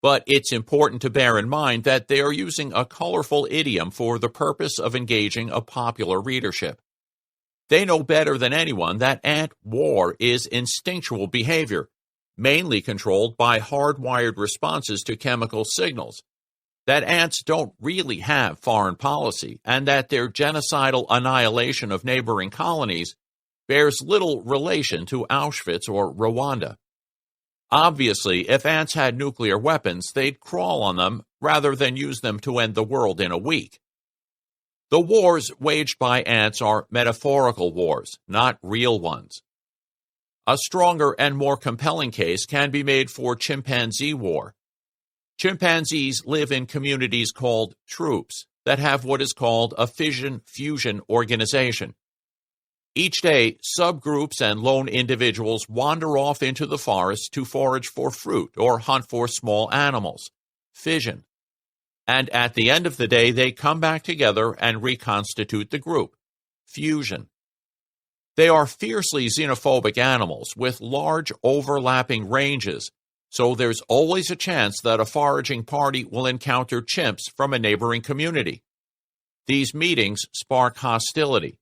But it's important to bear in mind that they are using a colorful idiom for the purpose of engaging a popular readership. They know better than anyone that ant war is instinctual behavior, mainly controlled by hardwired responses to chemical signals, that ants don't really have foreign policy, and that their genocidal annihilation of neighboring colonies bears little relation to Auschwitz or Rwanda. Obviously, if ants had nuclear weapons, they'd crawl on them rather than use them to end the world in a week. The wars waged by ants are metaphorical wars, not real ones. A stronger and more compelling case can be made for chimpanzee war. Chimpanzees live in communities called troops that have what is called a fission-fusion organization. Each day, subgroups and lone individuals wander off into the forest to forage for fruit or hunt for small animals. Fission. And at the end of the day, they come back together and reconstitute the group. Fusion. They are fiercely xenophobic animals with large overlapping ranges, so there's always a chance that a foraging party will encounter chimps from a neighboring community. These meetings spark hostility.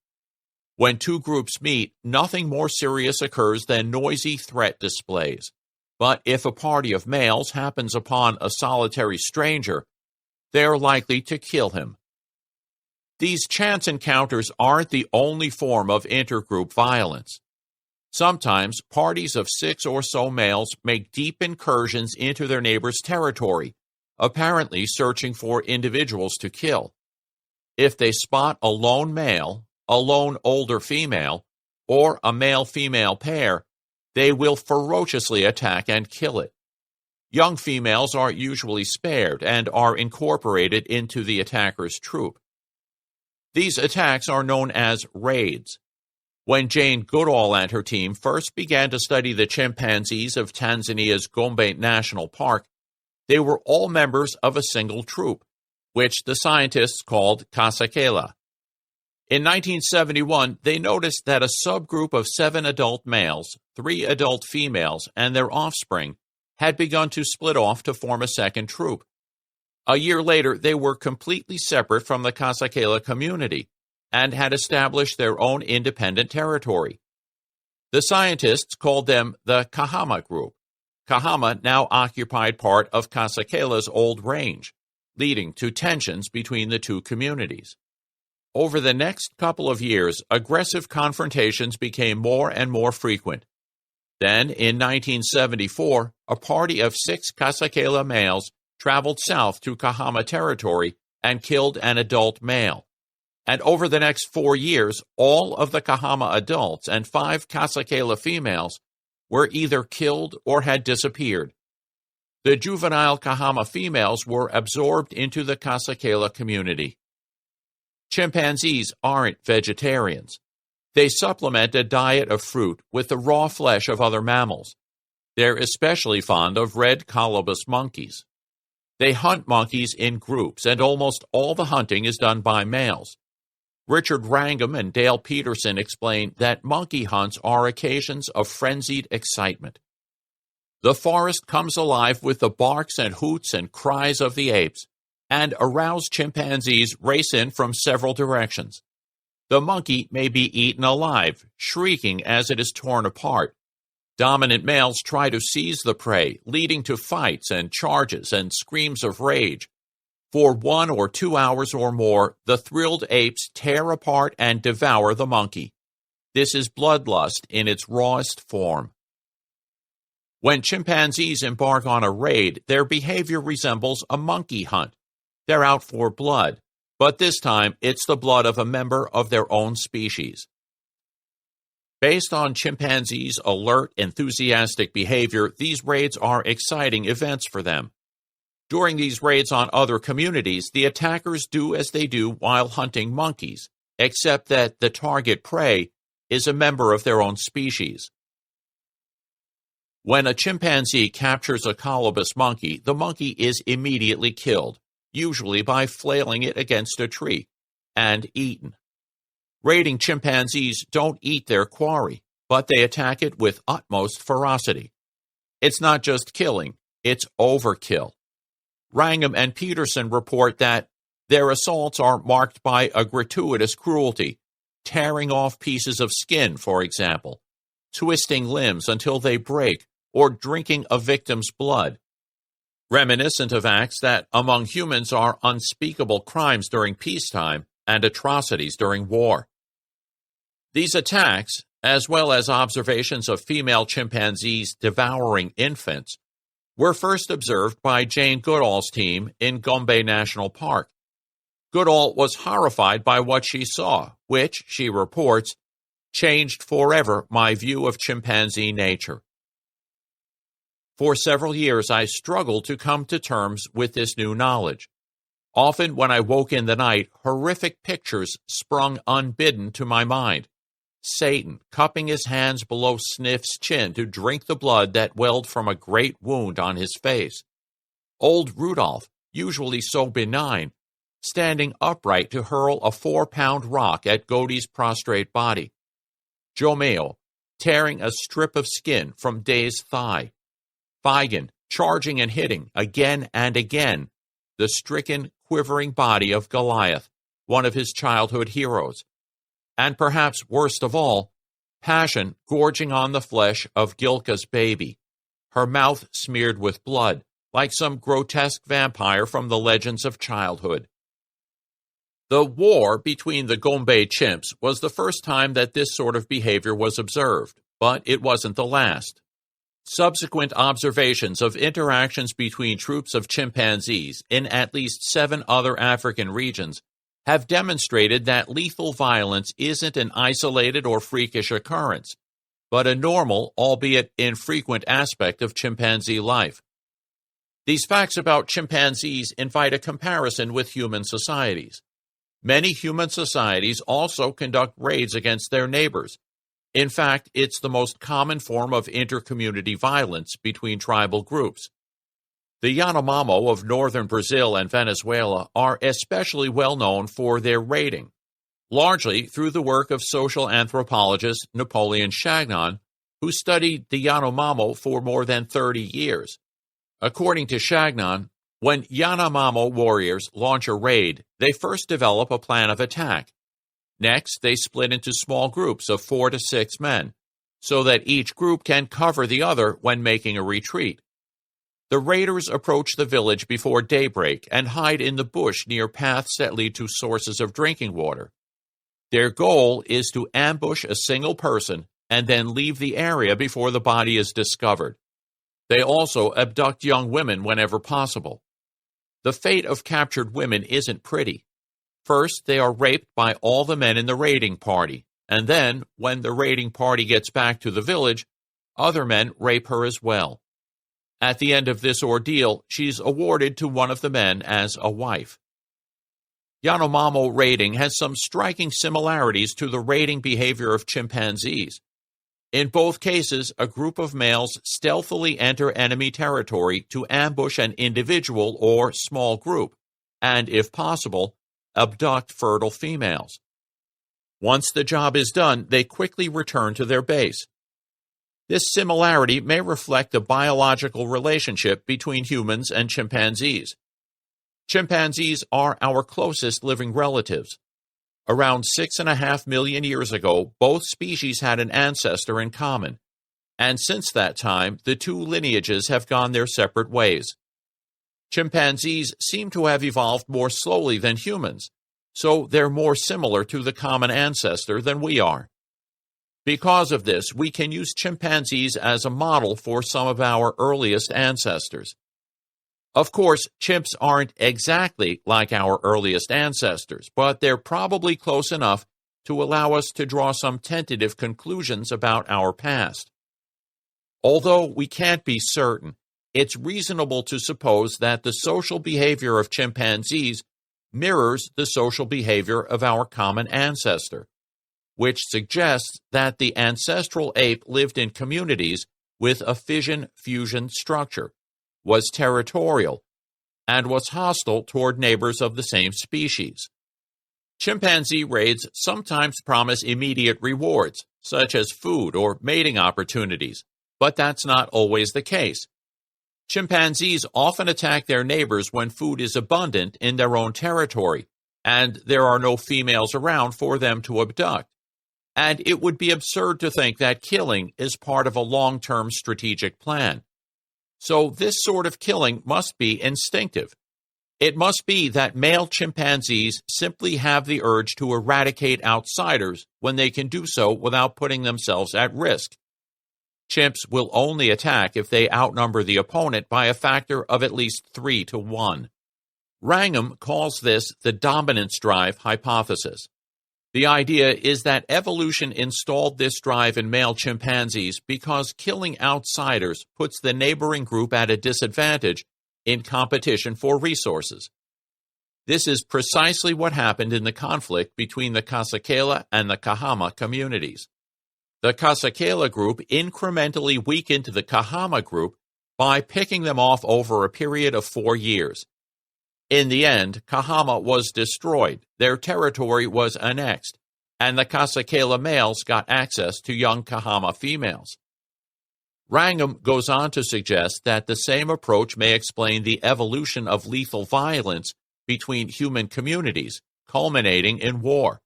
When two groups meet, nothing more serious occurs than noisy threat displays. But if a party of males happens upon a solitary stranger, they are likely to kill him. These chance encounters aren't the only form of intergroup violence. Sometimes parties of 6 or so males make deep incursions into their neighbor's territory, apparently searching for individuals to kill. If they spot a lone male, a lone older female, or a male-female pair, they will ferociously attack and kill it. Young females are usually spared and are incorporated into the attacker's troop. These attacks are known as raids. When Jane Goodall and her team first began to study the chimpanzees of Tanzania's Gombe National Park, they were all members of a single troop, which the scientists called Kasakela. In 1971, they noticed that a subgroup of 7 adult males, 3 adult females, and their offspring had begun to split off to form a second troop. A year later, they were completely separate from the Kasakela community and had established their own independent territory. The scientists called them the Kahama group. Kahama now occupied part of Kasakela's old range, leading to tensions between the two communities. Over the next couple of years, aggressive confrontations became more and more frequent. Then, in 1974, a party of 6 Kasakela males traveled south to Kahama territory and killed an adult male. And over the next 4 years, all of the Kahama adults and 5 Kasakela females were either killed or had disappeared. The juvenile Kahama females were absorbed into the Kasakela community. Chimpanzees aren't vegetarians. They supplement a diet of fruit with the raw flesh of other mammals. They're especially fond of red colobus monkeys. They hunt monkeys in groups, and almost all the hunting is done by males. Richard Wrangham and Dale Peterson explain that monkey hunts are occasions of frenzied excitement. The forest comes alive with the barks and hoots and cries of the apes, and aroused chimpanzees race in from several directions. The monkey may be eaten alive, shrieking as it is torn apart. Dominant males try to seize the prey, leading to fights and charges and screams of rage. For 1 or 2 hours or more, the thrilled apes tear apart and devour the monkey. This is bloodlust in its rawest form. When chimpanzees embark on a raid, their behavior resembles a monkey hunt. They're out for blood, but this time it's the blood of a member of their own species. Based on chimpanzees' alert, enthusiastic behavior, these raids are exciting events for them. During these raids on other communities, the attackers do as they do while hunting monkeys, except that the target prey is a member of their own species. When a chimpanzee captures a colobus monkey, the monkey is immediately killed, usually by flailing it against a tree, and eaten. Raiding chimpanzees don't eat their quarry, but they attack it with utmost ferocity. It's not just killing, it's overkill. Wrangham and Peterson report that their assaults are marked by a gratuitous cruelty, tearing off pieces of skin, for example, twisting limbs until they break, or drinking a victim's blood. Reminiscent of acts that among humans are unspeakable crimes during peacetime and atrocities during war. These attacks, as well as observations of female chimpanzees devouring infants, were first observed by Jane Goodall's team in Gombe National Park. Goodall was horrified by what she saw, which, she reports, changed forever my view of chimpanzee nature. For several years, I struggled to come to terms with this new knowledge. Often when I woke in the night, horrific pictures sprung unbidden to my mind. Satan cupping his hands below Sniff's chin to drink the blood that welled from a great wound on his face. Old Rudolph, usually so benign, standing upright to hurl a 4-pound rock at Godey's prostrate body. Jomeo, tearing a strip of skin from Day's thigh. Figan, charging and hitting again and again the stricken, quivering body of Goliath, one of his childhood heroes. And perhaps worst of all, Passion gorging on the flesh of Gilka's baby, her mouth smeared with blood, like some grotesque vampire from the legends of childhood. The war between the Gombe chimps was the first time that this sort of behavior was observed, but it wasn't the last. Subsequent observations of interactions between troops of chimpanzees in at least 7 other African regions have demonstrated that lethal violence isn't an isolated or freakish occurrence, but a normal, albeit infrequent aspect of chimpanzee life. These facts about chimpanzees invite a comparison with human societies. Many human societies also conduct raids against their neighbors. In fact, it's the most common form of intercommunity violence between tribal groups. The Yanomamo of northern Brazil and Venezuela are especially well known for their raiding, largely through the work of social anthropologist Napoleon Chagnon, who studied the Yanomamo for more than 30 years. According to Chagnon, when Yanomamo warriors launch a raid, they first develop a plan of attack. Next, they split into small groups of 4 to 6 men, so that each group can cover the other when making a retreat. The raiders approach the village before daybreak and hide in the bush near paths that lead to sources of drinking water. Their goal is to ambush a single person and then leave the area before the body is discovered. They also abduct young women whenever possible. The fate of captured women isn't pretty. First, they are raped by all the men in the raiding party, and then, when the raiding party gets back to the village, other men rape her as well. At the end of this ordeal, she's awarded to one of the men as a wife. Yanomamo raiding has some striking similarities to the raiding behavior of chimpanzees. In both cases, a group of males stealthily enter enemy territory to ambush an individual or small group, and, if possible, abduct fertile females. Once the job is done, they quickly return to their base. This similarity may reflect the biological relationship between humans and chimpanzees. Chimpanzees are our closest living relatives. Around 6.5 million years ago, both species had an ancestor in common, and since that time, the two lineages have gone their separate ways. Chimpanzees seem to have evolved more slowly than humans, so they're more similar to the common ancestor than we are. Because of this, we can use chimpanzees as a model for some of our earliest ancestors. Of course, chimps aren't exactly like our earliest ancestors, but they're probably close enough to allow us to draw some tentative conclusions about our past. Although we can't be certain, it's reasonable to suppose that the social behavior of chimpanzees mirrors the social behavior of our common ancestor, which suggests that the ancestral ape lived in communities with a fission-fusion structure, was territorial, and was hostile toward neighbors of the same species. Chimpanzee raids sometimes promise immediate rewards, such as food or mating opportunities, but that's not always the case. Chimpanzees often attack their neighbors when food is abundant in their own territory, and there are no females around for them to abduct. And it would be absurd to think that killing is part of a long-term strategic plan. So this sort of killing must be instinctive. It must be that male chimpanzees simply have the urge to eradicate outsiders when they can do so without putting themselves at risk. Chimps will only attack if they outnumber the opponent by a factor of at least 3 to 1. Wrangham calls this the dominance drive hypothesis. The idea is that evolution installed this drive in male chimpanzees because killing outsiders puts the neighboring group at a disadvantage in competition for resources. This is precisely what happened in the conflict between the Kasakela and the Kahama communities. The Kasakela group incrementally weakened the Kahama group by picking them off over a period of 4 years. In the end, Kahama was destroyed, their territory was annexed, and the Kasakela males got access to young Kahama females. Wrangham goes on to suggest that the same approach may explain the evolution of lethal violence between human communities, culminating in war.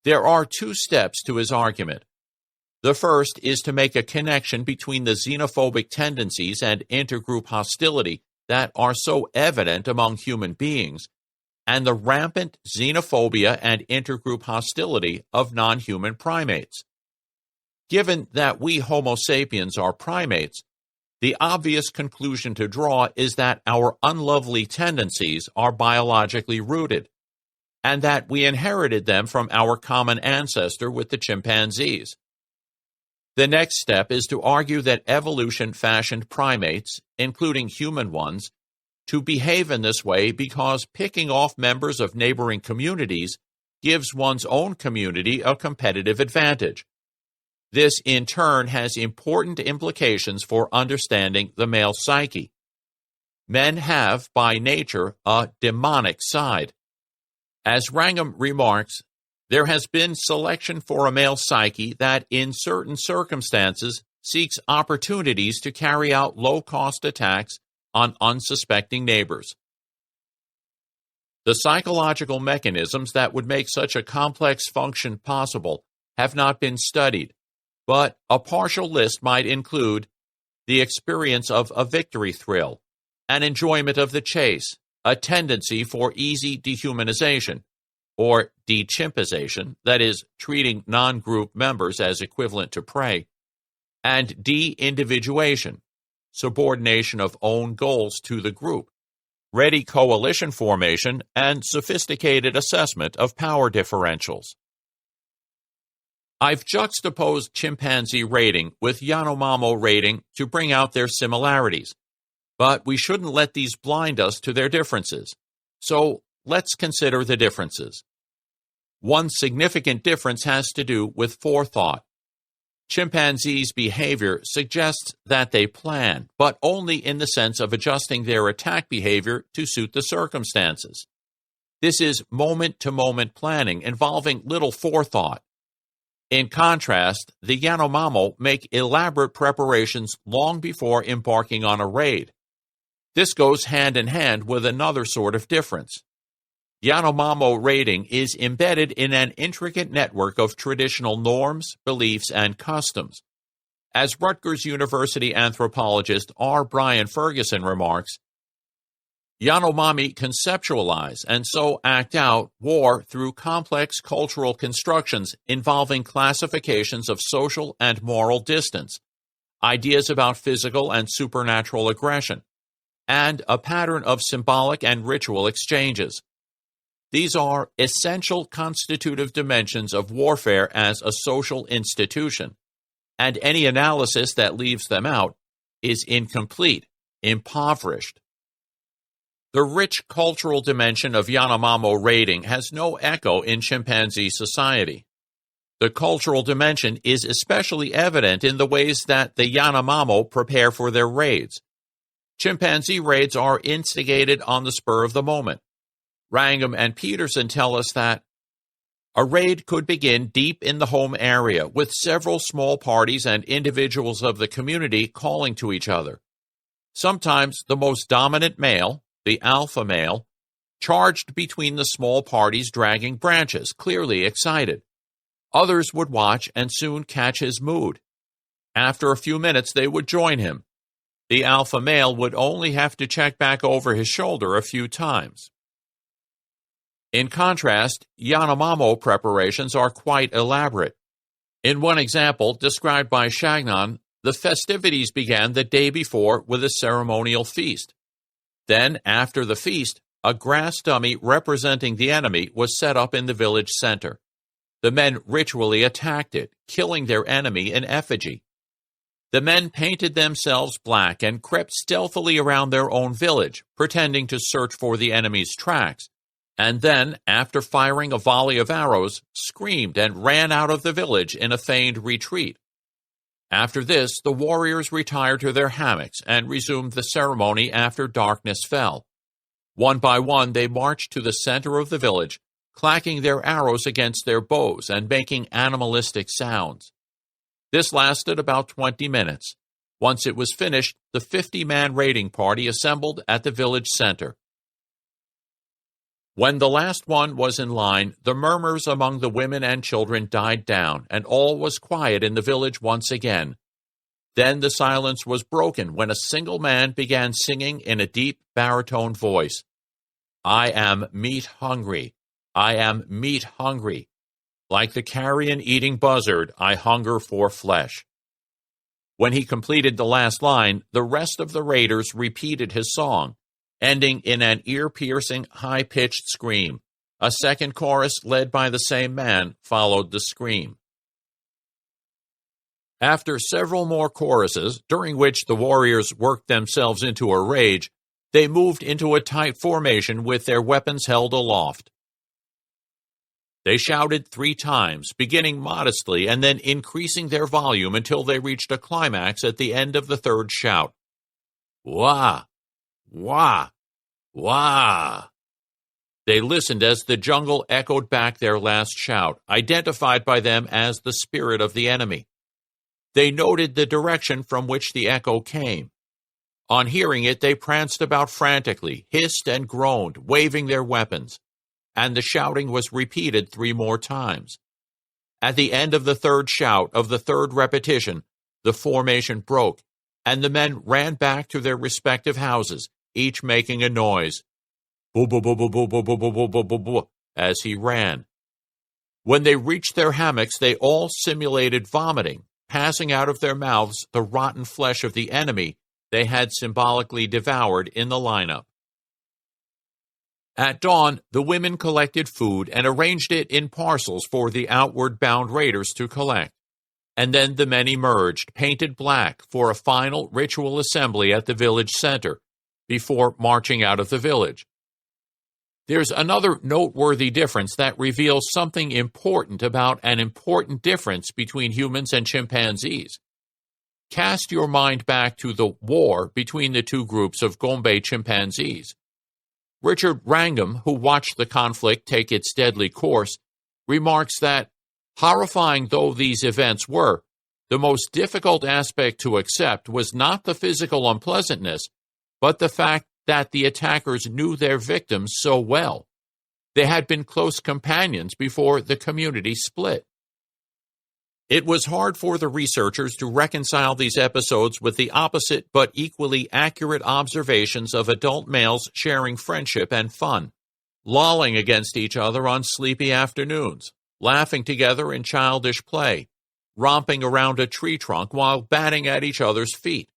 There are two steps to his argument. The first is to make a connection between the xenophobic tendencies and intergroup hostility that are so evident among human beings, and the rampant xenophobia and intergroup hostility of non-human primates. Given that we Homo sapiens are primates, the obvious conclusion to draw is that our unlovely tendencies are biologically rooted, and that we inherited them from our common ancestor with the chimpanzees. The next step is to argue that evolution fashioned primates, including human ones, to behave in this way because picking off members of neighboring communities gives one's own community a competitive advantage. This, in turn, has important implications for understanding the male psyche. Men have, by nature, a demonic side. As Wrangham remarks, there has been selection for a male psyche that, in certain circumstances, seeks opportunities to carry out low-cost attacks on unsuspecting neighbors. The psychological mechanisms that would make such a complex function possible have not been studied, but a partial list might include the experience of a victory thrill, an enjoyment of the chase, a tendency for easy dehumanization, or dechimpization, that is, treating non-group members as equivalent to prey, and de-individuation, subordination of own goals to the group, ready coalition formation, and sophisticated assessment of power differentials. I've juxtaposed chimpanzee rating with Yanomamo rating to bring out their similarities, but we shouldn't let these blind us to their differences. So let's consider the differences. One significant difference has to do with forethought. Chimpanzees' behavior suggests that they plan, but only in the sense of adjusting their attack behavior to suit the circumstances. This is moment-to-moment planning involving little forethought. In contrast, the Yanomamo make elaborate preparations long before embarking on a raid. This goes hand in hand with another sort of difference. Yanomamo raiding is embedded in an intricate network of traditional norms, beliefs, and customs. As Rutgers University anthropologist R. Brian Ferguson remarks, Yanomami conceptualize and so act out war through complex cultural constructions involving classifications of social and moral distance, ideas about physical and supernatural aggression, and a pattern of symbolic and ritual exchanges. These are essential constitutive dimensions of warfare as a social institution, and any analysis that leaves them out is incomplete, impoverished. The rich cultural dimension of Yanomamo raiding has no echo in chimpanzee society. The cultural dimension is especially evident in the ways that the Yanomamo prepare for their raids. Chimpanzee raids are instigated on the spur of the moment. Wrangham and Peterson tell us that a raid could begin deep in the home area with several small parties and individuals of the community calling to each other. Sometimes the most dominant male, the alpha male, charged between the small parties dragging branches, clearly excited. Others would watch and soon catch his mood. After a few minutes, they would join him. The alpha male would only have to check back over his shoulder a few times. In contrast, Yanomamo preparations are quite elaborate. In one example, described by Chagnon, the festivities began the day before with a ceremonial feast. Then, after the feast, a grass dummy representing the enemy was set up in the village center. The men ritually attacked it, killing their enemy in effigy. The men painted themselves black and crept stealthily around their own village, pretending to search for the enemy's tracks, and then, after firing a volley of arrows, screamed and ran out of the village in a feigned retreat. After this, the warriors retired to their hammocks and resumed the ceremony after darkness fell. One by one, they marched to the center of the village, clacking their arrows against their bows and making animalistic sounds. This lasted about 20 minutes. Once it was finished, the 50-man raiding party assembled at the village center. When the last one was in line, the murmurs among the women and children died down, and all was quiet in the village once again. Then the silence was broken when a single man began singing in a deep baritone voice, "I am meat hungry. I am meat hungry. Like the carrion-eating buzzard, I hunger for flesh." When he completed the last line, the rest of the raiders repeated his song, ending in an ear-piercing, high-pitched scream. A second chorus, led by the same man, followed the scream. After several more choruses, during which the warriors worked themselves into a rage, they moved into a tight formation with their weapons held aloft. They shouted 3 times, beginning modestly and then increasing their volume until they reached a climax at the end of the third shout. Wah! Wah! Wah! They listened as the jungle echoed back their last shout, identified by them as the spirit of the enemy. They noted the direction from which the echo came. On hearing it, they pranced about frantically, hissed and groaned, waving their weapons, and the shouting was repeated 3 more times. At the end of the third shout of the third repetition, the formation broke, and the men ran back to their respective houses, each making a noise, boo boo boo boo boo boo boo boo boo boo boo, as he ran. When they reached their hammocks, they all simulated vomiting, passing out of their mouths the rotten flesh of the enemy they had symbolically devoured in the lineup. At dawn, the women collected food and arranged it in parcels for the outward-bound raiders to collect, and then the men emerged, painted black, for a final ritual assembly at the village center, before marching out of the village. There's another noteworthy difference that reveals something important about an important difference between humans and chimpanzees. Cast your mind back to the war between the 2 groups of Gombe chimpanzees. Richard Wrangham, who watched the conflict take its deadly course, remarks that, horrifying though these events were, the most difficult aspect to accept was not the physical unpleasantness, but the fact that the attackers knew their victims so well. They had been close companions before the community split. It was hard for the researchers to reconcile these episodes with the opposite but equally accurate observations of adult males sharing friendship and fun, lolling against each other on sleepy afternoons, laughing together in childish play, romping around a tree trunk while batting at each other's feet,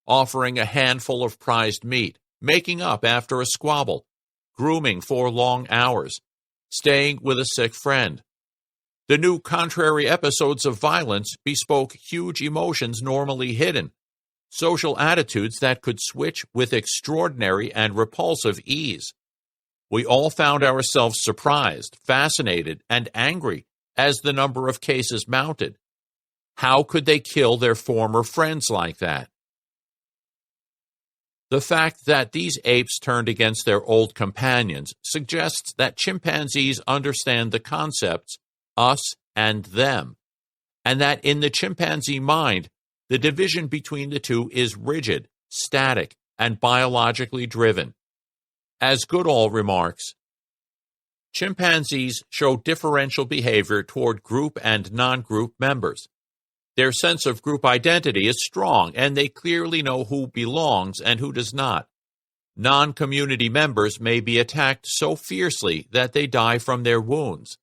offering a handful of prized meat, making up after a squabble, grooming for long hours, staying with a sick friend. The new contrary episodes of violence bespoke huge emotions normally hidden, social attitudes that could switch with extraordinary and repulsive ease. We all found ourselves surprised, fascinated, and angry as the number of cases mounted. How could they kill their former friends like that? The fact that these apes turned against their old companions suggests that chimpanzees understand the concepts us and them, and that in the chimpanzee mind, the division between the two is rigid, static, and biologically driven. As Goodall remarks, chimpanzees show differential behavior toward group and non-group members. Their sense of group identity is strong, and they clearly know who belongs and who does not. Non-community members may be attacked so fiercely that they die from their wounds.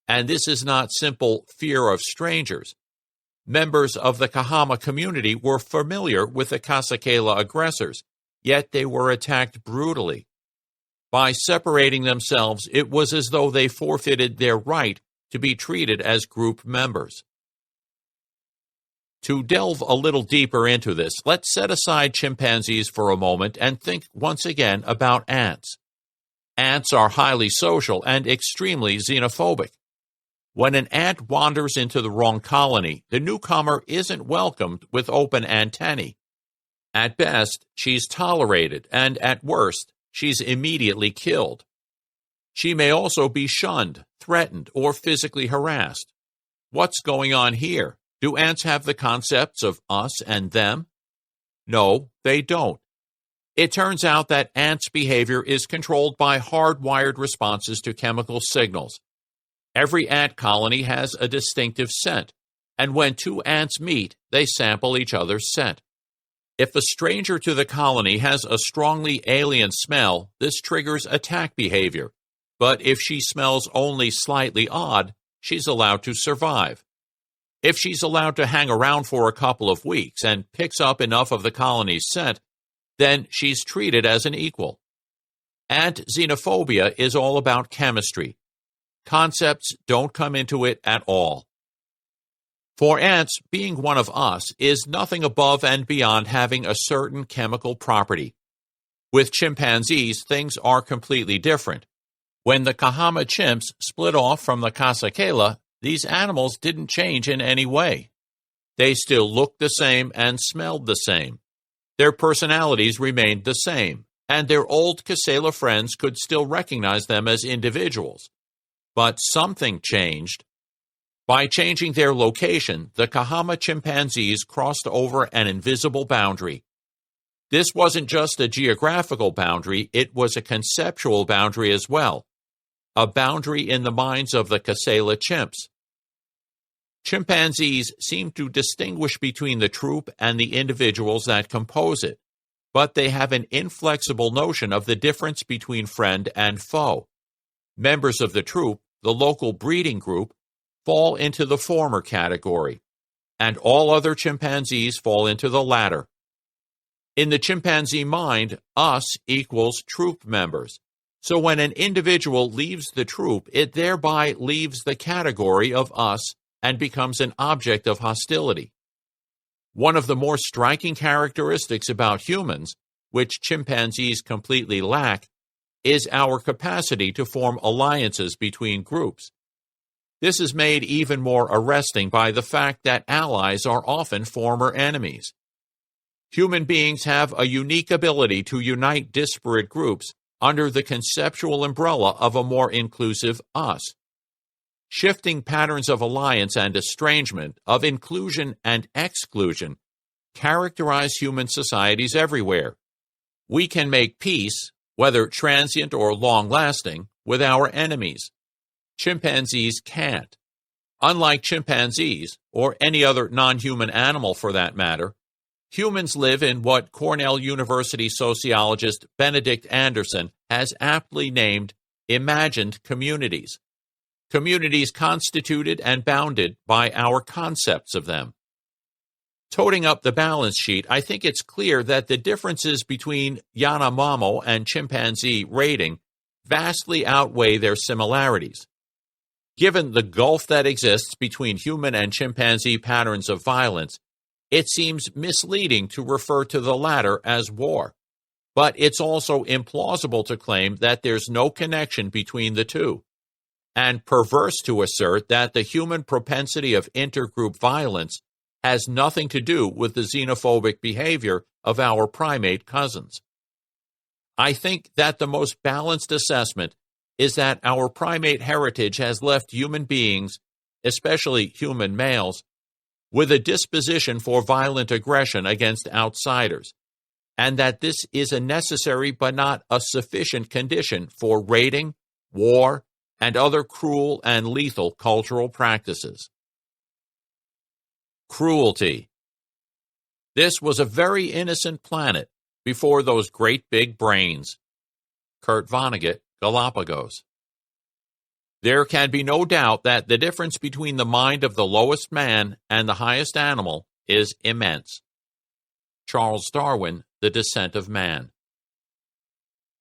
And this is not simple fear of strangers. Members of the Kahama community were familiar with the Kasakela aggressors, yet they were attacked brutally. By separating themselves, it was as though they forfeited their right to be treated as group members. To delve a little deeper into this, let's set aside chimpanzees for a moment and think once again about ants. Ants are highly social and extremely xenophobic. When an ant wanders into the wrong colony, the newcomer isn't welcomed with open antennae. At best, she's tolerated, and at worst, she's immediately killed. She may also be shunned, threatened, or physically harassed. What's going on here? Do ants have the concepts of us and them? No, they don't. It turns out that ants' behavior is controlled by hardwired responses to chemical signals. Every ant colony has a distinctive scent, and when two ants meet, they sample each other's scent. If a stranger to the colony has a strongly alien smell, this triggers attack behavior. But if she smells only slightly odd, she's allowed to survive. If she's allowed to hang around for a couple of weeks and picks up enough of the colony's scent, then she's treated as an equal. Ant xenophobia is all about chemistry. Concepts don't come into it at all. For ants, being one of us is nothing above and beyond having a certain chemical property. With chimpanzees, things are completely different. When the Kahama chimps split off from the Kasakela, these animals didn't change in any way. They still looked the same and smelled the same. Their personalities remained the same, and their old Kasela friends could still recognize them as individuals. But something changed. By changing their location, the Kahama chimpanzees crossed over an invisible boundary. This wasn't just a geographical boundary, it was a conceptual boundary as well, a boundary in the minds of the Kasela chimps. Chimpanzees seem to distinguish between the troop and the individuals that compose it, but they have an inflexible notion of the difference between friend and foe. Members of the troop, the local breeding group, fall into the former category, and all other chimpanzees fall into the latter. In the chimpanzee mind, us equals troop members. So when an individual leaves the troop, it thereby leaves the category of us and becomes an object of hostility. One of the more striking characteristics about humans, which chimpanzees completely lack, is our capacity to form alliances between groups. This is made even more arresting by the fact that allies are often former enemies. Human beings have a unique ability to unite disparate groups under the conceptual umbrella of a more inclusive us. Shifting patterns of alliance and estrangement, of inclusion and exclusion, characterize human societies everywhere. We can make peace, whether transient or long-lasting, with our enemies. Chimpanzees can't. Unlike chimpanzees, or any other non-human animal for that matter, humans live in what Cornell University sociologist Benedict Anderson has aptly named imagined communities. Communities constituted and bounded by our concepts of them. Toting up the balance sheet, I think it's clear that the differences between Yanomamo and chimpanzee rating vastly outweigh their similarities. Given the gulf that exists between human and chimpanzee patterns of violence, it seems misleading to refer to the latter as war. But it's also implausible to claim that there's no connection between the two, and perverse to assert that the human propensity of intergroup violence has nothing to do with the xenophobic behavior of our primate cousins. I think that the most balanced assessment is that our primate heritage has left human beings, especially human males, with a disposition for violent aggression against outsiders, and that this is a necessary but not a sufficient condition for raiding, war, and other cruel and lethal cultural practices. Cruelty. This was a very innocent planet before those great big brains. Kurt Vonnegut, Galapagos. There can be no doubt that the difference between the mind of the lowest man and the highest animal is immense. Charles Darwin, The Descent of Man.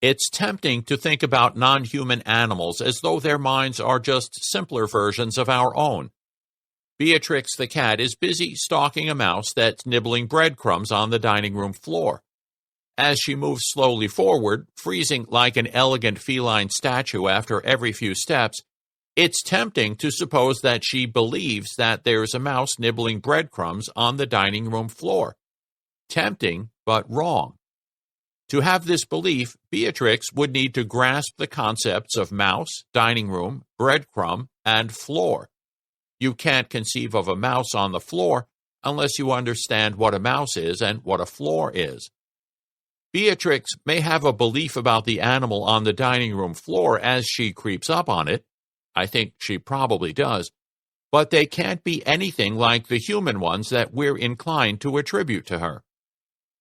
It's tempting to think about non-human animals as though their minds are just simpler versions of our own. Beatrix the cat is busy stalking a mouse that's nibbling breadcrumbs on the dining room floor. As she moves slowly forward, freezing like an elegant feline statue after every few steps, it's tempting to suppose that she believes that there's a mouse nibbling breadcrumbs on the dining room floor. Tempting, but wrong. To have this belief, Beatrix would need to grasp the concepts of mouse, dining room, breadcrumb, and floor. You can't conceive of a mouse on the floor unless you understand what a mouse is and what a floor is. Beatrix may have a belief about the animal on the dining room floor as she creeps up on it. I think she probably does. But they can't be anything like the human ones that we're inclined to attribute to her.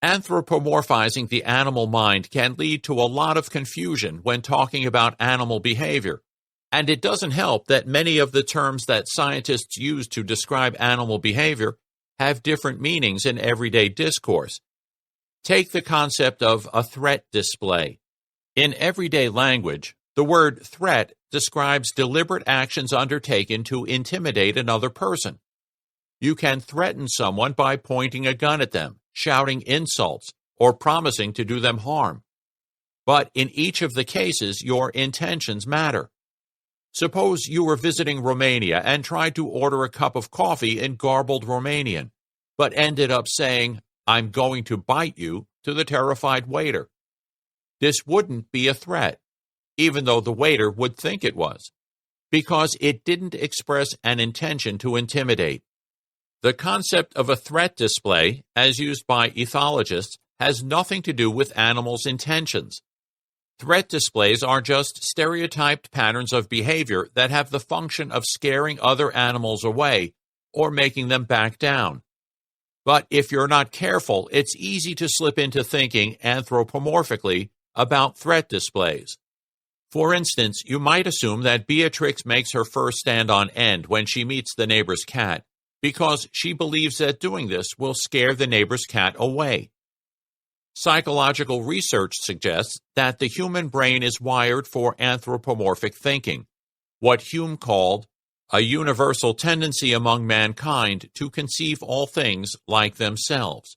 Anthropomorphizing the animal mind can lead to a lot of confusion when talking about animal behavior, and it doesn't help that many of the terms that scientists use to describe animal behavior have different meanings in everyday discourse. Take the concept of a threat display. In everyday language, the word threat describes deliberate actions undertaken to intimidate another person. You can threaten someone by pointing a gun at them, shouting insults, or promising to do them harm. But in each of the cases, your intentions matter. Suppose you were visiting Romania and tried to order a cup of coffee in garbled Romanian, but ended up saying, "I'm going to bite you," to the terrified waiter. This wouldn't be a threat, even though the waiter would think it was, because it didn't express an intention to intimidate. The concept of a threat display, as used by ethologists, has nothing to do with animals' intentions. Threat displays are just stereotyped patterns of behavior that have the function of scaring other animals away or making them back down. But if you're not careful, it's easy to slip into thinking anthropomorphically about threat displays. For instance, you might assume that Beatrix makes her fur stand on end when she meets the neighbor's cat, because she believes that doing this will scare the neighbor's cat away. Psychological research suggests that the human brain is wired for anthropomorphic thinking, what Hume called a universal tendency among mankind to conceive all things like themselves.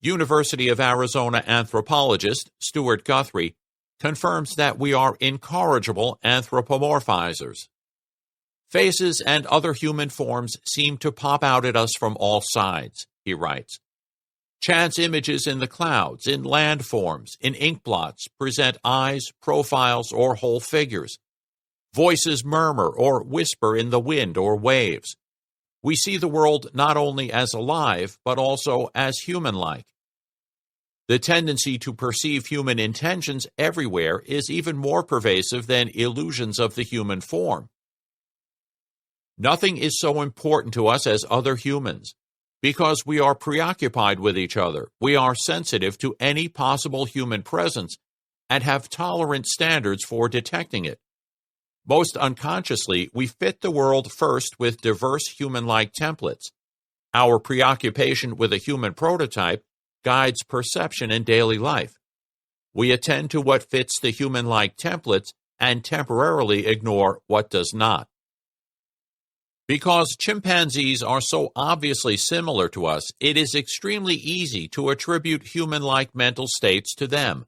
University of Arizona anthropologist Stuart Guthrie confirms that we are incorrigible anthropomorphizers. Faces and other human forms seem to pop out at us from all sides, he writes. Chance images in the clouds, in landforms, in inkblots present eyes, profiles, or whole figures. Voices murmur or whisper in the wind or waves. We see the world not only as alive, but also as human-like. The tendency to perceive human intentions everywhere is even more pervasive than illusions of the human form. Nothing is so important to us as other humans. Because we are preoccupied with each other, we are sensitive to any possible human presence and have tolerant standards for detecting it. Most unconsciously, we fit the world first with diverse human-like templates. Our preoccupation with a human prototype guides perception in daily life. We attend to what fits the human-like templates and temporarily ignore what does not. Because chimpanzees are so obviously similar to us, it is extremely easy to attribute human-like mental states to them.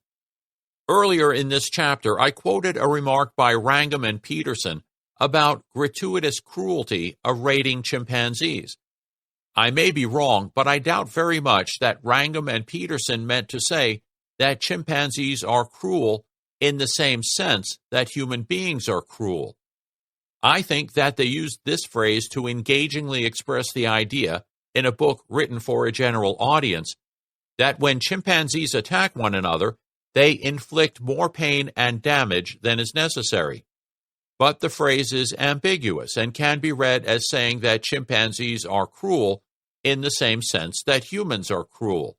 Earlier in this chapter, I quoted a remark by Wrangham and Peterson about gratuitous cruelty of raiding chimpanzees. I may be wrong, but I doubt very much that Wrangham and Peterson meant to say that chimpanzees are cruel in the same sense that human beings are cruel. I think that they used this phrase to engagingly express the idea, in a book written for a general audience, that when chimpanzees attack one another, they inflict more pain and damage than is necessary. But the phrase is ambiguous and can be read as saying that chimpanzees are cruel in the same sense that humans are cruel.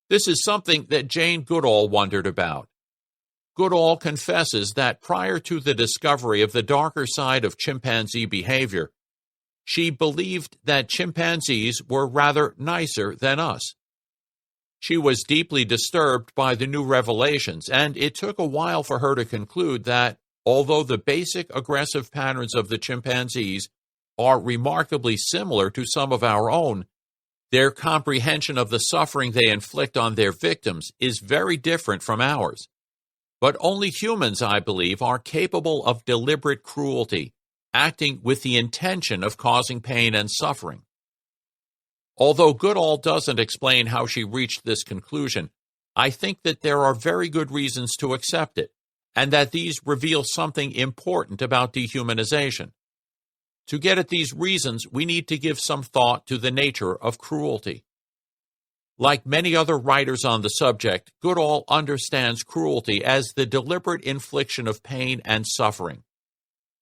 This is something that Jane Goodall wondered about. Goodall confesses that prior to the discovery of the darker side of chimpanzee behavior, she believed that chimpanzees were rather nicer than us. She was deeply disturbed by the new revelations, and it took a while for her to conclude that, although the basic aggressive patterns of the chimpanzees are remarkably similar to some of our own, their comprehension of the suffering they inflict on their victims is very different from ours. But only humans, I believe, are capable of deliberate cruelty, acting with the intention of causing pain and suffering. Although Goodall doesn't explain how she reached this conclusion, I think that there are very good reasons to accept it, and that these reveal something important about dehumanization. To get at these reasons, we need to give some thought to the nature of cruelty. Like many other writers on the subject, Goodall understands cruelty as the deliberate infliction of pain and suffering.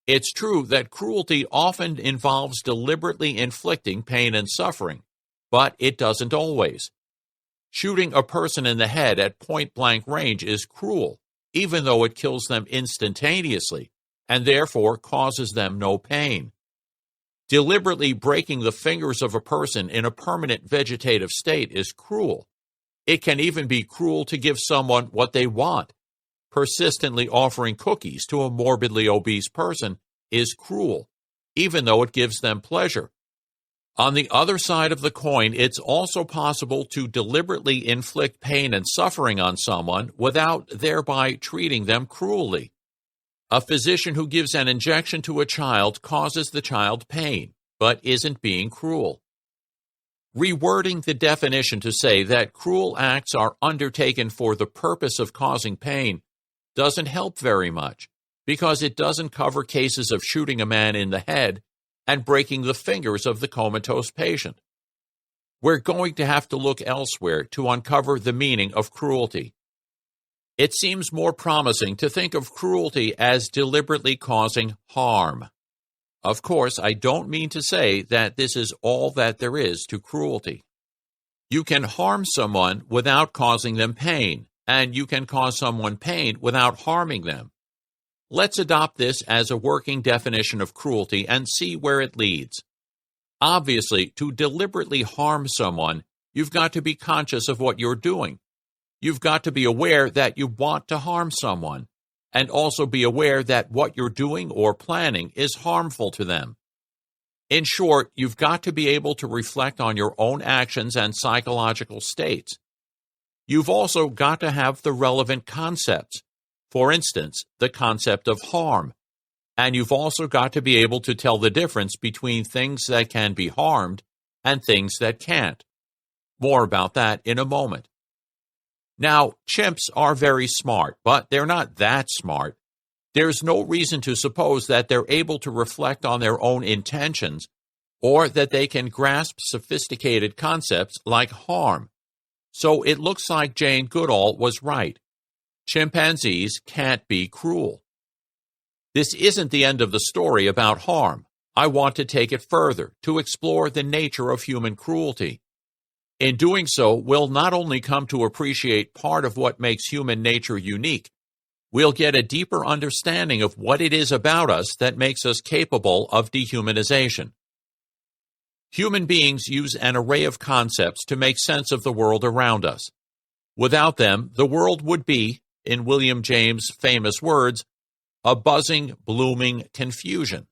It's true that cruelty often involves deliberately inflicting pain and suffering, but it doesn't always. Shooting a person in the head at point-blank range is cruel, even though it kills them instantaneously, and therefore causes them no pain. Deliberately breaking the fingers of a person in a permanent vegetative state is cruel. It can even be cruel to give someone what they want. Persistently offering cookies to a morbidly obese person is cruel, even though it gives them pleasure. On the other side of the coin, it's also possible to deliberately inflict pain and suffering on someone without thereby treating them cruelly. A physician who gives an injection to a child causes the child pain, but isn't being cruel. Rewording the definition to say that cruel acts are undertaken for the purpose of causing pain doesn't help very much, because it doesn't cover cases of shooting a man in the head and breaking the fingers of the comatose patient. We're going to have to look elsewhere to uncover the meaning of cruelty. It seems more promising to think of cruelty as deliberately causing harm. Of course, I don't mean to say that this is all that there is to cruelty. You can harm someone without causing them pain, and you can cause someone pain without harming them. Let's adopt this as a working definition of cruelty and see where it leads. Obviously, to deliberately harm someone, you've got to be conscious of what you're doing. You've got to be aware that you want to harm someone, and also be aware that what you're doing or planning is harmful to them. In short, you've got to be able to reflect on your own actions and psychological states. You've also got to have the relevant concepts. For instance, the concept of harm. And you've also got to be able to tell the difference between things that can be harmed and things that can't. More about that in a moment. Now, chimps are very smart, but they're not that smart. There's no reason to suppose that they're able to reflect on their own intentions or that they can grasp sophisticated concepts like harm. So it looks like Jane Goodall was right. Chimpanzees can't be cruel. This isn't the end of the story about harm. I want to take it further, to explore the nature of human cruelty. In doing so, we'll not only come to appreciate part of what makes human nature unique, we'll get a deeper understanding of what it is about us that makes us capable of dehumanization. Human beings use an array of concepts to make sense of the world around us. Without them, the world would be, in William James' famous words, a buzzing, blooming confusion.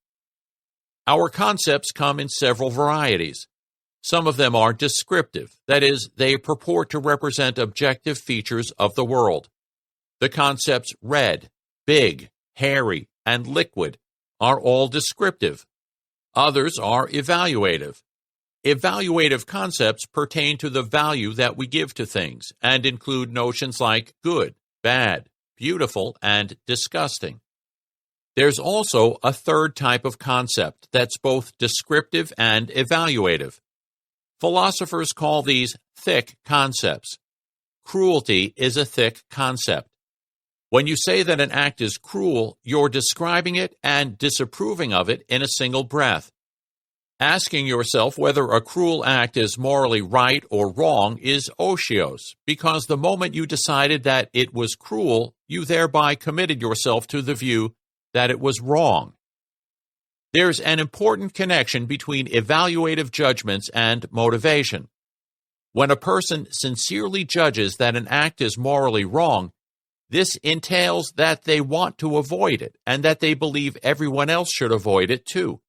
Our concepts come in several varieties. Some of them are descriptive, that is, they purport to represent objective features of the world. The concepts red, big, hairy, and liquid are all descriptive. Others are evaluative. Evaluative concepts pertain to the value that we give to things and include notions like good, bad, beautiful, and disgusting. There's also a third type of concept that's both descriptive and evaluative. Philosophers call these thick concepts. Cruelty is a thick concept. When you say that an act is cruel, you're describing it and disapproving of it in a single breath. Asking yourself whether a cruel act is morally right or wrong is otiose, because the moment you decided that it was cruel, you thereby committed yourself to the view that it was wrong. There's an important connection between evaluative judgments and motivation. When a person sincerely judges that an act is morally wrong, this entails that they want to avoid it and that they believe everyone else should avoid it too.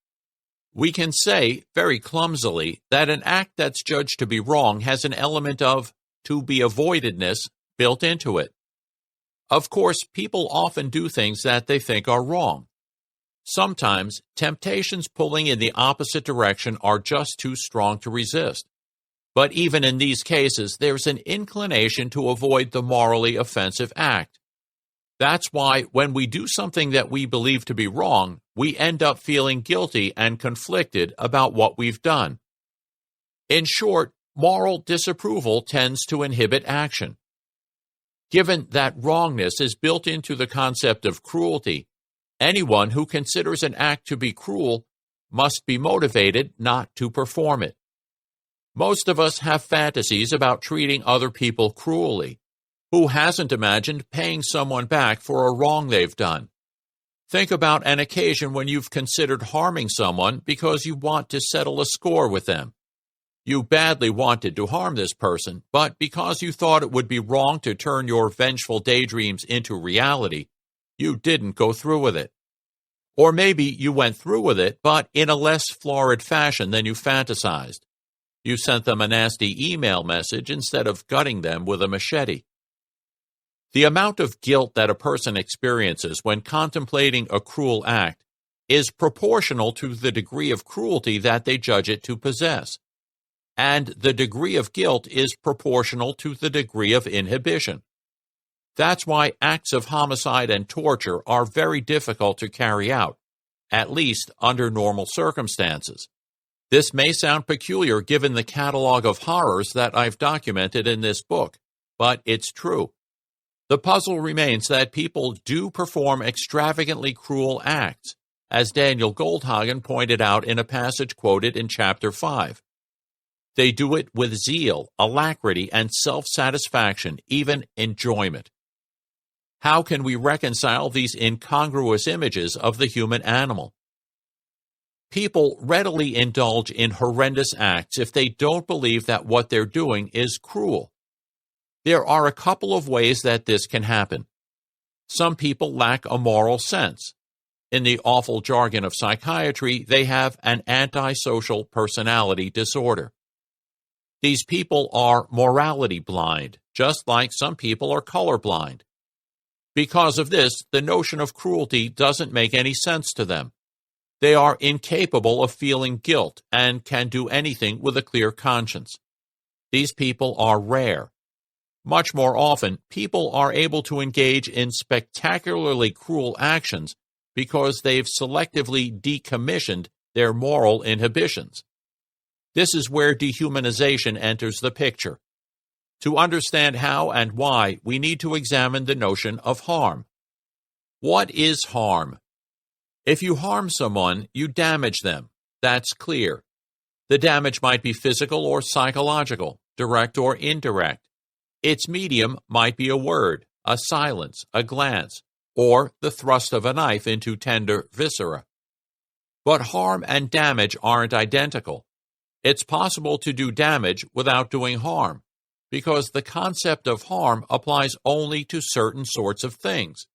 We can say, very clumsily, that an act that's judged to be wrong has an element of to-be-avoidedness built into it. Of course, people often do things that they think are wrong. Sometimes, temptations pulling in the opposite direction are just too strong to resist. But even in these cases, there's an inclination to avoid the morally offensive act. That's why when we do something that we believe to be wrong, we end up feeling guilty and conflicted about what we've done. In short, moral disapproval tends to inhibit action. Given that wrongness is built into the concept of cruelty, anyone who considers an act to be cruel must be motivated not to perform it. Most of us have fantasies about treating other people cruelly. Who hasn't imagined paying someone back for a wrong they've done? Think about an occasion when you've considered harming someone because you want to settle a score with them. You badly wanted to harm this person, but because you thought it would be wrong to turn your vengeful daydreams into reality, you didn't go through with it. Or maybe you went through with it, but in a less florid fashion than you fantasized. You sent them a nasty email message instead of gutting them with a machete. The amount of guilt that a person experiences when contemplating a cruel act is proportional to the degree of cruelty that they judge it to possess. And the degree of guilt is proportional to the degree of inhibition. That's why acts of homicide and torture are very difficult to carry out, at least under normal circumstances. This may sound peculiar given the catalog of horrors that I've documented in this book, but it's true. The puzzle remains that people do perform extravagantly cruel acts, as Daniel Goldhagen pointed out in a passage quoted in Chapter 5. They do it with zeal, alacrity, and self-satisfaction, even enjoyment. How can we reconcile these incongruous images of the human animal? People readily indulge in horrendous acts if they don't believe that what they're doing is cruel. There are a couple of ways that this can happen. Some people lack a moral sense. In the awful jargon of psychiatry, they have an antisocial personality disorder. These people are morality blind, just like some people are colorblind. Because of this, the notion of cruelty doesn't make any sense to them. They are incapable of feeling guilt and can do anything with a clear conscience. These people are rare. Much more often, people are able to engage in spectacularly cruel actions because they've selectively decommissioned their moral inhibitions. This is where dehumanization enters the picture. To understand how and why, we need to examine the notion of harm. What is harm? If you harm someone, you damage them. That's clear. The damage might be physical or psychological, direct or indirect. Its medium might be a word, a silence, a glance, or the thrust of a knife into tender viscera. But harm and damage aren't identical. It's possible to do damage without doing harm, because the concept of harm applies only to certain sorts of things.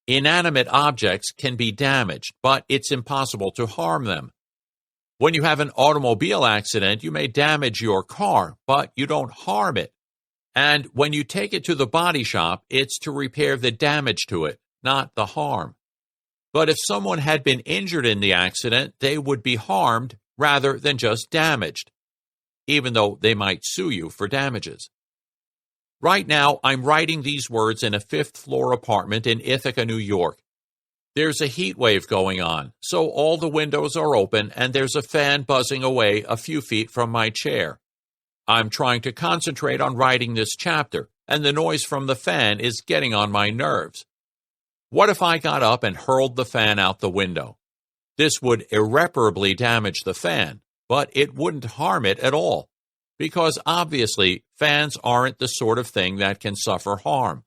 Inanimate objects can be damaged, but it's impossible to harm them. When you have an automobile accident, you may damage your car, but you don't harm it. And when you take it to the body shop, it's to repair the damage to it, not the harm. But if someone had been injured in the accident, they would be harmed rather than just damaged, even though they might sue you for damages. Right now, I'm writing these words in a fifth-floor apartment in Ithaca, New York. There's a heat wave going on, so all the windows are open and there's a fan buzzing away a few feet from my chair. I'm trying to concentrate on writing this chapter, and the noise from the fan is getting on my nerves. What if I got up and hurled the fan out the window? This would irreparably damage the fan, but it wouldn't harm it at all, because obviously fans aren't the sort of thing that can suffer harm.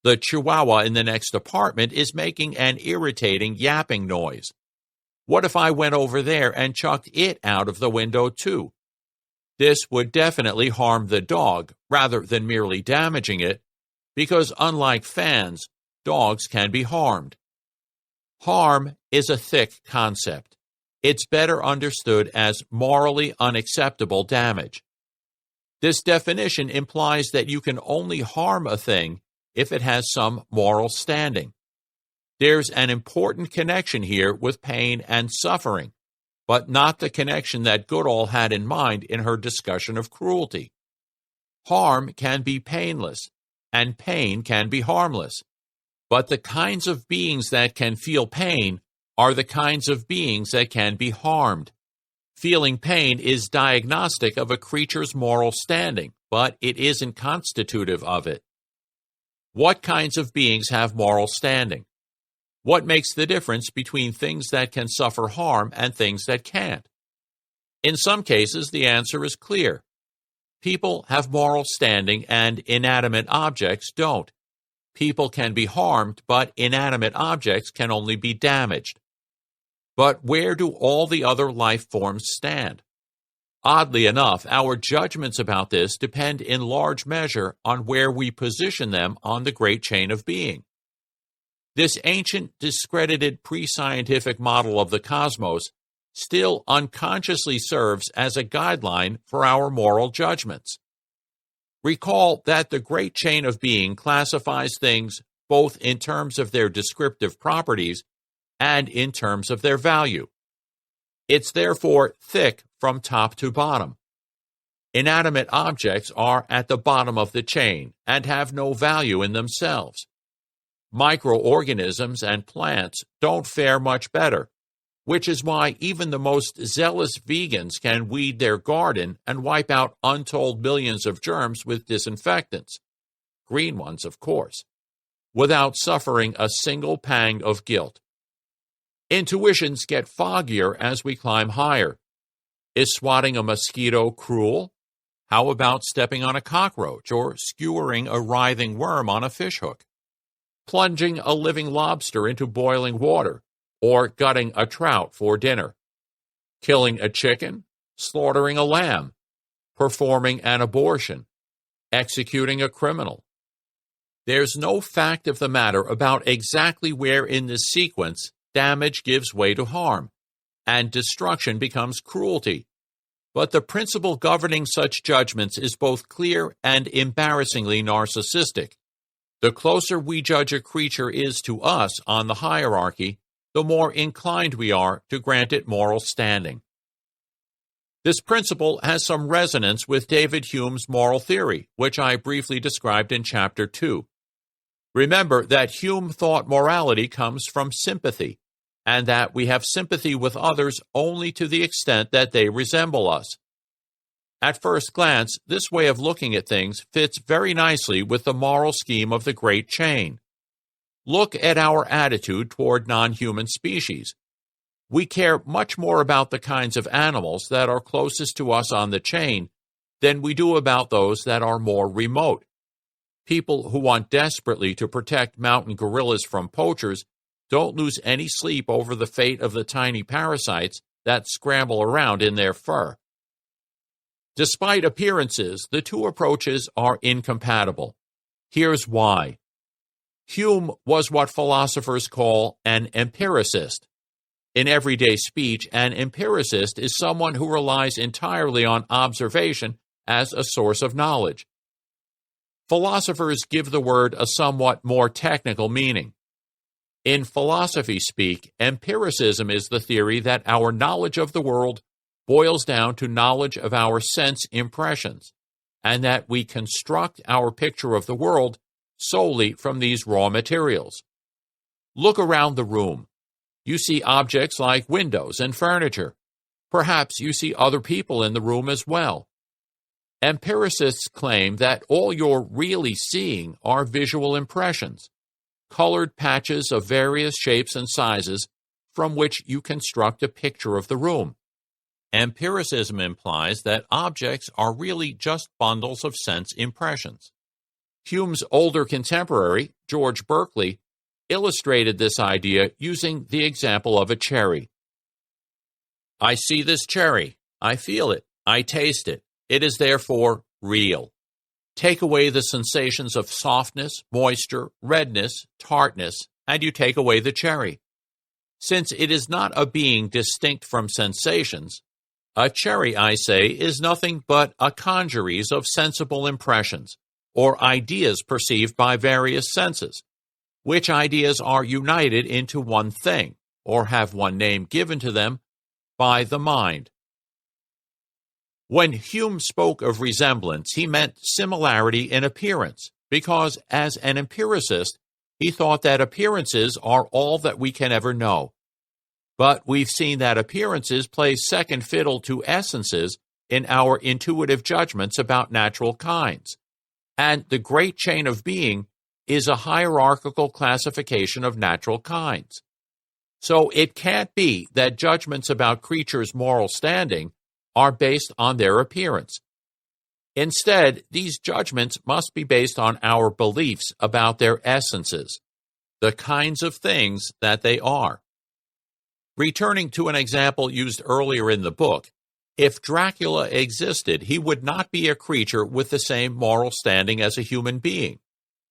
The chihuahua in the next apartment is making an irritating yapping noise. What if I went over there and chucked it out of the window too? This would definitely harm the dog rather than merely damaging it, because unlike fans, dogs can be harmed. Harm is a thick concept. It's better understood as morally unacceptable damage. This definition implies that you can only harm a thing if it has some moral standing. There's an important connection here with pain and suffering. but not the connection that Goodall had in mind in her discussion of cruelty. Harm can be painless, and pain can be harmless. But the kinds of beings that can feel pain are the kinds of beings that can be harmed. Feeling pain is diagnostic of a creature's moral standing, but it isn't constitutive of it. What kinds of beings have moral standing? What makes the difference between things that can suffer harm and things that can't? In some cases, the answer is clear. People have moral standing and inanimate objects don't. People can be harmed, but inanimate objects can only be damaged. But where do all the other life forms stand? Oddly enough, our judgments about this depend in large measure on where we position them on the great chain of being. This ancient, discredited pre-scientific model of the cosmos still unconsciously serves as a guideline for our moral judgments. Recall that the great chain of being classifies things both in terms of their descriptive properties and in terms of their value. It's therefore thick from top to bottom. Inanimate objects are at the bottom of the chain and have no value in themselves. Microorganisms and plants don't fare much better, which is why even the most zealous vegans can weed their garden and wipe out untold millions of germs with disinfectants, green ones of course, without suffering a single pang of guilt. Intuitions get foggier as we climb higher. Is swatting a mosquito cruel? How about stepping on a cockroach or skewering a writhing worm on a fishhook? Plunging a living lobster into boiling water, or gutting a trout for dinner? Killing a chicken? Slaughtering a lamb? Performing an abortion? Executing a criminal? There's no fact of the matter about exactly where in this sequence damage gives way to harm, and destruction becomes cruelty. But the principle governing such judgments is both clear and embarrassingly narcissistic. The closer we judge a creature is to us on the hierarchy, the more inclined we are to grant it moral standing. This principle has some resonance with David Hume's moral theory, which I briefly described in Chapter 2. Remember that Hume thought morality comes from sympathy, and that we have sympathy with others only to the extent that they resemble us. At first glance, this way of looking at things fits very nicely with the moral scheme of the Great Chain. Look at our attitude toward non-human species. We care much more about the kinds of animals that are closest to us on the chain than we do about those that are more remote. People who want desperately to protect mountain gorillas from poachers don't lose any sleep over the fate of the tiny parasites that scramble around in their fur. Despite appearances, the two approaches are incompatible. Here's why. Hume was what philosophers call an empiricist. In everyday speech, an empiricist is someone who relies entirely on observation as a source of knowledge. Philosophers give the word a somewhat more technical meaning. In philosophy speak, empiricism is the theory that our knowledge of the world boils down to knowledge of our sense impressions, and that we construct our picture of the world solely from these raw materials. Look around the room. You see objects like windows and furniture. Perhaps you see other people in the room as well. Empiricists claim that all you're really seeing are visual impressions, colored patches of various shapes and sizes from which you construct a picture of the room. Empiricism implies that objects are really just bundles of sense impressions. Hume's older contemporary, George Berkeley, illustrated this idea using the example of a cherry. I see this cherry. I feel it. I taste it. It is therefore real. Take away the sensations of softness, moisture, redness, tartness, and you take away the cherry. Since it is not a being distinct from sensations, a cherry, I say, is nothing but a congeries of sensible impressions, or ideas perceived by various senses, which ideas are united into one thing, or have one name given to them, by the mind. When Hume spoke of resemblance, he meant similarity in appearance, because as an empiricist, he thought that appearances are all that we can ever know. But we've seen that appearances play second fiddle to essences in our intuitive judgments about natural kinds. And the great chain of being is a hierarchical classification of natural kinds. So it can't be that judgments about creatures' moral standing are based on their appearance. Instead, these judgments must be based on our beliefs about their essences, the kinds of things that they are. Returning to an example used earlier in the book, if Dracula existed, he would not be a creature with the same moral standing as a human being,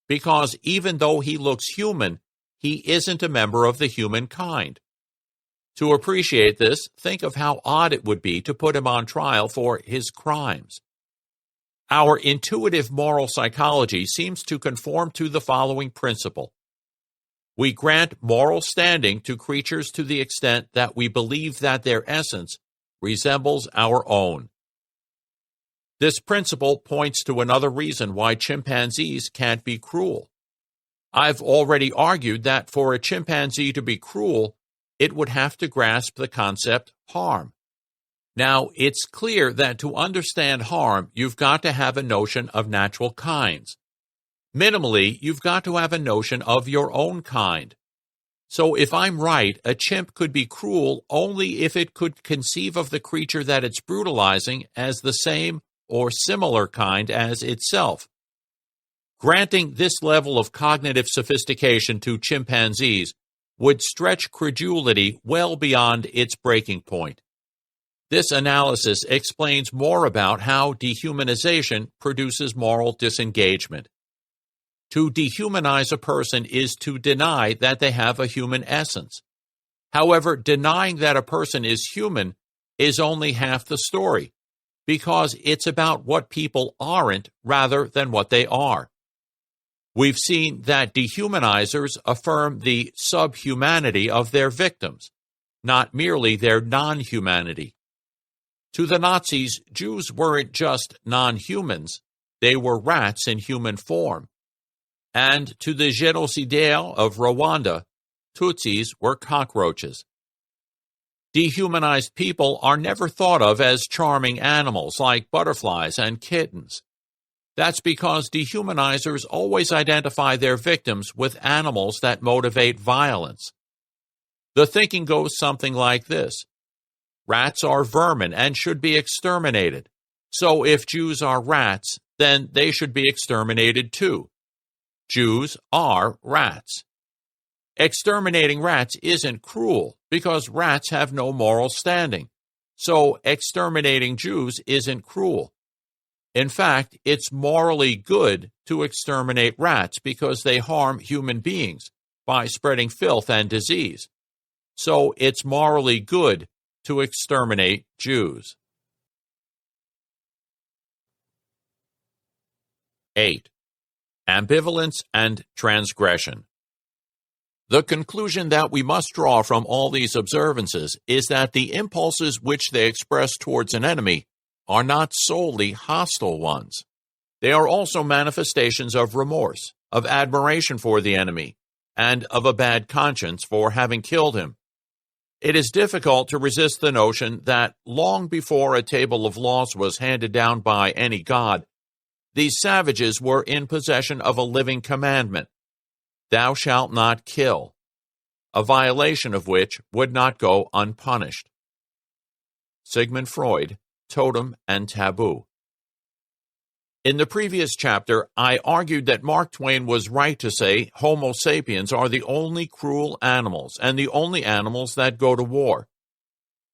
because even though he looks human, he isn't a member of the human kind. To appreciate this, think of how odd it would be to put him on trial for his crimes. Our intuitive moral psychology seems to conform to the following principle. We grant moral standing to creatures to the extent that we believe that their essence resembles our own. This principle points to another reason why chimpanzees can't be cruel. I've already argued that for a chimpanzee to be cruel, it would have to grasp the concept harm. Now, it's clear that to understand harm, you've got to have a notion of natural kinds. Minimally, you've got to have a notion of your own kind. So if I'm right, a chimp could be cruel only if it could conceive of the creature that it's brutalizing as the same or similar kind as itself. Granting this level of cognitive sophistication to chimpanzees would stretch credulity well beyond its breaking point. This analysis explains more about how dehumanization produces moral disengagement. To dehumanize a person is to deny that they have a human essence. However, denying that a person is human is only half the story, because it's about what people aren't rather than what they are. We've seen that dehumanizers affirm the subhumanity of their victims, not merely their non-humanity. To the Nazis, Jews weren't just non-humans, they were rats in human form. And to the genocidaires of Rwanda, Tutsis were cockroaches. Dehumanized people are never thought of as charming animals like butterflies and kittens. That's because dehumanizers always identify their victims with animals that motivate violence. The thinking goes something like this. Rats are vermin and should be exterminated. So if Jews are rats, then they should be exterminated too. Jews are rats. Exterminating rats isn't cruel because rats have no moral standing. So exterminating Jews isn't cruel. In fact, it's morally good to exterminate rats because they harm human beings by spreading filth and disease. So it's morally good to exterminate Jews. 8. Ambivalence and transgression. The conclusion that we must draw from all these observances is that the impulses which they express towards an enemy are not solely hostile ones. They are also manifestations of remorse, of admiration for the enemy, and of a bad conscience for having killed him. It is difficult to resist the notion that long before a table of laws was handed down by any god, these savages were in possession of a living commandment, "Thou shalt not kill," a violation of which would not go unpunished. Sigmund Freud, Totem and Taboo. In the previous chapter, I argued that Mark Twain was right to say Homo sapiens are the only cruel animals and the only animals that go to war.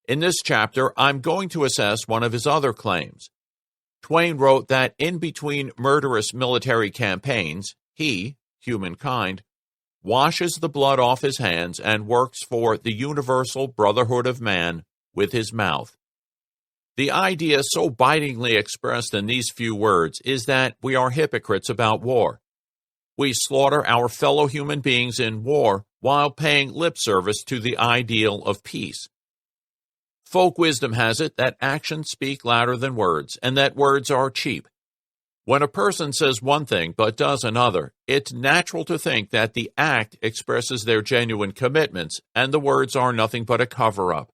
In this chapter, I'm going to assess one of his other claims. Twain wrote that in between murderous military campaigns, he, humankind, washes the blood off his hands and works for the universal brotherhood of man with his mouth. The idea so bitingly expressed in these few words is that we are hypocrites about war. We slaughter our fellow human beings in war while paying lip service to the ideal of peace. Folk wisdom has it that actions speak louder than words, and that words are cheap. When a person says one thing but does another, it's natural to think that the act expresses their genuine commitments, and the words are nothing but a cover-up.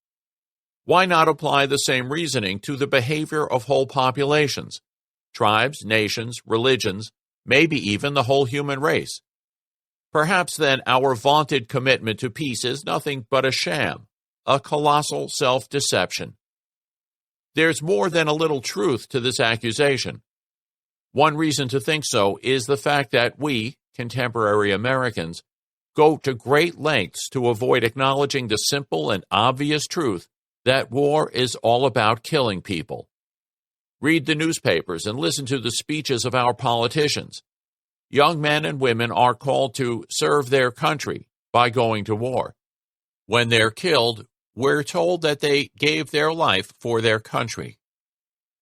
Why not apply the same reasoning to the behavior of whole populations, tribes, nations, religions, maybe even the whole human race? Perhaps then our vaunted commitment to peace is nothing but a sham, a colossal self-deception. There's more than a little truth to this accusation. One reason to think so is the fact that we, contemporary Americans, go to great lengths to avoid acknowledging the simple and obvious truth that war is all about killing people. Read the newspapers and listen to the speeches of our politicians. Young men and women are called to serve their country by going to war. When they're killed, we're told that they gave their life for their country.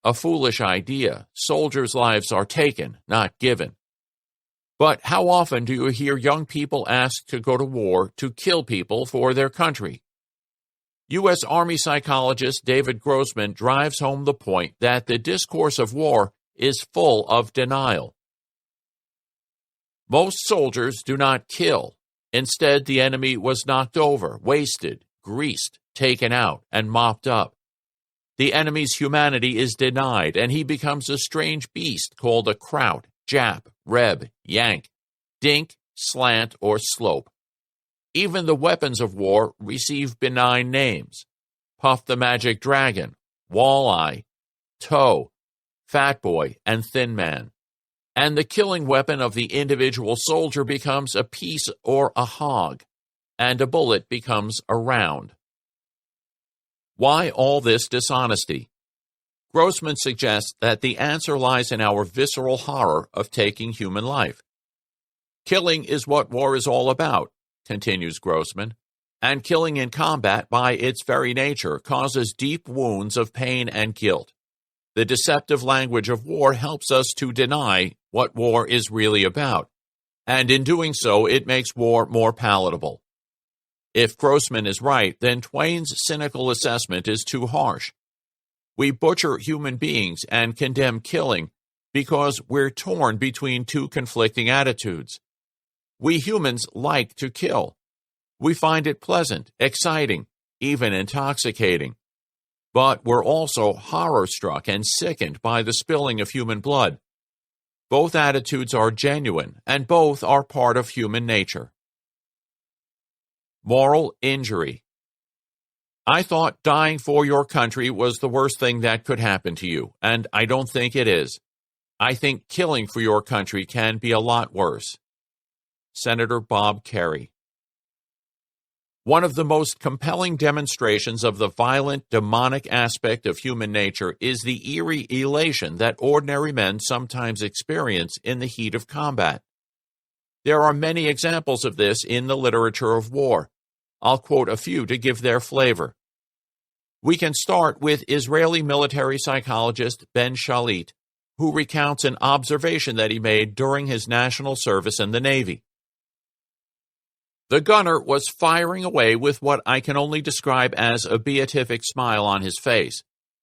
A foolish idea. Soldiers' lives are taken, not given. But how often do you hear young people ask to go to war to kill people for their country? U.S. Army psychologist David Grossman drives home the point that the discourse of war is full of denial. Most soldiers do not kill. Instead, the enemy was knocked over, wasted, greased, taken out, and mopped up. The enemy's humanity is denied, and he becomes a strange beast called a Kraut, Jap, Reb, Yank, Dink, Slant, or Slope. Even the weapons of war receive benign names: Puff the Magic Dragon, Walleye, Toe, Fat Boy, and Thin Man. And the killing weapon of the individual soldier becomes a piece or a hog, and a bullet becomes a round. Why all this dishonesty? Grossman suggests that the answer lies in our visceral horror of taking human life. Killing is what war is all about, continues Grossman, and killing in combat by its very nature causes deep wounds of pain and guilt. The deceptive language of war helps us to deny what war is really about, and in doing so it makes war more palatable. If Grossman is right, then Twain's cynical assessment is too harsh. We butcher human beings and condemn killing because we're torn between two conflicting attitudes. We humans like to kill. We find it pleasant, exciting, even intoxicating. But we're also horror-struck and sickened by the spilling of human blood. Both attitudes are genuine, and both are part of human nature. Moral injury. I thought dying for your country was the worst thing that could happen to you, and I don't think it is. I think killing for your country can be a lot worse. Senator Bob Kerrey. One of the most compelling demonstrations of the violent, demonic aspect of human nature is the eerie elation that ordinary men sometimes experience in the heat of combat. There are many examples of this in the literature of war. I'll quote a few to give their flavor. We can start with Israeli military psychologist Ben Shalit, who recounts an observation that he made during his national service in the Navy. The gunner was firing away with what I can only describe as a beatific smile on his face.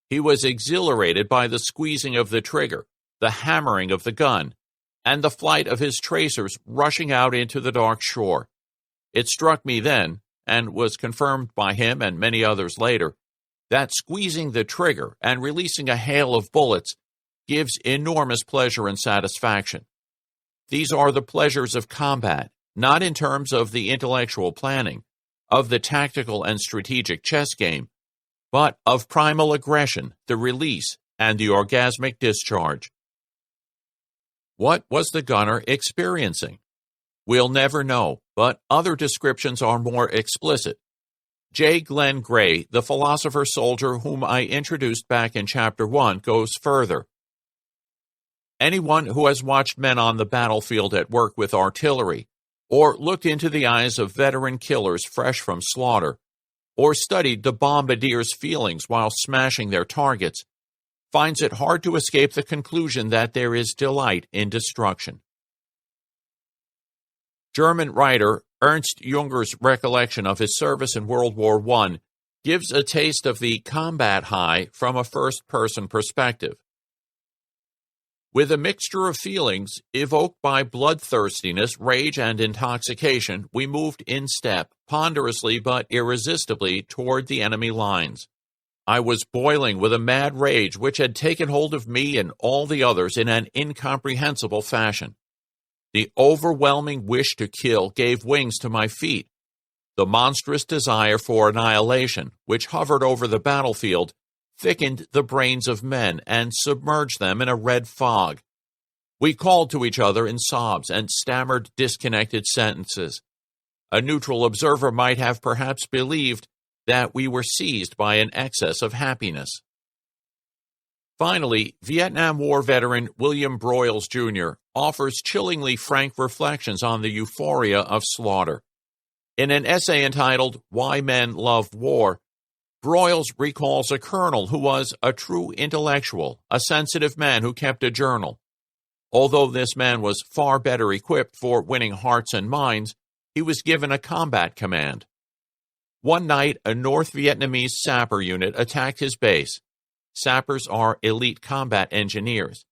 He was exhilarated by the squeezing of the trigger, the hammering of the gun, and the flight of his tracers rushing out into the dark shore. It struck me then, and was confirmed by him and many others later, that squeezing the trigger and releasing a hail of bullets gives enormous pleasure and satisfaction. These are the pleasures of combat, not in terms of the intellectual planning, of the tactical and strategic chess game, but of primal aggression, the release, and the orgasmic discharge. What was the gunner experiencing? We'll never know, but other descriptions are more explicit. J. Glenn Gray, the philosopher-soldier whom I introduced back in Chapter 1, goes further. Anyone who has watched men on the battlefield at work with artillery, or looked into the eyes of veteran killers fresh from slaughter, or studied the bombardier's feelings while smashing their targets, finds it hard to escape the conclusion that there is delight in destruction. German writer Ernst Junger's recollection of his service in World War I gives a taste of the combat high from a first-person perspective. With a mixture of feelings evoked by bloodthirstiness, rage, and intoxication, we moved in step, ponderously but irresistibly, toward the enemy lines. I was boiling with a mad rage which had taken hold of me and all the others in an incomprehensible fashion. The overwhelming wish to kill gave wings to my feet. The monstrous desire for annihilation, which hovered over the battlefield, thickened the brains of men and submerged them in a red fog. We called to each other in sobs and stammered disconnected sentences. A neutral observer might have perhaps believed that we were seized by an excess of happiness. Finally, Vietnam War veteran William Broyles, Jr. offers chillingly frank reflections on the euphoria of slaughter. In an essay entitled "Why Men Love War," Broyles recalls a colonel who was a true intellectual, a sensitive man who kept a journal. Although this man was far better equipped for winning hearts and minds, he was given a combat command. One night, a North Vietnamese sapper unit attacked his base. Sappers are elite combat engineers.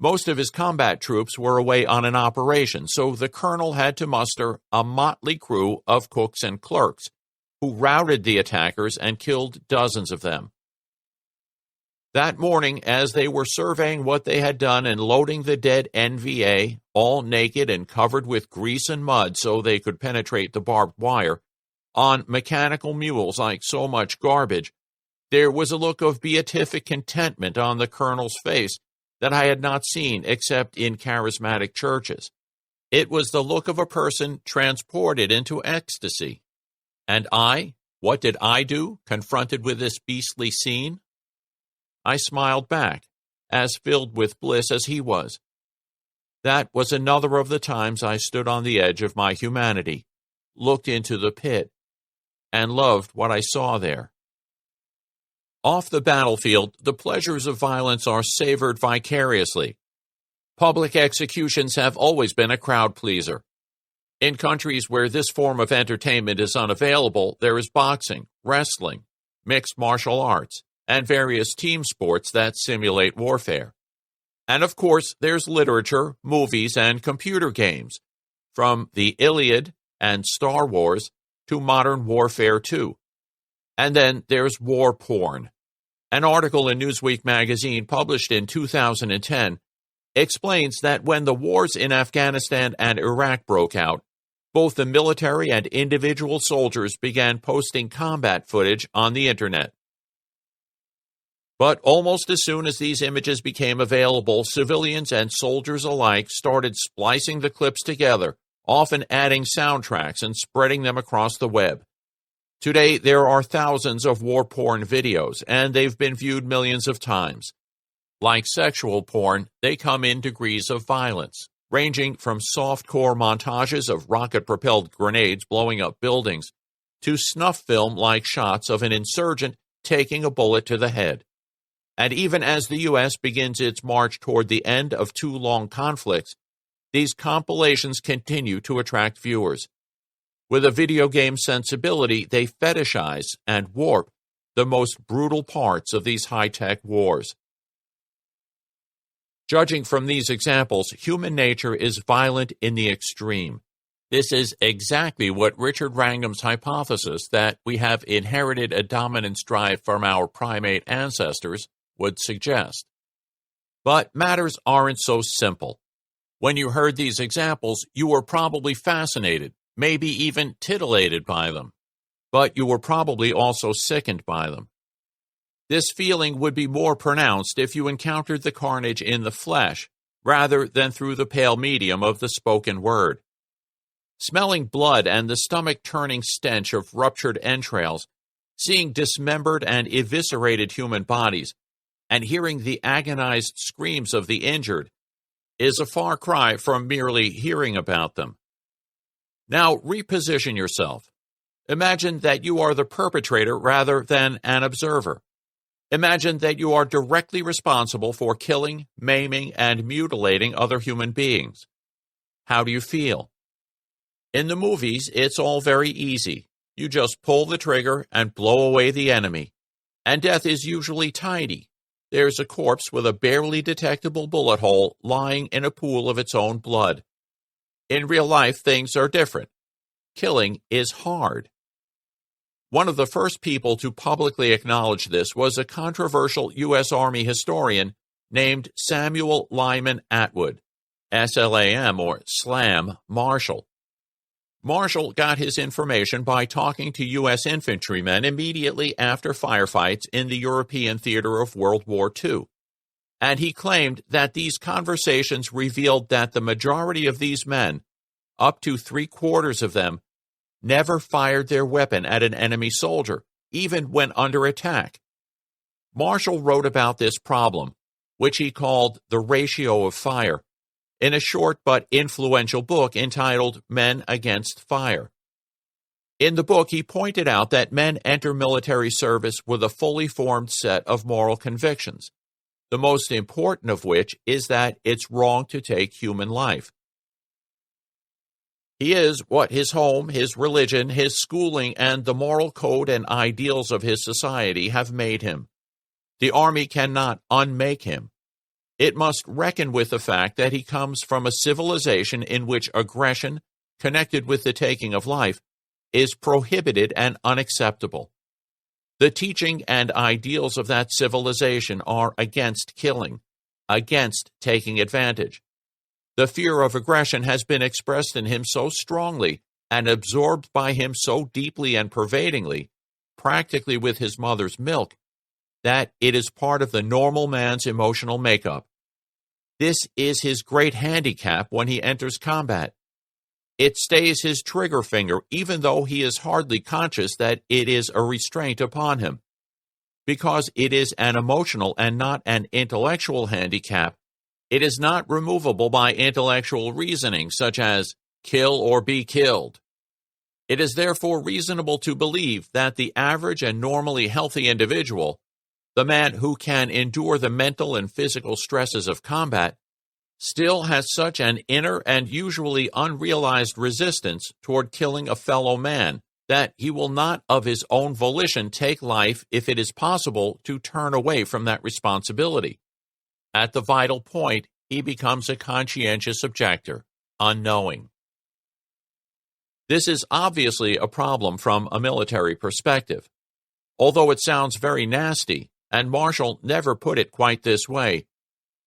Most of his combat troops were away on an operation, so the colonel had to muster a motley crew of cooks and clerks, who routed the attackers and killed dozens of them. That morning, as they were surveying what they had done and loading the dead NVA, all naked and covered with grease and mud so they could penetrate the barbed wire, on mechanical mules like so much garbage, there was a look of beatific contentment on the colonel's face that I had not seen except in charismatic churches. It was the look of a person transported into ecstasy. And I? What did I do, confronted with this beastly scene? I smiled back, as filled with bliss as he was. That was another of the times I stood on the edge of my humanity, looked into the pit, and loved what I saw there. Off the battlefield, the pleasures of violence are savored vicariously. Public executions have always been a crowd pleaser. In countries where this form of entertainment is unavailable, there is boxing, wrestling, mixed martial arts, and various team sports that simulate warfare. And of course, there's literature, movies, and computer games, from the Iliad and Star Wars to Modern Warfare 2. And then there's war porn. An article in Newsweek magazine published in 2010 explains that when the wars in Afghanistan and Iraq broke out, both the military and individual soldiers began posting combat footage on the internet. But almost as soon as these images became available, civilians and soldiers alike started splicing the clips together, often adding soundtracks and spreading them across the web. Today, there are thousands of war porn videos, and they've been viewed millions of times. Like sexual porn, they come in degrees of violence, ranging from soft-core montages of rocket-propelled grenades blowing up buildings to snuff film-like shots of an insurgent taking a bullet to the head. And even as the U.S. begins its march toward the end of two long conflicts, these compilations continue to attract viewers. With a video game sensibility, they fetishize and warp the most brutal parts of these high-tech wars. Judging from these examples, human nature is violent in the extreme. This is exactly what Richard Wrangham's hypothesis that we have inherited a dominance drive from our primate ancestors would suggest. But matters aren't so simple. When you heard these examples, you were probably fascinated, maybe even titillated by them, but you were probably also sickened by them. This feeling would be more pronounced if you encountered the carnage in the flesh, rather than through the pale medium of the spoken word. Smelling blood and the stomach-turning stench of ruptured entrails, seeing dismembered and eviscerated human bodies, and hearing the agonized screams of the injured, is a far cry from merely hearing about them. Now reposition yourself. Imagine that you are the perpetrator rather than an observer. Imagine that you are directly responsible for killing, maiming, and mutilating other human beings. How do you feel? In the movies, it's all very easy. You just pull the trigger and blow away the enemy. And death is usually tidy. There's a corpse with a barely detectable bullet hole lying in a pool of its own blood. In real life, things are different. Killing is hard. One of the first people to publicly acknowledge this was a controversial U.S. Army historian named Samuel Lyman Atwood, SLAM or SLAM Marshall. Marshall got his information by talking to U.S. infantrymen immediately after firefights in the European theater of World War II, and he claimed that these conversations revealed that the majority of these men, up to 3/4 of them, never fired their weapon at an enemy soldier, even when under attack. Marshall wrote about this problem, which he called the ratio of fire, in a short but influential book entitled Men Against Fire. In the book, he pointed out that men enter military service with a fully formed set of moral convictions, the most important of which is that it's wrong to take human life. He is what his home, his religion, his schooling, and the moral code and ideals of his society have made him. The Army cannot unmake him. It must reckon with the fact that he comes from a civilization in which aggression, connected with the taking of life, is prohibited and unacceptable. The teaching and ideals of that civilization are against killing, against taking advantage. The fear of aggression has been expressed in him so strongly and absorbed by him so deeply and pervadingly, practically with his mother's milk, that it is part of the normal man's emotional makeup. This is his great handicap when he enters combat. It stays his trigger finger even though he is hardly conscious that it is a restraint upon him. Because it is an emotional and not an intellectual handicap, it is not removable by intellectual reasoning such as kill or be killed. It is therefore reasonable to believe that the average and normally healthy individual, the man who can endure the mental and physical stresses of combat, still has such an inner and usually unrealized resistance toward killing a fellow man that he will not of his own volition take life if it is possible to turn away from that responsibility. At the vital point, he becomes a conscientious objector, unknowing. This is obviously a problem from a military perspective. Although it sounds very nasty, and Marshall never put it quite this way,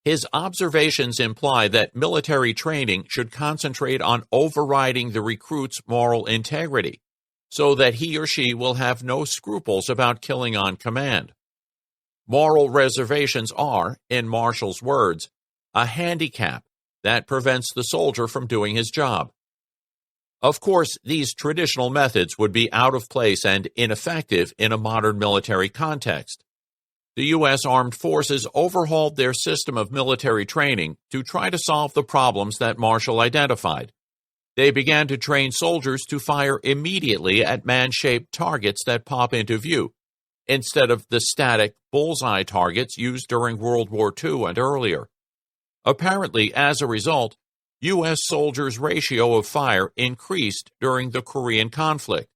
his observations imply that military training should concentrate on overriding the recruit's moral integrity, so that he or she will have no scruples about killing on command. Moral reservations are, in Marshall's words, a handicap that prevents the soldier from doing his job. Of course, these traditional methods would be out of place and ineffective in a modern military context. The U.S. Armed Forces overhauled their system of military training to try to solve the problems that Marshall identified. They began to train soldiers to fire immediately at man-shaped targets that pop into view, instead of the static bullseye targets used during World War II and earlier. Apparently, as a result, U.S. soldiers' ratio of fire increased during the Korean conflict,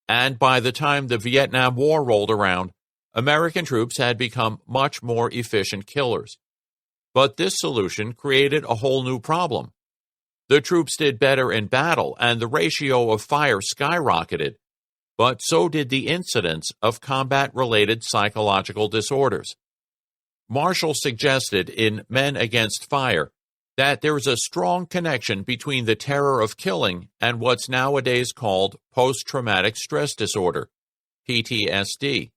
and by the time the Vietnam War rolled around, American troops had become much more efficient killers. But this solution created a whole new problem. The troops did better in battle, and the ratio of fire skyrocketed, but so did the incidence of combat-related psychological disorders. Marshall suggested in Men Against Fire that there is a strong connection between the terror of killing and what's nowadays called post-traumatic stress disorder, PTSD.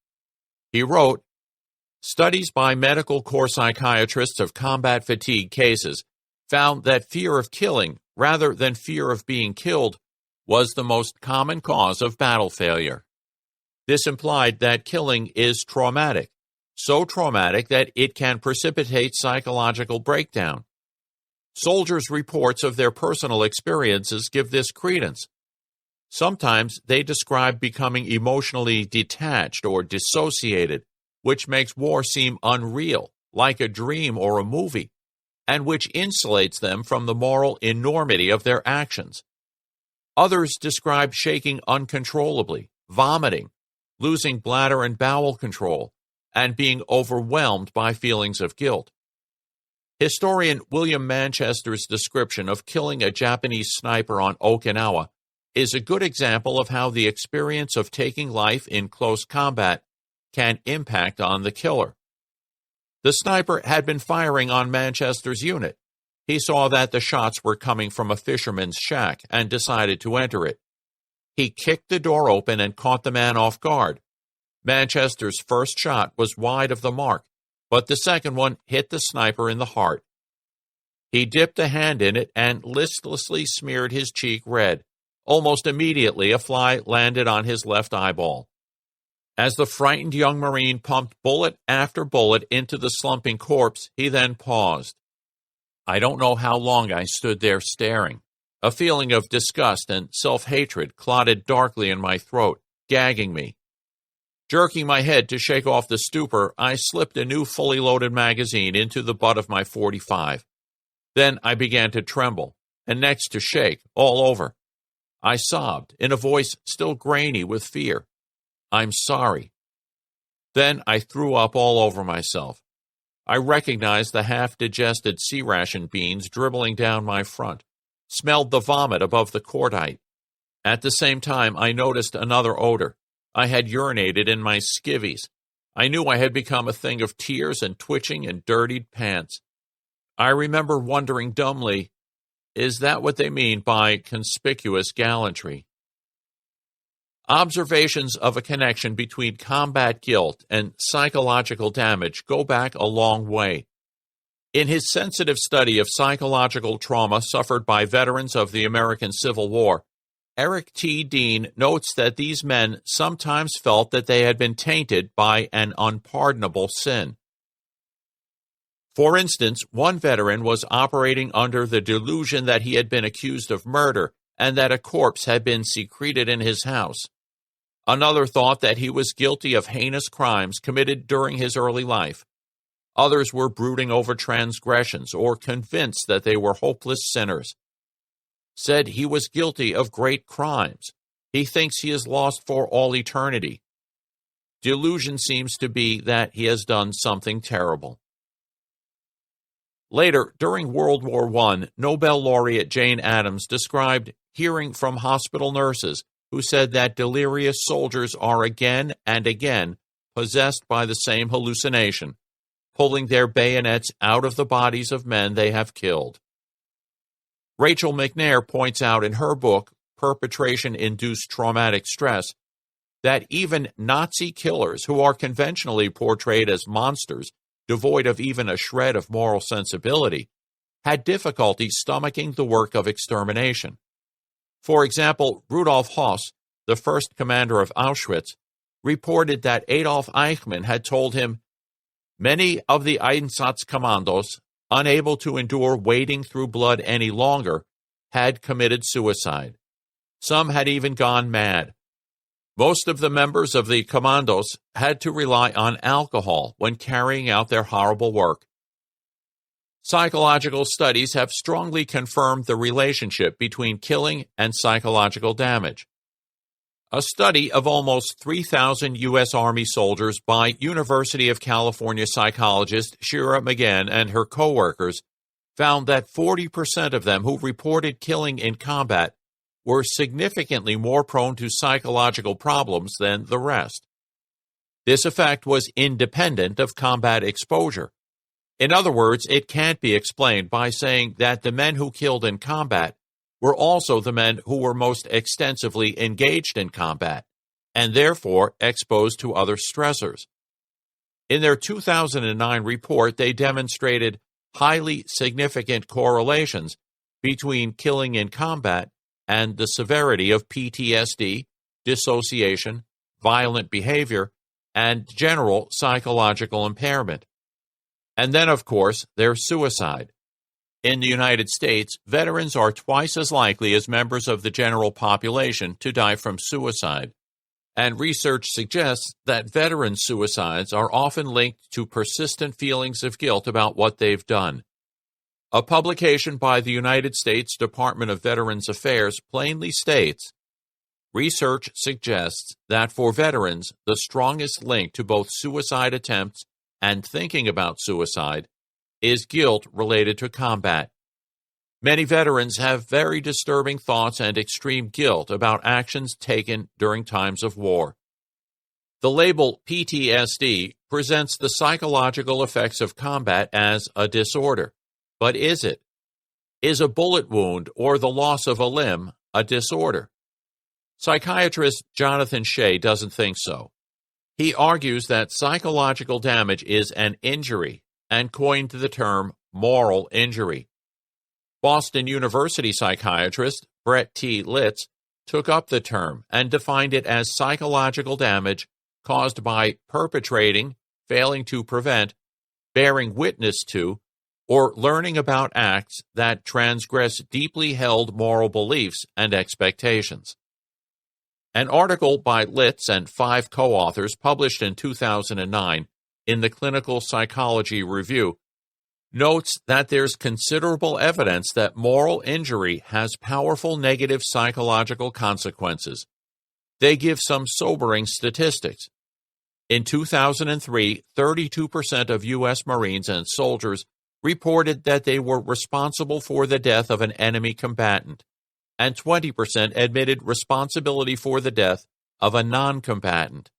He wrote, "Studies by medical corps psychiatrists of combat fatigue cases found that fear of killing, rather than fear of being killed, was the most common cause of battle failure. This implied that killing is traumatic, so traumatic that it can precipitate psychological breakdown. Soldiers' reports of their personal experiences give this credence. Sometimes they describe becoming emotionally detached or dissociated, which makes war seem unreal, like a dream or a movie, and which insulates them from the moral enormity of their actions. Others describe shaking uncontrollably, vomiting, losing bladder and bowel control, and being overwhelmed by feelings of guilt. Historian William Manchester's description of killing a Japanese sniper on Okinawa is a good example of how the experience of taking life in close combat can impact on the killer. The sniper had been firing on Manchester's unit. He saw that the shots were coming from a fisherman's shack and decided to enter it. He kicked the door open and caught the man off guard. Manchester's first shot was wide of the mark, but the second one hit the sniper in the heart. He dipped a hand in it and listlessly smeared his cheek red. Almost immediately, a fly landed on his left eyeball. As the frightened young Marine pumped bullet after bullet into the slumping corpse, he then paused. I don't know how long I stood there staring. A feeling of disgust and self-hatred clotted darkly in my throat, gagging me. Jerking my head to shake off the stupor, I slipped a new fully loaded magazine into the butt of my .45. Then I began to tremble, and next to shake, all over. I sobbed, in a voice still grainy with fear. I'm sorry. Then I threw up all over myself. I recognized the half-digested sea ration beans dribbling down my front, smelled the vomit above the cordite. At the same time, I noticed another odor. I had urinated in my skivvies. I knew I had become a thing of tears and twitching and dirtied pants. I remember wondering dumbly, is that what they mean by conspicuous gallantry? Observations of a connection between combat guilt and psychological damage go back a long way. In his sensitive study of psychological trauma suffered by veterans of the American Civil War, Eric T. Dean notes that these men sometimes felt that they had been tainted by an unpardonable sin. For instance, one veteran was operating under the delusion that he had been accused of murder and that a corpse had been secreted in his house. Another thought that he was guilty of heinous crimes committed during his early life. Others were brooding over transgressions or convinced that they were hopeless sinners. Said he was guilty of great crimes. He thinks he is lost for all eternity. Delusion seems to be that he has done something terrible. Later, during World War I, Nobel laureate Jane Addams described hearing from hospital nurses who said that delirious soldiers are again and again possessed by the same hallucination, pulling their bayonets out of the bodies of men they have killed. Rachel McNair points out in her book, Perpetration-Induced Traumatic Stress, that even Nazi killers who are conventionally portrayed as monsters, devoid of even a shred of moral sensibility, had difficulty stomaching the work of extermination. For example, Rudolf Höss, the first commander of Auschwitz, reported that Adolf Eichmann had told him, many of the Einsatzkommandos, unable to endure wading through blood any longer, had committed suicide. Some had even gone mad. Most of the members of the commandos had to rely on alcohol when carrying out their horrible work. Psychological studies have strongly confirmed the relationship between killing and psychological damage. A study of almost 3,000 U.S. Army soldiers by University of California psychologist Shira McGann and her co-workers found that 40% of them who reported killing in combat were significantly more prone to psychological problems than the rest. This effect was independent of combat exposure. In other words, it can't be explained by saying that the men who killed in combat were also the men who were most extensively engaged in combat, and therefore exposed to other stressors. In their 2009 report, they demonstrated highly significant correlations between killing in combat and the severity of PTSD, dissociation, violent behavior, and general psychological impairment. And then, of course, there's suicide. In the United States, veterans are twice as likely as members of the general population to die from suicide. And research suggests that veteran suicides are often linked to persistent feelings of guilt about what they've done. A publication by the United States Department of Veterans Affairs plainly states, research suggests that for veterans, the strongest link to both suicide attempts and thinking about suicide is guilt related to combat. Many veterans have very disturbing thoughts and extreme guilt about actions taken during times of war. The label PTSD presents the psychological effects of combat as a disorder. But is it? Is a bullet wound or the loss of a limb a disorder? Psychiatrist Jonathan Shea doesn't think so. He argues that psychological damage is an injury and coined the term moral injury. Boston University psychiatrist Brett T. Lice took up the term and defined it as psychological damage caused by perpetrating, failing to prevent, bearing witness to, or learning about acts that transgress deeply held moral beliefs and expectations. An article by Lice and 5 co-authors published in 2009 in the Clinical Psychology Review notes that there's considerable evidence that moral injury has powerful negative psychological consequences. They give some sobering statistics. In 2003, 32% of U.S. Marines and soldiers reported that they were responsible for the death of an enemy combatant, and 20% admitted responsibility for the death of a non-combatant.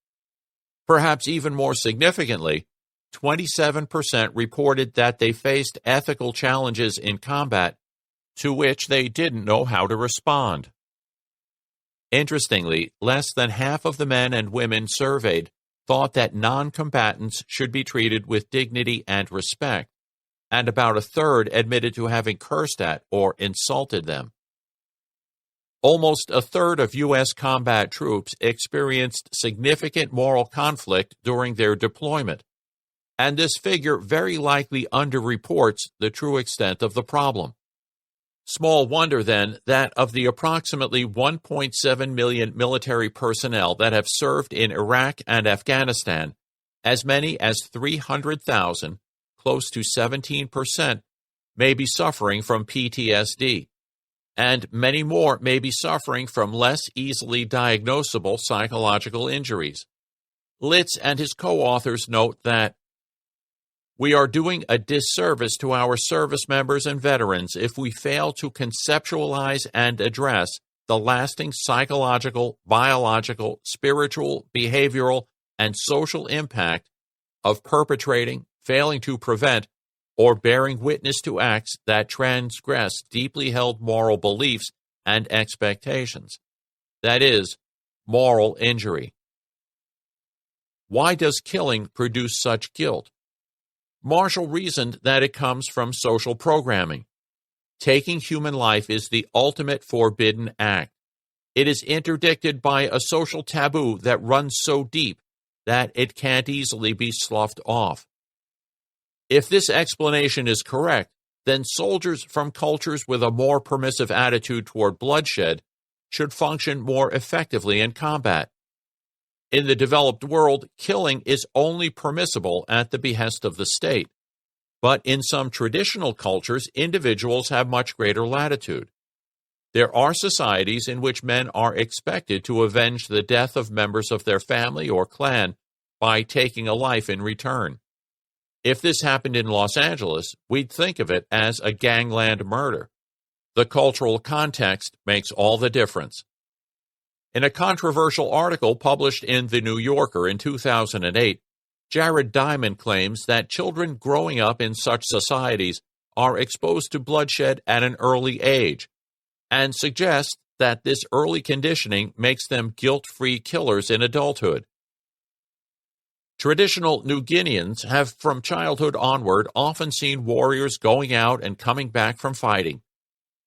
Perhaps even more significantly, 27% reported that they faced ethical challenges in combat to which they didn't know how to respond. Interestingly, less than half of the men and women surveyed thought that non-combatants should be treated with dignity and respect, and about a third admitted to having cursed at or insulted them. Almost a third of U.S. combat troops experienced significant moral conflict during their deployment, and this figure very likely underreports the true extent of the problem. Small wonder, then, that of the approximately 1.7 million military personnel that have served in Iraq and Afghanistan, as many as 300,000, close to 17%, may be suffering from PTSD, and many more may be suffering from less easily diagnosable psychological injuries. Lice and his co-authors note that we are doing a disservice to our service members and veterans if we fail to conceptualize and address the lasting psychological, biological, spiritual, behavioral, and social impact of perpetrating, failing to prevent, or bearing witness to acts that transgress deeply held moral beliefs and expectations. That is, moral injury. Why does killing produce such guilt? Marshall reasoned that it comes from social programming. Taking human life is the ultimate forbidden act. It is interdicted by a social taboo that runs so deep that it can't easily be sloughed off. If this explanation is correct, then soldiers from cultures with a more permissive attitude toward bloodshed should function more effectively in combat. In the developed world, killing is only permissible at the behest of the state. But in some traditional cultures, individuals have much greater latitude. There are societies in which men are expected to avenge the death of members of their family or clan by taking a life in return. If this happened in Los Angeles, we'd think of it as a gangland murder. The cultural context makes all the difference. In a controversial article published in The New Yorker in 2008, Jared Diamond claims that children growing up in such societies are exposed to bloodshed at an early age, and suggests that this early conditioning makes them guilt-free killers in adulthood. Traditional New Guineans have from childhood onward often seen warriors going out and coming back from fighting.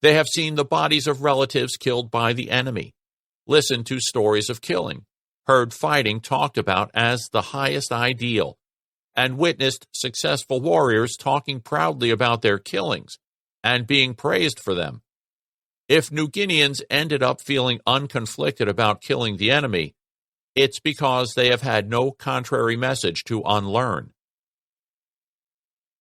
They have seen the bodies of relatives killed by the enemy, listened to stories of killing, heard fighting talked about as the highest ideal, and witnessed successful warriors talking proudly about their killings and being praised for them. If New Guineans ended up feeling unconflicted about killing the enemy, it's because they have had no contrary message to unlearn.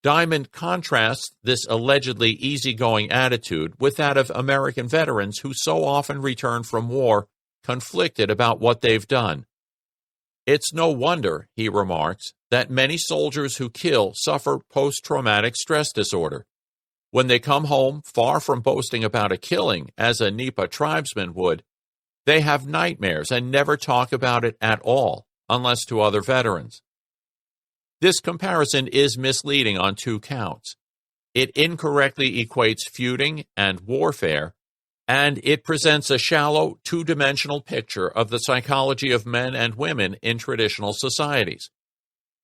Diamond contrasts this allegedly easygoing attitude with that of American veterans who so often return from war conflicted about what they've done. It's no wonder, he remarks, that many soldiers who kill suffer post-traumatic stress disorder. When they come home, far from boasting about a killing, as a Nipa tribesman would, they have nightmares and never talk about it at all, unless to other veterans. This comparison is misleading on two counts. It incorrectly equates feuding and warfare, and it presents a shallow, two-dimensional picture of the psychology of men and women in traditional societies.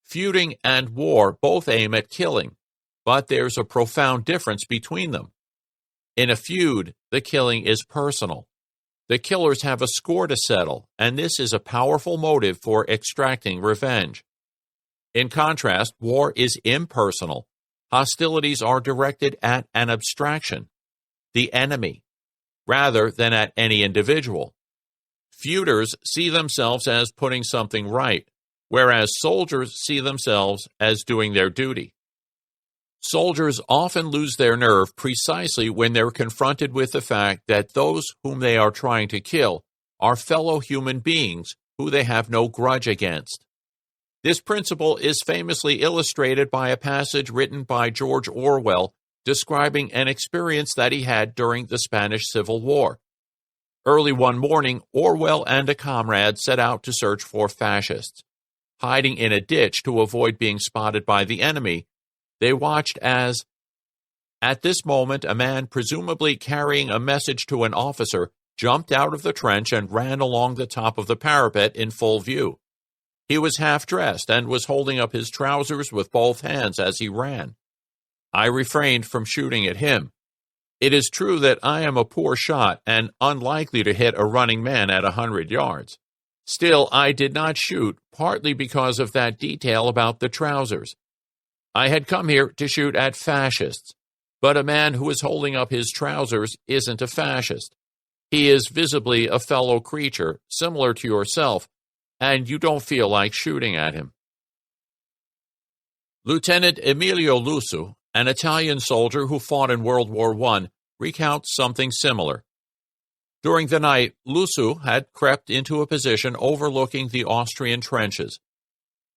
Feuding and war both aim at killing, but there's a profound difference between them. In a feud, the killing is personal. The killers have a score to settle, and this is a powerful motive for extracting revenge. In contrast, war is impersonal. Hostilities are directed at an abstraction, the enemy, rather than at any individual. Feuders see themselves as putting something right, whereas soldiers see themselves as doing their duty. Soldiers often lose their nerve precisely when they're confronted with the fact that those whom they are trying to kill are fellow human beings who they have no grudge against. This principle is famously illustrated by a passage written by George Orwell describing an experience that he had during the Spanish Civil War. Early one morning, Orwell and a comrade set out to search for fascists. Hiding in a ditch to avoid being spotted by the enemy, they watched as, at this moment, a man presumably carrying a message to an officer jumped out of the trench and ran along the top of the parapet in full view. He was half-dressed and was holding up his trousers with both hands as he ran. I refrained from shooting at him. It is true that I am a poor shot and unlikely to hit a running man at 100 yards. Still, I did not shoot, partly because of that detail about the trousers. I had come here to shoot at fascists, but a man who is holding up his trousers isn't a fascist. He is visibly a fellow creature, similar to yourself, and you don't feel like shooting at him. Lieutenant Emilio Lusu, an Italian soldier who fought in World War I, recounts something similar. During the night, Lusu had crept into a position overlooking the Austrian trenches.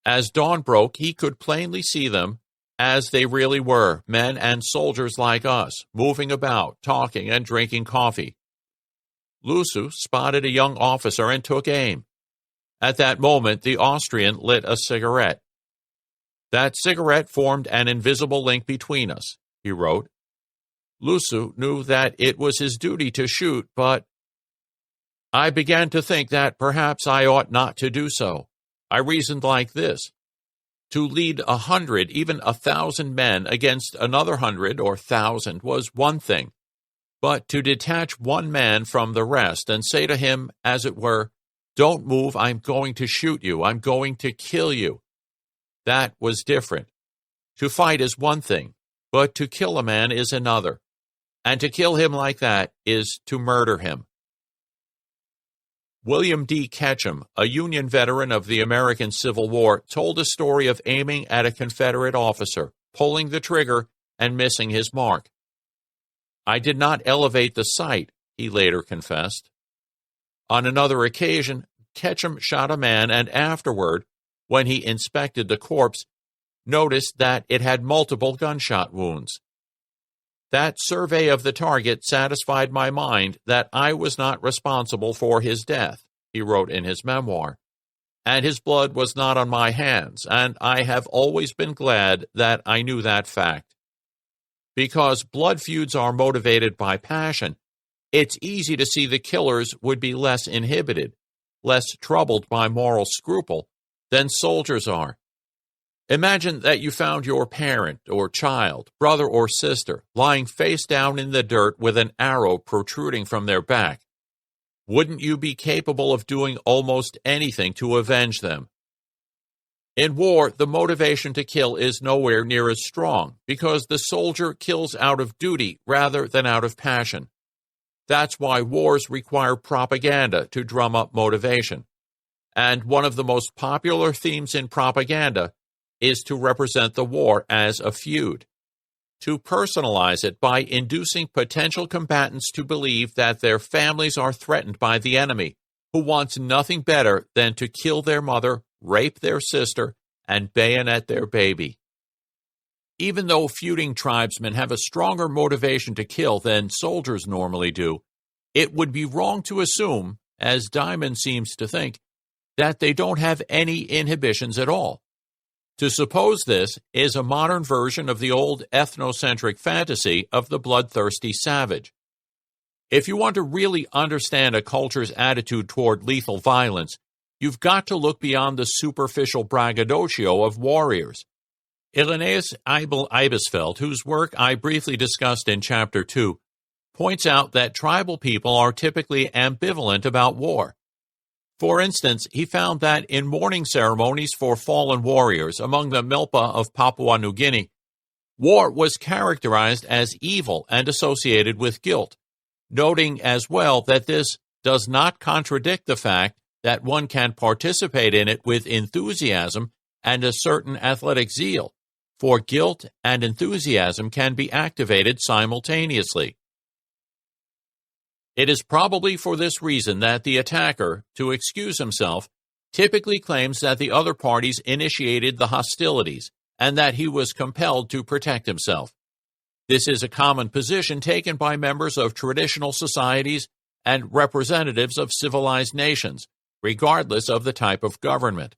As dawn broke, he could plainly see them as they really were, men and soldiers like us, moving about, talking and drinking coffee. Lusu spotted a young officer and took aim. At that moment, the Austrian lit a cigarette. That cigarette formed an invisible link between us, he wrote. Lusu knew that it was his duty to shoot, but I began to think that perhaps I ought not to do so. I reasoned like this. To lead 100, even 1,000 men against another 100 or 1,000 was one thing, but to detach one man from the rest and say to him, as it were, "Don't move, I'm going to shoot you, I'm going to kill you," that was different. To fight is one thing, but to kill a man is another, and to kill him like that is to murder him. William D. Ketchum, a Union veteran of the American Civil War, told a story of aiming at a Confederate officer, pulling the trigger, and missing his mark. I did not elevate the sight, he later confessed. On another occasion, Ketchum shot a man and afterward, when he inspected the corpse, noticed that it had multiple gunshot wounds. That survey of the target satisfied my mind that I was not responsible for his death, he wrote in his memoir, and his blood was not on my hands, and I have always been glad that I knew that fact. Because blood feuds are motivated by passion, it's easy to see the killers would be less inhibited, less troubled by moral scruple than soldiers are. Imagine that you found your parent or child, brother or sister, lying face down in the dirt with an arrow protruding from their back. Wouldn't you be capable of doing almost anything to avenge them? In war, the motivation to kill is nowhere near as strong because the soldier kills out of duty rather than out of passion. That's why wars require propaganda to drum up motivation. And one of the most popular themes in propaganda is to represent the war as a feud, to personalize it by inducing potential combatants to believe that their families are threatened by the enemy, who wants nothing better than to kill their mother, rape their sister, and bayonet their baby. Even though feuding tribesmen have a stronger motivation to kill than soldiers normally do, it would be wrong to assume, as Diamond seems to think, that they don't have any inhibitions at all. To suppose this is a modern version of the old ethnocentric fantasy of the bloodthirsty savage. If you want to really understand a culture's attitude toward lethal violence, you've got to look beyond the superficial braggadocio of warriors. Irenaeus Abel Ibisfeld, whose work I briefly discussed in Chapter 2, points out that tribal people are typically ambivalent about war. For instance, he found that in mourning ceremonies for fallen warriors among the Milpa of Papua New Guinea, war was characterized as evil and associated with guilt, noting as well that this does not contradict the fact that one can participate in it with enthusiasm and a certain athletic zeal, for guilt and enthusiasm can be activated simultaneously. It is probably for this reason that the attacker, to excuse himself, typically claims that the other parties initiated the hostilities and that he was compelled to protect himself. This is a common position taken by members of traditional societies and representatives of civilized nations, regardless of the type of government.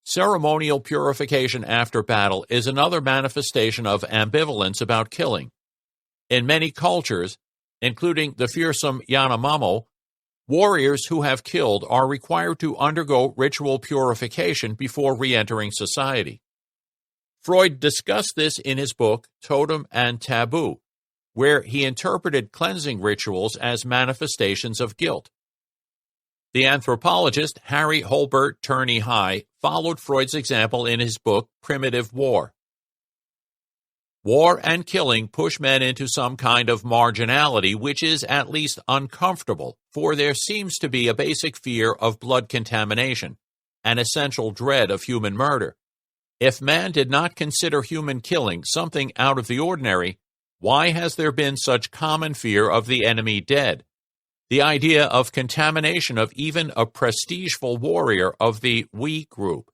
Ceremonial purification after battle is another manifestation of ambivalence about killing. In many cultures, including the fearsome Yanomamo, warriors who have killed are required to undergo ritual purification before re-entering society. Freud discussed this in his book Totem and Taboo, where he interpreted cleansing rituals as manifestations of guilt. The anthropologist Harry Holbert Turney High followed Freud's example in his book Primitive War. War and killing push men into some kind of marginality which is at least uncomfortable, for there seems to be a basic fear of blood contamination, an essential dread of human murder. If man did not consider human killing something out of the ordinary, why has there been such common fear of the enemy dead? The idea of contamination of even a prestigeful warrior of the we group.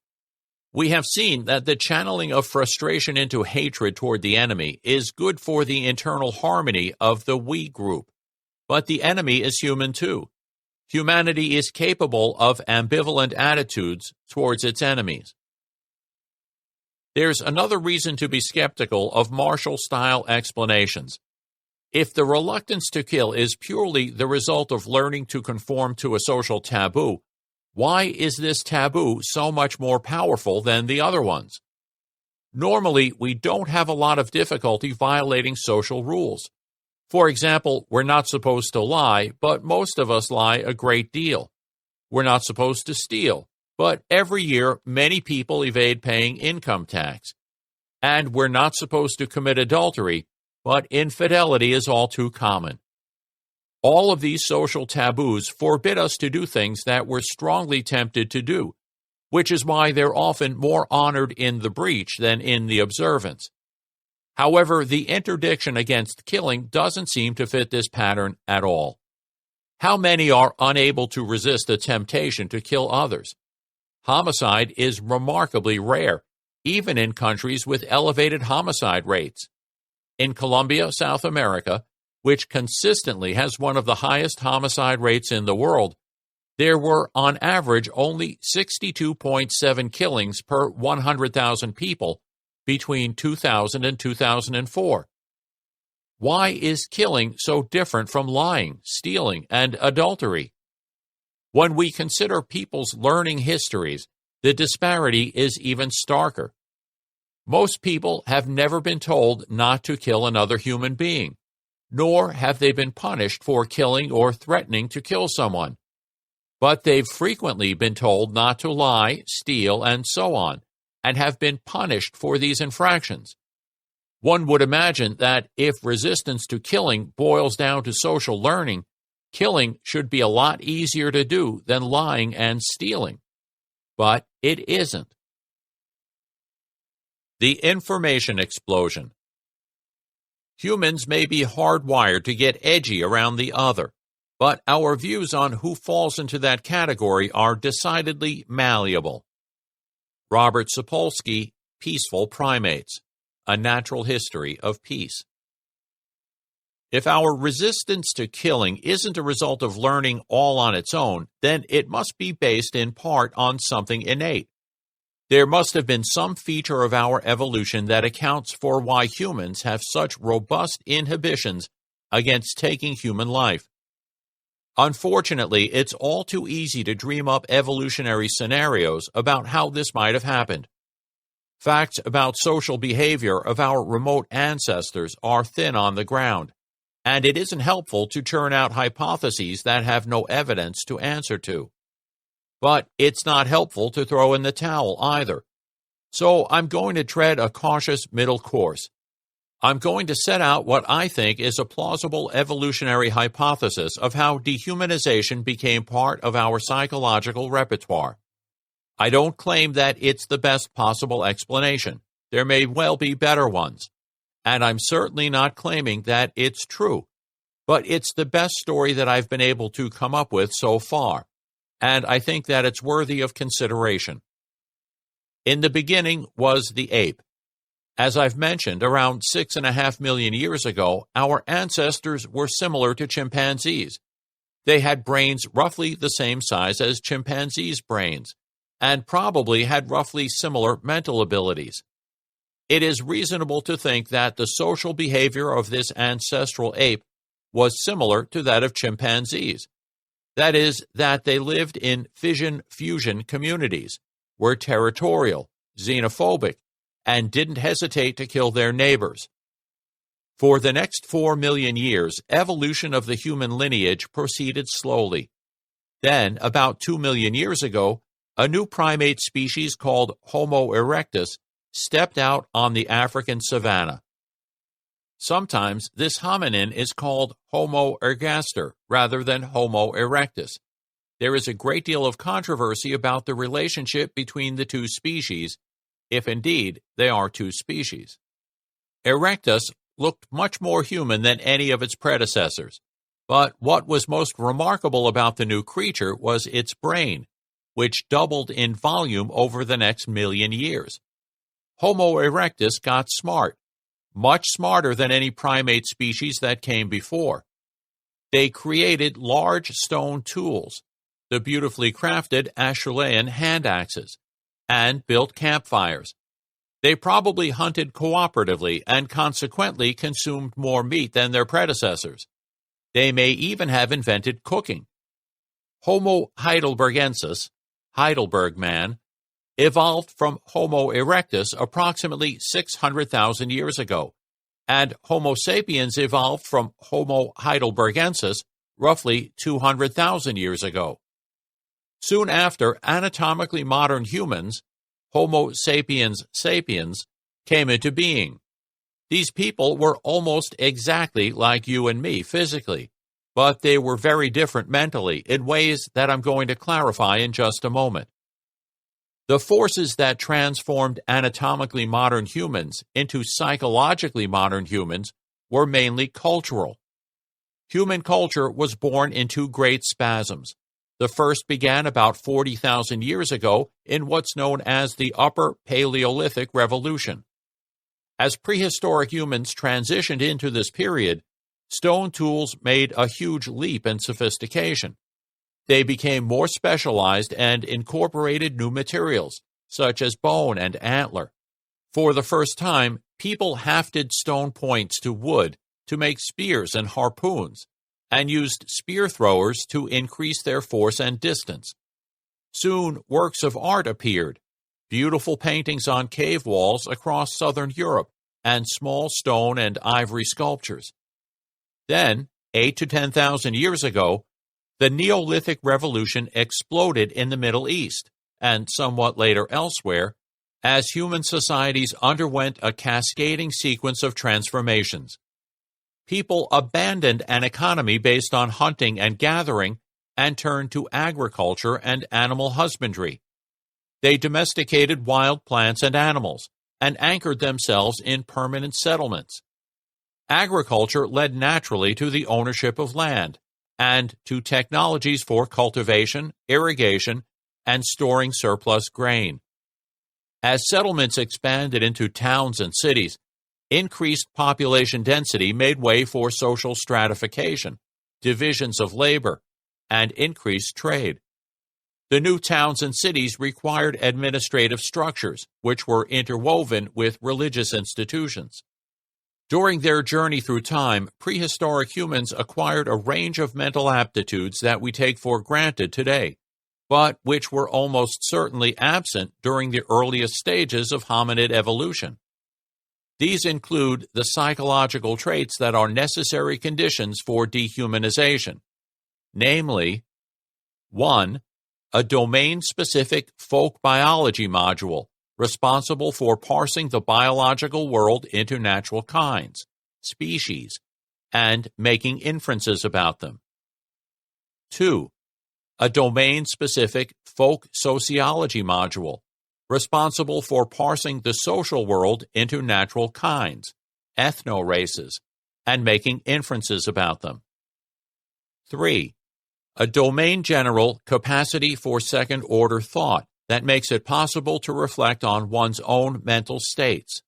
We have seen that the channeling of frustration into hatred toward the enemy is good for the internal harmony of the we group. But the enemy is human too. Humanity is capable of ambivalent attitudes towards its enemies. There's another reason to be skeptical of martial-style explanations. If the reluctance to kill is purely the result of learning to conform to a social taboo, why is this taboo so much more powerful than the other ones? Normally, we don't have a lot of difficulty violating social rules. For example, we're not supposed to lie, but most of us lie a great deal. We're not supposed to steal, but every year many people evade paying income tax. And we're not supposed to commit adultery, but infidelity is all too common. All of these social taboos forbid us to do things that we're strongly tempted to do, which is why they're often more honored in the breach than in the observance. However, the interdiction against killing doesn't seem to fit this pattern at all. How many are unable to resist the temptation to kill others? Homicide is remarkably rare, even in countries with elevated homicide rates. In Colombia, South America, which consistently has one of the highest homicide rates in the world, there were on average only 62.7 killings per 100,000 people between 2000 and 2004. Why is killing so different from lying, stealing, and adultery? When we consider people's learning histories, the disparity is even starker. Most people have never been told not to kill another human being, nor have they been punished for killing or threatening to kill someone. But they've frequently been told not to lie, steal, and so on, and have been punished for these infractions. One would imagine that if resistance to killing boils down to social learning, killing should be a lot easier to do than lying and stealing. But it isn't. The information explosion. Humans may be hardwired to get edgy around the other, but our views on who falls into that category are decidedly malleable. Robert Sapolsky, Peaceful Primates, A Natural History of Peace. If our resistance to killing isn't a result of learning all on its own, then it must be based in part on something innate. There must have been some feature of our evolution that accounts for why humans have such robust inhibitions against taking human life. Unfortunately, it's all too easy to dream up evolutionary scenarios about how this might have happened. Facts about social behavior of our remote ancestors are thin on the ground, and it isn't helpful to churn out hypotheses that have no evidence to answer to. But it's not helpful to throw in the towel either. So I'm going to tread a cautious middle course. I'm going to set out what I think is a plausible evolutionary hypothesis of how dehumanization became part of our psychological repertoire. I don't claim that it's the best possible explanation. There may well be better ones. And I'm certainly not claiming that it's true. But it's the best story that I've been able to come up with so far. And I think that it's worthy of consideration. In the beginning was the ape. As I've mentioned, around 6.5 million years ago, our ancestors were similar to chimpanzees. They had brains roughly the same size as chimpanzees' brains, and probably had roughly similar mental abilities. It is reasonable to think that the social behavior of this ancestral ape was similar to that of chimpanzees. That is, that they lived in fission-fusion communities, were territorial, xenophobic, and didn't hesitate to kill their neighbors. For the next 4 million years, evolution of the human lineage proceeded slowly. Then, about 2 million years ago, a new primate species called Homo erectus stepped out on the African savanna. Sometimes this hominin is called Homo ergaster rather than Homo erectus. There is a great deal of controversy about the relationship between the two species, if indeed they are two species. Erectus looked much more human than any of its predecessors, but what was most remarkable about the new creature was its brain, which doubled in volume over the next million years. Homo erectus got smart, much smarter than any primate species that came before. They created large stone tools, the beautifully crafted Acheulean hand axes, and built campfires. They probably hunted cooperatively and consequently consumed more meat than their predecessors. They may even have invented cooking. Homo heidelbergensis, Heidelberg man, evolved from Homo erectus approximately 600,000 years ago, and Homo sapiens evolved from Homo heidelbergensis roughly 200,000 years ago. Soon after, anatomically modern humans, Homo sapiens sapiens, came into being. These people were almost exactly like you and me physically, but they were very different mentally in ways that I'm going to clarify in just a moment. The forces that transformed anatomically modern humans into psychologically modern humans were mainly cultural. Human culture was born in two great spasms. The first began about 40,000 years ago in what's known as the Upper Paleolithic Revolution. As prehistoric humans transitioned into this period, stone tools made a huge leap in sophistication. They became more specialized and incorporated new materials, such as bone and antler. For the first time, people hafted stone points to wood to make spears and harpoons, and used spear throwers to increase their force and distance. Soon, works of art appeared, beautiful paintings on cave walls across southern Europe, and small stone and ivory sculptures. Then, 8,000 to 10,000 years ago, the Neolithic Revolution exploded in the Middle East, and somewhat later elsewhere, as human societies underwent a cascading sequence of transformations. People abandoned an economy based on hunting and gathering and turned to agriculture and animal husbandry. They domesticated wild plants and animals and anchored themselves in permanent settlements. Agriculture led naturally to the ownership of land, and to technologies for cultivation, irrigation, and storing surplus grain. As settlements expanded into towns and cities, increased population density made way for social stratification, divisions of labor, and increased trade. The new towns and cities required administrative structures, which were interwoven with religious institutions. During their journey through time, prehistoric humans acquired a range of mental aptitudes that we take for granted today, but which were almost certainly absent during the earliest stages of hominid evolution. These include the psychological traits that are necessary conditions for dehumanization, namely, 1. A domain-specific folk biology module responsible for parsing the biological world into natural kinds, species, and making inferences about them. 2. A domain-specific folk sociology module responsible for parsing the social world into natural kinds, ethno-races, and making inferences about them. 3. A domain-general capacity for second-order thought that makes it possible to reflect on one's own mental states.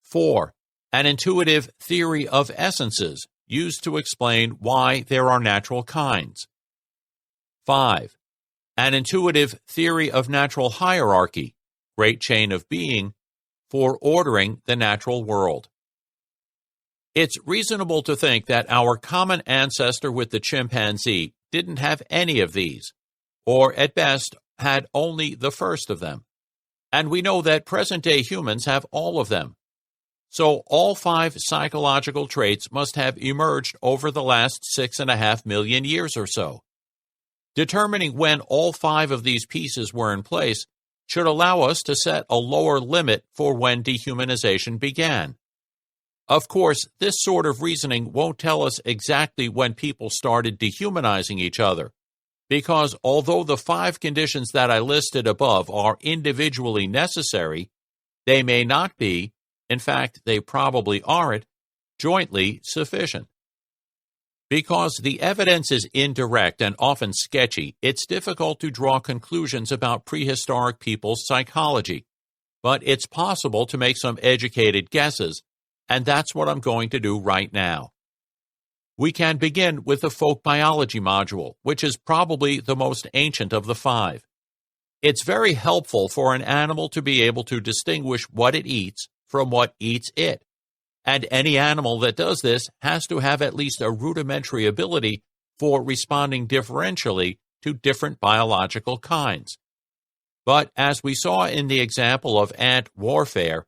4. An intuitive theory of essences used to explain why there are natural kinds. 5. An intuitive theory of natural hierarchy, great chain of being, for ordering the natural world. It's reasonable to think that our common ancestor with the chimpanzee didn't have any of these, or at best had only the first of them. And we know that present-day humans have all of them. So all 5 psychological traits must have emerged over the last 6.5 million years or so. Determining when all 5 of these pieces were in place should allow us to set a lower limit for when dehumanization began. Of course, this sort of reasoning won't tell us exactly when people started dehumanizing each other, because although the 5 conditions that I listed above are individually necessary, they may not be, in fact, they probably aren't, jointly sufficient. Because the evidence is indirect and often sketchy, it's difficult to draw conclusions about prehistoric people's psychology, but it's possible to make some educated guesses, and that's what I'm going to do right now. We can begin with the folk biology module, which is probably the most ancient of the 5. It's very helpful for an animal to be able to distinguish what it eats from what eats it. And any animal that does this has to have at least a rudimentary ability for responding differentially to different biological kinds. But as we saw in the example of ant warfare,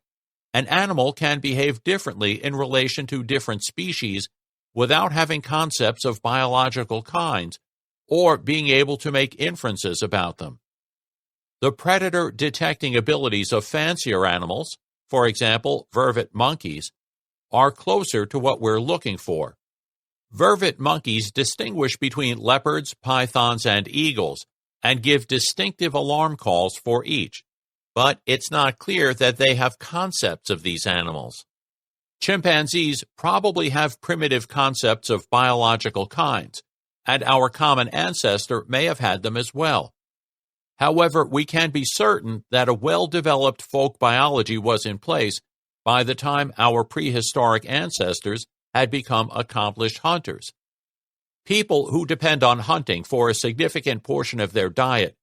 an animal can behave differently in relation to different species without having concepts of biological kinds or being able to make inferences about them. The predator-detecting abilities of fancier animals, for example, vervet monkeys, are closer to what we're looking for. Vervet monkeys distinguish between leopards, pythons, and eagles, and give distinctive alarm calls for each, but it's not clear that they have concepts of these animals. Chimpanzees probably have primitive concepts of biological kinds, and our common ancestor may have had them as well. However, we can be certain that a well-developed folk biology was in place by the time our prehistoric ancestors had become accomplished hunters. People who depend on hunting for a significant portion of their diet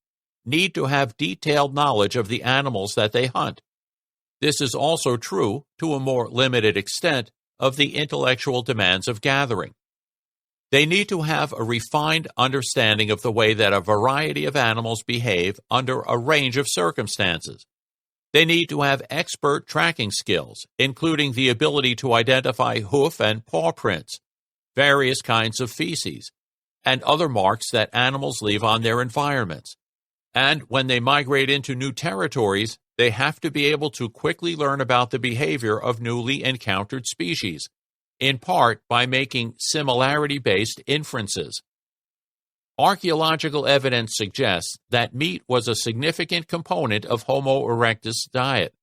need to have detailed knowledge of the animals that they hunt. This is also true, to a more limited extent, of the intellectual demands of gathering. They need to have a refined understanding of the way that a variety of animals behave under a range of circumstances. They need to have expert tracking skills, including the ability to identify hoof and paw prints, various kinds of feces, and other marks that animals leave on their environments. And when they migrate into new territories, they have to be able to quickly learn about the behavior of newly encountered species, in part by making similarity-based inferences. Archaeological evidence suggests that meat was a significant component of Homo erectus' diet,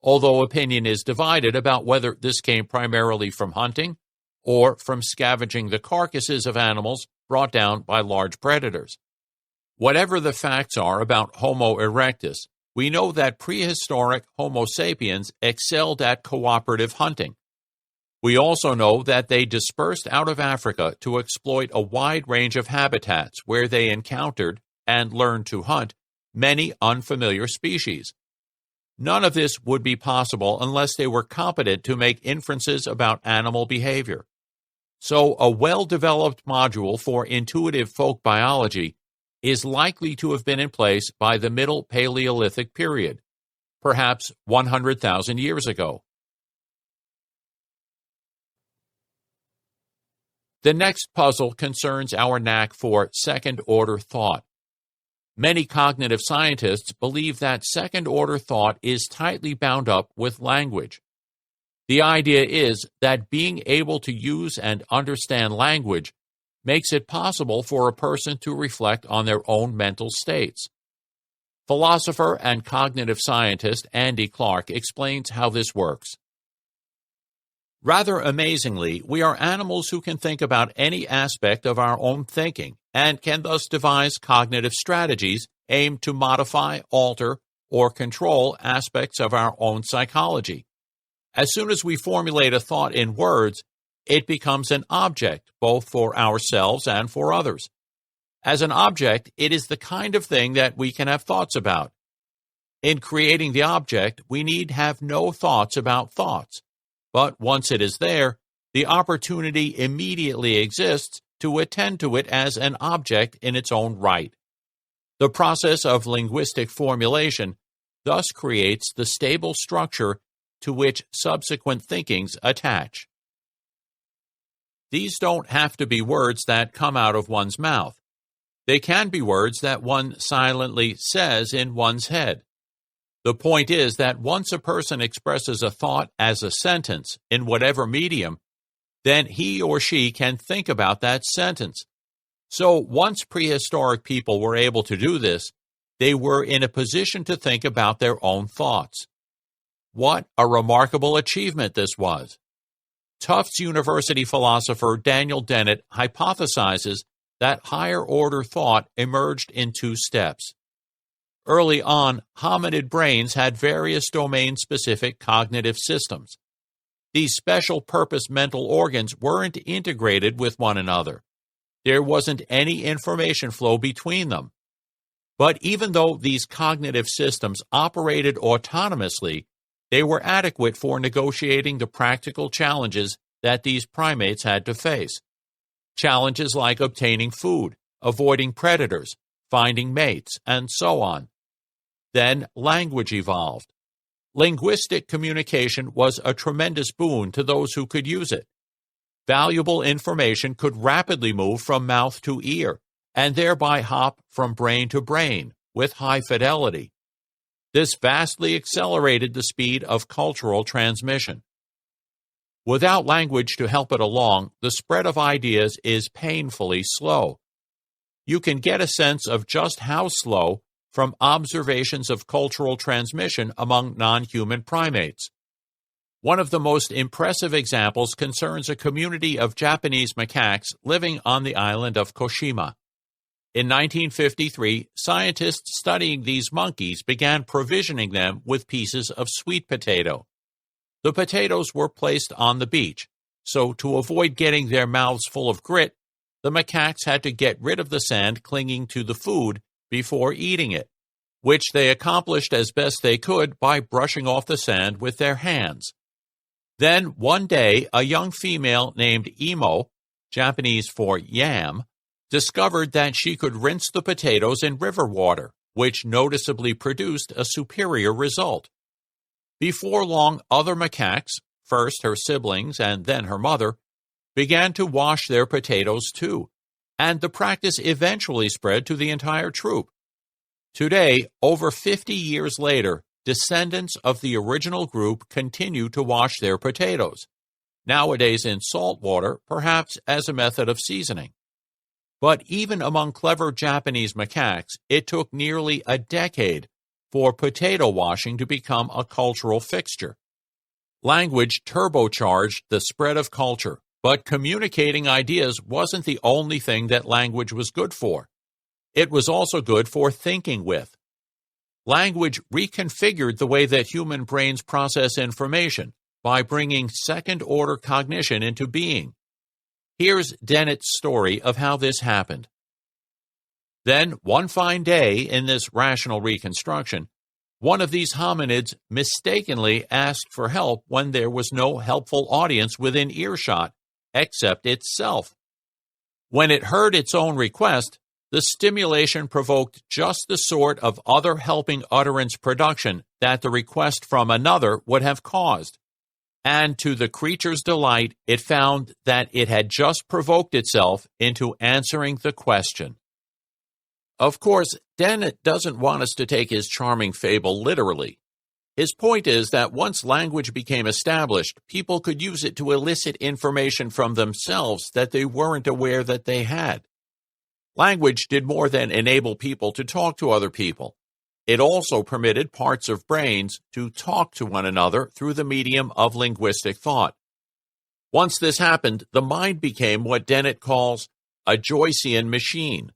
although opinion is divided about whether this came primarily from hunting or from scavenging the carcasses of animals brought down by large predators. Whatever the facts are about Homo erectus, we know that prehistoric Homo sapiens excelled at cooperative hunting. We also know that they dispersed out of Africa to exploit a wide range of habitats where they encountered and learned to hunt many unfamiliar species. None of this would be possible unless they were competent to make inferences about animal behavior. So a well-developed module for intuitive folk biology is likely to have been in place by the Middle Paleolithic period, perhaps 100,000 years ago. The next puzzle concerns our knack for second-order thought. Many cognitive scientists believe that second-order thought is tightly bound up with language. The idea is that being able to use and understand language makes it possible for a person to reflect on their own mental states. Philosopher and cognitive scientist Andy Clark explains how this works. Rather amazingly, we are animals who can think about any aspect of our own thinking and can thus devise cognitive strategies aimed to modify, alter, or control aspects of our own psychology. As soon as we formulate a thought in words, it becomes an object, both for ourselves and for others. As an object, it is the kind of thing that we can have thoughts about. In creating the object, we need have no thoughts about thoughts. But once it is there, the opportunity immediately exists to attend to it as an object in its own right. The process of linguistic formulation thus creates the stable structure to which subsequent thinkings attach. These don't have to be words that come out of one's mouth. They can be words that one silently says in one's head. The point is that once a person expresses a thought as a sentence in whatever medium, then he or she can think about that sentence. So once prehistoric people were able to do this, they were in a position to think about their own thoughts. What a remarkable achievement this was. Tufts University philosopher Daniel Dennett hypothesizes that higher-order thought emerged in two steps. Early on, hominid brains had various domain-specific cognitive systems. These special-purpose mental organs weren't integrated with one another. There wasn't any information flow between them. But even though these cognitive systems operated autonomously, they were adequate for negotiating the practical challenges that these primates had to face. Challenges like obtaining food, avoiding predators, finding mates, and so on. Then language evolved. Linguistic communication was a tremendous boon to those who could use it. Valuable information could rapidly move from mouth to ear, and thereby hop from brain to brain with high fidelity. This vastly accelerated the speed of cultural transmission. Without language to help it along, the spread of ideas is painfully slow. You can get a sense of just how slow from observations of cultural transmission among non-human primates. One of the most impressive examples concerns a community of Japanese macaques living on the island of Koshima. In 1953, scientists studying these monkeys began provisioning them with pieces of sweet potato. The potatoes were placed on the beach, so to avoid getting their mouths full of grit, the macaques had to get rid of the sand clinging to the food before eating it, which they accomplished as best they could by brushing off the sand with their hands. Then, one day, a young female named Imo, Japanese for yam, discovered that she could rinse the potatoes in river water, which noticeably produced a superior result. Before long, other macaques, first her siblings and then her mother, began to wash their potatoes too, and the practice eventually spread to the entire troop. Today, over 50 years later, descendants of the original group continue to wash their potatoes, nowadays in salt water, perhaps as a method of seasoning. But even among clever Japanese macaques, it took nearly a decade for potato washing to become a cultural fixture. Language turbocharged the spread of culture, But communicating ideas wasn't the only thing that language was good for. It was also good for thinking with. Language reconfigured the way that human brains process information by bringing second-order cognition into being. Here's Dennett's story of how this happened. Then, one fine day in this rational reconstruction, one of these hominids mistakenly asked for help when there was no helpful audience within earshot except itself. When it heard its own request, the stimulation provoked just the sort of other helping utterance production that the request from another would have caused. And to the creature's delight, it found that it had just provoked itself into answering the question. Of course, Dennett doesn't want us to take his charming fable literally. His point is that once language became established, people could use it to elicit information from themselves that they weren't aware that they had. Language did more than enable people to talk to other people. It also permitted parts of brains to talk to one another through the medium of linguistic thought. Once this happened, the mind became what Dennett calls a Joycean machine,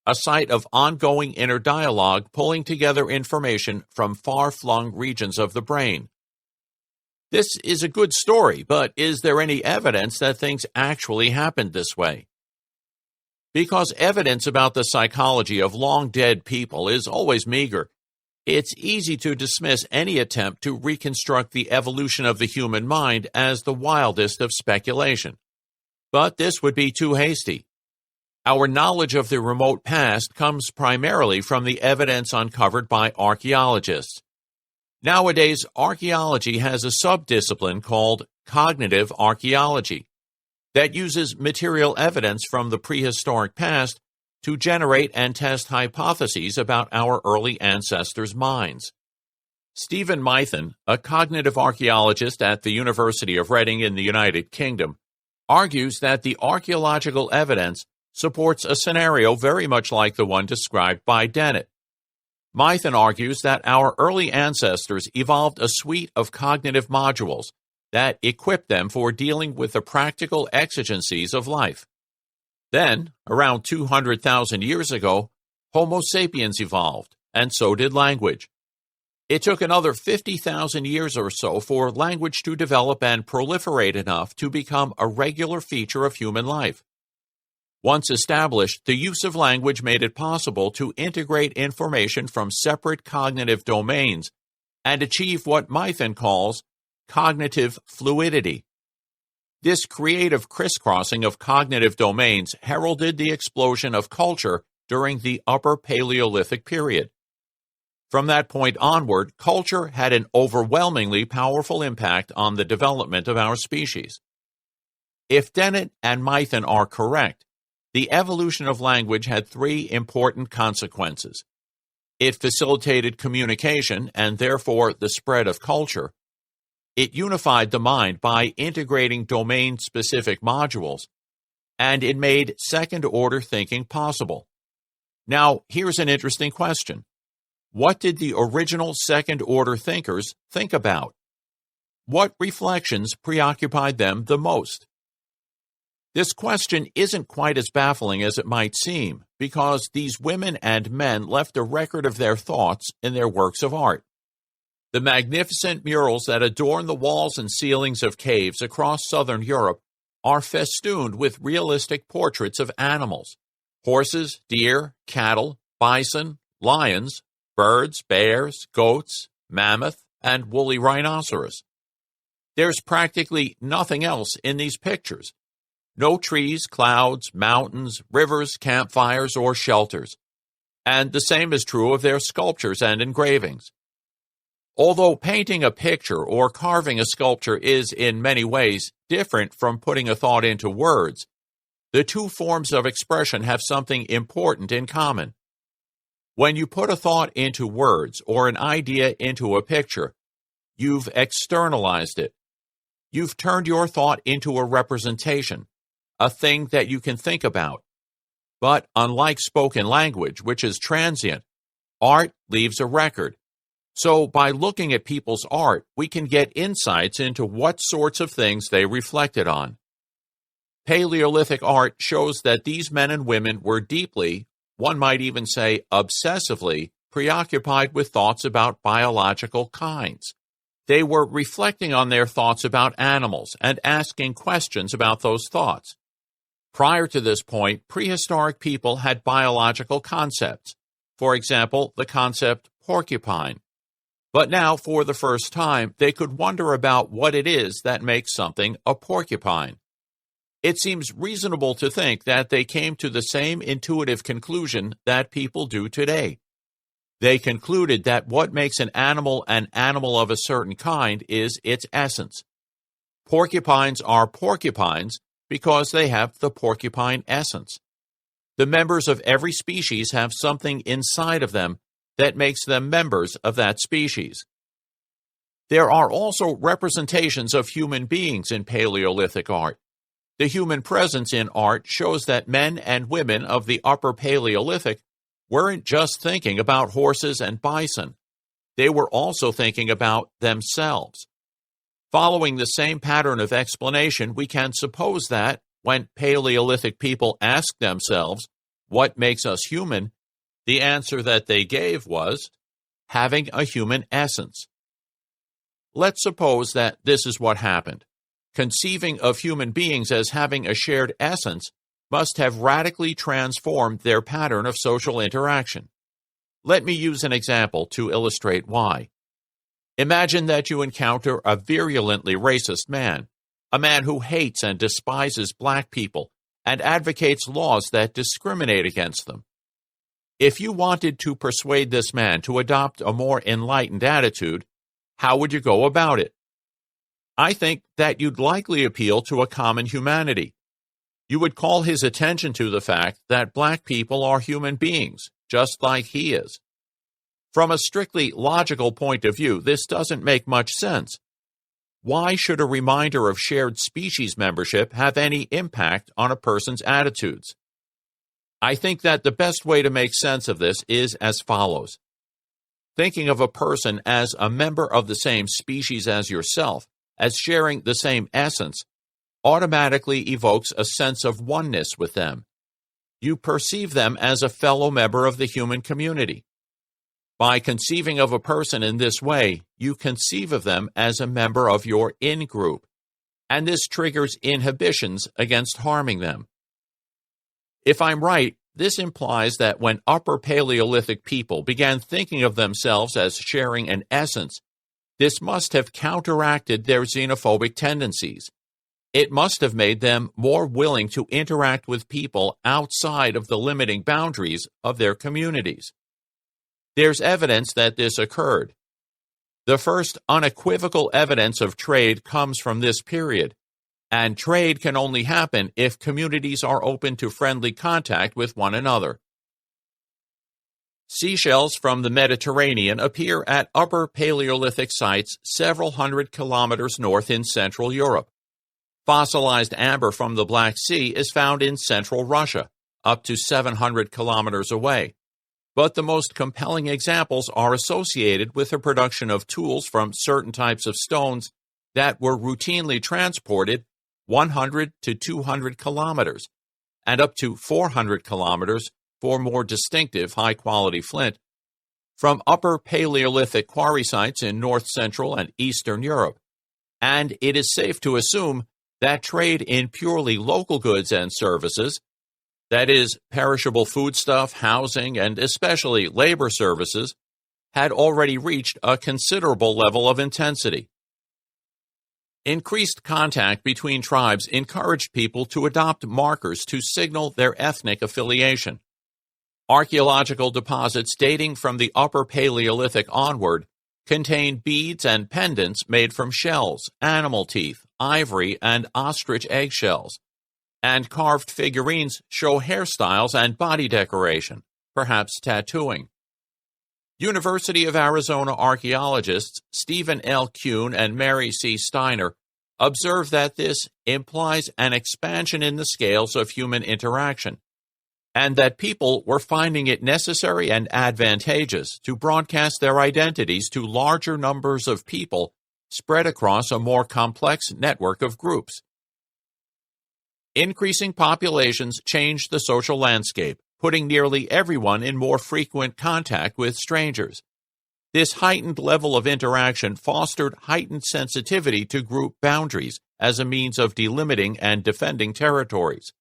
a site of ongoing inner dialogue pulling together information from far-flung regions of the brain. This is a good story, but is there any evidence that things actually happened this way? Because evidence about the psychology of long-dead people is always meager, it's easy to dismiss any attempt to reconstruct the evolution of the human mind as the wildest of speculation. But this would be too hasty. Our knowledge of the remote past comes primarily from the evidence uncovered by archaeologists. Nowadays, archaeology has a subdiscipline called cognitive archaeology that uses material evidence from the prehistoric past to generate and test hypotheses about our early ancestors' minds. Stephen Mythen, a cognitive archaeologist at the University of Reading in the United Kingdom, argues that the archaeological evidence supports a scenario very much like the one described by Dennett. Mythen argues that our early ancestors evolved a suite of cognitive modules that equipped them for dealing with the practical exigencies of life. Then, around 200,000 years ago, Homo sapiens evolved, and so did language. It took another 50,000 years or so for language to develop and proliferate enough to become a regular feature of human life. Once established, the use of language made it possible to integrate information from separate cognitive domains and achieve what Mythen calls cognitive fluidity. This creative crisscrossing of cognitive domains heralded the explosion of culture during the Upper Paleolithic period. From that point onward, culture had an overwhelmingly powerful impact on the development of our species. If Dennett and Mythen are correct, the evolution of language had three important consequences. It facilitated communication and therefore the spread of culture. It unified the mind by integrating domain-specific modules, and it made second-order thinking possible. Now, here's an interesting question. What did the original second-order thinkers think about? What reflections preoccupied them the most? This question isn't quite as baffling as it might seem, because these women and men left a record of their thoughts in their works of art. The magnificent murals that adorn the walls and ceilings of caves across southern Europe are festooned with realistic portraits of animals: horses, deer, cattle, bison, lions, birds, bears, goats, mammoth, and woolly rhinoceros. There's practically nothing else in these pictures. No trees, clouds, mountains, rivers, campfires, or shelters. And the same is true of their sculptures and engravings. Although painting a picture or carving a sculpture is in many ways different from putting a thought into words, the two forms of expression have something important in common. When you put a thought into words or an idea into a picture, you've externalized it. You've turned your thought into a representation, a thing that you can think about. But unlike spoken language, which is transient, art leaves a record. So by looking at people's art, we can get insights into what sorts of things they reflected on. Paleolithic art shows that these men and women were deeply, one might even say obsessively, preoccupied with thoughts about biological kinds. They were reflecting on their thoughts about animals and asking questions about those thoughts. Prior to this point, prehistoric people had biological concepts. For example, the concept porcupine. But now, for the first time, they could wonder about what it is that makes something a porcupine. It seems reasonable to think that they came to the same intuitive conclusion that people do today. They concluded that what makes an animal of a certain kind is its essence. Porcupines are porcupines because they have the porcupine essence. The members of every species have something inside of them that makes them members of that species. There are also representations of human beings in Paleolithic art. The human presence in art shows that men and women of the Upper Paleolithic weren't just thinking about horses and bison. They were also thinking about themselves. Following the same pattern of explanation, we can suppose that, when Paleolithic people asked themselves, what makes us human, the answer that they gave was, having a human essence. Let's suppose that this is what happened. Conceiving of human beings as having a shared essence must have radically transformed their pattern of social interaction. Let me use an example to illustrate why. Imagine that you encounter a virulently racist man, a man who hates and despises black people and advocates laws that discriminate against them. If you wanted to persuade this man to adopt a more enlightened attitude, how would you go about it? I think that you'd likely appeal to a common humanity. You would call his attention to the fact that black people are human beings, just like he is. From a strictly logical point of view, this doesn't make much sense. Why should a reminder of shared species membership have any impact on a person's attitudes? I think that the best way to make sense of this is as follows. Thinking of a person as a member of the same species as yourself, as sharing the same essence, automatically evokes a sense of oneness with them. You perceive them as a fellow member of the human community. By conceiving of a person in this way, you conceive of them as a member of your in-group, and this triggers inhibitions against harming them. If I'm right, this implies that when Upper Paleolithic people began thinking of themselves as sharing an essence, this must have counteracted their xenophobic tendencies. It must have made them more willing to interact with people outside of the limiting boundaries of their communities. There's evidence that this occurred. The first unequivocal evidence of trade comes from this period, and trade can only happen if communities are open to friendly contact with one another. Seashells from the Mediterranean appear at Upper Paleolithic sites several hundred kilometers north in Central Europe. Fossilized amber from the Black Sea is found in central Russia, up to 700 kilometers away. But the most compelling examples are associated with the production of tools from certain types of stones that were routinely transported 100 to 200 kilometers, and up to 400 kilometers for more distinctive high-quality flint, from Upper Paleolithic quarry sites in North Central and Eastern Europe. And it is safe to assume that trade in purely local goods and services, that is, perishable foodstuff, housing, and especially labor services, had already reached a considerable level of intensity. Increased contact between tribes encouraged people to adopt markers to signal their ethnic affiliation. Archaeological deposits dating from the Upper Paleolithic onward contain beads and pendants made from shells, animal teeth, ivory, and ostrich eggshells, and carved figurines show hairstyles and body decoration, perhaps tattooing. University of Arizona archaeologists Stephen L. Kuhn and Mary C. Steiner observe that this implies an expansion in the scales of human interaction, and that people were finding it necessary and advantageous to broadcast their identities to larger numbers of people spread across a more complex network of groups. Increasing populations changed the social landscape, putting nearly everyone in more frequent contact with strangers. This heightened level of interaction fostered heightened sensitivity to group boundaries as a means of delimiting and defending territories.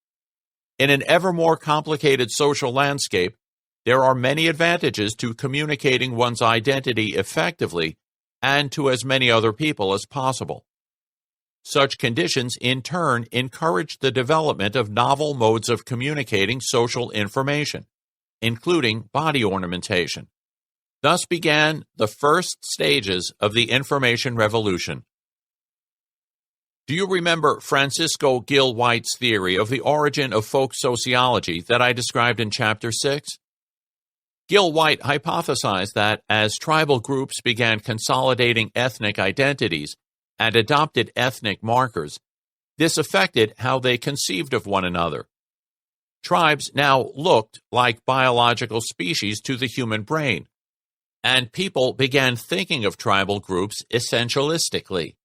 In an ever more complicated social landscape, there are many advantages to communicating one's identity effectively and to as many other people as possible. Such conditions, in turn, encourage the development of novel modes of communicating social information, including body ornamentation. Thus began the first stages of the information revolution. Do you remember Francisco Gil White's theory of the origin of folk sociology that I described in Chapter 6? Gil White hypothesized that as tribal groups began consolidating ethnic identities and adopted ethnic markers, this affected how they conceived of one another. Tribes now looked like biological species to the human brain, and people began thinking of tribal groups essentialistically.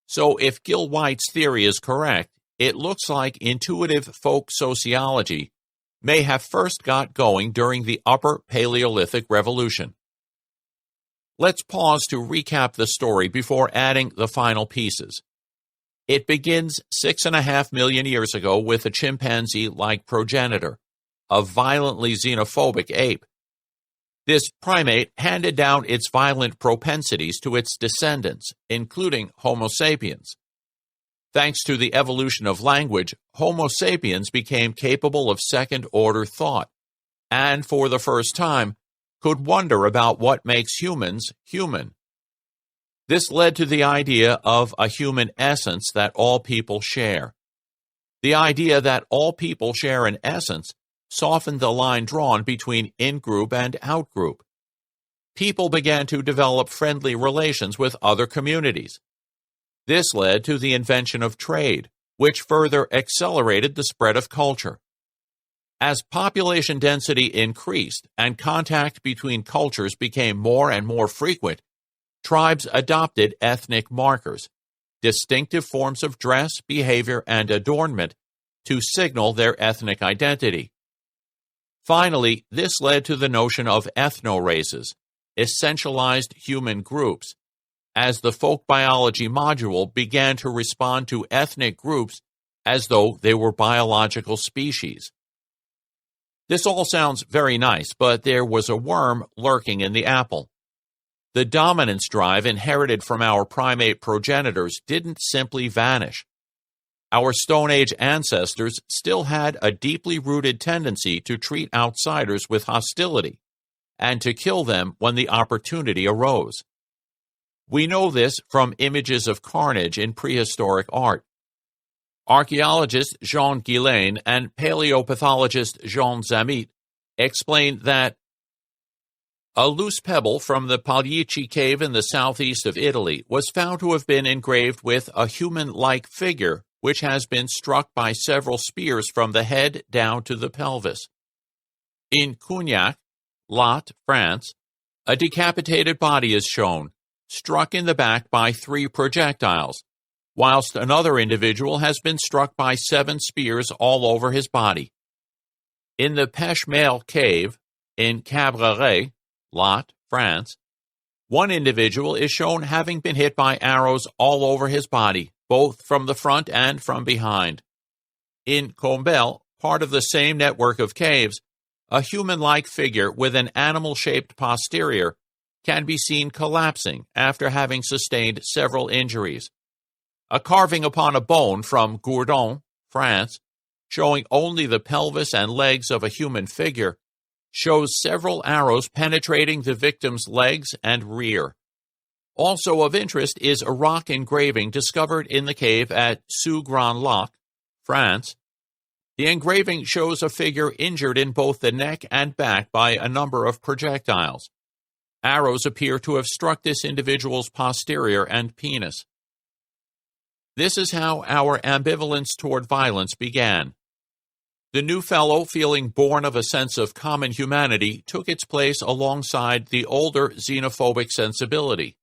So if Gil White's theory is correct, it looks like intuitive folk sociology may have first got going during the Upper Paleolithic Revolution. Let's pause to recap the story before adding the final pieces. It begins 6.5 million years ago with a chimpanzee-like progenitor, a violently xenophobic ape. This primate handed down its violent propensities to its descendants, including Homo sapiens. Thanks to the evolution of language, Homo sapiens became capable of second-order thought, and for the first time, could wonder about what makes humans human. This led to the idea of a human essence that all people share. The idea that all people share an essence softened the line drawn between in-group and out-group. People began to develop friendly relations with other communities. This led to the invention of trade, which further accelerated the spread of culture. As population density increased and contact between cultures became more and more frequent, tribes adopted ethnic markers, distinctive forms of dress, behavior, and adornment to signal their ethnic identity. Finally, this led to the notion of ethno-races, essentialized human groups, as the folk biology module began to respond to ethnic groups as though they were biological species. This all sounds very nice, but there was a worm lurking in the apple. The dominance drive inherited from our primate progenitors didn't simply vanish. Our Stone Age ancestors still had a deeply rooted tendency to treat outsiders with hostility and to kill them when the opportunity arose. We know this from images of carnage in prehistoric art. Archaeologist Jean Guillain and paleopathologist Jean Zamit explain that a loose pebble from the Pagliacci cave in the southeast of Italy was found to have been engraved with a human-like figure which has been struck by several spears from the head down to the pelvis. In Cognac, Lot, France, a decapitated body is shown, struck in the back by 3 projectiles, whilst another individual has been struck by 7 spears all over his body. In the Pechemel cave in Cabreret, Lot, France, one individual is shown having been hit by arrows all over his body, both from the front and from behind. In Combel, part of the same network of caves, a human-like figure with an animal-shaped posterior can be seen collapsing after having sustained several injuries. A carving upon a bone from Gourdon, France, showing only the pelvis and legs of a human figure, shows several arrows penetrating the victim's legs and rear. Also of interest is a rock engraving discovered in the cave at Sous-Grand-Lac, France. The engraving shows a figure injured in both the neck and back by a number of projectiles. Arrows appear to have struck this individual's posterior and penis. This is how our ambivalence toward violence began. The new fellow, feeling born of a sense of common humanity, took its place alongside the older xenophobic sensibility.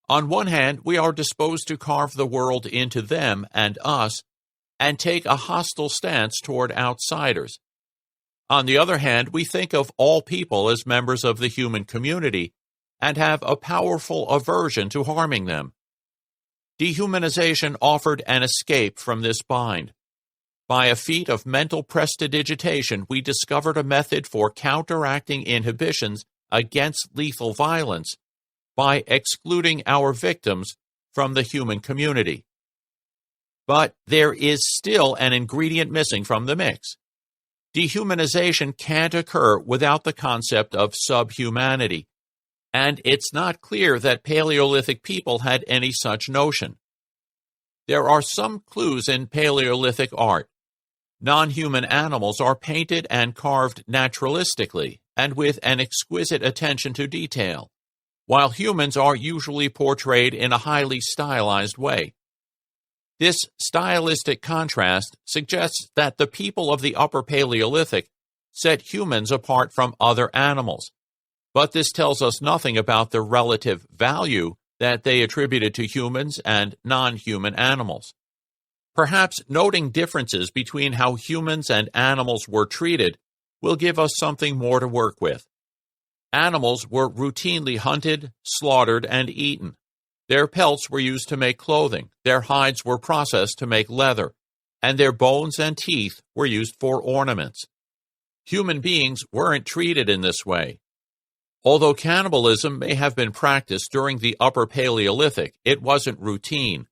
On one hand, we are disposed to carve the world into them and us, and take a hostile stance toward outsiders. On the other hand, we think of all people as members of the human community and have a powerful aversion to harming them. Dehumanization offered an escape from this bind. By a feat of mental prestidigitation, we discovered a method for counteracting inhibitions against lethal violence by excluding our victims from the human community. But there is still an ingredient missing from the mix. Dehumanization can't occur without the concept of subhumanity, and it's not clear that Paleolithic people had any such notion. There are some clues in Paleolithic art. Non-human animals are painted and carved naturalistically and with an exquisite attention to detail, while humans are usually portrayed in a highly stylized way. This stylistic contrast suggests that the people of the Upper Paleolithic set humans apart from other animals, but this tells us nothing about the relative value that they attributed to humans and non-human animals. Perhaps noting differences between how humans and animals were treated will give us something more to work with. Animals were routinely hunted, slaughtered, and eaten. Their pelts were used to make clothing, their hides were processed to make leather, and their bones and teeth were used for ornaments. Human beings weren't treated in this way. Although cannibalism may have been practiced during the Upper Paleolithic, it wasn't routine,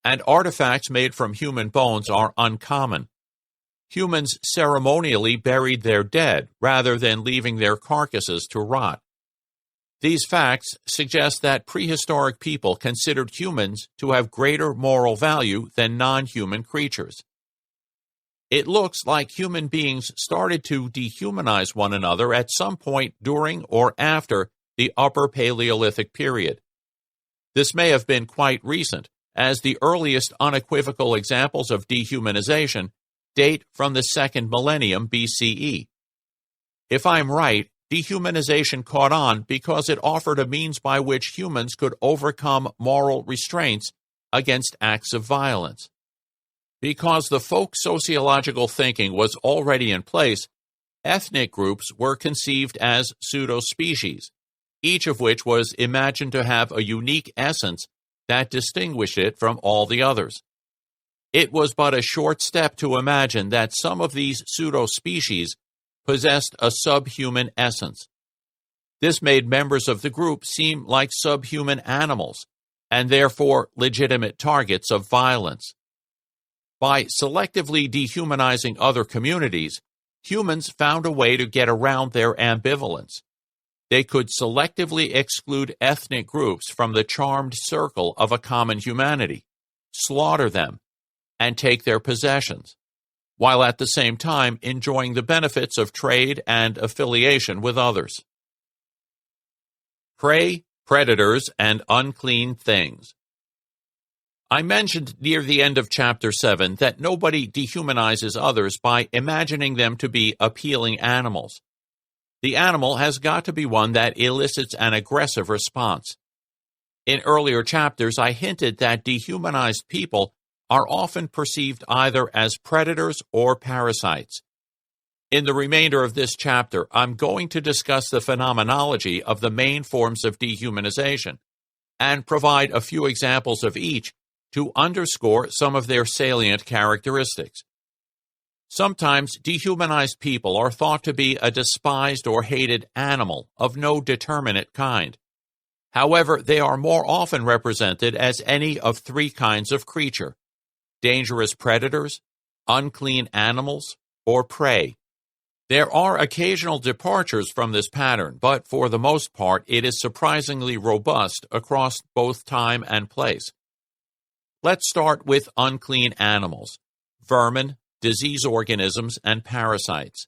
and artifacts made from human bones are uncommon. Humans ceremonially buried their dead rather than leaving their carcasses to rot. These facts suggest that prehistoric people considered humans to have greater moral value than non-human creatures. It looks like human beings started to dehumanize one another at some point during or after the Upper Paleolithic period. This may have been quite recent, as the earliest unequivocal examples of dehumanization date from the 2nd millennium BCE. If I'm right, dehumanization caught on because it offered a means by which humans could overcome moral restraints against acts of violence. Because the folk sociological thinking was already in place, ethnic groups were conceived as pseudo-species, each of which was imagined to have a unique essence that distinguished it from all the others. It was but a short step to imagine that some of these pseudo-species possessed a subhuman essence. This made members of the group seem like subhuman animals, and therefore legitimate targets of violence. By selectively dehumanizing other communities, humans found a way to get around their ambivalence. They could selectively exclude ethnic groups from the charmed circle of a common humanity, slaughter them, and take their possessions, while at the same time enjoying the benefits of trade and affiliation with others. Prey, predators, and unclean things. I mentioned near the end of Chapter 7 that nobody dehumanizes others by imagining them to be appealing animals. The animal has got to be one that elicits an aggressive response. In earlier chapters, I hinted that dehumanized people are often perceived either as predators or parasites. In the remainder of this chapter, I'm going to discuss the phenomenology of the main forms of dehumanization and provide a few examples of each to underscore some of their salient characteristics. Sometimes dehumanized people are thought to be a despised or hated animal of no determinate kind. However, they are more often represented as any of three kinds of creature: dangerous predators, unclean animals, or prey. There are occasional departures from this pattern, but for the most part it is surprisingly robust across both time and place. Let's start with unclean animals: vermin, disease organisms, and parasites.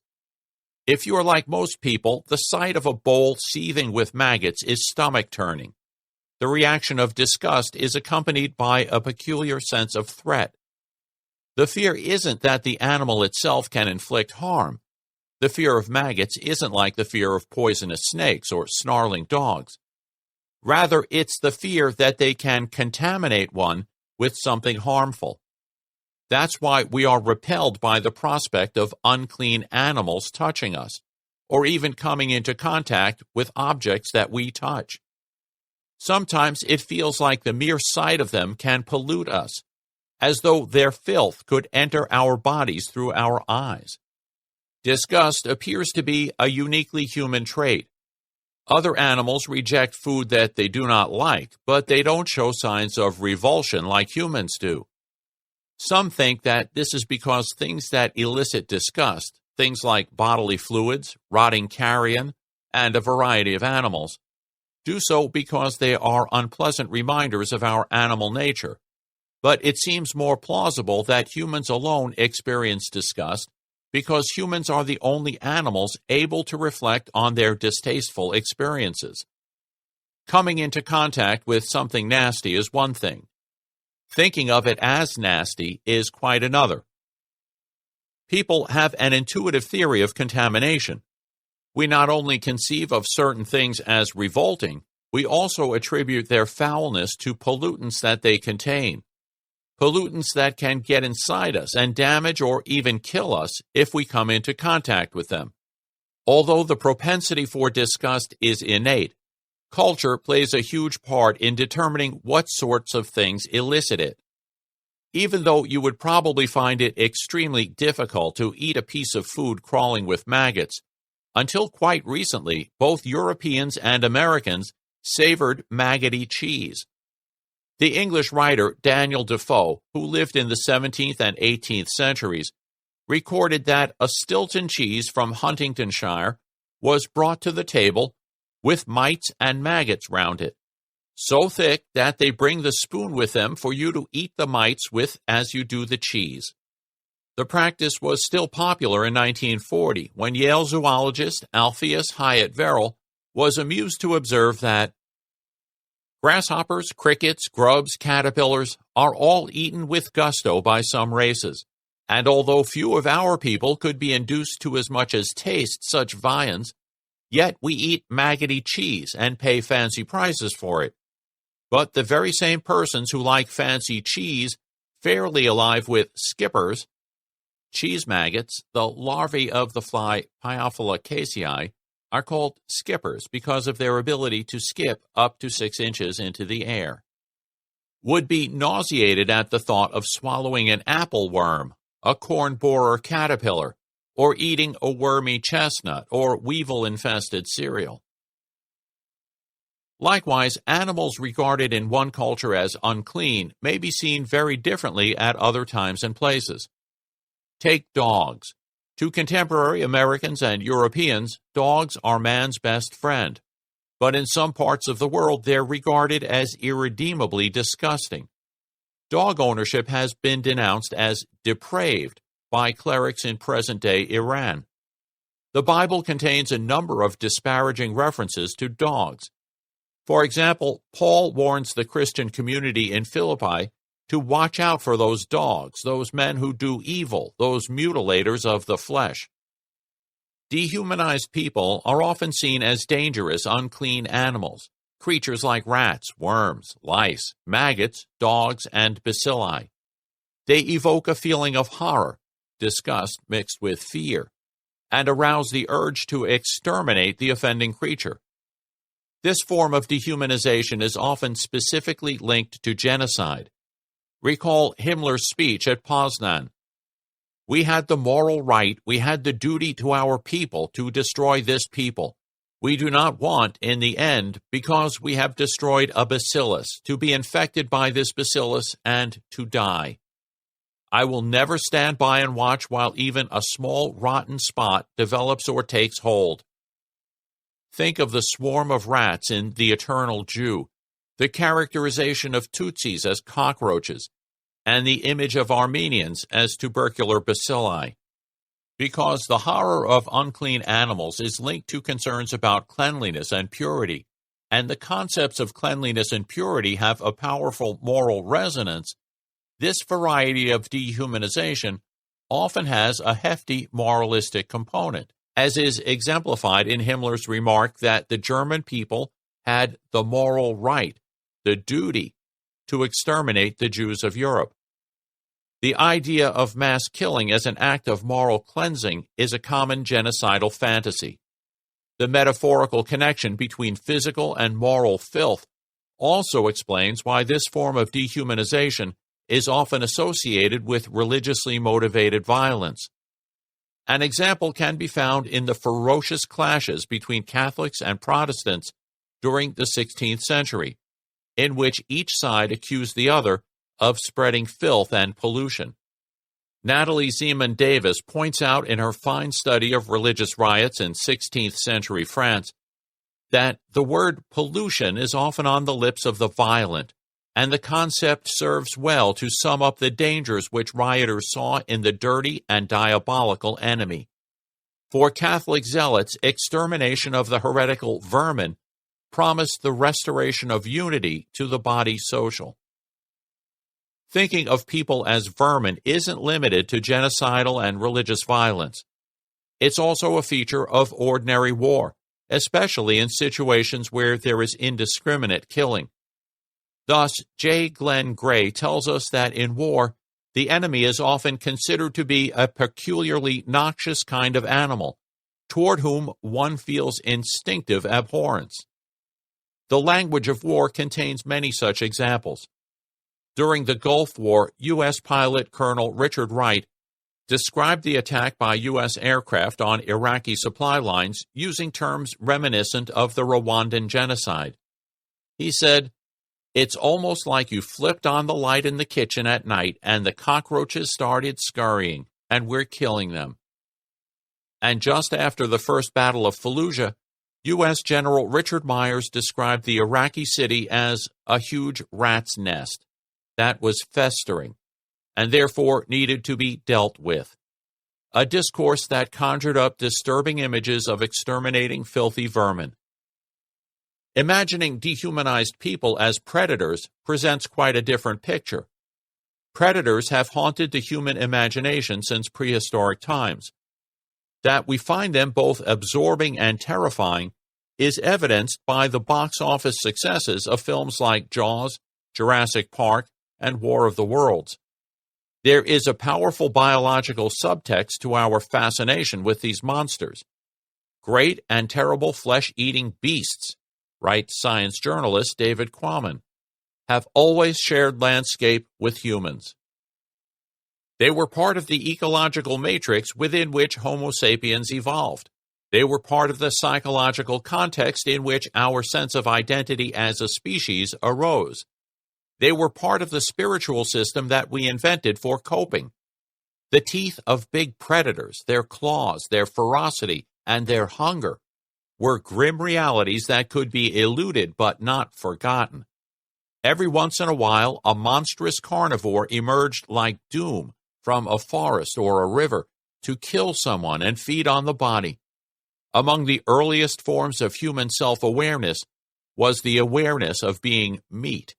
If you are like most people, the sight of a bowl seething with maggots is stomach-turning. The reaction of disgust is accompanied by a peculiar sense of threat. The fear isn't that the animal itself can inflict harm. The fear of maggots isn't like the fear of poisonous snakes or snarling dogs. Rather, it's the fear that they can contaminate one with something harmful. That's why we are repelled by the prospect of unclean animals touching us, or even coming into contact with objects that we touch. Sometimes it feels like the mere sight of them can pollute us, as though their filth could enter our bodies through our eyes. Disgust appears to be a uniquely human trait. Other animals reject food that they do not like, but they don't show signs of revulsion like humans do. Some think that this is because things that elicit disgust, things like bodily fluids, rotting carrion, and a variety of animals, do so because they are unpleasant reminders of our animal nature. But it seems more plausible that humans alone experience disgust because humans are the only animals able to reflect on their distasteful experiences. Coming into contact with something nasty is one thing. Thinking of it as nasty is quite another. People have an intuitive theory of contamination. We not only conceive of certain things as revolting, we also attribute their foulness to pollutants that they contain. Pollutants that can get inside us and damage or even kill us if we come into contact with them. Although the propensity for disgust is innate, culture plays a huge part in determining what sorts of things elicit it. Even though you would probably find it extremely difficult to eat a piece of food crawling with maggots, until quite recently, both Europeans and Americans savored maggoty cheese. The English writer Daniel Defoe, who lived in the 17th and 18th centuries, recorded that a Stilton cheese from Huntingdonshire was brought to the table with mites and maggots round it, so thick that they bring the spoon with them for you to eat the mites with as you do the cheese. The practice was still popular in 1940 when Yale zoologist Alpheus Hyatt Verrill was amused to observe that grasshoppers, crickets, grubs, caterpillars are all eaten with gusto by some races, and although few of our people could be induced to as much as taste such viands, yet we eat maggoty cheese and pay fancy prices for it. But the very same persons who like fancy cheese, fairly alive with skippers, cheese maggots, the larvae of the fly Pyophila casei, are called skippers because of their ability to skip up to 6 inches into the air, would be nauseated at the thought of swallowing an apple worm, a corn borer caterpillar, or eating a wormy chestnut or weevil-infested cereal. Likewise, animals regarded in one culture as unclean may be seen very differently at other times and places. Take dogs. To contemporary Americans and Europeans, dogs are man's best friend. But in some parts of the world, they're regarded as irredeemably disgusting. Dog ownership has been denounced as depraved by clerics in present-day Iran. The Bible contains a number of disparaging references to dogs. For example, Paul warns the Christian community in Philippi to watch out for those dogs, those men who do evil, those mutilators of the flesh. Dehumanized people are often seen as dangerous, unclean animals, creatures like rats, worms, lice, maggots, dogs, and bacilli. They evoke a feeling of horror, disgust mixed with fear, and arouse the urge to exterminate the offending creature. This form of dehumanization is often specifically linked to genocide. Recall Himmler's speech at Poznan. We had the moral right, we had the duty to our people to destroy this people. We do not want, in the end, because we have destroyed a bacillus, to be infected by this bacillus and to die. I will never stand by and watch while even a small rotten spot develops or takes hold. Think of the swarm of rats in The Eternal Jew, the characterization of Tutsis as cockroaches, and the image of Armenians as tubercular bacilli. Because the horror of unclean animals is linked to concerns about cleanliness and purity, and the concepts of cleanliness and purity have a powerful moral resonance, this variety of dehumanization often has a hefty moralistic component, as is exemplified in Himmler's remark that the German people had the moral right, the duty, to exterminate the Jews of Europe. The idea of mass killing as an act of moral cleansing is a common genocidal fantasy. The metaphorical connection between physical and moral filth also explains why this form of dehumanization is often associated with religiously motivated violence. An example can be found in the ferocious clashes between Catholics and Protestants during the 16th century, in which each side accused the other of spreading filth and pollution. Natalie Zeman Davis points out in her fine study of religious riots in 16th century France that the word pollution is often on the lips of the violent, and the concept serves well to sum up the dangers which rioters saw in the dirty and diabolical enemy. For Catholic zealots, extermination of the heretical Vermin promised the restoration of unity to the body social. Thinking of people as vermin isn't limited to genocidal and religious violence. It's also a feature of ordinary war, especially in situations where there is indiscriminate killing. Thus, J. Glenn Gray tells us that in war, the enemy is often considered to be a peculiarly noxious kind of animal, toward whom one feels instinctive abhorrence. The language of war contains many such examples. During the Gulf War, U.S. pilot Colonel Richard Wright described the attack by U.S. aircraft on Iraqi supply lines using terms reminiscent of the Rwandan genocide. He said, "It's almost like you flipped on the light in the kitchen at night and the cockroaches started scurrying, and we're killing them." And just after the First Battle of Fallujah, U.S. General Richard Myers described the Iraqi city as a huge rat's nest that was festering, and therefore needed to be dealt with. A discourse that conjured up disturbing images of exterminating filthy vermin. Imagining dehumanized people as predators presents quite a different picture. Predators have haunted the human imagination since prehistoric times. That we find them both absorbing and terrifying is evidenced by the box office successes of films like Jaws, Jurassic Park, and War of the Worlds. There is a powerful biological subtext to our fascination with these monsters. Great and terrible flesh-eating beasts, writes science journalist David Quammen, have always shared landscape with humans. They were part of the ecological matrix within which Homo sapiens evolved. They were part of the psychological context in which our sense of identity as a species arose. They were part of the spiritual system that we invented for coping. The teeth of big predators, their claws, their ferocity, and their hunger were grim realities that could be eluded but not forgotten. Every once in a while, a monstrous carnivore emerged like doom from a forest or a river to kill someone and feed on the body. Among the earliest forms of human self-awareness was the awareness of being meat.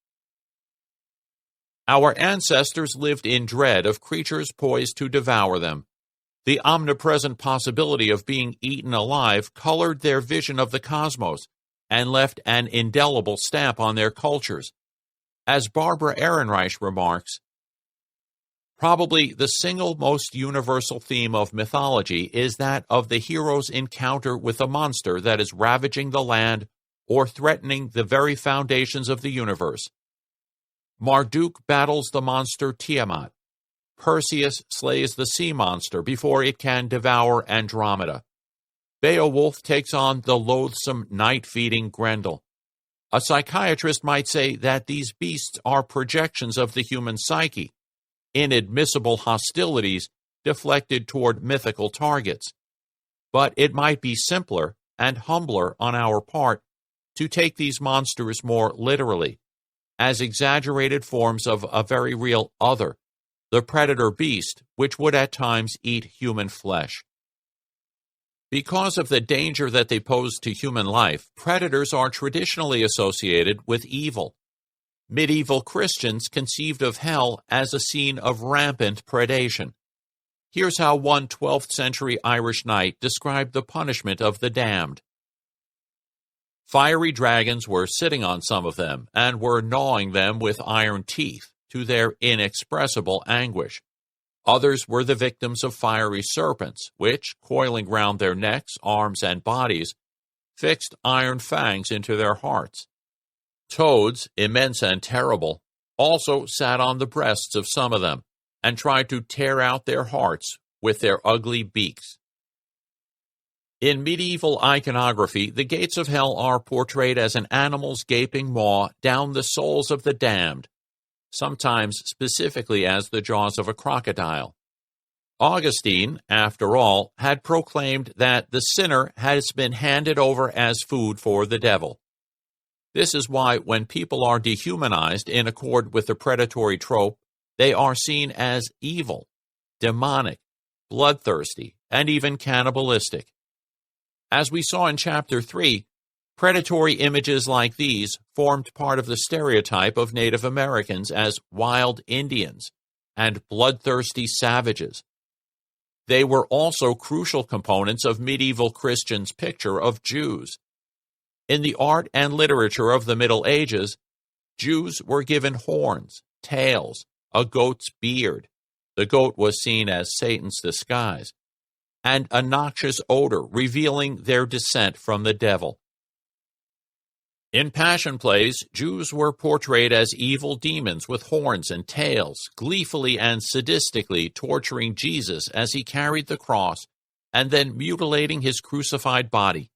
Our ancestors lived in dread of creatures poised to devour them. The omnipresent possibility of being eaten alive colored their vision of the cosmos and left an indelible stamp on their cultures. As Barbara Ehrenreich remarks, probably the single most universal theme of mythology is that of the hero's encounter with a monster that is ravaging the land or threatening the very foundations of the universe. Marduk battles the monster Tiamat. Perseus slays the sea monster before it can devour Andromeda. Beowulf takes on the loathsome night-feeding Grendel. A psychiatrist might say that these beasts are projections of the human psyche, inadmissible hostilities deflected toward mythical targets. But it might be simpler and humbler on our part to take these monsters more literally, as exaggerated forms of a very real other, the predator beast, which would at times eat human flesh. Because of the danger that they pose to human life, predators are traditionally associated with evil. Medieval Christians conceived of hell as a scene of rampant predation. Here's how one 12th century Irish knight described the punishment of the damned. Fiery dragons were sitting on some of them and were gnawing them with iron teeth to their inexpressible anguish. Others were the victims of fiery serpents, which, coiling round their necks, arms, and bodies, fixed iron fangs into their hearts. Toads, immense and terrible, also sat on the breasts of some of them, and tried to tear out their hearts with their ugly beaks. In medieval iconography, the gates of hell are portrayed as an animal's gaping maw down the souls of the damned, sometimes specifically as the jaws of a crocodile. Augustine, after all, had proclaimed that the sinner has been handed over as food for the devil. This is why when people are dehumanized in accord with the predatory trope, they are seen as evil, demonic, bloodthirsty, and even cannibalistic. As we saw in Chapter 3, predatory images like these formed part of the stereotype of Native Americans as wild Indians and bloodthirsty savages. They were also crucial components of medieval Christians' picture of Jews. In the art and literature of the Middle Ages, Jews were given horns, tails, a goat's beard. The goat was seen as Satan's disguise, and a noxious odor revealing their descent from the devil. In Passion plays, Jews were portrayed as evil demons with horns and tails, gleefully and sadistically torturing Jesus as he carried the cross and then mutilating his crucified body.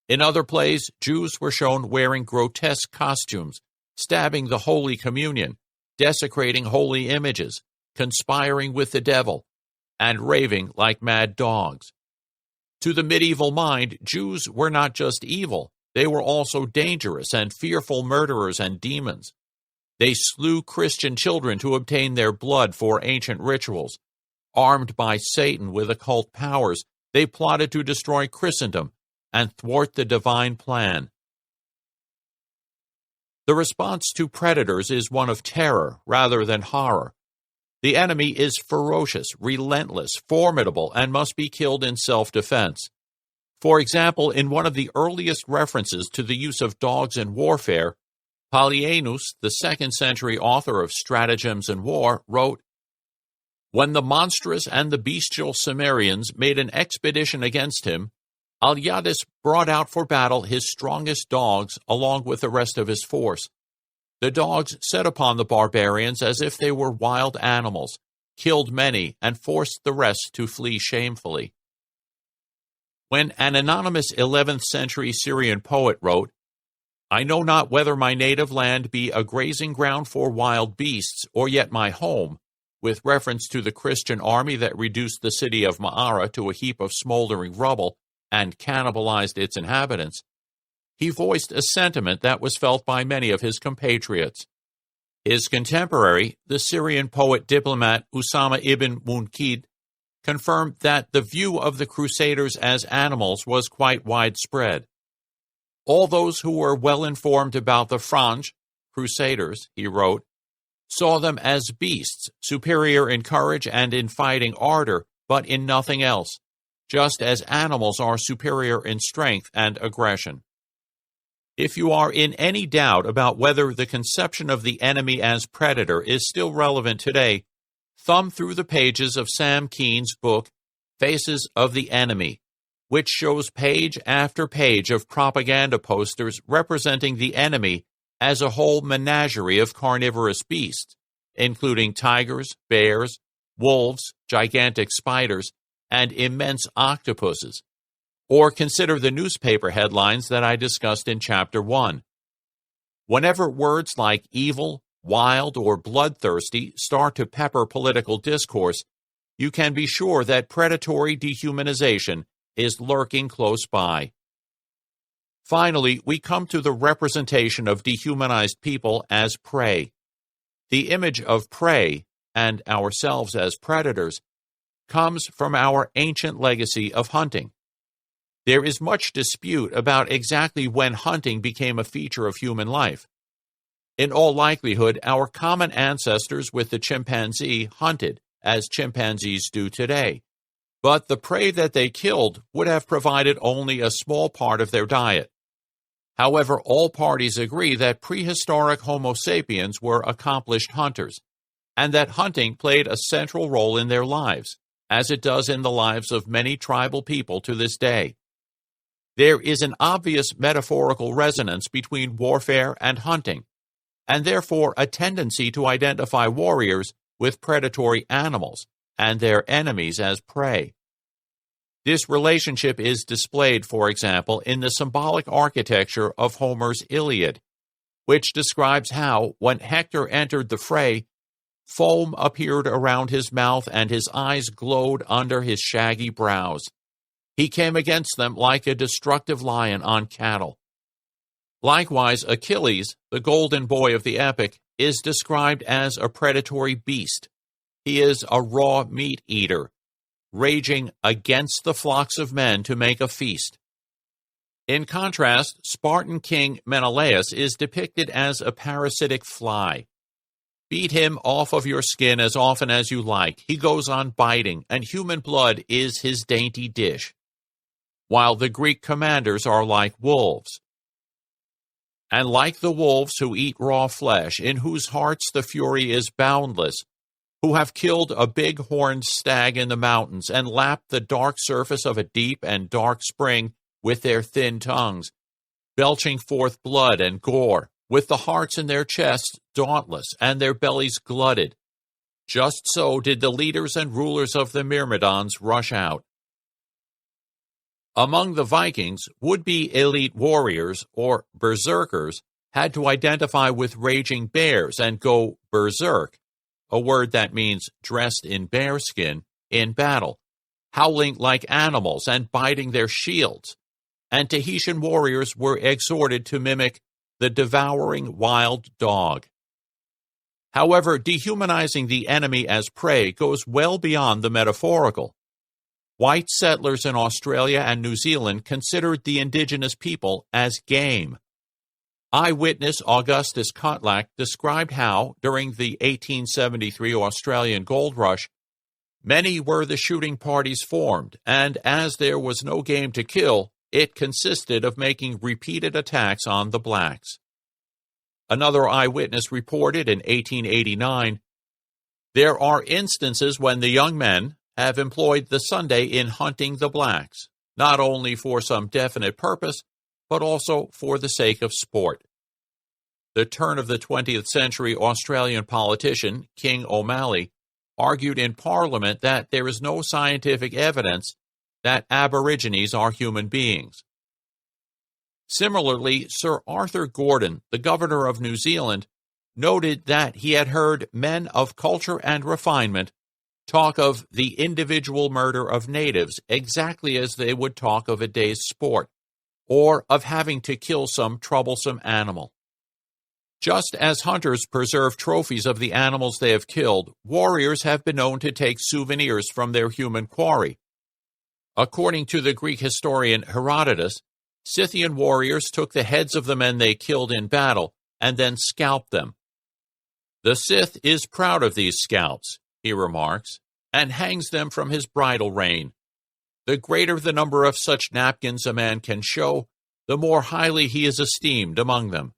In other plays, Jews were shown wearing grotesque costumes, stabbing the Holy Communion, desecrating holy images, conspiring with the devil, and raving like mad dogs. To the medieval mind, Jews were not just evil, they were also dangerous and fearful murderers and demons. They slew Christian children to obtain their blood for ancient rituals. Armed by Satan with occult powers, they plotted to destroy Christendom and thwart the divine plan. The response to predators is one of terror rather than horror. The enemy is ferocious, relentless, formidable, and must be killed in self-defense. For example, in one of the earliest references to the use of dogs in warfare, Pallianus, the 2nd century author of Stratagems in War, wrote, "When the monstrous and the bestial Cimmerians made an expedition against him, Alyattes brought out for battle his strongest dogs along with the rest of his force. The dogs set upon the barbarians as if they were wild animals, killed many, and forced the rest to flee shamefully." When an anonymous 11th century Syrian poet wrote, "I know not whether my native land be a grazing ground for wild beasts, or yet my home," with reference to the Christian army that reduced the city of Ma'ara to a heap of smoldering rubble and cannibalized its inhabitants, he voiced a sentiment that was felt by many of his compatriots. His contemporary, the Syrian poet-diplomat Usama ibn Munkid, confirmed that the view of the Crusaders as animals was quite widespread. All those who were well informed about the Franj, Crusaders, he wrote, saw them as beasts, superior in courage and in fighting ardor, but in nothing else, just as animals are superior in strength and aggression. If you are in any doubt about whether the conception of the enemy as predator is still relevant today, thumb through the pages of Sam Keene's book, Faces of the Enemy, which shows page after page of propaganda posters representing the enemy as a whole menagerie of carnivorous beasts, including tigers, bears, wolves, gigantic spiders, and immense octopuses. Or consider the newspaper headlines that I discussed in Chapter 1. Whenever words like evil, wild, or bloodthirsty start to pepper political discourse, you can be sure that predatory dehumanization is lurking close by. Finally, we come to the representation of dehumanized people as prey. The image of prey, and ourselves as predators, comes from our ancient legacy of hunting. There is much dispute about exactly when hunting became a feature of human life. In all likelihood, our common ancestors with the chimpanzee hunted, as chimpanzees do today. But the prey that they killed would have provided only a small part of their diet. However, all parties agree that prehistoric Homo sapiens were accomplished hunters, and that hunting played a central role in their lives, as it does in the lives of many tribal people to this day. There is an obvious metaphorical resonance between warfare and hunting, and therefore a tendency to identify warriors with predatory animals and their enemies as prey. This relationship is displayed, for example, in the symbolic architecture of Homer's Iliad, which describes how, when Hector entered the fray, foam appeared around his mouth and his eyes glowed under his shaggy brows. He came against them like a destructive lion on cattle. Likewise, Achilles, the golden boy of the epic, is described as a predatory beast. He is a raw meat eater, raging against the flocks of men to make a feast. In contrast, Spartan king Menelaus is depicted as a parasitic fly. Beat him off of your skin as often as you like. He goes on biting, and human blood is his dainty dish. While the Greek commanders are like wolves. And like the wolves who eat raw flesh, in whose hearts the fury is boundless, who have killed a big-horned stag in the mountains and lapped the dark surface of a deep and dark spring with their thin tongues, belching forth blood and gore, with the hearts in their chests dauntless and their bellies glutted. Just so did the leaders and rulers of the Myrmidons rush out. Among the Vikings, would-be elite warriors, or berserkers, had to identify with raging bears and go berserk, a word that means dressed in bearskin, in battle, howling like animals and biting their shields, and Tahitian warriors were exhorted to mimic the devouring wild dog. However, dehumanizing the enemy as prey goes well beyond the metaphorical. White settlers in Australia and New Zealand considered the indigenous people as game. Eyewitness Augustus Cotlack described how, during the 1873 Australian gold rush, many were the shooting parties formed, and as there was no game to kill, it consisted of making repeated attacks on the blacks. Another eyewitness reported in 1889, "There are instances when the young men have employed the Sunday in hunting the blacks, not only for some definite purpose, but also for the sake of sport." The turn of the 20th century Australian politician, King O'Malley, argued in Parliament that there is no scientific evidence that Aborigines are human beings. Similarly, Sir Arthur Gordon, the governor of New Zealand, noted that he had heard men of culture and refinement talk of the individual murder of natives exactly as they would talk of a day's sport, or of having to kill some troublesome animal. Just as hunters preserve trophies of the animals they have killed, warriors have been known to take souvenirs from their human quarry. According to the Greek historian Herodotus, Scythian warriors took the heads of the men they killed in battle and then scalped them. "The Scyth is proud of these scalps," he remarks, "and hangs them from his bridle rein. The greater the number of such napkins a man can show, the more highly he is esteemed among them.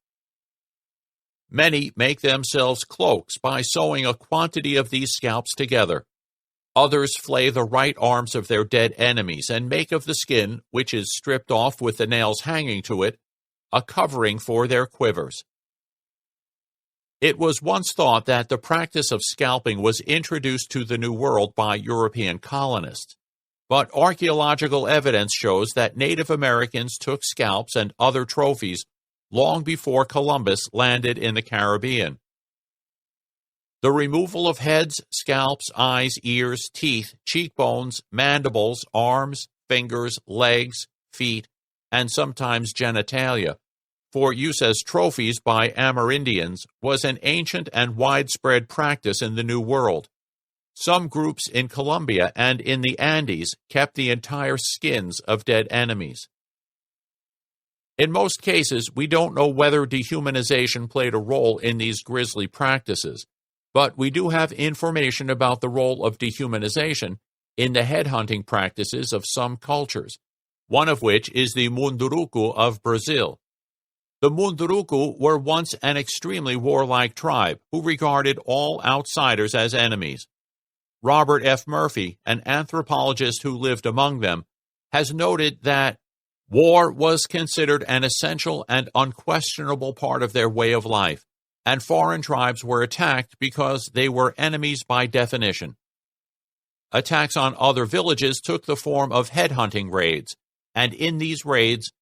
Many make themselves cloaks by sewing a quantity of these scalps together. Others flay the right arms of their dead enemies and make of the skin, which is stripped off with the nails hanging to it, a covering for their quivers." It was once thought that the practice of scalping was introduced to the New World by European colonists, but archaeological evidence shows that Native Americans took scalps and other trophies long before Columbus landed in the Caribbean. The removal of heads, scalps, eyes, ears, teeth, cheekbones, mandibles, arms, fingers, legs, feet, and sometimes genitalia, for use as trophies by Amerindians, was an ancient and widespread practice in the New World. Some groups in Colombia and in the Andes kept the entire skins of dead enemies. In most cases, we don't know whether dehumanization played a role in these grisly practices, but we do have information about the role of dehumanization in the headhunting practices of some cultures, one of which is the Munduruku of Brazil. The Munduruku were once an extremely warlike tribe who regarded all outsiders as enemies. Robert F. Murphy, an anthropologist who lived among them, has noted that war was considered an essential and unquestionable part of their way of life, and foreign tribes were attacked because they were enemies by definition. Attacks on other villages took the form of headhunting raids, and in these raids,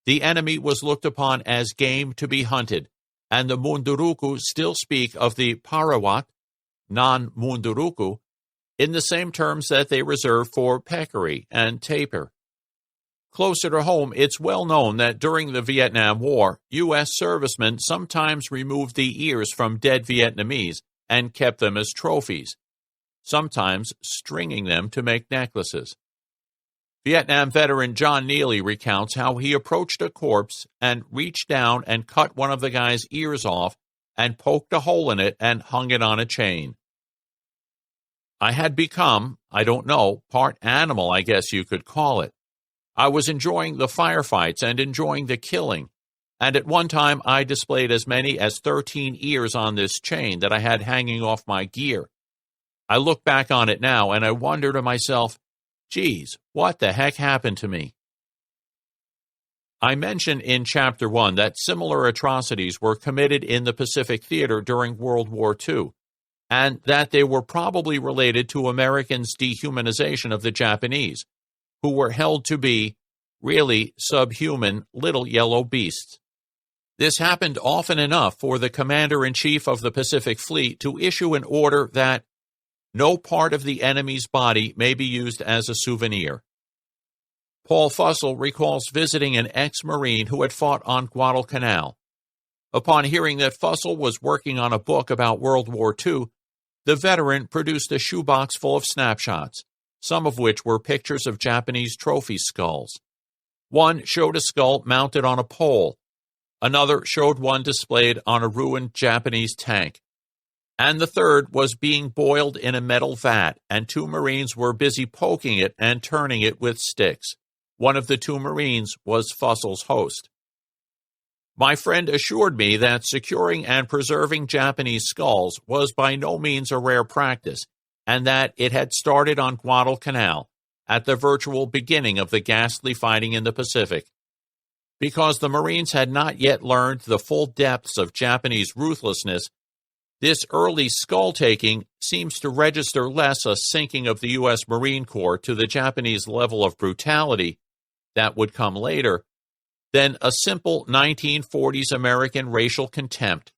the enemy was looked upon as game to be hunted, and the Munduruku still speak of the Parawat, non-Munduruku, in the same terms that they reserve for peccary and tapir. Closer to home, it's well known that during the Vietnam War, U.S. servicemen sometimes removed the ears from dead Vietnamese and kept them as trophies, sometimes stringing them to make necklaces. Vietnam veteran John Neely recounts how he approached a corpse and reached down and cut one of the guy's ears off and poked a hole in it and hung it on a chain. I had become, I don't know, part animal, I guess you could call it. I was enjoying the firefights and enjoying the killing, and at one time I displayed as many as 13 ears on this chain that I had hanging off my gear. I look back on it now and I wonder to myself, geez, what the heck happened to me? I mentioned in Chapter 1 that similar atrocities were committed in the Pacific Theater during World War II, and that they were probably related to Americans' dehumanization of the Japanese, who were held to be really subhuman little yellow beasts. This happened often enough for the Commander-in-Chief of the Pacific Fleet to issue an order that no part of the enemy's body may be used as a souvenir. Paul Fussell recalls visiting an ex-Marine who had fought on Guadalcanal. Upon hearing that Fussell was working on a book about World War II, the veteran produced a shoebox full of snapshots, some of which were pictures of Japanese trophy skulls. One showed a skull mounted on a pole. Another showed one displayed on a ruined Japanese tank. And the third was being boiled in a metal vat, and 2 Marines were busy poking it and turning it with sticks. One of the 2 Marines was Fussell's host. My friend assured me that securing and preserving Japanese skulls was by no means a rare practice, and that it had started on Guadalcanal, at the virtual beginning of the ghastly fighting in the Pacific. Because the Marines had not yet learned the full depths of Japanese ruthlessness, this early skull-taking seems to register less a sinking of the U.S. Marine Corps to the Japanese level of brutality that would come later than a simple 1940s American racial contempt.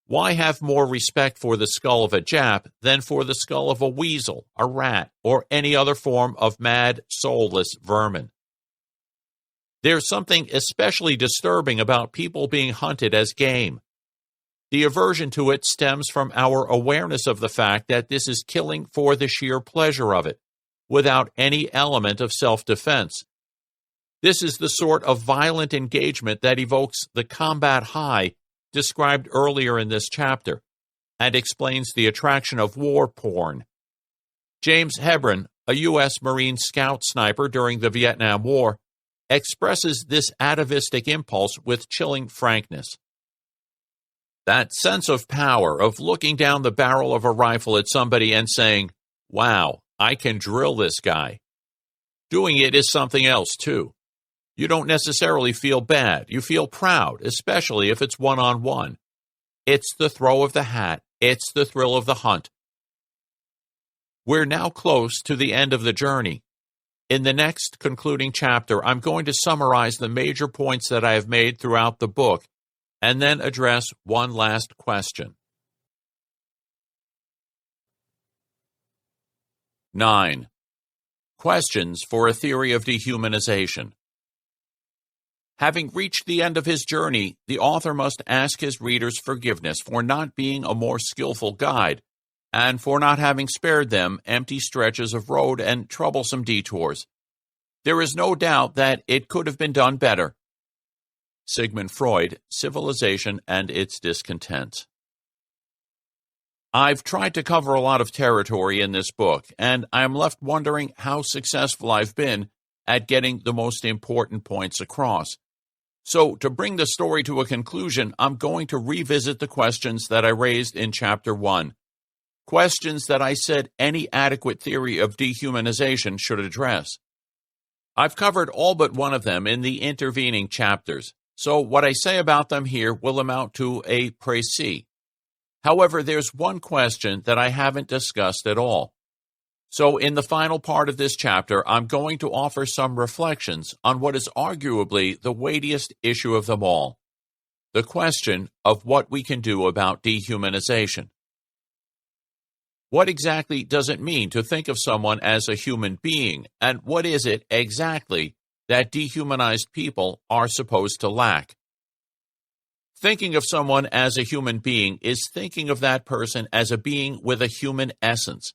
Why have more respect for the skull of a Jap than for the skull of a weasel, a rat, or any other form of mad, soulless vermin? There's something especially disturbing about people being hunted as game. The aversion to it stems from our awareness of the fact that this is killing for the sheer pleasure of it, without any element of self-defense. This is the sort of violent engagement that evokes the combat high described earlier in this chapter, and explains the attraction of war porn. James Hebron, a U.S. Marine scout sniper during the Vietnam War, expresses this atavistic impulse with chilling frankness. That sense of power of looking down the barrel of a rifle at somebody and saying, wow, I can drill this guy. Doing it is something else, too. You don't necessarily feel bad. You feel proud, especially if it's one-on-one. It's the throw of the hat. It's the thrill of the hunt. We're now close to the end of the journey. In the next concluding chapter, I'm going to summarize the major points that I have made throughout the book, and then address one last question. 9. Questions for a theory of dehumanization. Having reached the end of his journey, the author must ask his readers forgiveness for not being a more skillful guide, and for not having spared them empty stretches of road and troublesome detours. There is no doubt that it could have been done better. Sigmund Freud, Civilization and Its Discontents. I've tried to cover a lot of territory in this book, and I'm left wondering how successful I've been at getting the most important points across. So, to bring the story to a conclusion, I'm going to revisit the questions that I raised in Chapter 1. Questions that I said any adequate theory of dehumanization should address. I've covered all but one of them in the intervening chapters, so what I say about them here will amount to a précis. However, there's one question that I haven't discussed at all. So in the final part of this chapter, I'm going to offer some reflections on what is arguably the weightiest issue of them all, the question of what we can do about dehumanization. What exactly does it mean to think of someone as a human being, and what is it exactly that dehumanized people are supposed to lack? Thinking of someone as a human being is thinking of that person as a being with a human essence,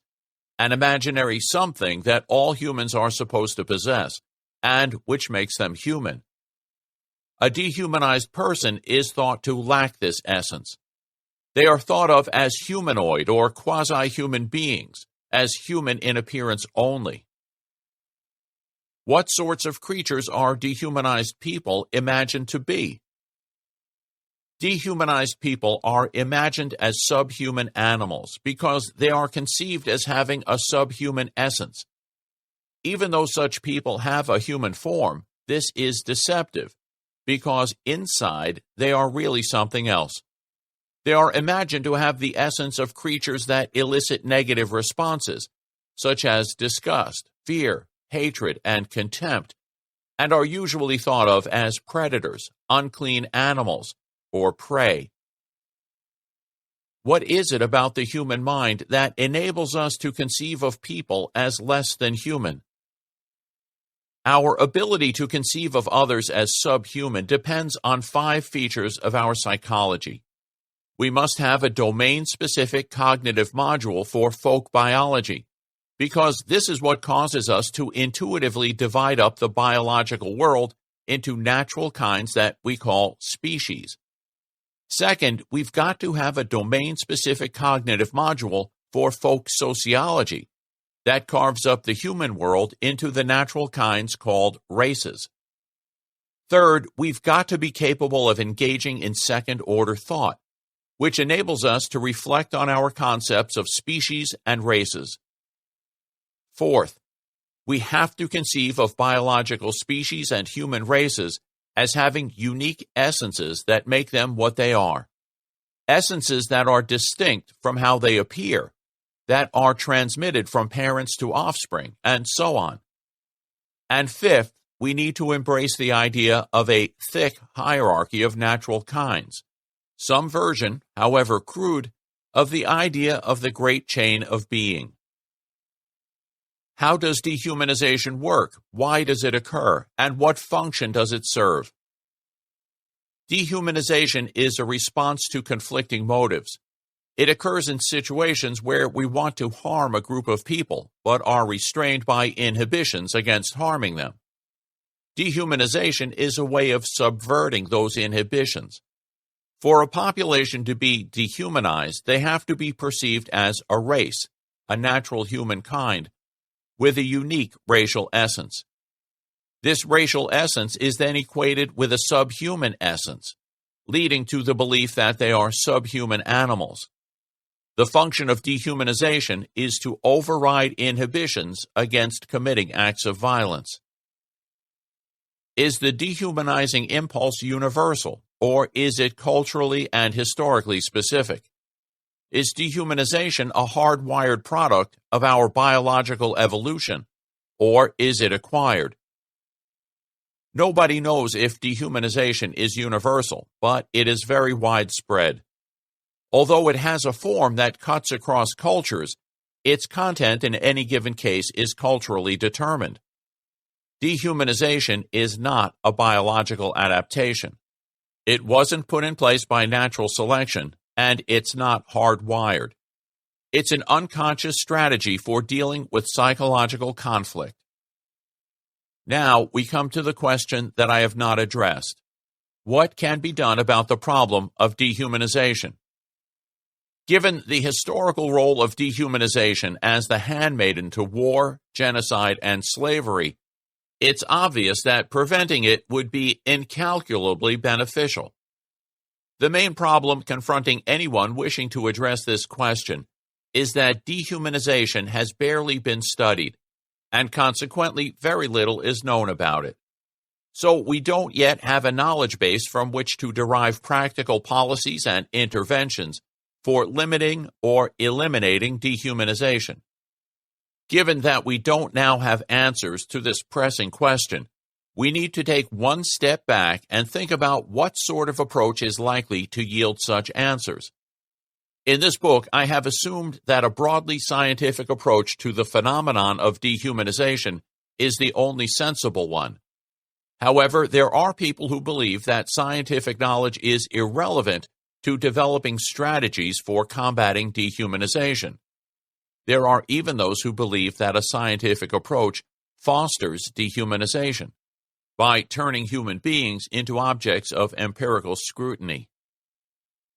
an imaginary something that all humans are supposed to possess, and which makes them human. A dehumanized person is thought to lack this essence. They are thought of as humanoid or quasi-human beings, as human in appearance only. What sorts of creatures are dehumanized people imagined to be? Dehumanized people are imagined as subhuman animals because they are conceived as having a subhuman essence. Even though such people have a human form, this is deceptive because inside they are really something else. They are imagined to have the essence of creatures that elicit negative responses, such as disgust, fear, hatred, and contempt, and are usually thought of as predators, unclean animals, or prey. What is it about the human mind that enables us to conceive of people as less than human? Our ability to conceive of others as subhuman depends on 5 features of our psychology. We must have a domain-specific cognitive module for folk biology, because this is what causes us to intuitively divide up the biological world into natural kinds that we call species. Second, we've got to have a domain-specific cognitive module for folk sociology that carves up the human world into the natural kinds called races. Third, we've got to be capable of engaging in second-order thought, which enables us to reflect on our concepts of species and races. Fourth, we have to conceive of biological species and human races as having unique essences that make them what they are. Essences that are distinct from how they appear, that are transmitted from parents to offspring, and so on. And fifth, we need to embrace the idea of a thick hierarchy of natural kinds, some version, however crude, of the idea of the great chain of being. How does dehumanization work? Why does it occur? And what function does it serve? Dehumanization is a response to conflicting motives. It occurs in situations where we want to harm a group of people, but are restrained by inhibitions against harming them. Dehumanization is a way of subverting those inhibitions. For a population to be dehumanized, they have to be perceived as a race, a natural humankind, with a unique racial essence. This racial essence is then equated with a subhuman essence, leading to the belief that they are subhuman animals. The function of dehumanization is to override inhibitions against committing acts of violence. Is the dehumanizing impulse universal, or is it culturally and historically specific? Is dehumanization a hardwired product of our biological evolution, or is it acquired? Nobody knows if dehumanization is universal, but it is very widespread. Although it has a form that cuts across cultures, its content in any given case is culturally determined. Dehumanization is not a biological adaptation. It wasn't put in place by natural selection, and it's not hardwired. It's an unconscious strategy for dealing with psychological conflict. Now we come to the question that I have not addressed. What can be done about the problem of dehumanization? Given the historical role of dehumanization as the handmaiden to war, genocide, and slavery, it's obvious that preventing it would be incalculably beneficial. The main problem confronting anyone wishing to address this question is that dehumanization has barely been studied, and consequently very little is known about it. So we don't yet have a knowledge base from which to derive practical policies and interventions for limiting or eliminating dehumanization. Given that we don't now have answers to this pressing question, we need to take one step back and think about what sort of approach is likely to yield such answers. In this book, I have assumed that a broadly scientific approach to the phenomenon of dehumanization is the only sensible one. However, there are people who believe that scientific knowledge is irrelevant to developing strategies for combating dehumanization. There are even those who believe that a scientific approach fosters dehumanization by turning human beings into objects of empirical scrutiny.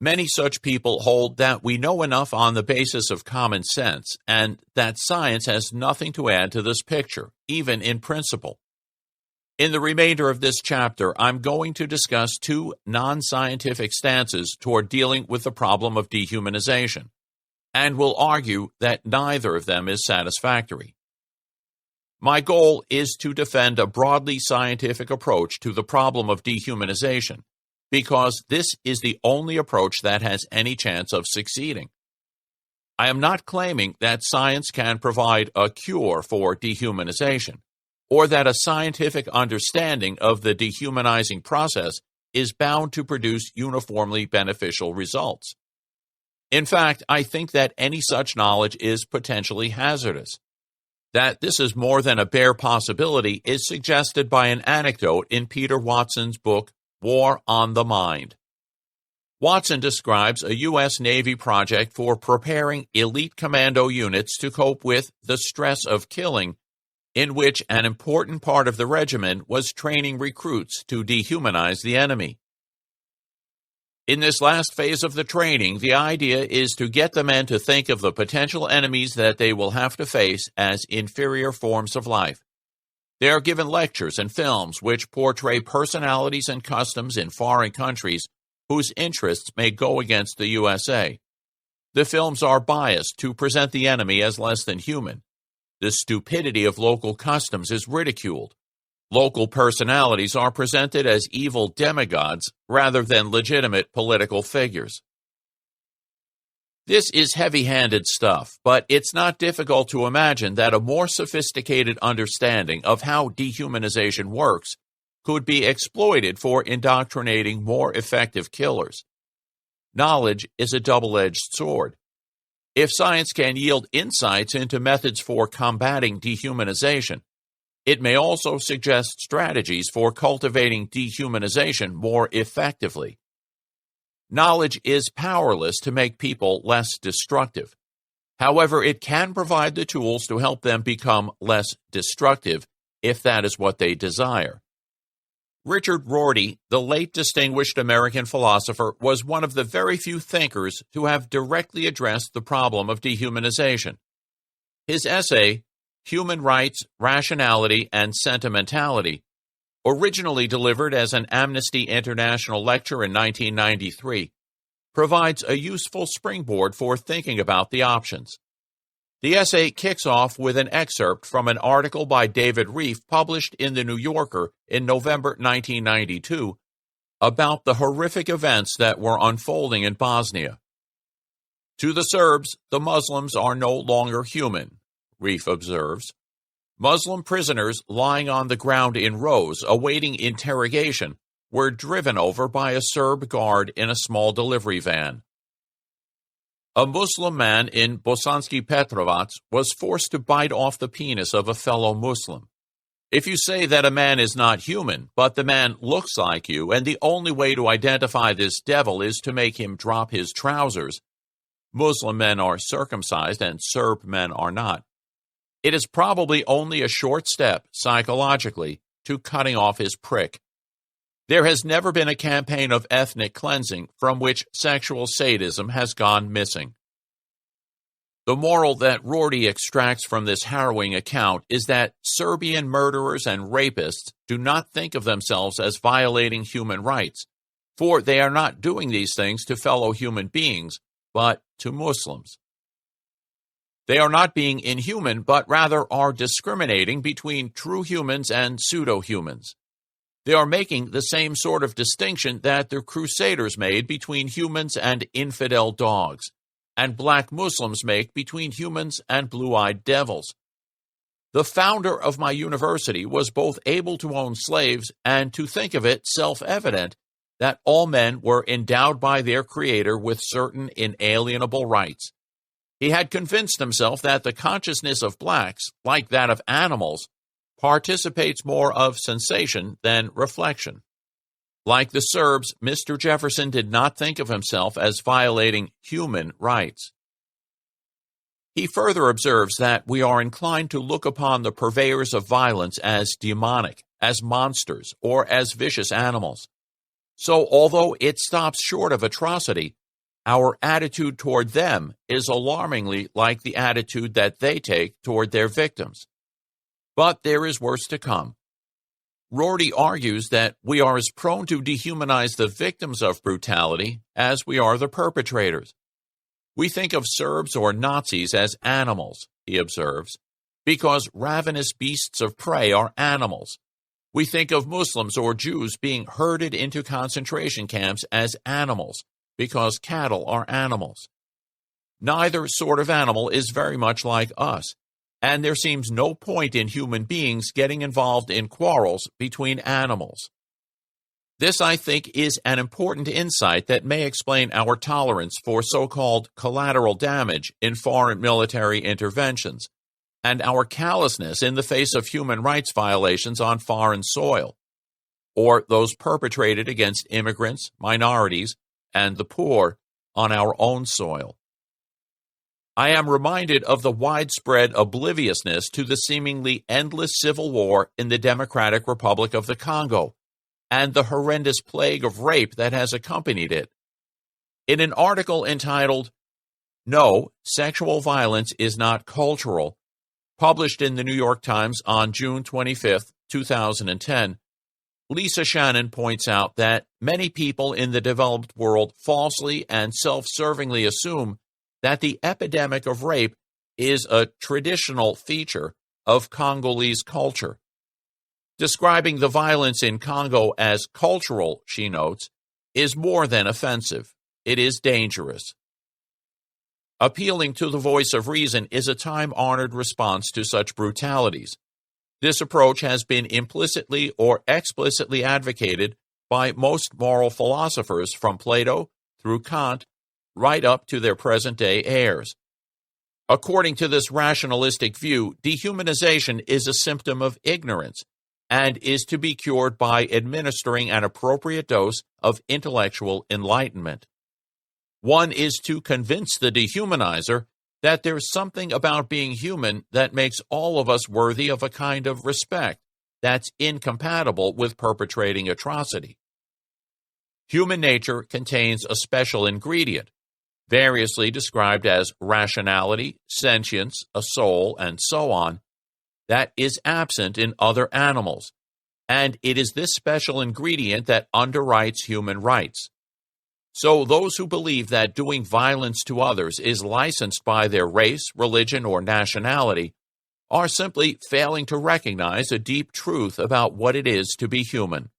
Many such people hold that we know enough on the basis of common sense and that science has nothing to add to this picture, even in principle. In the remainder of this chapter, I'm going to discuss two non-scientific stances toward dealing with the problem of dehumanization, and will argue that neither of them is satisfactory. My goal is to defend a broadly scientific approach to the problem of dehumanization, because this is the only approach that has any chance of succeeding. I am not claiming that science can provide a cure for dehumanization, or that a scientific understanding of the dehumanizing process is bound to produce uniformly beneficial results. In fact, I think that any such knowledge is potentially hazardous. That this is more than a bare possibility is suggested by an anecdote in Peter Watson's book, War on the Mind. Watson describes a U.S. Navy project for preparing elite commando units to cope with the stress of killing, in which an important part of the regiment was training recruits to dehumanize the enemy. In this last phase of the training, the idea is to get the men to think of the potential enemies that they will have to face as inferior forms of life. They are given lectures and films which portray personalities and customs in foreign countries whose interests may go against the USA. The films are biased to present the enemy as less than human. The stupidity of local customs is ridiculed. Local personalities are presented as evil demigods rather than legitimate political figures. This is heavy-handed stuff, but it's not difficult to imagine that a more sophisticated understanding of how dehumanization works could be exploited for indoctrinating more effective killers. Knowledge is a double-edged sword. If science can yield insights into methods for combating dehumanization, it may also suggest strategies for cultivating dehumanization more effectively. Knowledge is powerless to make people less destructive. However, it can provide the tools to help them become less destructive if that is what they desire. Richard Rorty, the late distinguished American philosopher, was one of the very few thinkers to have directly addressed the problem of dehumanization. His essay, Human Rights, Rationality, and Sentimentality, originally delivered as an Amnesty International lecture in 1993, provides a useful springboard for thinking about the options. The essay kicks off with an excerpt from an article by David Reef published in The New Yorker in November 1992 about the horrific events that were unfolding in Bosnia. To the Serbs, the Muslims are no longer human, Reef observes. Muslim prisoners lying on the ground in rows awaiting interrogation were driven over by a Serb guard in a small delivery van. A Muslim man in Bosanski Petrovac was forced to bite off the penis of a fellow Muslim. If you say that a man is not human, but the man looks like you, and the only way to identify this devil is to make him drop his trousers, Muslim men are circumcised and Serb men are not. It is probably only a short step, psychologically, to cutting off his prick. There has never been a campaign of ethnic cleansing from which sexual sadism has gone missing. The moral that Rorty extracts from this harrowing account is that Serbian murderers and rapists do not think of themselves as violating human rights, for they are not doing these things to fellow human beings, but to Muslims. They are not being inhuman, but rather are discriminating between true humans and pseudo-humans. They are making the same sort of distinction that the Crusaders made between humans and infidel dogs, and black Muslims make between humans and blue-eyed devils. The founder of my university was both able to own slaves and to think of it self-evident that all men were endowed by their Creator with certain inalienable rights. He had convinced himself that the consciousness of blacks, like that of animals, participates more of sensation than reflection. Like the Serbs, Mr. Jefferson did not think of himself as violating human rights. He further observes that we are inclined to look upon the purveyors of violence as demonic, as monsters, or as vicious animals. So, although it stops short of atrocity, our attitude toward them is alarmingly like the attitude that they take toward their victims. But there is worse to come. Rorty argues that we are as prone to dehumanize the victims of brutality as we are the perpetrators. We think of Serbs or Nazis as animals, he observes, because ravenous beasts of prey are animals. We think of Muslims or Jews being herded into concentration camps as animals, because cattle are animals. Neither sort of animal is very much like us, and there seems no point in human beings getting involved in quarrels between animals. This, I think, is an important insight that may explain our tolerance for so-called collateral damage in foreign military interventions, and our callousness in the face of human rights violations on foreign soil, or those perpetrated against immigrants, minorities, and the poor on our own soil. I am reminded of the widespread obliviousness to the seemingly endless civil war in the Democratic Republic of the Congo, and the horrendous plague of rape that has accompanied it. In an article entitled, "No, Sexual Violence is Not Cultural," published in the New York Times on June 25, 2010, Lisa Shannon points out that many people in the developed world falsely and self-servingly assume that the epidemic of rape is a traditional feature of Congolese culture. Describing the violence in Congo as cultural, she notes, is more than offensive. It is dangerous. Appealing to the voice of reason is a time-honored response to such brutalities. This approach has been implicitly or explicitly advocated by most moral philosophers from Plato through Kant right up to their present-day heirs. According to this rationalistic view, dehumanization is a symptom of ignorance and is to be cured by administering an appropriate dose of intellectual enlightenment. One is to convince the dehumanizer that there's something about being human that makes all of us worthy of a kind of respect that's incompatible with perpetrating atrocity. Human nature contains a special ingredient, variously described as rationality, sentience, a soul, and so on, that is absent in other animals, and it is this special ingredient that underwrites human rights. So those who believe that doing violence to others is licensed by their race, religion, or nationality are simply failing to recognize a deep truth about what it is to be human.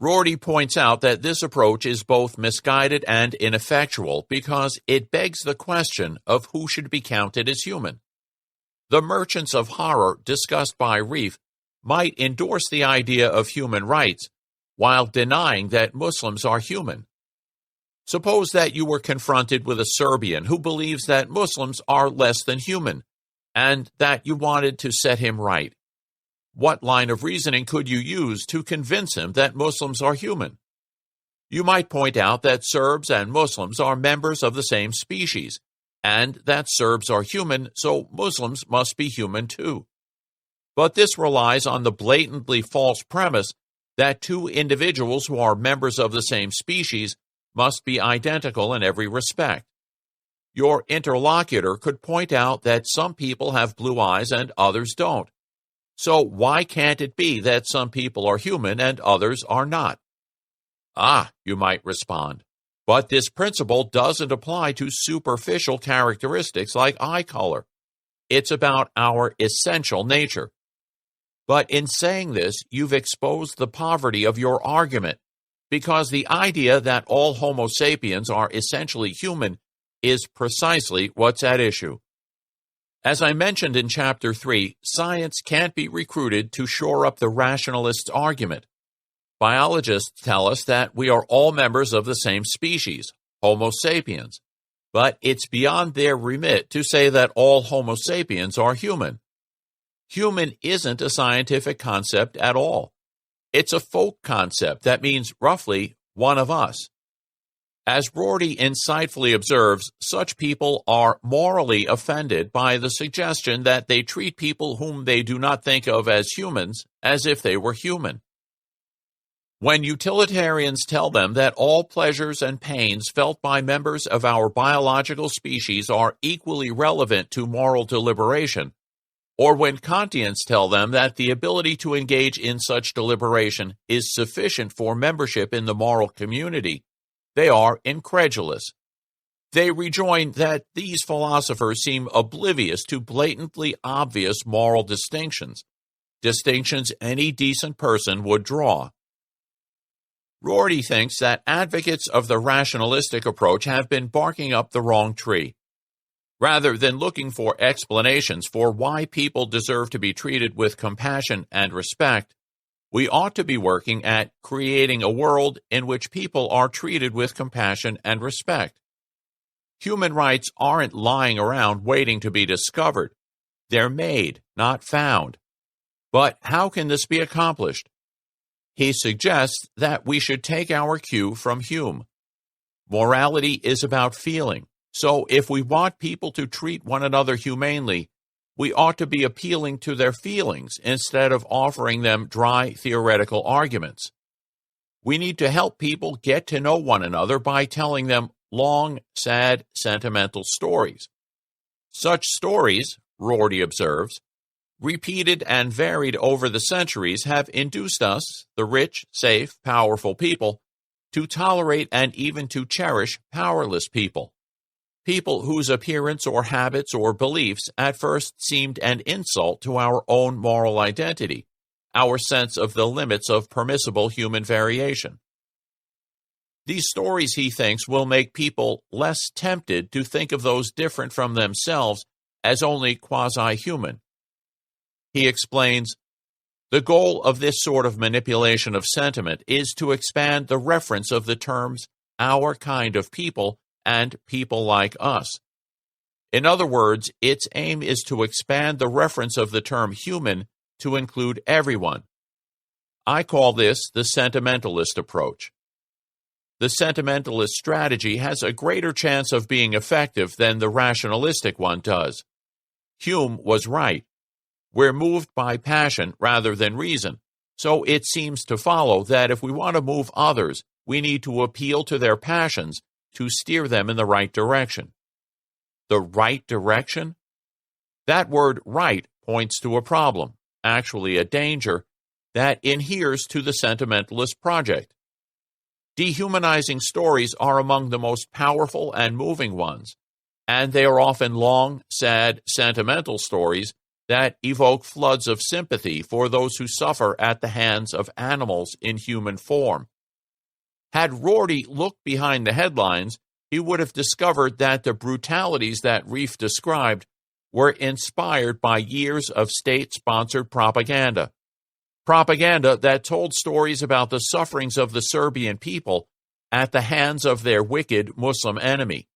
Rorty points out that this approach is both misguided and ineffectual because it begs the question of who should be counted as human. The merchants of horror discussed by Reif might endorse the idea of human rights while denying that Muslims are human. Suppose that you were confronted with a Serbian who believes that Muslims are less than human, and that you wanted to set him right. What line of reasoning could you use to convince him that Muslims are human? You might point out that Serbs and Muslims are members of the same species, and that Serbs are human, so Muslims must be human too. But this relies on the blatantly false premise that two individuals who are members of the same species must be identical in every respect. Your interlocutor could point out that some people have blue eyes and others don't. So why can't it be that some people are human and others are not? Ah, you might respond, but this principle doesn't apply to superficial characteristics like eye color. It's about our essential nature. But in saying this, you've exposed the poverty of your argument, because the idea that all Homo sapiens are essentially human is precisely what's at issue. As I mentioned in Chapter 3, science can't be recruited to shore up the rationalist's argument. Biologists tell us that we are all members of the same species, Homo sapiens, but it's beyond their remit to say that all Homo sapiens are human. Human isn't a scientific concept at all. It's a folk concept that means roughly one of us. As Rorty insightfully observes, such people are morally offended by the suggestion that they treat people whom they do not think of as humans as if they were human. When utilitarians tell them that all pleasures and pains felt by members of our biological species are equally relevant to moral deliberation, or when Kantians tell them that the ability to engage in such deliberation is sufficient for membership in the moral community, they are incredulous. They rejoin that these philosophers seem oblivious to blatantly obvious moral distinctions any decent person would draw. Rorty thinks that advocates of the rationalistic approach have been barking up the wrong tree. Rather than looking for explanations for why people deserve to be treated with compassion and respect, we ought to be working at creating a world in which people are treated with compassion and respect. Human rights aren't lying around waiting to be discovered. They're made, not found. But how can this be accomplished? He suggests that we should take our cue from Hume. Morality is about feeling, so if we want people to treat one another humanely, we ought to be appealing to their feelings instead of offering them dry theoretical arguments. We need to help people get to know one another by telling them long, sad, sentimental stories. Such stories, Rorty observes, repeated and varied over the centuries, have induced us, the rich, safe, powerful people, to tolerate and even to cherish powerless people. People whose appearance or habits or beliefs at first seemed an insult to our own moral identity, our sense of the limits of permissible human variation. These stories, he thinks, will make people less tempted to think of those different from themselves as only quasi-human. He explains, the goal of this sort of manipulation of sentiment is to expand the reference of the terms our kind of people and people like us. In other words, its aim is to expand the reference of the term human to include everyone. I call this the sentimentalist approach. The sentimentalist strategy has a greater chance of being effective than the rationalistic one does. Hume was right. We're moved by passion rather than reason, so it seems to follow that if we want to move others, we need to appeal to their passions to steer them in the right direction. The right direction? That word right points to a problem, actually a danger, that adheres to the sentimentalist project. Dehumanizing stories are among the most powerful and moving ones, and they are often long, sad, sentimental stories that evoke floods of sympathy for those who suffer at the hands of animals in human form. Had Rorty looked behind the headlines, he would have discovered that the brutalities that Reef described were inspired by years of state-sponsored propaganda. Propaganda that told stories about the sufferings of the Serbian people at the hands of their wicked Muslim enemy.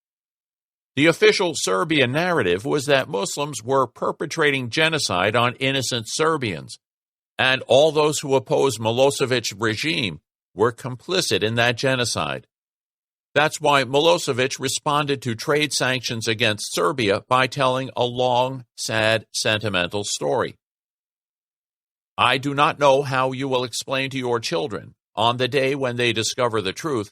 The official Serbian narrative was that Muslims were perpetrating genocide on innocent Serbians, and all those who opposed Milosevic's regime were complicit in that genocide. That's why Milosevic responded to trade sanctions against Serbia by telling a long, sad, sentimental story. I do not know how you will explain to your children, on the day when they discover the truth,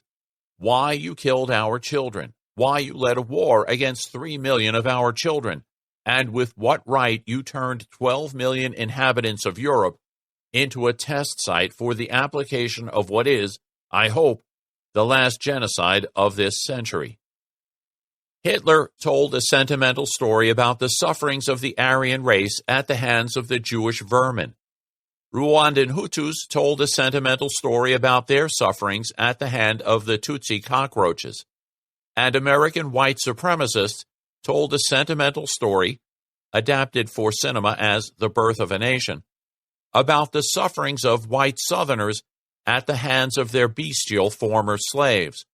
why you killed our children, why you led a war against 3 million of our children, and with what right you turned 12 million inhabitants of Europe into a test site for the application of what is, I hope, the last genocide of this century. Hitler told a sentimental story about the sufferings of the Aryan race at the hands of the Jewish vermin. Rwandan Hutus told a sentimental story about their sufferings at the hand of the Tutsi cockroaches. And American white supremacists told a sentimental story, adapted for cinema as The Birth of a Nation, about the sufferings of white Southerners at the hands of their bestial former slaves.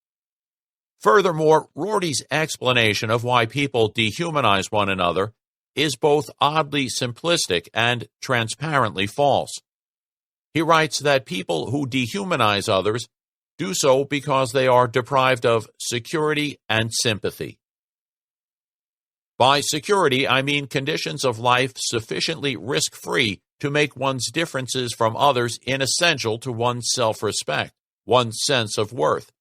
Furthermore, Rorty's explanation of why people dehumanize one another is both oddly simplistic and transparently false. He writes that people who dehumanize others do so because they are deprived of security and sympathy. By security, I mean conditions of life sufficiently risk-free to make one's differences from others inessential to one's self-respect, one's sense of worth.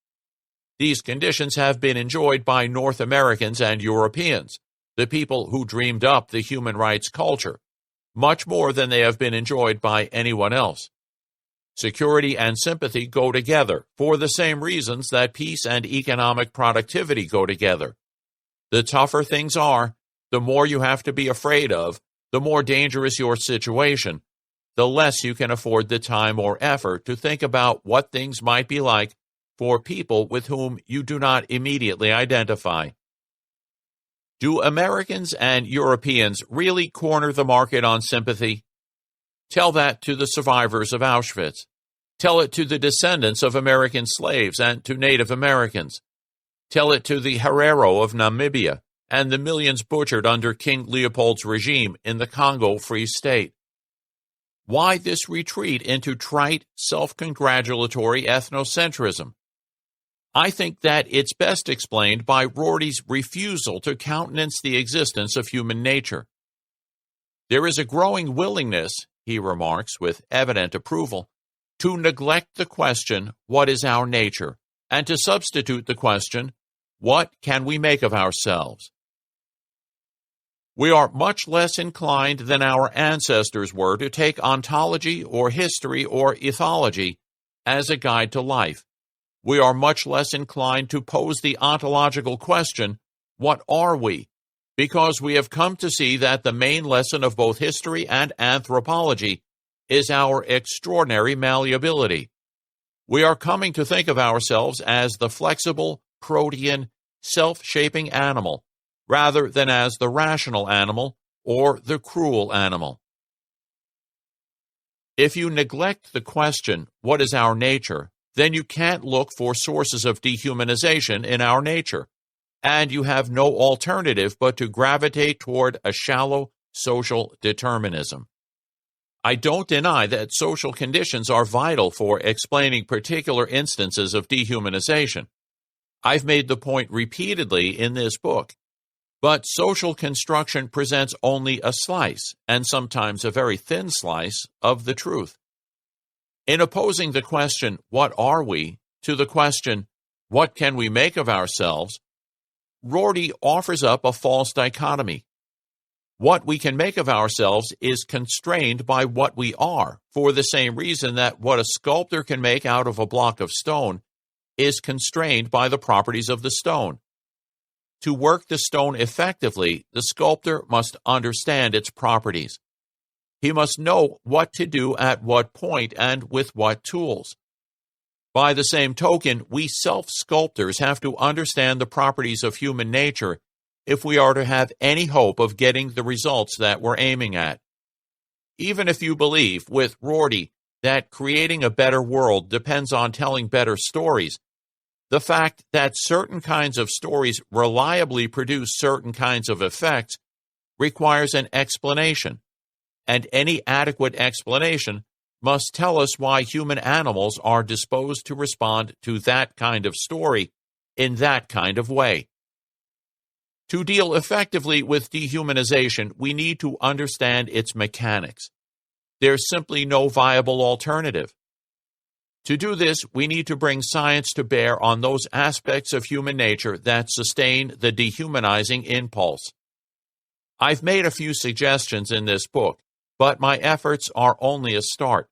These conditions have been enjoyed by North Americans and Europeans, the people who dreamed up the human rights culture, much more than they have been enjoyed by anyone else. Security and sympathy go together for the same reasons that peace and economic productivity go together. The tougher things are, the more you have to be afraid of, the more dangerous your situation, the less you can afford the time or effort to think about what things might be like for people with whom you do not immediately identify. Do Americans and Europeans really corner the market on sympathy? Tell that to the survivors of Auschwitz. Tell it to the descendants of American slaves and to Native Americans. Tell it to the Herero of Namibia and the millions butchered under King Leopold's regime in the Congo Free State. Why this retreat into trite, self-congratulatory ethnocentrism? I think that it's best explained by Rorty's refusal to countenance the existence of human nature. There is a growing willingness, he remarks with evident approval, to neglect the question, what is our nature, and to substitute the question, what can we make of ourselves? We are much less inclined than our ancestors were to take ontology or history or ethology as a guide to life. We are much less inclined to pose the ontological question, what are we? Because we have come to see that the main lesson of both history and anthropology is our extraordinary malleability. We are coming to think of ourselves as the flexible, protean, self-shaping animal, rather than as the rational animal or the cruel animal. If you neglect the question, what is our nature, then you can't look for sources of dehumanization in our nature, and you have no alternative but to gravitate toward a shallow social determinism. I don't deny that social conditions are vital for explaining particular instances of dehumanization. I've made the point repeatedly in this book. But social construction presents only a slice, and sometimes a very thin slice, of the truth. In opposing the question, what are we, to the question, what can we make of ourselves, Rorty offers up a false dichotomy. What we can make of ourselves is constrained by what we are, for the same reason that what a sculptor can make out of a block of stone is constrained by the properties of the stone. To work the stone effectively, the sculptor must understand its properties. He must know what to do at what point and with what tools. By the same token, we self-sculptors have to understand the properties of human nature if we are to have any hope of getting the results that we're aiming at. Even if you believe, with Rorty, that creating a better world depends on telling better stories, the fact that certain kinds of stories reliably produce certain kinds of effects requires an explanation, and any adequate explanation must tell us why human animals are disposed to respond to that kind of story in that kind of way. To deal effectively with dehumanization, we need to understand its mechanics. There's simply no viable alternative. To do this, we need to bring science to bear on those aspects of human nature that sustain the dehumanizing impulse. I've made a few suggestions in this book, but my efforts are only a start.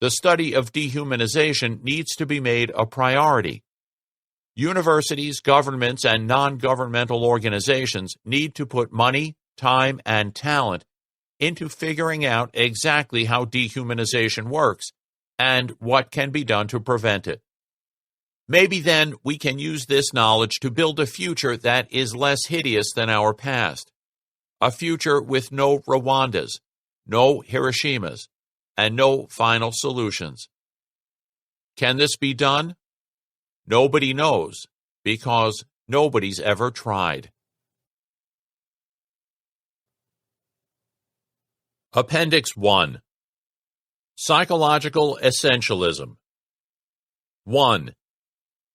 The study of dehumanization needs to be made a priority. Universities, governments, and non-governmental organizations need to put money, time, and talent into figuring out exactly how dehumanization works and what can be done to prevent it. Maybe then we can use this knowledge to build a future that is less hideous than our past. A future with no Rwandas, no Hiroshimas, and no final solutions. Can this be done? Nobody knows, because nobody's ever tried. Appendix 1. Psychological Essentialism. 1.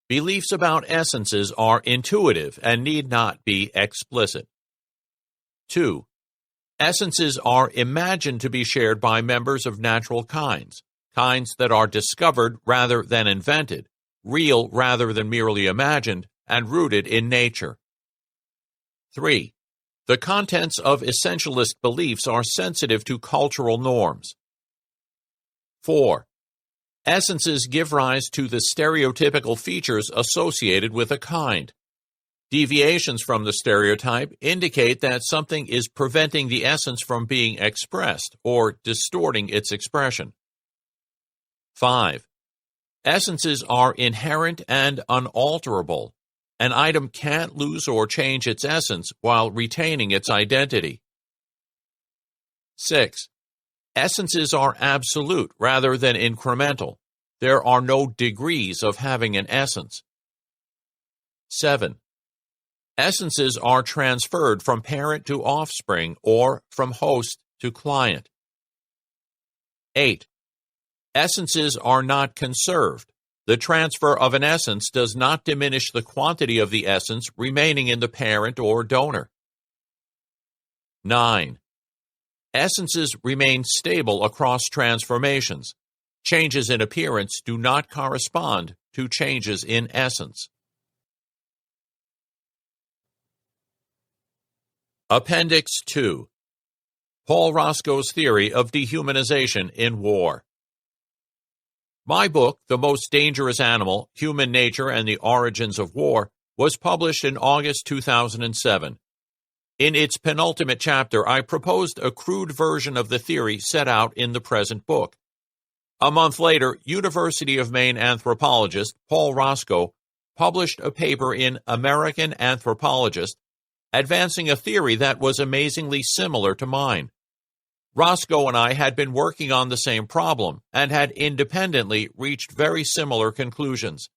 Beliefs about essences are intuitive and need not be explicit. 2. Essences are imagined to be shared by members of natural kinds, kinds that are discovered rather than invented, real rather than merely imagined, and rooted in nature. 3. The contents of essentialist beliefs are sensitive to cultural norms. 4. Essences give rise to the stereotypical features associated with a kind. Deviations from the stereotype indicate that something is preventing the essence from being expressed or distorting its expression. 5. Essences are inherent and unalterable. An item can't lose or change its essence while retaining its identity. 6. Essences are absolute rather than incremental. There are no degrees of having an essence. 7. Essences are transferred from parent to offspring or from host to client. 8. Essences are not conserved. The transfer of an essence does not diminish the quantity of the essence remaining in the parent or donor. 9. Essences remain stable across transformations. Changes in appearance do not correspond to changes in essence. Appendix 2. Paul Roscoe's Theory of Dehumanization in War. My book, The Most Dangerous Animal, Human Nature and the Origins of War, was published in August 2007. In its penultimate chapter, I proposed a crude version of the theory set out in the present book. A month later, University of Maine anthropologist Paul Roscoe published a paper in American Anthropologist advancing a theory that was amazingly similar to mine. Roscoe and I had been working on the same problem and had independently reached very similar conclusions.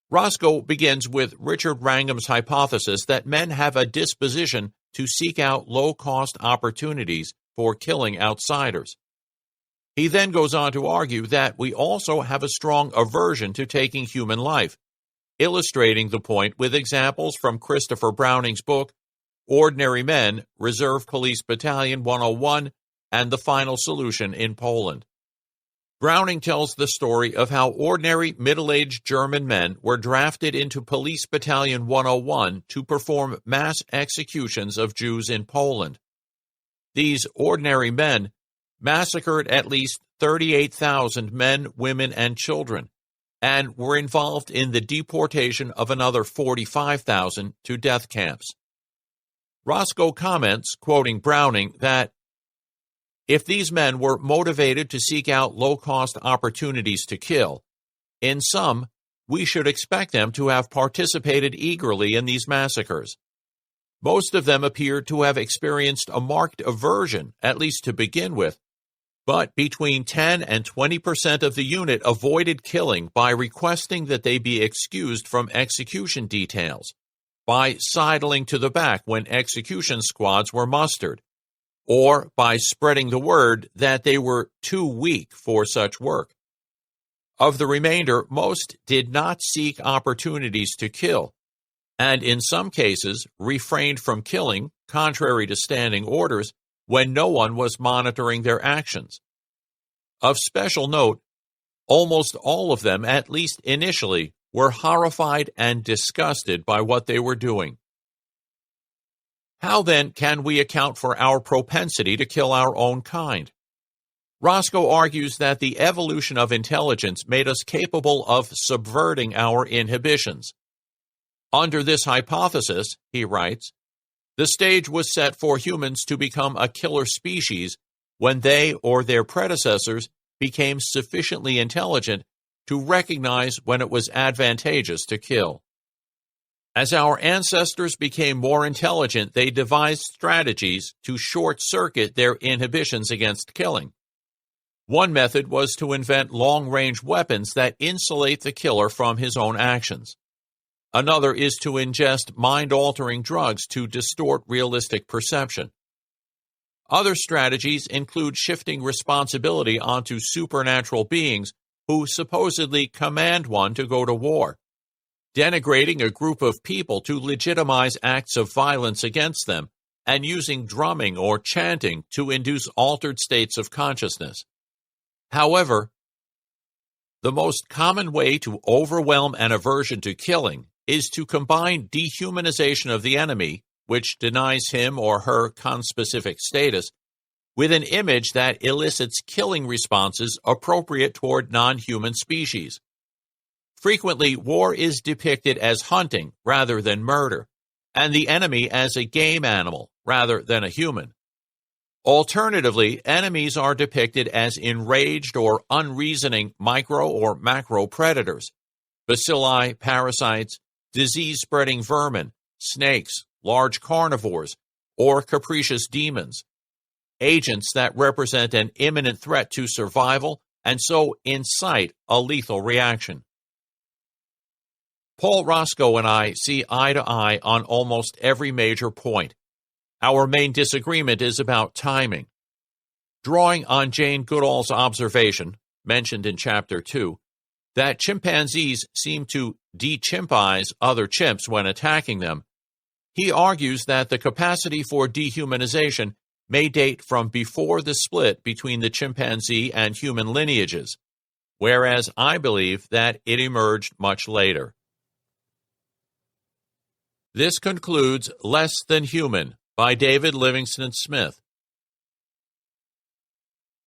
Roscoe begins with Richard Wrangham's hypothesis that men have a disposition to seek out low-cost opportunities for killing outsiders. He then goes on to argue that we also have a strong aversion to taking human life, illustrating the point with examples from Christopher Browning's book, Ordinary Men, Reserve Police Battalion 101, and The Final Solution in Poland. Browning tells the story of how ordinary middle-aged German men were drafted into Police Battalion 101 to perform mass executions of Jews in Poland. These ordinary men massacred at least 38,000 men, women, and children, and were involved in the deportation of another 45,000 to death camps. Roscoe comments, quoting Browning, that if these men were motivated to seek out low-cost opportunities to kill, in sum, we should expect them to have participated eagerly in these massacres. Most of them appeared to have experienced a marked aversion, at least to begin with, but between 10 and 20% of the unit avoided killing by requesting that they be excused from execution details, by sidling to the back when execution squads were mustered, or by spreading the word that they were too weak for such work. Of the remainder, most did not seek opportunities to kill, and in some cases refrained from killing, contrary to standing orders, when no one was monitoring their actions. Of special note, Almost all of them, at least initially, were horrified and disgusted by what they were doing. How then can we account for our propensity to kill our own kind? Roscoe argues that the evolution of intelligence made us capable of subverting our inhibitions. Under this hypothesis, he writes, the stage was set for humans to become a killer species when they or their predecessors became sufficiently intelligent to recognize when it was advantageous to kill. As our ancestors became more intelligent, they devised strategies to short-circuit their inhibitions against killing. One method was to invent long-range weapons that insulate the killer from his own actions. Another is to ingest mind-altering drugs to distort realistic perception. Other strategies include shifting responsibility onto supernatural beings who supposedly command one to go to war, denigrating a group of people to legitimize acts of violence against them, and using drumming or chanting to induce altered states of consciousness. However, the most common way to overwhelm an aversion to killing is to combine dehumanization of the enemy, which denies him or her conspecific status, with an image that elicits killing responses appropriate toward non-human species. Frequently, war is depicted as hunting rather than murder, and the enemy as a game animal rather than a human. Alternatively, enemies are depicted as enraged or unreasoning micro or macro predators, bacilli, parasites, disease-spreading vermin, snakes, large carnivores, or capricious demons, agents that represent an imminent threat to survival and so incite a lethal reaction. Paul Roscoe and I see eye to eye on almost every major point. Our main disagreement is about timing. Drawing on Jane Goodall's observation, mentioned in Chapter 2, that chimpanzees seem to de-chimpize other chimps when attacking them, he argues that the capacity for dehumanization may date from before the split between the chimpanzee and human lineages, whereas I believe that it emerged much later. This concludes Less Than Human by David Livingston Smith.